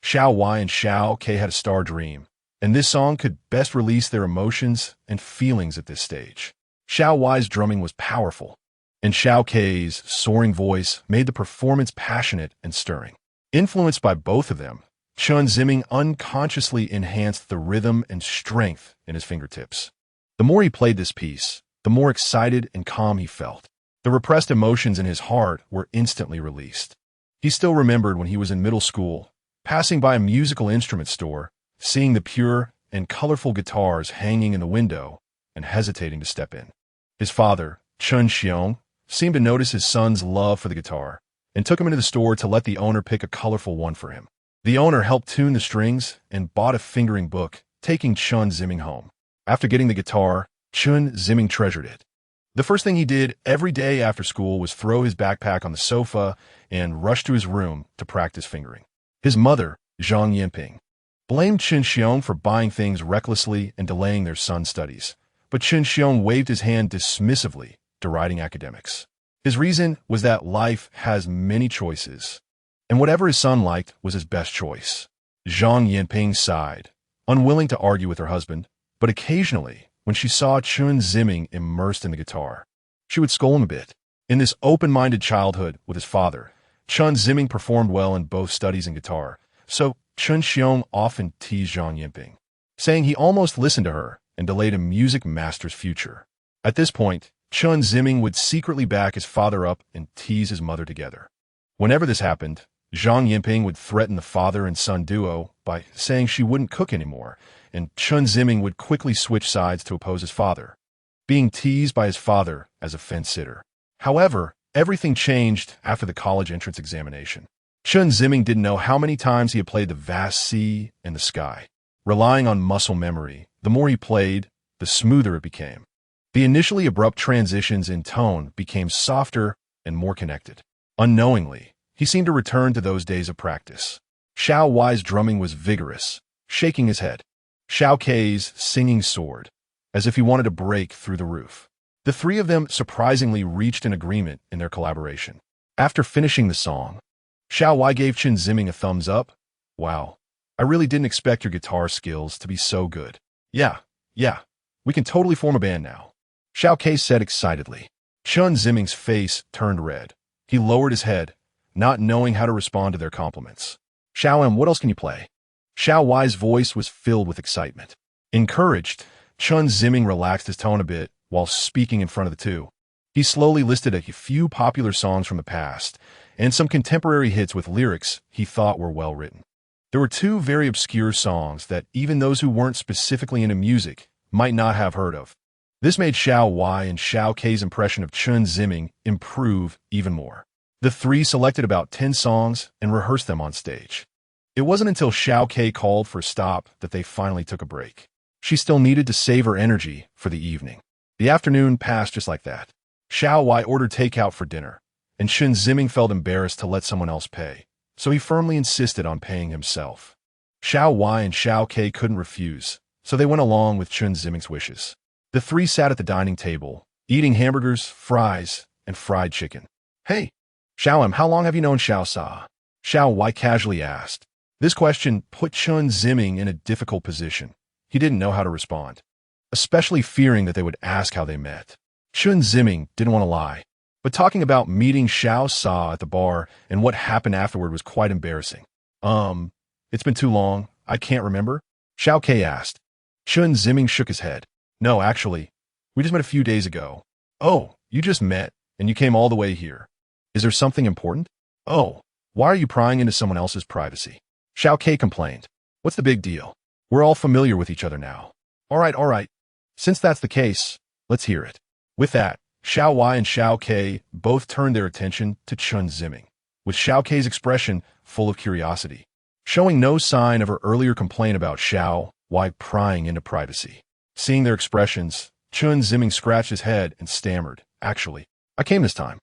Xiao Wai and Xiao K had a star dream, and this song could best release their emotions and feelings at this stage. Xiao Wai's drumming was powerful, and Xiao K's soaring voice made the performance passionate and stirring. Influenced by both of them, Chen Ziming unconsciously enhanced the rhythm and strength in his fingertips. The more he played this piece, the more excited and calm he felt. The repressed emotions in his heart were instantly released. He still remembered when he was in middle school, passing by a musical instrument store, seeing the pure and colorful guitars hanging in the window, and hesitating to step in. His father, Chen Xiong, seemed to notice his son's love for the guitar, and took him into the store to let the owner pick a colorful one for him. The owner helped tune the strings and bought a fingering book, taking Chen Ziming home. After getting the guitar, Chen Ziming treasured it. The first thing he did every day after school was throw his backpack on the sofa and rush to his room to practice fingering. His mother, Zhang Yinping, blamed Chen Xiong for buying things recklessly and delaying their son's studies, but Chen Xiong waved his hand dismissively, deriding academics. His reason was that life has many choices, and whatever his son liked was his best choice. Zhang Yinping sighed, unwilling to argue with her husband, but occasionally, when she saw Chen Ziming immersed in the guitar, she would scold him a bit. In this open-minded childhood with his father, Chen Ziming performed well in both studies and guitar, so Chen Xiong often teased Zhang Yinping, saying he almost listened to her and delayed a music master's future. At this point, Chen Ziming would secretly back his father up and tease his mother together. Whenever this happened, Zhang Yinping would threaten the father and son duo by saying she wouldn't cook anymore, and Chen Ziming would quickly switch sides to oppose his father, being teased by his father as a fence-sitter. However, everything changed after the college entrance examination. Chen Ziming didn't know how many times he had played the Vast Sea and the Sky. Relying on muscle memory, the more he played, the smoother it became. The initially abrupt transitions in tone became softer and more connected. Unknowingly, he seemed to return to those days of practice. Xiao Wai's drumming was vigorous, shaking his head. Xiao K's singing soared, as if he wanted to break through the roof. The three of them surprisingly reached an agreement in their collaboration. After finishing the song, Xiao Wai gave Chen Ziming a thumbs up. Wow, I really didn't expect your guitar skills to be so good. Yeah, we can totally form a band now, Xiao K said excitedly. Chen Ziming's face turned red. He lowered his head, not knowing how to respond to their compliments. Xiao M, what else can you play? Xiao Wai's voice was filled with excitement. Encouraged, Chen Ziming relaxed his tone a bit while speaking in front of the two. He slowly listed a few popular songs from the past and some contemporary hits with lyrics he thought were well written. There were two very obscure songs that even those who weren't specifically into music might not have heard of. This made Xiao Wai and Xiao K's impression of Chen Ziming improve even more. The three selected about 10 songs and rehearsed them on stage. It wasn't until Xiao K called for a stop that they finally took a break. She still needed to save her energy for the evening. The afternoon passed just like that. Xiao Wai ordered takeout for dinner, and Chen Ziming felt embarrassed to let someone else pay, so he firmly insisted on paying himself. Xiao Wai and Xiao K couldn't refuse, so they went along with Chen Ziming's wishes. The three sat at the dining table, eating hamburgers, fries, and fried chicken. Hey, Xiao M, how long have you known Xiao Sa? Xiao Wai casually asked. This question put Chen Ziming in a difficult position. He didn't know how to respond, especially fearing that they would ask how they met. Chen Ziming didn't want to lie, but talking about meeting Xiao Sa at the bar and what happened afterward was quite embarrassing. It's been too long. I can't remember. Xiao Ke asked. Chen Ziming shook his head. No, actually, we just met a few days ago. Oh, you just met, and you came all the way here. Is there something important? Oh, why are you prying into someone else's privacy? Xiao Ke complained. What's the big deal? We're all familiar with each other now. All right. Since that's the case, let's hear it. With that, Xiao Wai and Xiao Ke both turned their attention to Chen Ziming, with Xiao Ke's expression full of curiosity, showing no sign of her earlier complaint about Xiao Wai prying into privacy. Seeing their expressions, Chen Ziming scratched his head and stammered, Actually, I came this time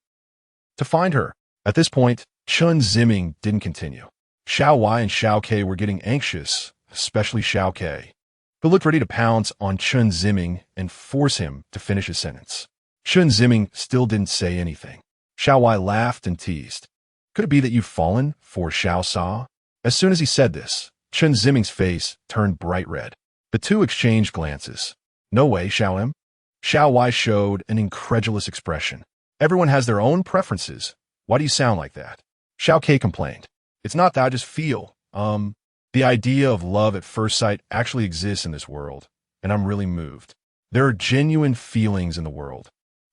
to find her. At this point, Chen Ziming didn't continue. Xiao Wai and Xiao Ke were getting anxious, especially Xiao Ke, who looked ready to pounce on Chen Ziming and force him to finish his sentence. Chen Ziming still didn't say anything. Xiao Wai laughed and teased. Could it be that you've fallen for Xiao Sa? As soon as he said this, Chen Ziming's face turned bright red. The two exchanged glances. No way, Xiao M. Xiao Wai showed an incredulous expression. Everyone has their own preferences. Why do you sound like that? Xiao Ke complained. It's not that I just feel, the idea of love at first sight actually exists in this world, and I'm really moved. There are genuine feelings in the world.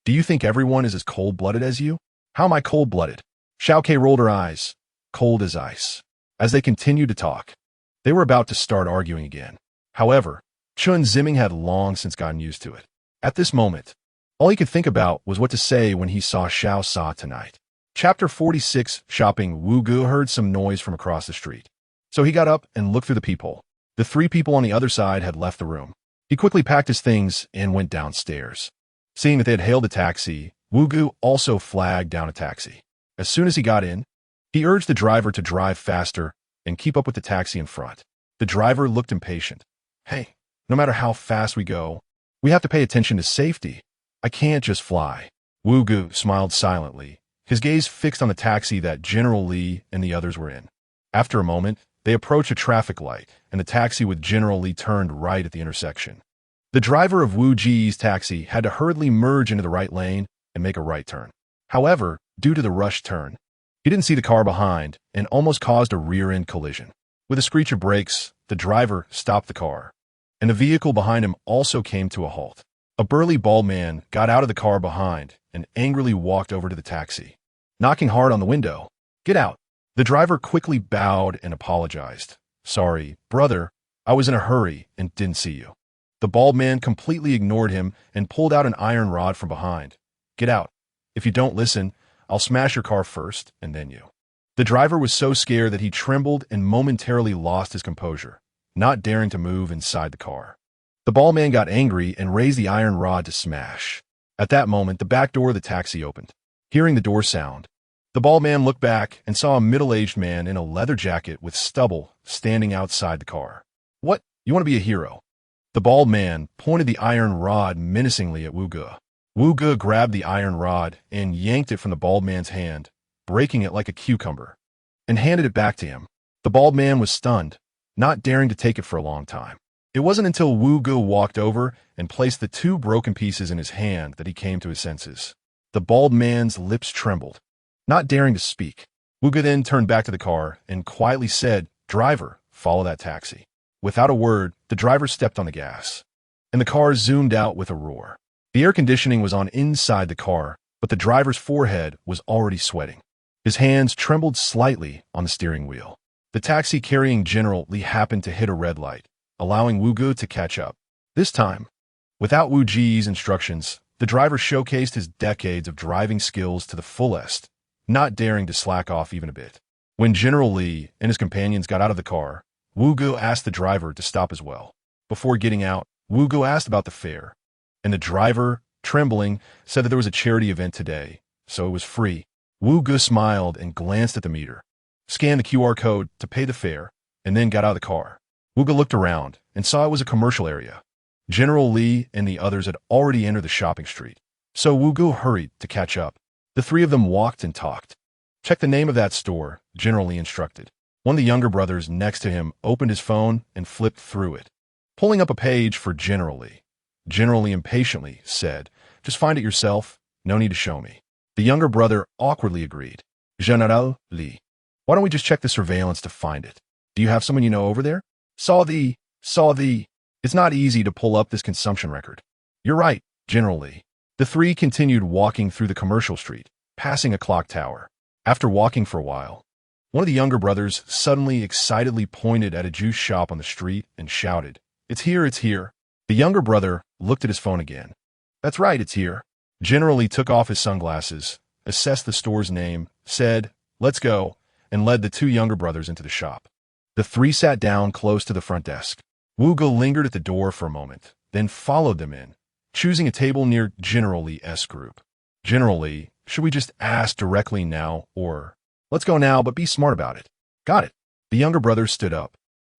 Do you think everyone is as cold-blooded as you? How am I cold-blooded? Xiao Ke rolled her eyes, cold as ice. As they continued to talk, they were about to start arguing again. However, Chen Ziming had long since gotten used to it. At this moment, all he could think about was what to say when he saw Xiao Sa tonight. Chapter 46, Shopping. Wu Gu heard some noise from across the street. So he got up and looked through the peephole. The three people on the other side had left the room. He quickly packed his things and went downstairs. Seeing that they had hailed a taxi, Wu Gu also flagged down a taxi. As soon as he got in, he urged the driver to drive faster and keep up with the taxi in front. The driver looked impatient. Hey, no matter how fast we go, we have to pay attention to safety. I can't just fly. Wu Gu smiled silently, his gaze fixed on the taxi that General Li and the others were in. After a moment, they approached a traffic light, and the taxi with General Li turned right at the intersection. The driver of Wu Ji's taxi had to hurriedly merge into the right lane and make a right turn. However, due to the rushed turn, he didn't see the car behind and almost caused a rear-end collision. With a screech of brakes, the driver stopped the car, and the vehicle behind him also came to a halt. A burly bald man got out of the car behind and angrily walked over to the taxi, knocking hard on the window. Get out. The driver quickly bowed and apologized. Sorry, brother, I was in a hurry and didn't see you. The bald man completely ignored him and pulled out an iron rod from behind. Get out. If you don't listen, I'll smash your car first and then you. The driver was so scared that he trembled and momentarily lost his composure, not daring to move inside the car. The bald man got angry and raised the iron rod to smash. At that moment, the back door of the taxi opened. Hearing the door sound, the bald man looked back and saw a middle-aged man in a leather jacket with stubble standing outside the car. What? You want to be a hero? The bald man pointed the iron rod menacingly at Wu Gu. Wu Gu grabbed the iron rod and yanked it from the bald man's hand, breaking it like a cucumber, and handed it back to him. The bald man was stunned, not daring to take it for a long time. It wasn't until Wu Gu walked over and placed the two broken pieces in his hand that he came to his senses. The bald man's lips trembled, not daring to speak. Wu Gu then turned back to the car and quietly said, "Driver, follow that taxi." Without a word, the driver stepped on the gas, and the car zoomed out with a roar. The air conditioning was on inside the car, but the driver's forehead was already sweating. His hands trembled slightly on the steering wheel. The taxi carrying General Li happened to hit a red light, allowing Wu Gu to catch up. This time, without Wu Ji's instructions, the driver showcased his decades of driving skills to the fullest, not daring to slack off even a bit. When General Li and his companions got out of the car, Wu Gu asked the driver to stop as well. Before getting out, Wu Gu asked about the fare, and the driver, trembling, said that there was a charity event today, so it was free. Wu Gu smiled and glanced at the meter, scanned the QR code to pay the fare, and then got out of the car. Wu Gu looked around and saw it was a commercial area. General Li and the others had already entered the shopping street, so Wu Gu hurried to catch up. The three of them walked and talked. Check the name of that store, General Li instructed. One of the younger brothers next to him opened his phone and flipped through it, pulling up a page for General Li. General Li impatiently said, "Just find it yourself. No need to show me." The younger brother awkwardly agreed. "General Li, why don't we just check the surveillance to find it? Do you have someone you know over there?" Saw the. It's not easy to pull up this consumption record." "You're right, General Li." The three continued walking through the commercial street, passing a clock tower. After walking for a while, one of the younger brothers suddenly excitedly pointed at a juice shop on the street and shouted, "It's here, it's here." The younger brother looked at his phone again. "That's right, it's here." General Li took off his sunglasses, assessed the store's name, said, "Let's go," and led the two younger brothers into the shop. The three sat down close to the front desk. Wu Ge lingered at the door for a moment, then followed them in, choosing a table near General Li's group. "General Li, should we just ask directly now, or—" "Let's go now, but be smart about it." "Got it." The younger brother stood up,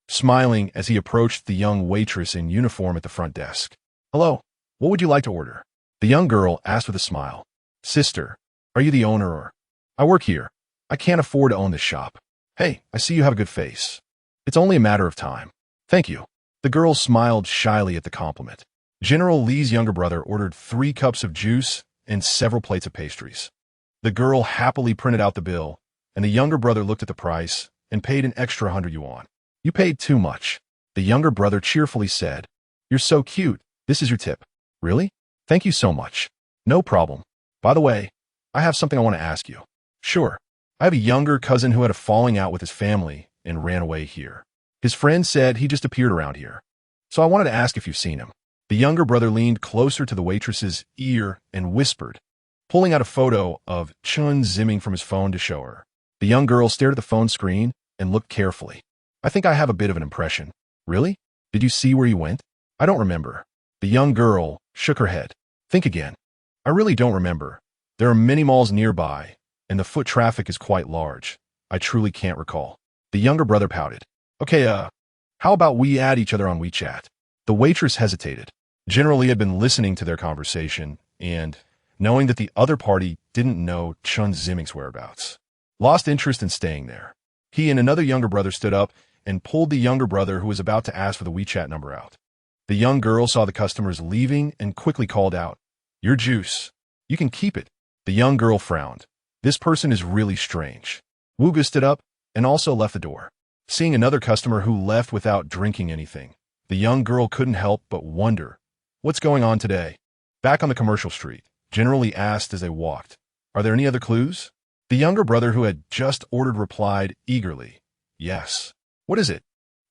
smiling as he approached the young waitress in uniform at the front desk. "Hello, what would you like to order?" The young girl asked with a smile. "Sister, are you the owner or—" "I work here. I can't afford to own this shop." "Hey, I see you have a good face. It's only a matter of time." "Thank you." The girl smiled shyly at the compliment. General Li's younger brother ordered 3 cups of juice and several plates of pastries. The girl happily printed out the bill, and the younger brother looked at the price and paid an extra 100 yuan. "You paid too much," the younger brother cheerfully said. "You're so cute. This is your tip." "Really? Thank you so much." "No problem. By the way, I have something I want to ask you." "Sure. I have a younger cousin who had a falling out with his family and ran away here. His friend said he just appeared around here. So I wanted to ask if you've seen him." The younger brother leaned closer to the waitress's ear and whispered, pulling out a photo of Chen Ziming from his phone to show her. The young girl stared at the phone screen and looked carefully. "I think I have a bit of an impression." "Really? Did you see where he went?" "I don't remember." The young girl shook her head. "Think again." "I really don't remember. There are many malls nearby, and the foot traffic is quite large. I truly can't recall." The younger brother pouted. "Okay, how about we add each other on WeChat?" The waitress hesitated. General Li had been listening to their conversation and, knowing that the other party didn't know Chen Ziming's whereabouts, lost interest in staying there. He and another younger brother stood up and pulled the younger brother who was about to ask for the WeChat number out. The young girl saw the customers leaving and quickly called out, "Your juice. You can keep it." The young girl frowned. This person is really strange. Wu Ge stood up and also left the door. Seeing another customer who left without drinking anything, the young girl couldn't help but wonder, what's going on today? Back on the commercial street, General Li asked as they walked, "Are there any other clues?" The younger brother who had just ordered replied eagerly, "Yes." "What is it?"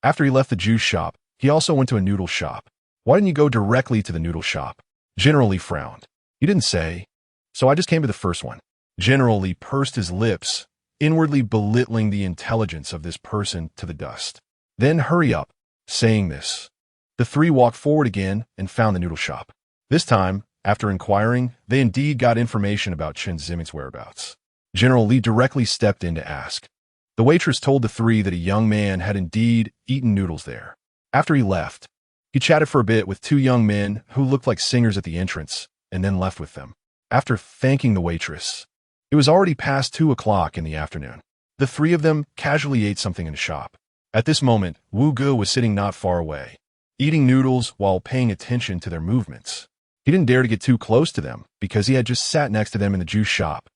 After he left the juice shop, he also went to a noodle shop. "Why didn't you go directly to the noodle shop?" General Li frowned. "You didn't say. So I just came to the first one." General Li pursed his lips, inwardly belittling the intelligence of this person to the dust. "Then hurry up." Saying this, the three walked forward again and found the noodle shop. This time, after inquiring, they indeed got information about Chen Ziming's whereabouts. General Li directly stepped in to ask. The waitress told the three that a young man had indeed eaten noodles there. After he left, he chatted for a bit with 2 young men who looked like singers at the entrance, and then left with them. After thanking the waitress, it was already past 2 o'clock in the afternoon. The 3 of them casually ate something in a shop. At this moment, Wu Ge was sitting not far away, eating noodles while paying attention to their movements. He didn't dare to get too close to them because he had just sat next to them in the juice shop,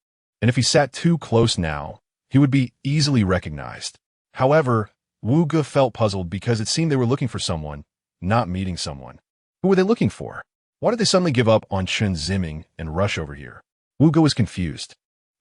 and if he sat too close now, he would be easily recognized. However, Wu Ge felt puzzled because it seemed they were looking for someone, not meeting someone. Who were they looking for? Why did they suddenly give up on Chen Ziming and rush over here? Wu Ge was confused.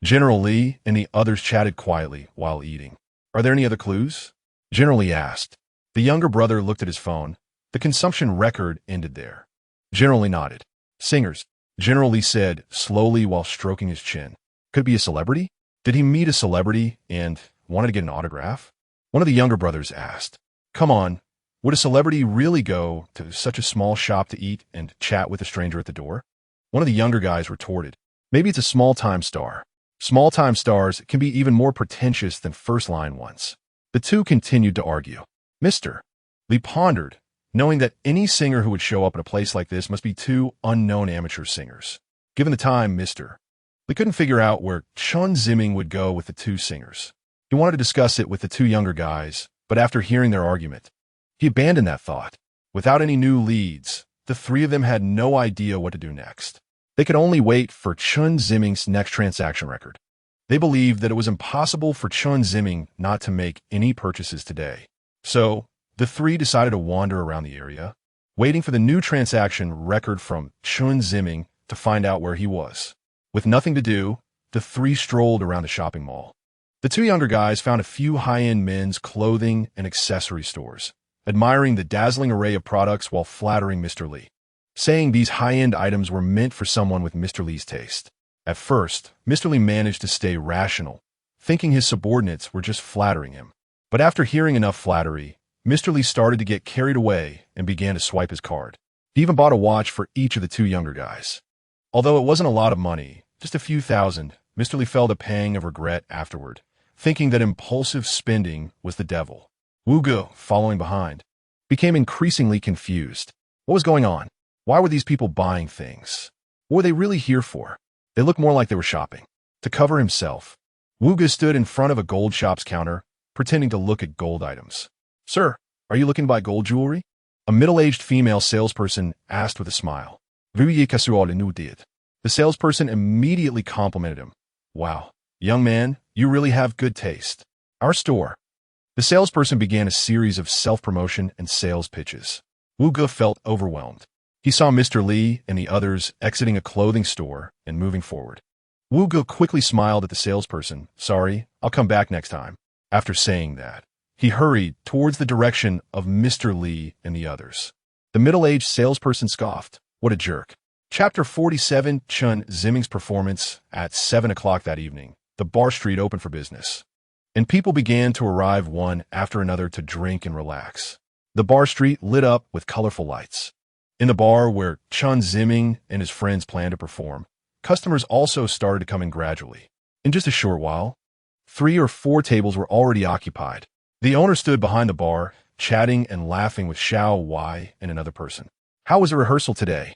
General Li and the others chatted quietly while eating. "Are there any other clues?" General Li asked. The younger brother looked at his phone. The consumption record ended there. General Li nodded. "Singers," General Li said slowly while stroking his chin. "Could it be a celebrity? Did he meet a celebrity and wanted to get an autograph?" One of the younger brothers asked. "Come on, would a celebrity really go to such a small shop to eat and chat with a stranger at the door?" One of the younger guys retorted. "Maybe it's a small-time star. Small-time stars can be even more pretentious than first-line ones." The two continued to argue. Mr. Li pondered, knowing that any singer who would show up in a place like this must be 2 unknown amateur singers. Given the time, Mr. Li couldn't figure out where Chen Ziming would go with the 2 singers. He wanted to discuss it with the two younger guys, but after hearing their argument, he abandoned that thought. Without any new leads, the three of them had no idea what to do next. They could only wait for Chen Ziming's next transaction record. They believed that it was impossible for Chen Ziming not to make any purchases today. So, the three decided to wander around the area, waiting for the new transaction record from Chen Ziming to find out where he was. With nothing to do, the three strolled around the shopping mall. The two younger guys found a few high-end men's clothing and accessory stores, admiring the dazzling array of products while flattering Mr. Li, saying these high-end items were meant for someone with Mr. Li's taste. At first, Mr. Li managed to stay rational, thinking his subordinates were just flattering him. But after hearing enough flattery, Mr. Li started to get carried away and began to swipe his card. He even bought a watch for each of the two younger guys. Although it wasn't a lot of money, just a few thousand, Mr. Li felt a pang of regret afterward, thinking that impulsive spending was the devil. Wu Ge, following behind, became increasingly confused. What was going on? Why were these people buying things? What were they really here for? They looked more like they were shopping. To cover himself, Wu Ge stood in front of a gold shop's counter, pretending to look at gold items. Sir, are you looking to buy gold jewelry? A middle-aged female salesperson asked with a smile. The salesperson immediately complimented him. Wow, young man, you really have good taste. Our store. The salesperson began a series of self-promotion and sales pitches. Wu Ge felt overwhelmed. He saw Mr. Li and the others exiting a clothing store and moving forward. Wu Ge quickly smiled at the salesperson. Sorry, I'll come back next time. After saying that, he hurried towards the direction of Mr. Li and the others. The middle-aged salesperson scoffed. What a jerk. Chapter 47, Chen Ziming's performance. At 7 o'clock that evening, the bar street opened for business, and people began to arrive one after another to drink and relax. The bar street lit up with colorful lights. In the bar where Chen Ziming and his friends planned to perform, customers also started to come in gradually. In just a short while, 3 or 4 tables were already occupied. The owner stood behind the bar, chatting and laughing with Xiao Wai and another person. How was the rehearsal today?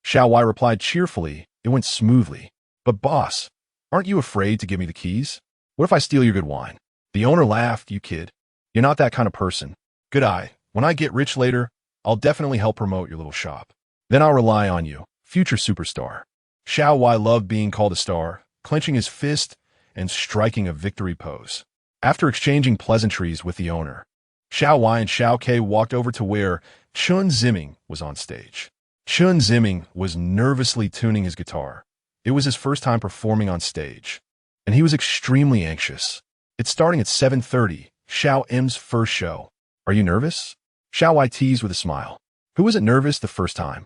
Xiao Wai replied cheerfully. It went smoothly. But boss, aren't you afraid to give me the keys? What if I steal your good wine? The owner laughed. You kid. You're not that kind of person. Good eye. When I get rich later, I'll definitely help promote your little shop. Then I'll rely on you, future superstar. Xiao Wai loved being called a star, clenching his fist and striking a victory pose. After exchanging pleasantries with the owner, Xiao Wai and Xiao Ke walked over to where Chen Ziming was on stage. Chen Ziming was nervously tuning his guitar. It was his first time performing on stage, and he was extremely anxious. It's starting at 7:30, Xiao M's first show. Are you nervous? Xiao Wai teased with a smile. Who wasn't nervous the first time?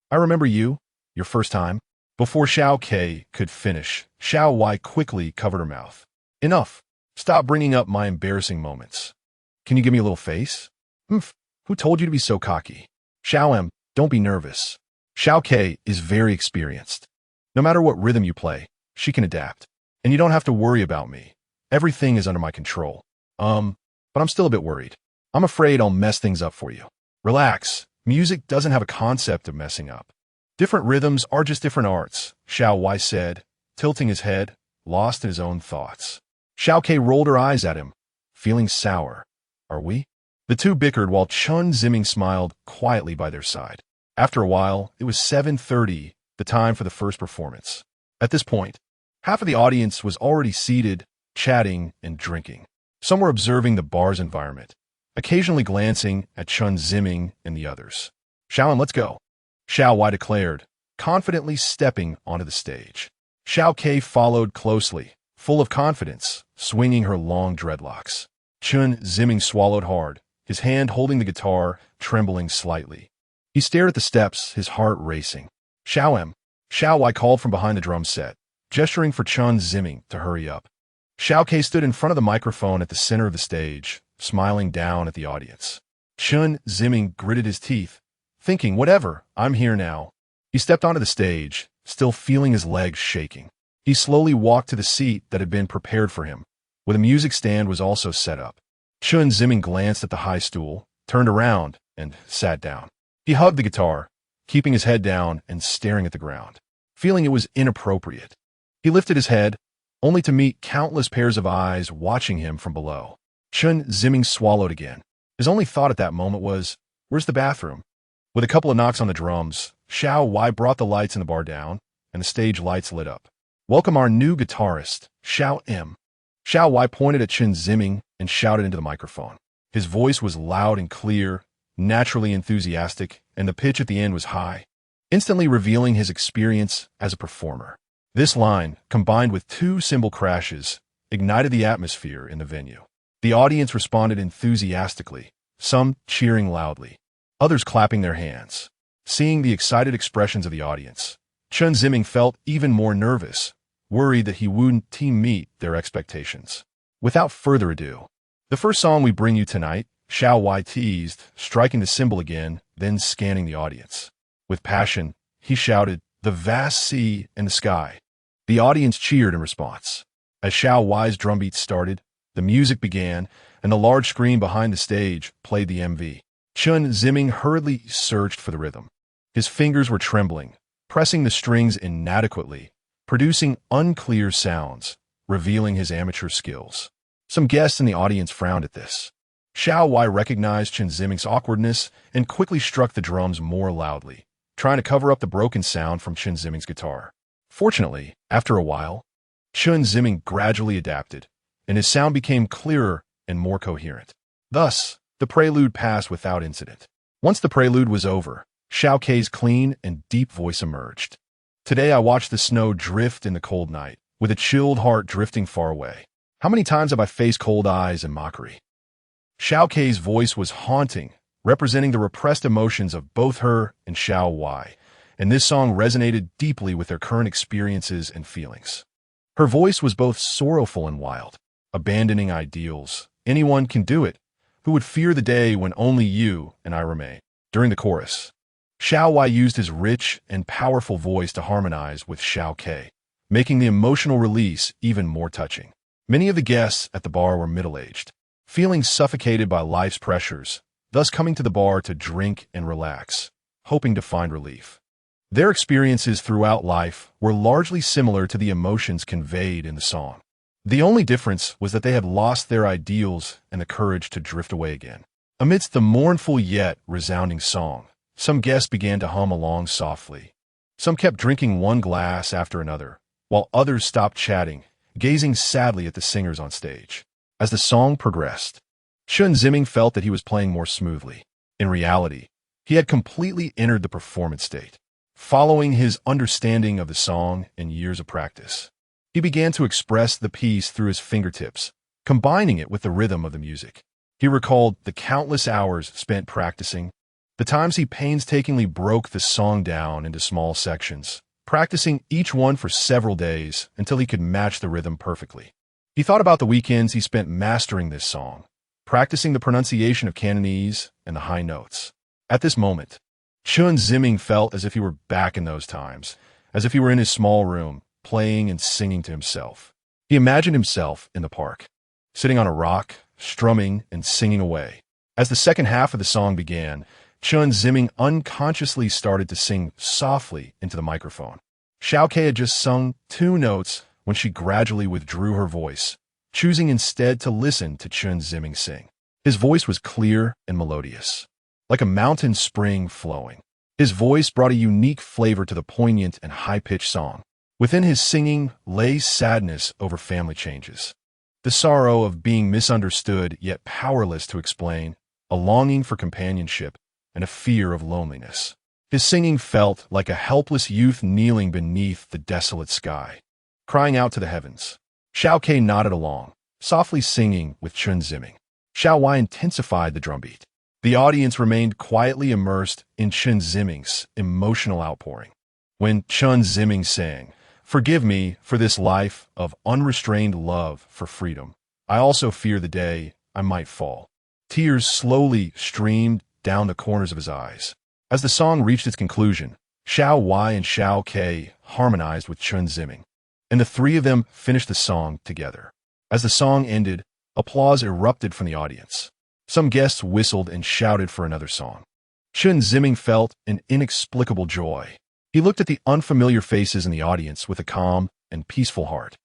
I remember you, your first time. Before Xiao Ke could finish, Xiao Wai quickly covered her mouth. Enough. Stop bringing up my embarrassing moments. Can you give me a little face? Humph. Who told you to be so cocky? Xiao M, don't be nervous. Xiao Ke is very experienced. No matter what rhythm you play, she can adapt. And you don't have to worry about me. Everything is under my control. But I'm still a bit worried. I'm afraid I'll mess things up for you. Relax. Music doesn't have a concept of messing up. Different rhythms are just different arts, Xiao Wai said, tilting his head, lost in his own thoughts. Xiao Ke rolled her eyes at him, feeling sour. Are we? The two bickered while Chen Ziming smiled quietly by their side. After a while, it was 7:30, the time for the first performance. At this point, half of the audience was already seated, chatting and drinking. Some were observing the bar's environment, occasionally glancing at Chen Ziming and the others. Xiao, let's go, Xiao Wai declared, confidently stepping onto the stage. Xiao Ke followed closely, full of confidence, swinging her long dreadlocks. Chen Ziming swallowed hard, his hand holding the guitar, trembling slightly. He stared at the steps, his heart racing. Xiao M, Xiao Wai called from behind the drum set, gesturing for Chen Ziming to hurry up. Xiao Ke stood in front of the microphone at the center of the stage, smiling down at the audience. Chen Ziming gritted his teeth, thinking, whatever, I'm here now. He stepped onto the stage, still feeling his legs shaking. He slowly walked to the seat that had been prepared for him, where the music stand was also set up. Chen Ziming glanced at the high stool, turned around, and sat down. He hugged the guitar, keeping his head down and staring at the ground, feeling it was inappropriate. He lifted his head, only to meet countless pairs of eyes watching him from below. Chen Ziming swallowed again. His only thought at that moment was, "Where's the bathroom?" With a couple of knocks on the drums, Xiao brought the lights in the bar down, and the stage lights lit up. "Welcome our new guitarist, Xiao. Xiao pointed at Chen Ziming and shouted into the microphone. His voice was loud and clear, naturally enthusiastic, and the pitch at the end was high, instantly revealing his experience as a performer. This line, combined with two cymbal crashes, ignited the atmosphere in the venue. The audience responded enthusiastically, some cheering loudly, others clapping their hands. Seeing the excited expressions of the audience, Chen Ziming felt even more nervous, worried that he wouldn't meet their expectations. Without further ado, the first song we bring you tonight, Xiao teased, striking the cymbal again, then scanning the audience. With passion, he shouted, "The vast sea and the sky." The audience cheered in response. As Xiao's drumbeat started, the music began, and the large screen behind the stage played the MV. Chen Ziming hurriedly searched for the rhythm. His fingers were trembling, pressing the strings inadequately, producing unclear sounds, revealing his amateur skills. Some guests in the audience frowned at this. Xiao recognized Chen Ziming's awkwardness and quickly struck the drums more loudly, trying to cover up the broken sound from Chen Ziming's guitar. Fortunately, after a while, Chen Ziming gradually adapted, and his sound became clearer and more coherent. Thus, the prelude passed without incident. Once the prelude was over, Xiao's clean and deep voice emerged. "Today I watched the snow drift in the cold night, with a chilled heart drifting far away. How many times have I faced cold eyes and mockery?" Xiao's voice was haunting, representing the repressed emotions of both her and Xiao, and this song resonated deeply with their current experiences and feelings. Her voice was both sorrowful and wild, abandoning ideals. "Anyone can do it. Who would fear the day when only you and I remain?" During the chorus, Xiao used his rich and powerful voice to harmonize with Xiao, making the emotional release even more touching. Many of the guests at the bar were middle-aged, feeling suffocated by life's pressures, thus coming to the bar to drink and relax, hoping to find relief. Their experiences throughout life were largely similar to the emotions conveyed in the song. The only difference was that they had lost their ideals and the courage to drift away again. Amidst the mournful yet resounding song, some guests began to hum along softly. Some kept drinking one glass after another, while others stopped chatting, gazing sadly at the singers on stage. As the song progressed, Chen Ziming felt that he was playing more smoothly. In reality, he had completely entered the performance state, following his understanding of the song and years of practice. He began to express the piece through his fingertips, combining it with the rhythm of the music. He recalled the countless hours spent practicing, the times he painstakingly broke the song down into small sections, practicing each one for several days until he could match the rhythm perfectly. He thought about the weekends he spent mastering this song, practicing the pronunciation of Cantonese and the high notes. At this moment, Chen Ziming felt as if he were back in those times, as if he were in his small room, playing and singing to himself. He imagined himself in the park, sitting on a rock, strumming and singing away. As the second half of the song began, Chen Ziming unconsciously started to sing softly into the microphone. Xiao had just sung 2 notes when she gradually withdrew her voice, choosing instead to listen to Chen Ziming sing. His voice was clear and melodious, like a mountain spring flowing. His voice brought a unique flavor to the poignant and high-pitched song. Within his singing lay sadness over family changes, the sorrow of being misunderstood yet powerless to explain, a longing for companionship, and a fear of loneliness. His singing felt like a helpless youth kneeling beneath the desolate sky, crying out to the heavens. Xiao nodded along, softly singing with Chen Ziming. Xiao intensified the drumbeat. The audience remained quietly immersed in Chen Ziming's emotional outpouring. When Chen Ziming sang, "Forgive me for this life of unrestrained love for freedom. I also fear the day I might fall." Tears slowly streamed down the corners of his eyes. As the song reached its conclusion, Xiao and Xiao harmonized with Chen Ziming, and the three of them finished the song together. As the song ended, applause erupted from the audience. Some guests whistled and shouted for another song. Chen Ziming felt an inexplicable joy. He looked at the unfamiliar faces in the audience with a calm and peaceful heart.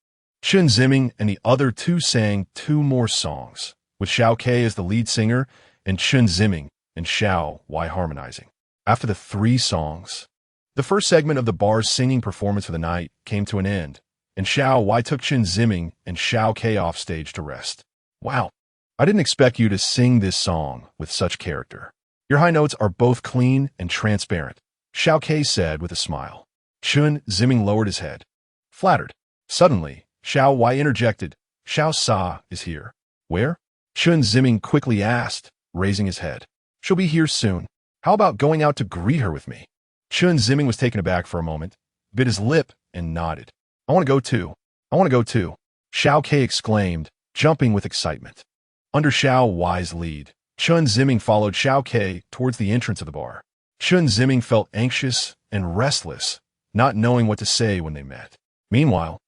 Chen Ziming and the other two sang 2 more songs, with Xiao Ke as the lead singer and Chen Ziming and Xiao Wei harmonizing. After the 3 songs, the first segment of the bar's singing performance for the night came to an end, and Xiao Wei took Chen Ziming and Xiao Ke off stage to rest. Wow, I didn't expect you to sing this song with such character. Your high notes are both clean and transparent, Xiao Ke said with a smile. Chen Ziming lowered his head. Flattered. Suddenly, Xiao Wei interjected, Xiao Sa is here. Where? Chen Ziming quickly asked, raising his head. She'll be here soon. How about going out to greet her with me? Chen Ziming was taken aback for a moment, bit his lip, and nodded. I want to go too. I want to go too, Xiao Ke exclaimed, jumping with excitement. Under Xiao Wei's lead, Chen Ziming followed Xiao Ke towards the entrance of the bar. Chen Ziming felt anxious and restless, not knowing what to say when they met. Meanwhile,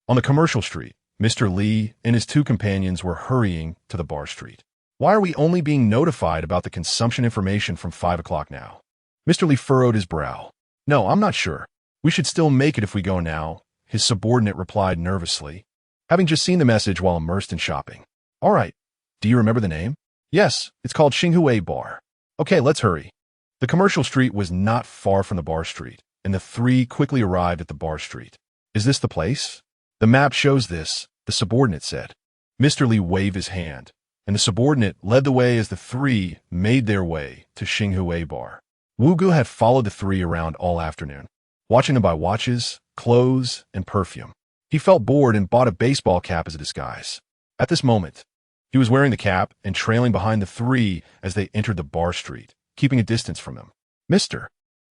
on the commercial street, Mr. Li and his 2 companions were hurrying to the bar street. Why are we only being notified about the consumption information from 5 o'clock now? Mr. Li furrowed his brow. No, I'm not sure. We should still make it if we go now, his subordinate replied nervously, having just seen the message while immersed in shopping. All right. Do you remember the name? Yes, it's called Xinghue Bar. Okay, let's hurry. The commercial street was not far from the bar street, and the 3 quickly arrived at the bar street. Is this the place? The map shows this, the subordinate said. Mr. Li waved his hand, and the subordinate led the way as the 3 made their way to Xinghue Bar. Wu Gu had followed the 3 around all afternoon, watching them buy watches, clothes, and perfume. He felt bored and bought a baseball cap as a disguise. At this moment, he was wearing the cap and trailing behind the 3 as they entered the bar street, keeping a distance from them. Mr.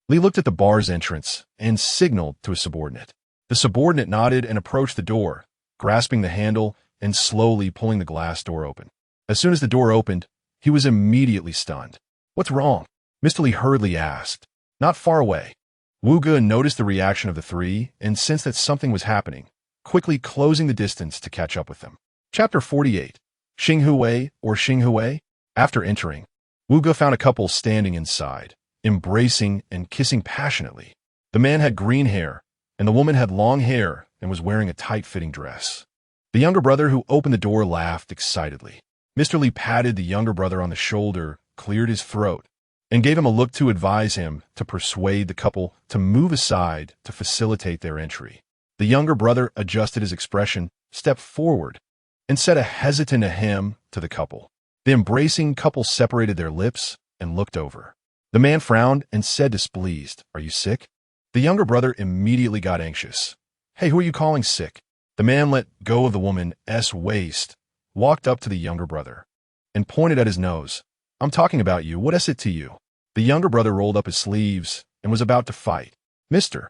Li looked at the bar's entrance and signaled to his subordinate. The subordinate nodded and approached the door, grasping the handle and slowly pulling the glass door open. As soon as the door opened, he was immediately stunned. What's wrong? Mr. Li hurriedly asked. Not far away. Wu Ge noticed the reaction of the 3 and sensed that something was happening, quickly closing the distance to catch up with them. Chapter 48. Xinghue or Xinghue? After entering, Wu Ge found a couple standing inside, embracing and kissing passionately. The man had green hair, and the woman had long hair and was wearing a tight-fitting dress. The younger brother who opened the door laughed excitedly. Mr. Li patted the younger brother on the shoulder, cleared his throat, and gave him a look to advise him to persuade the couple to move aside to facilitate their entry. The younger brother adjusted his expression, stepped forward, and said a hesitant ahem to the couple. The embracing couple separated their lips and looked over. The man frowned and said displeased, Are you sick? The younger brother immediately got anxious. Hey, who are you calling sick? The man let go of the woman's waist, walked up to the younger brother, and pointed at his nose. I'm talking about you. What is it to you? The younger brother rolled up his sleeves and was about to fight. Mr.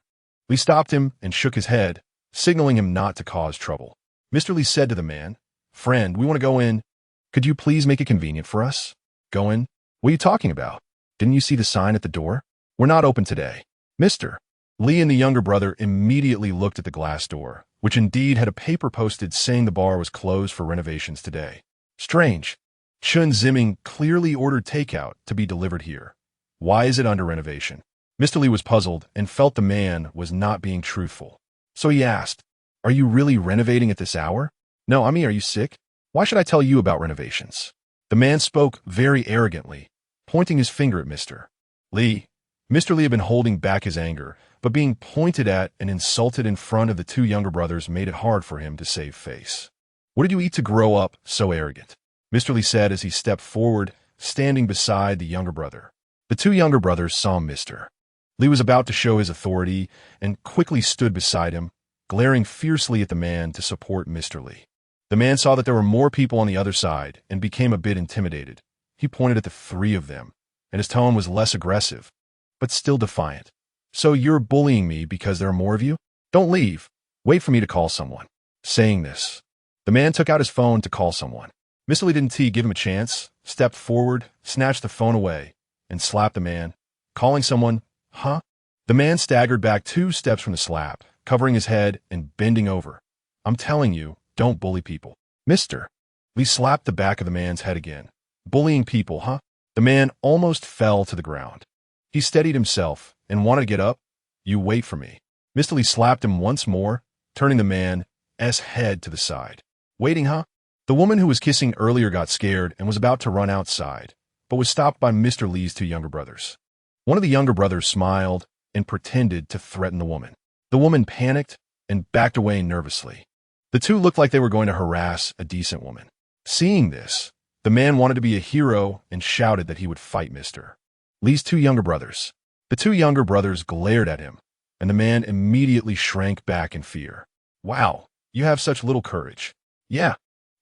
Li stopped him and shook his head, signaling him not to cause trouble. Mr. Li said to the man, Friend, we want to go in. Could you please make it convenient for us? Go in? What are you talking about? Didn't you see the sign at the door? We're not open today. Mr. Li and the younger brother immediately looked at the glass door, which indeed had a paper posted saying the bar was closed for renovations today. Strange. Chen Ziming clearly ordered takeout to be delivered here. Why is it under renovation? Mr. Li was puzzled and felt the man was not being truthful. So he asked, Are you really renovating at this hour? No, I mean, are you sick? Why should I tell you about renovations? The man spoke very arrogantly, pointing his finger at Mr. Li. Mr. Li had been holding back his anger, but being pointed at and insulted in front of the 2 younger brothers made it hard for him to save face. What did you eat to grow up so arrogant? Mr. Li said as he stepped forward, standing beside the younger brother. The 2 younger brothers saw Mr. Li was about to show his authority and quickly stood beside him, glaring fiercely at the man to support Mr. Li. The man saw that there were more people on the other side and became a bit intimidated. He pointed at the 3 of them, and his tone was less aggressive, but still defiant. So you're bullying me because there are more of you? Don't leave. Wait for me to call someone. Saying this, the man took out his phone to call someone. Mr. Li didn't give him a chance, stepped forward, snatched the phone away, and slapped the man. Calling someone, huh? The man staggered back 2 steps from the slap, covering his head and bending over. I'm telling you, don't bully people. Mr. Li slapped the back of the man's head again. Bullying people, huh? The man almost fell to the ground. He steadied himself and wanted to get up. You wait for me. Mr. Li slapped him once more, turning the man head to the side. Waiting, huh? The woman who was kissing earlier got scared and was about to run outside, but was stopped by Mr. Lee's two younger brothers. One of the younger brothers smiled and pretended to threaten the woman. The woman panicked and backed away nervously. The two looked like they were going to harass a decent woman. Seeing this, the man wanted to be a hero and shouted that he would fight Mr. Lee's two younger brothers. The two younger brothers glared at him, and the man immediately shrank back in fear. Wow, you have such little courage. Yeah,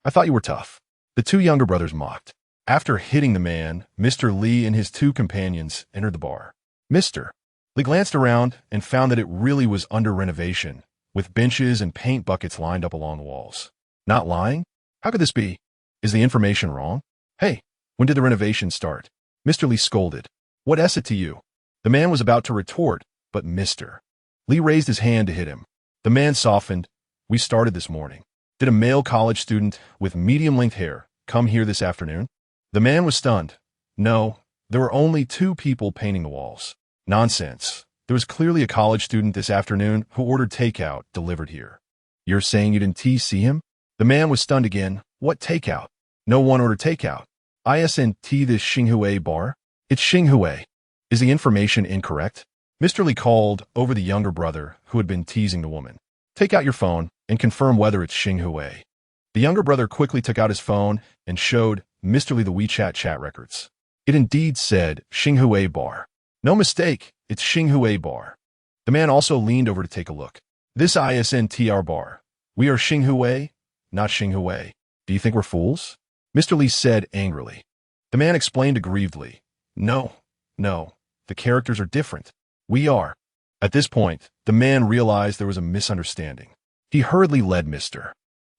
I thought you were tough. The two younger brothers mocked. After hitting the man, Mr. Lee and his two companions entered the bar. Mr. Lee glanced around and found that it really was under renovation, with benches and paint buckets lined up along the walls. Not lying? How could this be? Is the information wrong? Hey, when did the renovation start? Mr. Lee scolded. What is it to you? The man was about to retort, but Mr. Lee raised his hand to hit him. The man softened. We started this morning. Did a male college student with medium-length hair come here this afternoon? The man was stunned. No, there were only two people painting the walls. Nonsense. There was clearly a college student this afternoon who ordered takeout delivered here. You're saying you didn't see him? The man was stunned again. What takeout? No one ordered takeout. Isn't this Xinhui bar? It's Xinhui. Is the information incorrect? Mr. Lee called over the younger brother who had been teasing the woman. Take out your phone and confirm whether it's Xinhui. The younger brother quickly took out his phone and showed Mr. Lee the WeChat chat records. It indeed said Xinhui bar. No mistake, it's Xinhui bar. The man also leaned over to take a look. This isn't our bar. We are Xinhui, not Xinhui. Do you think we're fools? Mr. Lee said angrily. The man explained aggrievedly. No, the characters are different. We are. At this point, the man realized there was a misunderstanding. He hurriedly led Mr.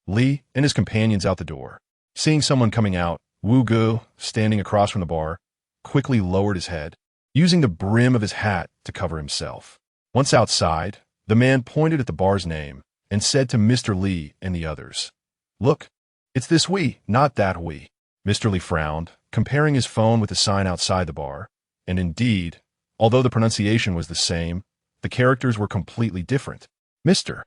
Lee and his companions out the door. Seeing someone coming out, Wu Gu, standing across from the bar, quickly lowered his head, using the brim of his hat to cover himself. Once outside, the man pointed at the bar's name and said to Mr. Lee and the others, Look, it's this we, not that we. Mr. Lee frowned, comparing his phone with the sign outside the bar, and indeed, although the pronunciation was the same, the characters were completely different. Mr.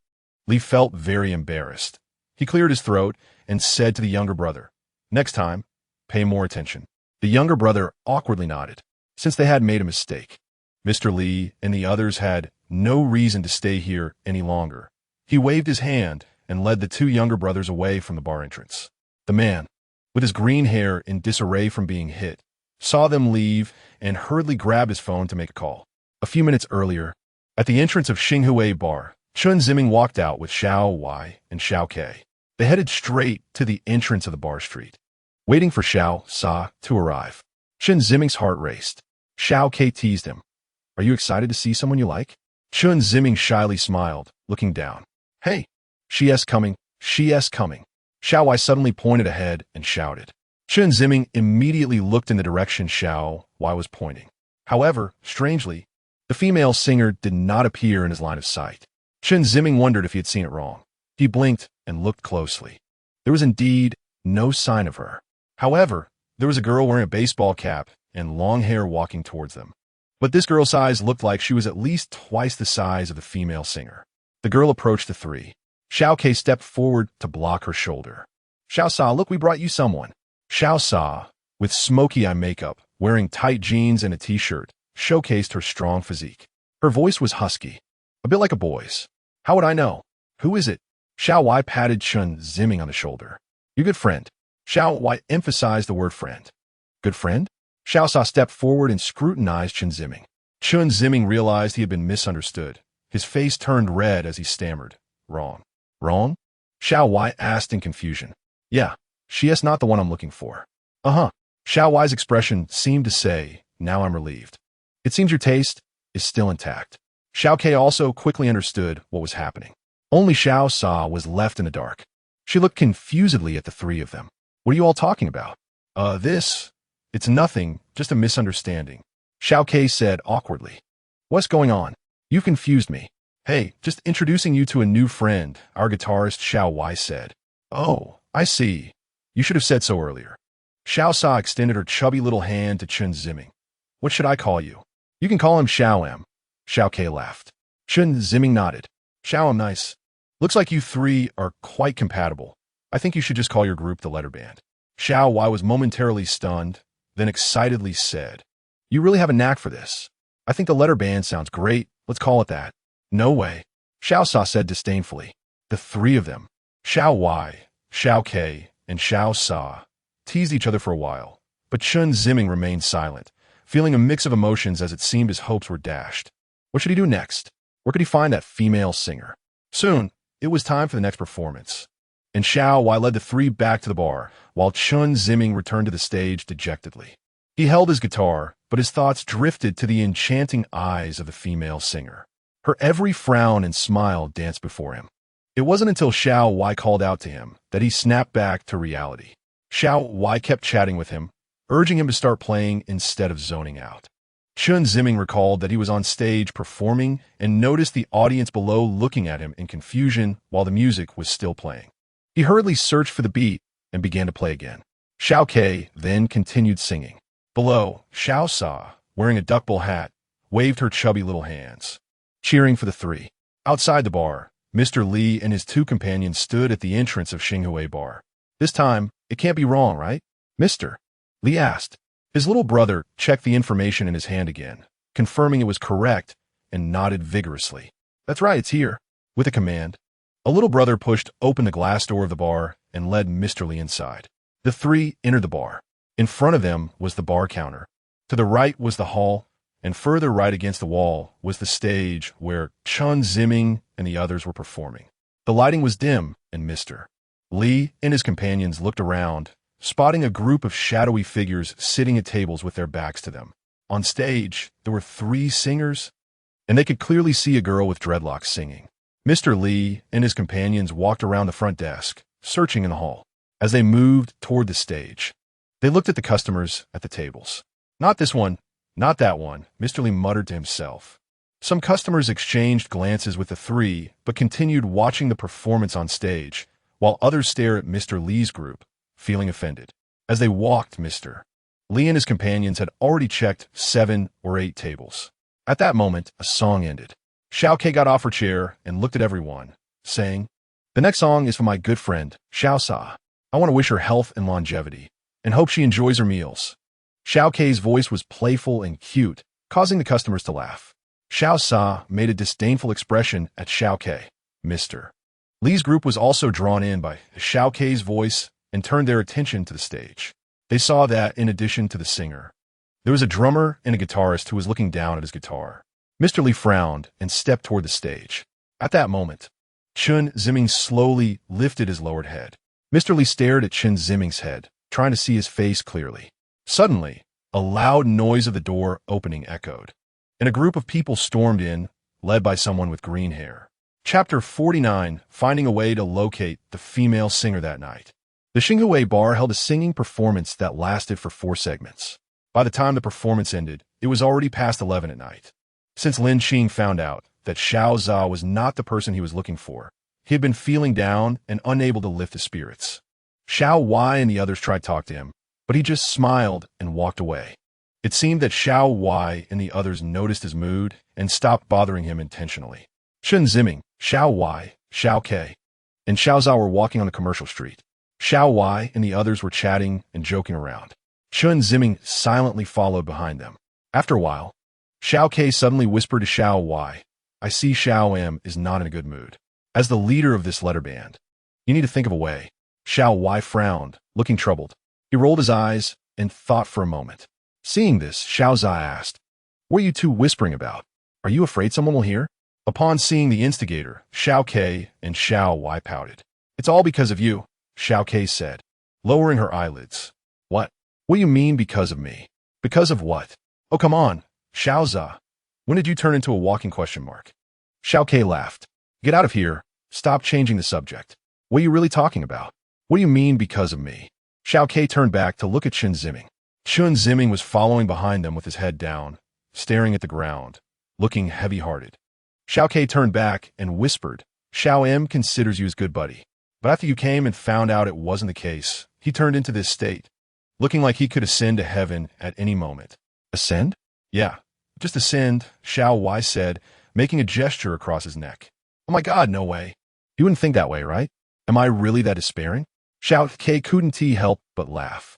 Lee felt very embarrassed. He cleared his throat and said to the younger brother, Next time, pay more attention. The younger brother awkwardly nodded, since they had made a mistake. Mr. Lee and the others had no reason to stay here any longer. He waved his hand and led the two younger brothers away from the bar entrance. The man, with his green hair in disarray from being hit, saw them leave and hurriedly grabbed his phone to make a call. A few minutes earlier, at the entrance of Xinhui Bar, Chen Ziming walked out with Xiao Wai and Xiao Ke. They headed straight to the entrance of the bar street, waiting for Xiao Sa to arrive. Chen Ziming's heart raced. Xiao Ke teased him. Are you excited to see someone you like? Chen Ziming shyly smiled, looking down. Hey, she's coming. Xiao Wai suddenly pointed ahead and shouted. Chen Ziming immediately looked in the direction Xiao Wai was pointing. However, strangely, the female singer did not appear in his line of sight. Chen Ziming wondered if he had seen it wrong. He blinked and looked closely. There was indeed no sign of her. However, there was a girl wearing a baseball cap and long hair walking towards them. But this girl's size looked like she was at least twice the size of the female singer. The girl approached the three. Xiao Ke stepped forward to block her shoulder. Xiao Sa, look, we brought you someone. Xiao Sa, with smoky eye makeup, wearing tight jeans and a t-shirt, showcased her strong physique. Her voice was husky, a bit like a boy's. How would I know? Who is it? Xiao Wai patted Chen Ziming on the shoulder. Your good friend. Xiao Wai emphasized the word friend. Good friend? Xiao Sa stepped forward and scrutinized Chen Ziming. Chen Ziming realized he had been misunderstood. His face turned red as he stammered. Wrong. Wrong? Xiao Wai asked in confusion. Yeah, she is not the one I'm looking for. Uh-huh. Xiao Wai's expression seemed to say, now I'm relieved. It seems your taste is still intact. Xiao Ke also quickly understood what was happening. Only Xiao Sa was left in the dark. She looked confusedly at the three of them. What are you all talking about? It's nothing, just a misunderstanding. Xiao Ke said awkwardly. What's going on? You confused me. Hey, just introducing you to a new friend, our guitarist Xiao Wai said. Oh, I see. You should have said so earlier. Xiao Sa extended her chubby little hand to Chen Ziming. What should I call you? You can call him Xiao M. Xiao Ke laughed. Chen Ziming nodded. Xiao M nice. Looks like you three are quite compatible. I think you should just call your group the Letter Band. Xiao Wai was momentarily stunned, then excitedly said, You really have a knack for this. I think the Letter Band sounds great. Let's call it that. No way. Xiao Sa said disdainfully. The three of them, Xiao Wai, Xiao Ke, and Xiao Sa, teased each other for a while, but Chen Ziming remained silent, feeling a mix of emotions as it seemed his hopes were dashed. What should he do next? Where could he find that female singer? Soon, it was time for the next performance, and Xiao Wai led the three back to the bar, while Chen Ziming returned to the stage dejectedly. He held his guitar, but his thoughts drifted to the enchanting eyes of the female singer. Her every frown and smile danced before him. It wasn't until Xiao Wai called out to him that he snapped back to reality. Xiao Wai kept chatting with him, urging him to start playing instead of zoning out. Chen Ziming recalled that he was on stage performing and noticed the audience below looking at him in confusion while the music was still playing. He hurriedly searched for the beat and began to play again. Xiao Ke then continued singing. Below, Xiao Sa, wearing a duckbill hat, waved her chubby little hands, cheering for the three. Outside the bar, Mr. Li and his two companions stood at the entrance of Xinghui Bar. This time, it can't be wrong, right? Mr. Li asked. His little brother checked the information in his hand again, confirming it was correct, and nodded vigorously. That's right, it's here. With a command, a little brother pushed open the glass door of the bar and led Mr. Li inside. The three entered the bar. In front of them was the bar counter. To the right was the hall, and further right against the wall was the stage where Chen Ziming and the others were performing. The lighting was dim, and Mr. Li and his companions looked around, spotting a group of shadowy figures sitting at tables with their backs to them. On stage, there were three singers, and they could clearly see a girl with dreadlocks singing. Mr. Li and his companions walked around the front desk, searching in the hall. As they moved toward the stage, they looked at the customers at the tables. Not this one, not that one, Mr. Li muttered to himself. Some customers exchanged glances with the three, but continued watching the performance on stage, while others stared at Mr. Li's group, feeling offended. As they walked, Mr. Li and his companions had already checked 7 or 8 tables. At that moment, a song ended. Xiao Ke got off her chair and looked at everyone, saying, The next song is for my good friend, Xiao Sa. I want to wish her health and longevity, and hope she enjoys her meals. Xiao Ke's voice was playful and cute, causing the customers to laugh. Xiao Sa made a disdainful expression at Xiao Ke. Mr. Li's group was also drawn in by Xiao Ke's voice and turned their attention to the stage. They saw that, in addition to the singer, there was a drummer and a guitarist who was looking down at his guitar. Mr. Li frowned and stepped toward the stage. At that moment, Chen Ziming slowly lifted his lowered head. Mr. Li stared at Chen Ziming's head, trying to see his face clearly. Suddenly, a loud noise of the door opening echoed, and a group of people stormed in, led by someone with green hair. Chapter 49, Finding a Way to Locate the Female Singer That Night. The Xinghui Bar held a singing performance that lasted for 4 segments. By the time the performance ended, it was already past 11 at night. Since Lin Qing found out that Xiao Zha was not the person he was looking for, he had been feeling down and unable to lift his spirits. Xiao Wai and the others tried to talk to him, but he just smiled and walked away. It seemed that Xiao Wai and the others noticed his mood and stopped bothering him intentionally. Chen Ziming, Xiao Wai, Xiao Ke, and Xiao Zha were walking on the commercial street. Xiao Wai and the others were chatting and joking around. Chen Ziming silently followed behind them. After a while, Xiao Ke suddenly whispered to Xiao Wai, I see Xiao M is not in a good mood. As the leader of this letter band, you need to think of a way. Xiao Wai frowned, looking troubled. He rolled his eyes and thought for a moment. Seeing this, Xiao Zha asked, What are you two whispering about? Are you afraid someone will hear? Upon seeing the instigator, Xiao Ke and Xiao Wai pouted. It's all because of you, Xiao Ke said, lowering her eyelids. What? What do you mean because of me? Because of what? Oh, come on, Xiao Zha. When did you turn into a walking question mark? Xiao Ke laughed. Get out of here. Stop changing the subject. What are you really talking about? What do you mean because of me? Xiao Ke turned back to look at Chen Ziming. Chen Ziming was following behind them with his head down, staring at the ground, looking heavy-hearted. Xiao Ke turned back and whispered, Xiao M considers you his good buddy. But after you came and found out it wasn't the case, he turned into this state, looking like he could ascend to heaven at any moment. Ascend? Yeah, just ascend, Xiao Wai said, making a gesture across his neck. Oh my God, no way. You wouldn't think that way, right? Am I really that despairing? Xiao Ke couldn't help but laugh.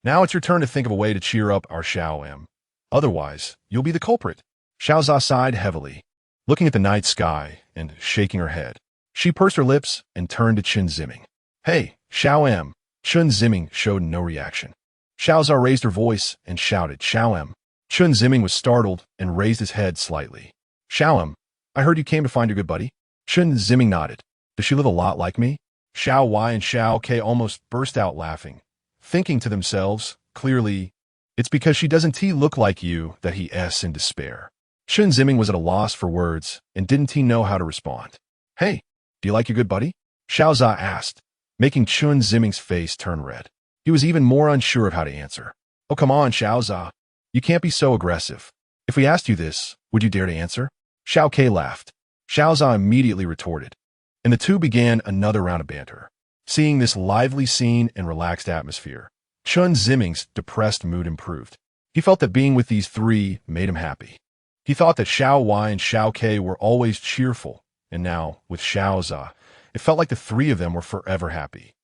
Now it's your turn to think of a way to cheer up our Xiao M. Otherwise, you'll be the culprit. Xiao Za sighed heavily, looking at the night sky and shaking her head. She pursed her lips and turned to Chen Ziming. Hey, Xiao M. Chen Ziming showed no reaction. Xiao Za raised her voice and shouted, Xiao M. Chen Ziming was startled and raised his head slightly. Xiao M, I heard you came to find your good buddy? Chen Ziming nodded. Does she live a lot like me? Xiao Y and Xiao K almost burst out laughing, thinking to themselves, clearly, it's because she doesn't look like you that he in despair. Chen Ziming was at a loss for words and didn't know how to respond. Hey, do you like your good buddy? Xiao Za asked, making Chen Ziming's face turn red. He was even more unsure of how to answer. Oh, come on, Xiao Za. You can't be so aggressive. If we asked you this, would you dare to answer? Xiao Ke laughed. Xiao Za immediately retorted, and the two began another round of banter. Seeing this lively scene and relaxed atmosphere, Chen Ziming's depressed mood improved. He felt that being with these three made him happy. He thought that Xiao Y and Xiao Ke were always cheerful, and now, with Xiao Za, it felt like the three of them were forever happy.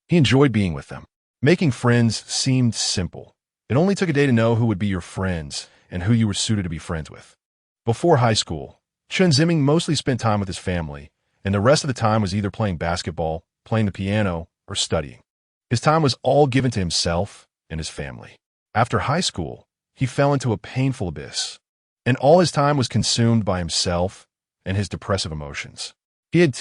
He enjoyed being with them. Making friends seemed simple. It only took a day to know who would be your friends and who you were suited to be friends with. Before high school, Chen Ziming mostly spent time with his family, and the rest of the time was either playing basketball, playing the piano, or studying. His time was all given to himself and his family. After high school, he fell into a painful abyss, and all his time was consumed by himself and his depressive emotions. He had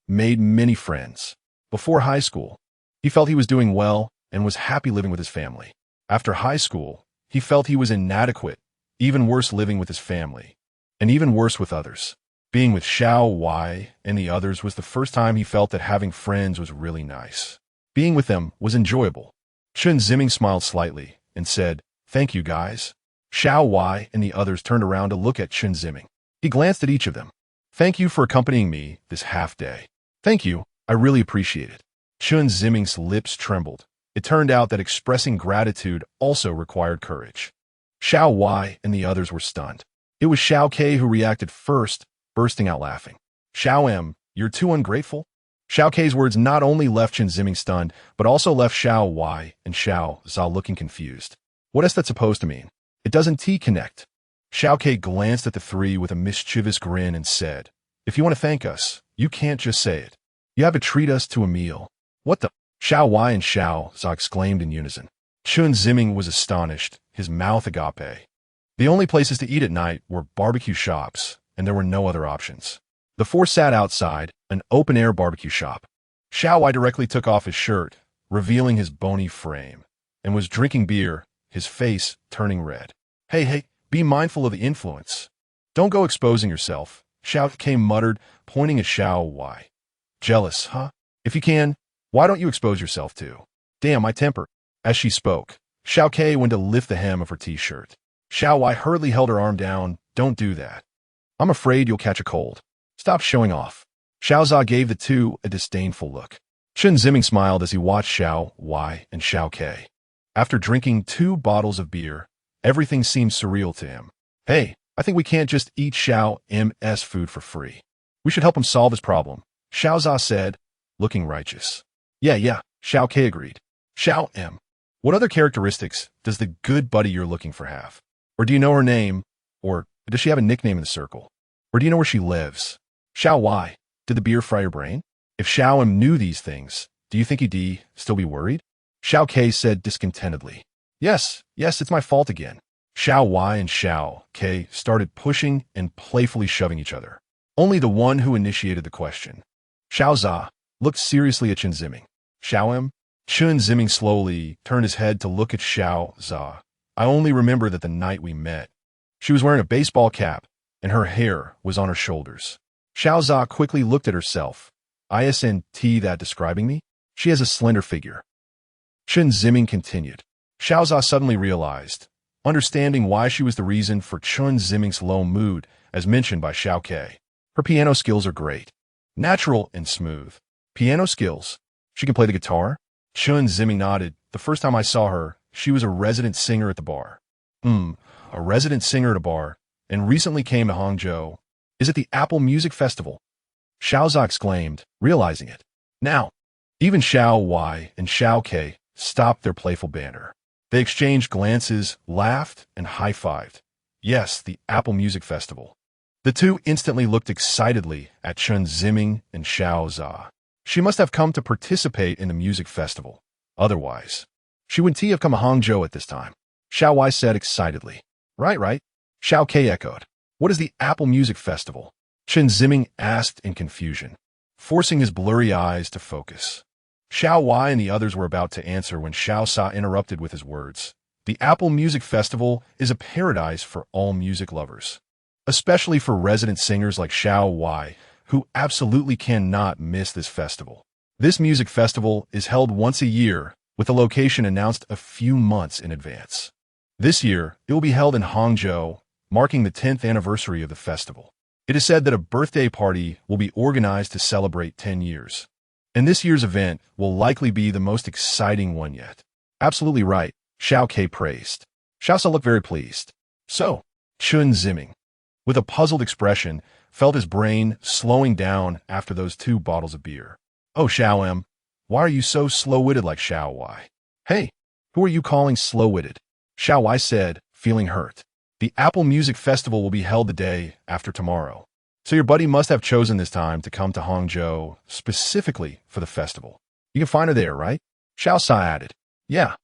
made many friends. Before high school, he felt he was doing well and was happy living with his family. After high school, he felt he was inadequate, even worse living with his family, and even worse with others. Being with Xiao Y and the others was the first time he felt that having friends was really nice. Being with them was enjoyable. Chen Ziming smiled slightly and said, Thank you, guys. Xiao Y and the others turned around to look at Chen Ziming. He glanced at each of them. Thank you for accompanying me this half day. Thank you, I really appreciate it. Chen Ziming's lips trembled. It turned out that expressing gratitude also required courage. Xiao Y and the others were stunned. It was Xiao Ke who reacted first, bursting out laughing. Xiao M, you're too ungrateful? Xiao Ke's words not only left Chen Ziming stunned, but also left Xiao Y and Xiao Za looking confused. What is that supposed to mean? It doesn't connect. Xiao Ke glanced at the three with a mischievous grin and said, If you want to thank us, you can't just say it. You have to treat us to a meal. What the? Xiao Y and Xiao Za exclaimed in unison. Chen Ziming was astonished, his mouth agape. The only places to eat at night were barbecue shops, and there were no other options. The four sat outside, an open-air barbecue shop. Xiao Y directly took off his shirt, revealing his bony frame, and was drinking beer, his face turning red. Hey, be mindful of the influence. Don't go exposing yourself, Xiao Ke muttered, pointing at Xiao Y. Jealous, huh? If you can, why don't you expose yourself too? Damn, my temper. As she spoke, Xiao Ke went to lift the hem of her t-shirt. Xiao Y hurriedly held her arm down. Don't do that. I'm afraid you'll catch a cold. Stop showing off. Xiao Za gave the two a disdainful look. Chen Ziming smiled as he watched Xiao Y and Xiao Ke. After drinking 2 bottles of beer, everything seemed surreal to him. Hey, I think we can't just eat Xiao M's food for free. We should help him solve his problem, Xiao Za said, looking righteous. Yeah, Xiao Ke agreed. Xiao M, what other characteristics does the good buddy you're looking for have? Or do you know her name? Or does she have a nickname in the circle? Or do you know where she lives? Xiao Y, did the beer fry your brain? If Xiao M knew these things, do you think he'd still be worried? Xiao Ke said discontentedly. Yes, it's my fault again. Xiao Y and Xiao Ke started pushing and playfully shoving each other. Only the one who initiated the question, Xiao Za, looked seriously at Chen Ziming. Xiao M? Chen Ziming slowly turned his head to look at Xiao Za. I only remember that the night we met, she was wearing a baseball cap, and her hair was on her shoulders. Xiao Za quickly looked at herself. Isn't that describing me? She has a slender figure. Chen Ziming continued. Xiao Za suddenly realized, understanding why she was the reason for Chen Ziming's low mood, as mentioned by Xiao Ke. Her piano skills are great. Natural and smooth. Piano skills? She can play the guitar? Chen Ziming nodded. The first time I saw her, she was a resident singer at the bar. A resident singer at a bar, and recently came to Hangzhou. Is it the Apple Music Festival? Xiao Za exclaimed, realizing it. Now, even Xiao Y and Xiao K stopped their playful banter. They exchanged glances, laughed, and high-fived. Yes, the Apple Music Festival. The two instantly looked excitedly at Chen Ziming and Xiao Za. She must have come to participate in the music festival. Otherwise, she wouldn't have come to Hangzhou at this time. Xiao Y said excitedly. Right. Xiao K echoed. What is the Apple Music Festival? Chen Ziming asked in confusion, forcing his blurry eyes to focus. Xiao Y and the others were about to answer when Xiao Sa interrupted with his words. The Apple Music Festival is a paradise for all music lovers, especially for resident singers like Xiao Y, who absolutely cannot miss this festival. This music festival is held once a year, with the location announced a few months in advance. This year, it will be held in Hangzhou, marking the 10th anniversary of the festival. It is said that a birthday party will be organized to celebrate 10 years. And this year's event will likely be the most exciting one yet. Absolutely right, Xiao K praised. Xiao Sa looked very pleased. So, Chen Ziming, with a puzzled expression, felt his brain slowing down after those 2 bottles of beer. Oh, Xiao M, why are you so slow-witted like Xiao Y? Hey, who are you calling slow-witted? Xiao Y said, feeling hurt. The Apple Music Festival will be held the day after tomorrow. So your buddy must have chosen this time to come to Hangzhou specifically for the festival. You can find her there, right? Xiao Sa added. Yeah.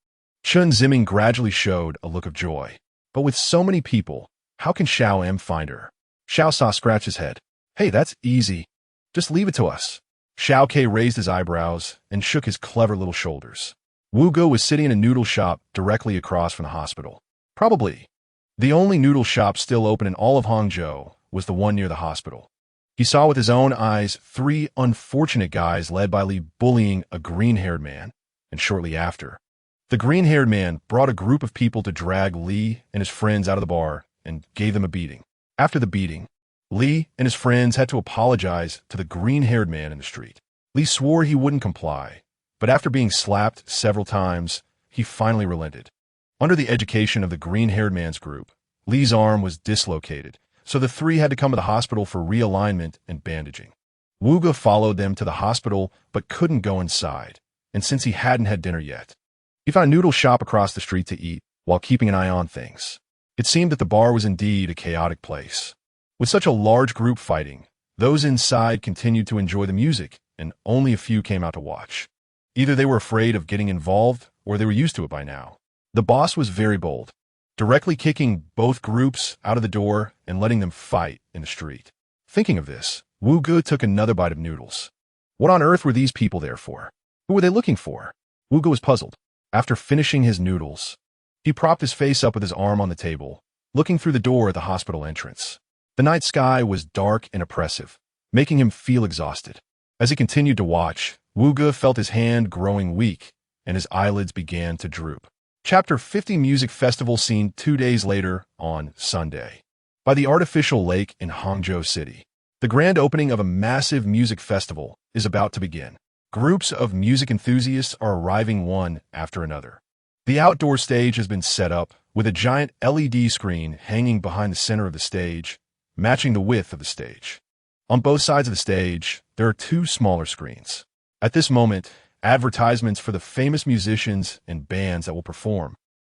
Chen Ziming gradually showed a look of joy. But with so many people, how can Xiao M find her? Xiao Sa scratched his head. Hey, that's easy. Just leave it to us. Xiao K raised his eyebrows and shook his clever little shoulders. Wu Ge was sitting in a noodle shop directly across from the hospital. Probably. The only noodle shop still open in all of Hangzhou was the one near the hospital. He saw with his own eyes 3 unfortunate guys led by Li bullying a green-haired man, and shortly after, the green-haired man brought a group of people to drag Li and his friends out of the bar and gave them a beating. After the beating, Li and his friends had to apologize to the green-haired man in the street. Li swore he wouldn't comply, but after being slapped several times, he finally relented. Under the education of the green-haired man's group, Li's arm was dislocated, so the 3 had to come to the hospital for realignment and bandaging. Wu Ge followed them to the hospital but couldn't go inside, and since he hadn't had dinner yet, he found a noodle shop across the street to eat while keeping an eye on things. It seemed that the bar was indeed a chaotic place. With such a large group fighting, those inside continued to enjoy the music, and only a few came out to watch. Either they were afraid of getting involved, or they were used to it by now. The boss was very bold, directly kicking both groups out of the door and letting them fight in the street. Thinking of this, Wu Ge took another bite of noodles. What on earth were these people there for? Who were they looking for? Wu Ge was puzzled. After finishing his noodles, he propped his face up with his arm on the table, looking through the door at the hospital entrance. The night sky was dark and oppressive, making him feel exhausted. As he continued to watch, Wu Ge felt his hand growing weak, and his eyelids began to droop. Chapter 50 Music Festival scene 2 days later on Sunday. By the artificial lake in Hangzhou City, the grand opening of a massive music festival is about to begin. Groups of music enthusiasts are arriving one after another. The outdoor stage has been set up, with a giant LED screen hanging behind the center of the stage, matching the width of the stage. On both sides of the stage, there are 2 smaller screens. At this moment, advertisements for the famous musicians and bands that will perform,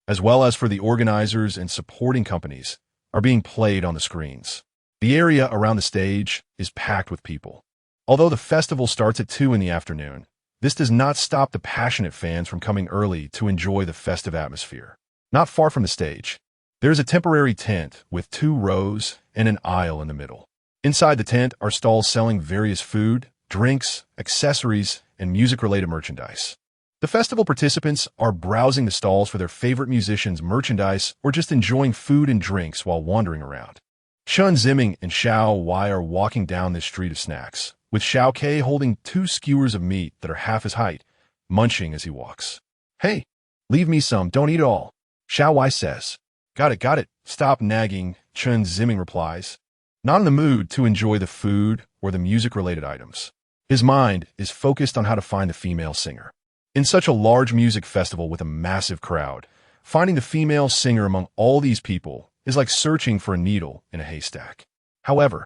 as well as for the organizers and supporting companies, are being played on the screens. The area around the stage is packed with people. Although the festival starts at 2 in the afternoon, this does not stop the passionate fans from coming early to enjoy the festive atmosphere. Not far from the stage, there is a temporary tent with 2 rows and an aisle in the middle. Inside the tent are stalls selling various food, drinks, accessories, and music-related merchandise. The festival participants are browsing the stalls for their favorite musicians' merchandise or just enjoying food and drinks while wandering around. Chen Ziming and Xiao Y are walking down this street of snacks, with Xiao K holding 2 skewers of meat that are half his height, munching as he walks. Hey, leave me some, don't eat it all, Xiao Y says. Got it, stop nagging, Chen Ziming replies, not in the mood to enjoy the food or the music-related items. His mind is focused on how to find the female singer. In such a large music festival with a massive crowd, finding the female singer among all these people is like searching for a needle in a haystack. However,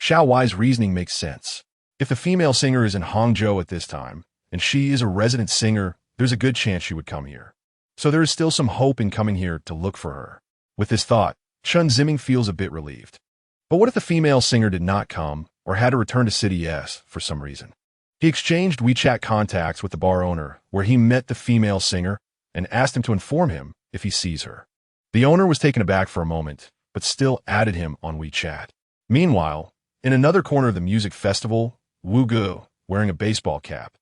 Xiao Y's reasoning makes sense. If the female singer is in Hangzhou at this time, and she is a resident singer, there's a good chance she would come here. So there is still some hope in coming here to look for her. With this thought, Chen Ziming feels a bit relieved. But what if the female singer did not come, or had to return to City S for some reason? He exchanged WeChat contacts with the bar owner, where he met the female singer, and asked him to inform him if he sees her. The owner was taken aback for a moment, but still added him on WeChat. Meanwhile, in another corner of the music festival, Wu Ge, wearing a baseball cap,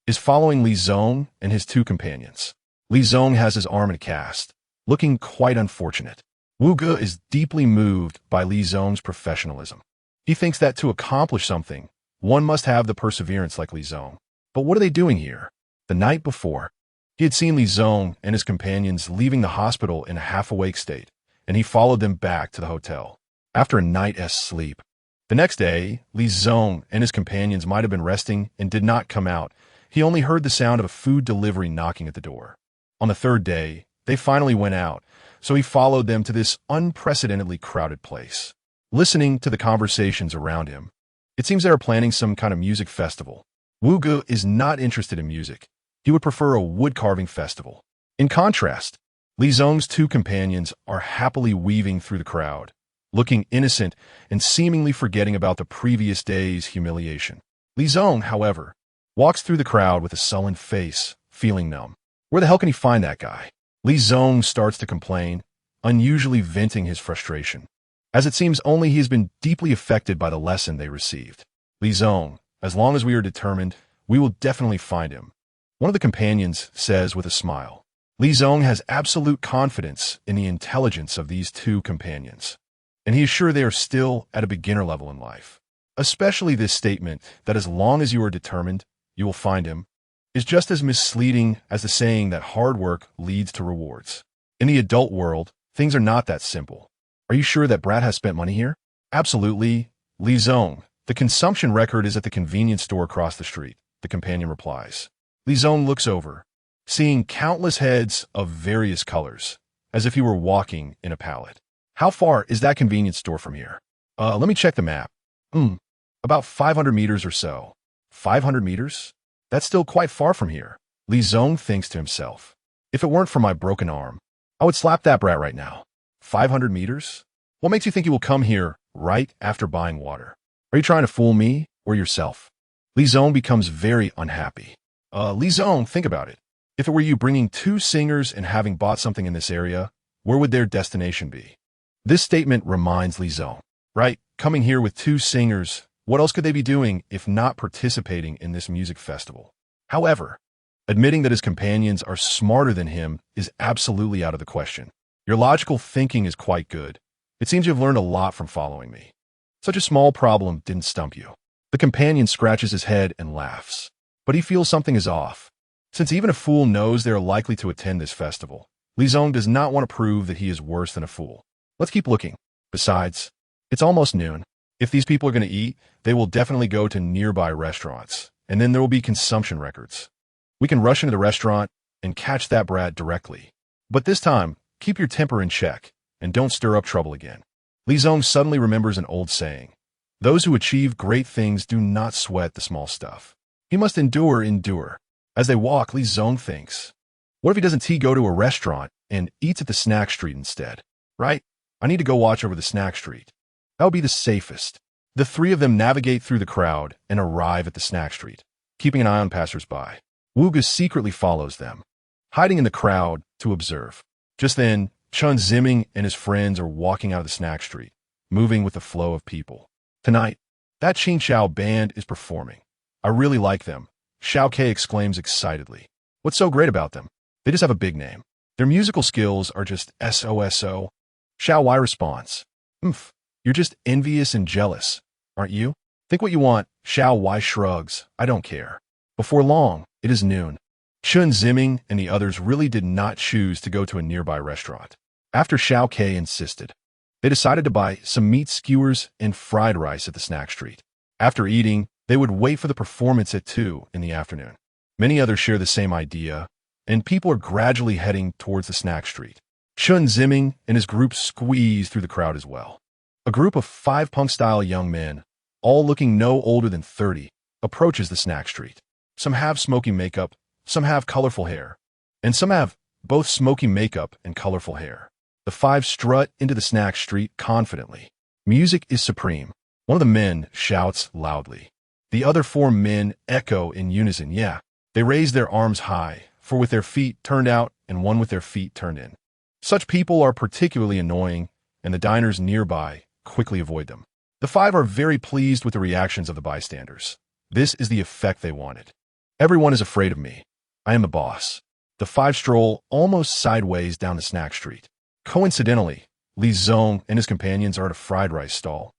is following Li Zong and his two companions. Li Zong has his arm in a cast, looking quite unfortunate. Wu Ge is deeply moved by Li Zong's professionalism. He thinks that to accomplish something, one must have the perseverance like Li Zong. But what are they doing here? The night before, he had seen Li Zong and his companions leaving the hospital in a half-awake state, and he followed them back to the hotel. After a night's sleep, the next day, Li Zong and his companions might have been resting and did not come out. He only heard the sound of a food delivery knocking at the door. On the third day, they finally went out, so he followed them to this unprecedentedly crowded place. Listening to the conversations around him, it seems they are planning some kind of music festival. Wu Ge is not interested in music. He would prefer a wood-carving festival. In contrast, Li Zong's two companions are happily weaving through the crowd, looking innocent and seemingly forgetting about the previous day's humiliation. Li Zong, however, walks through the crowd with a sullen face, feeling numb. Where the hell can he find that guy? Li Zong starts to complain, unusually venting his frustration, as it seems only he has been deeply affected by the lesson they received. Li Zong, as long as we are determined, we will definitely find him. One of the companions says with a smile. Li Zong has absolute confidence in the intelligence of these two companions, and he is sure they are still at a beginner level in life. Especially this statement that as long as you are determined, you will find him, is just as misleading as the saying that hard work leads to rewards. In the adult world, things are not that simple. Are you sure that Brad has spent money here? Absolutely, Li Zong. The consumption record is at the convenience store across the street, the companion replies. Li Zong looks over, seeing countless heads of various colors, as if he were walking in a palette. How far is that convenience store from here? Let me check the map. About 500 meters or so. 500 meters? That's still quite far from here. Li Zong thinks to himself. If it weren't for my broken arm, I would slap that brat right now. 500 meters? What makes you think you will come here right after buying water? Are you trying to fool me or yourself? Li Zong becomes very unhappy. Li Zong, think about it. If it were you bringing two singers and having bought something in this area, where would their destination be? This statement reminds Li Zong, right? Coming here with two singers, what else could they be doing if not participating in this music festival? However, admitting that his companions are smarter than him is absolutely out of the question. Your logical thinking is quite good. It seems you have learned a lot from following me. Such a small problem didn't stump you. The companion scratches his head and laughs. But he feels something is off. Since even a fool knows they are likely to attend this festival, Li Zong does not want to prove that he is worse than a fool. Let's keep looking. Besides, it's almost noon. If these people are going to eat, they will definitely go to nearby restaurants, and then there will be consumption records. We can rush into the restaurant and catch that brat directly. But this time, keep your temper in check, and don't stir up trouble again. Li Zong suddenly remembers an old saying. Those who achieve great things do not sweat the small stuff. He must endure. As they walk, Li Zong thinks, what if he doesn't go to a restaurant and eats at the snack street instead? Right? I need to go watch over the snack street. That would be the safest. The three of them navigate through the crowd and arrive at the snack street, keeping an eye on passers-by. Wu Ge secretly follows them, hiding in the crowd to observe. Just then, Chen Ziming and his friends are walking out of the snack street, moving with the flow of people. Tonight, that Qing Xiao band is performing. I really like them, Xiao Ke exclaims excitedly. What's so great about them? They just have a big name. Their musical skills are just SOSO. Xiao Wai responds. You're just envious and jealous, aren't you? Think what you want, Xiao Wai shrugs. I don't care. Before long, it is noon. Chen Ziming and the others really did not choose to go to a nearby restaurant. After Xiao Ke insisted, they decided to buy some meat skewers and fried rice at the snack street. After eating, they would wait for the performance at 2 in the afternoon. Many others share the same idea, and people are gradually heading towards the snack street. Chen Ziming and his group squeeze through the crowd as well. A group of 5 punk-style young men, all looking no older than 30, approaches the snack street. Some have smoky makeup, some have colorful hair, and some have both smoky makeup and colorful hair. The five strut into the snack street confidently. Music is supreme. One of the men shouts loudly. The other four men echo in unison, yeah. They raise their arms high, four with their feet turned out and one with their feet turned in. Such people are particularly annoying, and the diners nearby quickly avoid them. The five are very pleased with the reactions of the bystanders. This is the effect they wanted. Everyone is afraid of me. I am the boss. The five stroll almost sideways down the snack street. Coincidentally, Li Zong and his companions are at a fried rice stall,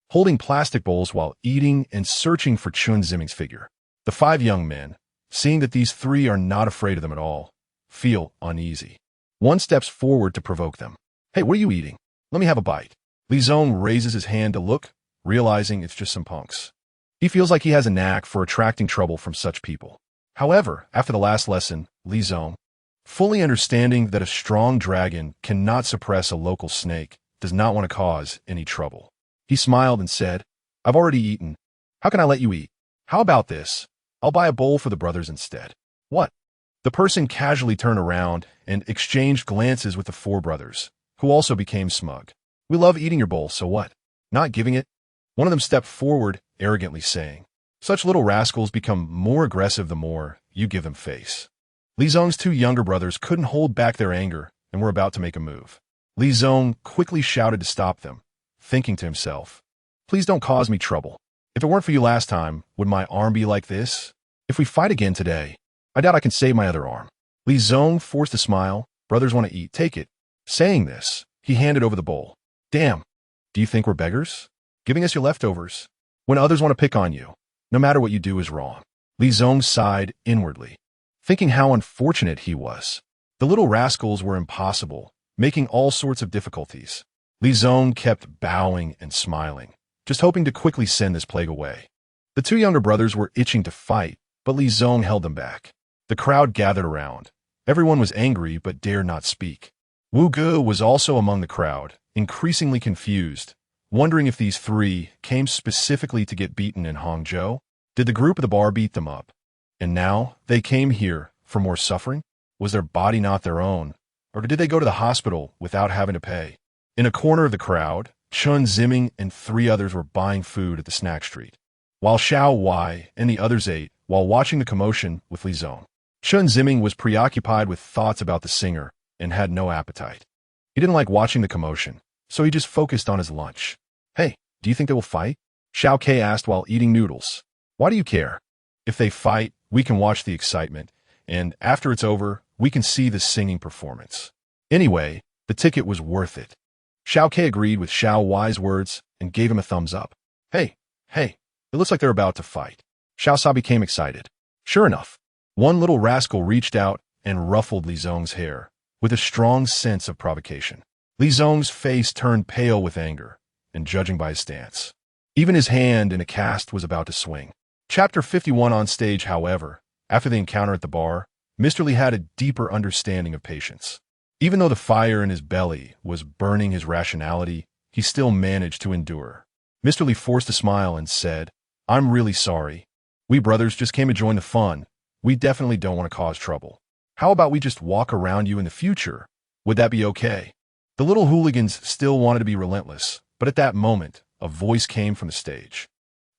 holding plastic bowls while eating and searching for Chen Ziming's figure. The five young men, seeing that these three are not afraid of them at all, feel uneasy. One steps forward to provoke them. Hey, what are you eating? Let me have a bite. Li Zong raises his hand to look, realizing it's just some punks. He feels like he has a knack for attracting trouble from such people. However, after the last lesson, Li Zong, fully understanding that a strong dragon cannot suppress a local snake, does not want to cause any trouble. He smiled and said, I've already eaten. How can I let you eat? How about this? I'll buy a bowl for the brothers instead. What? The person casually turned around and exchanged glances with the four brothers, who also became smug. We love eating your bowl, so what? Not giving it? One of them stepped forward, arrogantly saying, such little rascals become more aggressive the more you give them face. Li Zong's two younger brothers couldn't hold back their anger and were about to make a move. Li Zong quickly shouted to stop them, thinking to himself, please don't cause me trouble. If it weren't for you last time, would my arm be like this? If we fight again today, I doubt I can save my other arm. Li Zong forced a smile. Brothers want to eat, take it. Saying this, he handed over the bowl. Damn, do you think we're beggars? Giving us your leftovers when others want to pick on you. No matter what you do is wrong. Li Zong sighed inwardly, thinking how unfortunate he was. The little rascals were impossible, making all sorts of difficulties. Li Zong kept bowing and smiling, just hoping to quickly send this plague away. The two younger brothers were itching to fight, but Li Zong held them back. The crowd gathered around. Everyone was angry but dared not speak. Wu Ge was also among the crowd, increasingly confused, wondering if these three came specifically to get beaten in Hangzhou. Did the group at the bar beat them up? And now they came here for more suffering? Was their body not their own? Or did they go to the hospital without having to pay? In a corner of the crowd, Chen Ziming and three others were buying food at the snack street, while Xiao Wei and the others ate while watching the commotion with Li Zong. Chen Ziming was preoccupied with thoughts about the singer and had no appetite. He didn't like watching the commotion, so he just focused on his lunch. Hey, do you think they will fight? Xiao Ke asked while eating noodles. Why do you care? If they fight, we can watch the excitement, and after it's over, we can see the singing performance. Anyway, the ticket was worth it. Xiao Ke agreed with Xiao Wei's words and gave him a thumbs up. Hey, it looks like they're about to fight. Xiao Sa became excited. Sure enough, one little rascal reached out and ruffled Li Zong's hair with a strong sense of provocation. Li Zong's face turned pale with anger, and judging by his stance, even his hand in a cast was about to swing. Chapter 51 on stage, however, after the encounter at the bar, Mr. Li had a deeper understanding of patience. Even though the fire in his belly was burning his rationality, he still managed to endure. Mr. Li forced a smile and said, I'm really sorry. We brothers just came to join the fun. We definitely don't want to cause trouble. How about we just walk around you in the future? Would that be okay? The little hooligans still wanted to be relentless, but at that moment, a voice came from the stage.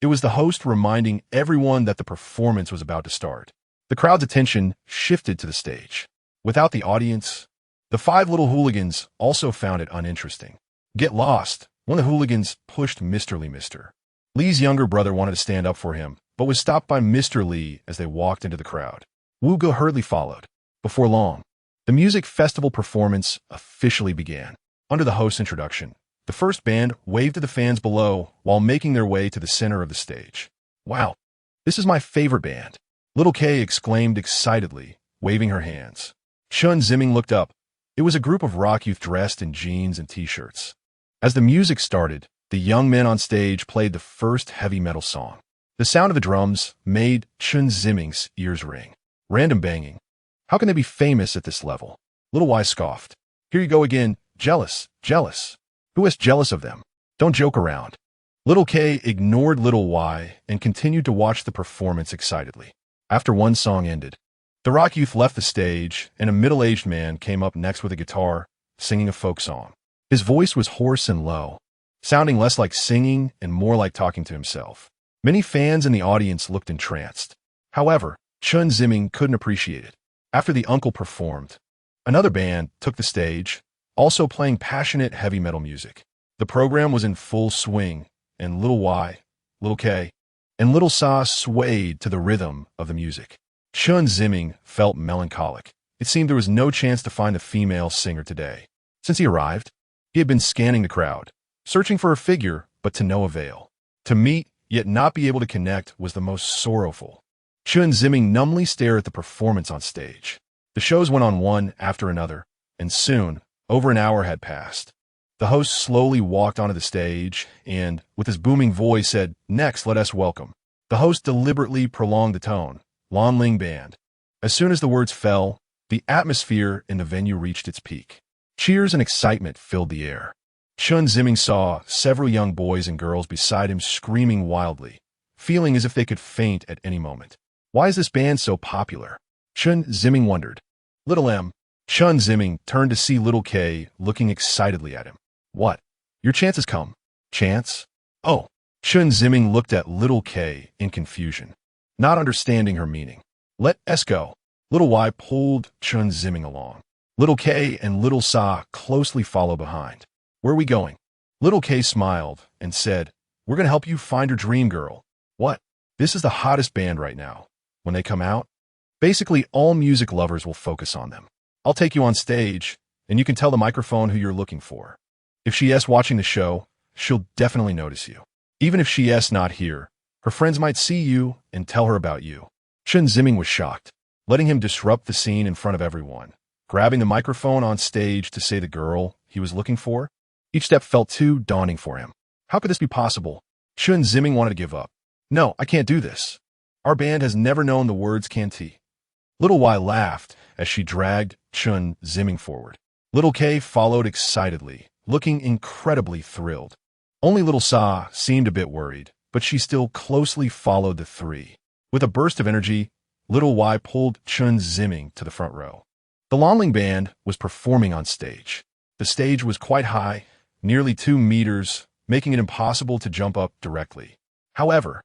It was the host reminding everyone that the performance was about to start. The crowd's attention shifted to the stage. Without the audience, the five little hooligans also found it uninteresting. Get lost. One of the hooligans pushed Mr. Li. Mr. Li's younger brother wanted to stand up for him, but was stopped by Mr. Li as they walked into the crowd. Wu Ge hurriedly followed. Before long, the music festival performance officially began. Under the host's introduction, the first band waved to the fans below while making their way to the center of the stage. Wow, this is my favorite band, Little Kay exclaimed excitedly, waving her hands. Chen Ziming looked up. It was a group of rock youth dressed in jeans and t-shirts. As the music started, the young men on stage played the first heavy metal song. The sound of the drums made Chen Ziming's ears ring. Random banging. How can they be famous at this level? Little Y scoffed. Here you go again. Jealous. Who is jealous of them? Don't joke around. Little K ignored Little Y and continued to watch the performance excitedly. After one song ended, the rock youth left the stage, and a middle-aged man came up next with a guitar, singing a folk song. His voice was hoarse and low, sounding less like singing and more like talking to himself. Many fans in the audience looked entranced. However, Chen Ziming couldn't appreciate it. After the uncle performed, another band took the stage, also playing passionate heavy metal music. The program was in full swing, and Little Y, Little K, and Little Sa swayed to the rhythm of the music. Chen Ziming felt melancholic. It seemed there was no chance to find a female singer today. Since he arrived, he had been scanning the crowd, searching for a figure, but to no avail. To meet, yet not be able to connect, was the most sorrowful. Chen Ziming numbly stared at the performance on stage. The shows went on one after another, and soon, over an hour had passed. The host slowly walked onto the stage and, with his booming voice, said, "Next, let us welcome." The host deliberately prolonged the tone, "Lanling Band." As soon as the words fell, the atmosphere in the venue reached its peak. Cheers and excitement filled the air. Chen Ziming saw several young boys and girls beside him screaming wildly, feeling as if they could faint at any moment. Why is this band so popular? Chen Ziming wondered. Little M. Chen Ziming turned to see Little K looking excitedly at him. What? Your chance has come. Chance? Oh. Chen Ziming looked at Little K in confusion, not understanding her meaning. Let us go. Little Y pulled Chen Ziming along. Little K and Little Sa closely follow behind. Where are we going? Little K smiled and said, "We're going to help you find your dream girl." What? This is the hottest band right now. When they come out, basically all music lovers will focus on them. I'll take you on stage, and you can tell the microphone who you're looking for. If she's watching the show, she'll definitely notice you. Even if she's not here, her friends might see you and tell her about you. Chen Ziming was shocked, letting him disrupt the scene in front of everyone, grabbing the microphone on stage to say the girl he was looking for. Each step felt too daunting for him. How could this be possible? Chen Ziming wanted to give up. No, I can't do this. Our band has never known the words can't. Little Y laughed as she dragged Chen Ziming forward. Little K followed excitedly, looking incredibly thrilled. Only Little Sa seemed a bit worried, but she still closely followed the three. With a burst of energy, Little Y pulled Chen Ziming to the front row. The Lanling Band was performing on stage. The stage was quite high, nearly 2 meters, making it impossible to jump up directly. However,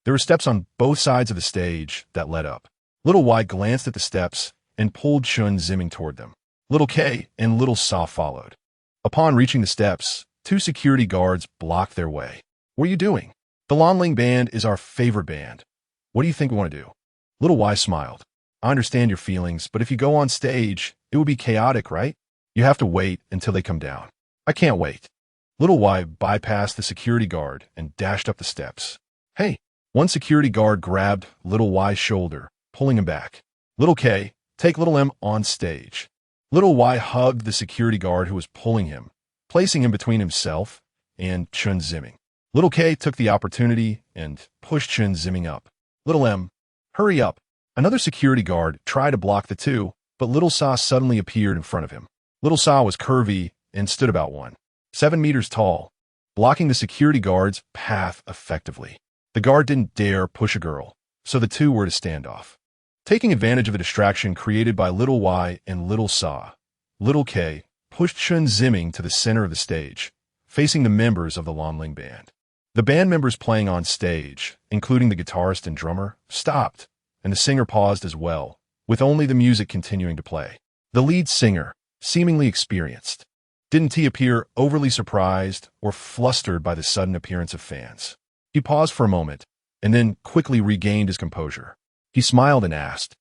there were steps on both sides of the stage that led up. Little Y glanced at the steps and pulled Chen Ziming toward them. Little K and Little Sa followed. Upon reaching the steps, 2 security guards blocked their way. What are you doing? The Lanling Band is our favorite band. What do you think we want to do? Little Y smiled. I understand your feelings, but if you go on stage, it would be chaotic, right? You have to wait until they come down. I can't wait. Little Y bypassed the security guard and dashed up the steps. Hey! One security guard grabbed Little Y's shoulder, pulling him back. Little K, take Little M on stage. Little Y hugged the security guard who was pulling him, placing him between himself and Chen Ziming. Little K took the opportunity and pushed Chen Ziming up. Little M, hurry up. Another security guard tried to block the two, but Little Sa suddenly appeared in front of him. Little Sa was curvy and stood about 1.7 meters tall, blocking the security guard's path effectively. The guard didn't dare push a girl, so the two were to stand off. Taking advantage of the distraction created by Little Y and Little Sa, Little K pushed Chen Ziming to the center of the stage, facing the members of the Lanling Band. The band members playing on stage, including the guitarist and drummer, stopped, and the singer paused as well, with only the music continuing to play. The lead singer, seemingly experienced, didn't he appear overly surprised or flustered by the sudden appearance of fans. He paused for a moment, and then quickly regained his composure. He smiled and asked,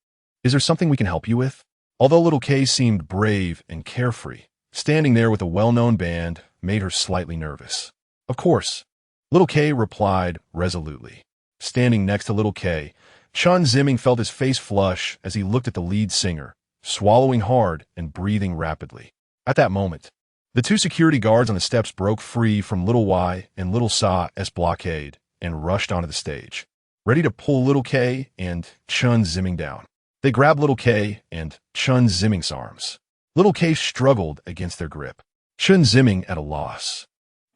"Is there something we can help you with?" Although Little K seemed brave and carefree, standing there with a well-known band made her slightly nervous. Of course, Little K replied resolutely. Standing next to Little K, Chen Ziming felt his face flush as he looked at the lead singer, swallowing hard and breathing rapidly. At that moment, the 2 security guards on the steps broke free from Little Y and Little Sa's blockade and rushed onto the stage, ready to pull Little K and Chen Ziming down. They grabbed Little K and Chen Ziming's arms. Little K struggled against their grip. Chen Ziming at a loss.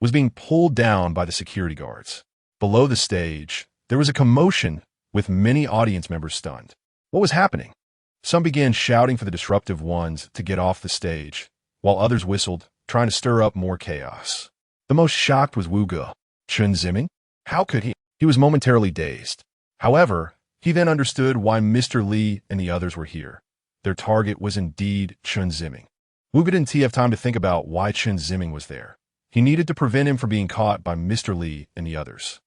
was being pulled down by the security guards. Below the stage, there was a commotion with many audience members stunned. What was happening? Some began shouting for the disruptive ones to get off the stage, while others whistled, trying to stir up more chaos. The most shocked was Wu Ge. Chen Ziming? How could he? He was momentarily dazed. However, he then understood why Mr. Li and the others were here. Their target was indeed Chen Ziming. Wu Ge didn't have time to think about why Chen Ziming was there. He needed to prevent him from being caught by Mr. Li and the others.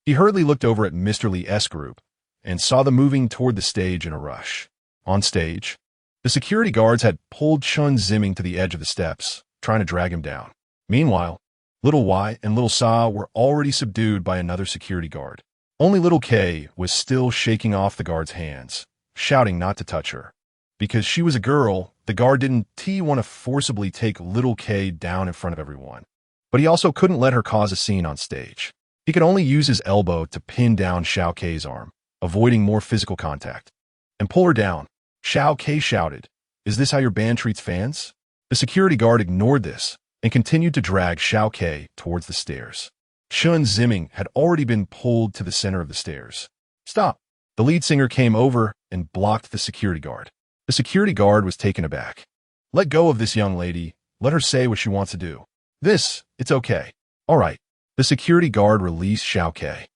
He hurriedly looked over at Mr. Li's group and saw them moving toward the stage in a rush. On stage, the security guards had pulled Chen Ziming to the edge of the steps, trying to drag him down. Meanwhile, Little Y and Little Sa were already subdued by another security guard. Only Little K was still shaking off the guard's hands, shouting not to touch her. Because she was a girl, the guard didn't want to forcibly take Little K down in front of everyone. But he also couldn't let her cause a scene on stage. He could only use his elbow to pin down Xiao K's arm, avoiding more physical contact, and pull her down. Xiao K shouted, "Is this how your band treats fans?" The security guard ignored this and continued to drag Xiao K towards the stairs. Chen Ziming had already been pulled to the center of the stairs. "Stop!" The lead singer came over and blocked the security guard. The security guard was taken aback. "Let go of this young lady. Let her say what she wants to do. It's okay." "All right." The security guard released Xiao K.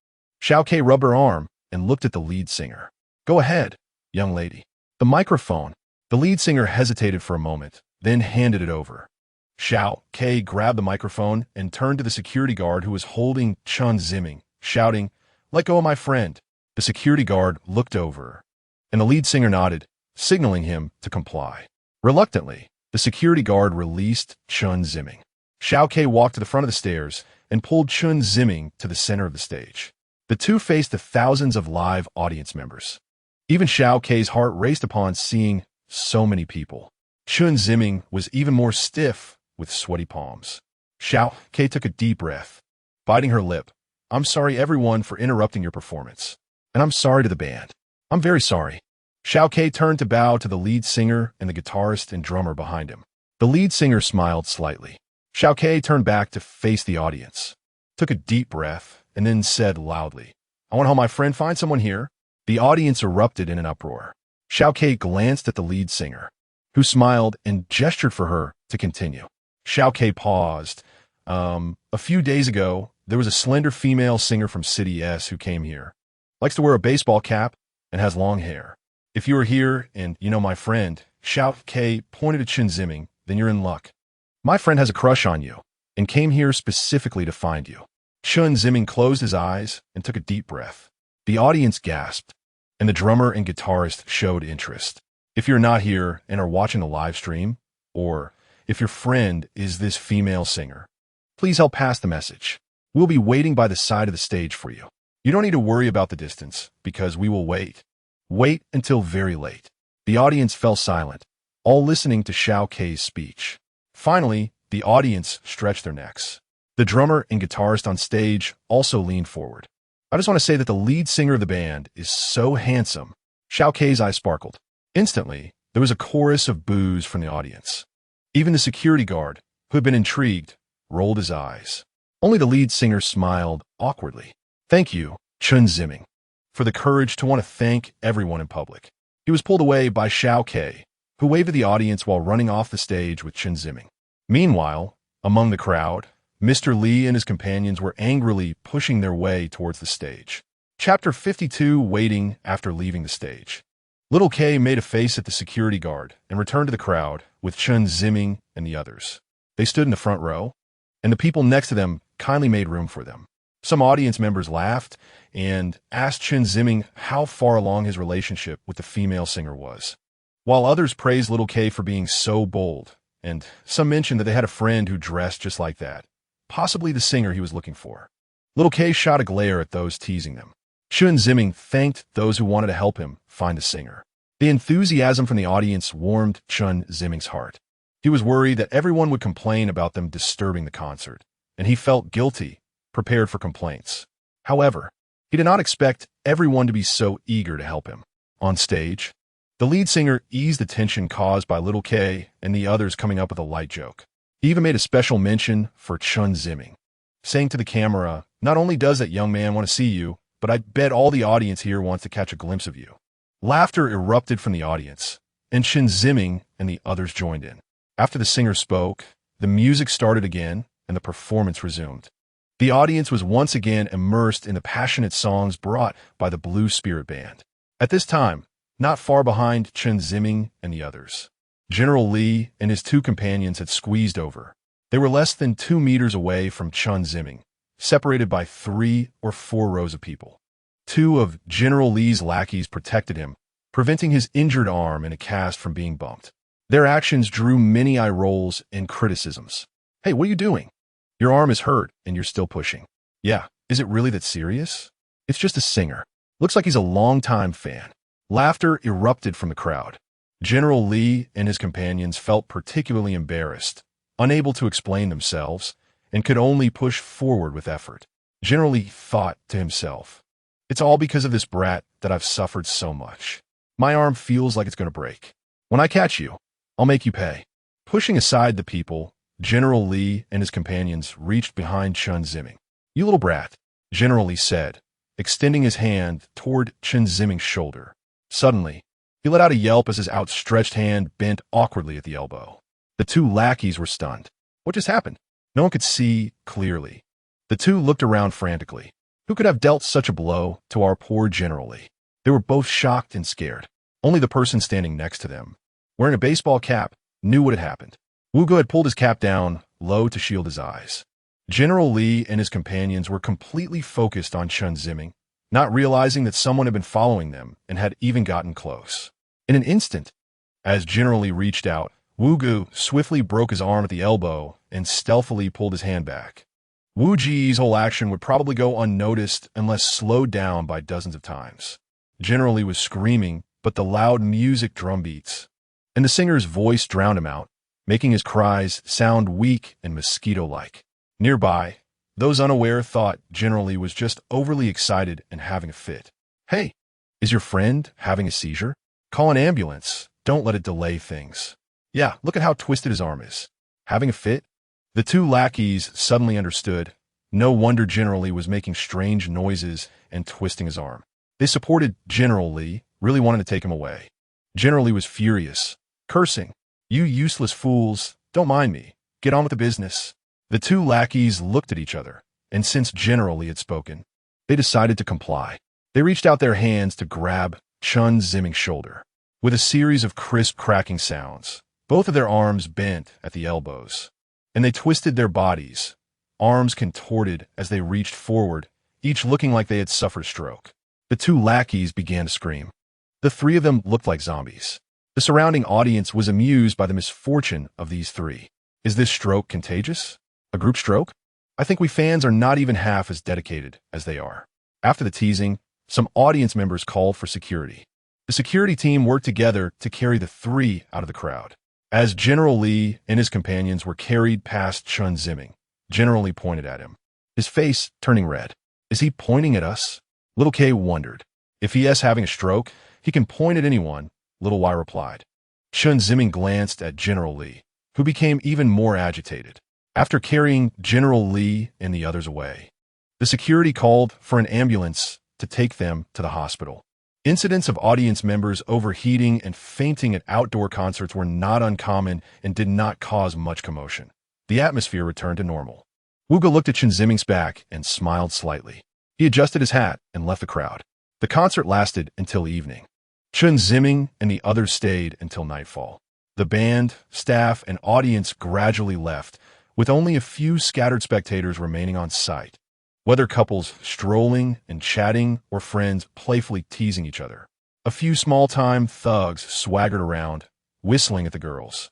Xiao K rubbed her arm and looked at the lead singer. "Go ahead, young lady." The microphone. The lead singer hesitated for a moment, then handed it over. Xiao K grabbed the microphone and turned to the security guard who was holding Chen Ziming, shouting, "Let go of my friend." The security guard looked over, and the lead singer nodded, signaling him to comply. Reluctantly, the security guard released Chen Ziming. Xiao K walked to the front of the stairs and pulled Chen Ziming to the center of the stage. The two faced the thousands of live audience members. Even Xiao K's heart raced upon seeing so many people. Chen Ziming was even more stiff with sweaty palms. Xiao K took a deep breath, biting her lip. "I'm sorry, everyone, for interrupting your performance. And I'm sorry to the band. I'm very sorry." Xiao K turned to bow to the lead singer and the guitarist and drummer behind him. The lead singer smiled slightly. Xiao K turned back to face the audience, took a deep breath, and then said loudly, "I want to help my friend find someone here." The audience erupted in an uproar. Xiao K glanced at the lead singer, who smiled and gestured for her to continue. Xiao K paused. A few days ago, there was a slender female singer from City S who came here. Likes to wear a baseball cap and has long hair. If you were here and you know my friend," Xiao K pointed to Chen Ziming, "then you're in luck. My friend has a crush on you and came here specifically to find you." Chen Ziming closed his eyes and took a deep breath. The audience gasped, and the drummer and guitarist showed interest. If you're not here and are watching the live stream, or if your friend is this female singer, please help pass the message. We'll be waiting by the side of the stage for you. You don't need to worry about the distance, because we will wait. Wait until very late. The audience fell silent, all listening to Xiao K's speech. Finally, the audience stretched their necks. The drummer and guitarist on stage also leaned forward. "I just want to say that the lead singer of the band is so handsome." Xiao K's eyes sparkled. Instantly, there was a chorus of boos from the audience. Even the security guard, who had been intrigued, rolled his eyes. Only the lead singer smiled awkwardly. "Thank you, Chen Ziming, for the courage to want to thank everyone in public." He was pulled away by Xiao K, who waved at the audience while running off the stage with Chen Ziming. Meanwhile, among the crowd, Mr. Li and his companions were angrily pushing their way towards the stage. Chapter 52, Waiting After Leaving the Stage. Little K made a face at the security guard and returned to the crowd with Chen Ziming and the others. They stood in the front row, and the people next to them kindly made room for them. Some audience members laughed and asked Chen Ziming how far along his relationship with the female singer was, while others praised Little K for being so bold, and some mentioned that they had a friend who dressed just like that, possibly the singer he was looking for. Little K shot a glare at those teasing them. Chen Ziming thanked those who wanted to help him find the singer. The enthusiasm from the audience warmed Chen Ziming's heart. He was worried that everyone would complain about them disturbing the concert, and he felt guilty, prepared for complaints. However, he did not expect everyone to be so eager to help him. On stage, the lead singer eased the tension caused by Little K and the others coming up with a light joke. He even made a special mention for Chen Ziming. saying to the camera, "Not only does that young man want to see you, but I bet all the audience here wants to catch a glimpse of you." Laughter erupted from the audience, and Chen Ziming and the others joined in. After the singer spoke, the music started again, and the performance resumed. The audience was once again immersed in the passionate songs brought by the Blue Spirit Band. At this time, not far behind Chen Ziming and the others, General Li and his two companions had squeezed over. They were less than 2 meters away from Chen Ziming, separated by 3 or 4 rows of people. 2 of General Li's lackeys protected him, preventing his injured arm in a cast from being bumped. Their actions drew many eye rolls and criticisms. "Hey, what are you doing? Your arm is hurt and you're still pushing." "Yeah, is it really that serious? It's just a singer. Looks like he's a longtime fan." Laughter erupted from the crowd. General Li and his companions felt particularly embarrassed, unable to explain themselves, and could only push forward with effort. General Li thought to himself, "It's all because of this brat that I've suffered so much. My arm feels like it's going to break. When I catch you, I'll make you pay." Pushing aside the people, General Li and his companions reached behind Chen Ziming. "You little brat," General Li said, extending his hand toward Chen Ziming's shoulder. Suddenly, he let out a yelp as his outstretched hand bent awkwardly at the elbow. The 2 lackeys were stunned. What just happened? No one could see clearly. The 2 looked around frantically. Who could have dealt such a blow to our poor General Li? They were both shocked and scared. Only the person standing next to them, wearing a baseball cap, knew what had happened. Wu Ge had pulled his cap down low to shield his eyes. General Li and his companions were completely focused on Chen Ziming, not realizing that someone had been following them and had even gotten close. In an instant, as General Li reached out, Wu Ge swiftly broke his arm at the elbow and stealthily pulled his hand back. Wu Ji's whole action would probably go unnoticed unless slowed down by dozens of times. General Li was screaming, but the loud music drumbeats and the singer's voice drowned him out, making his cries sound weak and mosquito-like. Nearby, those unaware thought General Li was just overly excited and having a fit. "Hey, is your friend having a seizure? Call an ambulance. Don't let it delay things." "Yeah, look at how twisted his arm is. Having a fit?" The 2 lackeys suddenly understood. No wonder General Li was making strange noises and twisting his arm. They supported General Li, really wanting to take him away. General Li was furious, cursing, "You useless fools, don't mind me. Get on with the business." The 2 lackeys looked at each other, and since General Li had spoken, they decided to comply. They reached out their hands to grab Chen Ziming's shoulder. With a series of crisp cracking sounds, both of their arms bent at the elbows, and they twisted their bodies, arms contorted as they reached forward, each looking like they had suffered a stroke. The 2 lackeys began to scream. The 3 of them looked like zombies. The surrounding audience was amused by the misfortune of these 3. Is this stroke contagious? A group stroke? I think we fans are not even half as dedicated as they are. After the teasing, some audience members called for security. The security team worked together to carry the 3 out of the crowd. As General Li and his companions were carried past Chen Ziming, General Li pointed at him, his face turning red. "Is he pointing at us?" Little K wondered. "If he is having a stroke, he can point at anyone," Little Y replied. Chen Ziming glanced at General Li, who became even more agitated. After carrying General Li and the others away, the security called for an ambulance to take them to the hospital. Incidents of audience members overheating and fainting at outdoor concerts were not uncommon and did not cause much commotion. The atmosphere returned to normal. Wu Ge looked at Chen Ziming's back and smiled slightly. He adjusted his hat and left the crowd. The concert lasted until evening. Chen Ziming and the others stayed until nightfall. The band, staff, and audience gradually left, with only a few scattered spectators remaining on site, whether couples strolling and chatting or friends playfully teasing each other. A few small-time thugs swaggered around, whistling at the girls.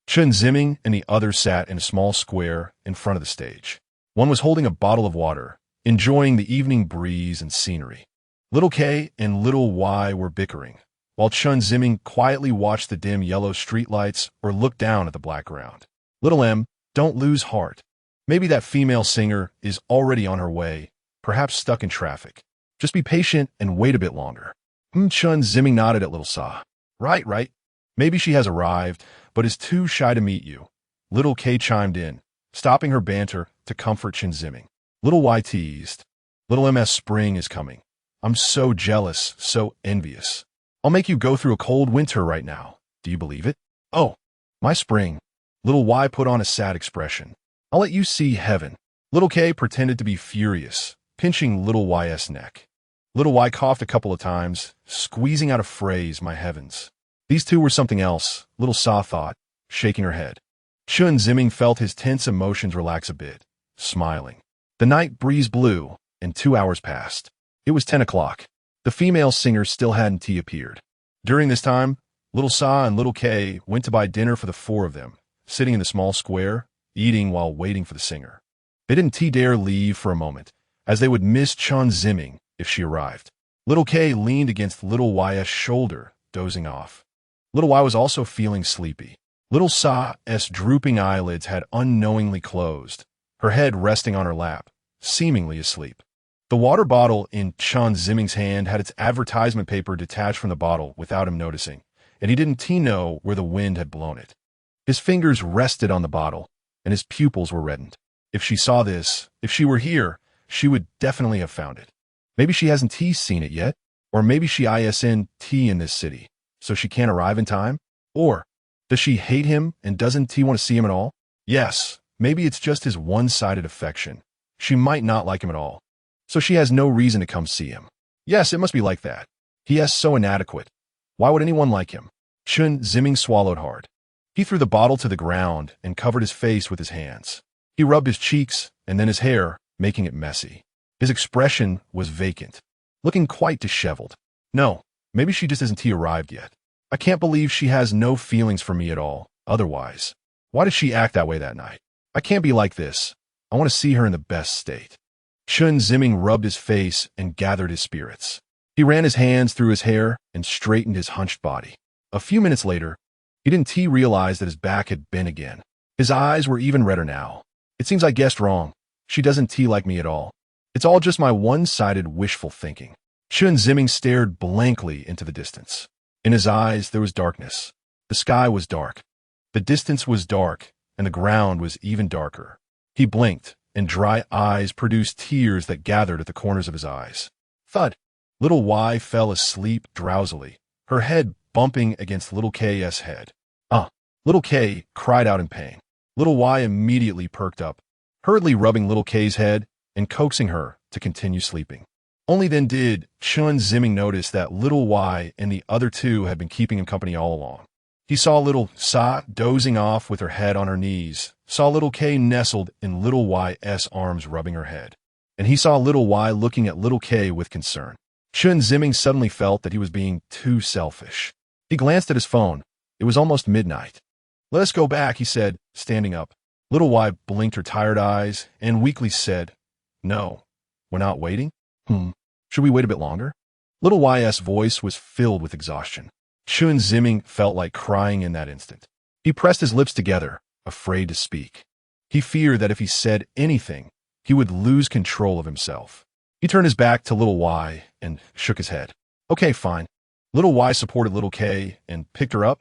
Chen Ziming and the others sat in a small square in front of the stage. One was holding a bottle of water, enjoying the evening breeze and scenery. Little K and Little Y were bickering, while Chen Ziming quietly watched the dim yellow streetlights or looked down at the black ground. Little M, don't lose heart. Maybe that female singer is already on her way, perhaps stuck in traffic. Just be patient and wait a bit longer. Chen Ziming nodded at Little Sa. Right. Maybe she has arrived, but is too shy to meet you. Little K chimed in, stopping her banter to comfort Chen Ziming. Little Y teased. Little MS spring is coming. I'm so jealous, so envious. I'll make you go through a cold winter right now. Do you believe it? Oh, my spring. Little Y put on a sad expression. I'll let you see heaven. Little K pretended to be furious, pinching Little Y's neck. Little Y coughed a couple of times, squeezing out a phrase, my heavens. These two were something else, Little Sa thought, shaking her head. Chen Ziming felt his tense emotions relax a bit, smiling. The night breeze blew, and 2 hours passed. It was 10 o'clock. The female singer still hadn't appeared. During this time, Little Sa and Little K went to buy dinner for the four of them, sitting in the small square, eating while waiting for the singer. They didn't dare leave for a moment, as they would miss Chen Ziming if she arrived. Little K leaned against Little Y's shoulder, dozing off. Little Y was also feeling sleepy. Little Sa's drooping eyelids had unknowingly closed, her head resting on her lap, seemingly asleep. The water bottle in Chen Ziming's hand had its advertisement paper detached from the bottle without him noticing, and he didn't know where the wind had blown it. His fingers rested on the bottle, and his pupils were reddened. If she saw this, if she were here, she would definitely have found it. Maybe she hasn't seen it yet, or maybe she isn't in this city, so she can't arrive in time? Or does she hate him and doesn't want to see him at all? Yes, maybe it's just his one-sided affection. She might not like him at all, so she has no reason to come see him. Yes, it must be like that. He is so inadequate. Why would anyone like him? Chen Ziming swallowed hard. He threw the bottle to the ground and covered his face with his hands. He rubbed his cheeks and then his hair, making it messy. His expression was vacant, looking quite disheveled. No, maybe she just hasn't arrived yet. I can't believe she has no feelings for me at all, otherwise. Why did she act that way that night? I can't be like this. I want to see her in the best state. Chen Ziming rubbed his face and gathered his spirits. He ran his hands through his hair and straightened his hunched body. A few minutes later, he didn't realize that his back had bent again. His eyes were even redder now. It seems I guessed wrong. She doesn't like me at all. It's all just my one-sided wishful thinking. Chen Ziming stared blankly into the distance. In his eyes, there was darkness. The sky was dark. The distance was dark, and the ground was even darker. He blinked, and dry eyes produced tears that gathered at the corners of his eyes. Thud! Little Y fell asleep drowsily, her head bumping against Little K's head. Little K cried out in pain. Little Y immediately perked up, hurriedly rubbing Little K's head and coaxing her to continue sleeping. Only then did Chen Ziming notice that Little Y and the other two had been keeping him company all along. He saw Little Sa dozing off with her head on her knees, saw Little K nestled in Little Y's arms rubbing her head, and he saw Little Y looking at Little K with concern. Chen Ziming suddenly felt that he was being too selfish. He glanced at his phone. It was almost midnight. Let us go back, he said, standing up. Little Y blinked her tired eyes and weakly said, No, we're not waiting? Should we wait a bit longer? Little Y's voice was filled with exhaustion. Chen Ziming felt like crying in that instant. He pressed his lips together, afraid to speak. He feared that if he said anything, he would lose control of himself. He turned his back to Little Y and shook his head. Okay, fine. Little Y supported Little K and picked her up.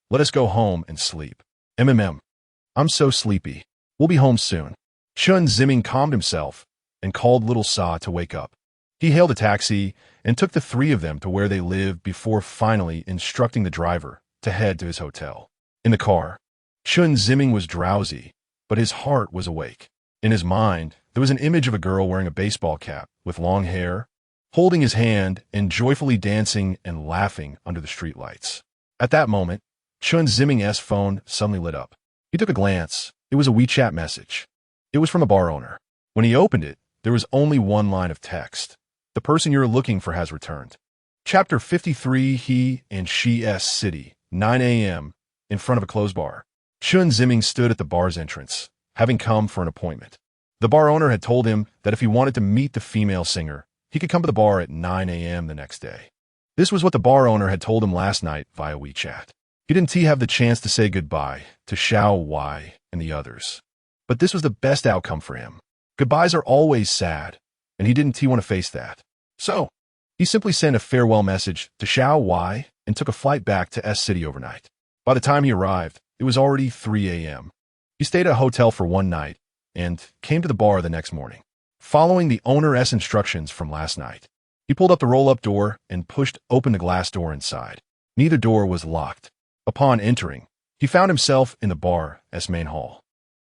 Let us go home and sleep. I'm so sleepy. We'll be home soon. Chen Ziming calmed himself and called Little Sa to wake up. He hailed a taxi and took the three of them to where they lived before finally instructing the driver to head to his hotel. In the car, Chen Ziming was drowsy, but his heart was awake. In his mind, there was an image of a girl wearing a baseball cap with long hair, holding his hand and joyfully dancing and laughing under the streetlights. At that moment, Chen Ziming's phone suddenly lit up. He took a glance. It was a WeChat message. It was from a bar owner. When he opened it, there was only one line of text. The person you're looking for has returned. Chapter 53, He and She's City, 9 a.m., in front of a closed bar. Chen Ziming stood at the bar's entrance, having come for an appointment. The bar owner had told him that if he wanted to meet the female singer, he could come to the bar at 9 a.m. the next day. This was what the bar owner had told him last night via WeChat. He didn't have the chance to say goodbye to Xiao Y and the others. But this was the best outcome for him. Goodbyes are always sad, and he didn't want to face that. So, he simply sent a farewell message to Xiao Y and took a flight back to S City overnight. By the time he arrived, it was already 3 a.m. He stayed at a hotel for one night and came to the bar the next morning. following the owner's instructions from last night. He pulled up the roll-up door and pushed open the glass door inside. Neither door was locked. Upon entering, he found himself in the bar's main hall.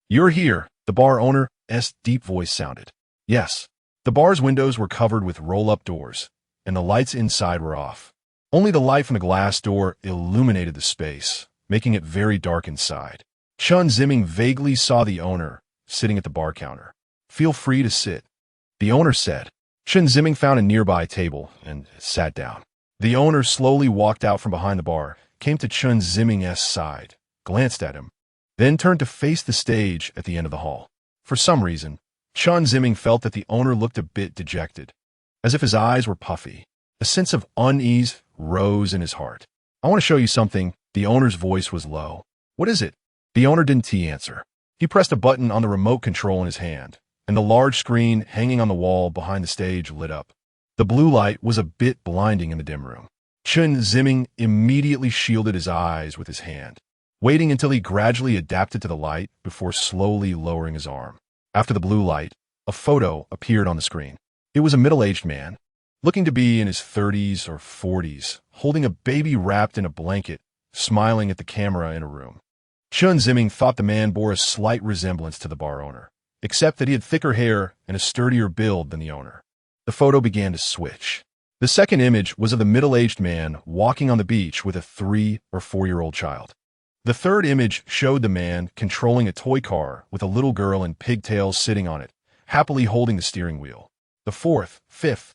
"You're here," the bar owner's deep voice sounded. Yes, the bar's windows were covered with roll-up doors, and the lights inside were off. Only the light from the glass door illuminated the space, making it very dark inside. Chen Ziming vaguely saw the owner sitting at the bar counter. "Feel free to sit," the owner said. Chen Ziming found a nearby table and sat down. The owner slowly walked out from behind the bar, came to Chen Ziming's side, glanced at him, then turned to face the stage at the end of the hall. For some reason, Chen Ziming felt that the owner looked a bit dejected, as if his eyes were puffy. A sense of unease rose in his heart. "I want to show you something," the owner's voice was low. "What is it?" The owner didn't answer. He pressed a button on the remote control in his hand, and the large screen hanging on the wall behind the stage lit up. The blue light was a bit blinding in the dim room. Chen Ziming immediately shielded his eyes with his hand, waiting until he gradually adapted to the light before slowly lowering his arm. After the blue light, a photo appeared on the screen. It was a middle-aged man, looking to be in his 30s or 40s, holding a baby wrapped in a blanket, smiling at the camera in a room. Chen Ziming thought the man bore a slight resemblance to the bar owner, except that he had thicker hair and a sturdier build than the owner. The photo began to switch. The second image was of the middle-aged man walking on the beach with a 3- or 4-year-old child. The third image showed the man controlling a toy car with a little girl in pigtails sitting on it, happily holding the steering wheel. The fourth, fifth.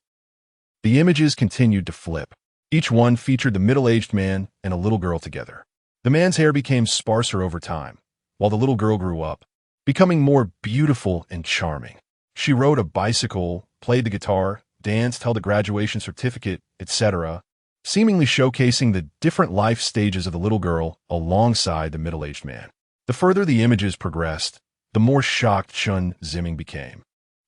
The images continued to flip. Each one featured the middle-aged man and a little girl together. The man's hair became sparser over time, while the little girl grew up, becoming more beautiful and charming. She rode a bicycle, played the guitar, danced, held a graduation certificate, etc., seemingly showcasing the different life stages of the little girl alongside the middle-aged man. The further the images progressed, the more shocked Chen Ziming became,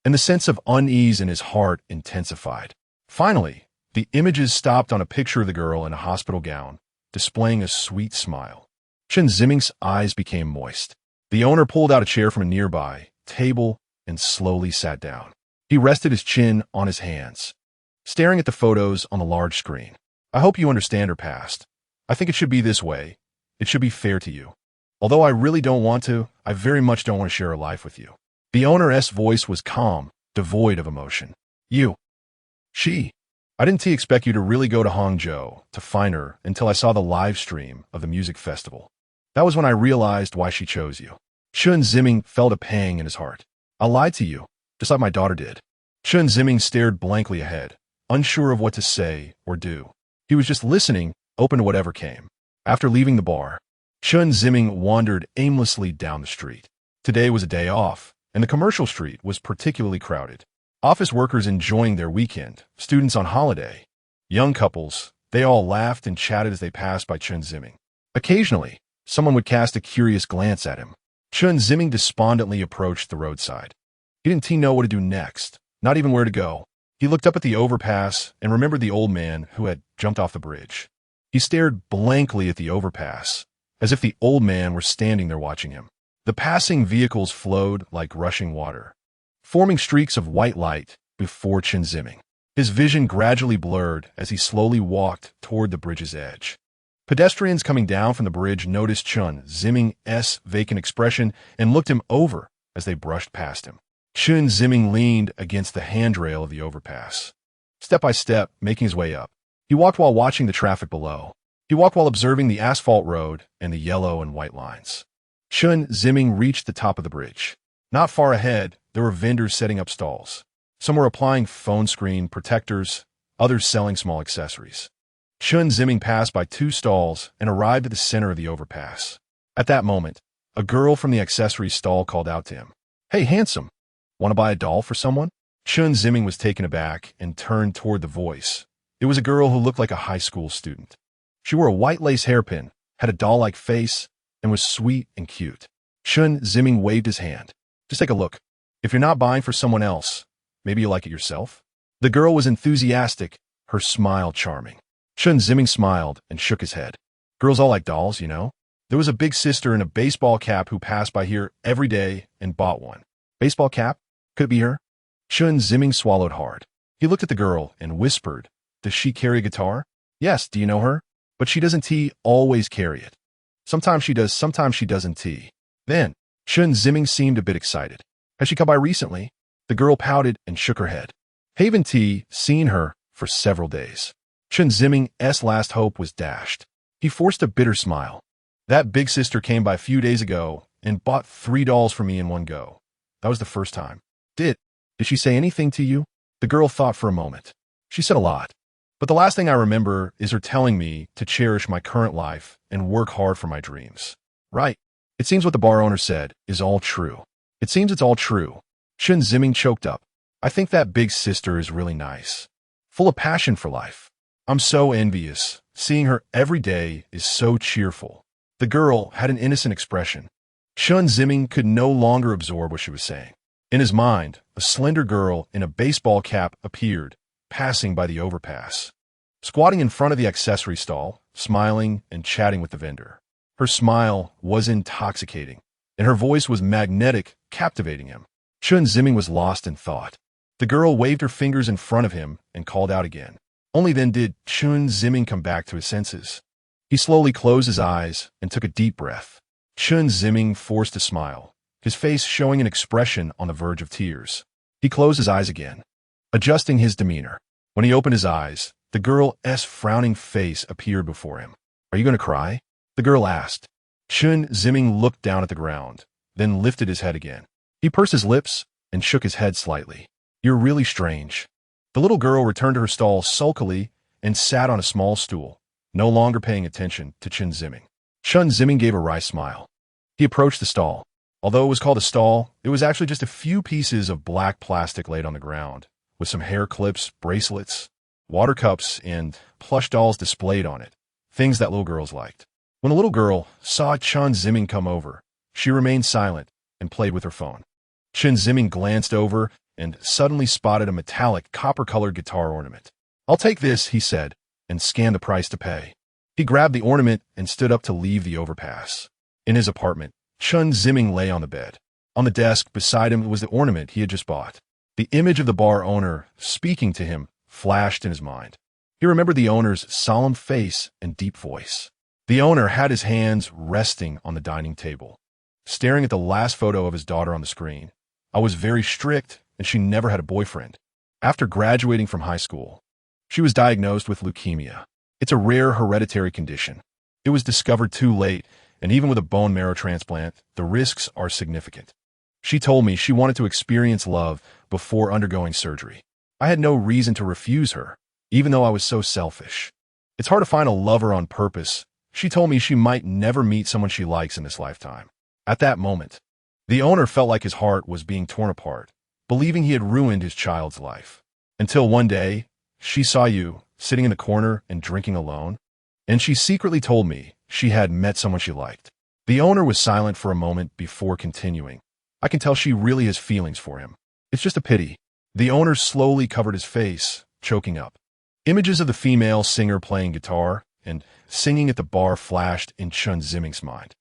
and the sense of unease in his heart intensified. Finally, the images stopped on a picture of the girl in a hospital gown, displaying a sweet smile. Chen Ziming's eyes became moist. The owner pulled out a chair from a nearby table and slowly sat down. He rested his chin on his hands, staring at the photos on the large screen. "I hope you understand her past. I think it should be this way. It should be fair to you. Although I really don't want to, I very much don't want to share her life with you." The owner's voice was calm, devoid of emotion. I didn't expect you to really go to Hangzhou to find her until I saw the live stream of the music festival. That was when I realized why she chose you." Chen Ziming felt a pang in his heart. "I lied to you, just like my daughter did." Chen Ziming stared blankly ahead, unsure of what to say or do. He was just listening, open to whatever came. After leaving the bar, Chen Ziming wandered aimlessly down the street. Today was a day off, and the commercial street was particularly crowded. Office workers enjoying their weekend, students on holiday, young couples, they all laughed and chatted as they passed by Chen Ziming. Occasionally, someone would cast a curious glance at him. Chen Ziming despondently approached the roadside. He didn't know what to do next, not even where to go. He looked up at the overpass and remembered the old man who had jumped off the bridge. He stared blankly at the overpass, as if the old man were standing there watching him. The passing vehicles flowed like rushing water, forming streaks of white light before Chen Ziming. His vision gradually blurred as he slowly walked toward the bridge's edge. Pedestrians coming down from the bridge noticed Chen Ziming's vacant expression and looked him over as they brushed past him. Chen Ziming leaned against the handrail of the overpass, step by step making his way up. He walked while watching the traffic below. He walked while observing the asphalt road and the yellow and white lines. Chen Ziming reached the top of the bridge. Not far ahead, there were vendors setting up stalls. Some were applying phone screen protectors, others selling small accessories. Chen Ziming passed by 2 stalls and arrived at the center of the overpass. At that moment, a girl from the accessory stall called out to him. "Hey, handsome, want to buy a doll for someone?" Chen Ziming was taken aback and turned toward the voice. It was a girl who looked like a high school student. She wore a white lace hairpin, had a doll-like face, and was sweet and cute. Chen Ziming waved his hand. "Just take a look. If you're not buying for someone else, maybe you'll like it yourself." The girl was enthusiastic, her smile charming. Chen Ziming smiled and shook his head. "Girls all like dolls, you know. There was a big sister in a baseball cap who passed by here every day and bought one." "Baseball cap? Could it be her?" Chen Ziming swallowed hard. He looked at the girl and whispered, "Does she carry a guitar?" "Yes, do you know her?" "But she doesn't always carry it." "Sometimes she does, sometimes she doesn't." Then, Chen Ziming seemed a bit excited. "Has she come by recently?" The girl pouted and shook her head. Haven't seen her for several days. Chen Ziming's last hope was dashed. He forced a bitter smile. "That big sister came by a few days ago and bought 3 dolls for me in one go. That was the first time." Did she say anything to you?" The girl thought for a moment. "She said a lot. But the last thing I remember is her telling me to cherish my current life and work hard for my dreams." "Right. It seems what the bar owner said is all true." "It seems it's all true." Chen Ziming choked up. "I think that big sister is really nice. Full of passion for life. I'm so envious. Seeing her every day is so cheerful." The girl had an innocent expression. Chen Ziming could no longer absorb what she was saying. In his mind, a slender girl in a baseball cap appeared, passing by the overpass, squatting in front of the accessory stall, smiling and chatting with the vendor. Her smile was intoxicating, and her voice was magnetic, captivating him. Chen Ziming was lost in thought. The girl waved her fingers in front of him and called out again. Only then did Chen Ziming come back to his senses. He slowly closed his eyes and took a deep breath. Chen Ziming forced a smile, his face showing an expression on the verge of tears. He closed his eyes again, adjusting his demeanor. When he opened his eyes, the girl's frowning face appeared before him. "Are you going to cry?" the girl asked. Chen Ziming looked down at the ground, then lifted his head again. He pursed his lips and shook his head slightly. "You're really strange." The little girl returned to her stall sulkily and sat on a small stool, no longer paying attention to Chen Ziming. Chen Ziming gave a wry smile. He approached the stall. Although it was called a stall, it was actually just a few pieces of black plastic laid on the ground, with some hair clips, bracelets, water cups, and plush dolls displayed on it, things that little girls liked. When the little girl saw Chen Ziming come over, she remained silent and played with her phone. Chen Ziming glanced over and suddenly spotted a metallic, copper-colored guitar ornament. "I'll take this," he said, and scanned the price to pay. He grabbed the ornament and stood up to leave the overpass. In his apartment, Chen Ziming lay on the bed. On the desk beside him was the ornament he had just bought. The image of the bar owner speaking to him flashed in his mind. He remembered the owner's solemn face and deep voice. The owner had his hands resting on the dining table, staring at the last photo of his daughter on the screen. "I was very strict, and she never had a boyfriend. After graduating from high school, she was diagnosed with leukemia. It's a rare hereditary condition. It was discovered too late, and even with a bone marrow transplant, the risks are significant. She told me she wanted to experience love before undergoing surgery. I had no reason to refuse her, even though I was so selfish. It's hard to find a lover on purpose. She told me she might never meet someone she likes in this lifetime." At that moment, the owner felt like his heart was being torn apart, believing he had ruined his child's life. "Until one day, she saw you sitting in the corner and drinking alone, and she secretly told me she had met someone she liked." The owner was silent for a moment before continuing. "I can tell she really has feelings for him. It's just a pity." The owner slowly covered his face, choking up. Images of the female singer playing guitar and singing at the bar flashed in Chen Ziming's mind,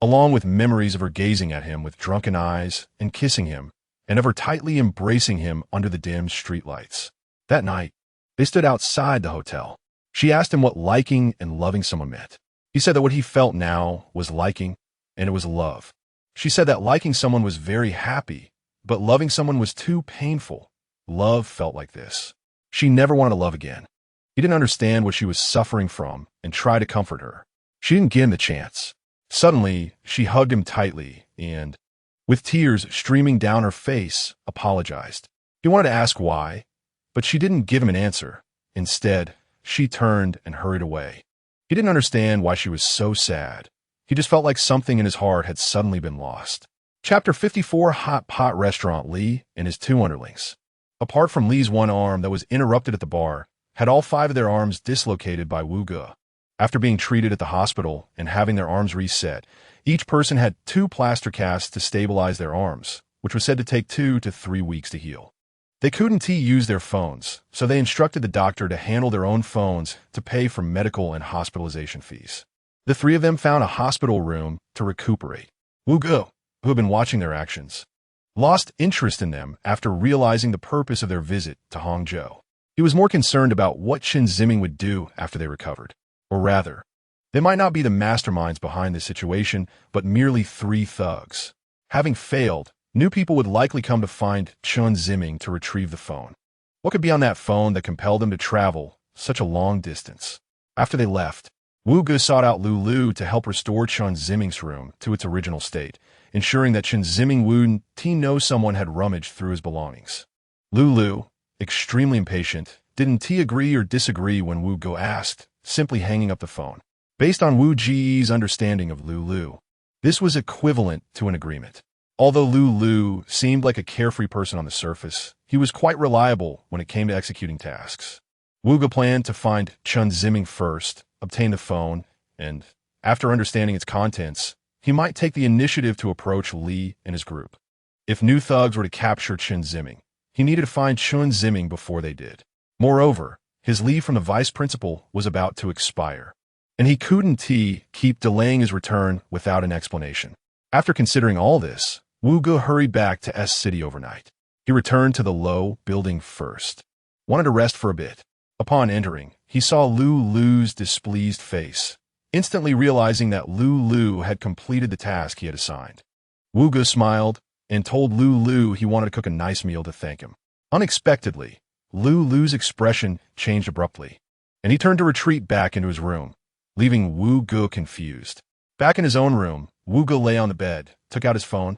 along with memories of her gazing at him with drunken eyes and kissing him, and of her tightly embracing him under the dim streetlights. That night, they stood outside the hotel. She asked him what liking and loving someone meant. He said that what he felt now was liking, and it was love. She said that liking someone was very happy, but loving someone was too painful. Love felt like this. She never wanted to love again. He didn't understand what she was suffering from and tried to comfort her. She didn't give him the chance. Suddenly, she hugged him tightly and, with tears streaming down her face, apologized. He wanted to ask why, but she didn't give him an answer. Instead, she turned and hurried away. He didn't understand why she was so sad. He just felt like something in his heart had suddenly been lost. Chapter 54, Hot Pot Restaurant. Li and his 2 underlings. Apart from Li's one arm that was interrupted at the bar, had all 5 of their arms dislocated by Wu Ge. After being treated at the hospital and having their arms reset, each person had 2 plaster casts to stabilize their arms, which was said to take 2 to 3 weeks to heal. They couldn't use their phones, so they instructed the doctor to handle their own phones to pay for medical and hospitalization fees. The 3 of them found a hospital room to recuperate. Wu Ge, who had been watching their actions, lost interest in them after realizing the purpose of their visit to Hangzhou. He was more concerned about what Chen Ziming would do after they recovered. Or rather, they might not be the masterminds behind this situation, but merely three thugs. Having failed, new people would likely come to find Chen Ziming to retrieve the phone. What could be on that phone that compelled them to travel such a long distance? After they left, Wu Ge sought out Lu Lu to help restore Chen Ziming's room to its original state, ensuring that Chen Ziming wouldn't know someone had rummaged through his belongings. Lu Lu, extremely impatient, didn't agree or disagree when Wu Ge asked, simply hanging up the phone. Based on Wu Ji's understanding of Lu Lu, this was equivalent to an agreement. Although Lu Lu seemed like a carefree person on the surface, he was quite reliable when it came to executing tasks. Wu Ge planned to find Chen Ziming first, obtain the phone, and, after understanding its contents, he might take the initiative to approach Li and his group. If new thugs were to capture Chen Ziming, he needed to find Chen Ziming before they did. Moreover, his leave from the vice principal was about to expire, and he couldn't keep delaying his return without an explanation. After considering all this, Wu Ge hurried back to S City overnight. He returned to the low building first. Wanted to rest for a bit. Upon entering, he saw Lu Lu's displeased face, instantly realizing that Lu Lu had completed the task he had assigned. Wu Ge smiled and told Lu Lu he wanted to cook a nice meal to thank him. Unexpectedly, Lu Lu's expression changed abruptly, and he turned to retreat back into his room, leaving Wu Ge confused. Back in his own room, Wu Ge lay on the bed, took out his phone,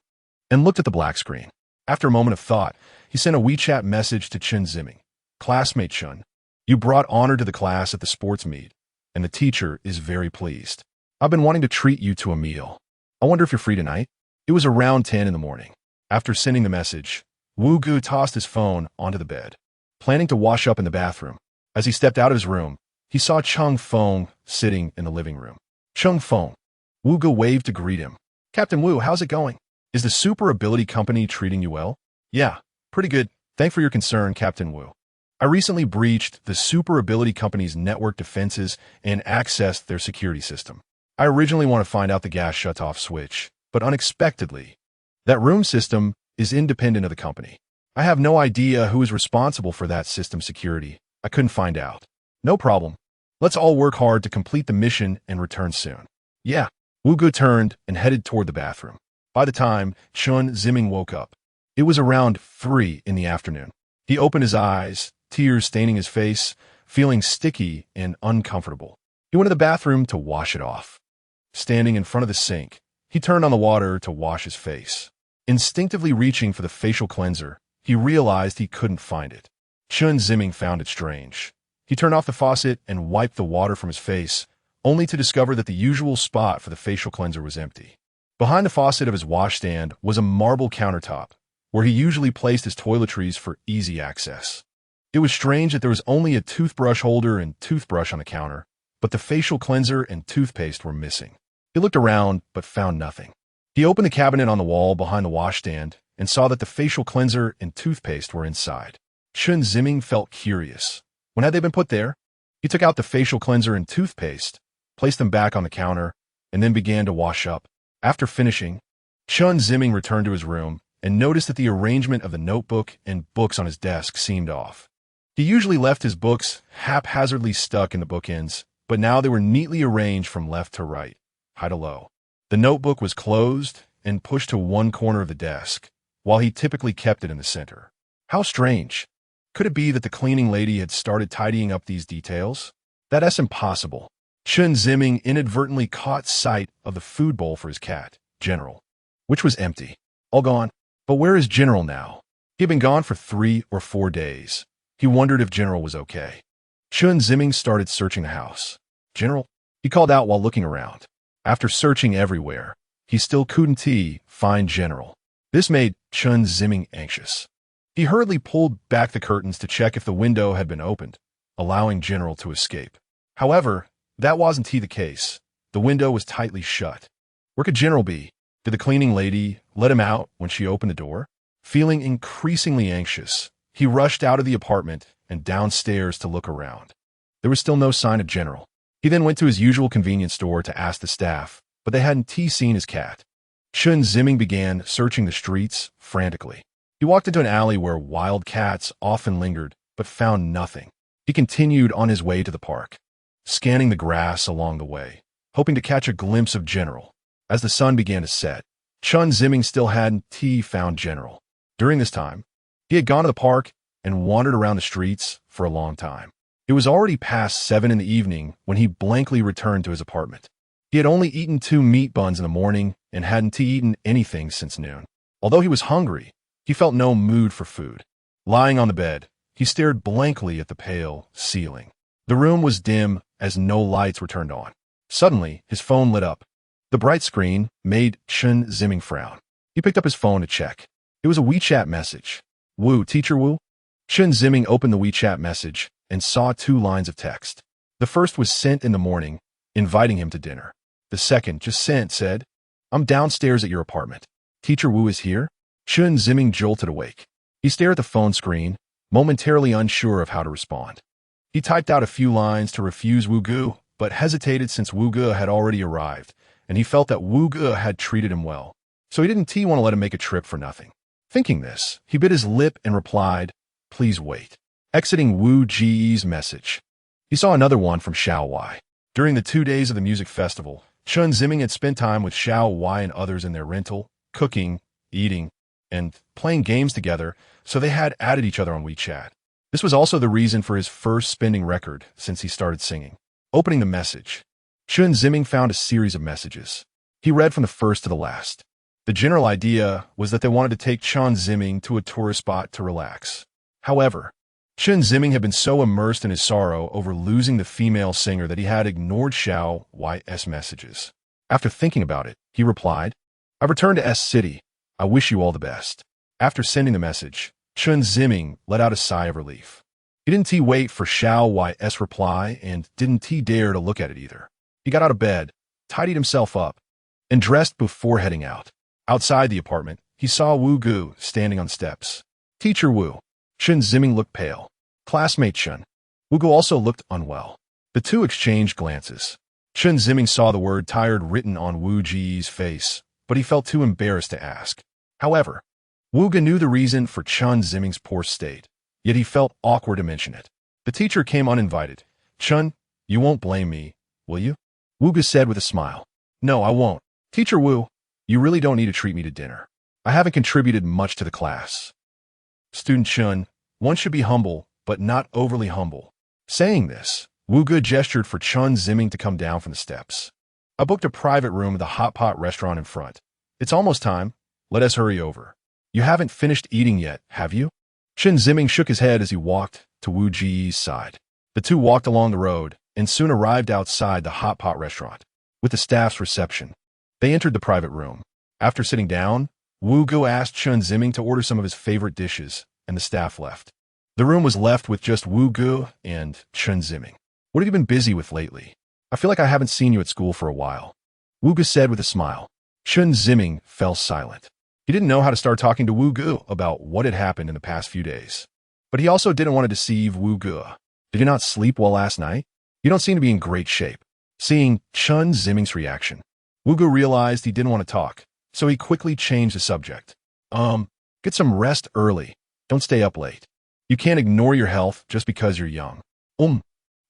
and looked at the black screen. After a moment of thought, he sent a WeChat message to Chen Ziming. "Classmate Chen, you brought honor to the class at the sports meet, and the teacher is very pleased. I've been wanting to treat you to a meal. I wonder if you're free tonight?" It was around 10 in the morning. After sending the message, Wu Ge tossed his phone onto the bed, planning to wash up in the bathroom. As he stepped out of his room, he saw Cheng Feng sitting in the living room. "Cheng Feng." Wu Ge waved to greet him. "Captain Wu, how's it going? Is the Super Ability Company treating you well?" "Yeah, pretty good. Thanks for your concern, Captain Wu. I recently breached the Super Ability Company's network defenses and accessed their security system. I originally want to find out the gas shutoff switch, but unexpectedly, that room system is independent of the company. I have no idea who is responsible for that system security. I couldn't find out." "No problem. Let's all work hard to complete the mission and return soon." "Yeah." Wu Ge turned and headed toward the bathroom. By the time Chen Ziming woke up, it was around 3 in the afternoon. He opened his eyes, tears staining his face, feeling sticky and uncomfortable. He went to the bathroom to wash it off. Standing in front of the sink, he turned on the water to wash his face. Instinctively reaching for the facial cleanser, he realized he couldn't find it. Chen Ziming found it strange. He turned off the faucet and wiped the water from his face, only to discover that the usual spot for the facial cleanser was empty. Behind the faucet of his washstand was a marble countertop, where he usually placed his toiletries for easy access. It was strange that there was only a toothbrush holder and toothbrush on the counter, but the facial cleanser and toothpaste were missing. He looked around, but found nothing. He opened the cabinet on the wall behind the washstand and saw that the facial cleanser and toothpaste were inside. Chen Ziming felt curious. When had they been put there? He took out the facial cleanser and toothpaste, placed them back on the counter, and then began to wash up. After finishing, Chen Ziming returned to his room and noticed that the arrangement of the notebook and books on his desk seemed off. He usually left his books haphazardly stuck in the bookends, but now they were neatly arranged from left to right, high to low. The notebook was closed and pushed to one corner of the desk, while he typically kept it in the center. How strange. Could it be that the cleaning lady had started tidying up these details? That's impossible. Chen Ziming inadvertently caught sight of the food bowl for his cat, General, which was empty. All gone. But where is General now? He had been gone for 3 or 4 days. He wondered if General was okay. Chen Ziming started searching the house. "General?" he called out while looking around. After searching everywhere, he still couldn't find General. This made Chen Ziming anxious. He hurriedly pulled back the curtains to check if the window had been opened, allowing General to escape. However, that wasn't the case. The window was tightly shut. Where could General be? Did the cleaning lady let him out when she opened the door? Feeling increasingly anxious, he rushed out of the apartment and downstairs to look around. There was still no sign of General. He then went to his usual convenience store to ask the staff, but they hadn't seen his cat. Chen Ziming began searching the streets frantically. He walked into an alley where wild cats often lingered, but found nothing. He continued on his way to the park, scanning the grass along the way, hoping to catch a glimpse of General. As the sun began to set, Chen Ziming still hadn't found General. During this time, he had gone to the park and wandered around the streets for a long time. It was already past 7 in the evening when he blankly returned to his apartment. He had only eaten 2 meat buns in the morning and hadn't eaten anything since noon. Although he was hungry, he felt no mood for food. Lying on the bed, he stared blankly at the pale ceiling. The room was dim as no lights were turned on. Suddenly, his phone lit up. The bright screen made Chen Ziming frown. He picked up his phone to check. It was a WeChat message. "Wu, Teacher Wu?" Chen Ziming opened the WeChat message and saw 2 lines of text. The first was sent in the morning, inviting him to dinner. The second, just sent, said, "I'm downstairs at your apartment. Teacher Wu is here?" Chen Ziming jolted awake. He stared at the phone screen, momentarily unsure of how to respond. He typed out a few lines to refuse Wu Gu, but hesitated since Wu Gu had already arrived, and he felt that Wu Gu had treated him well. So he didn't want to let him make a trip for nothing. Thinking this, he bit his lip and replied, "Please wait." Exiting Wu Ji's message, he saw another one from Xiao Wai. During the 2 days of the music festival, Chen Ziming had spent time with Xiao Wai and others in their rental, cooking, eating, and playing games together, so they had added each other on WeChat. This was also the reason for his first spending record since he started singing. Opening the message, Chen Ziming found a series of messages. He read from the first to the last. The general idea was that they wanted to take Chen Ziming to a tourist spot to relax. However, Chen Ziming had been so immersed in his sorrow over losing the female singer that he had ignored Xiao Wai's messages. After thinking about it, he replied, "I've returned to S City. I wish you all the best." After sending the message, Chen Ziming let out a sigh of relief. He didn't wait for Xiao Wai's reply and didn't dare to look at it either. He got out of bed, tidied himself up, and dressed before heading out. Outside the apartment, he saw Wu Gu standing on steps. "Teacher Wu." Chen Ziming looked pale. "Classmate Chen." Wu Gu also looked unwell. The two exchanged glances. Chen Ziming saw the word tired written on Wu Ji's face, but he felt too embarrassed to ask. However, Wu Gu knew the reason for Chen Ziming's poor state, yet he felt awkward to mention it. The teacher came uninvited. "Chen, you won't blame me, will you?" Wu Gu said with a smile. "No, I won't. Teacher Wu, you really don't need to treat me to dinner. I haven't contributed much to the class." Student Chen, one should be humble, but not overly humble. Saying this, Wu Gu gestured for Chen Ziming to come down from the steps. "I booked a private room at the hot pot restaurant in front. It's almost time. Let us hurry over. You haven't finished eating yet, have you?" Chen Ziming shook his head as he walked to Wu Ji's side. The two walked along the road and soon arrived outside the hot pot restaurant. With the staff's reception, they entered the private room. After sitting down, Wu Gu asked Chen Ziming to order some of his favorite dishes, and the staff left. The room was left with just Wu Gu and Chen Ziming. "What have you been busy with lately? I feel like I haven't seen you at school for a while," Wu Gu said with a smile. Chen Ziming fell silent. He didn't know how to start talking to Wu Gu about what had happened in the past few days. But he also didn't want to deceive Wu Gu. "Did you not sleep well last night? You don't seem to be in great shape." Seeing Chen Ziming's reaction, Wu Gu realized he didn't want to talk, so he quickly changed the subject. Get some rest early. Don't stay up late. You can't ignore your health just because you're young."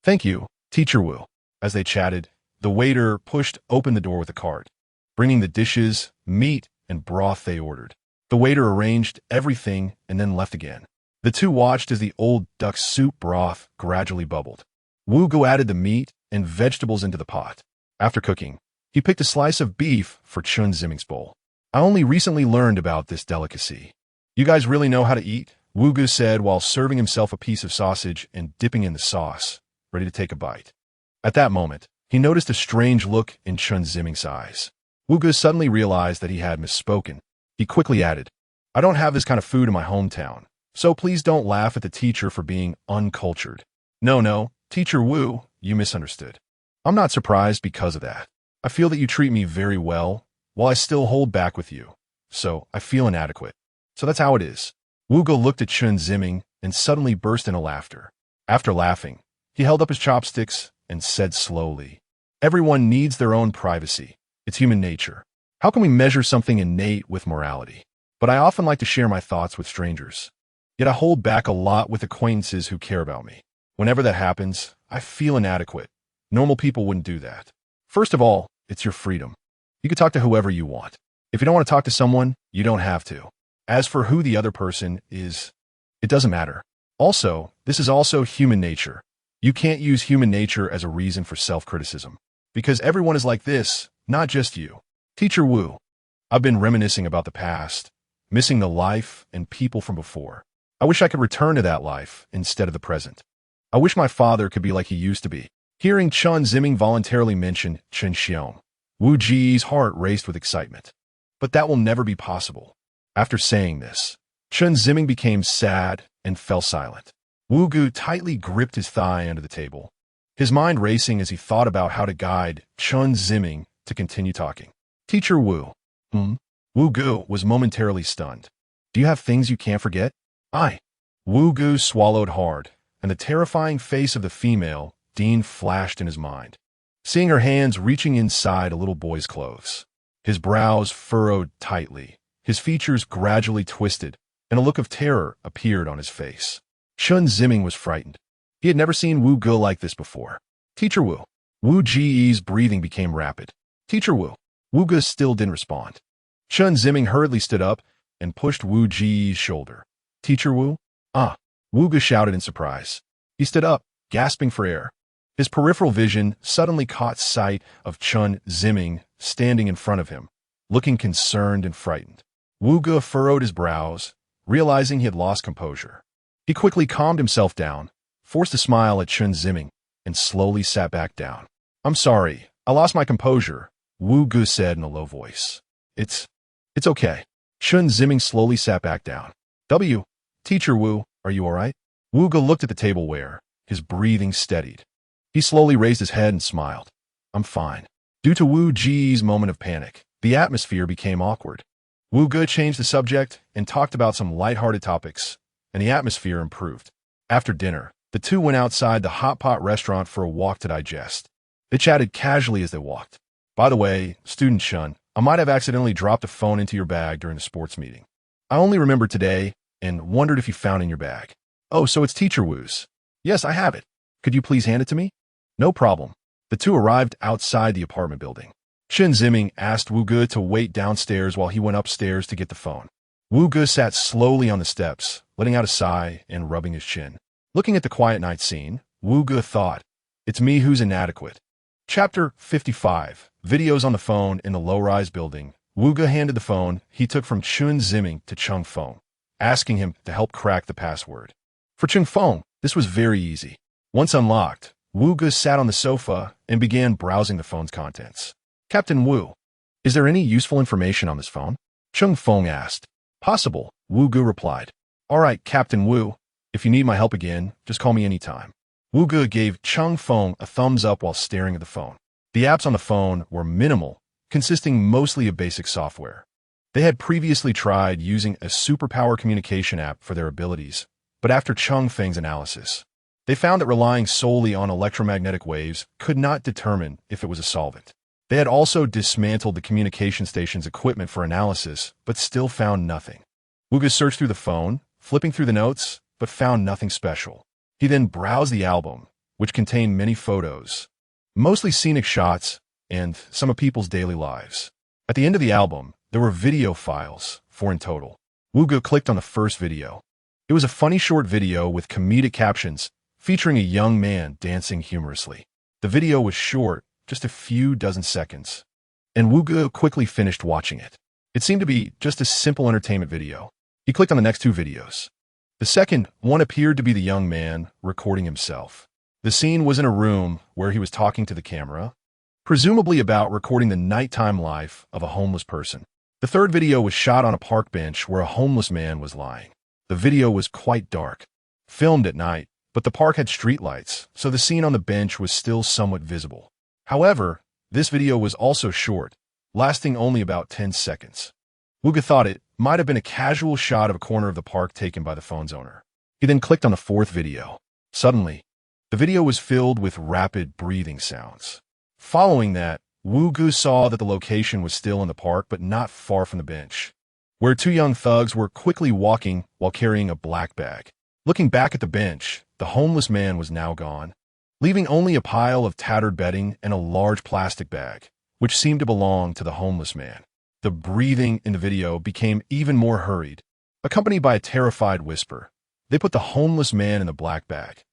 Thank you, Teacher Wu." As they chatted, the waiter pushed open the door with a cart, bringing the dishes, meat, and broth they ordered. The waiter arranged everything and then left again. The two watched as the old duck soup broth gradually bubbled. Wu Gu added the meat and vegetables into the pot. After cooking, he picked a slice of beef for Chen Ziming's bowl. "I only recently learned about this delicacy. You guys really know how to eat?" Wu Gu said while serving himself a piece of sausage and dipping in the sauce, ready to take a bite. At that moment, he noticed a strange look in Chen Ziming's eyes. Wu Gu suddenly realized that he had misspoken. He quickly added, "I don't have this kind of food in my hometown, so please don't laugh at the teacher for being uncultured." No, Teacher Wu, you misunderstood. I'm not surprised because of that. I feel that you treat me very well, while I still hold back with you, so I feel inadequate. So that's how it is." Wu Gu looked at Chen Ziming and suddenly burst into laughter. After laughing, he held up his chopsticks and said slowly, "Everyone needs their own privacy. It's human nature. How can we measure something innate with morality? But I often like to share my thoughts with strangers. Yet I hold back a lot with acquaintances who care about me. Whenever that happens, I feel inadequate. Normal people wouldn't do that. First of all, it's your freedom. You can talk to whoever you want. If you don't want to talk to someone, you don't have to. As for who the other person is, it doesn't matter. Also, this is also human nature. You can't use human nature as a reason for self-criticism. Because everyone is like this, not just you. Teacher Wu. I've been reminiscing about the past, missing the life and people from before. I wish I could return to that life instead of the present. I wish my father could be like he used to be. Hearing Chen Ziming voluntarily mention Chen Xiong, Wu Ji's heart raced with excitement. But that will never be possible. After saying this, Chen Ziming became sad and fell silent. Wu Gu tightly gripped his thigh under the table, his mind racing as he thought about how to guide Chen Ziming to continue talking. Teacher Wu. Wu Gu was momentarily stunned. Do you have things you can't forget? Wu Gu swallowed hard, and the terrifying face of the female Dean flashed in his mind, seeing her hands reaching inside a little boy's clothes. His brows furrowed tightly, his features gradually twisted, and a look of terror appeared on his face. Chen Ziming was frightened. He had never seen Wu Gu like this before. Teacher Wu. Wu Ji's breathing became rapid. Teacher Wu. Wu Gu still didn't respond. Chen Ziming hurriedly stood up and pushed Wu Ji's shoulder. Teacher Wu? Wu Gu shouted in surprise. He stood up, gasping for air. His peripheral vision suddenly caught sight of Chen Ziming standing in front of him, looking concerned and frightened. Wu Gu furrowed his brows, realizing he had lost composure. He quickly calmed himself down, forced a smile at Chen Ziming, and slowly sat back down. I'm sorry, I lost my composure, Wu Gu said in a low voice. It's okay. Chen Ziming slowly sat back down. Teacher Wu, are you all right? Wu Gu looked at the tableware, his breathing steadied. He slowly raised his head and smiled. I'm fine. Due to Wu Ji's moment of panic, the atmosphere became awkward. Wu Gu changed the subject and talked about some lighthearted topics, and the atmosphere improved. After dinner, the two went outside the hot pot restaurant for a walk to digest. They chatted casually as they walked. By the way, student Shun, I might have accidentally dropped a phone into your bag during the sports meeting. I only remembered today and wondered if you found it in your bag. Oh, so it's Teacher Wu's. Yes, I have it. Could you please hand it to me? No problem. The two arrived outside the apartment building. Chen Ziming asked Wu Gu to wait downstairs while he went upstairs to get the phone. Wu Gu sat slowly on the steps, letting out a sigh and rubbing his chin. Looking at the quiet night scene, Wu Gu thought, it's me who's inadequate. Chapter 55. Videos on the phone in the low-rise building. Wu Gu handed the phone he took from Chen Ziming to Cheng Feng, asking him to help crack the password. For Cheng Feng, this was very easy. Once unlocked, Wu Gu sat on the sofa and began browsing the phone's contents. Captain Wu, is there any useful information on this phone? Cheng Feng asked. Possible, Wu Gu replied. All right, Captain Wu, if you need my help again, just call me anytime. Wu Gu gave Cheng Feng a thumbs up while staring at the phone. The apps on the phone were minimal, consisting mostly of basic software. They had previously tried using a superpower communication app for their abilities, but after Cheng Feng's analysis, they found that relying solely on electromagnetic waves could not determine if it was a solvent. They had also dismantled the communication station's equipment for analysis, but still found nothing. Wu Gu searched through the phone, flipping through the notes, but found nothing special. He then browsed the album, which contained many photos, mostly scenic shots and some of people's daily lives. At the end of the album, there were video files, 4 in total. Wu Gu clicked on the first video. It was a funny short video with comedic captions featuring a young man dancing humorously. The video was short, just a few dozen seconds, and Wu Gu quickly finished watching it. It seemed to be just a simple entertainment video. He clicked on the next 2 videos. The second one appeared to be the young man recording himself. The scene was in a room where he was talking to the camera, presumably about recording the nighttime life of a homeless person. The third video was shot on a park bench where a homeless man was lying. The video was quite dark, filmed at night, but the park had streetlights, so the scene on the bench was still somewhat visible. However, this video was also short, lasting only about 10 seconds. Wu Gu thought it might have been a casual shot of a corner of the park taken by the phone's owner. He then clicked on the 4th video. Suddenly, the video was filled with rapid breathing sounds. Following that, Wu Gu saw that the location was still in the park but not far from the bench, where two young thugs were quickly walking while carrying a black bag. Looking back at the bench, the homeless man was now gone, leaving only a pile of tattered bedding and a large plastic bag, which seemed to belong to the homeless man. The breathing in the video became even more hurried, accompanied by a terrified whisper. They put the homeless man in the black bag.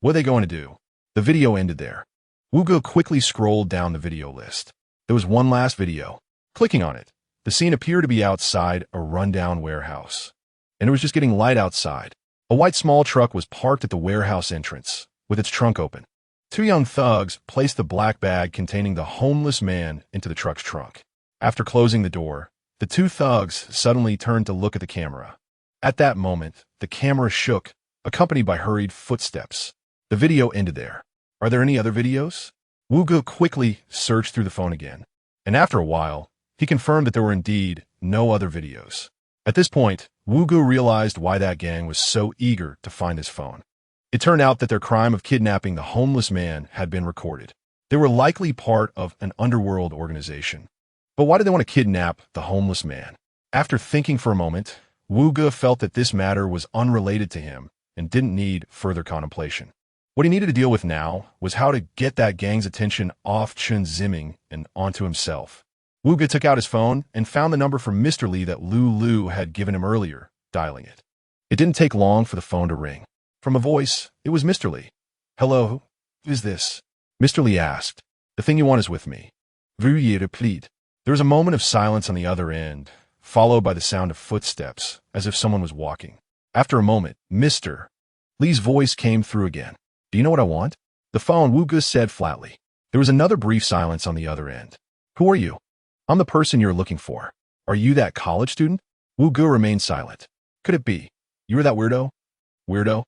What are they going to do? The video ended there. Wu Gu quickly scrolled down the video list. There was one last video. Clicking on it, the scene appeared to be outside a rundown warehouse, and it was just getting light outside. A white small truck was parked at the warehouse entrance, with its trunk open. Two young thugs placed the black bag containing the homeless man into the truck's trunk. After closing the door, the two thugs suddenly turned to look at the camera. At that moment, the camera shook, accompanied by hurried footsteps. The video ended there. Are there any other videos? Wu Gu quickly searched through the phone again, and after a while, he confirmed that there were indeed no other videos. At this point, Wu Gu realized why that gang was so eager to find his phone. It turned out that their crime of kidnapping the homeless man had been recorded. They were likely part of an underworld organization. But why did they want to kidnap the homeless man? After thinking for a moment, Wu Gu felt that this matter was unrelated to him and didn't need further contemplation. What he needed to deal with now was how to get that gang's attention off Chen Ziming and onto himself. Wu Gu took out his phone and found the number from Mr. Li that Lu had given him earlier, dialing it. It didn't take long for the phone to ring. From a voice, it was Mr. Li. "Hello, who is this?" Mr. Li asked. "The thing you want is with me." Veuillez repeat. There was a moment of silence on the other end, followed by the sound of footsteps, as if someone was walking. After a moment, Mr. Li's voice came through again. "Do you know what I want?" The phone, Wu Gu said flatly. There was another brief silence on the other end. "Who are you?" "I'm the person you're looking for." "Are you that college student?" Wu Gu remained silent. "Could it be? You were that weirdo?" "Weirdo?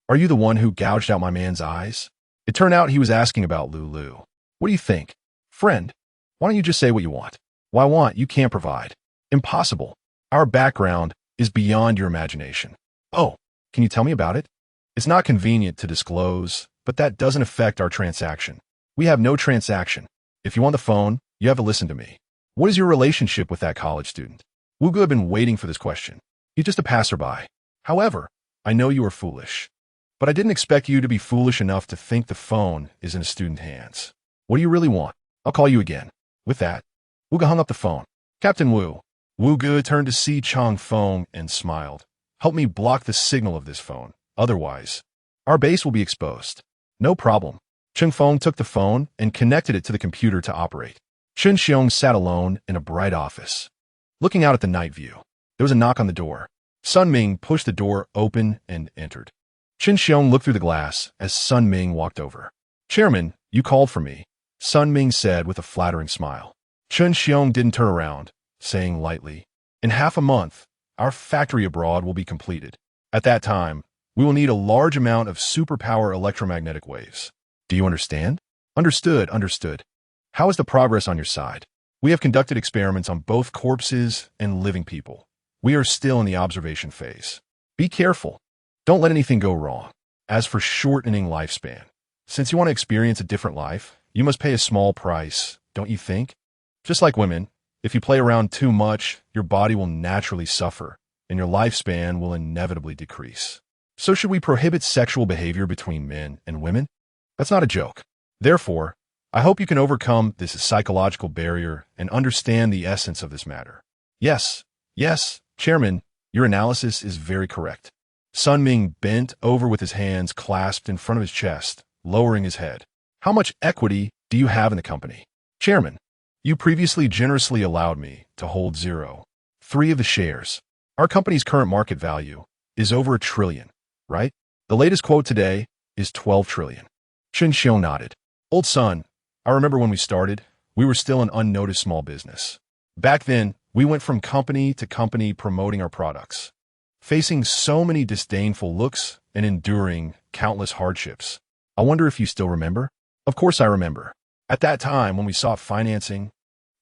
Are you the one who gouged out my man's eyes?" It turned out he was asking about Lu. "What do you think?" "Friend, why don't you just say what you want?" "Why want you can't provide." "Impossible. Our background is beyond your imagination." "Oh, can you tell me about it?" "It's not convenient to disclose, but that doesn't affect our transaction." "We have no transaction. If you want the phone, you have to listen to me." "What is your relationship with that college student?" Wu Gu had been waiting for this question. "He's just a passerby. However, I know you are foolish. But I didn't expect you to be foolish enough to think the phone is in a student's hands. What do you really want? I'll call you again." With that, Wu Gu hung up the phone. "Captain Wu." Wu Gu turned to Si Chong Feng and smiled. "Help me block the signal of this phone. Otherwise, our base will be exposed." "No problem." Cheng Feng took the phone and connected it to the computer to operate. Chen Xiong sat alone in a bright office, looking out at the night view. There was a knock on the door. Sun Ming pushed the door open and entered. Chen Xiong looked through the glass as Sun Ming walked over. "Chairman, you called for me," Sun Ming said with a flattering smile. Chen Xiong didn't turn around, saying lightly, "In half a month, our factory abroad will be completed. At that time, we will need a large amount of superpower electromagnetic waves. Do you understand?" "Understood, understood. How is the progress on your side?" "We have conducted experiments on both corpses and living people. We are still in the observation phase. Be careful. Don't let anything go wrong. As for shortening lifespan, since you want to experience a different life, you must pay a small price, don't you think? Just like women, if you play around too much, your body will naturally suffer, and your lifespan will inevitably decrease. So should we prohibit sexual behavior between men and women? That's not a joke. Therefore, I hope you can overcome this psychological barrier and understand the essence of this matter." Yes, Chairman, your analysis is very correct." Sun Ming bent over with his hands clasped in front of his chest, lowering his head. "How much equity do you have in the company?" "Chairman, you previously generously allowed me to hold 0.3 of the shares. Our company's current market value is over $1 trillion, right? The latest quote today is 12 trillion. Chen Xiong nodded. "Old son, I remember when we started, we were still an unnoticed small business. Back then, we went from company to company promoting our products, facing so many disdainful looks and enduring countless hardships. I wonder if you still remember?" "Of course I remember. At that time, when we sought financing,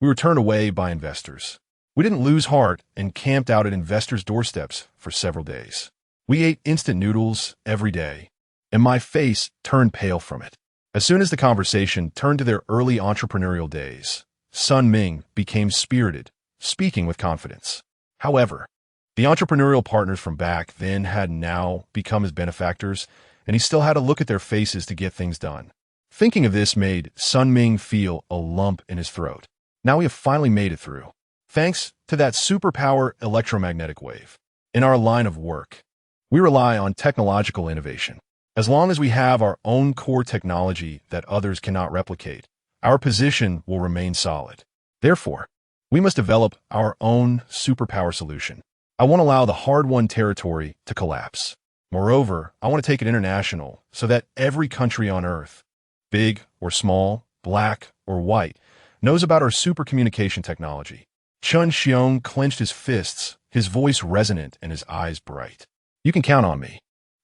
we were turned away by investors. We didn't lose heart and camped out at investors' doorsteps for several days. We ate instant noodles every day, and my face turned pale from it." As soon as the conversation turned to their early entrepreneurial days, Sun Ming became spirited, speaking with confidence. However, the entrepreneurial partners from back then had now become his benefactors, and he still had to look at their faces to get things done. Thinking of this made Sun Ming feel a lump in his throat. Now we have finally made it through, thanks to that superpower electromagnetic wave. In our line of work, we rely on technological innovation. As long as we have our own core technology that others cannot replicate, our position will remain solid. Therefore, we must develop our own superpower solution. I won't allow the hard-won territory to collapse. Moreover, I want to take it international so that every country on Earth, big or small, black or white, knows about our super communication technology. Chen Xiong clenched his fists, his voice resonant and his eyes bright. You can count on me.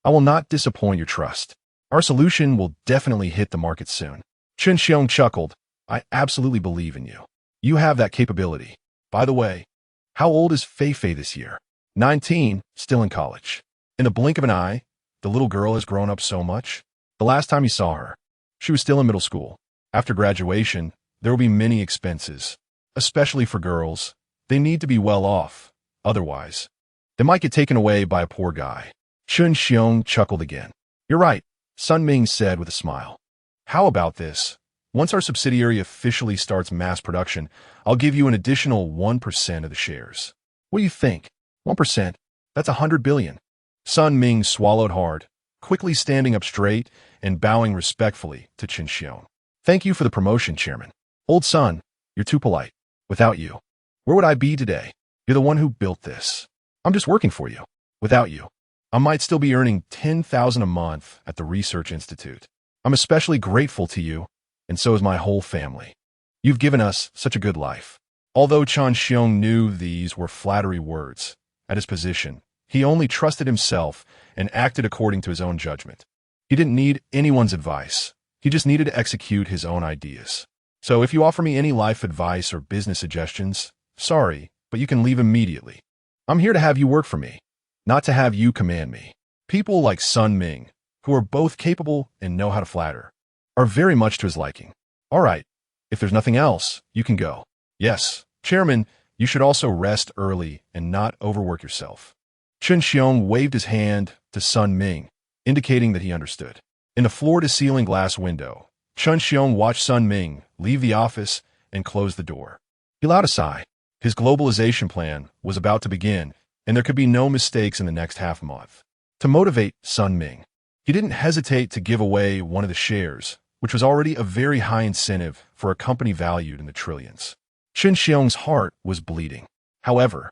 I will not disappoint your trust. Our solution will definitely hit the market soon. Chen Xiong chuckled. I absolutely believe in you. You have that capability. By the way, how old is Fei Fei this year? 19, still in college. In the blink of an eye, the little girl has grown up so much. The last time you saw her, she was still in middle school. After graduation, there will be many expenses, especially for girls. They need to be well off. Otherwise, they might get taken away by a poor guy. Chen Xiong chuckled again. You're right, Sun Ming said with a smile. How about this? Once our subsidiary officially starts mass production, I'll give you an additional 1% of the shares. What do you think? 1%? That's 100 billion. Sun Ming swallowed hard, quickly standing up straight and bowing respectfully to Chen Xiong. Thank you for the promotion, Chairman. Old Sun, you're too polite. Without you, where would I be today? You're the one who built this. I'm just working for you. Without you, I might still be earning 10,000 a month at the Research Institute. I'm especially grateful to you, and so is my whole family. You've given us such a good life. Although Chen Xiong knew these were flattery words, at his position, he only trusted himself and acted according to his own judgment. He didn't need anyone's advice. He just needed to execute his own ideas. So if you offer me any life advice or business suggestions, sorry, but you can leave immediately. I'm here to have you work for me, not to have you command me. People like Sun Ming, who are both capable and know how to flatter, are very much to his liking. All right, if there's nothing else, you can go. Yes, Chairman, you should also rest early and not overwork yourself. Chen Xiong waved his hand to Sun Ming, indicating that he understood. In the floor-to-ceiling glass window, Chen Xiong watched Sun Ming leave the office and close the door. He allowed a sigh. His globalization plan was about to begin, and there could be no mistakes in the next half-month. To motivate Sun Ming, he didn't hesitate to give away one of the shares, which was already a very high incentive for a company valued in the trillions. Chen Xiong's heart was bleeding. However,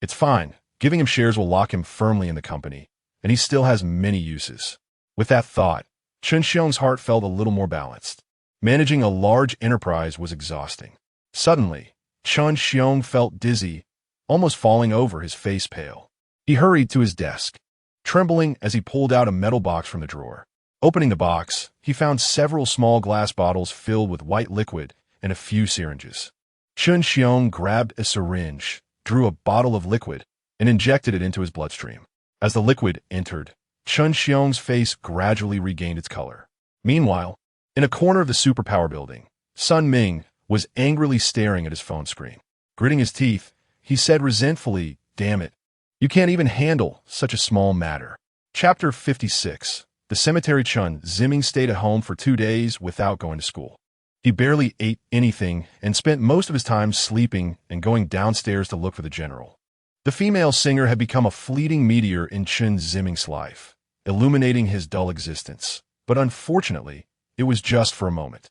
it's fine. Giving him shares will lock him firmly in the company, and he still has many uses. With that thought, Chen Xiong's heart felt a little more balanced. Managing a large enterprise was exhausting. Suddenly, Chen Xiong felt dizzy, almost falling over, his face pale. He hurried to his desk, trembling as he pulled out a metal box from the drawer. Opening the box, he found several small glass bottles filled with white liquid and a few syringes. Chen Xiong grabbed a syringe, drew a bottle of liquid, and injected it into his bloodstream. As the liquid entered, Chen Xiong's face gradually regained its color. Meanwhile, in a corner of the superpower building, Sun Ming was angrily staring at his phone screen. Gritting his teeth, he said resentfully, "Damn it. You can't even handle such a small matter." Chapter 56. The cemetery. Chen Ziming stayed at home for 2 days without going to school. He barely ate anything and spent most of his time sleeping and going downstairs to look for the general. The female singer had become a fleeting meteor in Chen Ziming's life, illuminating his dull existence. But unfortunately, it was just for a moment.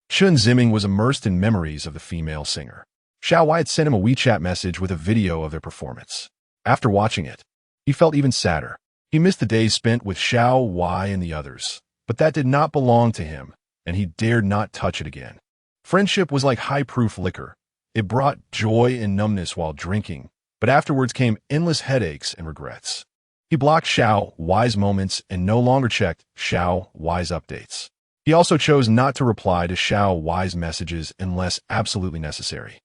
Chen Ziming was immersed in memories of the female singer. Xiao Wei had sent him a WeChat message with a video of their performance. After watching it, he felt even sadder. He missed the days spent with Xiao Wei and the others, but that did not belong to him, and he dared not touch it again. Friendship was like high-proof liquor. It brought joy and numbness while drinking, but afterwards came endless headaches and regrets. He blocked Xiao Wei's moments and no longer checked Xiao Wei's updates. He also chose not to reply to Xiao Wei's messages unless absolutely necessary,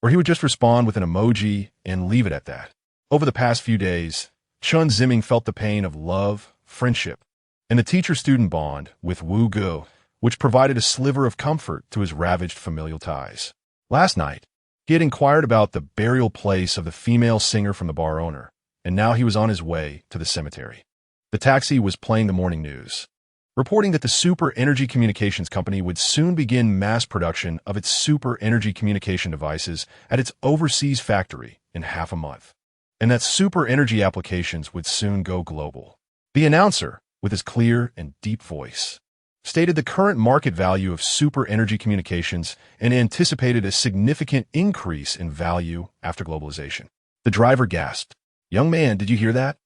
or he would just respond with an emoji and leave it at that. Over the past few days, Chen Ziming felt the pain of love, friendship, and the teacher-student bond with Wu Ge, which provided a sliver of comfort to his ravaged familial ties. Last night, he had inquired about the burial place of the female singer from the bar owner, and now he was on his way to the cemetery. The taxi was playing the morning news, reporting that the Super Energy Communications Company would soon begin mass production of its super energy communication devices at its overseas factory in half a month, and that super energy applications would soon go global. The announcer, with his clear and deep voice, stated the current market value of super energy communications and anticipated a significant increase in value after globalization. The driver gasped. "Young man, did you hear that?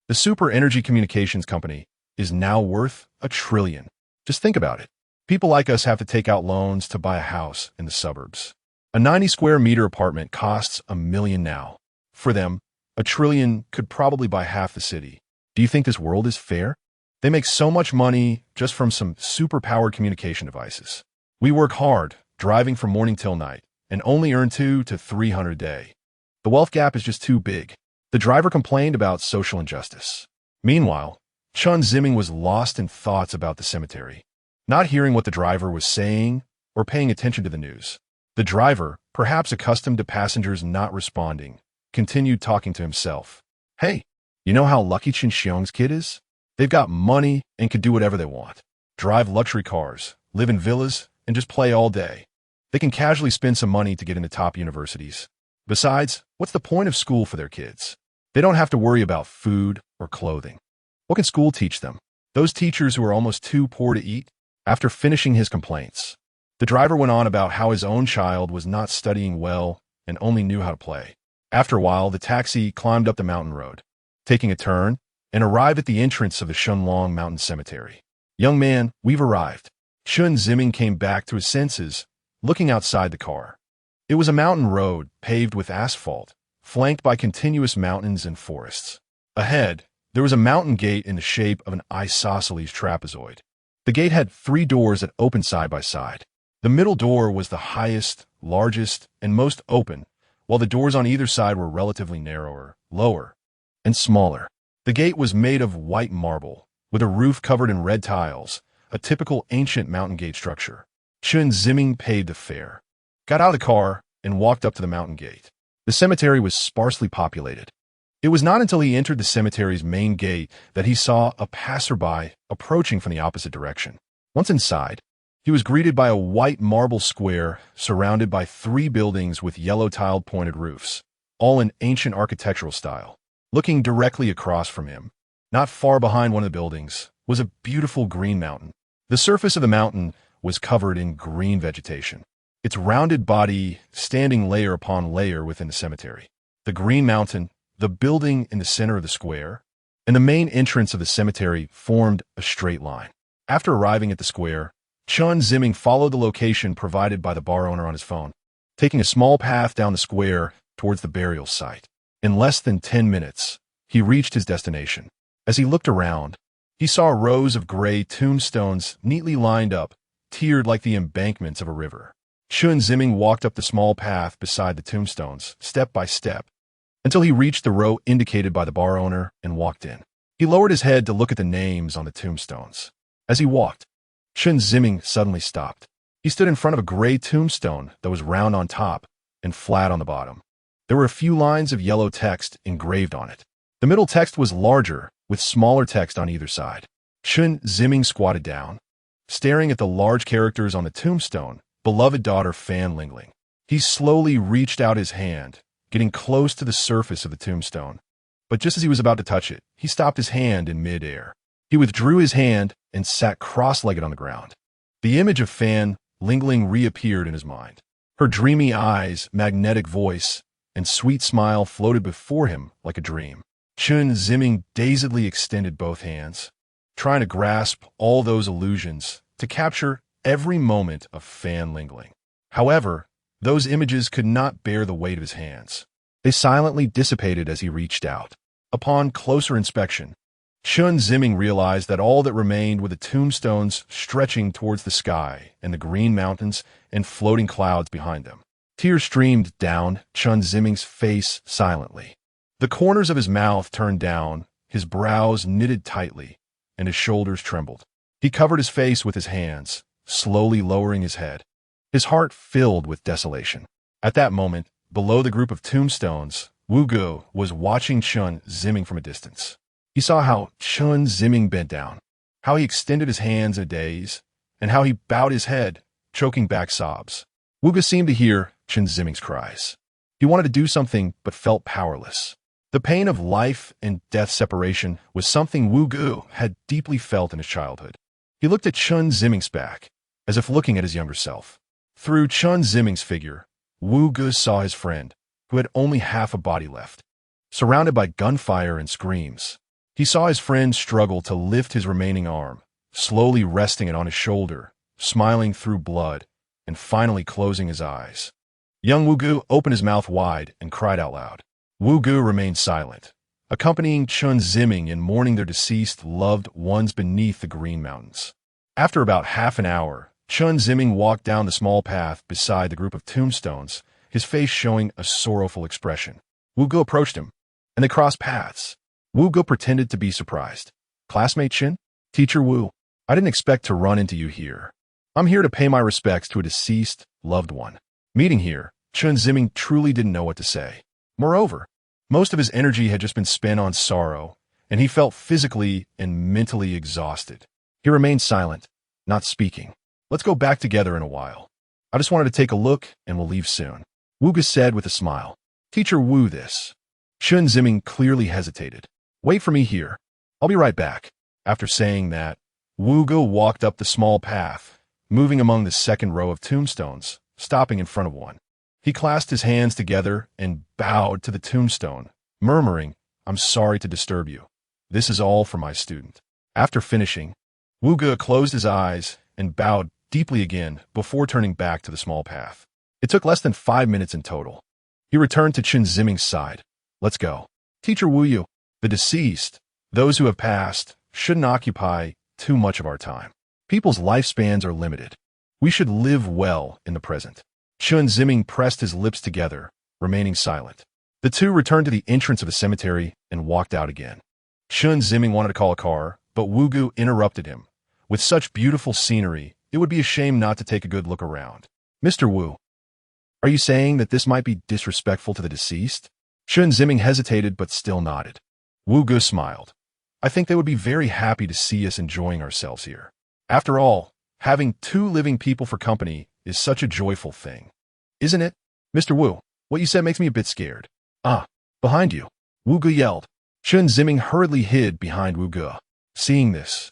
The Super Energy Communications Company is now worth $1 trillion. Just think about it. People like us have to take out loans to buy a house in the suburbs. A 90 square meter apartment costs $1 million now. For them, $1 trillion could probably buy half the city. Do you think this world is fair? They make so much money just from some super-powered communication devices. We work hard, driving from morning till night, and only earn $200 to $300 a day. The wealth gap is just too big." The driver complained about social injustice. Meanwhile, Chen Ziming was lost in thoughts about the cemetery, not hearing what the driver was saying or paying attention to the news. The driver, perhaps accustomed to passengers not responding, continued talking to himself. "Hey, you know how lucky Chen Xiong's kid is? They've got money and can do whatever they want. Drive luxury cars, live in villas, and just play all day. They can casually spend some money to get into top universities. Besides, what's the point of school for their kids? They don't have to worry about food or clothing. What can school teach them? Those teachers who are almost too poor to eat?" After finishing his complaints, the driver went on about how his own child was not studying well and only knew how to play. After a while, the taxi climbed up the mountain road, taking a turn, and arrived at the entrance of the Shunlong Mountain Cemetery. "Young man, we've arrived." Chen Ziming came back to his senses, looking outside the car. It was a mountain road paved with asphalt, flanked by continuous mountains and forests. Ahead, there was a mountain gate in the shape of an isosceles trapezoid. The gate had 3 doors that opened side by side. The middle door was the highest, largest, and most open, while the doors on either side were relatively narrower, lower, and smaller. The gate was made of white marble, with a roof covered in red tiles, a typical ancient mountain gate structure. Chen Ziming paid the fare, got out of the car, and walked up to the mountain gate. The cemetery was sparsely populated. It was not until he entered the cemetery's main gate that he saw a passerby approaching from the opposite direction. Once inside, he was greeted by a white marble square surrounded by 3 buildings with yellow-tiled pointed roofs, all in ancient architectural style. Looking directly across from him, not far behind one of the buildings, was a beautiful green mountain. The surface of the mountain was covered in green vegetation, its rounded body standing layer upon layer within the cemetery. The green mountain, the building in the center of the square, and the main entrance of the cemetery formed a straight line. After arriving at the square, Chen Ziming followed the location provided by the bar owner on his phone, taking a small path down the square towards the burial site. In less than 10 minutes, he reached his destination. As he looked around, he saw rows of gray tombstones neatly lined up, tiered like the embankments of a river. Chen Ziming walked up the small path beside the tombstones, step by step, until he reached the row indicated by the bar owner and walked in. He lowered his head to look at the names on the tombstones. As he walked, Chen Ziming suddenly stopped. He stood in front of a gray tombstone that was round on top and flat on the bottom. There were a few lines of yellow text engraved on it. The middle text was larger, with smaller text on either side. Chen Ziming squatted down, staring at the large characters on the tombstone, "Beloved daughter Fan Lingling." He slowly reached out his hand, getting close to the surface of the tombstone. But just as he was about to touch it, he stopped his hand in mid-air. He withdrew his hand and sat cross-legged on the ground. The image of Fan Lingling reappeared in his mind. Her dreamy eyes, magnetic voice, and sweet smile floated before him like a dream. Chen Ziming dazedly extended both hands, trying to grasp all those illusions, to capture every moment of Fan Lingling. However, those images could not bear the weight of his hands. They silently dissipated as he reached out. Upon closer inspection, Chen Ziming realized that all that remained were the tombstones stretching towards the sky and the green mountains and floating clouds behind them. Tears streamed down Chen Ziming's face silently. The corners of his mouth turned down, his brows knitted tightly, and his shoulders trembled. He covered his face with his hands, slowly lowering his head, his heart filled with desolation. At that moment, below the group of tombstones, Wu Ge was watching Chen Ziming from a distance. He saw how Chen Ziming bent down, how he extended his hands in a daze, and how he bowed his head, choking back sobs. Wu Ge seemed to hear Chen Ziming's cries. He wanted to do something but felt powerless. The pain of life and death separation was something Wu Ge had deeply felt in his childhood. He looked at Chen Ziming's back, as if looking at his younger self. Through Chen Ziming's figure, Wu Ge saw his friend, who had only half a body left. Surrounded by gunfire and screams, he saw his friend struggle to lift his remaining arm, slowly resting it on his shoulder, smiling through blood, and finally closing his eyes. Young Wu Ge opened his mouth wide and cried out loud. Wu Ge remained silent, accompanying Chen Ziming in mourning their deceased loved ones beneath the Green Mountains. After about half an hour, Chen Ziming walked down the small path beside the group of tombstones, his face showing a sorrowful expression. Wu Ge approached him, and they crossed paths. Wu Ge pretended to be surprised. "Classmate Chen? Teacher Wu, I didn't expect to run into you here. I'm here to pay my respects to a deceased loved one." Meeting here, Chen Ziming truly didn't know what to say. Moreover, most of his energy had just been spent on sorrow, and he felt physically and mentally exhausted. He remained silent, not speaking. "Let's go back together in a while. I just wanted to take a look, and we'll leave soon," Wu Ge said with a smile. "Teacher Wu this." Chen Ziming clearly hesitated. "Wait for me here. I'll be right back." After saying that, Wu Ge walked up the small path, moving among the second row of tombstones, stopping in front of one. He clasped his hands together and bowed to the tombstone, murmuring, "I'm sorry to disturb you. This is all for my student." After finishing, Wu Ge closed his eyes and bowed deeply again before turning back to the small path. It took less than 5 minutes in total. He returned to Chen Ziming's side. "Let's go. Teacher Wu Yu, the deceased, those who have passed, shouldn't occupy too much of our time. People's lifespans are limited. We should live well in the present." Chen Ziming pressed his lips together, remaining silent. The two returned to the entrance of the cemetery and walked out again. Chen Ziming wanted to call a car, but Wu Ge interrupted him. "With such beautiful scenery, it would be a shame not to take a good look around." "Mr. Wu, are you saying that this might be disrespectful to the deceased?" Chen Ziming hesitated but still nodded. Wu Ge smiled. "I think they would be very happy to see us enjoying ourselves here. After all, having two living people for company is such a joyful thing. Isn't it? Mr. Wu, what you said makes me a bit scared." "Ah, behind you," Wu Ge yelled. Chen Ziming hurriedly hid behind Wu Ge. Seeing this,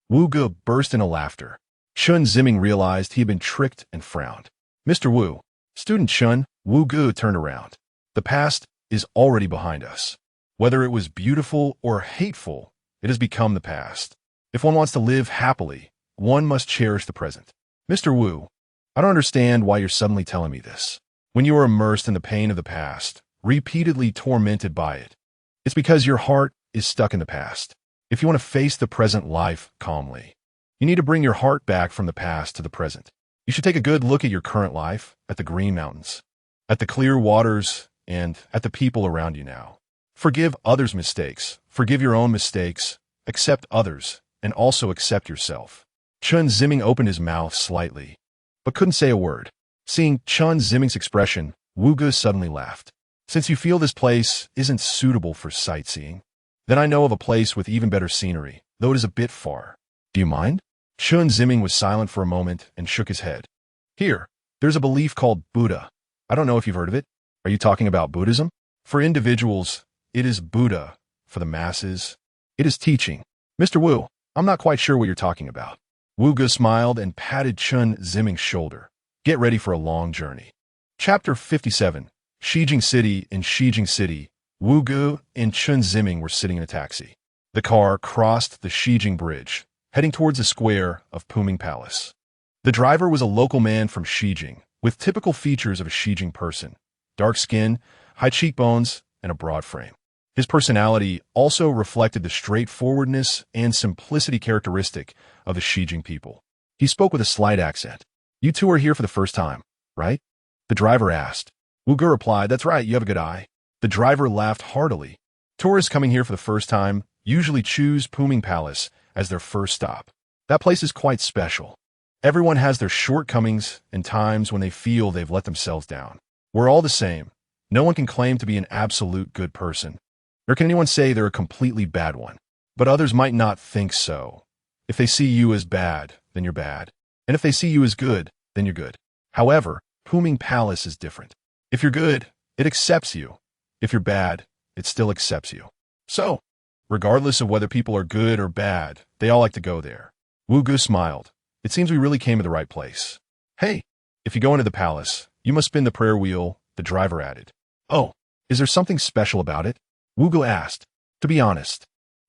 Wu Ge burst into laughter. Chen Ziming realized he had been tricked and frowned. "Mr. Wu, student Chen," Wu Ge turned around. "The past is already behind us. Whether it was beautiful or hateful, it has become the past. If one wants to live happily, one must cherish the present. Mr. Wu, I don't understand why you're suddenly telling me this. When you are immersed in the pain of the past, repeatedly tormented by it, it's because your heart is stuck in the past. If you want to face the present life calmly, you need to bring your heart back from the past to the present. You should take a good look at your current life, at the Green Mountains, at the clear waters, and at the people around you now. Forgive others' mistakes, forgive your own mistakes, accept others, and also accept yourself." Chen Ziming opened his mouth slightly, but couldn't say a word. Seeing Chen Ziming's expression, Wu Ge suddenly laughed. "Since you feel this place isn't suitable for sightseeing, then I know of a place with even better scenery, though it is a bit far. Do you mind?" Chen Ziming was silent for a moment and shook his head. "Here, there's a belief called Buddha. I don't know if you've heard of it. Are you talking about Buddhism? For individuals, it is Buddha. For the masses, it is teaching. Mr. Wu, I'm not quite sure what you're talking about." Wu Ge smiled and patted Chen Ziming's shoulder. "Get ready for a long journey." Chapter 57. Xijing City. In Xijing City, Wu Ge and Chen Ziming were sitting in a taxi. The car crossed the Xijing Bridge, heading towards the square of Puming Palace. The driver was a local man from Xijing, with typical features of a Xijing person: dark skin, high cheekbones, and a broad frame. His personality also reflected the straightforwardness and simplicity characteristic of the Xijing people. He spoke with a slight accent. "You two are here for the first time, right?" the driver asked. Wu Ge replied, "That's right, you have a good eye." The driver laughed heartily. Tourists coming here for the first time usually choose Puming Palace as their first stop. That place is quite special. Everyone has their shortcomings and times when they feel they've let themselves down. We're all the same. No one can claim to be an absolute good person, nor can anyone say they're a completely bad one. But others might not think so. If they see you as bad, then you're bad. And if they see you as good, then you're good. However, Bohemia Palace is different. If you're good, it accepts you. If you're bad, it still accepts you. So, regardless of whether people are good or bad, they all like to go there. Wu Gu smiled. It seems we really came to the right place. Hey, if you go into the palace, you must spin the prayer wheel, the driver added. Oh, is there something special about it? Wu Gu asked. To be honest,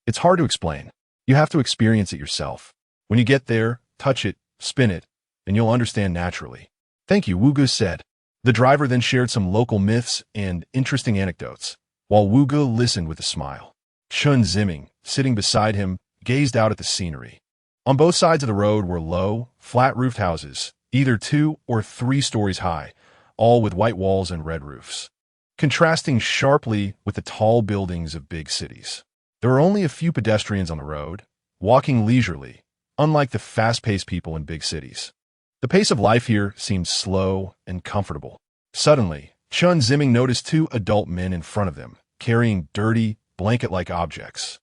it's hard to explain. You have to experience it yourself. When you get there, touch it, spin it, and you'll understand naturally. Thank you, Wu Gu said. The driver then shared some local myths and interesting anecdotes, while Wu Gu listened with a smile. Chen Ziming, sitting beside him, gazed out at the scenery. On both sides of the road were low, flat-roofed houses, either 2 or 3 stories high, all with white walls and red roofs, contrasting sharply with the tall buildings of big cities. There were only a few pedestrians on the road, walking leisurely, unlike the fast-paced people in big cities. The pace of life here seemed slow and comfortable. Suddenly, Chen Ziming noticed 2 adult men in front of them, carrying dirty, blanket-like objects,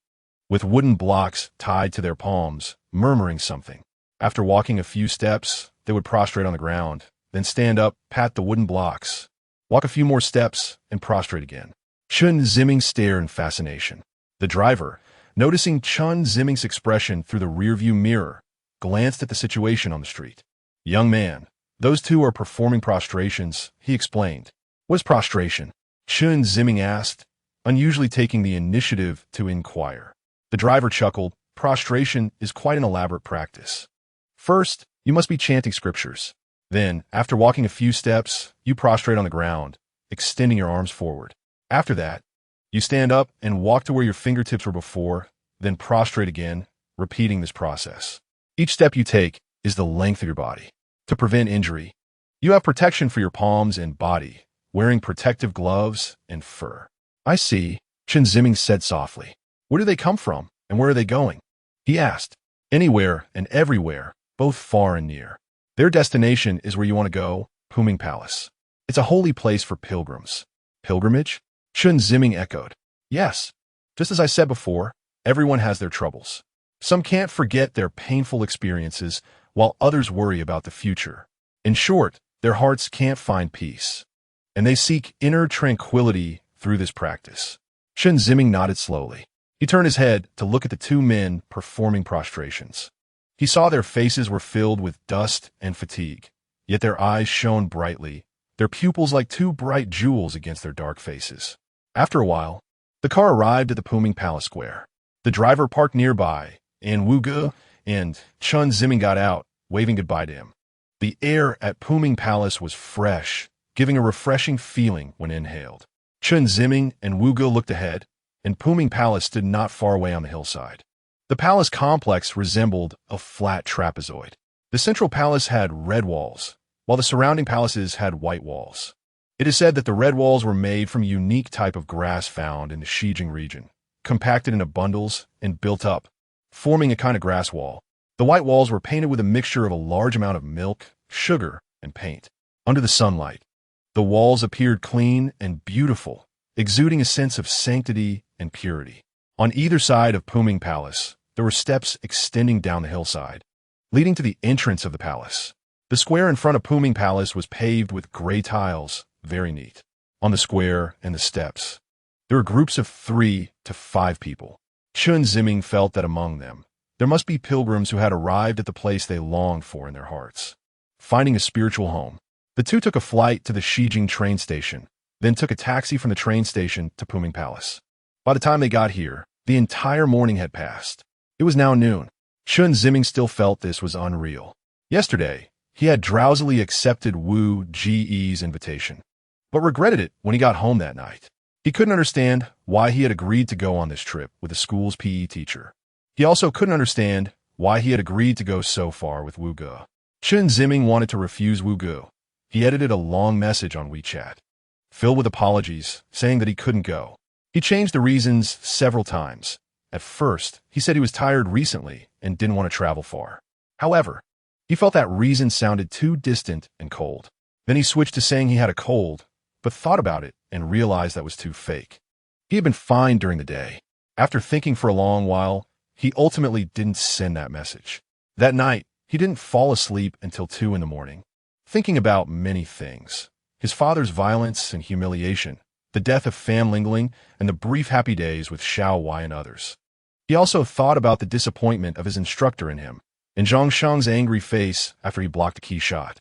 with wooden blocks tied to their palms, murmuring something. After walking a few steps, they would prostrate on the ground, then stand up, pat the wooden blocks, walk a few more steps, and prostrate again. Chen Ziming stared in fascination. The driver, noticing Chen Ziming's expression through the rearview mirror, glanced at the situation on the street. Young man, those 2 are performing prostrations, he explained. What is prostration? Chen Ziming asked, unusually taking the initiative to inquire. The driver chuckled. Prostration is quite an elaborate practice. First, you must be chanting scriptures. Then, after walking a few steps, you prostrate on the ground, extending your arms forward. After that, you stand up and walk to where your fingertips were before, then prostrate again, repeating this process. Each step you take is the length of your body. To prevent injury, you have protection for your palms and body, wearing protective gloves and fur. I see, Chen Ziming said softly. Where do they come from, and where are they going? He asked. Anywhere and everywhere, both far and near. Their destination is where you want to go, Bohemia Palace. It's a holy place for pilgrims. Pilgrimage? Chen Ziming echoed. Yes. Just as I said before, everyone has their troubles. Some can't forget their painful experiences, while others worry about the future. In short, their hearts can't find peace, and they seek inner tranquility through this practice. Chen Ziming nodded slowly. He turned his head to look at the 2 men performing prostrations. He saw their faces were filled with dust and fatigue, yet their eyes shone brightly, their pupils like 2 bright jewels against their dark faces. After a while, the car arrived at the Bohemia Palace Square. The driver parked nearby, and Wu Gu and Chen Ziming got out, waving goodbye to him. The air at Bohemia Palace was fresh, giving a refreshing feeling when inhaled. Chen Ziming and Wu Gu looked ahead, and Bohemia Palace stood not far away on the hillside. The palace complex resembled a flat trapezoid. The central palace had red walls, while the surrounding palaces had white walls. It is said that the red walls were made from a unique type of grass found in the Xijing region, compacted into bundles and built up, forming a kind of grass wall. The white walls were painted with a mixture of a large amount of milk, sugar, and paint. Under the sunlight, the walls appeared clean and beautiful, exuding a sense of sanctity and purity. On either side of Bohemia Palace, there were steps extending down the hillside, leading to the entrance of the palace. The square in front of Bohemia Palace was paved with gray tiles, very neat. On the square and the steps, there were groups of 3 to 5 people. Chen Ziming felt that among them, there must be pilgrims who had arrived at the place they longed for in their hearts, finding a spiritual home. The 2 took a flight to the Xijing train station, then took a taxi from the train station to Bohemia Palace. By the time they got here, the entire morning had passed. It was now noon. Chen Ziming still felt this was unreal. Yesterday, he had drowsily accepted Wu Ge's invitation, but regretted it when he got home that night. He couldn't understand why he had agreed to go on this trip with the school's PE teacher. He also couldn't understand why he had agreed to go so far with Wu Gu. Chen Ziming wanted to refuse Wu Gu. He edited a long message on WeChat, filled with apologies, saying that he couldn't go. He changed the reasons several times. At first, he said he was tired recently and didn't want to travel far. However, he felt that reason sounded too distant and cold. Then he switched to saying he had a cold, but thought about it and realized that was too fake. He had been fine during the day. After thinking for a long while, he ultimately didn't send that message. That night, he didn't fall asleep until 2 in the morning, thinking about many things. His father's violence and humiliation, the death of Fan Lingling, and the brief happy days with Xiao Wei and others. He also thought about the disappointment of his instructor in him, and Zhang Shang's angry face after he blocked a key shot.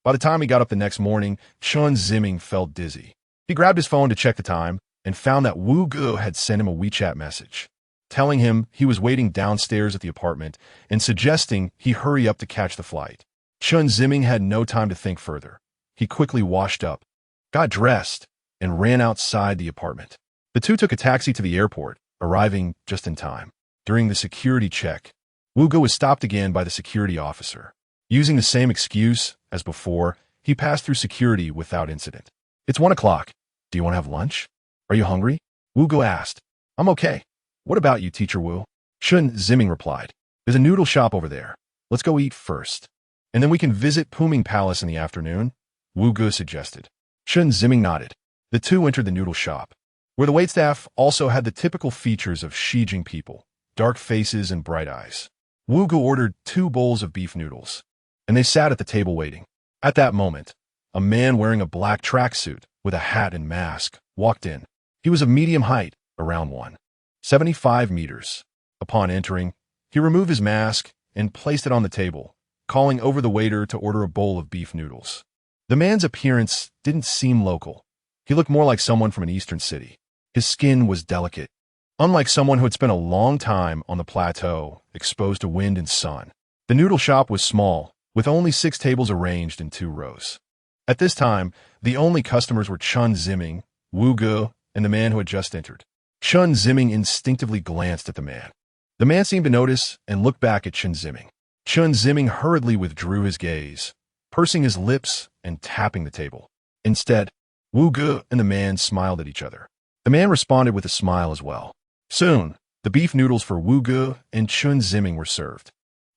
By the time he got up the next morning, Chen Ziming felt dizzy. He grabbed his phone to check the time and found that Wu Ge had sent him a WeChat message, telling him he was waiting downstairs at the apartment and suggesting he hurry up to catch the flight. Chen Ziming had no time to think further. He quickly washed up, got dressed, and ran outside the apartment. The two took a taxi to the airport, arriving just in time. During the security check, Wu Ge was stopped again by the security officer. Using the same excuse as before, he passed through security without incident. "It's 1 o'clock. Do you want to have lunch? Are you hungry?" Wu Ge asked. "I'm okay. What about you, Teacher Wu?" Chen Ziming replied. "There's a noodle shop over there. Let's go eat first. And then we can visit Puming Palace in the afternoon," Wu Ge suggested. Chen Ziming nodded. The two entered the noodle shop, where the waitstaff also had the typical features of Xijing people, dark faces and bright eyes. Wu Ge ordered 2 bowls of beef noodles, and they sat at the table waiting. At that moment, a man wearing a black tracksuit with a hat and mask walked in. He was of medium height, around 1.75 meters. Upon entering, he removed his mask and placed it on the table, calling over the waiter to order a bowl of beef noodles. The man's appearance didn't seem local. He looked more like someone from an eastern city. His skin was delicate, unlike someone who had spent a long time on the plateau, exposed to wind and sun. The noodle shop was small, with only 6 tables arranged in 2 rows. At this time, the only customers were Chen Ziming, Wu Ge, and the man who had just entered. Chen Ziming instinctively glanced at the man. The man seemed to notice and looked back at Chen Ziming. Chen Ziming hurriedly withdrew his gaze, pursing his lips and tapping the table. Instead, Wu Ge and the man smiled at each other. The man responded with a smile as well. Soon, the beef noodles for Wu Ge and Chen Ziming were served.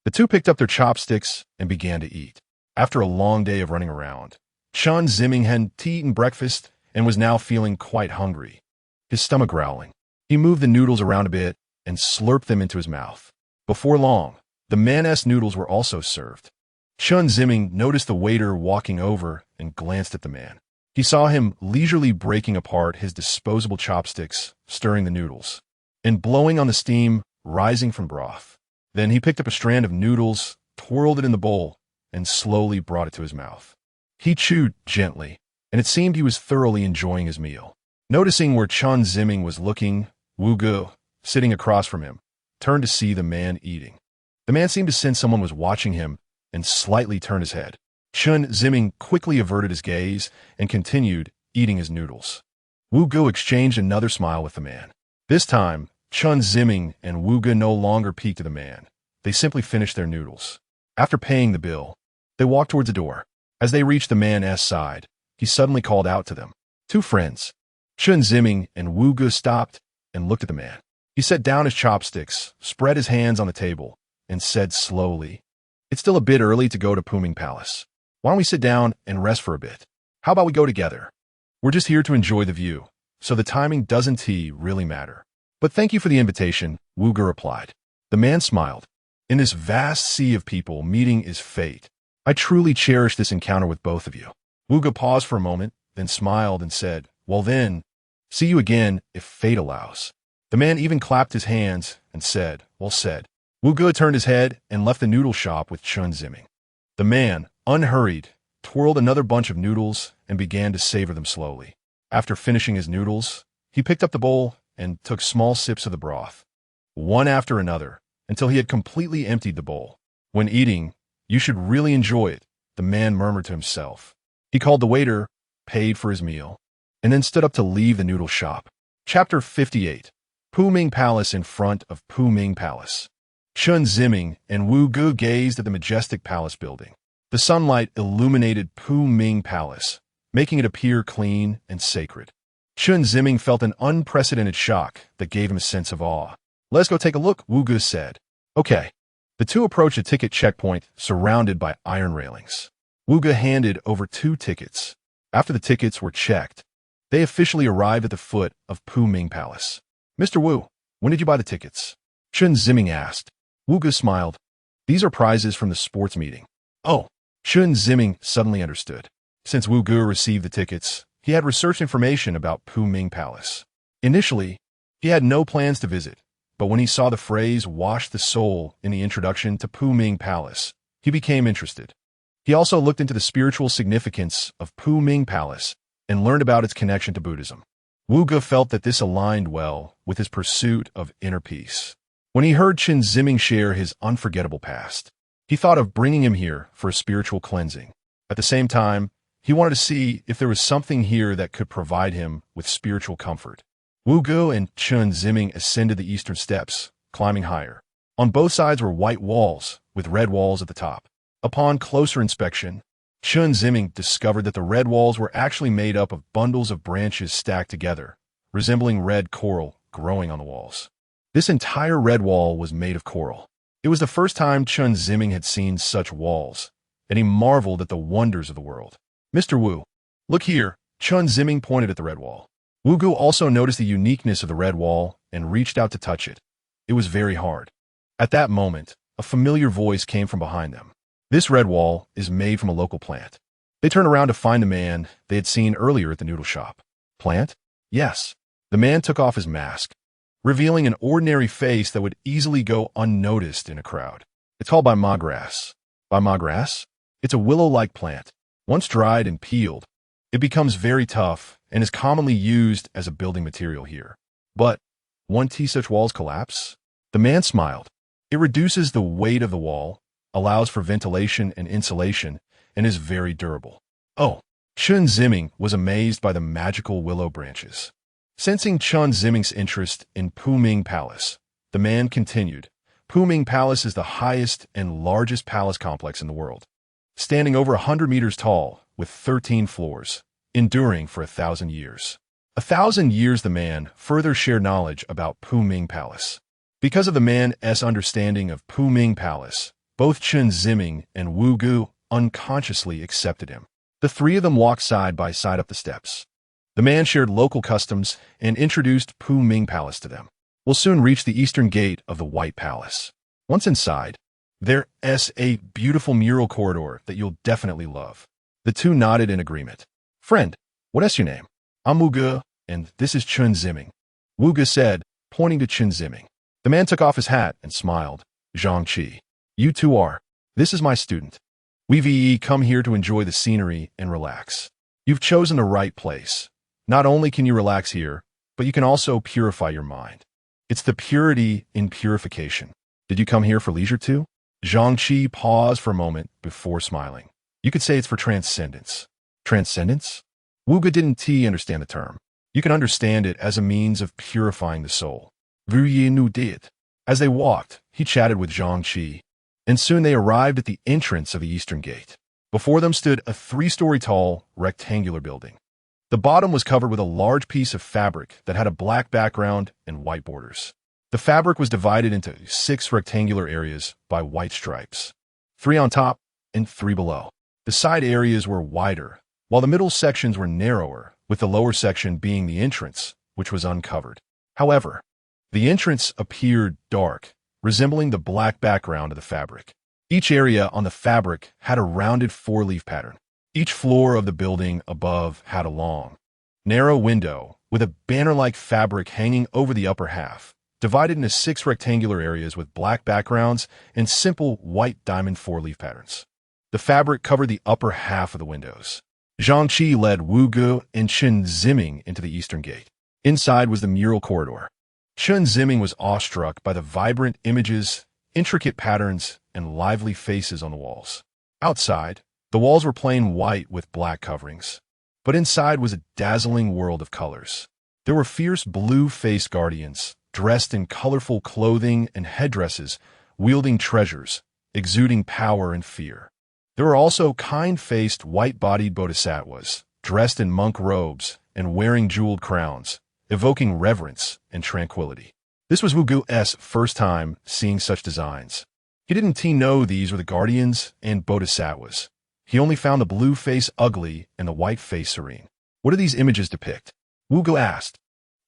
The two picked up their chopsticks and began to eat. After a long day of running around, Chen Ziming had eaten breakfast and was now feeling quite hungry, his stomach growling. He moved the noodles around a bit and slurped them into his mouth. Before long, the man's noodles were also served. Chen Ziming noticed the waiter walking over and glanced at the man. He saw him leisurely breaking apart his disposable chopsticks, stirring the noodles, and blowing on the steam rising from broth. Then he picked up a strand of noodles, twirled it in the bowl, and slowly brought it to his mouth. He chewed gently, and it seemed he was thoroughly enjoying his meal. Noticing where Chen Ziming was looking, Wu Ge, sitting across from him, turned to see the man eating. The man seemed to sense someone was watching him and slightly turned his head. Chen Ziming quickly averted his gaze and continued eating his noodles. Wu Ge exchanged another smile with the man. This time, Chen Ziming and Wu Ge no longer peeked at the man. They simply finished their noodles. After paying the bill, they walked towards the door. As they reached the man's side, he suddenly called out to them. 2 friends. Chen Ziming and Wu Ge stopped and looked at the man. He set down his chopsticks, spread his hands on the table, and said slowly, "It's still a bit early to go to Puming Palace. Why don't we sit down and rest for a bit? How about we go together? We're just here to enjoy the view, so the timing doesn't really matter." "But thank you for the invitation," Wu Ge replied. The man smiled. "In this vast sea of people, meeting is fate. I truly cherish this encounter with both of you." Wu Ge paused for a moment, then smiled and said, "Well then, see you again if fate allows." The man even clapped his hands and said, "Well said." Wu Ge turned his head and left the noodle shop with Chen Ziming. The man, unhurried, twirled another bunch of noodles and began to savor them slowly. After finishing his noodles, he picked up the bowl and took small sips of the broth, one after another, until he had completely emptied the bowl. When eating, "You should really enjoy it," the man murmured to himself. He called the waiter, paid for his meal, and then stood up to leave the noodle shop. Chapter 58. Puming Palace. In front of Puming Palace, Chen Ziming and Wu Ge gazed at the majestic palace building. The sunlight illuminated Puming Palace, making it appear clean and sacred. Chen Ziming felt an unprecedented shock that gave him a sense of awe. "Let's go take a look," Wu Ge said. "Okay." The two approached a ticket checkpoint surrounded by iron railings. Wu Ge handed over 2 tickets. After the tickets were checked, They officially arrived at the foot of Pu Ming Palace. Mr. Wu, when did you buy the tickets? Chen Ziming asked. Wu Ge smiled. These are prizes from the sports meeting. Oh, Chen Ziming suddenly understood. Since Wu Ge received the tickets, he had researched information about Pu Ming Palace. Initially, he had no plans to visit, but when he saw the phrase "wash the soul" in the introduction to Pu Ming Palace, he became interested. He also looked into the spiritual significance of Pu Ming Palace and learned about its connection to Buddhism. Wu Ge felt that this aligned well with his pursuit of inner peace. When he heard Chen Ziming share his unforgettable past, he thought of bringing him here for a spiritual cleansing. At the same time, he wanted to see if there was something here that could provide him with spiritual comfort. Wu Ge and Chen Ziming ascended the eastern steps, climbing higher. On both sides were white walls, with red walls at the top. Upon closer inspection, Chen Ziming discovered that the red walls were actually made up of bundles of branches stacked together, resembling red coral growing on the walls. This entire red wall was made of coral. It was the first time Chen Ziming had seen such walls, and he marveled at the wonders of the world. Mr. Wu, look here, Chen Ziming pointed at the red wall. Wu Ge also noticed the uniqueness of the red wall and reached out to touch it. It was very hard. At that moment, a familiar voice came from behind them. This red wall is made from a local plant. They turned around to find the man they had seen earlier at the noodle shop. Plant? Yes. The man took off his mask, revealing an ordinary face that would easily go unnoticed in a crowd. It's called Bohemia grass. Bohemia grass? It's a willow-like plant. Once dried and peeled, it becomes very tough and is commonly used as a building material here. But won't such walls collapse? The man smiled. It reduces the weight of the wall, allows for ventilation and insulation, and is very durable. Oh, Chen Ziming was amazed by the magical willow branches. Sensing Chen Ziming's interest in Pu Ming Palace, the man continued, Pu Ming Palace is the highest and largest palace complex in the world, standing over 100 meters tall with 13 floors, enduring for 1,000 years. 1,000 years. The man further shared knowledge about Pu Ming Palace. Because of the man's understanding of Pu Ming Palace, both Chen Ziming and Wu Ge unconsciously accepted him. The three of them walked side by side up the steps. The man shared local customs and introduced Pu Ming Palace to them. We'll soon reach the eastern gate of the White Palace. Once inside, there's a beautiful mural corridor that you'll definitely love. The two nodded in agreement. Friend, what is your name? I'm Wu Ge, and this is Chen Ziming, Wu Ge said, pointing to Chen Ziming. The man took off his hat and smiled. Zhang. You two are. This is my student. We've come here to enjoy the scenery and relax. You've chosen the right place. Not only can you relax here, but you can also purify your mind. It's the purity in purification. Did you come here for leisure too? Zhang paused for a moment before smiling. You could say it's for transcendence. Transcendence? Wu Ge didn't understand the term. You can understand it as a means of purifying the soul. Wu Ye did. As they walked, he chatted with Zhang, and soon they arrived at the entrance of the eastern gate. Before them stood a 3-story tall, rectangular building. The bottom was covered with a large piece of fabric that had a black background and white borders. The fabric was divided into 6 rectangular areas by white stripes, 3 on top and 3 below. The side areas were wider, while the middle sections were narrower, with the lower section being the entrance, which was uncovered. However, the entrance appeared dark, resembling the black background of the fabric. Each area on the fabric had a rounded 4-leaf pattern. Each floor of the building above had a long, narrow window with a banner-like fabric hanging over the upper half, divided into 6 rectangular areas with black backgrounds and simple white diamond 4-leaf patterns. The fabric covered the upper half of the windows. Zhang led Wu Ge and Chen Ziming into the eastern gate. Inside was the mural corridor. Chen Ziming was awestruck by the vibrant images, intricate patterns, and lively faces on the walls. Outside, the walls were plain white with black coverings, but inside was a dazzling world of colors. There were fierce blue-faced guardians, dressed in colorful clothing and headdresses, wielding treasures, exuding power and fear. There were also kind-faced, white-bodied bodhisattvas, dressed in monk robes and wearing jeweled crowns, evoking reverence and tranquility. This was Wu Ge's first time seeing such designs. He didn't know these were the guardians and bodhisattvas. He only found the blue face ugly and the white face serene. What do these images depict? Wugo asked.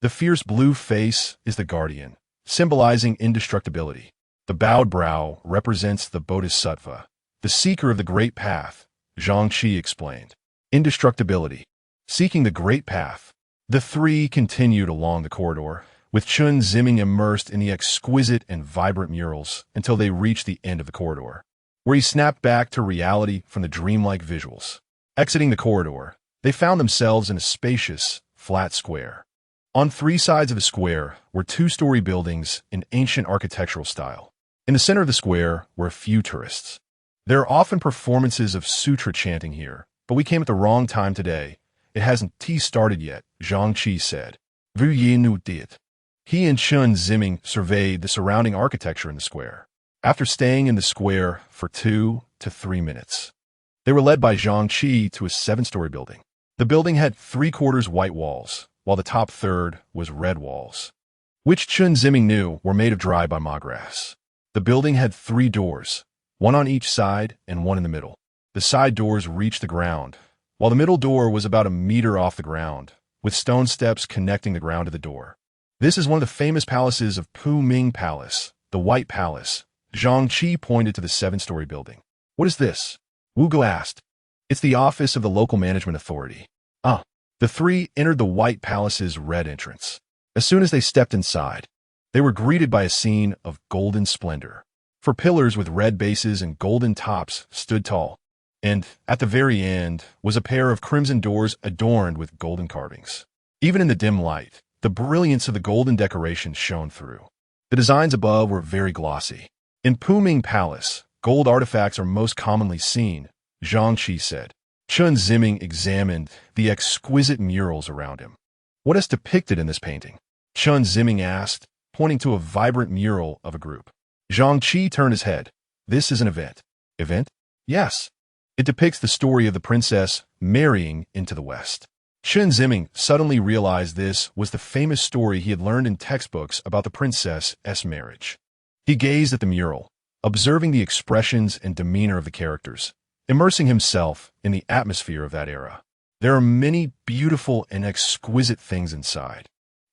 The fierce blue face is the guardian, symbolizing indestructibility. The bowed brow represents the bodhisattva, the seeker of the great path, Zhang explained. Indestructibility. Seeking the great path. The three continued along the corridor, with Chen Ziming immersed in the exquisite and vibrant murals until they reached the end of the corridor, where he snapped back to reality from the dreamlike visuals. Exiting the corridor, they found themselves in a spacious, flat square. On three sides of the square were two-story buildings in ancient architectural style. In the center of the square were a few tourists. There are often performances of sutra chanting here, but we came at the wrong time today. It hasn't started yet, Zhang said. Vu Yi nu did. He and Chen Ziming surveyed the surrounding architecture in the square. After staying in the square for 2 to 3 minutes, they were led by Zhang to a 7-story building. The building had 3/4 white walls, while the top third was red walls, which Chen Ziming knew were made of dry bama grass. The building had 3 doors, one on each side and one in the middle. The side doors reached the ground, while the middle door was about a meter off the ground, with stone steps connecting the ground to the door. This is one of the famous palaces of Ming Palace, the White Palace. Zhang pointed to the 7-story building. What is this? Wugo asked. It's the office of the local management authority. The three entered the White Palace's red entrance. As soon as they stepped inside, they were greeted by a scene of golden splendor. For pillars with red bases and golden tops stood tall, and at the very end was a pair of crimson doors adorned with golden carvings. Even in the dim light, the brilliance of the golden decorations shone through. The designs above were very glossy. In Ming Palace, gold artifacts are most commonly seen, Zhang said. Chen Ziming examined the exquisite murals around him. What is depicted in this painting? Chen Ziming asked, pointing to a vibrant mural of a group. Zhang turned his head. This is an event. Event? Yes. It depicts the story of the princess marrying into the West. Chen Ziming suddenly realized this was the famous story he had learned in textbooks about the princess's marriage. He gazed at the mural, observing the expressions and demeanor of the characters, immersing himself in the atmosphere of that era. There are many beautiful and exquisite things inside.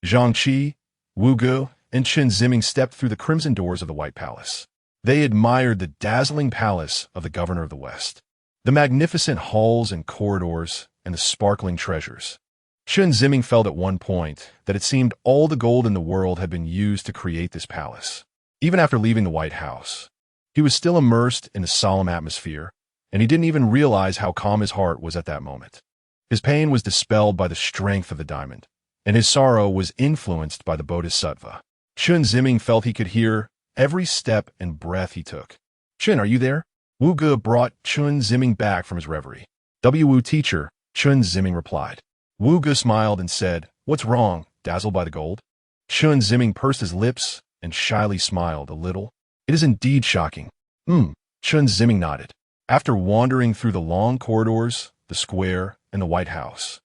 Zhang Wugo, and Chen Ziming stepped through the crimson doors of the White Palace. They admired the dazzling palace of the governor of the West, the magnificent halls and corridors, and the sparkling treasures. Chen Ziming felt at one point that it seemed all the gold in the world had been used to create this palace. Even after leaving the White House, he was still immersed in the solemn atmosphere, and he didn't even realize how calm his heart was at that moment. His pain was dispelled by the strength of the diamond, and his sorrow was influenced by the bodhisattva. Chen Ziming felt he could hear every step and breath he took. Chen, are you there? Wu Ge brought Chen Ziming back from his reverie. Wu teacher, Chen Ziming replied. Wu Ge smiled and said, What's wrong, dazzled by the gold? Chen Ziming pursed his lips and shyly smiled a little. It is indeed shocking. Chen Ziming nodded. After wandering through the long corridors, the square, and the White House,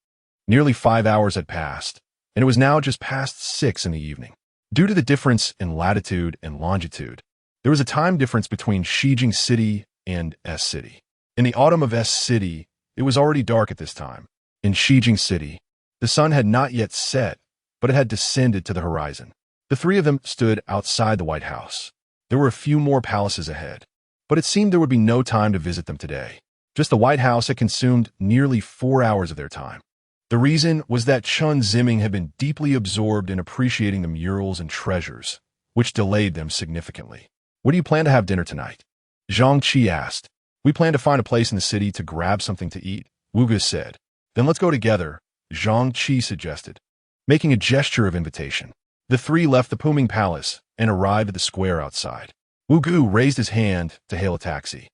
nearly 5 hours had passed, and it was now just past 6 in the evening. Due to the difference in latitude and longitude, there was a time difference between Xijing City and S City. In the autumn of S City, it was already dark at this time. In Xijing City, the sun had not yet set, but it had descended to the horizon. The three of them stood outside the White House. There were a few more palaces ahead, but it seemed there would be no time to visit them today. Just the White House had consumed nearly 4 hours of their time. The reason was that Chen Ziming had been deeply absorbed in appreciating the murals and treasures, which delayed them significantly. Where do you plan to have dinner tonight? Zhang asked. We plan to find a place in the city to grab something to eat, Wu Ge said. Then let's go together, Zhang suggested, making a gesture of invitation. The three left the Ming Palace and arrived at the square outside. Wu Ge raised his hand to hail a taxi,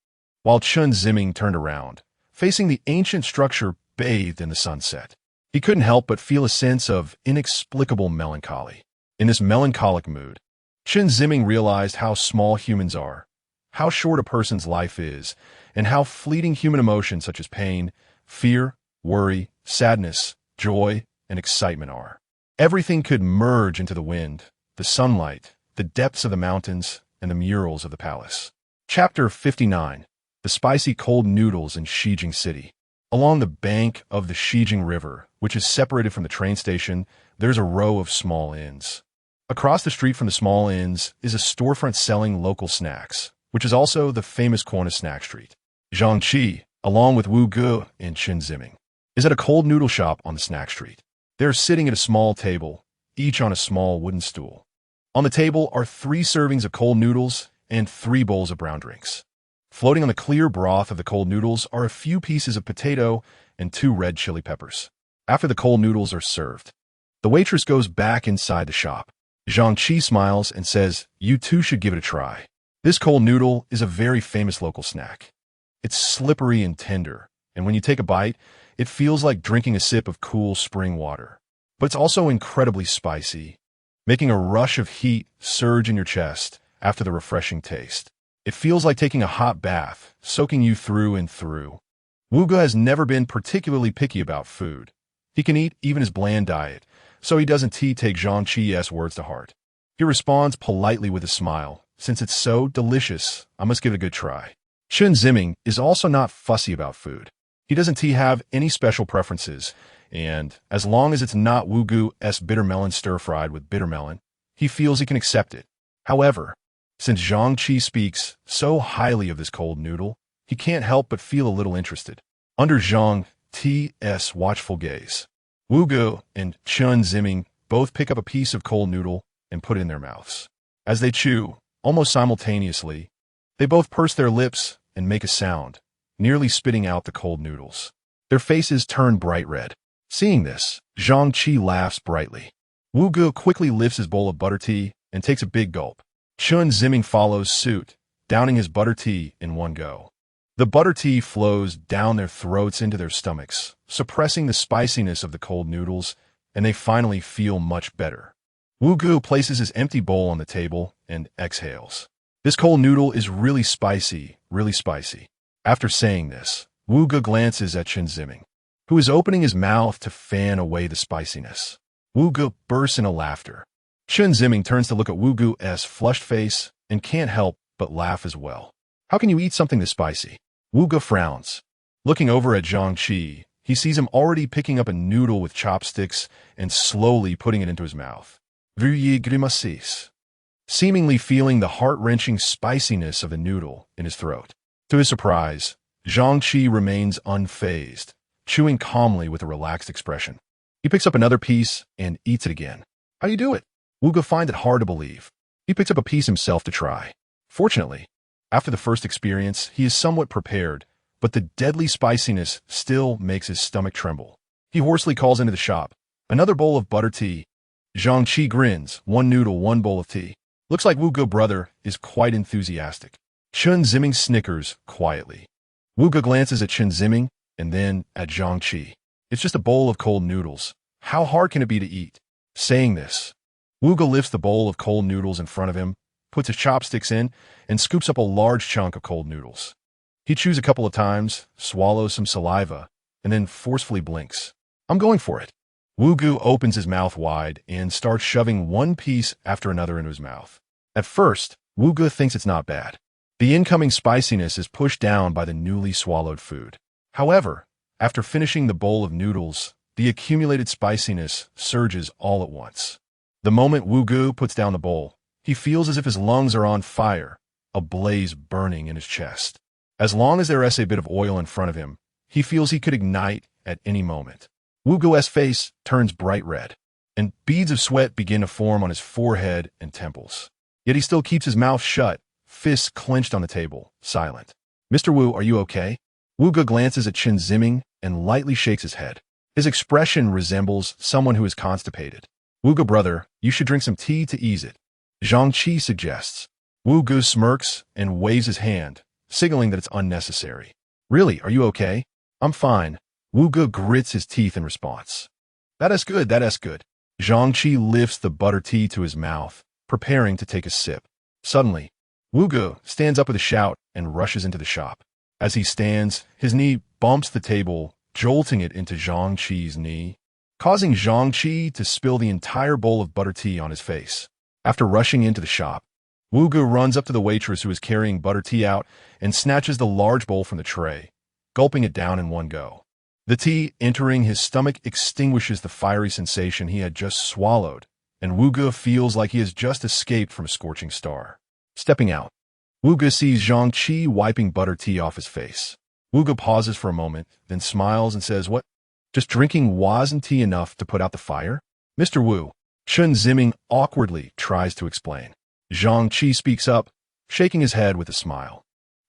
while Chen Ziming turned around, facing the ancient structure bathed in the sunset. He couldn't help but feel a sense of inexplicable melancholy. In this melancholic mood, Chen Ziming realized how small humans are, how short a person's life is, and how fleeting human emotions such as pain, fear, worry, sadness, joy, and excitement are. Everything could merge into the wind, the sunlight, the depths of the mountains, and the murals of the palace. Chapter 59. The Spicy Cold Noodles in Xijing City. Along the bank of the Xijing River, which is separated from the train station, there's a row of small inns. Across the street from the small inns is a storefront selling local snacks, which is also the famous corner snack street. Zhang Qi, along with Wu Ge and Chen Ziming, is at a cold noodle shop on the snack street. They are sitting at a small table, each on a small wooden stool. On the table are 3 servings of cold noodles and 3 bowls of brown drinks. Floating on the clear broth of the cold noodles are a few pieces of potato and 2 red chili peppers. After the cold noodles are served, the waitress goes back inside the shop. Zhang Qi smiles and says, "You too should give it a try. This cold noodle is a very famous local snack. It's slippery and tender, and when you take a bite, it feels like drinking a sip of cool spring water. But it's also incredibly spicy, making a rush of heat surge in your chest after the refreshing taste. It feels like taking a hot bath, soaking you through and through." Wu Ge has never been particularly picky about food. He can eat even his bland diet, so he doesn't take Zhang Qi's words to heart. He responds politely with a smile. "Since it's so delicious, I must give it a good try." Chen Ziming is also not fussy about food. He doesn't have any special preferences, and as long as it's not Wu Ge's bitter melon stir-fried with bitter melon, he feels he can accept it. However, since Zhang Qi speaks so highly of this cold noodle, he can't help but feel a little interested. Under Zhang T's watchful gaze, Wu Ge and Chen Ziming both pick up a piece of cold noodle and put it in their mouths. As they chew, almost simultaneously, they both purse their lips and make a sound, nearly spitting out the cold noodles. Their faces turn bright red. Seeing this, Zhang Qi laughs brightly. Wu Ge quickly lifts his bowl of butter tea and takes a big gulp. Chen Ziming follows suit, downing his butter tea in one go. The butter tea flows down their throats into their stomachs, suppressing the spiciness of the cold noodles, and they finally feel much better. Wu Ge places his empty bowl on the table and exhales. "This cold noodle is really spicy, really spicy." After saying this, Wu Ge glances at Chen Ziming, who is opening his mouth to fan away the spiciness. Wu Ge bursts into laughter. Chen Ziming turns to look at Wu Ge's flushed face and can't help but laugh as well. "How can you eat something this spicy?" Wu Ge frowns. Looking over at Zhang Qi, he sees him already picking up a noodle with chopsticks and slowly putting it into his mouth. Veuillez grimacer, seemingly feeling the heart-wrenching spiciness of the noodle in his throat. To his surprise, Zhang Qi remains unfazed, chewing calmly with a relaxed expression. He picks up another piece and eats it again. "How do you do it?" Wu Ge finds it hard to believe. He picks up a piece himself to try. Fortunately, after the first experience, he is somewhat prepared, but the deadly spiciness still makes his stomach tremble. He hoarsely calls into the shop, "Another bowl of butter tea." Zhang Qi grins, "1 noodle, 1 bowl of tea." Looks like Wu Ge brother is quite enthusiastic. Chen Ziming snickers quietly. Wu Ge glances at Chen Ziming and then at Zhang Qi. "It's just a bowl of cold noodles. How hard can it be to eat?" Saying this, Wu Ge lifts the bowl of cold noodles in front of him, puts his chopsticks in, and scoops up a large chunk of cold noodles. He chews a couple of times, swallows some saliva, and then forcefully blinks. "I'm going for it." Wu Ge opens his mouth wide and starts shoving one piece after another into his mouth. At first, Wu Ge thinks it's not bad. The incoming spiciness is pushed down by the newly swallowed food. However, after finishing the bowl of noodles, the accumulated spiciness surges all at once. The moment Wu Ge puts down the bowl, he feels as if his lungs are on fire, a blaze burning in his chest. As long as there is a bit of oil in front of him, he feels he could ignite at any moment. Wu Ge's face turns bright red, and beads of sweat begin to form on his forehead and temples. Yet he still keeps his mouth shut, fists clenched on the table, silent. "Mr. Wu, are you okay?" Wu Ge glances at Chen Ziming and lightly shakes his head. His expression resembles someone who is constipated. "Wu Ge brother, you should drink some tea to ease it," Zhang Qi suggests. Wu Ge smirks and waves his hand, signaling that it's unnecessary. "Really, are you okay?" "I'm fine." Wu Ge grits his teeth in response. That is good. Zhang Qi lifts the butter tea to his mouth, preparing to take a sip. Suddenly, Wu Ge stands up with a shout and rushes into the shop. As he stands, his knee bumps the table, jolting it into Zhang Qi's knee, causing Zhang Qi to spill the entire bowl of butter tea on his face. After rushing into the shop, Wu Ge runs up to the waitress who is carrying butter tea out and snatches the large bowl from the tray, gulping it down in one go. The tea entering his stomach extinguishes the fiery sensation he had just swallowed, and Wuge feels like he has just escaped from a scorching star. Stepping out, Wuge sees Zhang Qi wiping butter tea off his face. Wuge pauses for a moment, then smiles and says, "What? Just drinking wasn't tea enough to put out the fire?" "Mr. Wu," Chen Ziming awkwardly tries to explain. Zhang Qi speaks up, shaking his head with a smile.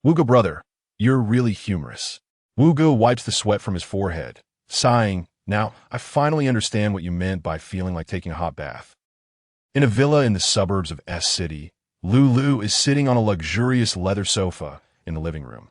"Wuge brother, you're really humorous." Wuge wipes the sweat from his forehead, sighing, "Now, I finally understand what you meant by feeling like taking a hot bath." In a villa in the suburbs of S City, Lulu is sitting on a luxurious leather sofa in the living room,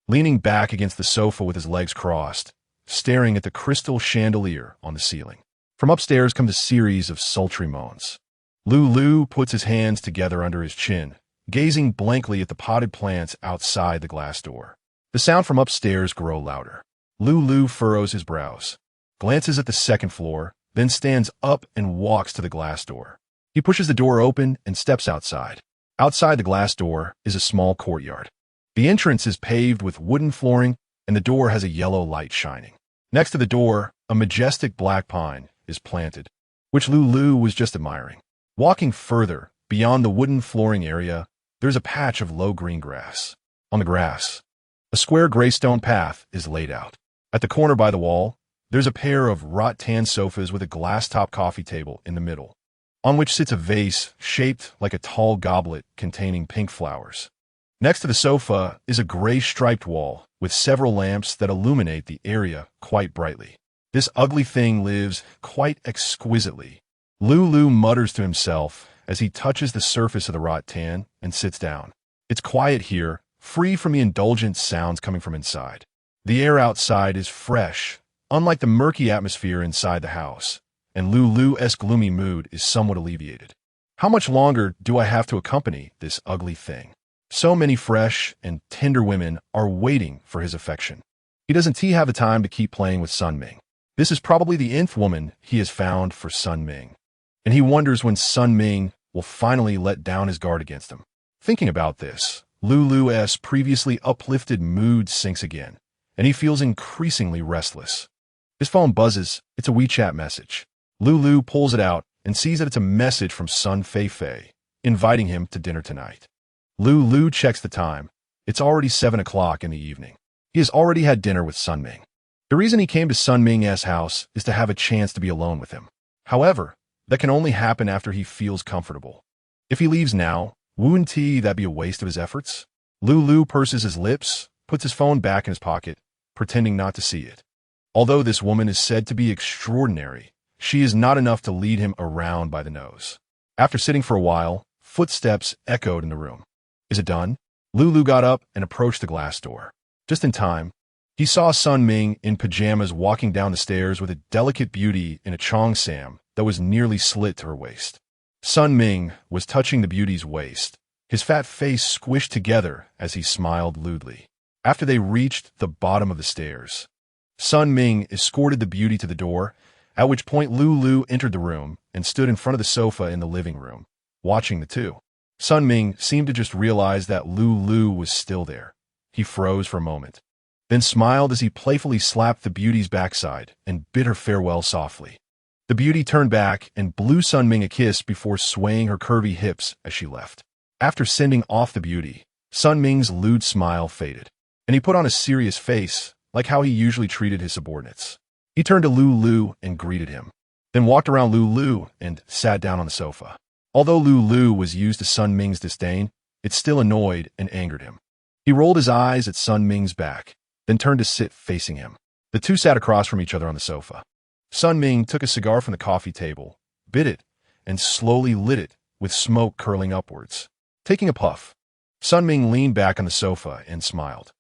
leaning back against the sofa with his legs crossed, staring at the crystal chandelier on the ceiling. From upstairs comes a series of sultry moans. Lulu puts his hands together under his chin, gazing blankly at the potted plants outside the glass door. The sound from upstairs grows louder. Lulu furrows his brows, glances at the second floor, then stands up and walks to the glass door. He pushes the door open and steps outside. Outside the glass door is a small courtyard. The entrance is paved with wooden flooring, and the door has a yellow light shining. Next to the door, a majestic black pine is planted, which Lulu was just admiring. Walking further, beyond the wooden flooring area, there's a patch of low green grass. On the grass, a square gray stone path is laid out. At the corner by the wall, there's a pair of wrought tan sofas with a glass-top coffee table in the middle, on which sits a vase shaped like a tall goblet containing pink flowers. Next to the sofa is a gray striped wall with several lamps that illuminate the area quite brightly. This ugly thing lives quite exquisitely. Lulu mutters to himself as he touches the surface of the wrought tan and sits down. It's quiet here, free from the indulgent sounds coming from inside. The air outside is fresh, unlike the murky atmosphere inside the house, and Lulu's gloomy mood is somewhat alleviated. How much longer do I have to accompany this ugly thing? So many fresh and tender women are waiting for his affection. He doesn't have the time to keep playing with Sun Ming. This is probably the nth woman he has found for Sun Ming, and he wonders when Sun Ming will finally let down his guard against him. Thinking about this, Lulu's previously uplifted mood sinks again, and he feels increasingly restless. His phone buzzes. It's a WeChat message. Lulu pulls it out and sees that it's a message from Sun Feifei, inviting him to dinner tonight. Lulu checks the time. It's already 7 o'clock in the evening. He has already had dinner with Sun Ming. The reason he came to Sun Ming's house is to have a chance to be alone with him. However, that can only happen after he feels comfortable. If he leaves now, wouldn't that be a waste of his efforts? Lulu purses his lips, puts his phone back in his pocket, pretending not to see it. Although this woman is said to be extraordinary, she is not enough to lead him around by the nose. After sitting for a while, footsteps echoed in the room. Is it done? Lulu got up and approached the glass door. Just in time, he saw Sun Ming in pajamas walking down the stairs with a delicate beauty in a cheongsam that was nearly slit to her waist. Sun Ming was touching the beauty's waist, his fat face squished together as he smiled lewdly. After they reached the bottom of the stairs, Sun Ming escorted the beauty to the door, at which point Lulu entered the room and stood in front of the sofa in the living room, watching the two. Sun Ming seemed to just realize that Lulu was still there. He froze for a moment, then smiled as he playfully slapped the beauty's backside and bid her farewell softly. The beauty turned back and blew Sun Ming a kiss before swaying her curvy hips as she left. After sending off the beauty, Sun Ming's lewd smile faded, and he put on a serious face, like how he usually treated his subordinates. He turned to Lulu and greeted him, then walked around Lulu and sat down on the sofa. Although Lulu was used to Sun Ming's disdain, it still annoyed and angered him. He rolled his eyes at Sun Ming's back, then turned to sit facing him. The two sat across from each other on the sofa. Sun Ming took a cigar from the coffee table, bit it, and slowly lit it, with smoke curling upwards. Taking a puff, Sun Ming leaned back on the sofa and smiled.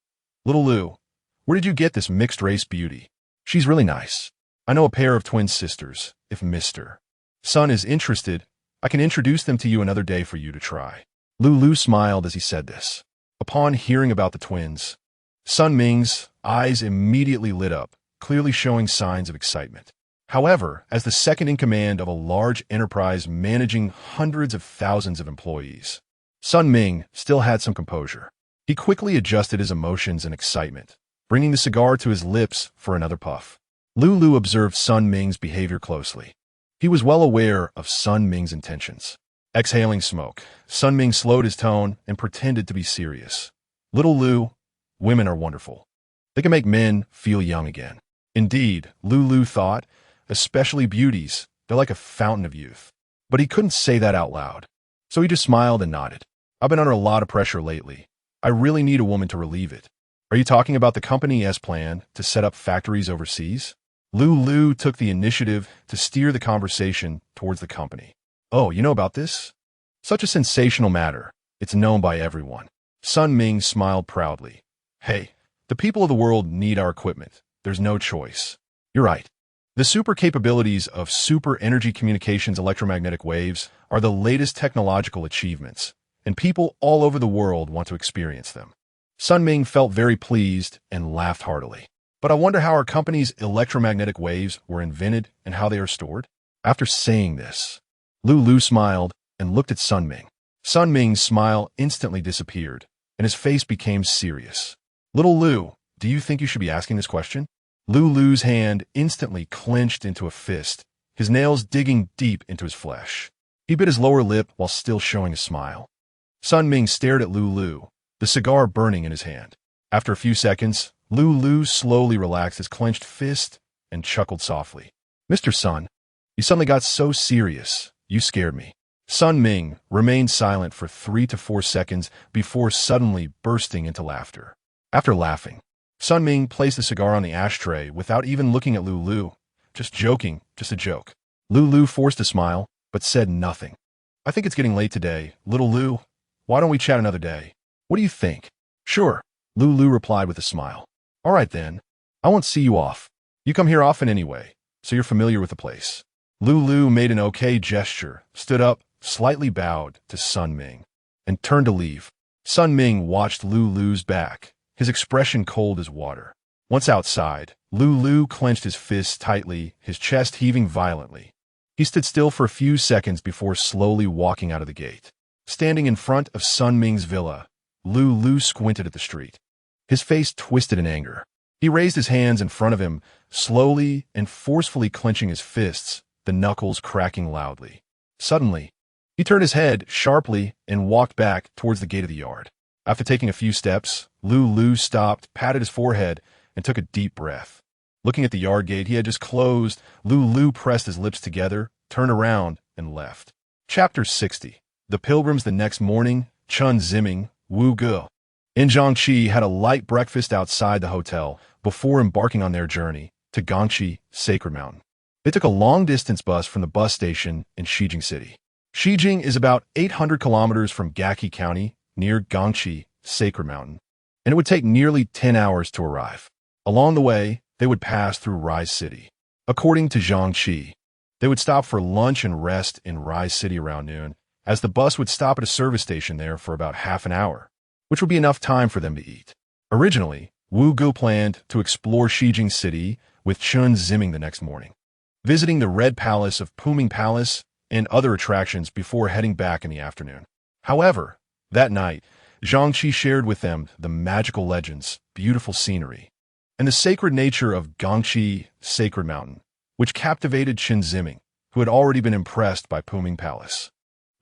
"Little Lu, where did you get this mixed-race beauty? She's really nice. I know a pair of twin sisters, if Mr. Sun is interested. I can introduce them to you another day for you to try." Lulu smiled as he said this. Upon hearing about the twins, Sun Ming's eyes immediately lit up, clearly showing signs of excitement. However, as the second in command of a large enterprise managing hundreds of thousands of employees, Sun Ming still had some composure. He quickly adjusted his emotions and excitement, bringing the cigar to his lips for another puff. Lulu observed Sun Ming's behavior closely. He was well aware of Sun Ming's intentions. Exhaling smoke, Sun Ming slowed his tone and pretended to be serious. Little Lu, women are wonderful. They can make men feel young again. Indeed, Lulu thought, especially beauties, they're like a fountain of youth. But he couldn't say that out loud. So he just smiled and nodded. I've been under a lot of pressure lately. I really need a woman to relieve it. Are you talking about the company's plan to set up factories overseas? Lulu took the initiative to steer the conversation towards the company. Oh, you know about this? Such a sensational matter. It's known by everyone. Sun Ming smiled proudly. Hey, the people of the world need our equipment. There's no choice. You're right. The super capabilities of super energy communications electromagnetic waves are the latest technological achievements, and people all over the world want to experience them. Sun Ming felt very pleased and laughed heartily. But I wonder how our company's electromagnetic waves were invented and how they are stored? After saying this, Lulu smiled and looked at Sun Ming. Sun Ming's smile instantly disappeared, and his face became serious. Little Lu, do you think you should be asking this question? Lulu's hand instantly clenched into a fist, his nails digging deep into his flesh. He bit his lower lip while still showing a smile. Sun Ming stared at Lulu, the cigar burning in his hand. After a few seconds, Lulu slowly relaxed his clenched fist and chuckled softly. Mr. Sun, you suddenly got so serious. You scared me. Sun Ming remained silent for 3 to 4 seconds before suddenly bursting into laughter. After laughing, Sun Ming placed the cigar on the ashtray without even looking at Lulu. Just joking, just a joke. Lulu forced a smile, but said nothing. I think it's getting late today. Little Lu, why don't we chat another day? What do you think? Sure, Lulu replied with a smile. All right then, I won't see you off. You come here often anyway, so you're familiar with the place. Lulu made an okay gesture, stood up, slightly bowed to Sun Ming, and turned to leave. Sun Ming watched Lulu's back, his expression cold as water. Once outside, Lulu clenched his fists tightly, his chest heaving violently. He stood still for a few seconds before slowly walking out of the gate. Standing in front of Sun Ming's villa, Lulu squinted at the street. His face twisted in anger. He raised his hands in front of him, slowly and forcefully clenching his fists, the knuckles cracking loudly. Suddenly, he turned his head sharply and walked back towards the gate of the yard. After taking a few steps, Lulu stopped, patted his forehead, and took a deep breath. Looking at the yard gate he had just closed, Lulu pressed his lips together, turned around, and left. Chapter 60. The Pilgrims the next morning, Chen Ziming, Wu Ge, and Jiangxi had a light breakfast outside the hotel before embarking on their journey to Gangxi, Sacred Mountain. They took a long-distance bus from the bus station in Xijing City. Xijing is about 800 kilometers from Gaki County, near Gangxi, Sacred Mountain, and it would take nearly 10 hours to arrive. Along the way, they would pass through Rise City. According to Jiangxi, they would stop for lunch and rest in Rise City around noon, as the bus would stop at a service station there for about half an hour, which would be enough time for them to eat. Originally, Wu Ge planned to explore Xijing City with Chen Ziming the next morning, visiting the Red Palace of Puming Palace and other attractions before heading back in the afternoon. However, that night, Jiangxi shared with them the magical legends, beautiful scenery, and the sacred nature of Gangxi, Sacred Mountain, which captivated Chen Ziming, who had already been impressed by Puming Palace.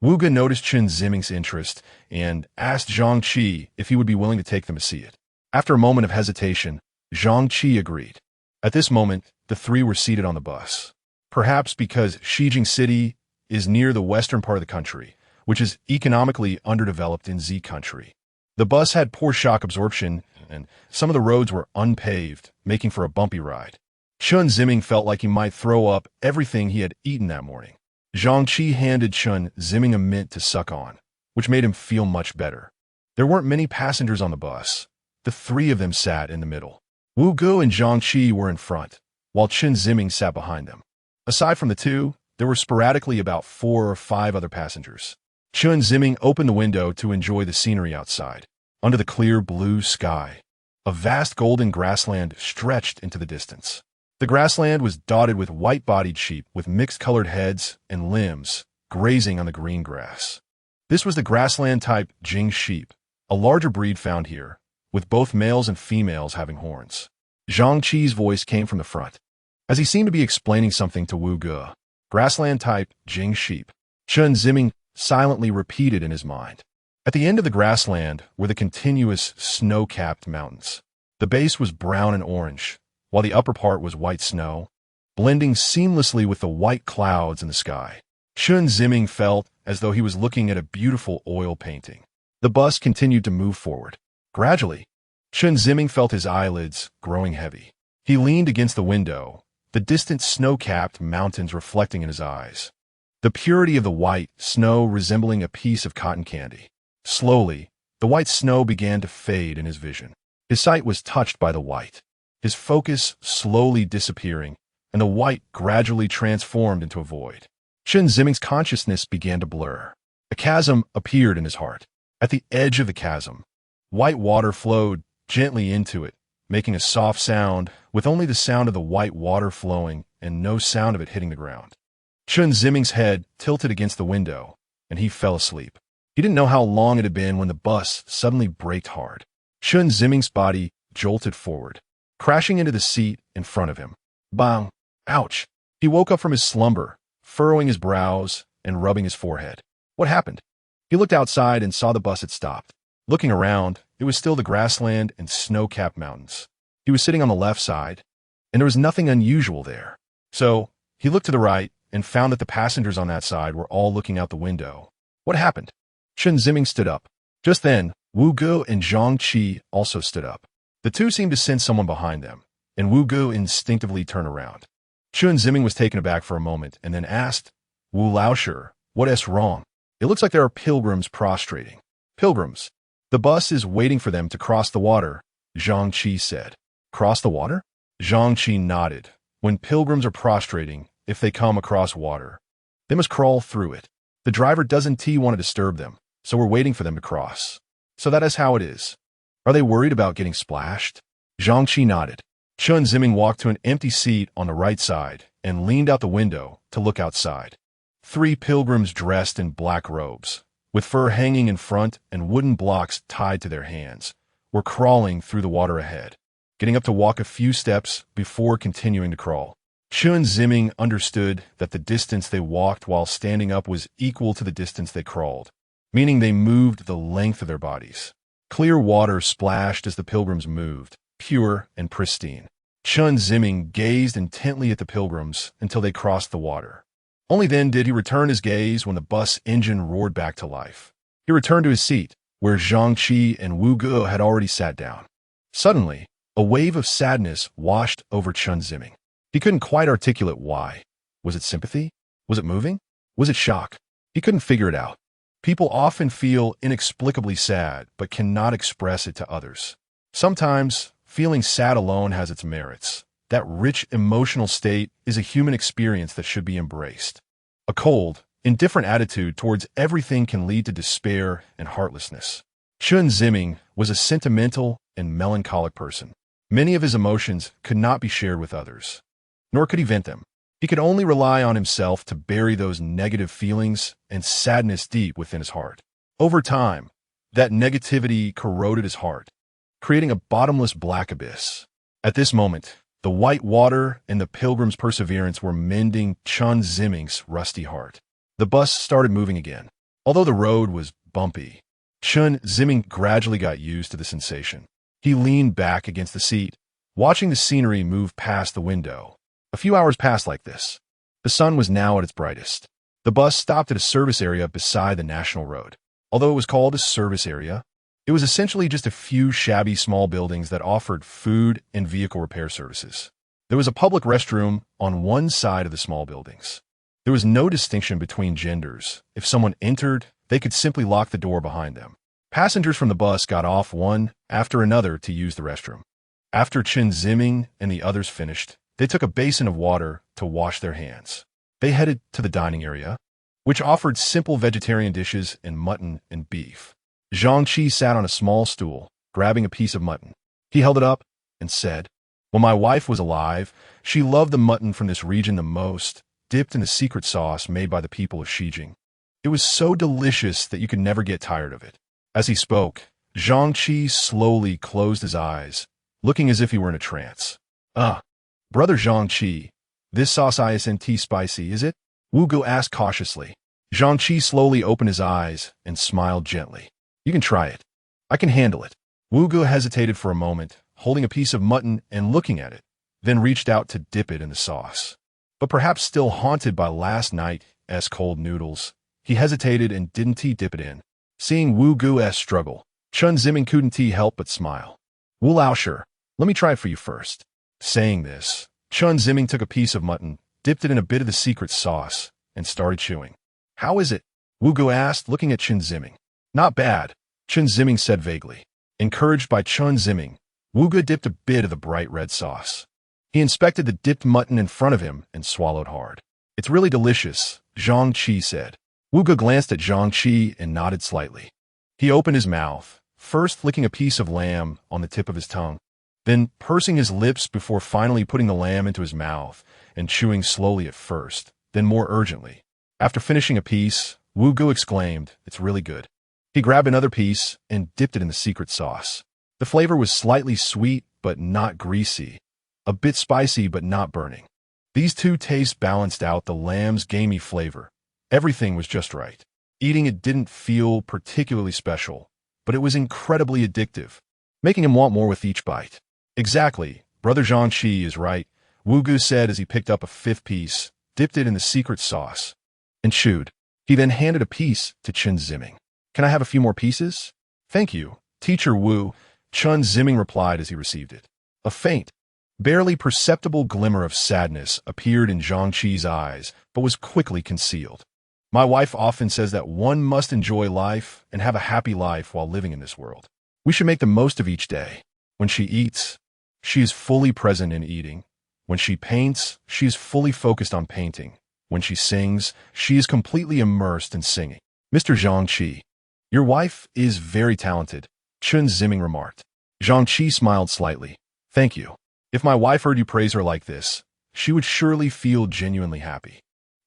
Wu Ge noticed Chen Ziming's interest and asked Jiangxi if he would be willing to take them to see it. After a moment of hesitation, Jiangxi agreed. At this moment, the three were seated on the bus. Perhaps because Xijing City is near the western part of the country, which is economically underdeveloped in Z country. The bus had poor shock absorption, and some of the roads were unpaved, making for a bumpy ride. Chen Ziming felt like he might throw up everything he had eaten that morning. Jiangxi handed Chen Ziming a mint to suck on, which made him feel much better. There weren't many passengers on the bus. The three of them sat in the middle. Wu Ge and Jiangxi were in front, while Chen Ziming sat behind them. Aside from the two, there were sporadically about 4 or 5 other passengers. Chen Ziming opened the window to enjoy the scenery outside. Under the clear blue sky, a vast golden grassland stretched into the distance. The grassland was dotted with white-bodied sheep with mixed-colored heads and limbs grazing on the green grass. This was the grassland-type Jing sheep, a larger breed found here, with both males and females having horns. Zhang Qi's voice came from the front, as he seemed to be explaining something to Wu Ge. Grassland-type Jing sheep. Chen Ziming silently repeated in his mind. At the end of the grassland were the continuous snow-capped mountains. The base was brown and orange, while the upper part was white snow, blending seamlessly with the white clouds in the sky. Chen Ziming felt as though he was looking at a beautiful oil painting. The bus continued to move forward. Gradually, Chen Ziming felt his eyelids growing heavy. He leaned against the window, the distant snow-capped mountains reflecting in his eyes. The purity of the white snow resembling a piece of cotton candy. Slowly, the white snow began to fade in his vision. His sight was touched by the white, his focus slowly disappearing, and the white gradually transformed into a void. Chen Ziming's consciousness began to blur. A chasm appeared in his heart. At the edge of the chasm, white water flowed gently into it, making a soft sound, with only the sound of the white water flowing and no sound of it hitting the ground. Chen Ziming's head tilted against the window, and he fell asleep. He didn't know how long it had been when the bus suddenly braked hard. Chen Ziming's body jolted forward, crashing into the seat in front of him. Bang! Ouch! He woke up from his slumber, furrowing his brows and rubbing his forehead. What happened? He looked outside and saw the bus had stopped. Looking around, it was still the grassland and snow-capped mountains. He was sitting on the left side, and there was nothing unusual there. So, he looked to the right and found that the passengers on that side were all looking out the window. What happened? Chen Ziming stood up. Just then, Wu Ge and Zhang Qi also stood up. The two seemed to sense someone behind them, and Wu Ge instinctively turned around. Chen Ziming was taken aback for a moment and then asked, Wu Laoshe, what's wrong? It looks like there are pilgrims prostrating. Pilgrims. The bus is waiting for them to cross the water, Zhang Qi said. Cross the water? Zhang Qi nodded. When pilgrims are prostrating, if they come across water, they must crawl through it. The driver doesn't want to disturb them, so we're waiting for them to cross. So that is how it is. Are they worried about getting splashed? Zhang Qi nodded. Chen Ziming walked to an empty seat on the right side and leaned out the window to look outside. 3 pilgrims dressed in black robes, with fur hanging in front and wooden blocks tied to their hands, were crawling through the water ahead, getting up to walk a few steps before continuing to crawl. Chen Ziming understood that the distance they walked while standing up was equal to the distance they crawled, meaning they moved the length of their bodies. Clear water splashed as the pilgrims moved, pure and pristine. Chen Ziming gazed intently at the pilgrims until they crossed the water. Only then did he return his gaze when the bus engine roared back to life. He returned to his seat, where Zhang Qi and Wu Ge had already sat down. Suddenly, a wave of sadness washed over Chen Ziming. He couldn't quite articulate why. Was it sympathy? Was it moving? Was it shock? He couldn't figure it out. People often feel inexplicably sad, but cannot express it to others. Sometimes, feeling sad alone has its merits. That rich emotional state is a human experience that should be embraced. A cold, indifferent attitude towards everything can lead to despair and heartlessness. Chen Ziming was a sentimental and melancholic person. Many of his emotions could not be shared with others, nor could he vent them. He could only rely on himself to bury those negative feelings and sadness deep within his heart. Over time, that negativity corroded his heart, creating a bottomless black abyss. At this moment, the white water and the pilgrim's perseverance were mending Chen Ziming's rusty heart. The bus started moving again. Although the road was bumpy, Chen Ziming gradually got used to the sensation. He leaned back against the seat, watching the scenery move past the window. A few hours passed like this. The sun was now at its brightest. The bus stopped at a service area beside the national road. Although it was called a service area, it was essentially just a few shabby small buildings that offered food and vehicle repair services. There was a public restroom on one side of the small buildings. There was no distinction between genders. If someone entered, they could simply lock the door behind them. Passengers from the bus got off one after another to use the restroom. After Chen Ziming and the others finished, they took a basin of water to wash their hands. They headed to the dining area, which offered simple vegetarian dishes and mutton and beef. Zhang Qi sat on a small stool, grabbing a piece of mutton. He held it up and said, "When my wife was alive, she loved the mutton from this region the most, dipped in the secret sauce made by the people of Xijing. It was so delicious that you could never get tired of it." As he spoke, Zhang slowly closed his eyes, looking as if he were in a trance. Brother Zhang, this sauce isn't spicy, is it? Wu Gu asked cautiously. Zhang slowly opened his eyes and smiled gently. You can try it. I can handle it. Wu Gu hesitated for a moment, holding a piece of mutton and looking at it, then reached out to dip it in the sauce. But perhaps still haunted by last night's cold noodles, he hesitated and didn't dip it in. Seeing Wu Gu's struggle, Chen Ziming couldn't help but smile. Wu Lao, sure, let me try it for you first. Saying this, Chen Ziming took a piece of mutton, dipped it in a bit of the secret sauce, and started chewing. How is it? Wu Gu asked, looking at Chen Ziming. Not bad, Chen Ziming said vaguely. Encouraged by Chen Ziming, Wu Gu dipped a bit of the bright red sauce. He inspected the dipped mutton in front of him and swallowed hard. It's really delicious, Zhang said. Wu Gu glanced at Zhang and nodded slightly. He opened his mouth, first licking a piece of lamb on the tip of his tongue, then pursing his lips before finally putting the lamb into his mouth and chewing slowly at first, then more urgently. After finishing a piece, Wu Gu exclaimed, "It's really good." He grabbed another piece and dipped it in the secret sauce. The flavor was slightly sweet but not greasy, a bit spicy but not burning. These two tastes balanced out the lamb's gamey flavor. Everything was just right. Eating it didn't feel particularly special, but it was incredibly addictive, making him want more with each bite. Exactly, Brother Zhang is right, Wu Gu said as he picked up a fifth piece, dipped it in the secret sauce, and chewed. He then handed a piece to Chen Ziming. Can I have a few more pieces? Thank you, Teacher Wu, Chen Ziming replied as he received it. A faint, barely perceptible glimmer of sadness appeared in Zhang eyes, but was quickly concealed. My wife often says that one must enjoy life and have a happy life while living in this world. We should make the most of each day. When she eats, she is fully present in eating. When she paints, she is fully focused on painting. When she sings, she is completely immersed in singing. Mr. Zhang, your wife is very talented, Chen Ziming remarked. Zhang smiled slightly. Thank you. If my wife heard you praise her like this, she would surely feel genuinely happy.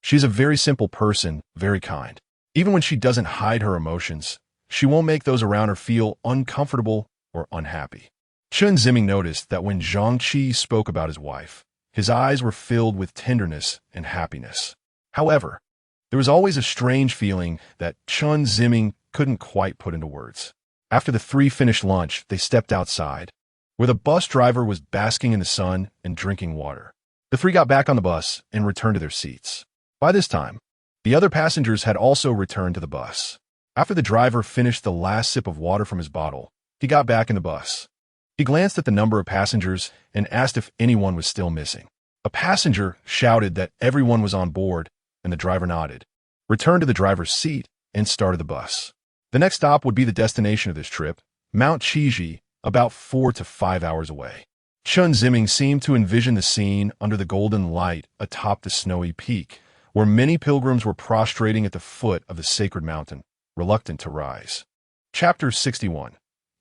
She's a very simple person, very kind. Even when she doesn't hide her emotions, she won't make those around her feel uncomfortable or unhappy. Chen Ziming noticed that when Zhang spoke about his wife, his eyes were filled with tenderness and happiness. However, there was always a strange feeling that Chen Ziming couldn't quite put into words. After the three finished lunch, they stepped outside, where the bus driver was basking in the sun and drinking water. The three got back on the bus and returned to their seats. By this time, the other passengers had also returned to the bus. After the driver finished the last sip of water from his bottle, he got back in the bus. He glanced at the number of passengers and asked if anyone was still missing. A passenger shouted that everyone was on board, and the driver nodded, returned to the driver's seat, and started the bus. The next stop would be the destination of this trip, Mount Xijing, about 4 to 5 hours away. Chen Ziming seemed to envision the scene under the golden light atop the snowy peak, where many pilgrims were prostrating at the foot of the sacred mountain, reluctant to rise. Chapter 61.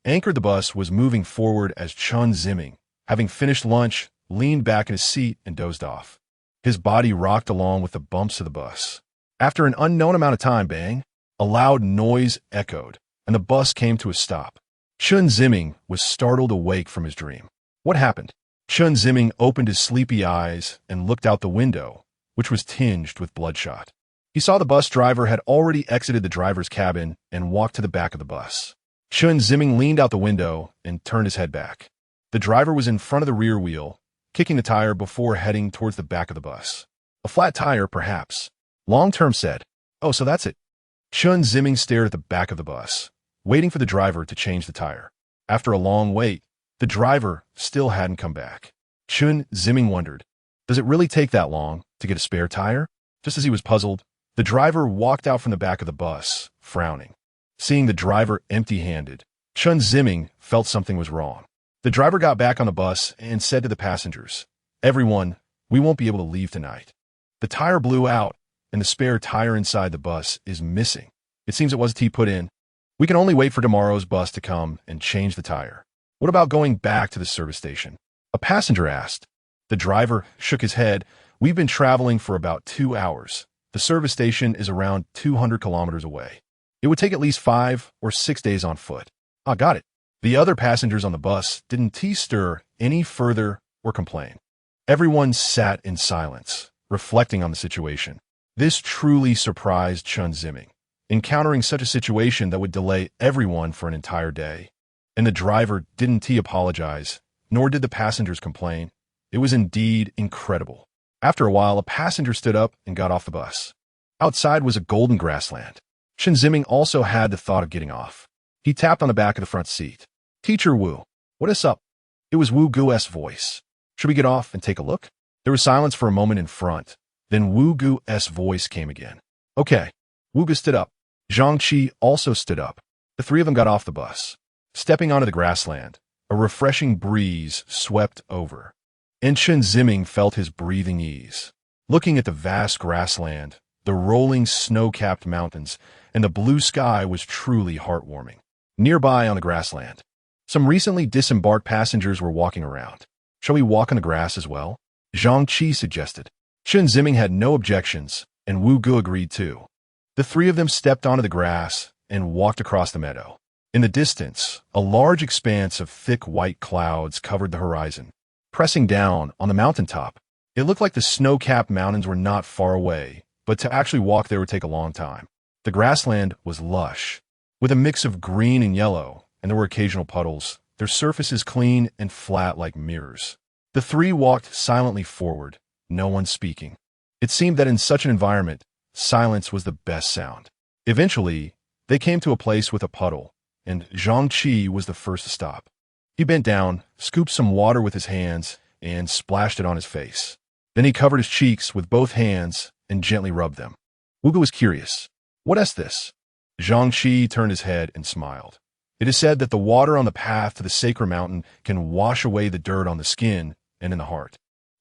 Anchored. The bus was moving forward as Chen Ziming, having finished lunch, leaned back in his seat and dozed off. His body rocked along with the bumps of the bus. After an unknown amount of time, bang, a loud noise echoed, and the bus came to a stop. Chen Ziming was startled awake from his dream. What happened? Chen Ziming opened his sleepy eyes and looked out the window, which was tinged with bloodshot. He saw the bus driver had already exited the driver's cabin and walked to the back of the bus. Chen Ziming leaned out the window and turned his head back. The driver was in front of the rear wheel, kicking the tire before heading towards the back of the bus. A flat tire, perhaps. Long-term said. Oh, so that's it. Chen Ziming stared at the back of the bus, waiting for the driver to change the tire. After a long wait, the driver still hadn't come back. Chen Ziming wondered, does it really take that long to get a spare tire? Just as he was puzzled, the driver walked out from the back of the bus, frowning. Seeing the driver empty-handed, Chen Ziming felt something was wrong. The driver got back on the bus and said to the passengers, "Everyone, we won't be able to leave tonight. The tire blew out, and the spare tire inside the bus is missing. It seems it wasn't put in. We can only wait for tomorrow's bus to come and change the tire. What about going back to the service station?" A passenger asked. The driver shook his head. "We've been traveling for about 2 hours. The service station is around 200 kilometers away. It would take at least 5 or 6 days on foot." "Ah, got it." The other passengers on the bus didn't stir any further or complain. Everyone sat in silence, reflecting on the situation. This truly surprised Chen Ziming, encountering such a situation that would delay everyone for an entire day. And the driver didn't apologize, nor did the passengers complain. It was indeed incredible. After a while, a passenger stood up and got off the bus. Outside was a golden grassland. Chen Ziming also had the thought of getting off. He tapped on the back of the front seat. "Teacher Wu, what is up?" It was Wu Gu's voice. "Should we get off and take a look?" There was silence for a moment in front. Then Wu Gu's voice came again. "Okay." Wu Gu stood up. Zhang Qi also stood up. The three of them got off the bus. Stepping onto the grassland, a refreshing breeze swept over, and Chen Ziming felt his breathing ease. Looking at the vast grassland, the rolling snow-capped mountains, and the blue sky was truly heartwarming. Nearby on the grassland, some recently disembarked passengers were walking around. "Shall we walk on the grass as well?" Zhang Qi suggested. Chen Ziming had no objections, and Wu Gu agreed too. The three of them stepped onto the grass and walked across the meadow. In the distance, a large expanse of thick white clouds covered the horizon. Pressing down on the mountaintop, it looked like the snow-capped mountains were not far away, but to actually walk there would take a long time. The grassland was lush, with a mix of green and yellow, and there were occasional puddles, their surfaces clean and flat like mirrors. The three walked silently forward, no one speaking. It seemed that in such an environment, silence was the best sound. Eventually, they came to a place with a puddle, and Zhang Qi was the first to stop. He bent down, scooped some water with his hands, and splashed it on his face. Then he covered his cheeks with both hands and gently rubbed them. Wu Gu was curious. "What is this?" Zhang Qi turned his head and smiled. "It is said that the water on the path to the sacred mountain can wash away the dirt on the skin and in the heart."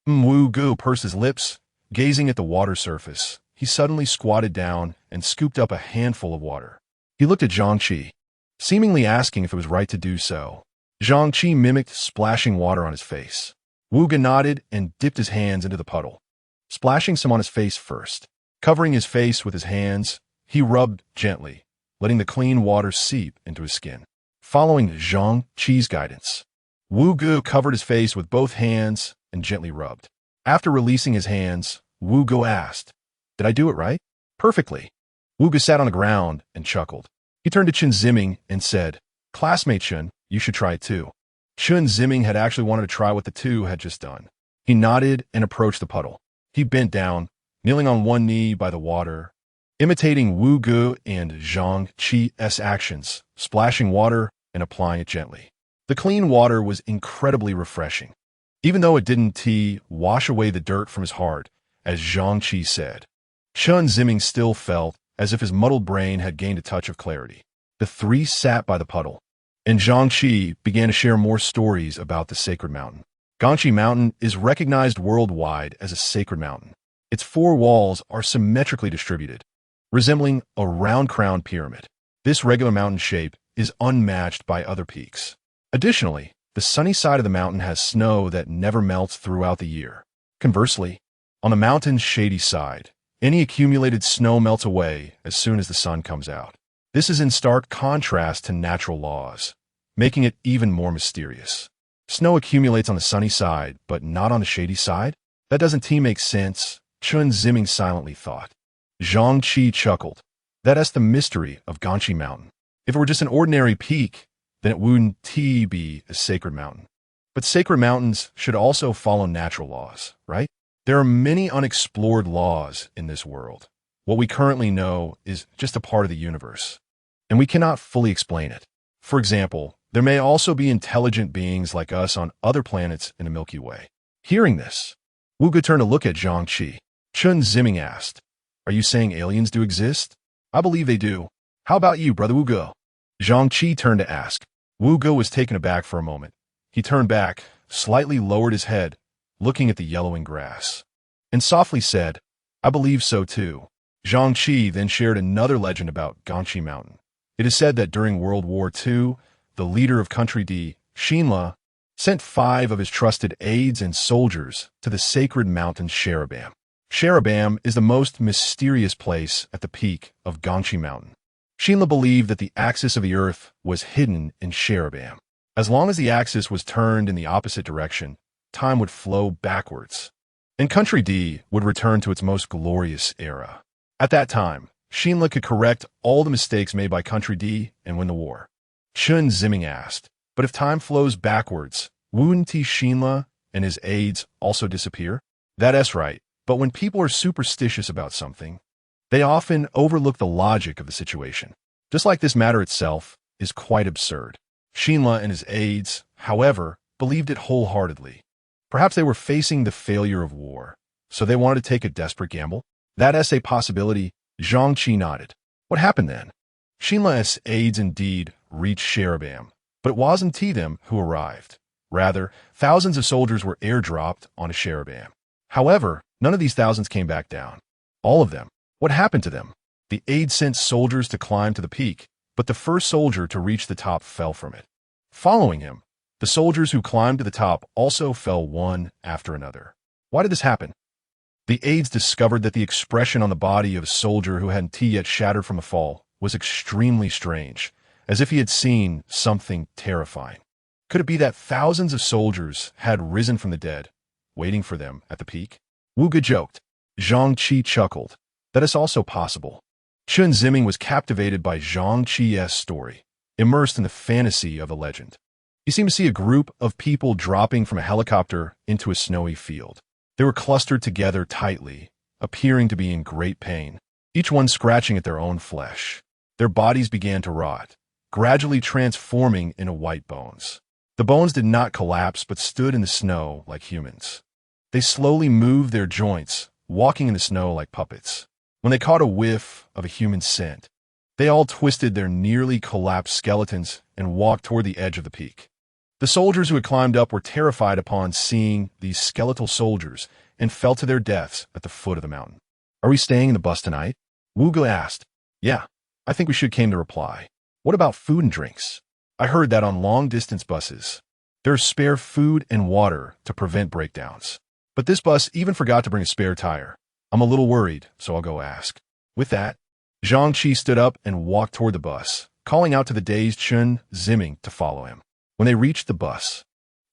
Wu Gu pursed his lips, gazing at the water surface. He suddenly squatted down and scooped up a handful of water. He looked at Zhang Qi, seemingly asking if it was right to do so. Zhang Qi mimicked splashing water on his face. Wu Gu nodded and dipped his hands into the puddle, splashing some on his face first. Covering his face with his hands, he rubbed gently, letting the clean water seep into his skin. Following Zhang Qi's guidance, Wu Gu covered his face with both hands and gently rubbed. After releasing his hands, Wu Gu asked, "Did I do it right?" "Perfectly." Wu Gu sat on the ground and chuckled. He turned to Chen Ziming and said, "Classmate Chen, you should try it too." Chen Ziming had actually wanted to try what the two had just done. He nodded and approached the puddle. He bent down, kneeling on one knee by the water, imitating Wu Gu and Zhang Qi's actions, splashing water and applying it gently. The clean water was incredibly refreshing, even though it didn't wash away the dirt from his heart, as Zhang Qi said. Chen Ziming still felt as if his muddled brain had gained a touch of clarity. The three sat by the puddle, and Zhang Qi began to share more stories about the sacred mountain. Ganshi Mountain is recognized worldwide as a sacred mountain. Its four walls are symmetrically distributed, resembling a round-crowned pyramid. This regular mountain shape is unmatched by other peaks. Additionally, the sunny side of the mountain has snow that never melts throughout the year. Conversely, on the mountain's shady side, any accumulated snow melts away as soon as the sun comes out. This is in stark contrast to natural laws, making it even more mysterious. Snow accumulates on the sunny side, but not on the shady side? That doesn't make sense, Chen Ziming silently thought. Zhang Qi chuckled. That's the mystery of Ganshi Mountain. If it were just an ordinary peak, then it wouldn't be a sacred mountain. But sacred mountains should also follow natural laws, right? There are many unexplored laws in this world. What we currently know is just a part of the universe, and we cannot fully explain it. For example, there may also be intelligent beings like us on other planets in the Milky Way. Hearing this, Wu Gu turned to look at Zhang Qi. Chen Ziming asked, "Are you saying aliens do exist?" "I believe they do. How about you, Brother Wu Gu?" Zhang Qi turned to ask. Wu Gu was taken aback for a moment. He turned back, slightly lowered his head, looking at the yellowing grass, and softly said, "I believe so too." Zhang Qi then shared another legend about Ganshi Mountain. It is said that during World War II, the leader of country D, Xinla, sent 5 of his trusted aides and soldiers to the sacred mountain Sharabam. Sharabam is the most mysterious place at the peak of Ganshi Mountain. Xinla believed that the axis of the earth was hidden in cherubim. As long as the axis was turned in the opposite direction, time would flow backwards, and Country D would return to its most glorious era. At that time, Xinla could correct all the mistakes made by Country D and win the war. Chen Ziming asked, but if time flows backwards, wouldn't Xinla and his aides also disappear? That's right, but when people are superstitious about something, they often overlook the logic of the situation. Just like this matter itself is quite absurd. Xinla and his aides, however, believed it wholeheartedly. Perhaps they were facing the failure of war, so they wanted to take a desperate gamble. That's a possibility. Zhang Qi nodded. What happened then? Xinla's aides indeed reached cherubim, but it wasn't them who arrived. Rather, thousands of soldiers were airdropped on a cherubim. However, none of these thousands came back down. All of them. What happened to them? The aides sent soldiers to climb to the peak, but the first soldier to reach the top fell from it. Following him, the soldiers who climbed to the top also fell one after another. Why did this happen? The aides discovered that the expression on the body of a soldier who hadn't yet shattered from a fall was extremely strange, as if he had seen something terrifying. Could it be that thousands of soldiers had risen from the dead, waiting for them at the peak? Wu Ge joked. Zhang Qi chuckled. That is also possible. Chen Ziming was captivated by Zhang Qi's story, immersed in the fantasy of the legend. He seemed to see a group of people dropping from a helicopter into a snowy field. They were clustered together tightly, appearing to be in great pain, each one scratching at their own flesh. Their bodies began to rot, gradually transforming into white bones. The bones did not collapse but stood in the snow like humans. They slowly moved their joints, walking in the snow like puppets. When they caught a whiff of a human scent, they all twisted their nearly collapsed skeletons and walked toward the edge of the peak. The soldiers who had climbed up were terrified upon seeing these skeletal soldiers and fell to their deaths at the foot of the mountain. Are we staying in the bus tonight? Wu Ge asked. Yeah, I think we should, came the reply. What about food and drinks? I heard that on long-distance buses, there's spare food and water to prevent breakdowns. But this bus even forgot to bring a spare tire. I'm a little worried, so I'll go ask. With that, Zhang Qi stood up and walked toward the bus, calling out to the dazed Chen Ziming to follow him. When they reached the bus,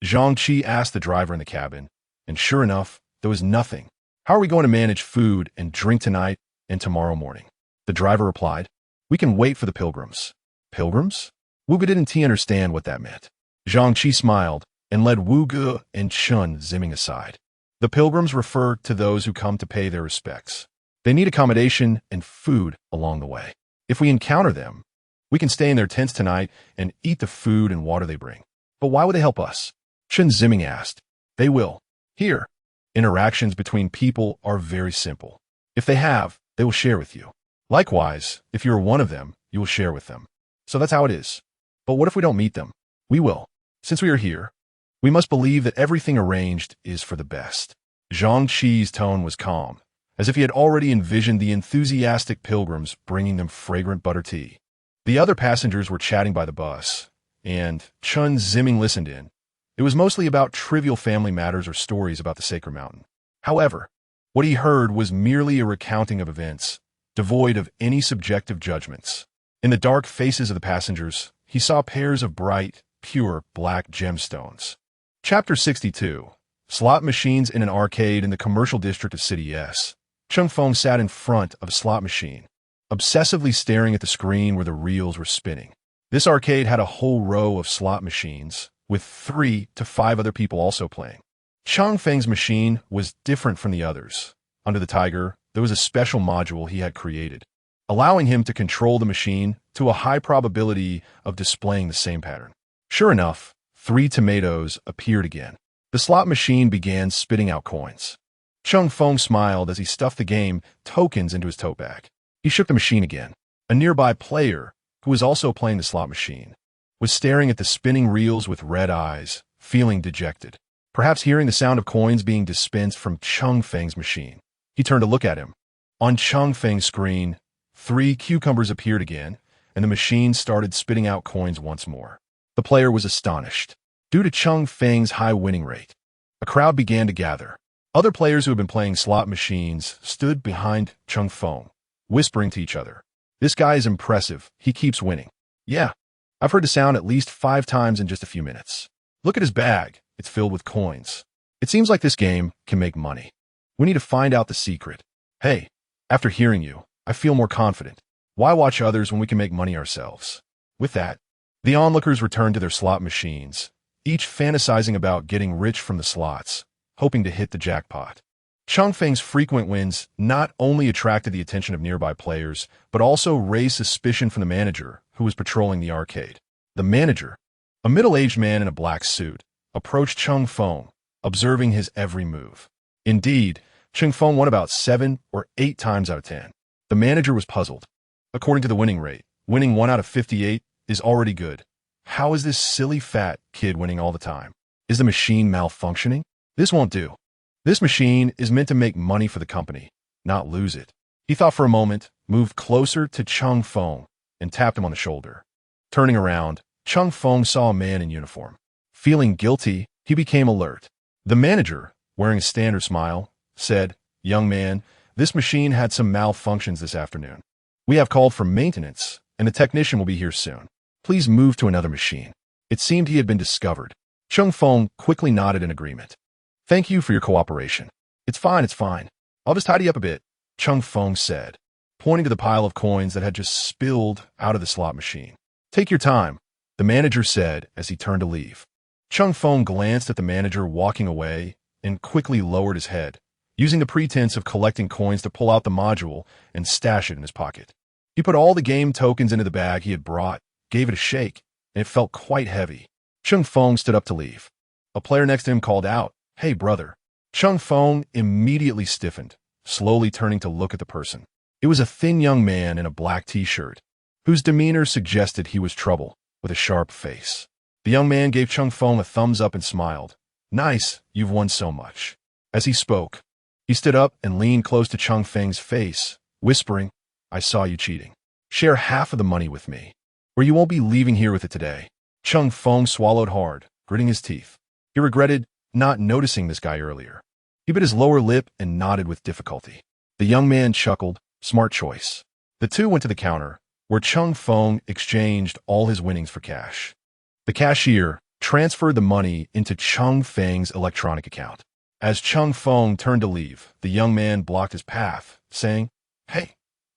Zhang Qi asked the driver in the cabin, and sure enough, there was nothing. How are we going to manage food and drink tonight and tomorrow morning? The driver replied, we can wait for the pilgrims. Pilgrims? Wu Ge didn't understand what that meant. Zhang Qi smiled and led Wu Ge and Chen Ziming aside. The pilgrims refer to those who come to pay their respects. They need accommodation and food along the way. If we encounter them, we can stay in their tents tonight and eat the food and water they bring. But why would they help us? Chen Ziming asked. They will. Here, interactions between people are very simple. If they have, they will share with you. Likewise, if you are one of them, you will share with them. So that's how it is. But what if we don't meet them? We will. Since we are here, we must believe that everything arranged is for the best. Zhang Qi's tone was calm, as if he had already envisioned the enthusiastic pilgrims bringing them fragrant butter tea. The other passengers were chatting by the bus, and Chen Ziming listened in. It was mostly about trivial family matters or stories about the sacred mountain. However, what he heard was merely a recounting of events, devoid of any subjective judgments. In the dark faces of the passengers, he saw pairs of bright, pure black gemstones. Chapter 62. Slot machines in an arcade in the commercial district of City S. Cheng Feng sat in front of a slot machine, obsessively staring at the screen where the reels were spinning. This arcade had a whole row of slot machines, with 3 to 5 other people also playing. Cheng Feng's machine was different from the others. Under the tiger, there was a special module he had created, allowing him to control the machine to a high probability of displaying the same pattern. Sure enough, 3 tomatoes appeared again. The slot machine began spitting out coins. Cheng Feng smiled as he stuffed the game tokens into his tote bag. He shook the machine again. A nearby player, who was also playing the slot machine, was staring at the spinning reels with red eyes, feeling dejected. Perhaps hearing the sound of coins being dispensed from Cheng Feng's machine. He turned to look at him. On Cheng Feng's screen, 3 cucumbers appeared again, and the machine started spitting out coins once more. The player was astonished. Due to Cheng Feng's high winning rate, a crowd began to gather. Other players who had been playing slot machines stood behind Cheng Feng, whispering to each other. This guy is impressive. He keeps winning. Yeah, I've heard the sound at least 5 times in just a few minutes. Look at his bag. It's filled with coins. It seems like this game can make money. We need to find out the secret. Hey, after hearing you, I feel more confident. Why watch others when we can make money ourselves? With that, the onlookers returned to their slot machines, each fantasizing about getting rich from the slots, hoping to hit the jackpot. Changfeng's frequent wins not only attracted the attention of nearby players, but also raised suspicion from the manager, who was patrolling the arcade. The manager, a middle-aged man in a black suit, approached Changfeng, observing his every move. Indeed, Changfeng won about 7 or 8 times out of 10. The manager was puzzled. According to the winning rate, winning 1 out of 58 is already good. How is this silly fat kid winning all the time? Is the machine malfunctioning? This won't do. This machine is meant to make money for the company, not lose it. He thought for a moment, moved closer to Changfeng, and tapped him on the shoulder. Turning around, Changfeng saw a man in uniform. Feeling guilty, he became alert. The manager, wearing a standard smile, said, "Young man, this machine had some malfunctions this afternoon. We have called for maintenance, and a technician will be here soon. Please move to another machine." It seemed he had been discovered. Changfeng quickly nodded in agreement. "Thank you for your cooperation." It's fine. I'll just tidy up a bit," Changfeng said, pointing to the pile of coins that had just spilled out of the slot machine. "Take your time," the manager said as he turned to leave. Changfeng glanced at the manager walking away and quickly lowered his head, using the pretense of collecting coins to pull out the module and stash it in his pocket. He put all the game tokens into the bag he had brought, gave it a shake, and it felt quite heavy. Changfeng stood up to leave. A player next to him called out, "Hey, brother." Changfeng immediately stiffened, slowly turning to look at the person. It was a thin young man in a black t-shirt, whose demeanor suggested he was trouble, with a sharp face. The young man gave Changfeng a thumbs up and smiled. "Nice, you've won so much." As he spoke, he stood up and leaned close to Changfeng's face, whispering, "I saw you cheating. Share half of the money with me, or you won't be leaving here with it today." Changfeng swallowed hard, gritting his teeth. He regretted not noticing this guy earlier. He bit his lower lip and nodded with difficulty. The young man chuckled, "Smart choice." The two went to the counter, where Changfeng exchanged all his winnings for cash. The cashier transferred the money into Changfeng's electronic account. As Changfeng turned to leave, the young man blocked his path, saying, "Hey,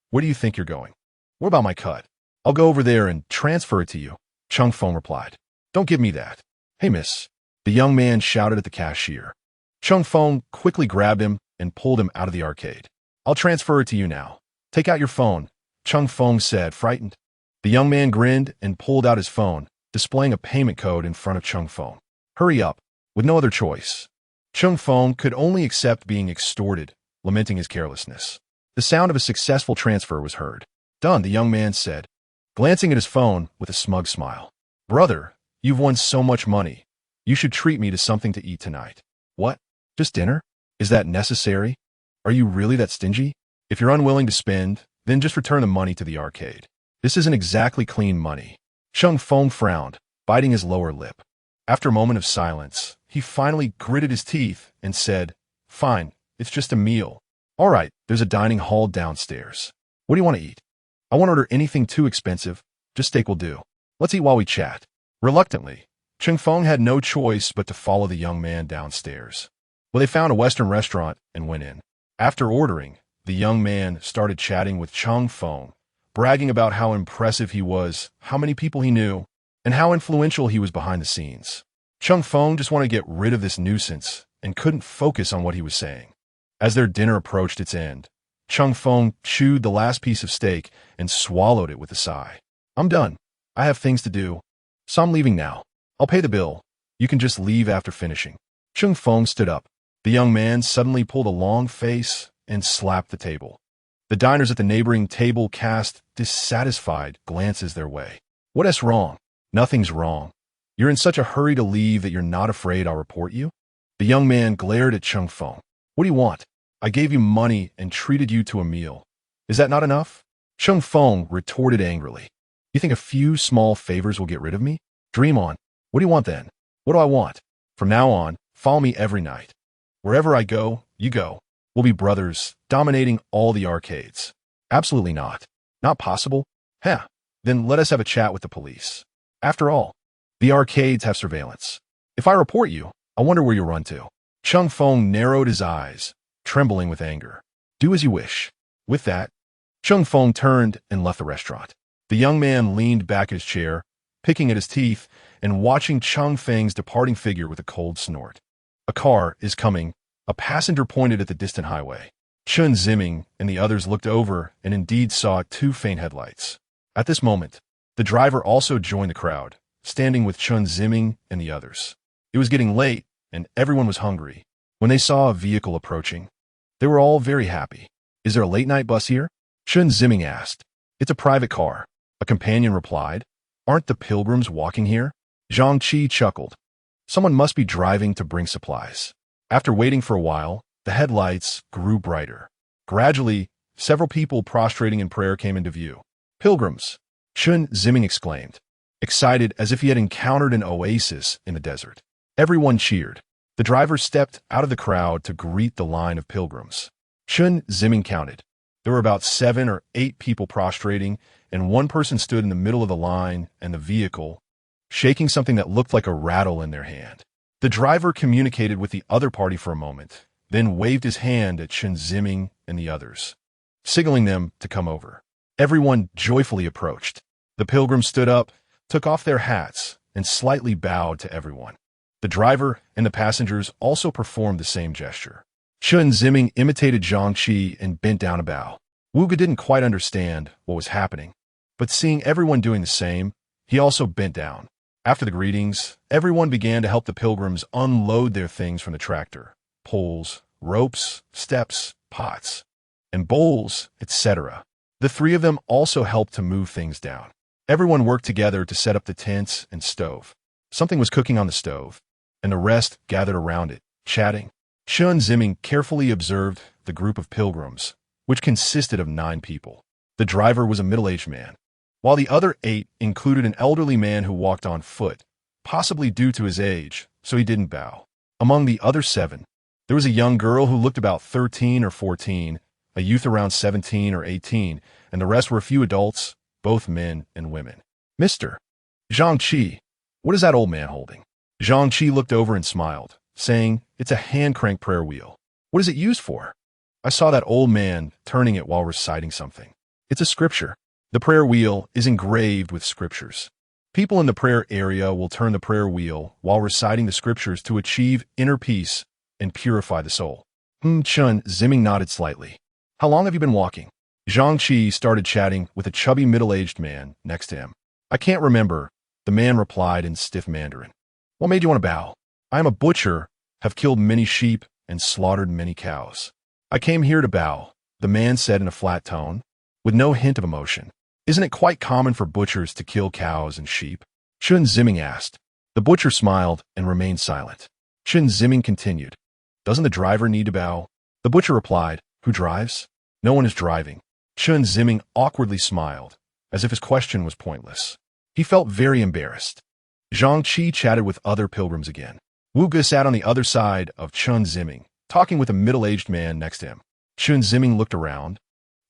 where do you think you're going?" "What about my cut?" "I'll go over there and transfer it to you," Changfeng replied. "Don't give me that." "Hey, miss," the young man shouted at the cashier. Changfeng quickly grabbed him and pulled him out of the arcade. "I'll transfer it to you now. Take out your phone," Changfeng said, frightened. The young man grinned and pulled out his phone, displaying a payment code in front of Changfeng. "Hurry up." With no other choice, Changfeng could only accept being extorted, lamenting his carelessness. The sound of a successful transfer was heard. "Done," the young man said, glancing at his phone with a smug smile. "Brother, you've won so much money. You should treat me to something to eat tonight." "What? Just dinner? Is that necessary? Are you really that stingy? If you're unwilling to spend, then just return the money to the arcade. This isn't exactly clean money." Changfeng frowned, biting his lower lip. After a moment of silence, he finally gritted his teeth and said, "Fine, it's just a meal. All right, there's a dining hall downstairs. What do you want to eat?" "I won't order anything too expensive. Just steak will do. Let's eat while we chat." Reluctantly, Changfeng had no choice but to follow the young man downstairs. Well, they found a Western restaurant and went in. After ordering, the young man started chatting with Changfeng, bragging about how impressive he was, how many people he knew, and how influential he was behind the scenes. Changfeng just wanted to get rid of this nuisance and couldn't focus on what he was saying. As their dinner approached its end, Changfeng chewed the last piece of steak and swallowed it with a sigh. "I'm done. I have things to do, so I'm leaving now. I'll pay the bill. You can just leave after finishing." Changfeng stood up. The young man suddenly pulled a long face and slapped the table. The diners at the neighboring table cast dissatisfied glances their way. "What's wrong?" "Nothing's wrong. You're in such a hurry to leave that you're not afraid I'll report you?" The young man glared at Changfeng. "What do you want? I gave you money and treated you to a meal. Is that not enough?" Changfeng retorted angrily. "You think a few small favors will get rid of me? Dream on. What do you want then?" "What do I want? From now on, follow me every night. Wherever I go, you go. We'll be brothers, dominating all the arcades." "Absolutely not. Not possible? Heh. Then let us have a chat with the police. After all, the arcades have surveillance. If I report you, I wonder where you'll run to. Chung Feng narrowed his eyes, trembling with anger. Do as you wish. With that, Chung Feng turned and left the restaurant. The young man leaned back in his chair, picking at his teeth and watching Chung Feng's departing figure with a cold snort. A car is coming. A passenger pointed at the distant highway. Chen Ziming and the others looked over and indeed saw two faint headlights. At this moment, the driver also joined the crowd, standing with Chen Ziming and the others. It was getting late, and everyone was hungry. When they saw a vehicle approaching, they were all very happy. Is there a late-night bus here? Chen Ziming asked. It's a private car. A companion replied. Aren't the pilgrims walking here? Zhang Qi chuckled. Someone must be driving to bring supplies. After waiting for a while, the headlights grew brighter. Gradually, several people prostrating in prayer came into view. Pilgrims, Chen Ziming exclaimed, excited as if he had encountered an oasis in the desert. Everyone cheered. The driver stepped out of the crowd to greet the line of pilgrims. Chen Ziming counted. There were about 7 or 8 people prostrating, and one person stood in the middle of the line and the vehicle, shaking something that looked like a rattle in their hand. The driver communicated with the other party for a moment, then waved his hand at Chen Ziming and the others, signaling them to come over. Everyone joyfully approached. The pilgrims stood up, took off their hats, and slightly bowed to everyone. The driver and the passengers also performed the same gesture. Chen Ziming imitated Zhang Qi and bent down a bow. Wu Ge didn't quite understand what was happening, but seeing everyone doing the same, he also bent down. After the greetings, everyone began to help the pilgrims unload their things from the tractor: poles, ropes, steps, pots, and bowls, etc. The 3 of them also helped to move things down. Everyone worked together to set up the tents and stove. Something was cooking on the stove, and the rest gathered around it, chatting. Chen Ziming carefully observed the group of pilgrims, which consisted of 9 people. The driver was a middle-aged man, while the other 8 included an elderly man who walked on foot, possibly due to his age, so he didn't bow. Among the other 7, there was a young girl who looked about 13 or 14, a youth around 17 or 18, and the rest were a few adults, both men and women. Mr. Zhang Qi, what is that old man holding? Zhang Qi looked over and smiled, saying, it's a hand-crank prayer wheel. What is it used for? I saw that old man turning it while reciting something. It's a scripture. The prayer wheel is engraved with scriptures. People in the prayer area will turn the prayer wheel while reciting the scriptures to achieve inner peace and purify the soul. Chen Ziming nodded slightly. How long have you been walking? Zhang Qi started chatting with a chubby middle-aged man next to him. I can't remember, the man replied in stiff Mandarin. What made you want to bow? I am a butcher, have killed many sheep and slaughtered many cows. I came here to bow, the man said in a flat tone, with no hint of emotion. Isn't it quite common for butchers to kill cows and sheep? Chen Ziming asked. The butcher smiled and remained silent. Chen Ziming continued. Doesn't the driver need to bow? The butcher replied. Who drives? No one is driving. Chen Ziming awkwardly smiled, as if his question was pointless. He felt very embarrassed. Zhang Qi chatted with other pilgrims again. Wu Ge sat on the other side of Chen Ziming, talking with a middle-aged man next to him. Chen Ziming looked around,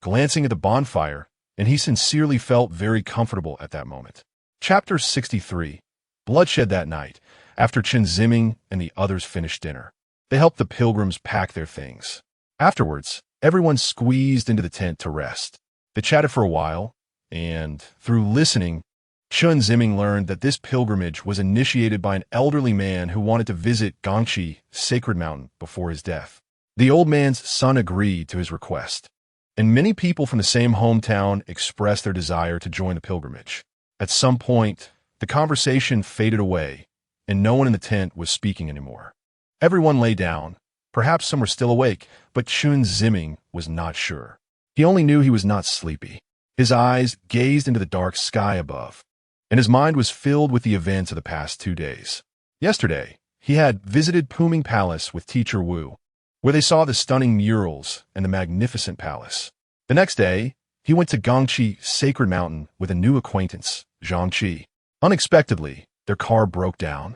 glancing at the bonfire, and he sincerely felt very comfortable at that moment. Chapter 63. Bloodshed that night, after Chen Ziming and the others finished dinner. They helped the pilgrims pack their things. Afterwards, everyone squeezed into the tent to rest. They chatted for a while, and, through listening, Chen Ziming learned that this pilgrimage was initiated by an elderly man who wanted to visit Gangxi, sacred mountain, before his death. The old man's son agreed to his request, and many people from the same hometown expressed their desire to join the pilgrimage. At some point, the conversation faded away, and no one in the tent was speaking anymore. Everyone lay down. Perhaps some were still awake, but Chen Ziming was not sure. He only knew he was not sleepy. His eyes gazed into the dark sky above, and his mind was filled with the events of the past 2 days. Yesterday, he had visited Puming Palace with Teacher Wu, where they saw the stunning murals and the magnificent palace. The next day, he went to Gangxi, sacred mountain, with a new acquaintance, Zhang Qi. Unexpectedly, their car broke down,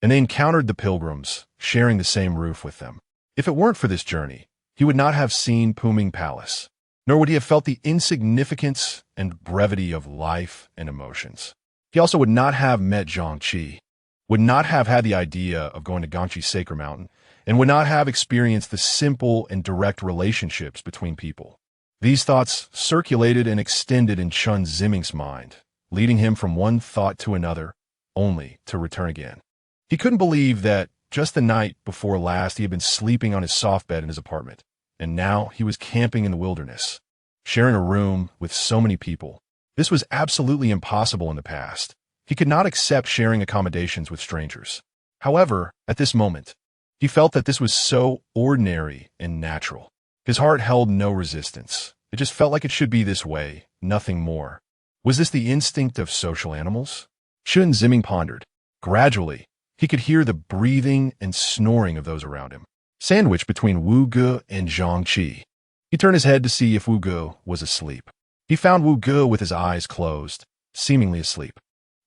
and they encountered the pilgrims, sharing the same roof with them. If it weren't for this journey, he would not have seen Puming Palace. nor would he have felt the insignificance and brevity of life and emotions. He also would not have met Zhang Qi, would not have had the idea of going to Gangxi's Sacred Mountain, and would not have experienced the simple and direct relationships between people. These thoughts circulated and extended in Chen Ziming's mind, leading him from one thought to another, only to return again. He couldn't believe that just the night before last he had been sleeping on his soft bed in his apartment, and now he was camping in the wilderness, sharing a room with so many people. This was absolutely impossible in the past. He could not accept sharing accommodations with strangers. However, at this moment, he felt that this was so ordinary and natural. His heart held no resistance. It just felt like it should be this way, nothing more. Was this the instinct of social animals? Chen Ziming pondered. Gradually, he could hear the breathing and snoring of those around him, sandwiched between Wu Ge and Zhang Qi. He turned his head to see if Wu Ge was asleep. He found Wu Ge with his eyes closed, seemingly asleep.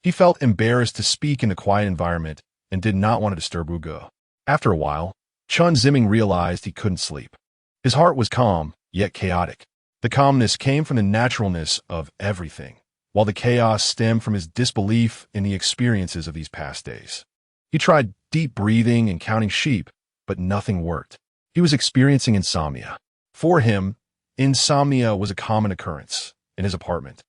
He felt embarrassed to speak in the quiet environment and did not want to disturb Wu Ge. After a while, Chen Ziming realized he couldn't sleep. His heart was calm, yet chaotic. The calmness came from the naturalness of everything, while the chaos stemmed from his disbelief in the experiences of these past days. He tried deep breathing and counting sheep, but nothing worked. He was experiencing insomnia. For him, insomnia was a common occurrence in his apartment.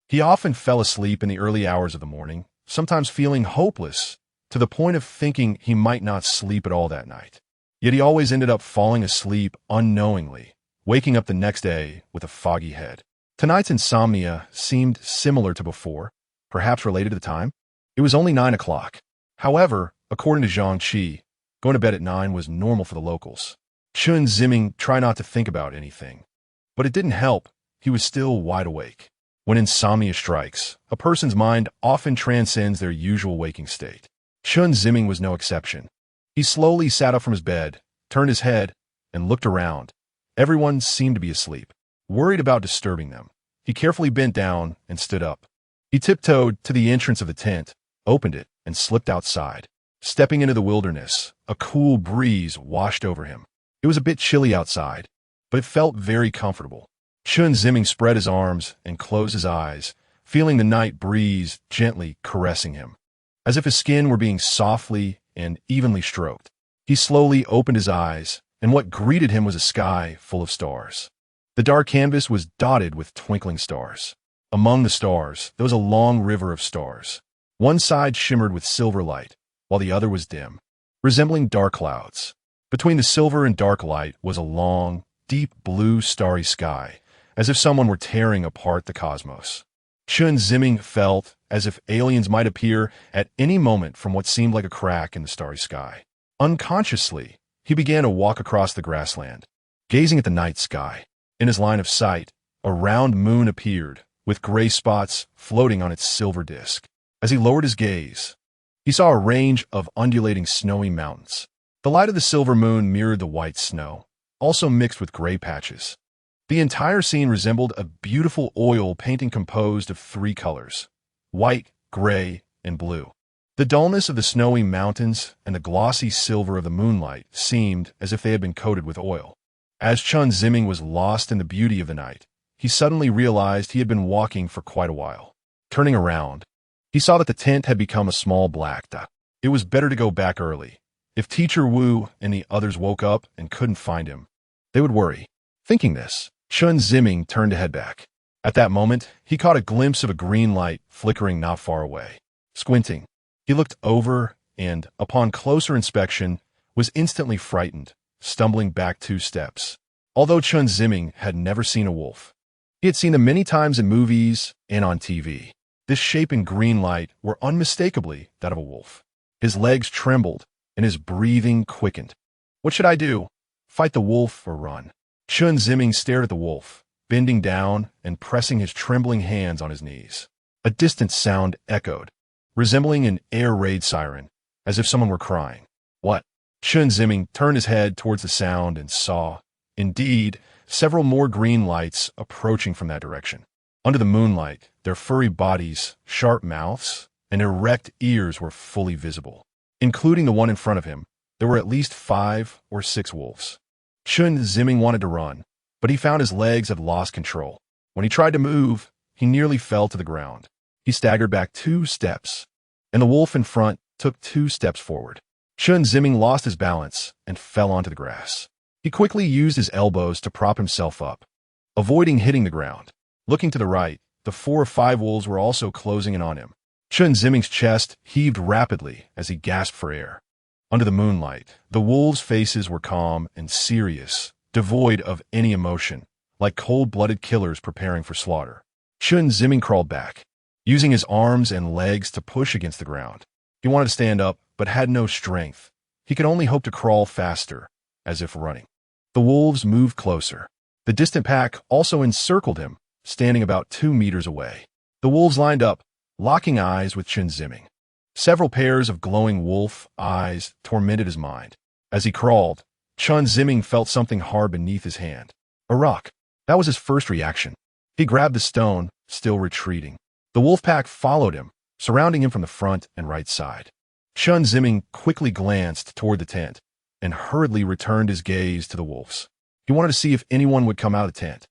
He often fell asleep in the early hours of the morning, sometimes feeling hopeless to the point of thinking he might not sleep at all that night. Yet he always ended up falling asleep unknowingly, waking up the next day with a foggy head. Tonight's insomnia seemed similar to before, perhaps related to the time. It was only 9 o'clock. However, according to Zhang Qi, going to bed at 9 was normal for the locals. Chen Ziming tried not to think about anything, but it didn't help. He was still wide awake. When insomnia strikes, a person's mind often transcends their usual waking state. Chen Ziming was no exception. He slowly sat up from his bed, turned his head, and looked around. Everyone seemed to be asleep. Worried about disturbing them, he carefully bent down and stood up. He tiptoed to the entrance of the tent, opened it, and slipped outside. Stepping into the wilderness, a cool breeze washed over him. It was a bit chilly outside, but it felt very comfortable. Chen Ziming spread his arms and closed his eyes, feeling the night breeze gently caressing him, as if his skin were being softly and evenly stroked. He slowly opened his eyes, and what greeted him was a sky full of stars. The dark canvas was dotted with twinkling stars. Among the stars, there was a long river of stars. One side shimmered with silver light, while the other was dim, resembling dark clouds. Between the silver and dark light was a long, deep blue starry sky, as if someone were tearing apart the cosmos. Chen Ziming felt as if aliens might appear at any moment from what seemed like a crack in the starry sky. Unconsciously, he began to walk across the grassland, gazing at the night sky. In his line of sight, a round moon appeared, with gray spots floating on its silver disk. As he lowered his gaze, he saw a range of undulating snowy mountains. The light of the silver moon mirrored the white snow, also mixed with gray patches. The entire scene resembled a beautiful oil painting composed of 3 colors: white, gray, and blue. The dullness of the snowy mountains and the glossy silver of the moonlight seemed as if they had been coated with oil. As Chen Ziming was lost in the beauty of the night, he suddenly realized he had been walking for quite a while. Turning around, he saw that the tent had become a small black dot. It was better to go back early. If Teacher Wu and the others woke up and couldn't find him, they would worry. Thinking this, Chen Ziming turned to head back. At that moment, he caught a glimpse of a green light flickering not far away. Squinting, he looked over and, upon closer inspection, was instantly frightened, stumbling back 2 steps. Although Chen Ziming had never seen a wolf, he had seen them many times in movies and on TV. This shape and green light were unmistakably that of a wolf. His legs trembled, and his breathing quickened. What should I do? Fight the wolf or run? Chen Ziming stared at the wolf, bending down and pressing his trembling hands on his knees. A distant sound echoed, resembling an air raid siren, as if someone were crying. What? Chen Ziming turned his head towards the sound and saw, indeed, several more green lights approaching from that direction. Under the moonlight, their furry bodies, sharp mouths, and erect ears were fully visible. Including the one in front of him, there were at least 5 or 6 wolves. Chen Ziming wanted to run, but he found his legs had lost control. When he tried to move, he nearly fell to the ground. He staggered back 2 steps, and the wolf in front took 2 steps forward. Chen Ziming lost his balance and fell onto the grass. He quickly used his elbows to prop himself up, avoiding hitting the ground. Looking to the right, the 4 or 5 wolves were also closing in on him. Chen Ziming's chest heaved rapidly as he gasped for air. Under the moonlight, the wolves' faces were calm and serious, devoid of any emotion, like cold-blooded killers preparing for slaughter. Chen Ziming crawled back, using his arms and legs to push against the ground. He wanted to stand up, but had no strength. He could only hope to crawl faster, as if running. The wolves moved closer. The distant pack also encircled him, standing about 2 meters away. The wolves lined up, locking eyes with Chen Ziming. Several pairs of glowing wolf eyes tormented his mind. As he crawled, Chen Ziming felt something hard beneath his hand. A rock. That was his first reaction. He grabbed the stone, still retreating. The wolf pack followed him, surrounding him from the front and right side. Chen Ziming quickly glanced toward the tent and hurriedly returned his gaze to the wolves. He wanted to see if anyone would come out of the tent,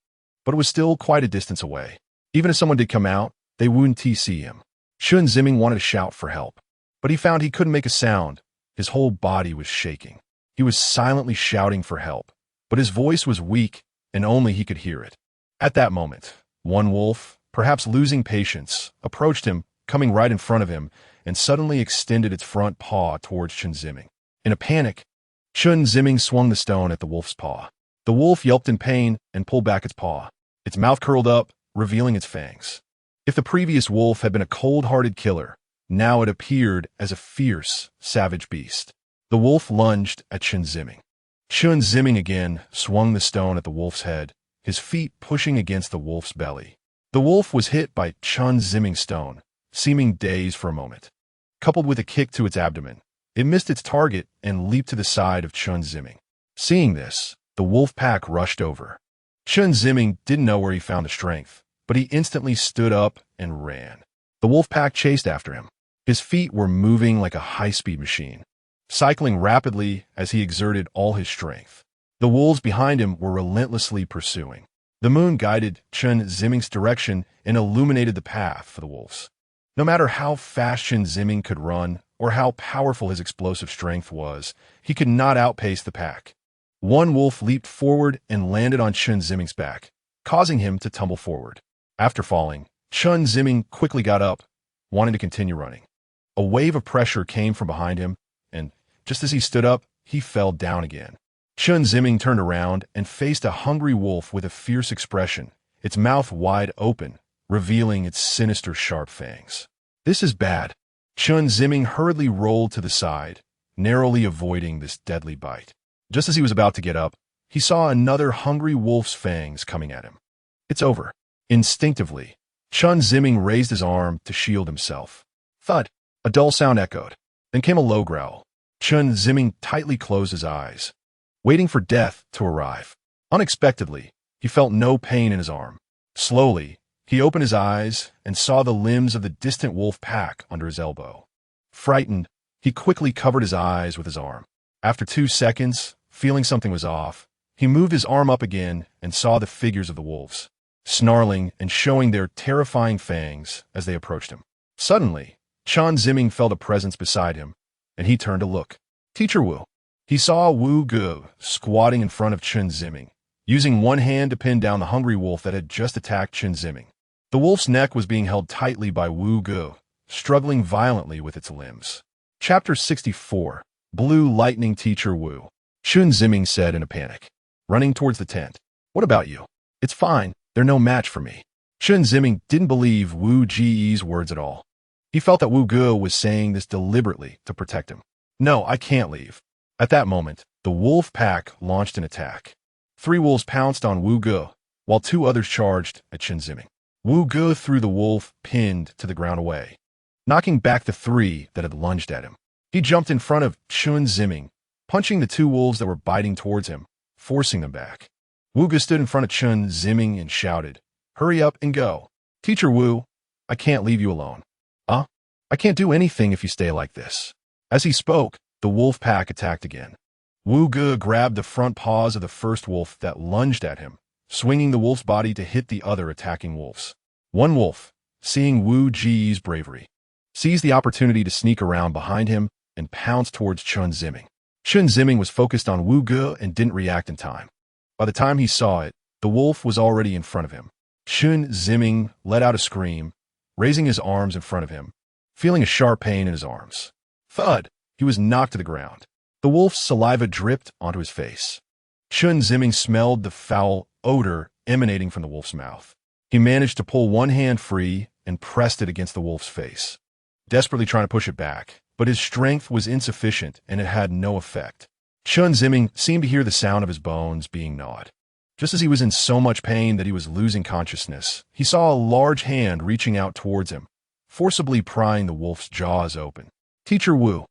but it was still quite a distance away. Even if someone did come out, they wouldn't see him. Chen Ziming wanted to shout for help, but he found he couldn't make a sound. His whole body was shaking. He was silently shouting for help, but his voice was weak and only he could hear it. At that moment, one wolf, perhaps losing patience, approached him, coming right in front of him, and suddenly extended its front paw towards Chen Ziming. In a panic, Chen Ziming swung the stone at the wolf's paw. The wolf yelped in pain and pulled back its paw. Its mouth curled up, revealing its fangs. If the previous wolf had been a cold-hearted killer, now it appeared as a fierce, savage beast. The wolf lunged at Chen Ziming. Chen Ziming again swung the stone at the wolf's head, his feet pushing against the wolf's belly. The wolf was hit by Chen Ziming's stone, seeming dazed for a moment. Coupled with a kick to its abdomen, it missed its target and leaped to the side of Chen Ziming. Seeing this, the wolf pack rushed over. Chen Ziming didn't know where he found the strength, but he instantly stood up and ran. The wolf pack chased after him. His feet were moving like a high-speed machine, cycling rapidly as he exerted all his strength. The wolves behind him were relentlessly pursuing. The moon guided Chen Ziming's direction and illuminated the path for the wolves. No matter how fast Chen Ziming could run or how powerful his explosive strength was, he could not outpace the pack. One wolf leaped forward and landed on Chen Ziming's back, causing him to tumble forward. After falling, Chen Ziming quickly got up, wanting to continue running. A wave of pressure came from behind him, and just as he stood up, he fell down again. Chen Ziming turned around and faced a hungry wolf with a fierce expression, its mouth wide open, revealing its sinister sharp fangs. This is bad. Chen Ziming hurriedly rolled to the side, narrowly avoiding this deadly bite. Just as he was about to get up, he saw another hungry wolf's fangs coming at him. It's over. Instinctively, Chen Ziming raised his arm to shield himself. Thud! A dull sound echoed. Then came a low growl. Chen Ziming tightly closed his eyes, waiting for death to arrive. Unexpectedly, he felt no pain in his arm. Slowly, he opened his eyes and saw the limbs of the distant wolf pack under his elbow. Frightened, he quickly covered his eyes with his arm. After 2 seconds, feeling something was off, he moved his arm up again and saw the figures of the wolves, snarling and showing their terrifying fangs as they approached him. Suddenly, Chen Ziming felt a presence beside him, and he turned to look. Teacher Wu. He saw Wu Ge squatting in front of Chen Ziming, using one hand to pin down the hungry wolf that had just attacked Chen Ziming. The wolf's neck was being held tightly by Wu Ge, struggling violently with its limbs. Chapter 64. Blue Lightning Teacher Wu. Chen Ziming said in a panic, running towards the tent. What about you? It's fine. They're no match for me. Chen Ziming didn't believe Wu Ge's words at all. He felt that Wu Ge was saying this deliberately to protect him. No, I can't leave. At that moment, the wolf pack launched an attack. 3 wolves pounced on Wu Ge, while 2 others charged at Chen Ziming. Wu Ge threw the wolf pinned to the ground away, knocking back the 3 that had lunged at him. He jumped in front of Chen Ziming, punching the 2 wolves that were biting towards him, forcing them back. Wu Ge stood in front of Chen Ziming and shouted, "Hurry up and go. Teacher Wu, I can't leave you alone." I can't do anything if you stay like this. As he spoke, the wolf pack attacked again. Wu Ge grabbed the front paws of the first wolf that lunged at him, swinging the wolf's body to hit the other attacking wolves. One wolf, seeing Wu Ji's bravery, seized the opportunity to sneak around behind him and pounced towards Chen Ziming. Chen Ziming was focused on Wu Ge and didn't react in time. By the time he saw it, the wolf was already in front of him. Chen Ziming let out a scream, raising his arms in front of him, feeling a sharp pain in his arms. Thud! He was knocked to the ground. The wolf's saliva dripped onto his face. Chen Ziming smelled the foul odor emanating from the wolf's mouth. He managed to pull one hand free and pressed it against the wolf's face, desperately trying to push it back, but his strength was insufficient and it had no effect. Chen Ziming seemed to hear the sound of his bones being gnawed. Just as he was in so much pain that he was losing consciousness, he saw a large hand reaching out towards him, forcibly prying the wolf's jaws open. Teacher Wu.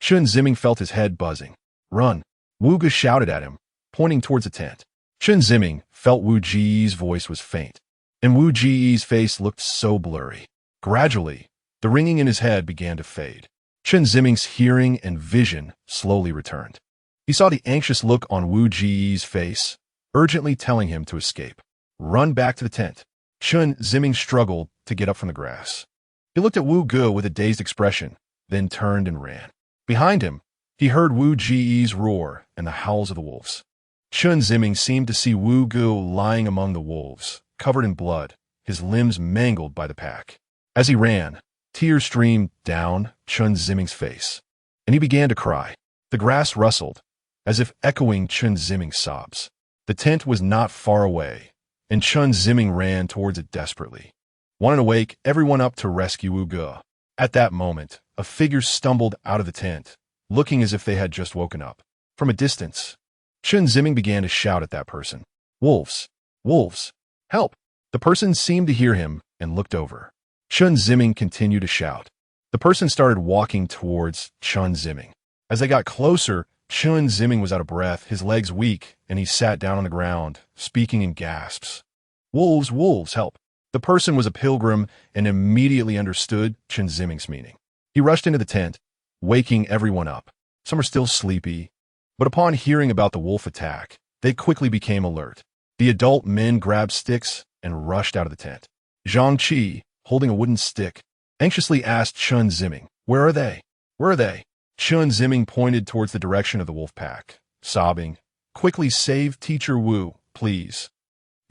Chen Ziming felt his head buzzing. Run! Wu Ge shouted at him, pointing towards the tent. Chen Ziming felt Wu Ji's voice was faint, and Wu Ji's face looked so blurry. Gradually, the ringing in his head began to fade. Chen Ziming's hearing and vision slowly returned. He saw the anxious look on Wu Ji's face, urgently telling him to escape. Run back to the tent. Chen Ziming struggled to get up from the grass. He looked at Wu Ge with a dazed expression, then turned and ran. Behind him, he heard Wu Ji's roar and the howls of the wolves. Chen Ziming seemed to see Wu Ge lying among the wolves, covered in blood, his limbs mangled by the pack. As he ran, tears streamed down Chen Ziming's face, and he began to cry. The grass rustled, as if echoing Chen Ziming's sobs. The tent was not far away, and Chen Ziming ran towards it desperately, wanting to wake everyone up to rescue Wu Ge. At that moment, a figure stumbled out of the tent, looking as if they had just woken up. From a distance, Chen Ziming began to shout at that person. Wolves! Wolves! Help! The person seemed to hear him and looked over. Chen Ziming continued to shout. The person started walking towards Chen Ziming. As they got closer, Chen Ziming was out of breath, his legs weak, and he sat down on the ground, speaking in gasps. Wolves! Wolves! Help! The person was a pilgrim and immediately understood Chen Ziming's meaning. He rushed into the tent, waking everyone up. Some were still sleepy, but upon hearing about the wolf attack, they quickly became alert. The adult men grabbed sticks and rushed out of the tent. Zhang Qi, holding a wooden stick, anxiously asked Chen Ziming, "Where are they? Where are they?" Chen Ziming pointed towards the direction of the wolf pack, sobbing, "Quickly save Teacher Wu, please."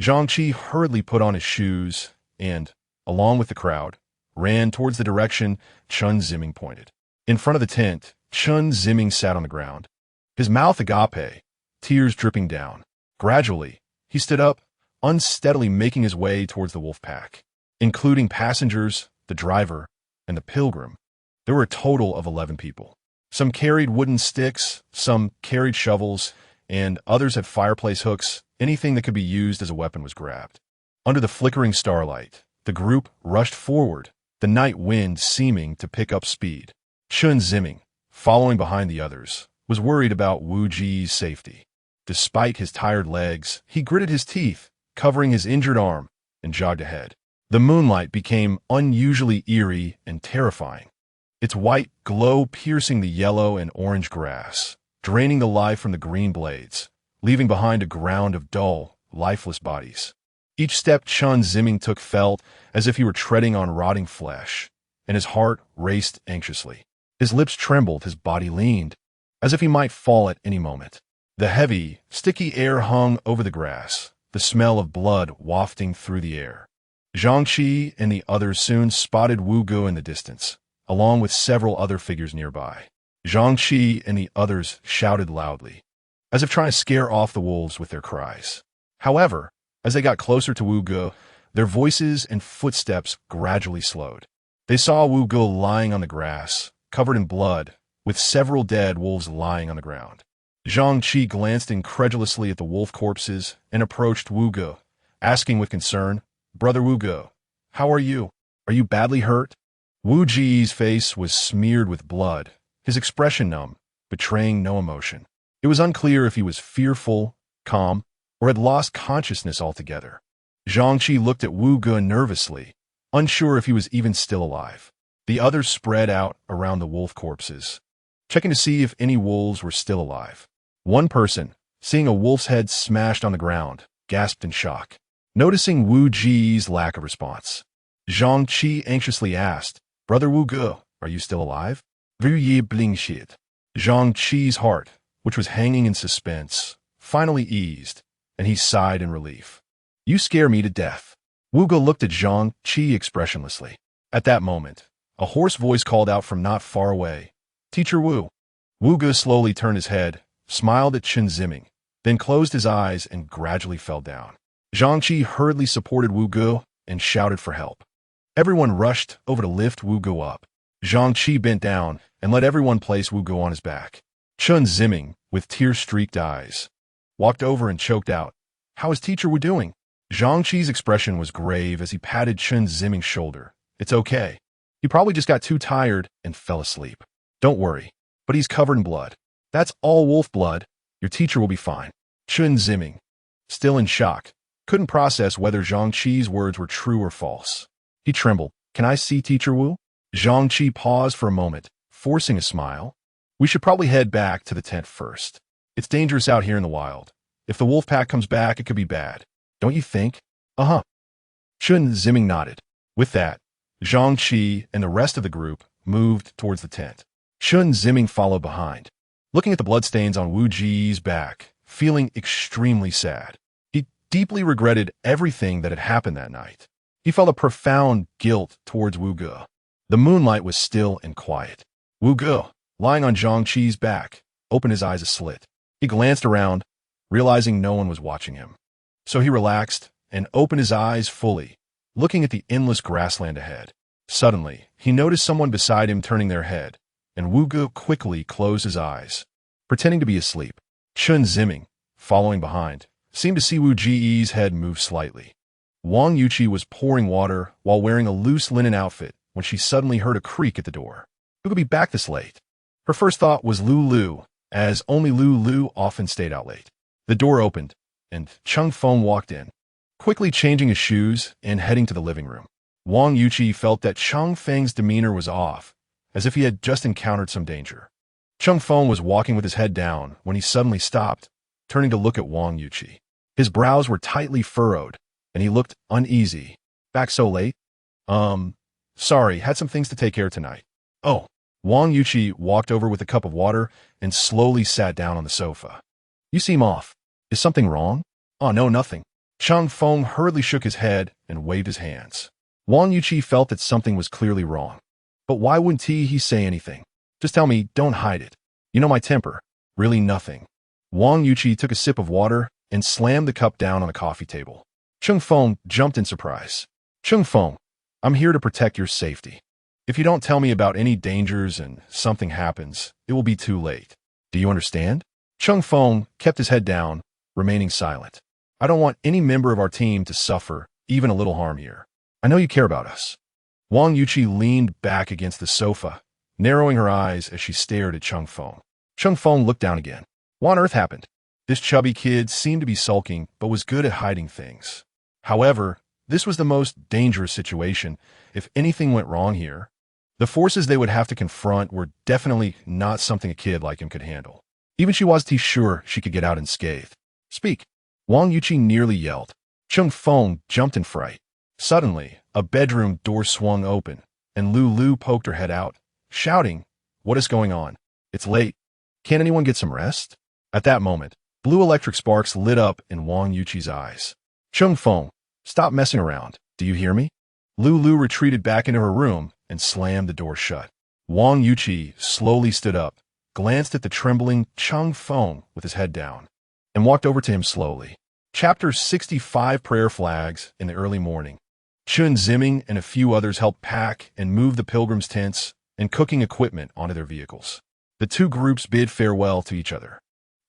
Zhang Qi hurriedly put on his shoes and, along with the crowd, ran towards the direction Chen Ziming pointed. In front of the tent, Chen Ziming sat on the ground, his mouth agape, tears dripping down. Gradually, he stood up, unsteadily making his way towards the wolf pack, including passengers, the driver, and the pilgrim. There were a total of 11 people. Some carried wooden sticks, some carried shovels, and others had fireplace hooks. Anything that could be used as a weapon was grabbed. Under the flickering starlight, the group rushed forward, the night wind seeming to pick up speed. Chen Ziming, following behind the others, was worried about Wu Ji's safety. Despite his tired legs, he gritted his teeth, covering his injured arm, and jogged ahead. The moonlight became unusually eerie and terrifying, its white glow piercing the yellow and orange grass, draining the life from the green blades, leaving behind a ground of dull, lifeless bodies. Each step Chen Ziming took felt as if he were treading on rotting flesh, and his heart raced anxiously. His lips trembled, his body leaned, as if he might fall at any moment. The heavy, sticky air hung over the grass, the smell of blood wafting through the air. Zhang Qi and the others soon spotted Wu Ge in the distance, along with several other figures nearby. Zhang Qi and the others shouted loudly, as if trying to scare off the wolves with their cries. However, as they got closer to Wu Ge, their voices and footsteps gradually slowed. They saw Wu Ge lying on the grass, covered in blood, with several dead wolves lying on the ground. Zhang Qi glanced incredulously at the wolf corpses and approached Wu Ge, asking with concern, "Brother Wu Ge, how are you? Are you badly hurt?" Wu Ji's face was smeared with blood, his expression numb, betraying no emotion. It was unclear if he was fearful, calm, or had lost consciousness altogether. Zhang Qi looked at Wu Ge nervously, unsure if he was even still alive. The others spread out around the wolf corpses, checking to see if any wolves were still alive. One person, seeing a wolf's head smashed on the ground, gasped in shock, noticing Wu Ji's lack of response. Zhang Qi anxiously asked, "Brother Wu Ge, are you still alive?" Vu Yi Blingshit. Zhang Qi's heart, which was hanging in suspense, finally eased, and he sighed in relief. "You scare me to death." Wu Ge looked at Zhang Qi expressionlessly. At that moment, a hoarse voice called out from not far away, "Teacher Wu." Wu Ge slowly turned his head, smiled at Chen Ziming, then closed his eyes and gradually fell down. Zhang Qi hurriedly supported Wu Ge and shouted for help. Everyone rushed over to lift Wu Ge up. Zhang Qi bent down and let everyone place Wu Ge on his back. Chen Ziming, with tear-streaked eyes, walked over and choked out, "How is Teacher Wu doing?" Zhang Qi's expression was grave as he patted Chen Ziming's shoulder. "It's okay. He probably just got too tired and fell asleep. Don't worry, but he's covered in blood. That's all wolf blood. Your teacher will be fine." Chen Ziming, still in shock, couldn't process whether Zhang Qi's words were true or false. He trembled. "Can I see Teacher Wu?" Zhang Qi paused for a moment, forcing a smile. "We should probably head back to the tent first. It's dangerous out here in the wild. If the wolf pack comes back, it could be bad. Don't you think?" "Uh-huh." Chen Ziming nodded. With that, Zhang Qi and the rest of the group moved towards the tent. Chen Ziming followed behind, looking at the bloodstains on Wu Ji's back, feeling extremely sad. He deeply regretted everything that had happened that night. He felt a profound guilt towards Wu Ge. The moonlight was still and quiet. Wu Ge, lying on Zhang Qi's back, opened his eyes a slit. He glanced around, realizing no one was watching him. So he relaxed and opened his eyes fully, looking at the endless grassland ahead. Suddenly, he noticed someone beside him turning their head, and Wu Ge quickly closed his eyes, pretending to be asleep. Chen Ziming, following behind, seemed to see Wu Ji's head move slightly. Wang Yuqi was pouring water while wearing a loose linen outfit when she suddenly heard a creak at the door. Who could be back this late? Her first thought was Lu, as only Lu often stayed out late. The door opened, and Cheng Feng walked in, quickly changing his shoes and heading to the living room. Wang Yuqi felt that Cheng Feng's demeanor was off, as if he had just encountered some danger. Cheng Feng was walking with his head down when he suddenly stopped, turning to look at Wang Yuqi. His brows were tightly furrowed, and he looked uneasy. "Back so late?" Sorry, had some things to take care of tonight." "Oh." Wang Yuqi walked over with a cup of water and slowly sat down on the sofa. "You seem off. Is something wrong?" "Oh, no, nothing." Cheng Feng hurriedly shook his head and waved his hands. Wang Yuqi felt that something was clearly wrong. But why wouldn't he say anything? "Just tell me, don't hide it. You know my temper." "Really nothing." Wang Yuqi took a sip of water and slammed the cup down on the coffee table. Cheng Feng jumped in surprise. "Cheng Feng, I'm here to protect your safety. If you don't tell me about any dangers and something happens, it will be too late. Do you understand?" Cheng Feng kept his head down, remaining silent. "I don't want any member of our team to suffer even a little harm here. I know you care about us." Wang Yuqi leaned back against the sofa, narrowing her eyes as she stared at Cheng Feng. Cheng Feng looked down again. What on earth happened? This chubby kid seemed to be sulking, but was good at hiding things. However, this was the most dangerous situation. If anything went wrong here, the forces they would have to confront were definitely not something a kid like him could handle. Even she wasn't sure she could get out unscathed. "Speak!" Wang Yuqi nearly yelled. Cheng Feng jumped in fright. Suddenly, a bedroom door swung open, and Lu poked her head out, shouting, "What is going on? It's late. Can't anyone get some rest?" At that moment, blue electric sparks lit up in Wang Yuqi's eyes. "Cheng Feng, stop messing around. Do you hear me?" Lu retreated back into her room and slammed the door shut. Wang Yuqi slowly stood up, glanced at the trembling Cheng Feng with his head down, and walked over to him slowly. Chapter 65 Prayer Flags in the early morning. Chen Ziming and a few others helped pack and move the pilgrims' tents and cooking equipment onto their vehicles. The two groups bid farewell to each other.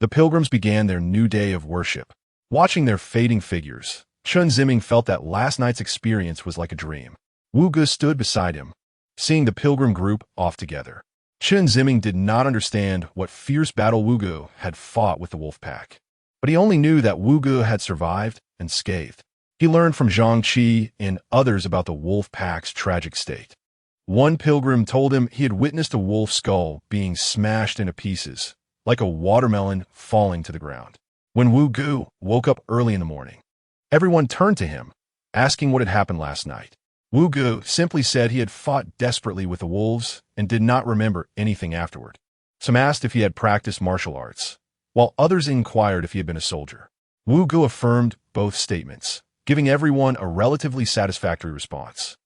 The pilgrims began their new day of worship. Watching their fading figures, Chen Ziming felt that last night's experience was like a dream. Wu Ge stood beside him, seeing the pilgrim group off together. Chen Ziming did not understand what fierce battle Wu Ge had fought with the wolf pack, but he only knew that Wu Ge had survived unscathed. He learned from Zhang Qi and others about the wolf pack's tragic state. One pilgrim told him he had witnessed a wolf's skull being smashed into pieces, like a watermelon falling to the ground. When Wu Ge woke up early in the morning, Everyone turned to him, asking what had happened last night. Wu Gu simply said he had fought desperately with the wolves and did not remember anything afterward. Some asked if he had practiced martial arts, while others inquired if he had been a soldier. Wu Gu affirmed both statements, giving everyone a relatively satisfactory response.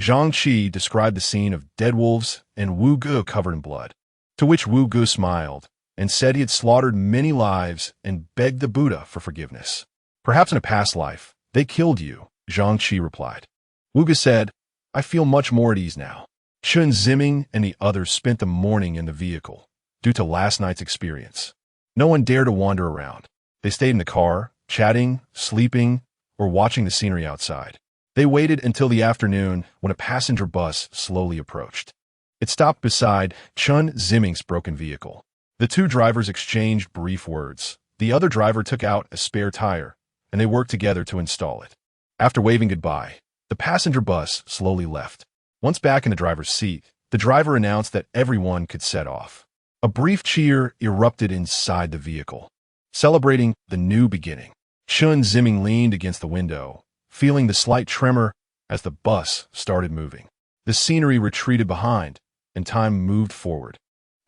Zhang Qi described the scene of dead wolves and Wu Gu covered in blood, to which Wu Gu smiled and said he had slaughtered many lives and begged the Buddha for forgiveness. Perhaps in a past life, they killed you, Zhang Qi replied. Wu Gu said, I feel much more at ease now. Chen Ziming and the others spent the morning in the vehicle, due to last night's experience. No one dared to wander around. They stayed in the car, chatting, sleeping, or watching the scenery outside. They waited until the afternoon when a passenger bus slowly approached. It stopped beside Chen Ziming's broken vehicle. The two drivers exchanged brief words. The other driver took out a spare tire, and they worked together to install it. After waving goodbye, the passenger bus slowly left. Once back in the driver's seat, the driver announced that everyone could set off. A brief cheer erupted inside the vehicle, celebrating the new beginning. Chen Ziming leaned against the window, feeling the slight tremor as the bus started moving. The scenery retreated behind, and time moved forward.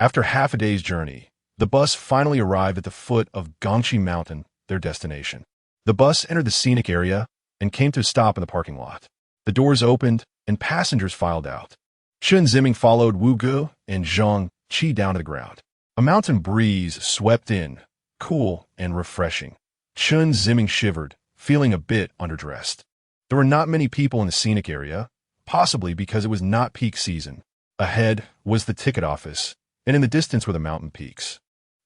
After half a day's journey, the bus finally arrived at the foot of Gongqi Mountain, their destination. The bus entered the scenic area and came to a stop in the parking lot. The doors opened, and passengers filed out. Chen Ziming followed Wu Gu and Zhang Qi down to the ground. A mountain breeze swept in, cool and refreshing. Chen Ziming shivered, feeling a bit underdressed. There were not many people in the scenic area, possibly because it was not peak season. Ahead was the ticket office, and in the distance were the mountain peaks.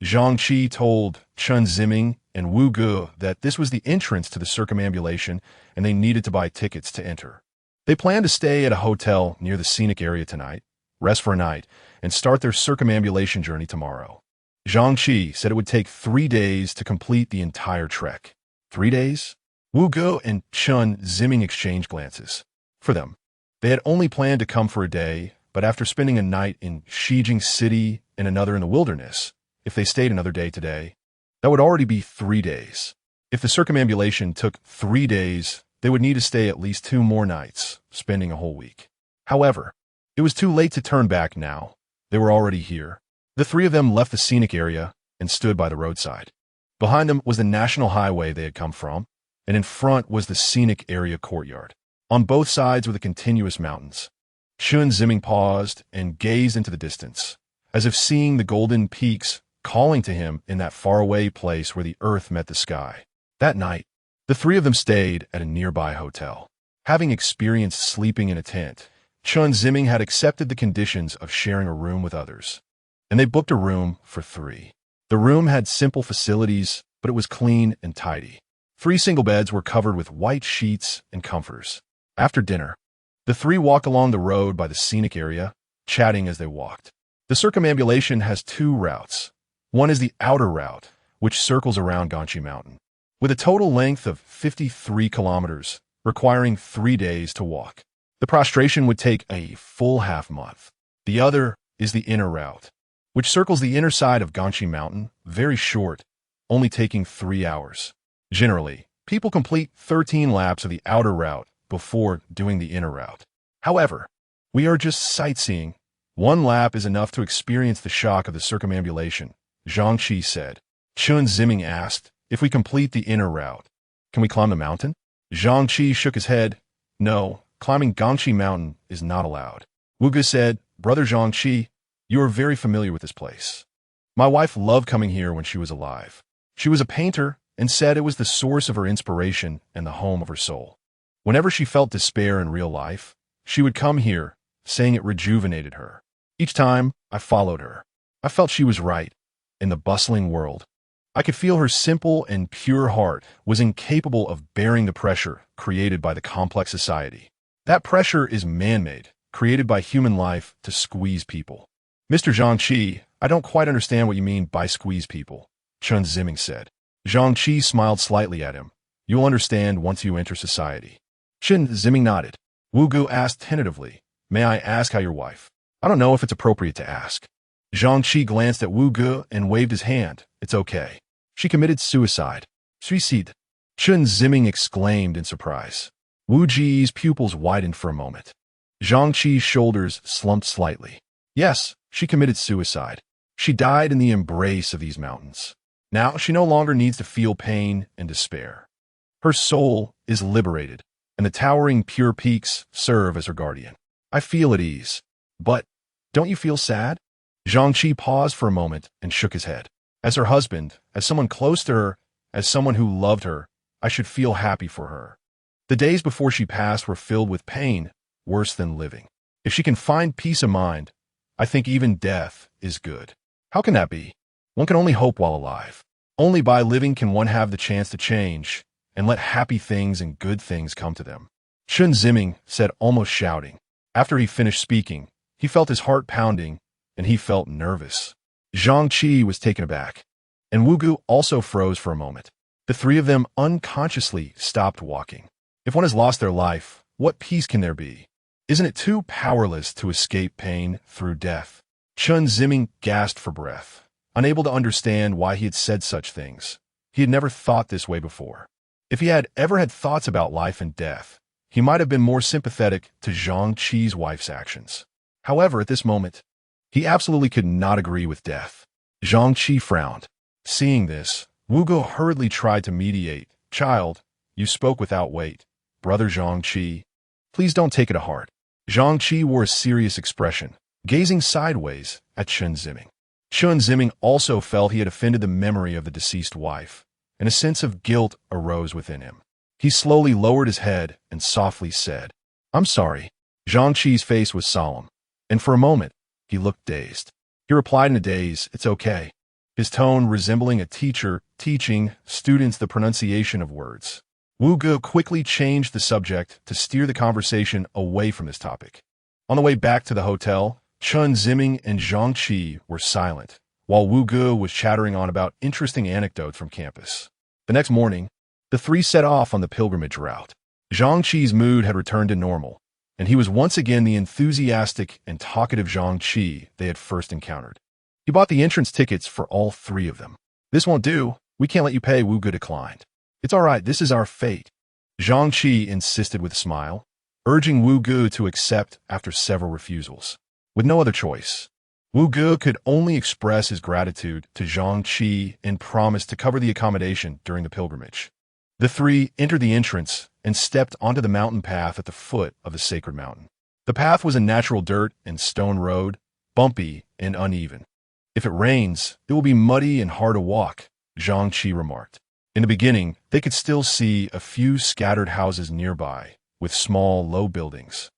Zhang Qi told Chen Ziming and Wu Gu that this was the entrance to the circumambulation and they needed to buy tickets to enter. They planned to stay at a hotel near the scenic area tonight, rest for a night, and start their circumambulation journey tomorrow. Zhang Qi said it would take 3 days to complete the entire trek. 3 days? Wu Gu and Chen Ziming exchanged glances. For them, they had only planned to come for a day, but after spending a night in Xijing City and another in the wilderness, if they stayed another day today, that would already be 3 days. If the circumambulation took 3 days, they would need to stay at least 2 more nights, spending a whole week. However, it was too late to turn back now. They were already here. The three of them left the scenic area and stood by the roadside. Behind them was the national highway they had come from, and in front was the scenic area courtyard. On both sides were the continuous mountains. Chen Ziming paused and gazed into the distance, as if seeing the golden peaks calling to him in that faraway place where the earth met the sky. That night, the three of them stayed at a nearby hotel. Having experienced sleeping in a tent, Chen Ziming had accepted the conditions of sharing a room with others, and they booked a room for 3. The room had simple facilities, but it was clean and tidy. 3 single beds were covered with white sheets and comforters. After dinner, the 3 walked along the road by the scenic area, chatting as they walked. The circumambulation has 2 routes. One is the outer route, which circles around Gongqi Mountain, with a total length of 53 kilometers, requiring 3 days to walk. The prostration would take a full half-month. The other is the inner route, which circles the inner side of Gongqi Mountain, very short, only taking 3 hours. Generally, people complete 13 laps of the outer route before doing the inner route. However, we are just sightseeing. 1 lap is enough to experience the shock of the circumambulation, Zhang Qi said. Chen Ziming asked, if we complete the inner route, can we climb the mountain? Zhang Qi shook his head. No, climbing Gongqi Mountain is not allowed. Wu Gu said, Brother Zhang Qi, you are very familiar with this place. My wife loved coming here when she was alive. She was a painter and said it was the source of her inspiration and the home of her soul. Whenever she felt despair in real life, she would come here, saying it rejuvenated her. Each time, I followed her. I felt she was right. In the bustling world, I could feel her simple and pure heart was incapable of bearing the pressure created by the complex society. That pressure is man-made, created by human life to squeeze people. Mr. Zhang Qi, I don't quite understand what you mean by squeeze people, Chen Ziming said. Zhang Qi smiled slightly at him. You'll understand once you enter society. Chen Ziming nodded. Wu Gu asked tentatively, may I ask how your wife? I don't know if it's appropriate to ask. Zhang Qi glanced at Wu Gu and waved his hand. It's okay. She committed suicide. Suicide. Chen Ziming exclaimed in surprise. Wu Ji's pupils widened for a moment. Zhang Qi's shoulders slumped slightly. Yes, she committed suicide. She died in the embrace of these mountains. Now she no longer needs to feel pain and despair. Her soul is liberated, and the towering pure peaks serve as her guardian. I feel at ease. But don't you feel sad? Zhang Qi paused for a moment and shook his head. As her husband, as someone close to her, as someone who loved her, I should feel happy for her. The days before she passed were filled with pain, worse than living. If she can find peace of mind, I think even death is good. How can that be? One can only hope while alive. Only by living can one have the chance to change and let happy things and good things come to them. Chen Ziming said, almost shouting. After he finished speaking, he felt his heart pounding, and he felt nervous. Zhang Qi was taken aback, and Wu Gu also froze for a moment. The three of them unconsciously stopped walking. If one has lost their life, what peace can there be? Isn't it too powerless to escape pain through death? Chen Ziming gasped for breath, unable to understand why he had said such things. He had never thought this way before. If he had ever had thoughts about life and death, he might have been more sympathetic to Zhang Qi's wife's actions. However, at this moment, he absolutely could not agree with death. Zhang Qi frowned. Seeing this, Wu Gu hurriedly tried to mediate. Child, you spoke without weight. Brother Zhang Qi, please don't take it to heart. Zhang Qi wore a serious expression, gazing sideways at Chen Ziming. Chen Ziming also felt he had offended the memory of the deceased wife, and a sense of guilt arose within him. He slowly lowered his head and softly said, I'm sorry. Zhang Qi's face was solemn, and for a moment, he looked dazed. He replied in a daze, it's okay, his tone resembling a teacher teaching students the pronunciation of words. Wu Gu quickly changed the subject to steer the conversation away from this topic. On the way back to the hotel, Chen Ziming and Zhang Qi were silent, while Wu Gu was chattering on about interesting anecdotes from campus. The next morning, the three set off on the pilgrimage route. Zhang Qi's mood had returned to normal, and he was once again the enthusiastic and talkative Zhang Qi they had first encountered. He bought the entrance tickets for all three of them. This won't do. We can't let you pay, Wu Gu declined. It's all right, this is our fate. Zhang Qi insisted with a smile, urging Wu Gu to accept after several refusals. With no other choice, Wu Gu could only express his gratitude to Zhang Qi and promise to cover the accommodation during the pilgrimage. The three entered the entrance and stepped onto the mountain path at the foot of the sacred mountain. The path was a natural dirt and stone road, bumpy and uneven. If it rains, it will be muddy and hard to walk, Zhang Qi remarked. In the beginning, they could still see a few scattered houses nearby, with small, low buildings.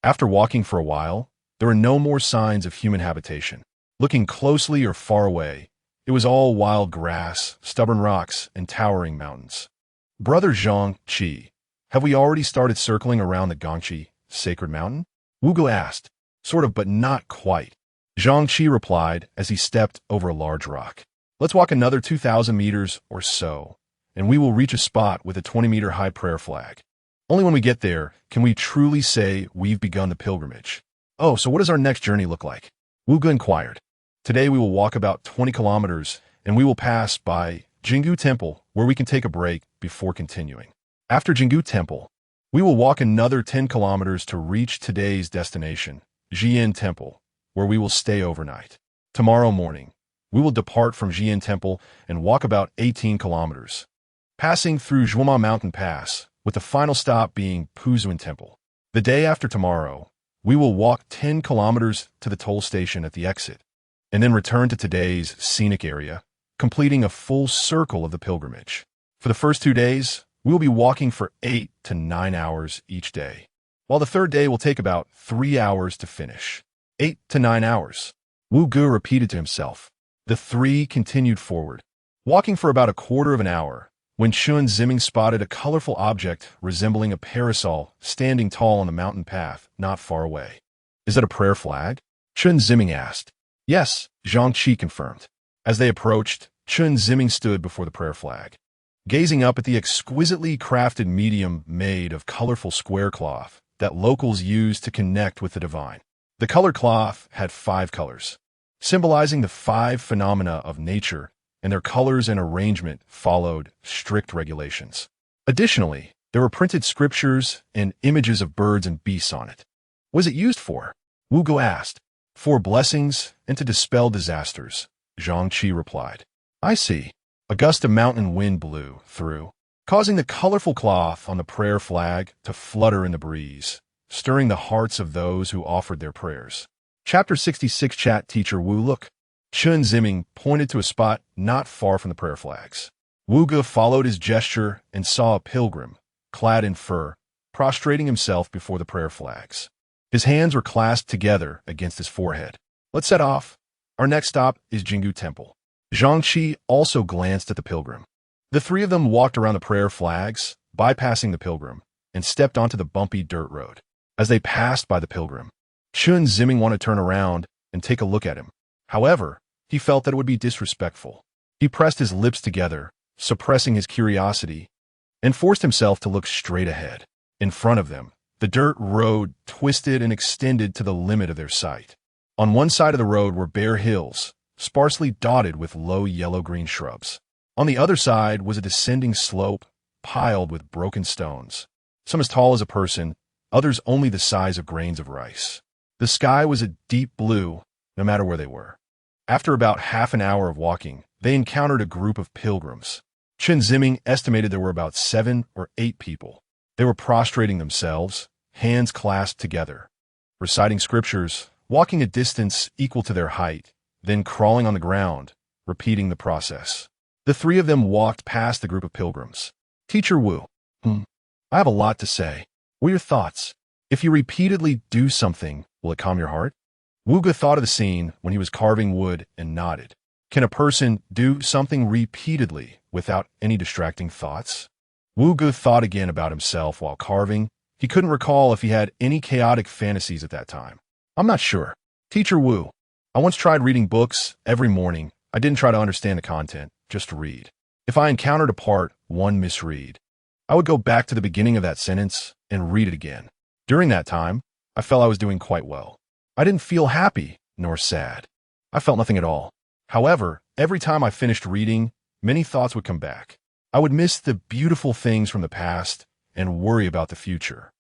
After walking for a while, there were no more signs of human habitation. Looking closely or far away, it was all wild grass, stubborn rocks, and towering mountains. Brother Zhang Qi, have we already started circling around the Gangxi, sacred mountain? Wu Gu asked, sort of but not quite. Zhang Qi replied as he stepped over a large rock. Let's walk another 2,000 meters or so, and we will reach a spot with a 20-meter-high prayer flag. Only when we get there can we truly say we've begun the pilgrimage. Oh, so what does our next journey look like? Wu Gu inquired. Today we will walk about 20 kilometers, and we will pass by Jinggu Temple, where we can take a break before continuing. After Jinggu Temple, we will walk another 10 kilometers to reach today's destination, Xijing Temple, where we will stay overnight. Tomorrow morning, we will depart from Xijing Temple and walk about 18 kilometers, passing through Zhuoma Mountain Pass, with the final stop being Puzuan Temple. The day after tomorrow, we will walk 10 kilometers to the toll station at the exit, and then return to today's scenic area, completing a full circle of the pilgrimage. For the first 2 days, we will be walking for 8 to 9 hours each day, while the third day will take about 3 hours to finish. 8 to 9 hours. Wu Gu repeated to himself. The three continued forward, walking for about a quarter of an hour, when Chen Ziming spotted a colorful object resembling a parasol standing tall on the mountain path not far away. Is that a prayer flag? Chen Ziming asked. Yes, Zhang Qi confirmed. As they approached, Chen Ziming stood before the prayer flag, gazing up at the exquisitely crafted medium made of colorful square cloth that locals use to connect with the divine. The colored cloth had 5 colors, symbolizing the 5 phenomena of nature, and their colors and arrangement followed strict regulations. Additionally, there were printed scriptures and images of birds and beasts on it. What was it used for? Wu Ge asked. For blessings and to dispel disasters, Zhang Qi replied. I see. A gust of mountain wind blew through, causing the colorful cloth on the prayer flag to flutter in the breeze, stirring the hearts of those who offered their prayers. Chapter 66 Chat Teacher Wu Look. Chen Ziming pointed to a spot not far from the prayer flags. Wu Ge followed his gesture and saw a pilgrim, clad in fur, prostrating himself before the prayer flags. His hands were clasped together against his forehead. Let's set off. Our next stop is Jinggu Temple. Zhang Qi also glanced at the pilgrim. The three of them walked around the prayer flags, bypassing the pilgrim, and stepped onto the bumpy dirt road. As they passed by the pilgrim, Chen Ziming wanted to turn around and take a look at him. However, he felt that it would be disrespectful. He pressed his lips together, suppressing his curiosity, and forced himself to look straight ahead. In front of them, the dirt road twisted and extended to the limit of their sight. On one side of the road were bare hills, sparsely dotted with low yellow-green shrubs. On the other side was a descending slope, piled with broken stones, some as tall as a person, others only the size of grains of rice. The sky was a deep blue, no matter where they were. After about half an hour of walking, they encountered a group of pilgrims. Chen Ziming estimated there were about 7 or 8 people. They were prostrating themselves, hands clasped together, reciting scriptures, walking a distance equal to their height, then crawling on the ground, repeating the process. The three of them walked past the group of pilgrims. Teacher Wu, I have a lot to say. What are your thoughts? If you repeatedly do something, will it calm your heart? Wu Ge thought of the scene when he was carving wood and nodded. Can a person do something repeatedly without any distracting thoughts? Wu Ge thought again about himself while carving. He couldn't recall if he had any chaotic fantasies at that time. I'm not sure. Teacher Wu, I once tried reading books every morning. I didn't try to understand the content, just read. If I encountered a part, one misread, I would go back to the beginning of that sentence and read it again. During that time, I felt I was doing quite well. I didn't feel happy nor sad. I felt nothing at all. However, every time I finished reading, many thoughts would come back. I would miss the beautiful things from the past and worry about the future.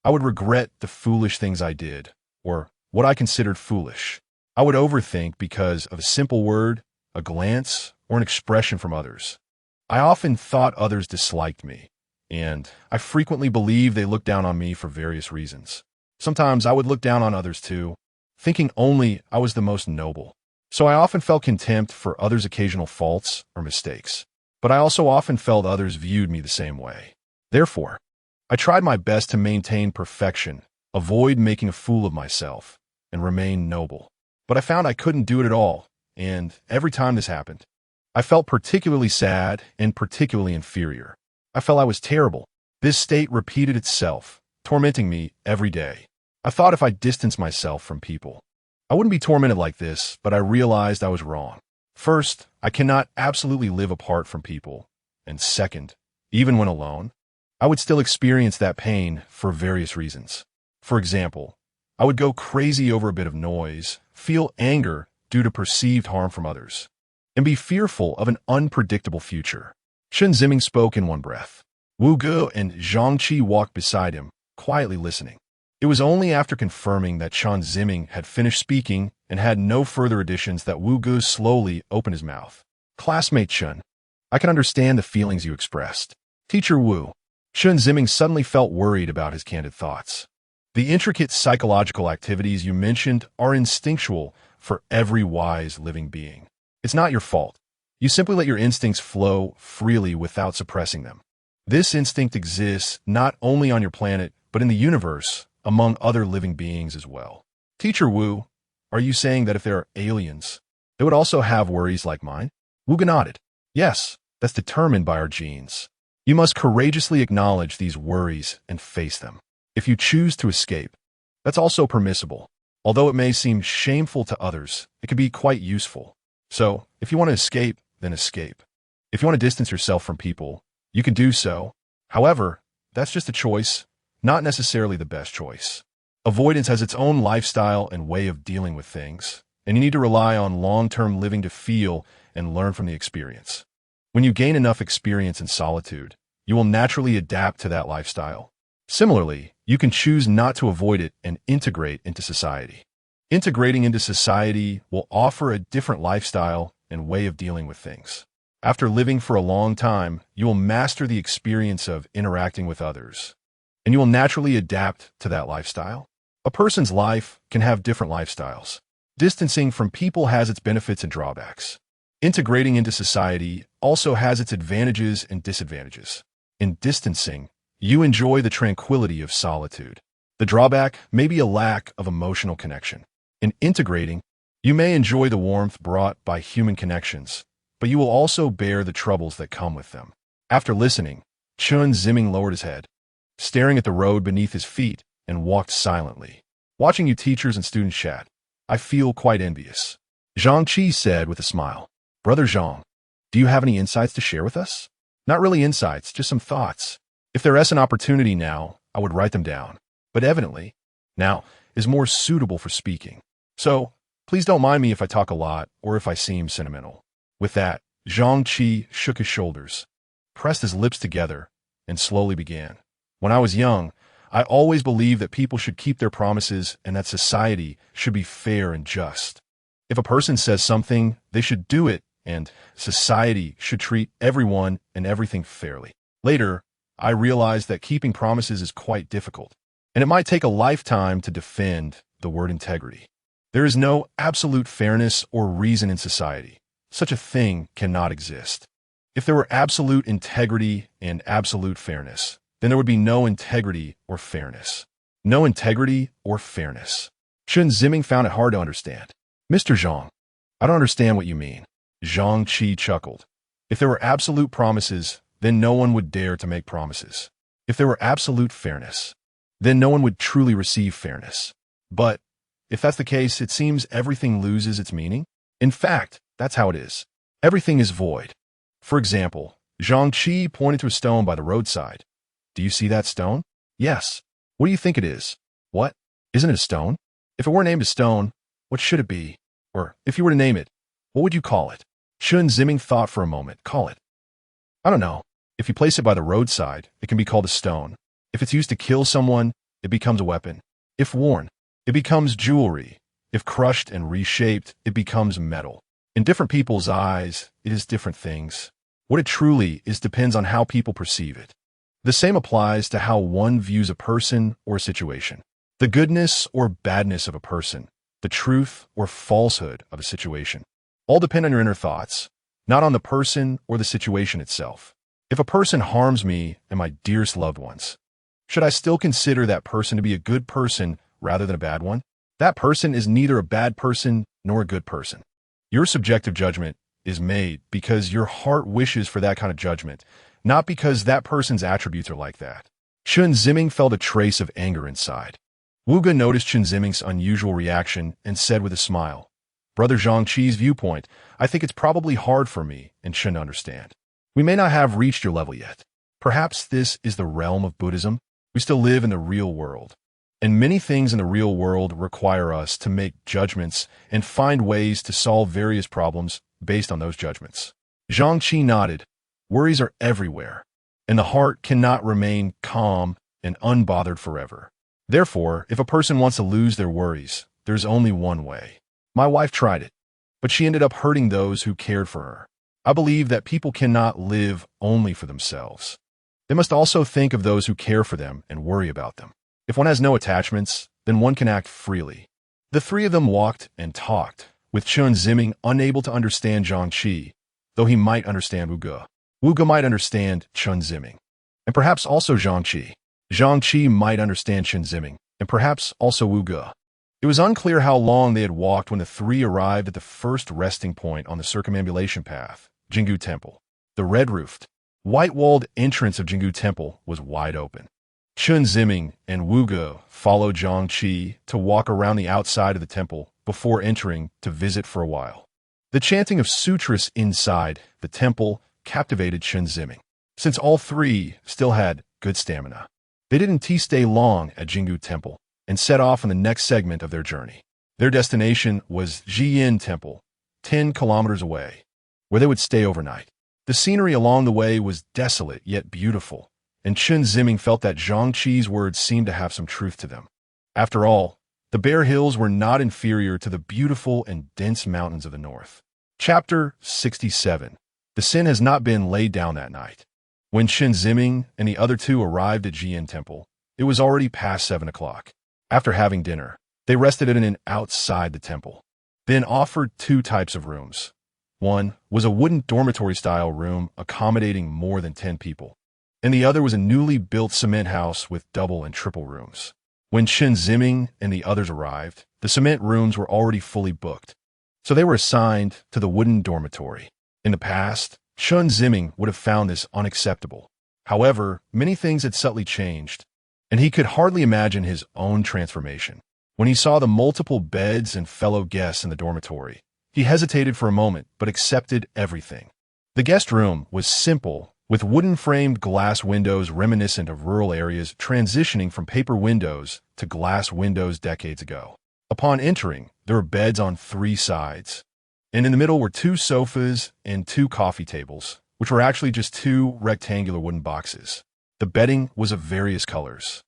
I would regret the foolish things I did, or what I considered foolish. I would overthink because of a simple word, a glance, or an expression from others. I often thought others disliked me, and I frequently believed they looked down on me for various reasons. Sometimes I would look down on others too, thinking only I was the most noble. So I often felt contempt for others' occasional faults or mistakes. But I also often felt others viewed me the same way. Therefore, I tried my best to maintain perfection, avoid making a fool of myself, and remain noble. But I found I couldn't do it at all, and every time this happened, I felt particularly sad and particularly inferior. I felt I was terrible. This state repeated itself, tormenting me every day. I thought if I distanced myself from people, I wouldn't be tormented like this, but I realized I was wrong. First, I cannot absolutely live apart from people. And second, even when alone, I would still experience that pain for various reasons. For example, I would go crazy over a bit of noise, feel anger due to perceived harm from others, and be fearful of an unpredictable future. Chen Ziming spoke in one breath. Wu Ge and Zhang Qi walked beside him, quietly listening. It was only after confirming that Chen Ziming had finished speaking and had no further additions that Wu Ge slowly opened his mouth. Classmate Chen, I can understand the feelings you expressed. Teacher Wu. Chen Ziming suddenly felt worried about his candid thoughts. The intricate psychological activities you mentioned are instinctual for every wise living being. It's not your fault. You simply let your instincts flow freely without suppressing them. This instinct exists not only on your planet, but in the universe, among other living beings as well. Teacher Wu, are you saying that if there are aliens, they would also have worries like mine? Wu Ge nodded. Yes, that's determined by our genes. You must courageously acknowledge these worries and face them. If you choose to escape, that's also permissible. Although it may seem shameful to others, it can be quite useful. So, if you want to escape, then escape. If you want to distance yourself from people, you can do so. However, that's just a choice, not necessarily the best choice. Avoidance has its own lifestyle and way of dealing with things, and you need to rely on long-term living to feel and learn from the experience. When you gain enough experience in solitude, you will naturally adapt to that lifestyle. Similarly, you can choose not to avoid it and integrate into society. Integrating into society will offer a different lifestyle and way of dealing with things. After living for a long time, you will master the experience of interacting with others, and you will naturally adapt to that lifestyle. A person's life can have different lifestyles. Distancing from people has its benefits and drawbacks. Integrating into society also has its advantages and disadvantages. In distancing, you enjoy the tranquility of solitude. The drawback may be a lack of emotional connection. In integrating, you may enjoy the warmth brought by human connections, but you will also bear the troubles that come with them. After listening, Chen Ziming lowered his head, staring at the road beneath his feet, and walked silently. Watching you teachers and students chat, I feel quite envious. Zhang said with a smile. Brother Zhang, do you have any insights to share with us? Not really insights, just some thoughts. If there is an opportunity now, I would write them down. But evidently, now is more suitable for speaking. So, please don't mind me if I talk a lot or if I seem sentimental. With that, Zhang shook his shoulders, pressed his lips together, and slowly began. When I was young, I always believed that people should keep their promises and that society should be fair and just. If a person says something, they should do it, and society should treat everyone and everything fairly. Later, I realized that keeping promises is quite difficult, and it might take a lifetime to defend the word integrity. There is no absolute fairness or reason in society. Such a thing cannot exist. If there were absolute integrity and absolute fairness, then there would be no integrity or fairness. No integrity or fairness. Chen Ziming found it hard to understand. Mr. Zhang, I don't understand what you mean. Zhang chuckled. If there were absolute promises, then no one would dare to make promises. If there were absolute fairness, then no one would truly receive fairness. But if that's the case, it seems everything loses its meaning. In fact, that's how it is. Everything is void. For example, Zhang pointed to a stone by the roadside. Do you see that stone? Yes. What do you think it is? What? Isn't it a stone? If it were named a stone, what should it be? Or, if you were to name it, what would you call it? Chen Ziming thought for a moment. Call it. I don't know. If you place it by the roadside, it can be called a stone. If it's used to kill someone, it becomes a weapon. If worn, it becomes jewelry. If crushed and reshaped, it becomes metal. In different people's eyes, it is different things. What it truly is depends on how people perceive it. The same applies to how one views a person or a situation. The goodness or badness of a person, the truth or falsehood of a situation, all depend on your inner thoughts, not on the person or the situation itself. If a person harms me and my dearest loved ones, should I still consider that person to be a good person rather than a bad one? That person is neither a bad person nor a good person. Your subjective judgment is made because your heart wishes for that kind of judgment, not because that person's attributes are like that. Chen Ziming felt a trace of anger inside. Wuge noticed Chen Ziming's unusual reaction and said with a smile, Brother Zhang's viewpoint, I think it's probably hard for me and Chen to understand. We may not have reached your level yet. Perhaps this is the realm of Buddhism. We still live in the real world. And many things in the real world require us to make judgments and find ways to solve various problems based on those judgments. Zhang nodded. Worries are everywhere, and the heart cannot remain calm and unbothered forever. Therefore, if a person wants to lose their worries, there's only one way. My wife tried it, but she ended up hurting those who cared for her. I believe that people cannot live only for themselves. They must also think of those who care for them and worry about them. If one has no attachments, then one can act freely. The three of them walked and talked, with Chen Ziming unable to understand Zhang, though he might understand Wuge. Wuge might understand Chen Ziming, and perhaps also Zhang. Zhang might understand Chen Ziming, and perhaps also Wuge. It was unclear how long they had walked when the three arrived at the first resting point on the circumambulation path, Xijing Temple. The red-roofed, white-walled entrance of Xijing Temple was wide open. Chen Ziming and Wuge followed Zhang to walk around the outside of the temple before entering to visit for a while. The chanting of sutras inside the temple captivated Chen Ziming, since all three still had good stamina. They didn't stay long at Xijing Temple and set off on the next segment of their journey. Their destination was Xijing Temple, 10 kilometers away, where they would stay overnight. The scenery along the way was desolate yet beautiful, and Chen Ziming felt that Zhang Qi's words seemed to have some truth to them. After all, the bare hills were not inferior to the beautiful and dense mountains of the north. Chapter 67. The sin has not been laid down that night. When Chen Ziming and the other two arrived at Xijing Temple, it was already past 7 o'clock. After having dinner, they rested in an inn outside the temple, then offered two types of rooms. One was a wooden dormitory-style room accommodating more than 10 people, and the other was a newly built cement house with double and triple rooms. When Chen Ziming and the others arrived, the cement rooms were already fully booked, so they were assigned to the wooden dormitory. In the past, Chen Ziming would have found this unacceptable. However, many things had subtly changed, and he could hardly imagine his own transformation. When he saw the multiple beds and fellow guests in the dormitory, he hesitated for a moment but accepted everything. The guest room was simple, with wooden-framed glass windows reminiscent of rural areas transitioning from paper windows to glass windows decades ago. Upon entering, there were beds on 3 sides, and in the middle were 2 sofas and 2 coffee tables, which were actually just 2 rectangular wooden boxes. The bedding was of various colors,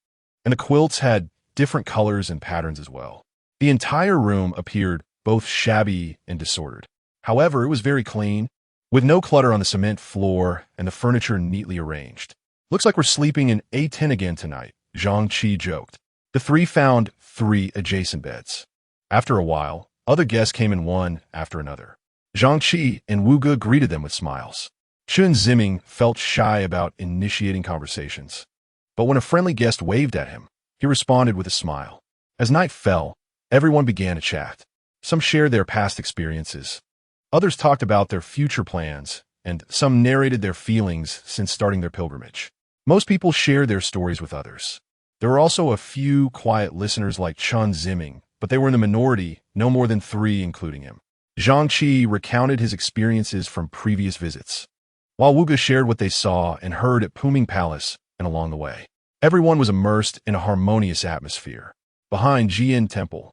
and the quilts had different colors and patterns as well. The entire room appeared both shabby and disordered. However, it was very clean, with no clutter on the cement floor and the furniture neatly arranged. "Looks like we're sleeping in A10 again tonight," Zhang Qi joked. The 3 found 3 adjacent beds. After a while, other guests came in one after another. Zhang Qi and Wu Ge greeted them with smiles. Chen Ziming felt shy about initiating conversations, but when a friendly guest waved at him, he responded with a smile. As night fell, everyone began to chat. Some shared their past experiences. Others talked about their future plans, and some narrated their feelings since starting their pilgrimage. Most people shared their stories with others. There were also a few quiet listeners like Chen Ziming, but they were in the minority, no more than 3 including him. Zhang Qi recounted his experiences from previous visits, while Wu Ge shared what they saw and heard at Puming Palace and along the way. Everyone was immersed in a harmonious atmosphere. Behind Xijing Temple,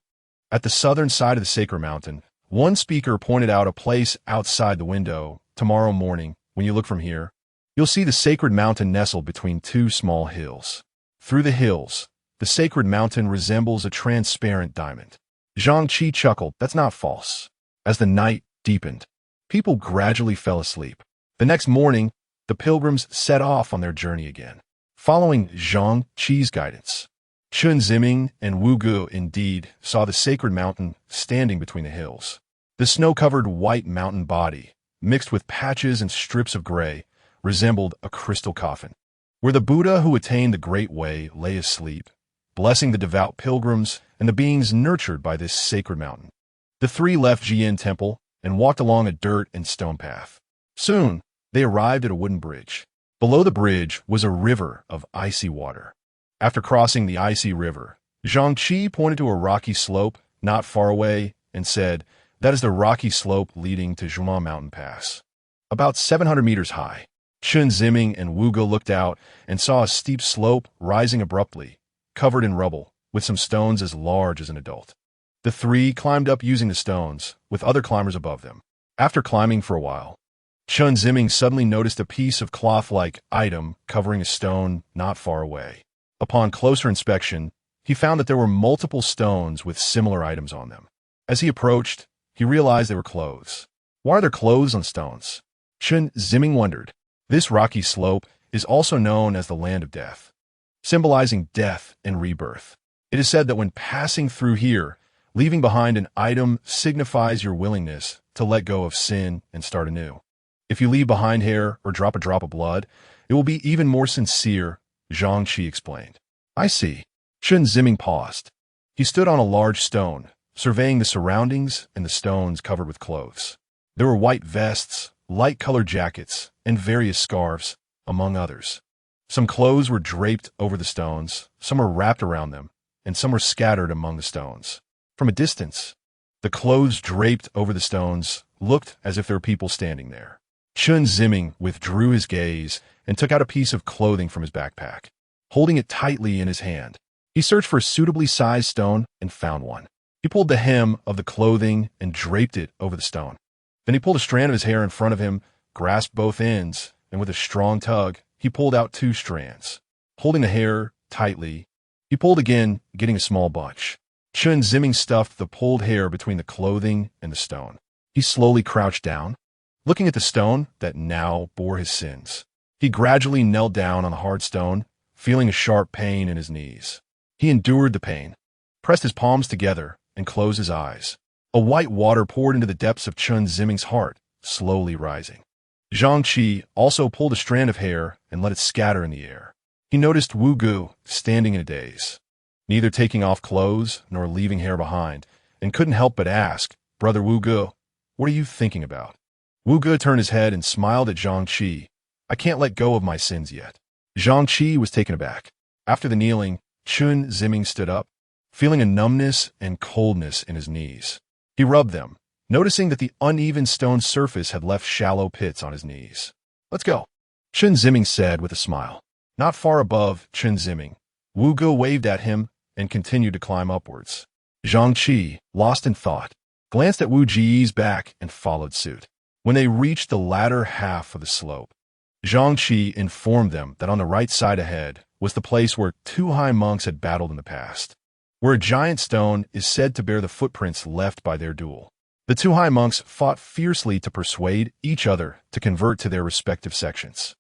at the southern side of the sacred mountain, one speaker pointed out a place outside the window. "Tomorrow morning, when you look from here, you'll see the sacred mountain nestled between 2 small hills. Through the hills, the sacred mountain resembles a transparent diamond." Zhang Qi chuckled. "That's not false." As the night deepened, people gradually fell asleep. The next morning, the pilgrims set off on their journey again, following Zhang Qi's guidance. Chen Ziming and Wu Ge indeed saw the sacred mountain standing between the hills. The snow-covered white mountain body, mixed with patches and strips of gray, resembled a crystal coffin, where the Buddha who attained the Great Way lay asleep, blessing the devout pilgrims and the beings nurtured by this sacred mountain. The 3 left Xijing Temple and walked along a dirt and stone path. Soon, they arrived at a wooden bridge. Below the bridge was a river of icy water. After crossing the icy river, Zhang Qi pointed to a rocky slope not far away and said, "That is the rocky slope leading to Zhuma Mountain Pass, about 700 meters high." Chen Ziming and Wu Ge looked out and saw a steep slope rising abruptly, covered in rubble, with some stones as large as an adult. The 3 climbed up using the stones, with other climbers above them. After climbing for a while, Chen Ziming suddenly noticed a piece of cloth-like item covering a stone not far away. Upon closer inspection, he found that there were multiple stones with similar items on them. As he approached, he realized they were clothes. Why are there clothes on stones? Chen Ziming wondered. This rocky slope is also known as the Land of Death, symbolizing death and rebirth. It is said that when passing through here, leaving behind an item signifies your willingness to let go of sin and start anew. If you leave behind hair or drop a drop of blood, it will be even more sincere, Zhang Qi explained. "I see." Chen Ziming paused. He stood on a large stone, surveying the surroundings and the stones covered with clothes. There were white vests, light-colored jackets, and various scarves, among others. Some clothes were draped over the stones, some were wrapped around them, and some were scattered among the stones. From a distance, the clothes draped over the stones looked as if there were people standing there. Chen Ziming withdrew his gaze and took out a piece of clothing from his backpack. Holding it tightly in his hand, he searched for a suitably sized stone and found one. He pulled the hem of the clothing and draped it over the stone. Then he pulled a strand of his hair in front of him, grasped both ends, and with a strong tug, he pulled out 2 strands. Holding the hair tightly, he pulled again, getting a small bunch. Chen Ziming stuffed the pulled hair between the clothing and the stone. He slowly crouched down, looking at the stone that now bore his sins. He gradually knelt down on the hard stone, feeling a sharp pain in his knees. He endured the pain, pressed his palms together, and closed his eyes. A white water poured into the depths of Chen Ziming's heart, slowly rising. Zhang Qi also pulled a strand of hair and let it scatter in the air. He noticed Wu Gu standing in a daze, neither taking off clothes nor leaving hair behind, and couldn't help but ask, "Brother Wu Gu, what are you thinking about?" Wu Gu turned his head and smiled at Zhang Qi. "I can't let go of my sins yet." Zhang Qi was taken aback. After the kneeling, Chen Ziming stood up, feeling a numbness and coldness in his knees. He rubbed them, noticing that the uneven stone surface had left shallow pits on his knees. "Let's go," Chen Ziming said with a smile. Not far above Chen Ziming, Wu Gu waved at him and continued to climb upwards. Zhang Qi, lost in thought, glanced at Wu Ji's back and followed suit. When they reached the latter half of the slope, Zhang Qi informed them that on the right side ahead was the place where 2 high monks had battled in the past, where a giant stone is said to bear the footprints left by their duel. The 2 high monks fought fiercely to persuade each other to convert to their respective sections.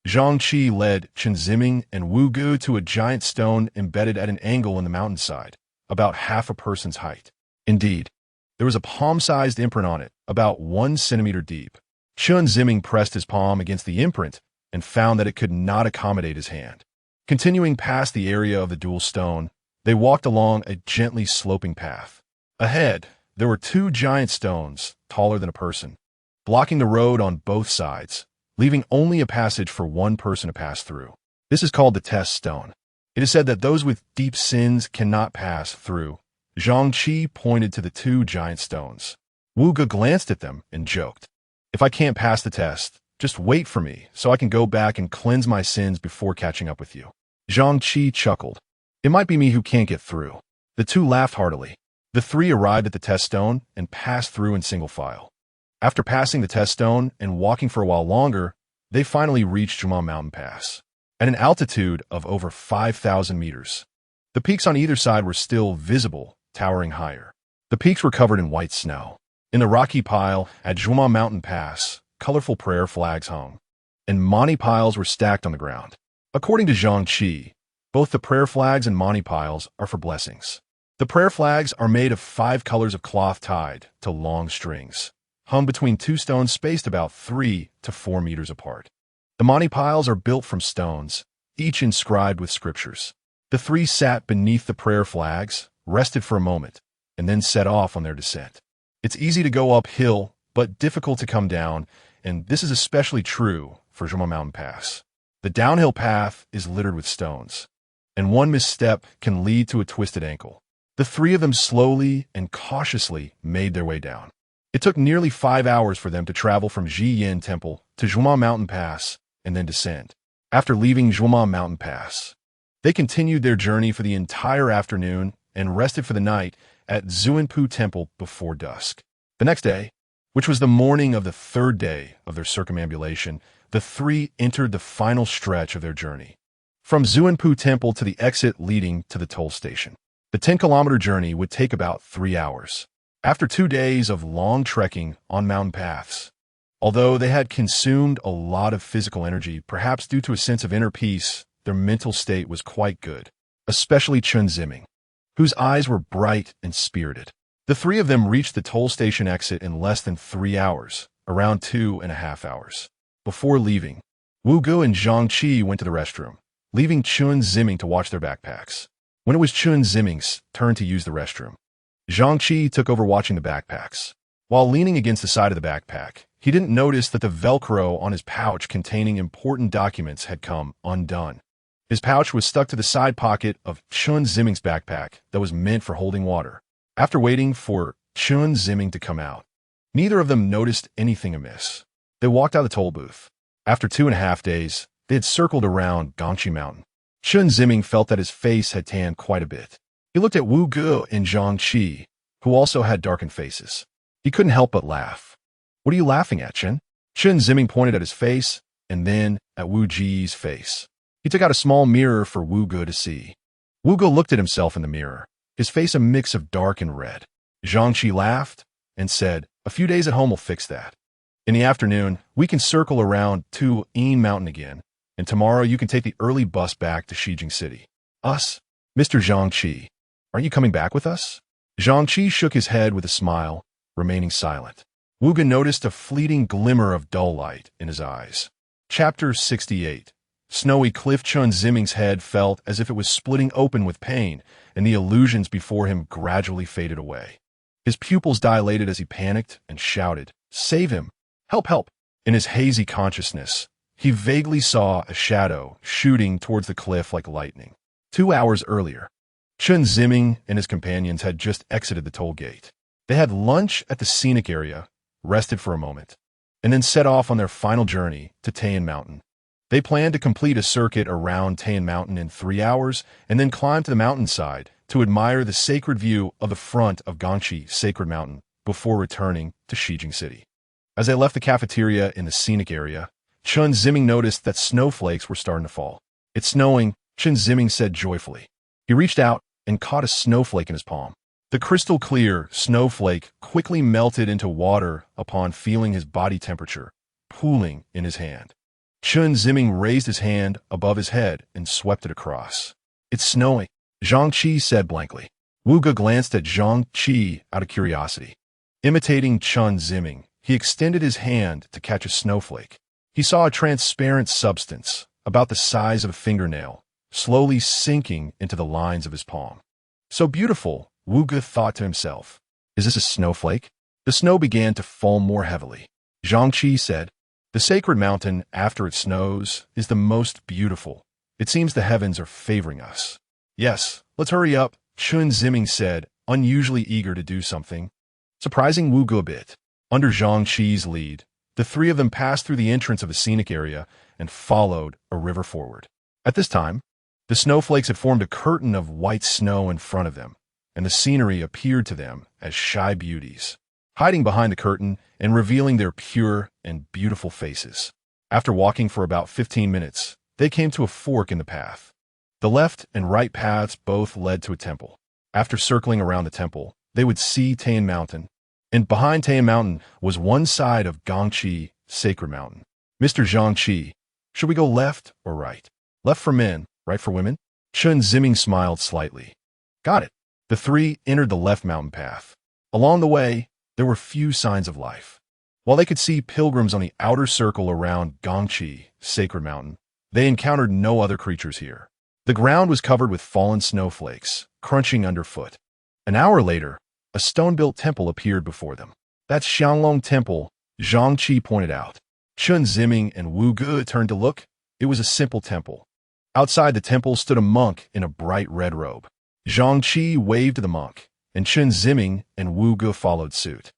Zhang Qi led Chen Ziming and Wu Gu to a giant stone embedded at an angle in the mountainside, about half a person's height. Indeed, there was a palm-sized imprint on it, about 1 centimeter deep. Chen Ziming pressed his palm against the imprint and found that it could not accommodate his hand. Continuing past the area of the dual stone, they walked along a gently sloping path. Ahead, there were 2 giant stones, taller than a person, blocking the road on both sides, leaving only a passage for 1 person to pass through. This is called the test stone. It is said that those with deep sins cannot pass through. Zhang Qi pointed to the 2 giant stones. Wu Ge glanced at them and joked, "If I can't pass the test, just wait for me so I can go back and cleanse my sins before catching up with you." Zhang Qi chuckled. "It might be me who can't get through." The 2 laughed heartily. The 3 arrived at the test stone and passed through in single file. After passing the test stone and walking for a while longer, they finally reached Zhuma Mountain Pass. At an altitude of over 5,000 meters, the peaks on either side were still visible, towering higher. The peaks were covered in white snow. In the rocky pile at Zhuma Mountain Pass, colorful prayer flags hung, and mani piles were stacked on the ground. According to Zhang Qi, both the prayer flags and mani piles are for blessings. The prayer flags are made of 5 colors of cloth tied to long strings, hung between 2 stones spaced about 3 to 4 meters apart. The mani piles are built from stones, each inscribed with scriptures. The 3 sat beneath the prayer flags, rested for a moment, and then set off on their descent. It's easy to go uphill, but difficult to come down, and this is especially true for Zhuma Mountain Pass. The downhill path is littered with stones, and 1 misstep can lead to a twisted ankle. The 3 of them slowly and cautiously made their way down. It took nearly 5 hours for them to travel from Xijing Temple to Zhuma Mountain Pass and then descend. After leaving Zhuma Mountain Pass, they continued their journey for the entire afternoon and rested for the night at Zhuanpu Temple before dusk. The next day, which was the morning of the 3rd day of their circumambulation, the 3 entered the final stretch of their journey. From Zhuanpu Temple to the exit leading to the toll station. The 10-kilometer journey would take about 3 hours. After 2 days of long trekking on mountain paths, although they had consumed a lot of physical energy, perhaps due to a sense of inner peace, their mental state was quite good, especially Chen Ziming, whose eyes were bright and spirited. The 3 of them reached the toll station exit in less than 3 hours, around 2.5 hours. Before leaving, Wu Gu and Zhang Qi went to the restroom, leaving Chen Ziming to watch their backpacks. When it was Chen Ziming's turn to use the restroom, Zhang Qi took over watching the backpacks. While leaning against the side of the backpack, he didn't notice that the Velcro on his pouch containing important documents had come undone. His pouch was stuck to the side pocket of Chen Ziming's backpack that was meant for holding water. After waiting for Chen Ziming to come out, neither of them noticed anything amiss. They walked out of the toll booth. After 2.5 days, they had circled around Gangxi Mountain. Chen Ziming felt that his face had tanned quite a bit. He looked at Wu Gu and Zhang Qi, who also had darkened faces. He couldn't help but laugh. "What are you laughing at, Chen?" Chen Ziming pointed at his face, and then at Wu Ji's face. He took out a small mirror for Wu Ge to see. Wu Ge looked at himself in the mirror, his face a mix of dark and red. Zhang Qi laughed and said, "A few days at home will fix that. In the afternoon, we can circle around to Yin Mountain again, and tomorrow you can take the early bus back to Xijing City." "Us? Mr. Zhang Qi, aren't you coming back with us?" Zhang Qi shook his head with a smile, remaining silent. Wu Ge noticed a fleeting glimmer of dull light in his eyes. Chapter 68. Snowy Cliff. Chen Ziming's head felt as if it was splitting open with pain, and the illusions before him gradually faded away. His pupils dilated as he panicked and shouted, "Save him! Help, help!" In his hazy consciousness, he vaguely saw a shadow shooting towards the cliff like lightning. 2 hours earlier, Chen Ziming and his companions had just exited the toll gate. They had lunch at the scenic area, rested for a moment, and then set off on their final journey to Tayan Mountain. They planned to complete a circuit around Tayan Mountain in 3 hours and then climb to the mountainside to admire the sacred view of the front of Gangxi Sacred Mountain before returning to Xijing City. As they left the cafeteria in the scenic area, Chen Ziming noticed that snowflakes were starting to fall. "It's snowing," Chen Ziming said joyfully. He reached out and caught a snowflake in his palm. The crystal-clear snowflake quickly melted into water upon feeling his body temperature pooling in his hand. Chen Ziming raised his hand above his head and swept it across. "It's snowing," Zhang Qi said blankly. Wu Ge glanced at Zhang Qi out of curiosity. Imitating Chen Ziming, he extended his hand to catch a snowflake. He saw a transparent substance, about the size of a fingernail, slowly sinking into the lines of his palm. "So beautiful," Wu Ge thought to himself. "Is this a snowflake?" The snow began to fall more heavily. Zhang Qi said, "The sacred mountain, after it snows, is the most beautiful. It seems the heavens are favoring us." "Yes, let's hurry up," Chen Ziming said, unusually eager to do something, surprising Wu Ge a bit. Under Zhang Qi's lead, the three of them passed through the entrance of the scenic area and followed a river forward. At this time, the snowflakes had formed a curtain of white snow in front of them, and the scenery appeared to them as shy beauties, hiding behind the curtain and revealing their pure and beautiful faces. After walking for about 15 minutes, they came to a fork in the path. The left and right paths both led to a temple. After circling around the temple, they would see Tayan Mountain, and behind Tayan Mountain was one side of Gangxi Sacred Mountain. "Mr. Zhang Qi, should we go left or right?" "Left for men, right for women?" Chen Ziming smiled slightly. "Got it." The three entered the left mountain path. Along the way, there were few signs of life. While they could see pilgrims on the outer circle around Gangxi Sacred Mountain, they encountered no other creatures here. The ground was covered with fallen snowflakes, crunching underfoot. An hour later, a stone-built temple appeared before them. "That's Xianglong Temple," Zhang Qi pointed out. Chen Ziming and Wu Ge turned to look. It was a simple temple. Outside the temple stood a monk in a bright red robe. Zhang Qi waved to the monk, and Chen Ziming and Wu Ge followed suit.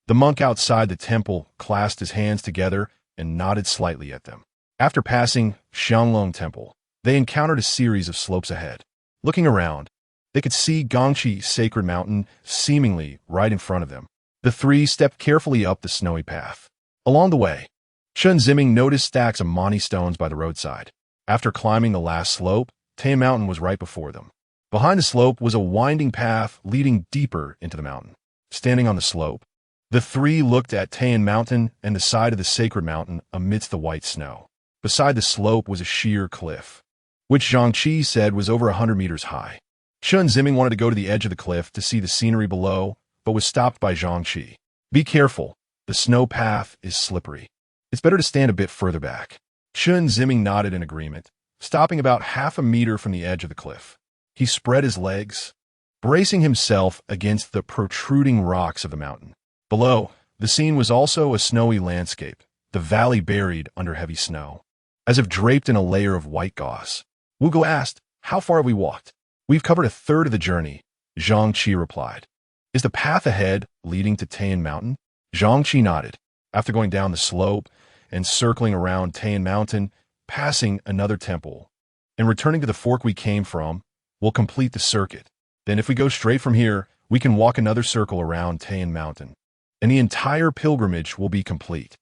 The monk outside the temple clasped his hands together and nodded slightly at them. After passing Xianglong Temple, they encountered a series of slopes ahead. Looking around, they could see Gangxi Sacred Mountain seemingly right in front of them. The three stepped carefully up the snowy path. Along the way, Chen Ziming noticed stacks of Mani stones by the roadside. After climbing the last slope, Tayan Mountain was right before them. Behind the slope was a winding path leading deeper into the mountain. Standing on the slope, the three looked at Tayan Mountain and the side of the Sacred Mountain amidst the white snow. Beside the slope was a sheer cliff, which Zhang Qi said was over 100 meters high. Chen Ziming wanted to go to the edge of the cliff to see the scenery below, but was stopped by Zhang Qi. "Be careful, the snow path is slippery. It's better to stand a bit further back." Chen Ziming nodded in agreement, stopping about half a meter from the edge of the cliff. He spread his legs, bracing himself against the protruding rocks of the mountain. Below, the scene was also a snowy landscape, the valley buried under heavy snow, as if draped in a layer of white gauze. Wu Ge asked, "How far have we walked?" "We've covered a third of the journey," Zhang Qi replied. "Is the path ahead leading to Tayan Mountain?" Zhang Qi nodded. After going down the slope and circling around Tayan Mountain, passing another temple, and returning to the fork we came from, we'll complete the circuit. Then if we go straight from here, we can walk another circle around Tayan Mountain, and the entire pilgrimage will be complete.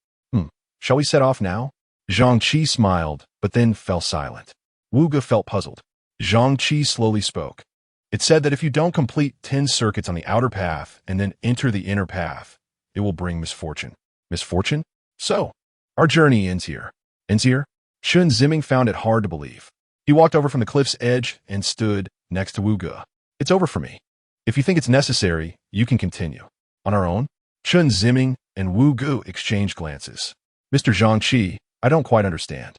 Shall we set off now? Zhang-Chi smiled, but then fell silent. Wu-Ge felt puzzled. Zhang-Chi slowly spoke. It said that if you don't complete 10 circuits on the outer path and then enter the inner path, it will bring misfortune. Misfortune? So, our journey ends here. Ends here? Chen Ziming found it hard to believe. He walked over from the cliff's edge and stood next to Wu-Ge. It's over for me. If you think it's necessary, you can continue. On our own? Chen Ziming and Wu-Ge exchanged glances. Mr. Zhang-Chi, I don't quite understand.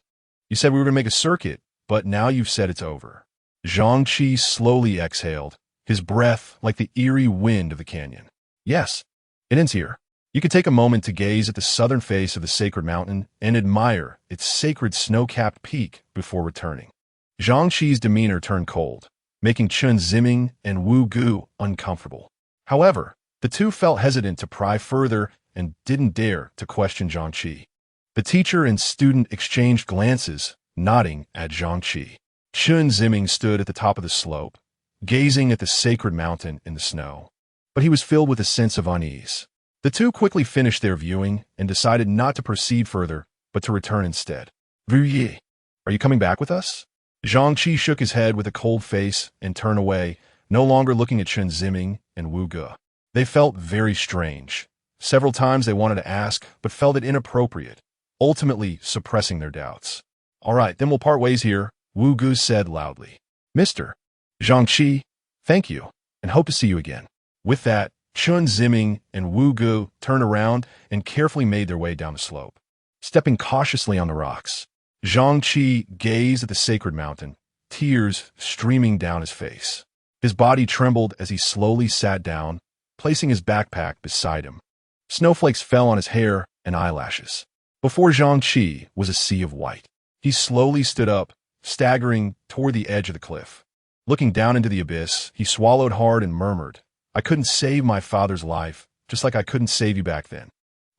You said we were going to make a circuit, but now you've said it's over. Zhang-Chi slowly exhaled, his breath like the eerie wind of the canyon. Yes, it ends here. You could take a moment to gaze at the southern face of the sacred mountain and admire its sacred snow-capped peak before returning. Zhang-Chi's demeanor turned cold, making Chen Ziming and Wu-Ge uncomfortable. However, the two felt hesitant to pry further and didn't dare to question Zhang-Chi. The teacher and student exchanged glances, nodding at Zhang-Chi. Chen Ziming stood at the top of the slope, gazing at the sacred mountain in the snow. But he was filled with a sense of unease. The two quickly finished their viewing and decided not to proceed further, but to return instead. Vuye, are you coming back with us? Zhang-Chi shook his head with a cold face and turned away, no longer looking at Chen Ziming and Wu-Ge. They felt very strange. Several times they wanted to ask, but felt it inappropriate, ultimately suppressing their doubts. All right, then we'll part ways here, Wu-Ge said loudly. Mr. Zhang-Chi, thank you, and hope to see you again. With that, Chen Ziming and Wu-Ge turned around and carefully made their way down the slope. Stepping cautiously on the rocks, Zhang-Chi gazed at the sacred mountain, tears streaming down his face. His body trembled as he slowly sat down, placing his backpack beside him. Snowflakes fell on his hair and eyelashes. Before Zhang-Chi was a sea of white. He slowly stood up, staggering toward the edge of the cliff. Looking down into the abyss, he swallowed hard and murmured, I couldn't save my father's life, just like I couldn't save you back then.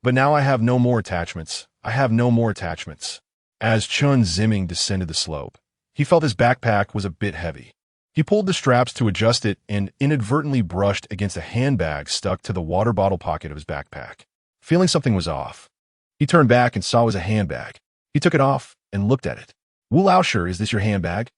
But now I have no more attachments. I have no more attachments. As Chen Ziming descended the slope, he felt his backpack was a bit heavy. He pulled the straps to adjust it and inadvertently brushed against a handbag stuck to the water bottle pocket of his backpack. Feeling something was off, he turned back and saw it was a handbag. He took it off and looked at it. Wu Laosher, is this your handbag?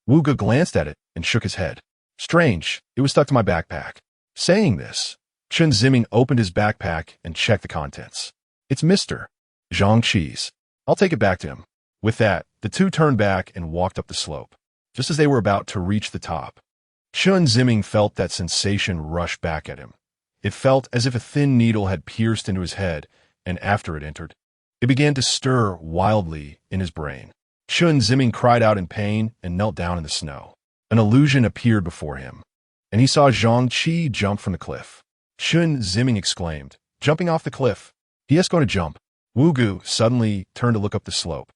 Wu-Ge glanced at it and shook his head. Strange, it was stuck to my backpack. Saying this, Chen Ziming opened his backpack and checked the contents. It's Mr. Zhang-Chi's. I'll take it back to him. With that, the two turned back and walked up the slope. Just as they were about to reach the top, Chen Ziming felt that sensation rush back at him. It felt as if a thin needle had pierced into his head, and after it entered, it began to stir wildly in his brain. Chen Ziming cried out in pain and knelt down in the snow. An illusion appeared before him, and he saw Zhang-Chi jump from the cliff. Chen Ziming exclaimed, jumping off the cliff. He is going to jump. Wu-Ge suddenly turned to look up the slope.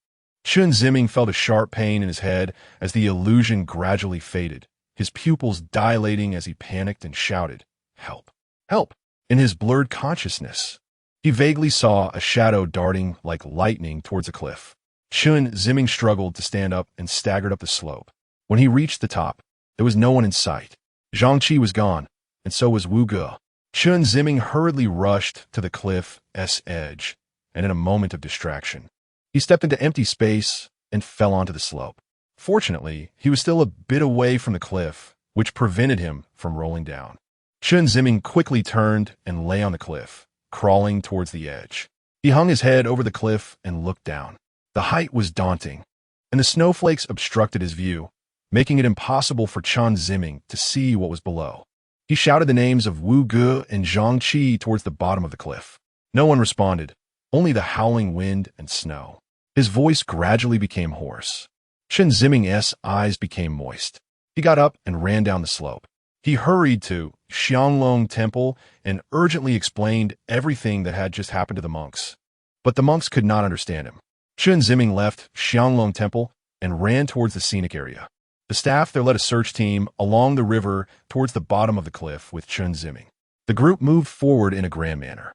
Chen Ziming felt a sharp pain in his head as the illusion gradually faded, his pupils dilating as he panicked and shouted, Help! Help! In his blurred consciousness, he vaguely saw a shadow darting like lightning towards the cliff. Chen Ziming struggled to stand up and staggered up the slope. When he reached the top, there was no one in sight. Zhang-Chi was gone, and so was Wu-Ge. Chen Ziming hurriedly rushed to the cliff's edge, and in a moment of distraction, he stepped into empty space and fell onto the slope. Fortunately, he was still a bit away from the cliff, which prevented him from rolling down. Chen Ziming quickly turned and lay on the cliff, crawling towards the edge. He hung his head over the cliff and looked down. The height was daunting, and the snowflakes obstructed his view, making it impossible for Chen Ziming to see what was below. He shouted the names of Wu-Ge and Zhang-Chi towards the bottom of the cliff. No one responded, only the howling wind and snow. His voice gradually became hoarse. Chen Ziming's eyes became moist. He got up and ran down the slope. He hurried to Xianglong Temple and urgently explained everything that had just happened to the monks. But the monks could not understand him. Chen Ziming left Xianglong Temple and ran towards the scenic area. The staff there led a search team along the river towards the bottom of the cliff with Chen Ziming. The group moved forward in a grand manner.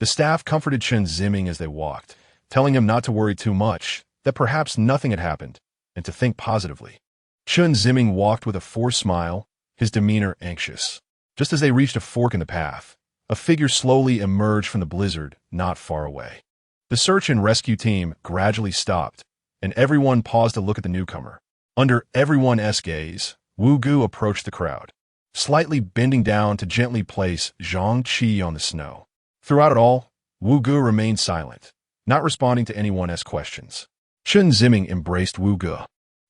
The staff comforted Chen Ziming as they walked, telling him not to worry too much, that perhaps nothing had happened, and to think positively. Chen Ziming walked with a forced smile, his demeanor anxious. Just as they reached a fork in the path, a figure slowly emerged from the blizzard not far away. The search and rescue team gradually stopped, and everyone paused to look at the newcomer. Under everyone's gaze, Wu Gu approached the crowd, slightly bending down to gently place Zhang Qi on the snow. Throughout it all, Wu Gu remained silent, not responding to anyone's questions. Chen Ziming embraced Wu Gu,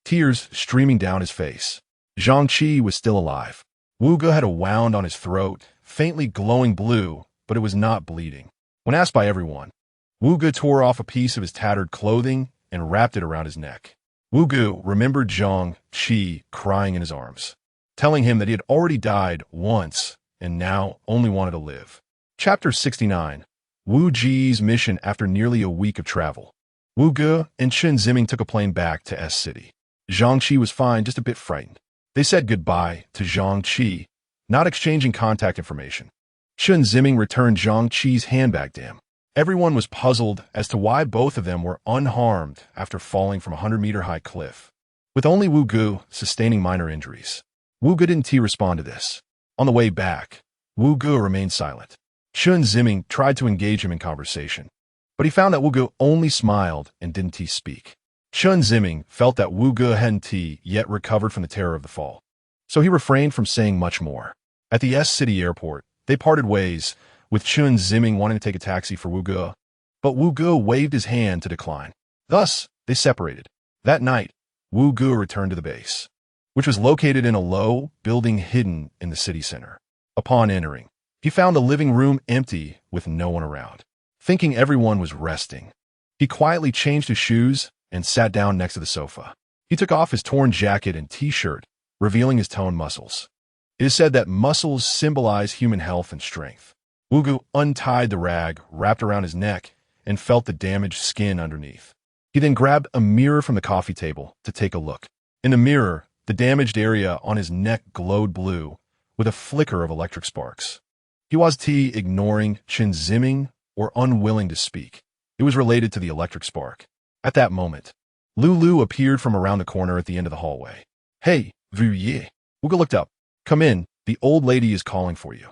tears streaming down his face. Zhang Qi was still alive. Wu Gu had a wound on his throat, faintly glowing blue, but it was not bleeding. When asked by everyone, Wu Gu tore off a piece of his tattered clothing and wrapped it around his neck. Wu Gu remembered Zhang Qi crying in his arms, telling him that he had already died once and now only wanted to live. Chapter 69. Wu Ji's mission after nearly a week of travel. Wu Gu and Chen Ziming took a plane back to S City. Zhang Qi was fine, just a bit frightened. They said goodbye to Zhang Qi, not exchanging contact information. Chen Ziming returned Zhang Qi's handbag to him. Everyone was puzzled as to why both of them were unharmed after falling from a 100-meter-high cliff, with only Wu Gu sustaining minor injuries. Wu Gu didn't respond to this. On the way back, Wu Gu remained silent. Chen Ziming tried to engage him in conversation, but he found that Wu Gu only smiled and didn't speak. Chen Ziming felt that Wu Gu hadn't yet recovered from the terror of the fall, so he refrained from saying much more. At the S City airport, they parted ways, with Chen Ziming wanting to take a taxi for Wu Gu, but Wu Gu waved his hand to decline. Thus, they separated. That night, Wu Gu returned to the base, which was located in a low building hidden in the city center. Upon entering, he found the living room empty with no one around. Thinking everyone was resting, he quietly changed his shoes and sat down next to the sofa. He took off his torn jacket and t-shirt, revealing his toned muscles. It is said that muscles symbolize human health and strength. Wu Gu untied the rag wrapped around his neck and felt the damaged skin underneath. He then grabbed a mirror from the coffee table to take a look. In the mirror, the damaged area on his neck glowed blue, with a flicker of electric sparks. He was ignoring Chen Ziming or unwilling to speak. It was related to the electric spark. At that moment, Lulu appeared from around the corner at the end of the hallway. Hey, Wu Ye. Wu Gu looked up. Come in, the old lady is calling for you.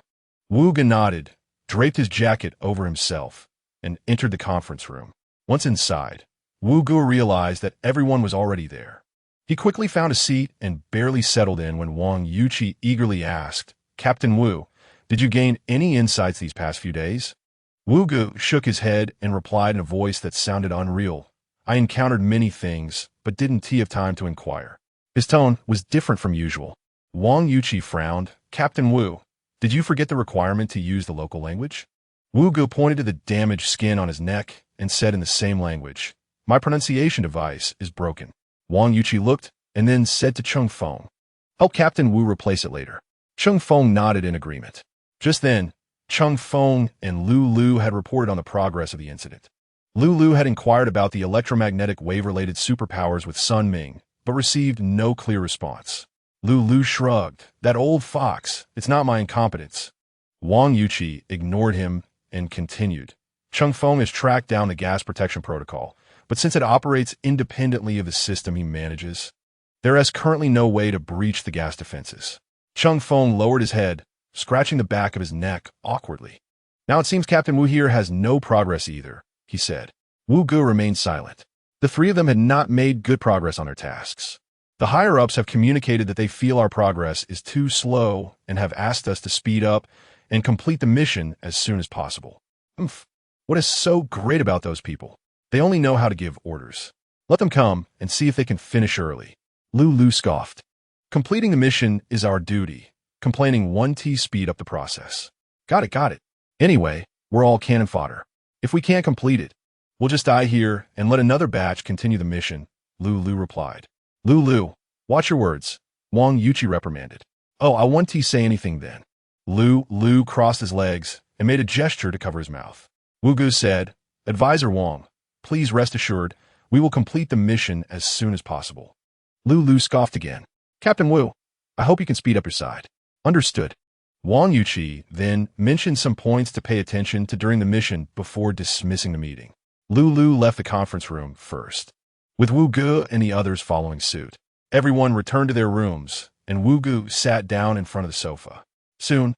Wu Gu nodded, draped his jacket over himself, and entered the conference room. Once inside, Wu Gu realized that everyone was already there. He quickly found a seat and barely settled in when Wang Yuqi eagerly asked, Captain Wu, did you gain any insights these past few days? Wu Gu shook his head and replied in a voice that sounded unreal. I encountered many things, but didn't have time to inquire. His tone was different from usual. Wang Yuqi frowned. Captain Wu, did you forget the requirement to use the local language? Wu Gu pointed to the damaged skin on his neck and said in the same language, my pronunciation device is broken. Wang Yuqi looked and then said to Cheng Feng, help Captain Wu replace it later. Cheng Feng nodded in agreement. Just then, Cheng Feng and Lulu had reported on the progress of the incident. Lulu had inquired about the electromagnetic wave-related superpowers with Sun Ming, but received no clear response. Lulu shrugged. That old fox, it's not my incompetence. Wang Yuqi ignored him and continued. Cheng Feng has tracked down the gas protection protocol, but since it operates independently of the system he manages, there is currently no way to breach the gas defenses. Cheng Feng lowered his head, scratching the back of his neck awkwardly. Now it seems Captain Wu here has no progress either, he said. Wu Gu remained silent. The three of them had not made good progress on their tasks. The higher-ups have communicated that they feel our progress is too slow and have asked us to speed up and complete the mission as soon as possible. What is so great about those people? They only know how to give orders. Let them come and see if they can finish early. Lulu scoffed. Completing the mission is our duty. Complaining 1T speed up the process. Got it. Anyway, we're all cannon fodder. If we can't complete it, we'll just die here and let another batch continue the mission, Lulu replied. Lulu, watch your words, Wang Yuqi reprimanded. Oh, I won't say anything then. Lulu crossed his legs and made a gesture to cover his mouth. Wu Gu said, Advisor Wang, please rest assured, we will complete the mission as soon as possible. Lulu scoffed again. Captain Wu, I hope you can speed up your side. Understood. Wang Yuqi then mentioned some points to pay attention to during the mission before dismissing the meeting. Lulu left the conference room first, with Wu Gu and the others following suit. Everyone returned to their rooms, and Wu Gu sat down in front of the sofa. Soon,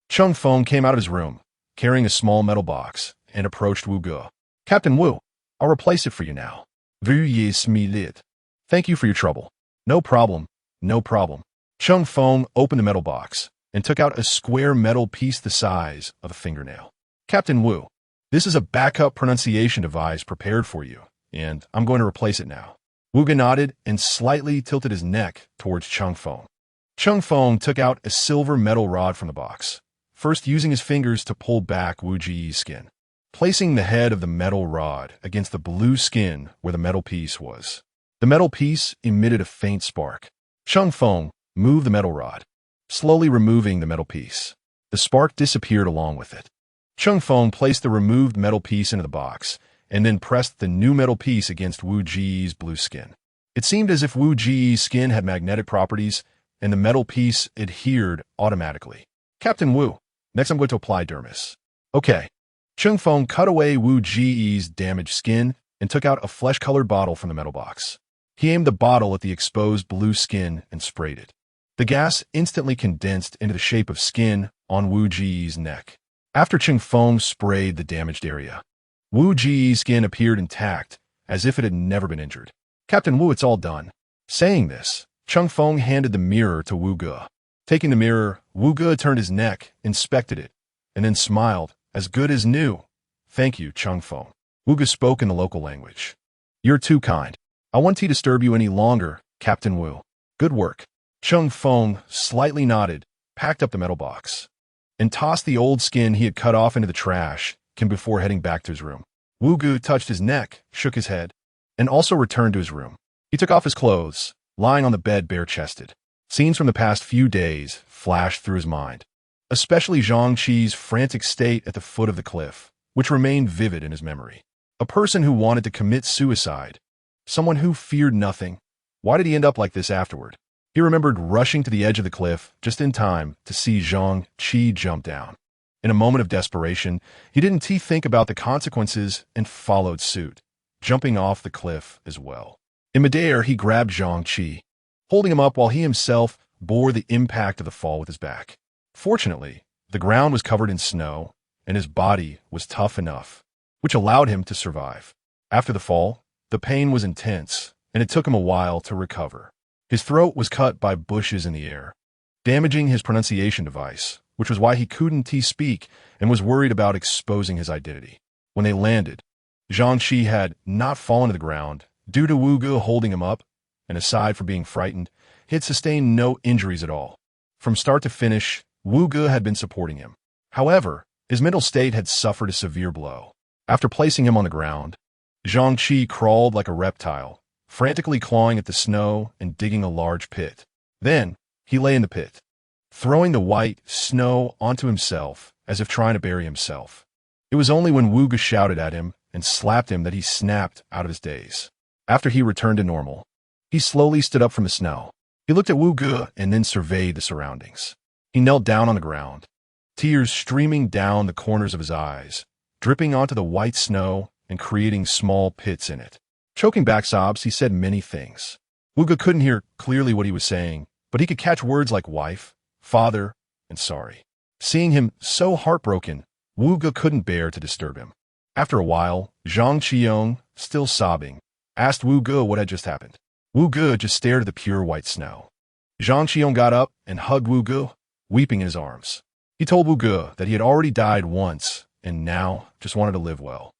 Cheng Feng came out of his room, carrying a small metal box, and approached Wu Gu. Captain Wu, I'll replace it for you now. Veuillez smiliter. Thank you for your trouble. No problem, no problem. Chung Fong opened the metal box and took out a square metal piece the size of a fingernail. Captain Wu, this is a backup pronunciation device prepared for you, and I'm going to replace it now. Wu Ge nodded and slightly tilted his neck towards Chung Fong. Chung Fong took out a silver metal rod from the box, first using his fingers to pull back Wu Ji's skin, placing the head of the metal rod against the blue skin where the metal piece was. The metal piece emitted a faint spark. Chung Fong moved the metal rod, slowly removing the metal piece. The spark disappeared along with it. Chung Fong placed the removed metal piece into the box and then pressed the new metal piece against Wu Ji's blue skin. It seemed as if Wu Ji's skin had magnetic properties and the metal piece adhered automatically. Captain Wu, next I'm going to apply dermis. Okay. Chung Fong cut away Wu Ji's damaged skin and took out a flesh-colored bottle from the metal box. He aimed the bottle at the exposed blue skin and sprayed it. The gas instantly condensed into the shape of skin on Wu Ji's neck. After Chung Fong sprayed the damaged area, Wu Ji's skin appeared intact, as if it had never been injured. Captain Wu, it's all done. Saying this, Chung Fong handed the mirror to Wu Ge. Taking the mirror, Wu Ge turned his neck, inspected it, and then smiled, as good as new. Thank you, Chung Fong. Wu Ge spoke in the local language. You're too kind. I won't disturb you any longer, Captain Wu. Good work. Chung Fong slightly nodded, packed up the metal box, and tossed the old skin he had cut off into the trash before heading back to his room. Wu Ge touched his neck, shook his head, and also returned to his room. He took off his clothes, lying on the bed bare-chested. Scenes from the past few days flashed through his mind, especially Zhang Qi's frantic state at the foot of the cliff, which remained vivid in his memory. A person who wanted to commit suicide. Someone who feared nothing. Why did he end up like this afterward? He remembered rushing to the edge of the cliff just in time to see Zhang Qi jump down. In a moment of desperation, he didn't think about the consequences and followed suit, jumping off the cliff as well. In midair, he grabbed Zhang Qi, holding him up while he himself bore the impact of the fall with his back. Fortunately, the ground was covered in snow, and his body was tough enough, which allowed him to survive. After the fall, the pain was intense, and it took him a while to recover. His throat was cut by bushes in the air, damaging his pronunciation device, which was why he couldn't speak and was worried about exposing his identity. When they landed, Zhang Qi had not fallen to the ground due to Wu Ge holding him up, and aside from being frightened, he had sustained no injuries at all. From start to finish, Wu Ge had been supporting him. However, his mental state had suffered a severe blow. After placing him on the ground, Zhang Qi crawled like a reptile, frantically clawing at the snow and digging a large pit. Then, he lay in the pit, throwing the white snow onto himself as if trying to bury himself. It was only when Wu Ge shouted at him and slapped him that he snapped out of his daze. After he returned to normal, he slowly stood up from the snow. He looked at Wu Ge and then surveyed the surroundings. He knelt down on the ground, tears streaming down the corners of his eyes, dripping onto the white snow and creating small pits in it. Choking back sobs, he said many things. Wu Ge couldn't hear clearly what he was saying, but he could catch words like wife, father, and sorry. Seeing him so heartbroken, Wu Ge couldn't bear to disturb him. After a while, Zhang Qiong, still sobbing, asked Wu Ge what had just happened. Wu Ge just stared at the pure white snow. Zhang Qiong got up and hugged Wu Ge, weeping in his arms. He told Wu Ge that he had already died once and now just wanted to live well.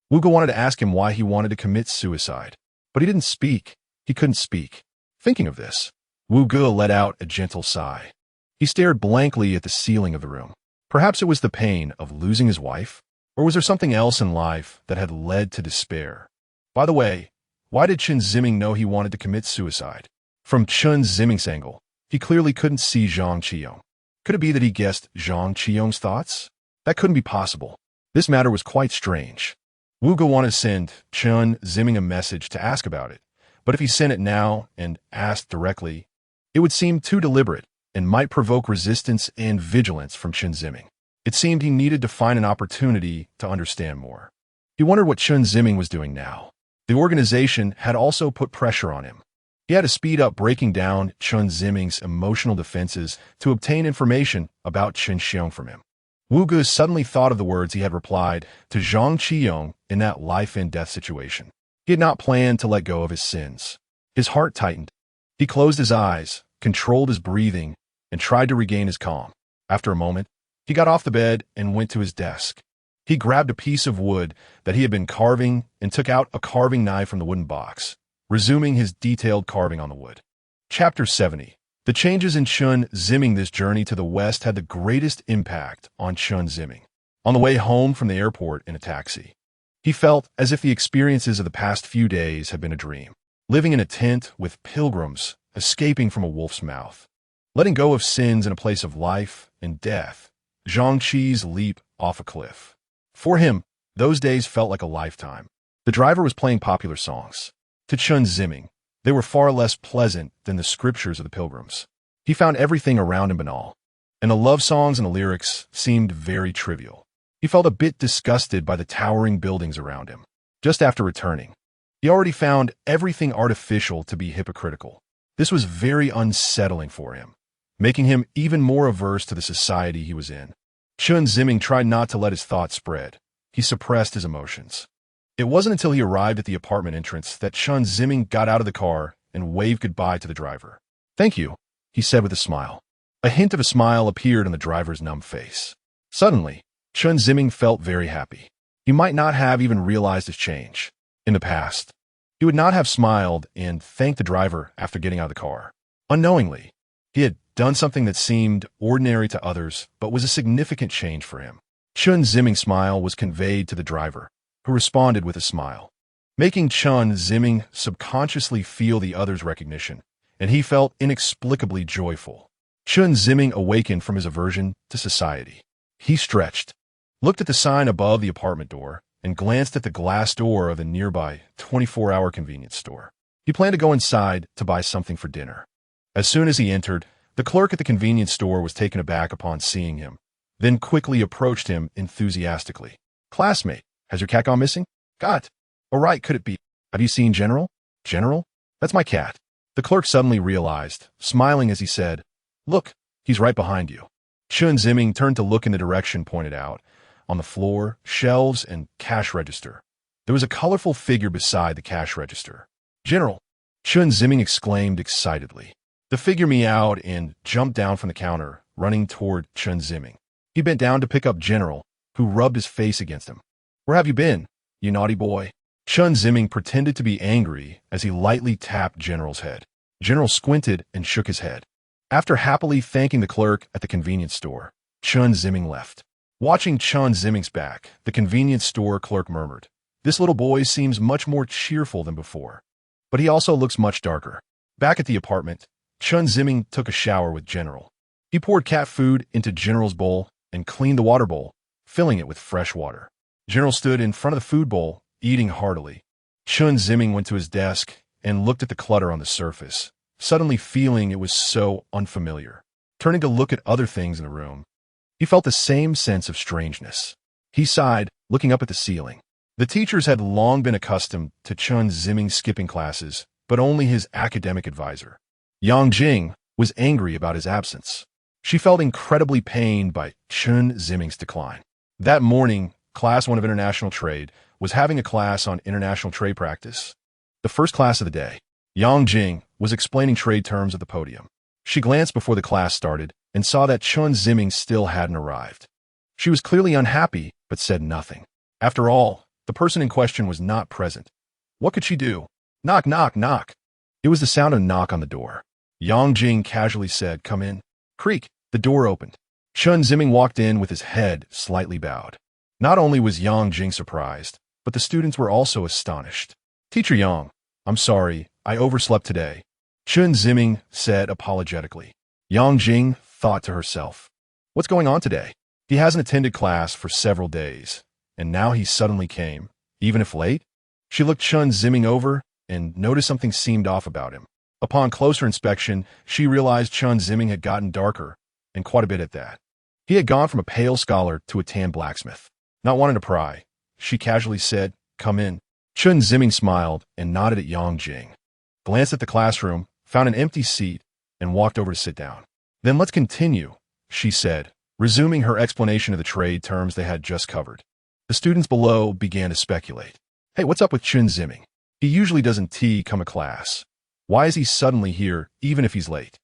Wu Ge wanted to ask him why he wanted to commit suicide, but he didn't speak. He couldn't speak. Thinking of this, Wu Ge let out a gentle sigh. He stared blankly at the ceiling of the room. Perhaps it was the pain of losing his wife, or was there something else in life that had led to despair? By the way, why did Chen Ziming know he wanted to commit suicide? From Chen Ziming's angle, he clearly couldn't see Zhang Qiong. Could it be that he guessed Zhang Qiong's thoughts? That couldn't be possible. This matter was quite strange. Wu Ge wanted to send Chen Ziming a message to ask about it, but if he sent it now and asked directly, it would seem too deliberate and might provoke resistance and vigilance from Chen Ziming. It seemed he needed to find an opportunity to understand more. He wondered what Chen Ziming was doing now. The organization had also put pressure on him. He had to speed up breaking down Chen Ziming's emotional defenses to obtain information about Chen Xiong from him. Wu Ge suddenly thought of the words he had replied to Zhang Qiong in that life-and-death situation. He had not planned to let go of his sins. His heart tightened. He closed his eyes, controlled his breathing, and tried to regain his calm. After a moment, he got off the bed and went to his desk. He grabbed a piece of wood that he had been carving and took out a carving knife from the wooden box, resuming his detailed carving on the wood. Chapter 70. The changes in Chen Ziming. This journey to the west had the greatest impact on Chen Ziming. On the way home from the airport in a taxi, he felt as if the experiences of the past few days had been a dream. Living in a tent with pilgrims, escaping from a wolf's mouth, letting go of sins in a place of life and death, Zhangqi's leap off a cliff. For him, those days felt like a lifetime. The driver was playing popular songs. To Chen Ziming, they were far less pleasant than the scriptures of the pilgrims. He found everything around him banal, and the love songs and the lyrics seemed very trivial. He felt a bit disgusted by the towering buildings around him. Just after returning, he already found everything artificial to be hypocritical. This was very unsettling for him, making him even more averse to the society he was in. Chen Ziming tried not to let his thoughts spread. He suppressed his emotions. It wasn't until he arrived at the apartment entrance that Chen Ziming got out of the car and waved goodbye to the driver. "Thank you," he said with a smile. A hint of a smile appeared on the driver's numb face. Suddenly, Chen Ziming felt very happy. He might not have even realized his change. In the past, he would not have smiled and thanked the driver after getting out of the car. Unknowingly, he had done something that seemed ordinary to others but was a significant change for him. Chen Ziming's smile was conveyed to the driver, who responded with a smile, making Chen Ziming subconsciously feel the other's recognition, and he felt inexplicably joyful. Chen Ziming awakened from his aversion to society. He stretched, looked at the sign above the apartment door, and glanced at the glass door of the nearby 24-hour convenience store. He planned to go inside to buy something for dinner. As soon as he entered, the clerk at the convenience store was taken aback upon seeing him, then quickly approached him enthusiastically. "Classmate, has your cat gone missing?" "Cat? Oh right, could it be? Have you seen General?" "General? That's my cat." The clerk suddenly realized, smiling as he said, "Look, he's right behind you." Chen Ziming turned to look in the direction pointed out. On the floor, shelves, and cash register, there was a colorful figure beside the cash register. "General!" Chen Ziming exclaimed excitedly. The figure meowed and jumped down from the counter, running toward Chen Ziming. He bent down to pick up General, who rubbed his face against him. "Where have you been, you naughty boy?" Chen Ziming pretended to be angry as he lightly tapped General's head. General squinted and shook his head. After happily thanking the clerk at the convenience store, Chen Ziming left. Watching Chen Ziming's back, the convenience store clerk murmured, "This little boy seems much more cheerful than before, but he also looks much darker." Back at the apartment, Chen Ziming took a shower with General. He poured cat food into General's bowl and cleaned the water bowl, filling it with fresh water. General stood in front of the food bowl, eating heartily. Chen Ziming went to his desk and looked at the clutter on the surface, suddenly feeling it was so unfamiliar. Turning to look at other things in the room, he felt the same sense of strangeness. He sighed, looking up at the ceiling. The teachers had long been accustomed to Chen Ziming skipping classes, but only his academic advisor. Yang Jing was angry about his absence. She felt incredibly pained by Chen Ziming's decline. That morning, Class 1 of International Trade was having a class on international trade practice. The first class of the day, Yang Jing was explaining trade terms at the podium. She glanced before the class started and saw that Chen Ziming still hadn't arrived. She was clearly unhappy, but said nothing. After all, the person in question was not present. What could she do? Knock, knock, knock. It was the sound of a knock on the door. Yang Jing casually said, "Come in." Creak, the door opened. Chen Ziming walked in with his head slightly bowed. Not only was Yang Jing surprised, but the students were also astonished. "Teacher Yang, I'm sorry, I overslept today," Chen Ziming said apologetically. Yang Jing thought to herself, "What's going on today? He hasn't attended class for several days, and now he suddenly came, even if late?" She looked Chen Ziming over and noticed something seemed off about him. Upon closer inspection, she realized Chen Ziming had gotten darker, and quite a bit at that. He had gone from a pale scholar to a tan blacksmith. Not wanting to pry, she casually said, "Come in." Chen Ziming smiled and nodded at Yang Jing, glanced at the classroom, found an empty seat, and walked over to sit down. "Then let's continue," she said, resuming her explanation of the trade terms they had just covered. The students below began to speculate. Hey, what's up with Chen Ziming? He usually doesn't come to class. Why is he suddenly here, even if he's late?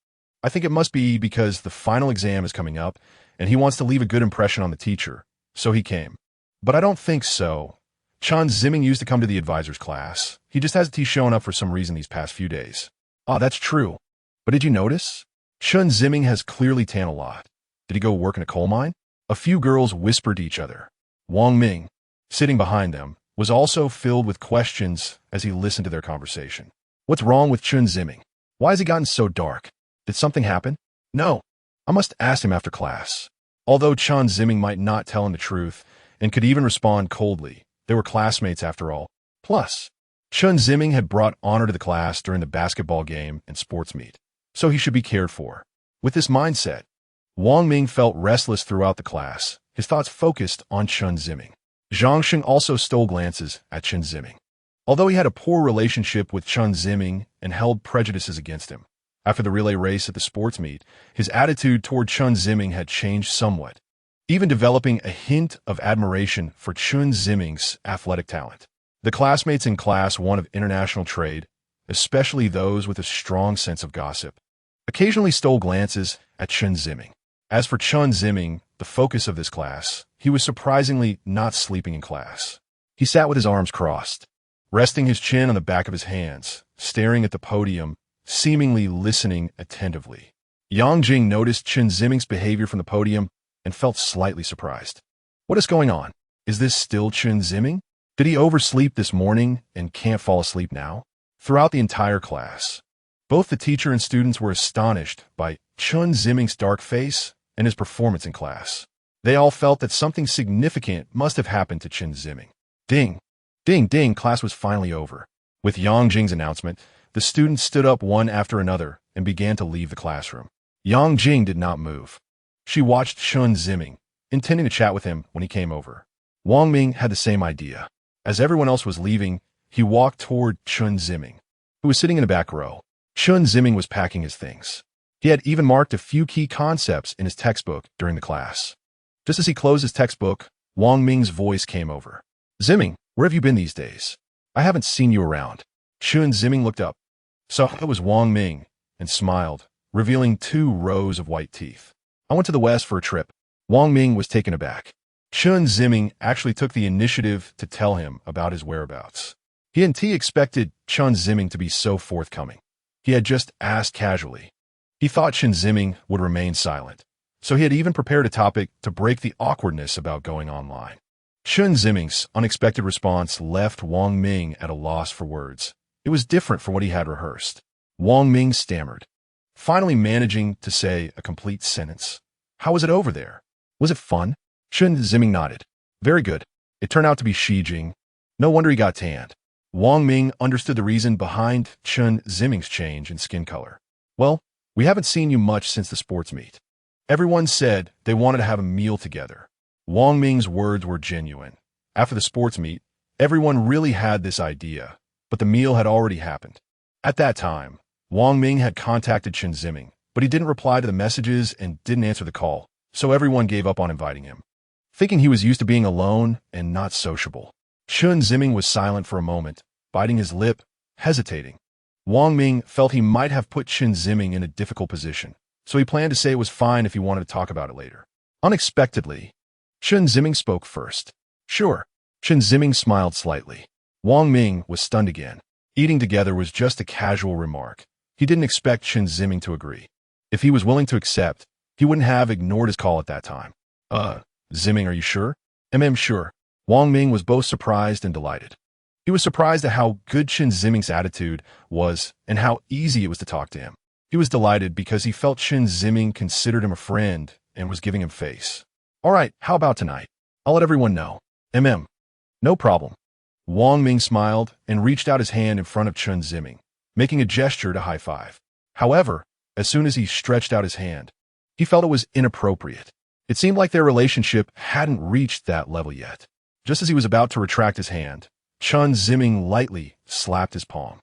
I think it must be because the final exam is coming up, and he wants to leave a good impression on the teacher, so he came. But I don't think so. Chen Ziming used to come to the advisor's class. He just hasn't shown up for some reason these past few days. Ah, that's true. But did you notice? Chen Ziming has clearly tanned a lot. Did he go work in a coal mine? A few girls whispered to each other. Wang Ming, sitting behind them, was also filled with questions as he listened to their conversation. What's wrong with Chen Ziming? Why has he gotten so dark? Did something happen? No. I must ask him after class. Although Chen Ziming might not tell him the truth and could even respond coldly, they were classmates after all. Plus, Chen Ziming had brought honor to the class during the basketball game and sports meet, so he should be cared for. With this mindset, Wang Ming felt restless throughout the class, his thoughts focused on Chen Ziming. Zhang Sheng also stole glances at Chen Ziming. Although he had a poor relationship with Chen Ziming and held prejudices against him, after the relay race at the sports meet, his attitude toward Chen Ziming had changed somewhat, even developing a hint of admiration for Chen Ziming's athletic talent. The classmates in class 1 of international trade, especially those with a strong sense of gossip, occasionally stole glances at Chen Ziming. As for Chen Ziming, the focus of this class, he was surprisingly not sleeping in class. He sat with his arms crossed, resting his chin on the back of his hands, staring at the podium, seemingly listening attentively. Yang Jing noticed Chen Ziming's behavior from the podium and felt slightly surprised. What is going on? Is this still Chen Ziming? Did he oversleep this morning and can't fall asleep now? Throughout the entire class, both the teacher and students were astonished by Chen Ziming's dark face and his performance in class. They all felt that something significant must have happened to Chen Ziming. Ding! Ding, ding, class was finally over. With Yang Jing's announcement, the students stood up one after another and began to leave the classroom. Yang Jing did not move. She watched Chen Ziming, intending to chat with him when he came over. Wang Ming had the same idea. As everyone else was leaving, he walked toward Chen Ziming, who was sitting in the back row. Chen Ziming was packing his things. He had even marked a few key concepts in his textbook during the class. Just as he closed his textbook, Wang Ming's voice came over. Ziming, where have you been these days? I haven't seen you around. Chen Ziming looked up. So it was Wang Ming, and smiled, revealing 2 rows of white teeth. I went to the west for a trip. Wang Ming was taken aback. Chen Ziming actually took the initiative to tell him about his whereabouts. He hadn't expected Chen Ziming to be so forthcoming. He had just asked casually. He thought Chen Ziming would remain silent, so he had even prepared a topic to break the awkwardness about going online. Chen Ziming's unexpected response left Wang Ming at a loss for words. It was different from what he had rehearsed. Wang Ming stammered, finally managing to say a complete sentence. How was it over there? Was it fun? Chen Ziming nodded. Very good. It turned out to be Xijing. No wonder he got tanned. Wang Ming understood the reason behind Chen Ziming's change in skin color. Well, we haven't seen you much since the sports meet. Everyone said they wanted to have a meal together. Wang Ming's words were genuine. After the sports meet, everyone really had this idea, but the meal had already happened. At that time, Wang Ming had contacted Chen Ziming, but he didn't reply to the messages and didn't answer the call, so everyone gave up on inviting him. Thinking he was used to being alone and not sociable, Chen Ziming was silent for a moment, biting his lip, hesitating. Wang Ming felt he might have put Chen Ziming in a difficult position, so he planned to say it was fine if he wanted to talk about it later. Unexpectedly, Chen Ziming spoke first. Sure. Chen Ziming smiled slightly. Wang Ming was stunned again. Eating together was just a casual remark. He didn't expect Chen Ziming to agree. If he was willing to accept, he wouldn't have ignored his call at that time. Ziming, are you sure? Sure. Wang Ming was both surprised and delighted. He was surprised at how good Chen Ziming's attitude was and how easy it was to talk to him. He was delighted because he felt Chen Ziming considered him a friend and was giving him face. All right, how about tonight? I'll let everyone know. No problem. Wang Ming smiled and reached out his hand in front of Chen Ziming, making a gesture to high five. However, as soon as he stretched out his hand, he felt it was inappropriate. It seemed like their relationship hadn't reached that level yet. Just as he was about to retract his hand, Chen Ziming lightly slapped his palm.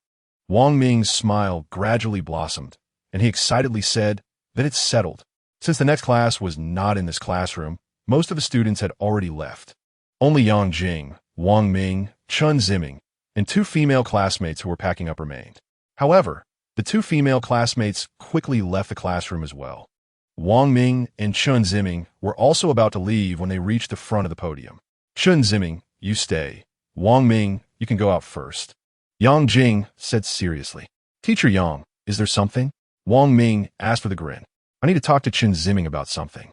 Wang Ming's smile gradually blossomed, and he excitedly said that it's settled. Since the next class was not in this classroom, most of the students had already left. Only Yang Jing, Wang Ming, Chen Ziming, and two female classmates who were packing up remained. However, the two female classmates quickly left the classroom as well. Wang Ming and Chen Ziming were also about to leave when they reached the front of the podium. Chen Ziming, you stay. Wang Ming, you can go out first. Yang Jing said seriously. Teacher Yang, is there something? Wang Ming asked with a grin. I need to talk to Chen Ziming about something.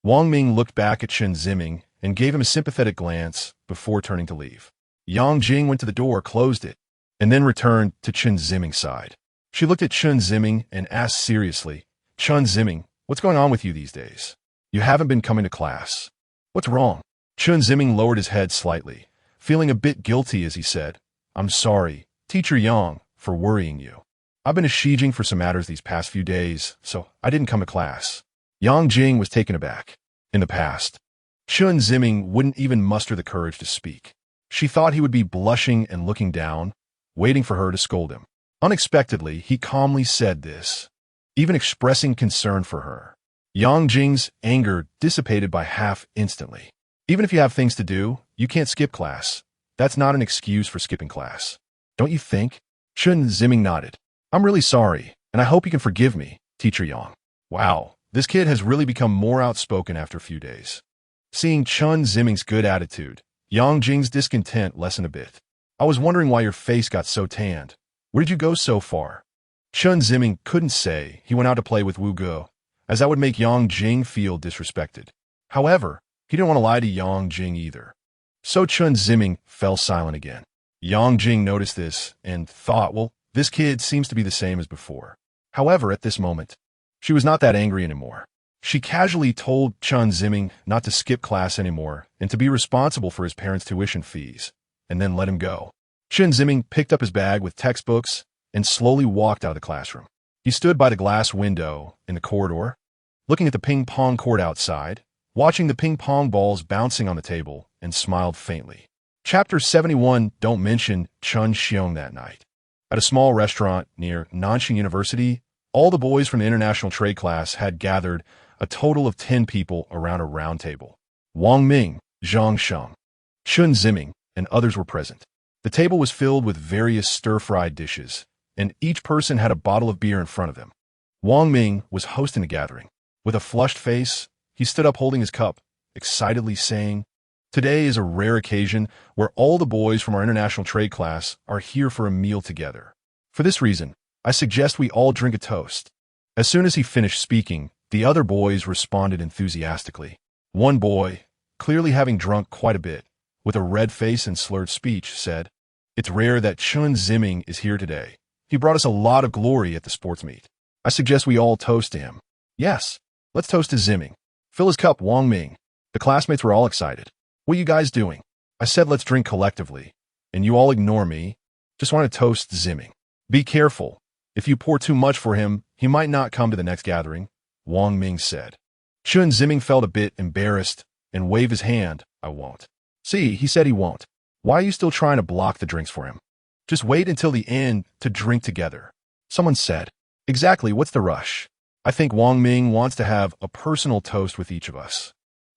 Wang Ming looked back at Chen Ziming and gave him a sympathetic glance before turning to leave. Yang Jing went to the door, closed it, and then returned to Chen Ziming's side. She looked at Chen Ziming and asked seriously, Chen Ziming, what's going on with you these days? You haven't been coming to class. What's wrong? Chen Ziming lowered his head slightly, feeling a bit guilty as he said, I'm sorry, Teacher Yang, for worrying you. I've been to Xijing for some matters these past few days, so I didn't come to class. Yang Jing was taken aback. In the past, Chen Ziming wouldn't even muster the courage to speak. She thought he would be blushing and looking down, waiting for her to scold him. Unexpectedly, he calmly said this, even expressing concern for her. Yang Jing's anger dissipated by half instantly. Even if you have things to do, you can't skip class. That's not an excuse for skipping class. Don't you think? Chen Ziming nodded. I'm really sorry, and I hope you can forgive me, Teacher Yang. Wow, this kid has really become more outspoken after a few days. Seeing Chen Ziming's good attitude, Yang Jing's discontent lessened a bit. I was wondering why your face got so tanned. Where did you go so far? Chen Ziming couldn't say he went out to play with Wu Go, as that would make Yang Jing feel disrespected. However, he didn't want to lie to Yang Jing either. So Chen Ziming fell silent again. Yang Jing noticed this and thought, well, this kid seems to be the same as before. However, at this moment, she was not that angry anymore. She casually told Chen Ziming not to skip class anymore and to be responsible for his parents' tuition fees, and then let him go. Chen Ziming picked up his bag with textbooks and slowly walked out of the classroom. He stood by the glass window in the corridor, looking at the ping-pong court outside, watching the ping-pong balls bouncing on the table, and smiled faintly. Chapter 71, Don't Mention Chun Xiong that night. At a small restaurant near Nanxing University, all the boys from the international trade class had gathered, a total of 10 people around a round table. Wang Ming, Zhang Sheng, Chen Ziming, and others were present. The table was filled with various stir-fried dishes, and each person had a bottle of beer in front of them. Wang Ming was hosting the gathering. With a flushed face, he stood up holding his cup, excitedly saying, Today is a rare occasion where all the boys from our international trade class are here for a meal together. For this reason, I suggest we all drink a toast. As soon as he finished speaking, the other boys responded enthusiastically. One boy, clearly having drunk quite a bit, with a red face and slurred speech, said, It's rare that Chen Ziming is here today. He brought us a lot of glory at the sports meet. I suggest we all toast to him. Yes, let's toast to Ziming. Fill his cup, Wang Ming. The classmates were all excited. What are you guys doing? I said let's drink collectively, and you all ignore me. Just want to toast Ziming. Be careful. If you pour too much for him, he might not come to the next gathering, Wang Ming said. Chen Ziming felt a bit embarrassed and waved his hand. I won't. See, he said he won't. Why are you still trying to block the drinks for him? Just wait until the end to drink together. Someone said. Exactly, what's the rush? I think Wang Ming wants to have a personal toast with each of us.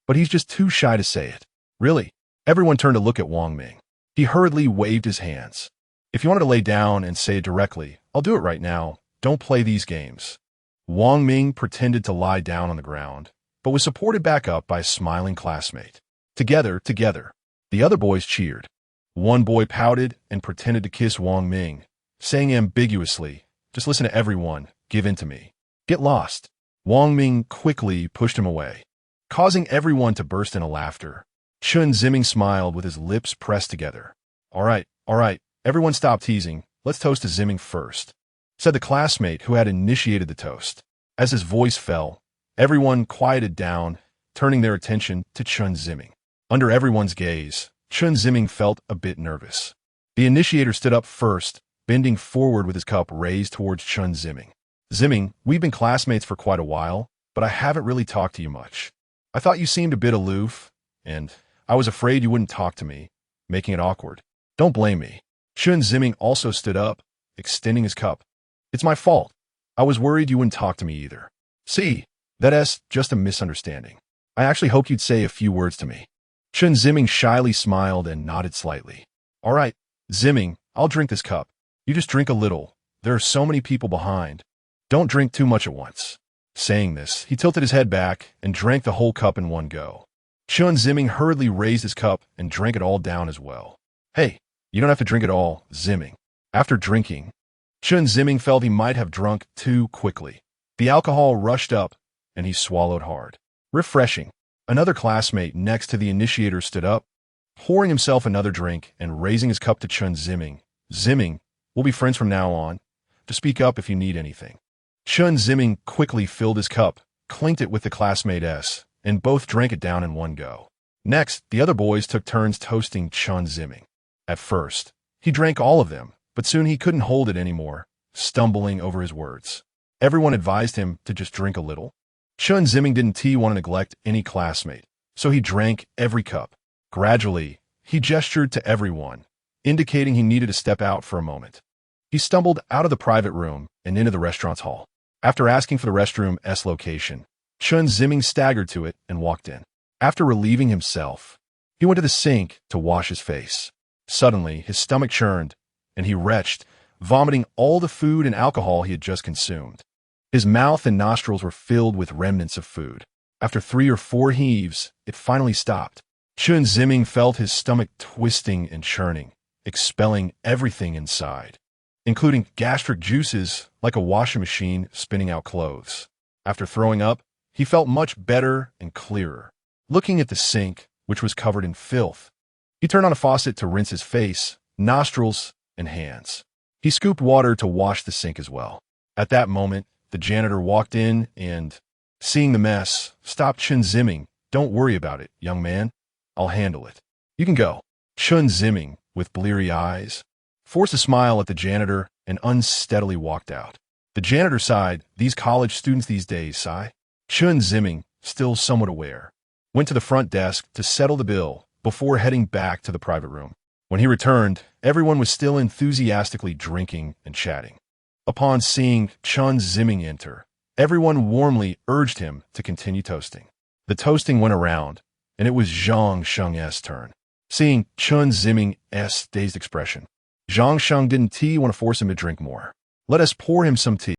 But he's just too shy to say it. Really? Everyone turned to look at Wang Ming. He hurriedly waved his hands. If you wanted to lay down and say it directly, I'll do it right now. Don't play these games. Wang Ming pretended to lie down on the ground, but was supported back up by a smiling classmate. Together, together. The other boys cheered. One boy pouted and pretended to kiss Wang Ming, saying ambiguously, Just listen to everyone, give in to me. Get lost. Wang Ming quickly pushed him away, causing everyone to burst into laughter. Chen Ziming smiled with his lips pressed together. All right, everyone stop teasing. Let's toast to Ziming first, said the classmate who had initiated the toast. As his voice fell, everyone quieted down, turning their attention to Chen Ziming. Under everyone's gaze, Chen Ziming felt a bit nervous. The initiator stood up first, bending forward with his cup raised towards Chen Ziming. Ziming, we've been classmates for quite a while, but I haven't really talked to you much. I thought you seemed a bit aloof, and I was afraid you wouldn't talk to me, making it awkward. Don't blame me. Chen Ziming also stood up, extending his cup. It's my fault. I was worried you wouldn't talk to me either. See, that's just a misunderstanding. I actually hoped you'd say a few words to me. Chen Ziming shyly smiled and nodded slightly. All right, Ziming, I'll drink this cup. You just drink a little. There are so many people behind. Don't drink too much at once. Saying this, he tilted his head back and drank the whole cup in one go. Chen Ziming hurriedly raised his cup and drank it all down as well. Hey, you don't have to drink it all, Ziming. After drinking, Chen Ziming felt he might have drunk too quickly. The alcohol rushed up, and he swallowed hard. Refreshing. Another classmate next to the initiator stood up, pouring himself another drink and raising his cup to Chen Ziming. Ziming, we'll be friends from now on. Just speak up if you need anything. Chen Ziming quickly filled his cup, clinked it with the classmate S, and both drank it down in one go. Next, the other boys took turns toasting Chen Ziming. At first, he drank all of them, but soon he couldn't hold it anymore, stumbling over his words. Everyone advised him to just drink a little. Chen Ziming didn't want to neglect any classmate, so he drank every cup. Gradually, he gestured to everyone, indicating he needed to step out for a moment. He stumbled out of the private room and into the restaurant's hall. After asking for the restroom S location, Chen Ziming staggered to it and walked in. After relieving himself, he went to the sink to wash his face. Suddenly, his stomach churned, and he retched, vomiting all the food and alcohol he had just consumed. His mouth and nostrils were filled with remnants of food. After 3 or 4 heaves, it finally stopped. Chen Ziming felt his stomach twisting and churning, expelling everything inside, including gastric juices like a washing machine spinning out clothes. After throwing up, he felt much better and clearer. Looking at the sink, which was covered in filth, he turned on a faucet to rinse his face, nostrils, and hands. He scooped water to wash the sink as well. At that moment, the janitor walked in and, seeing the mess, stopped Chen Ziming. Don't worry about it, young man. I'll handle it. You can go. Chen Ziming, with bleary eyes, forced a smile at the janitor and unsteadily walked out. The janitor sighed. These college students these days, sigh. Chen Ziming, still somewhat aware, went to the front desk to settle the bill before heading back to the private room. When he returned, everyone was still enthusiastically drinking and chatting. Upon seeing Chen Ziming enter, everyone warmly urged him to continue toasting. The toasting went around, and it was Zhang Sheng's turn. Seeing Chen Ziming's dazed expression, Zhang Sheng didn't want to force him to drink more. Let us pour him some tea.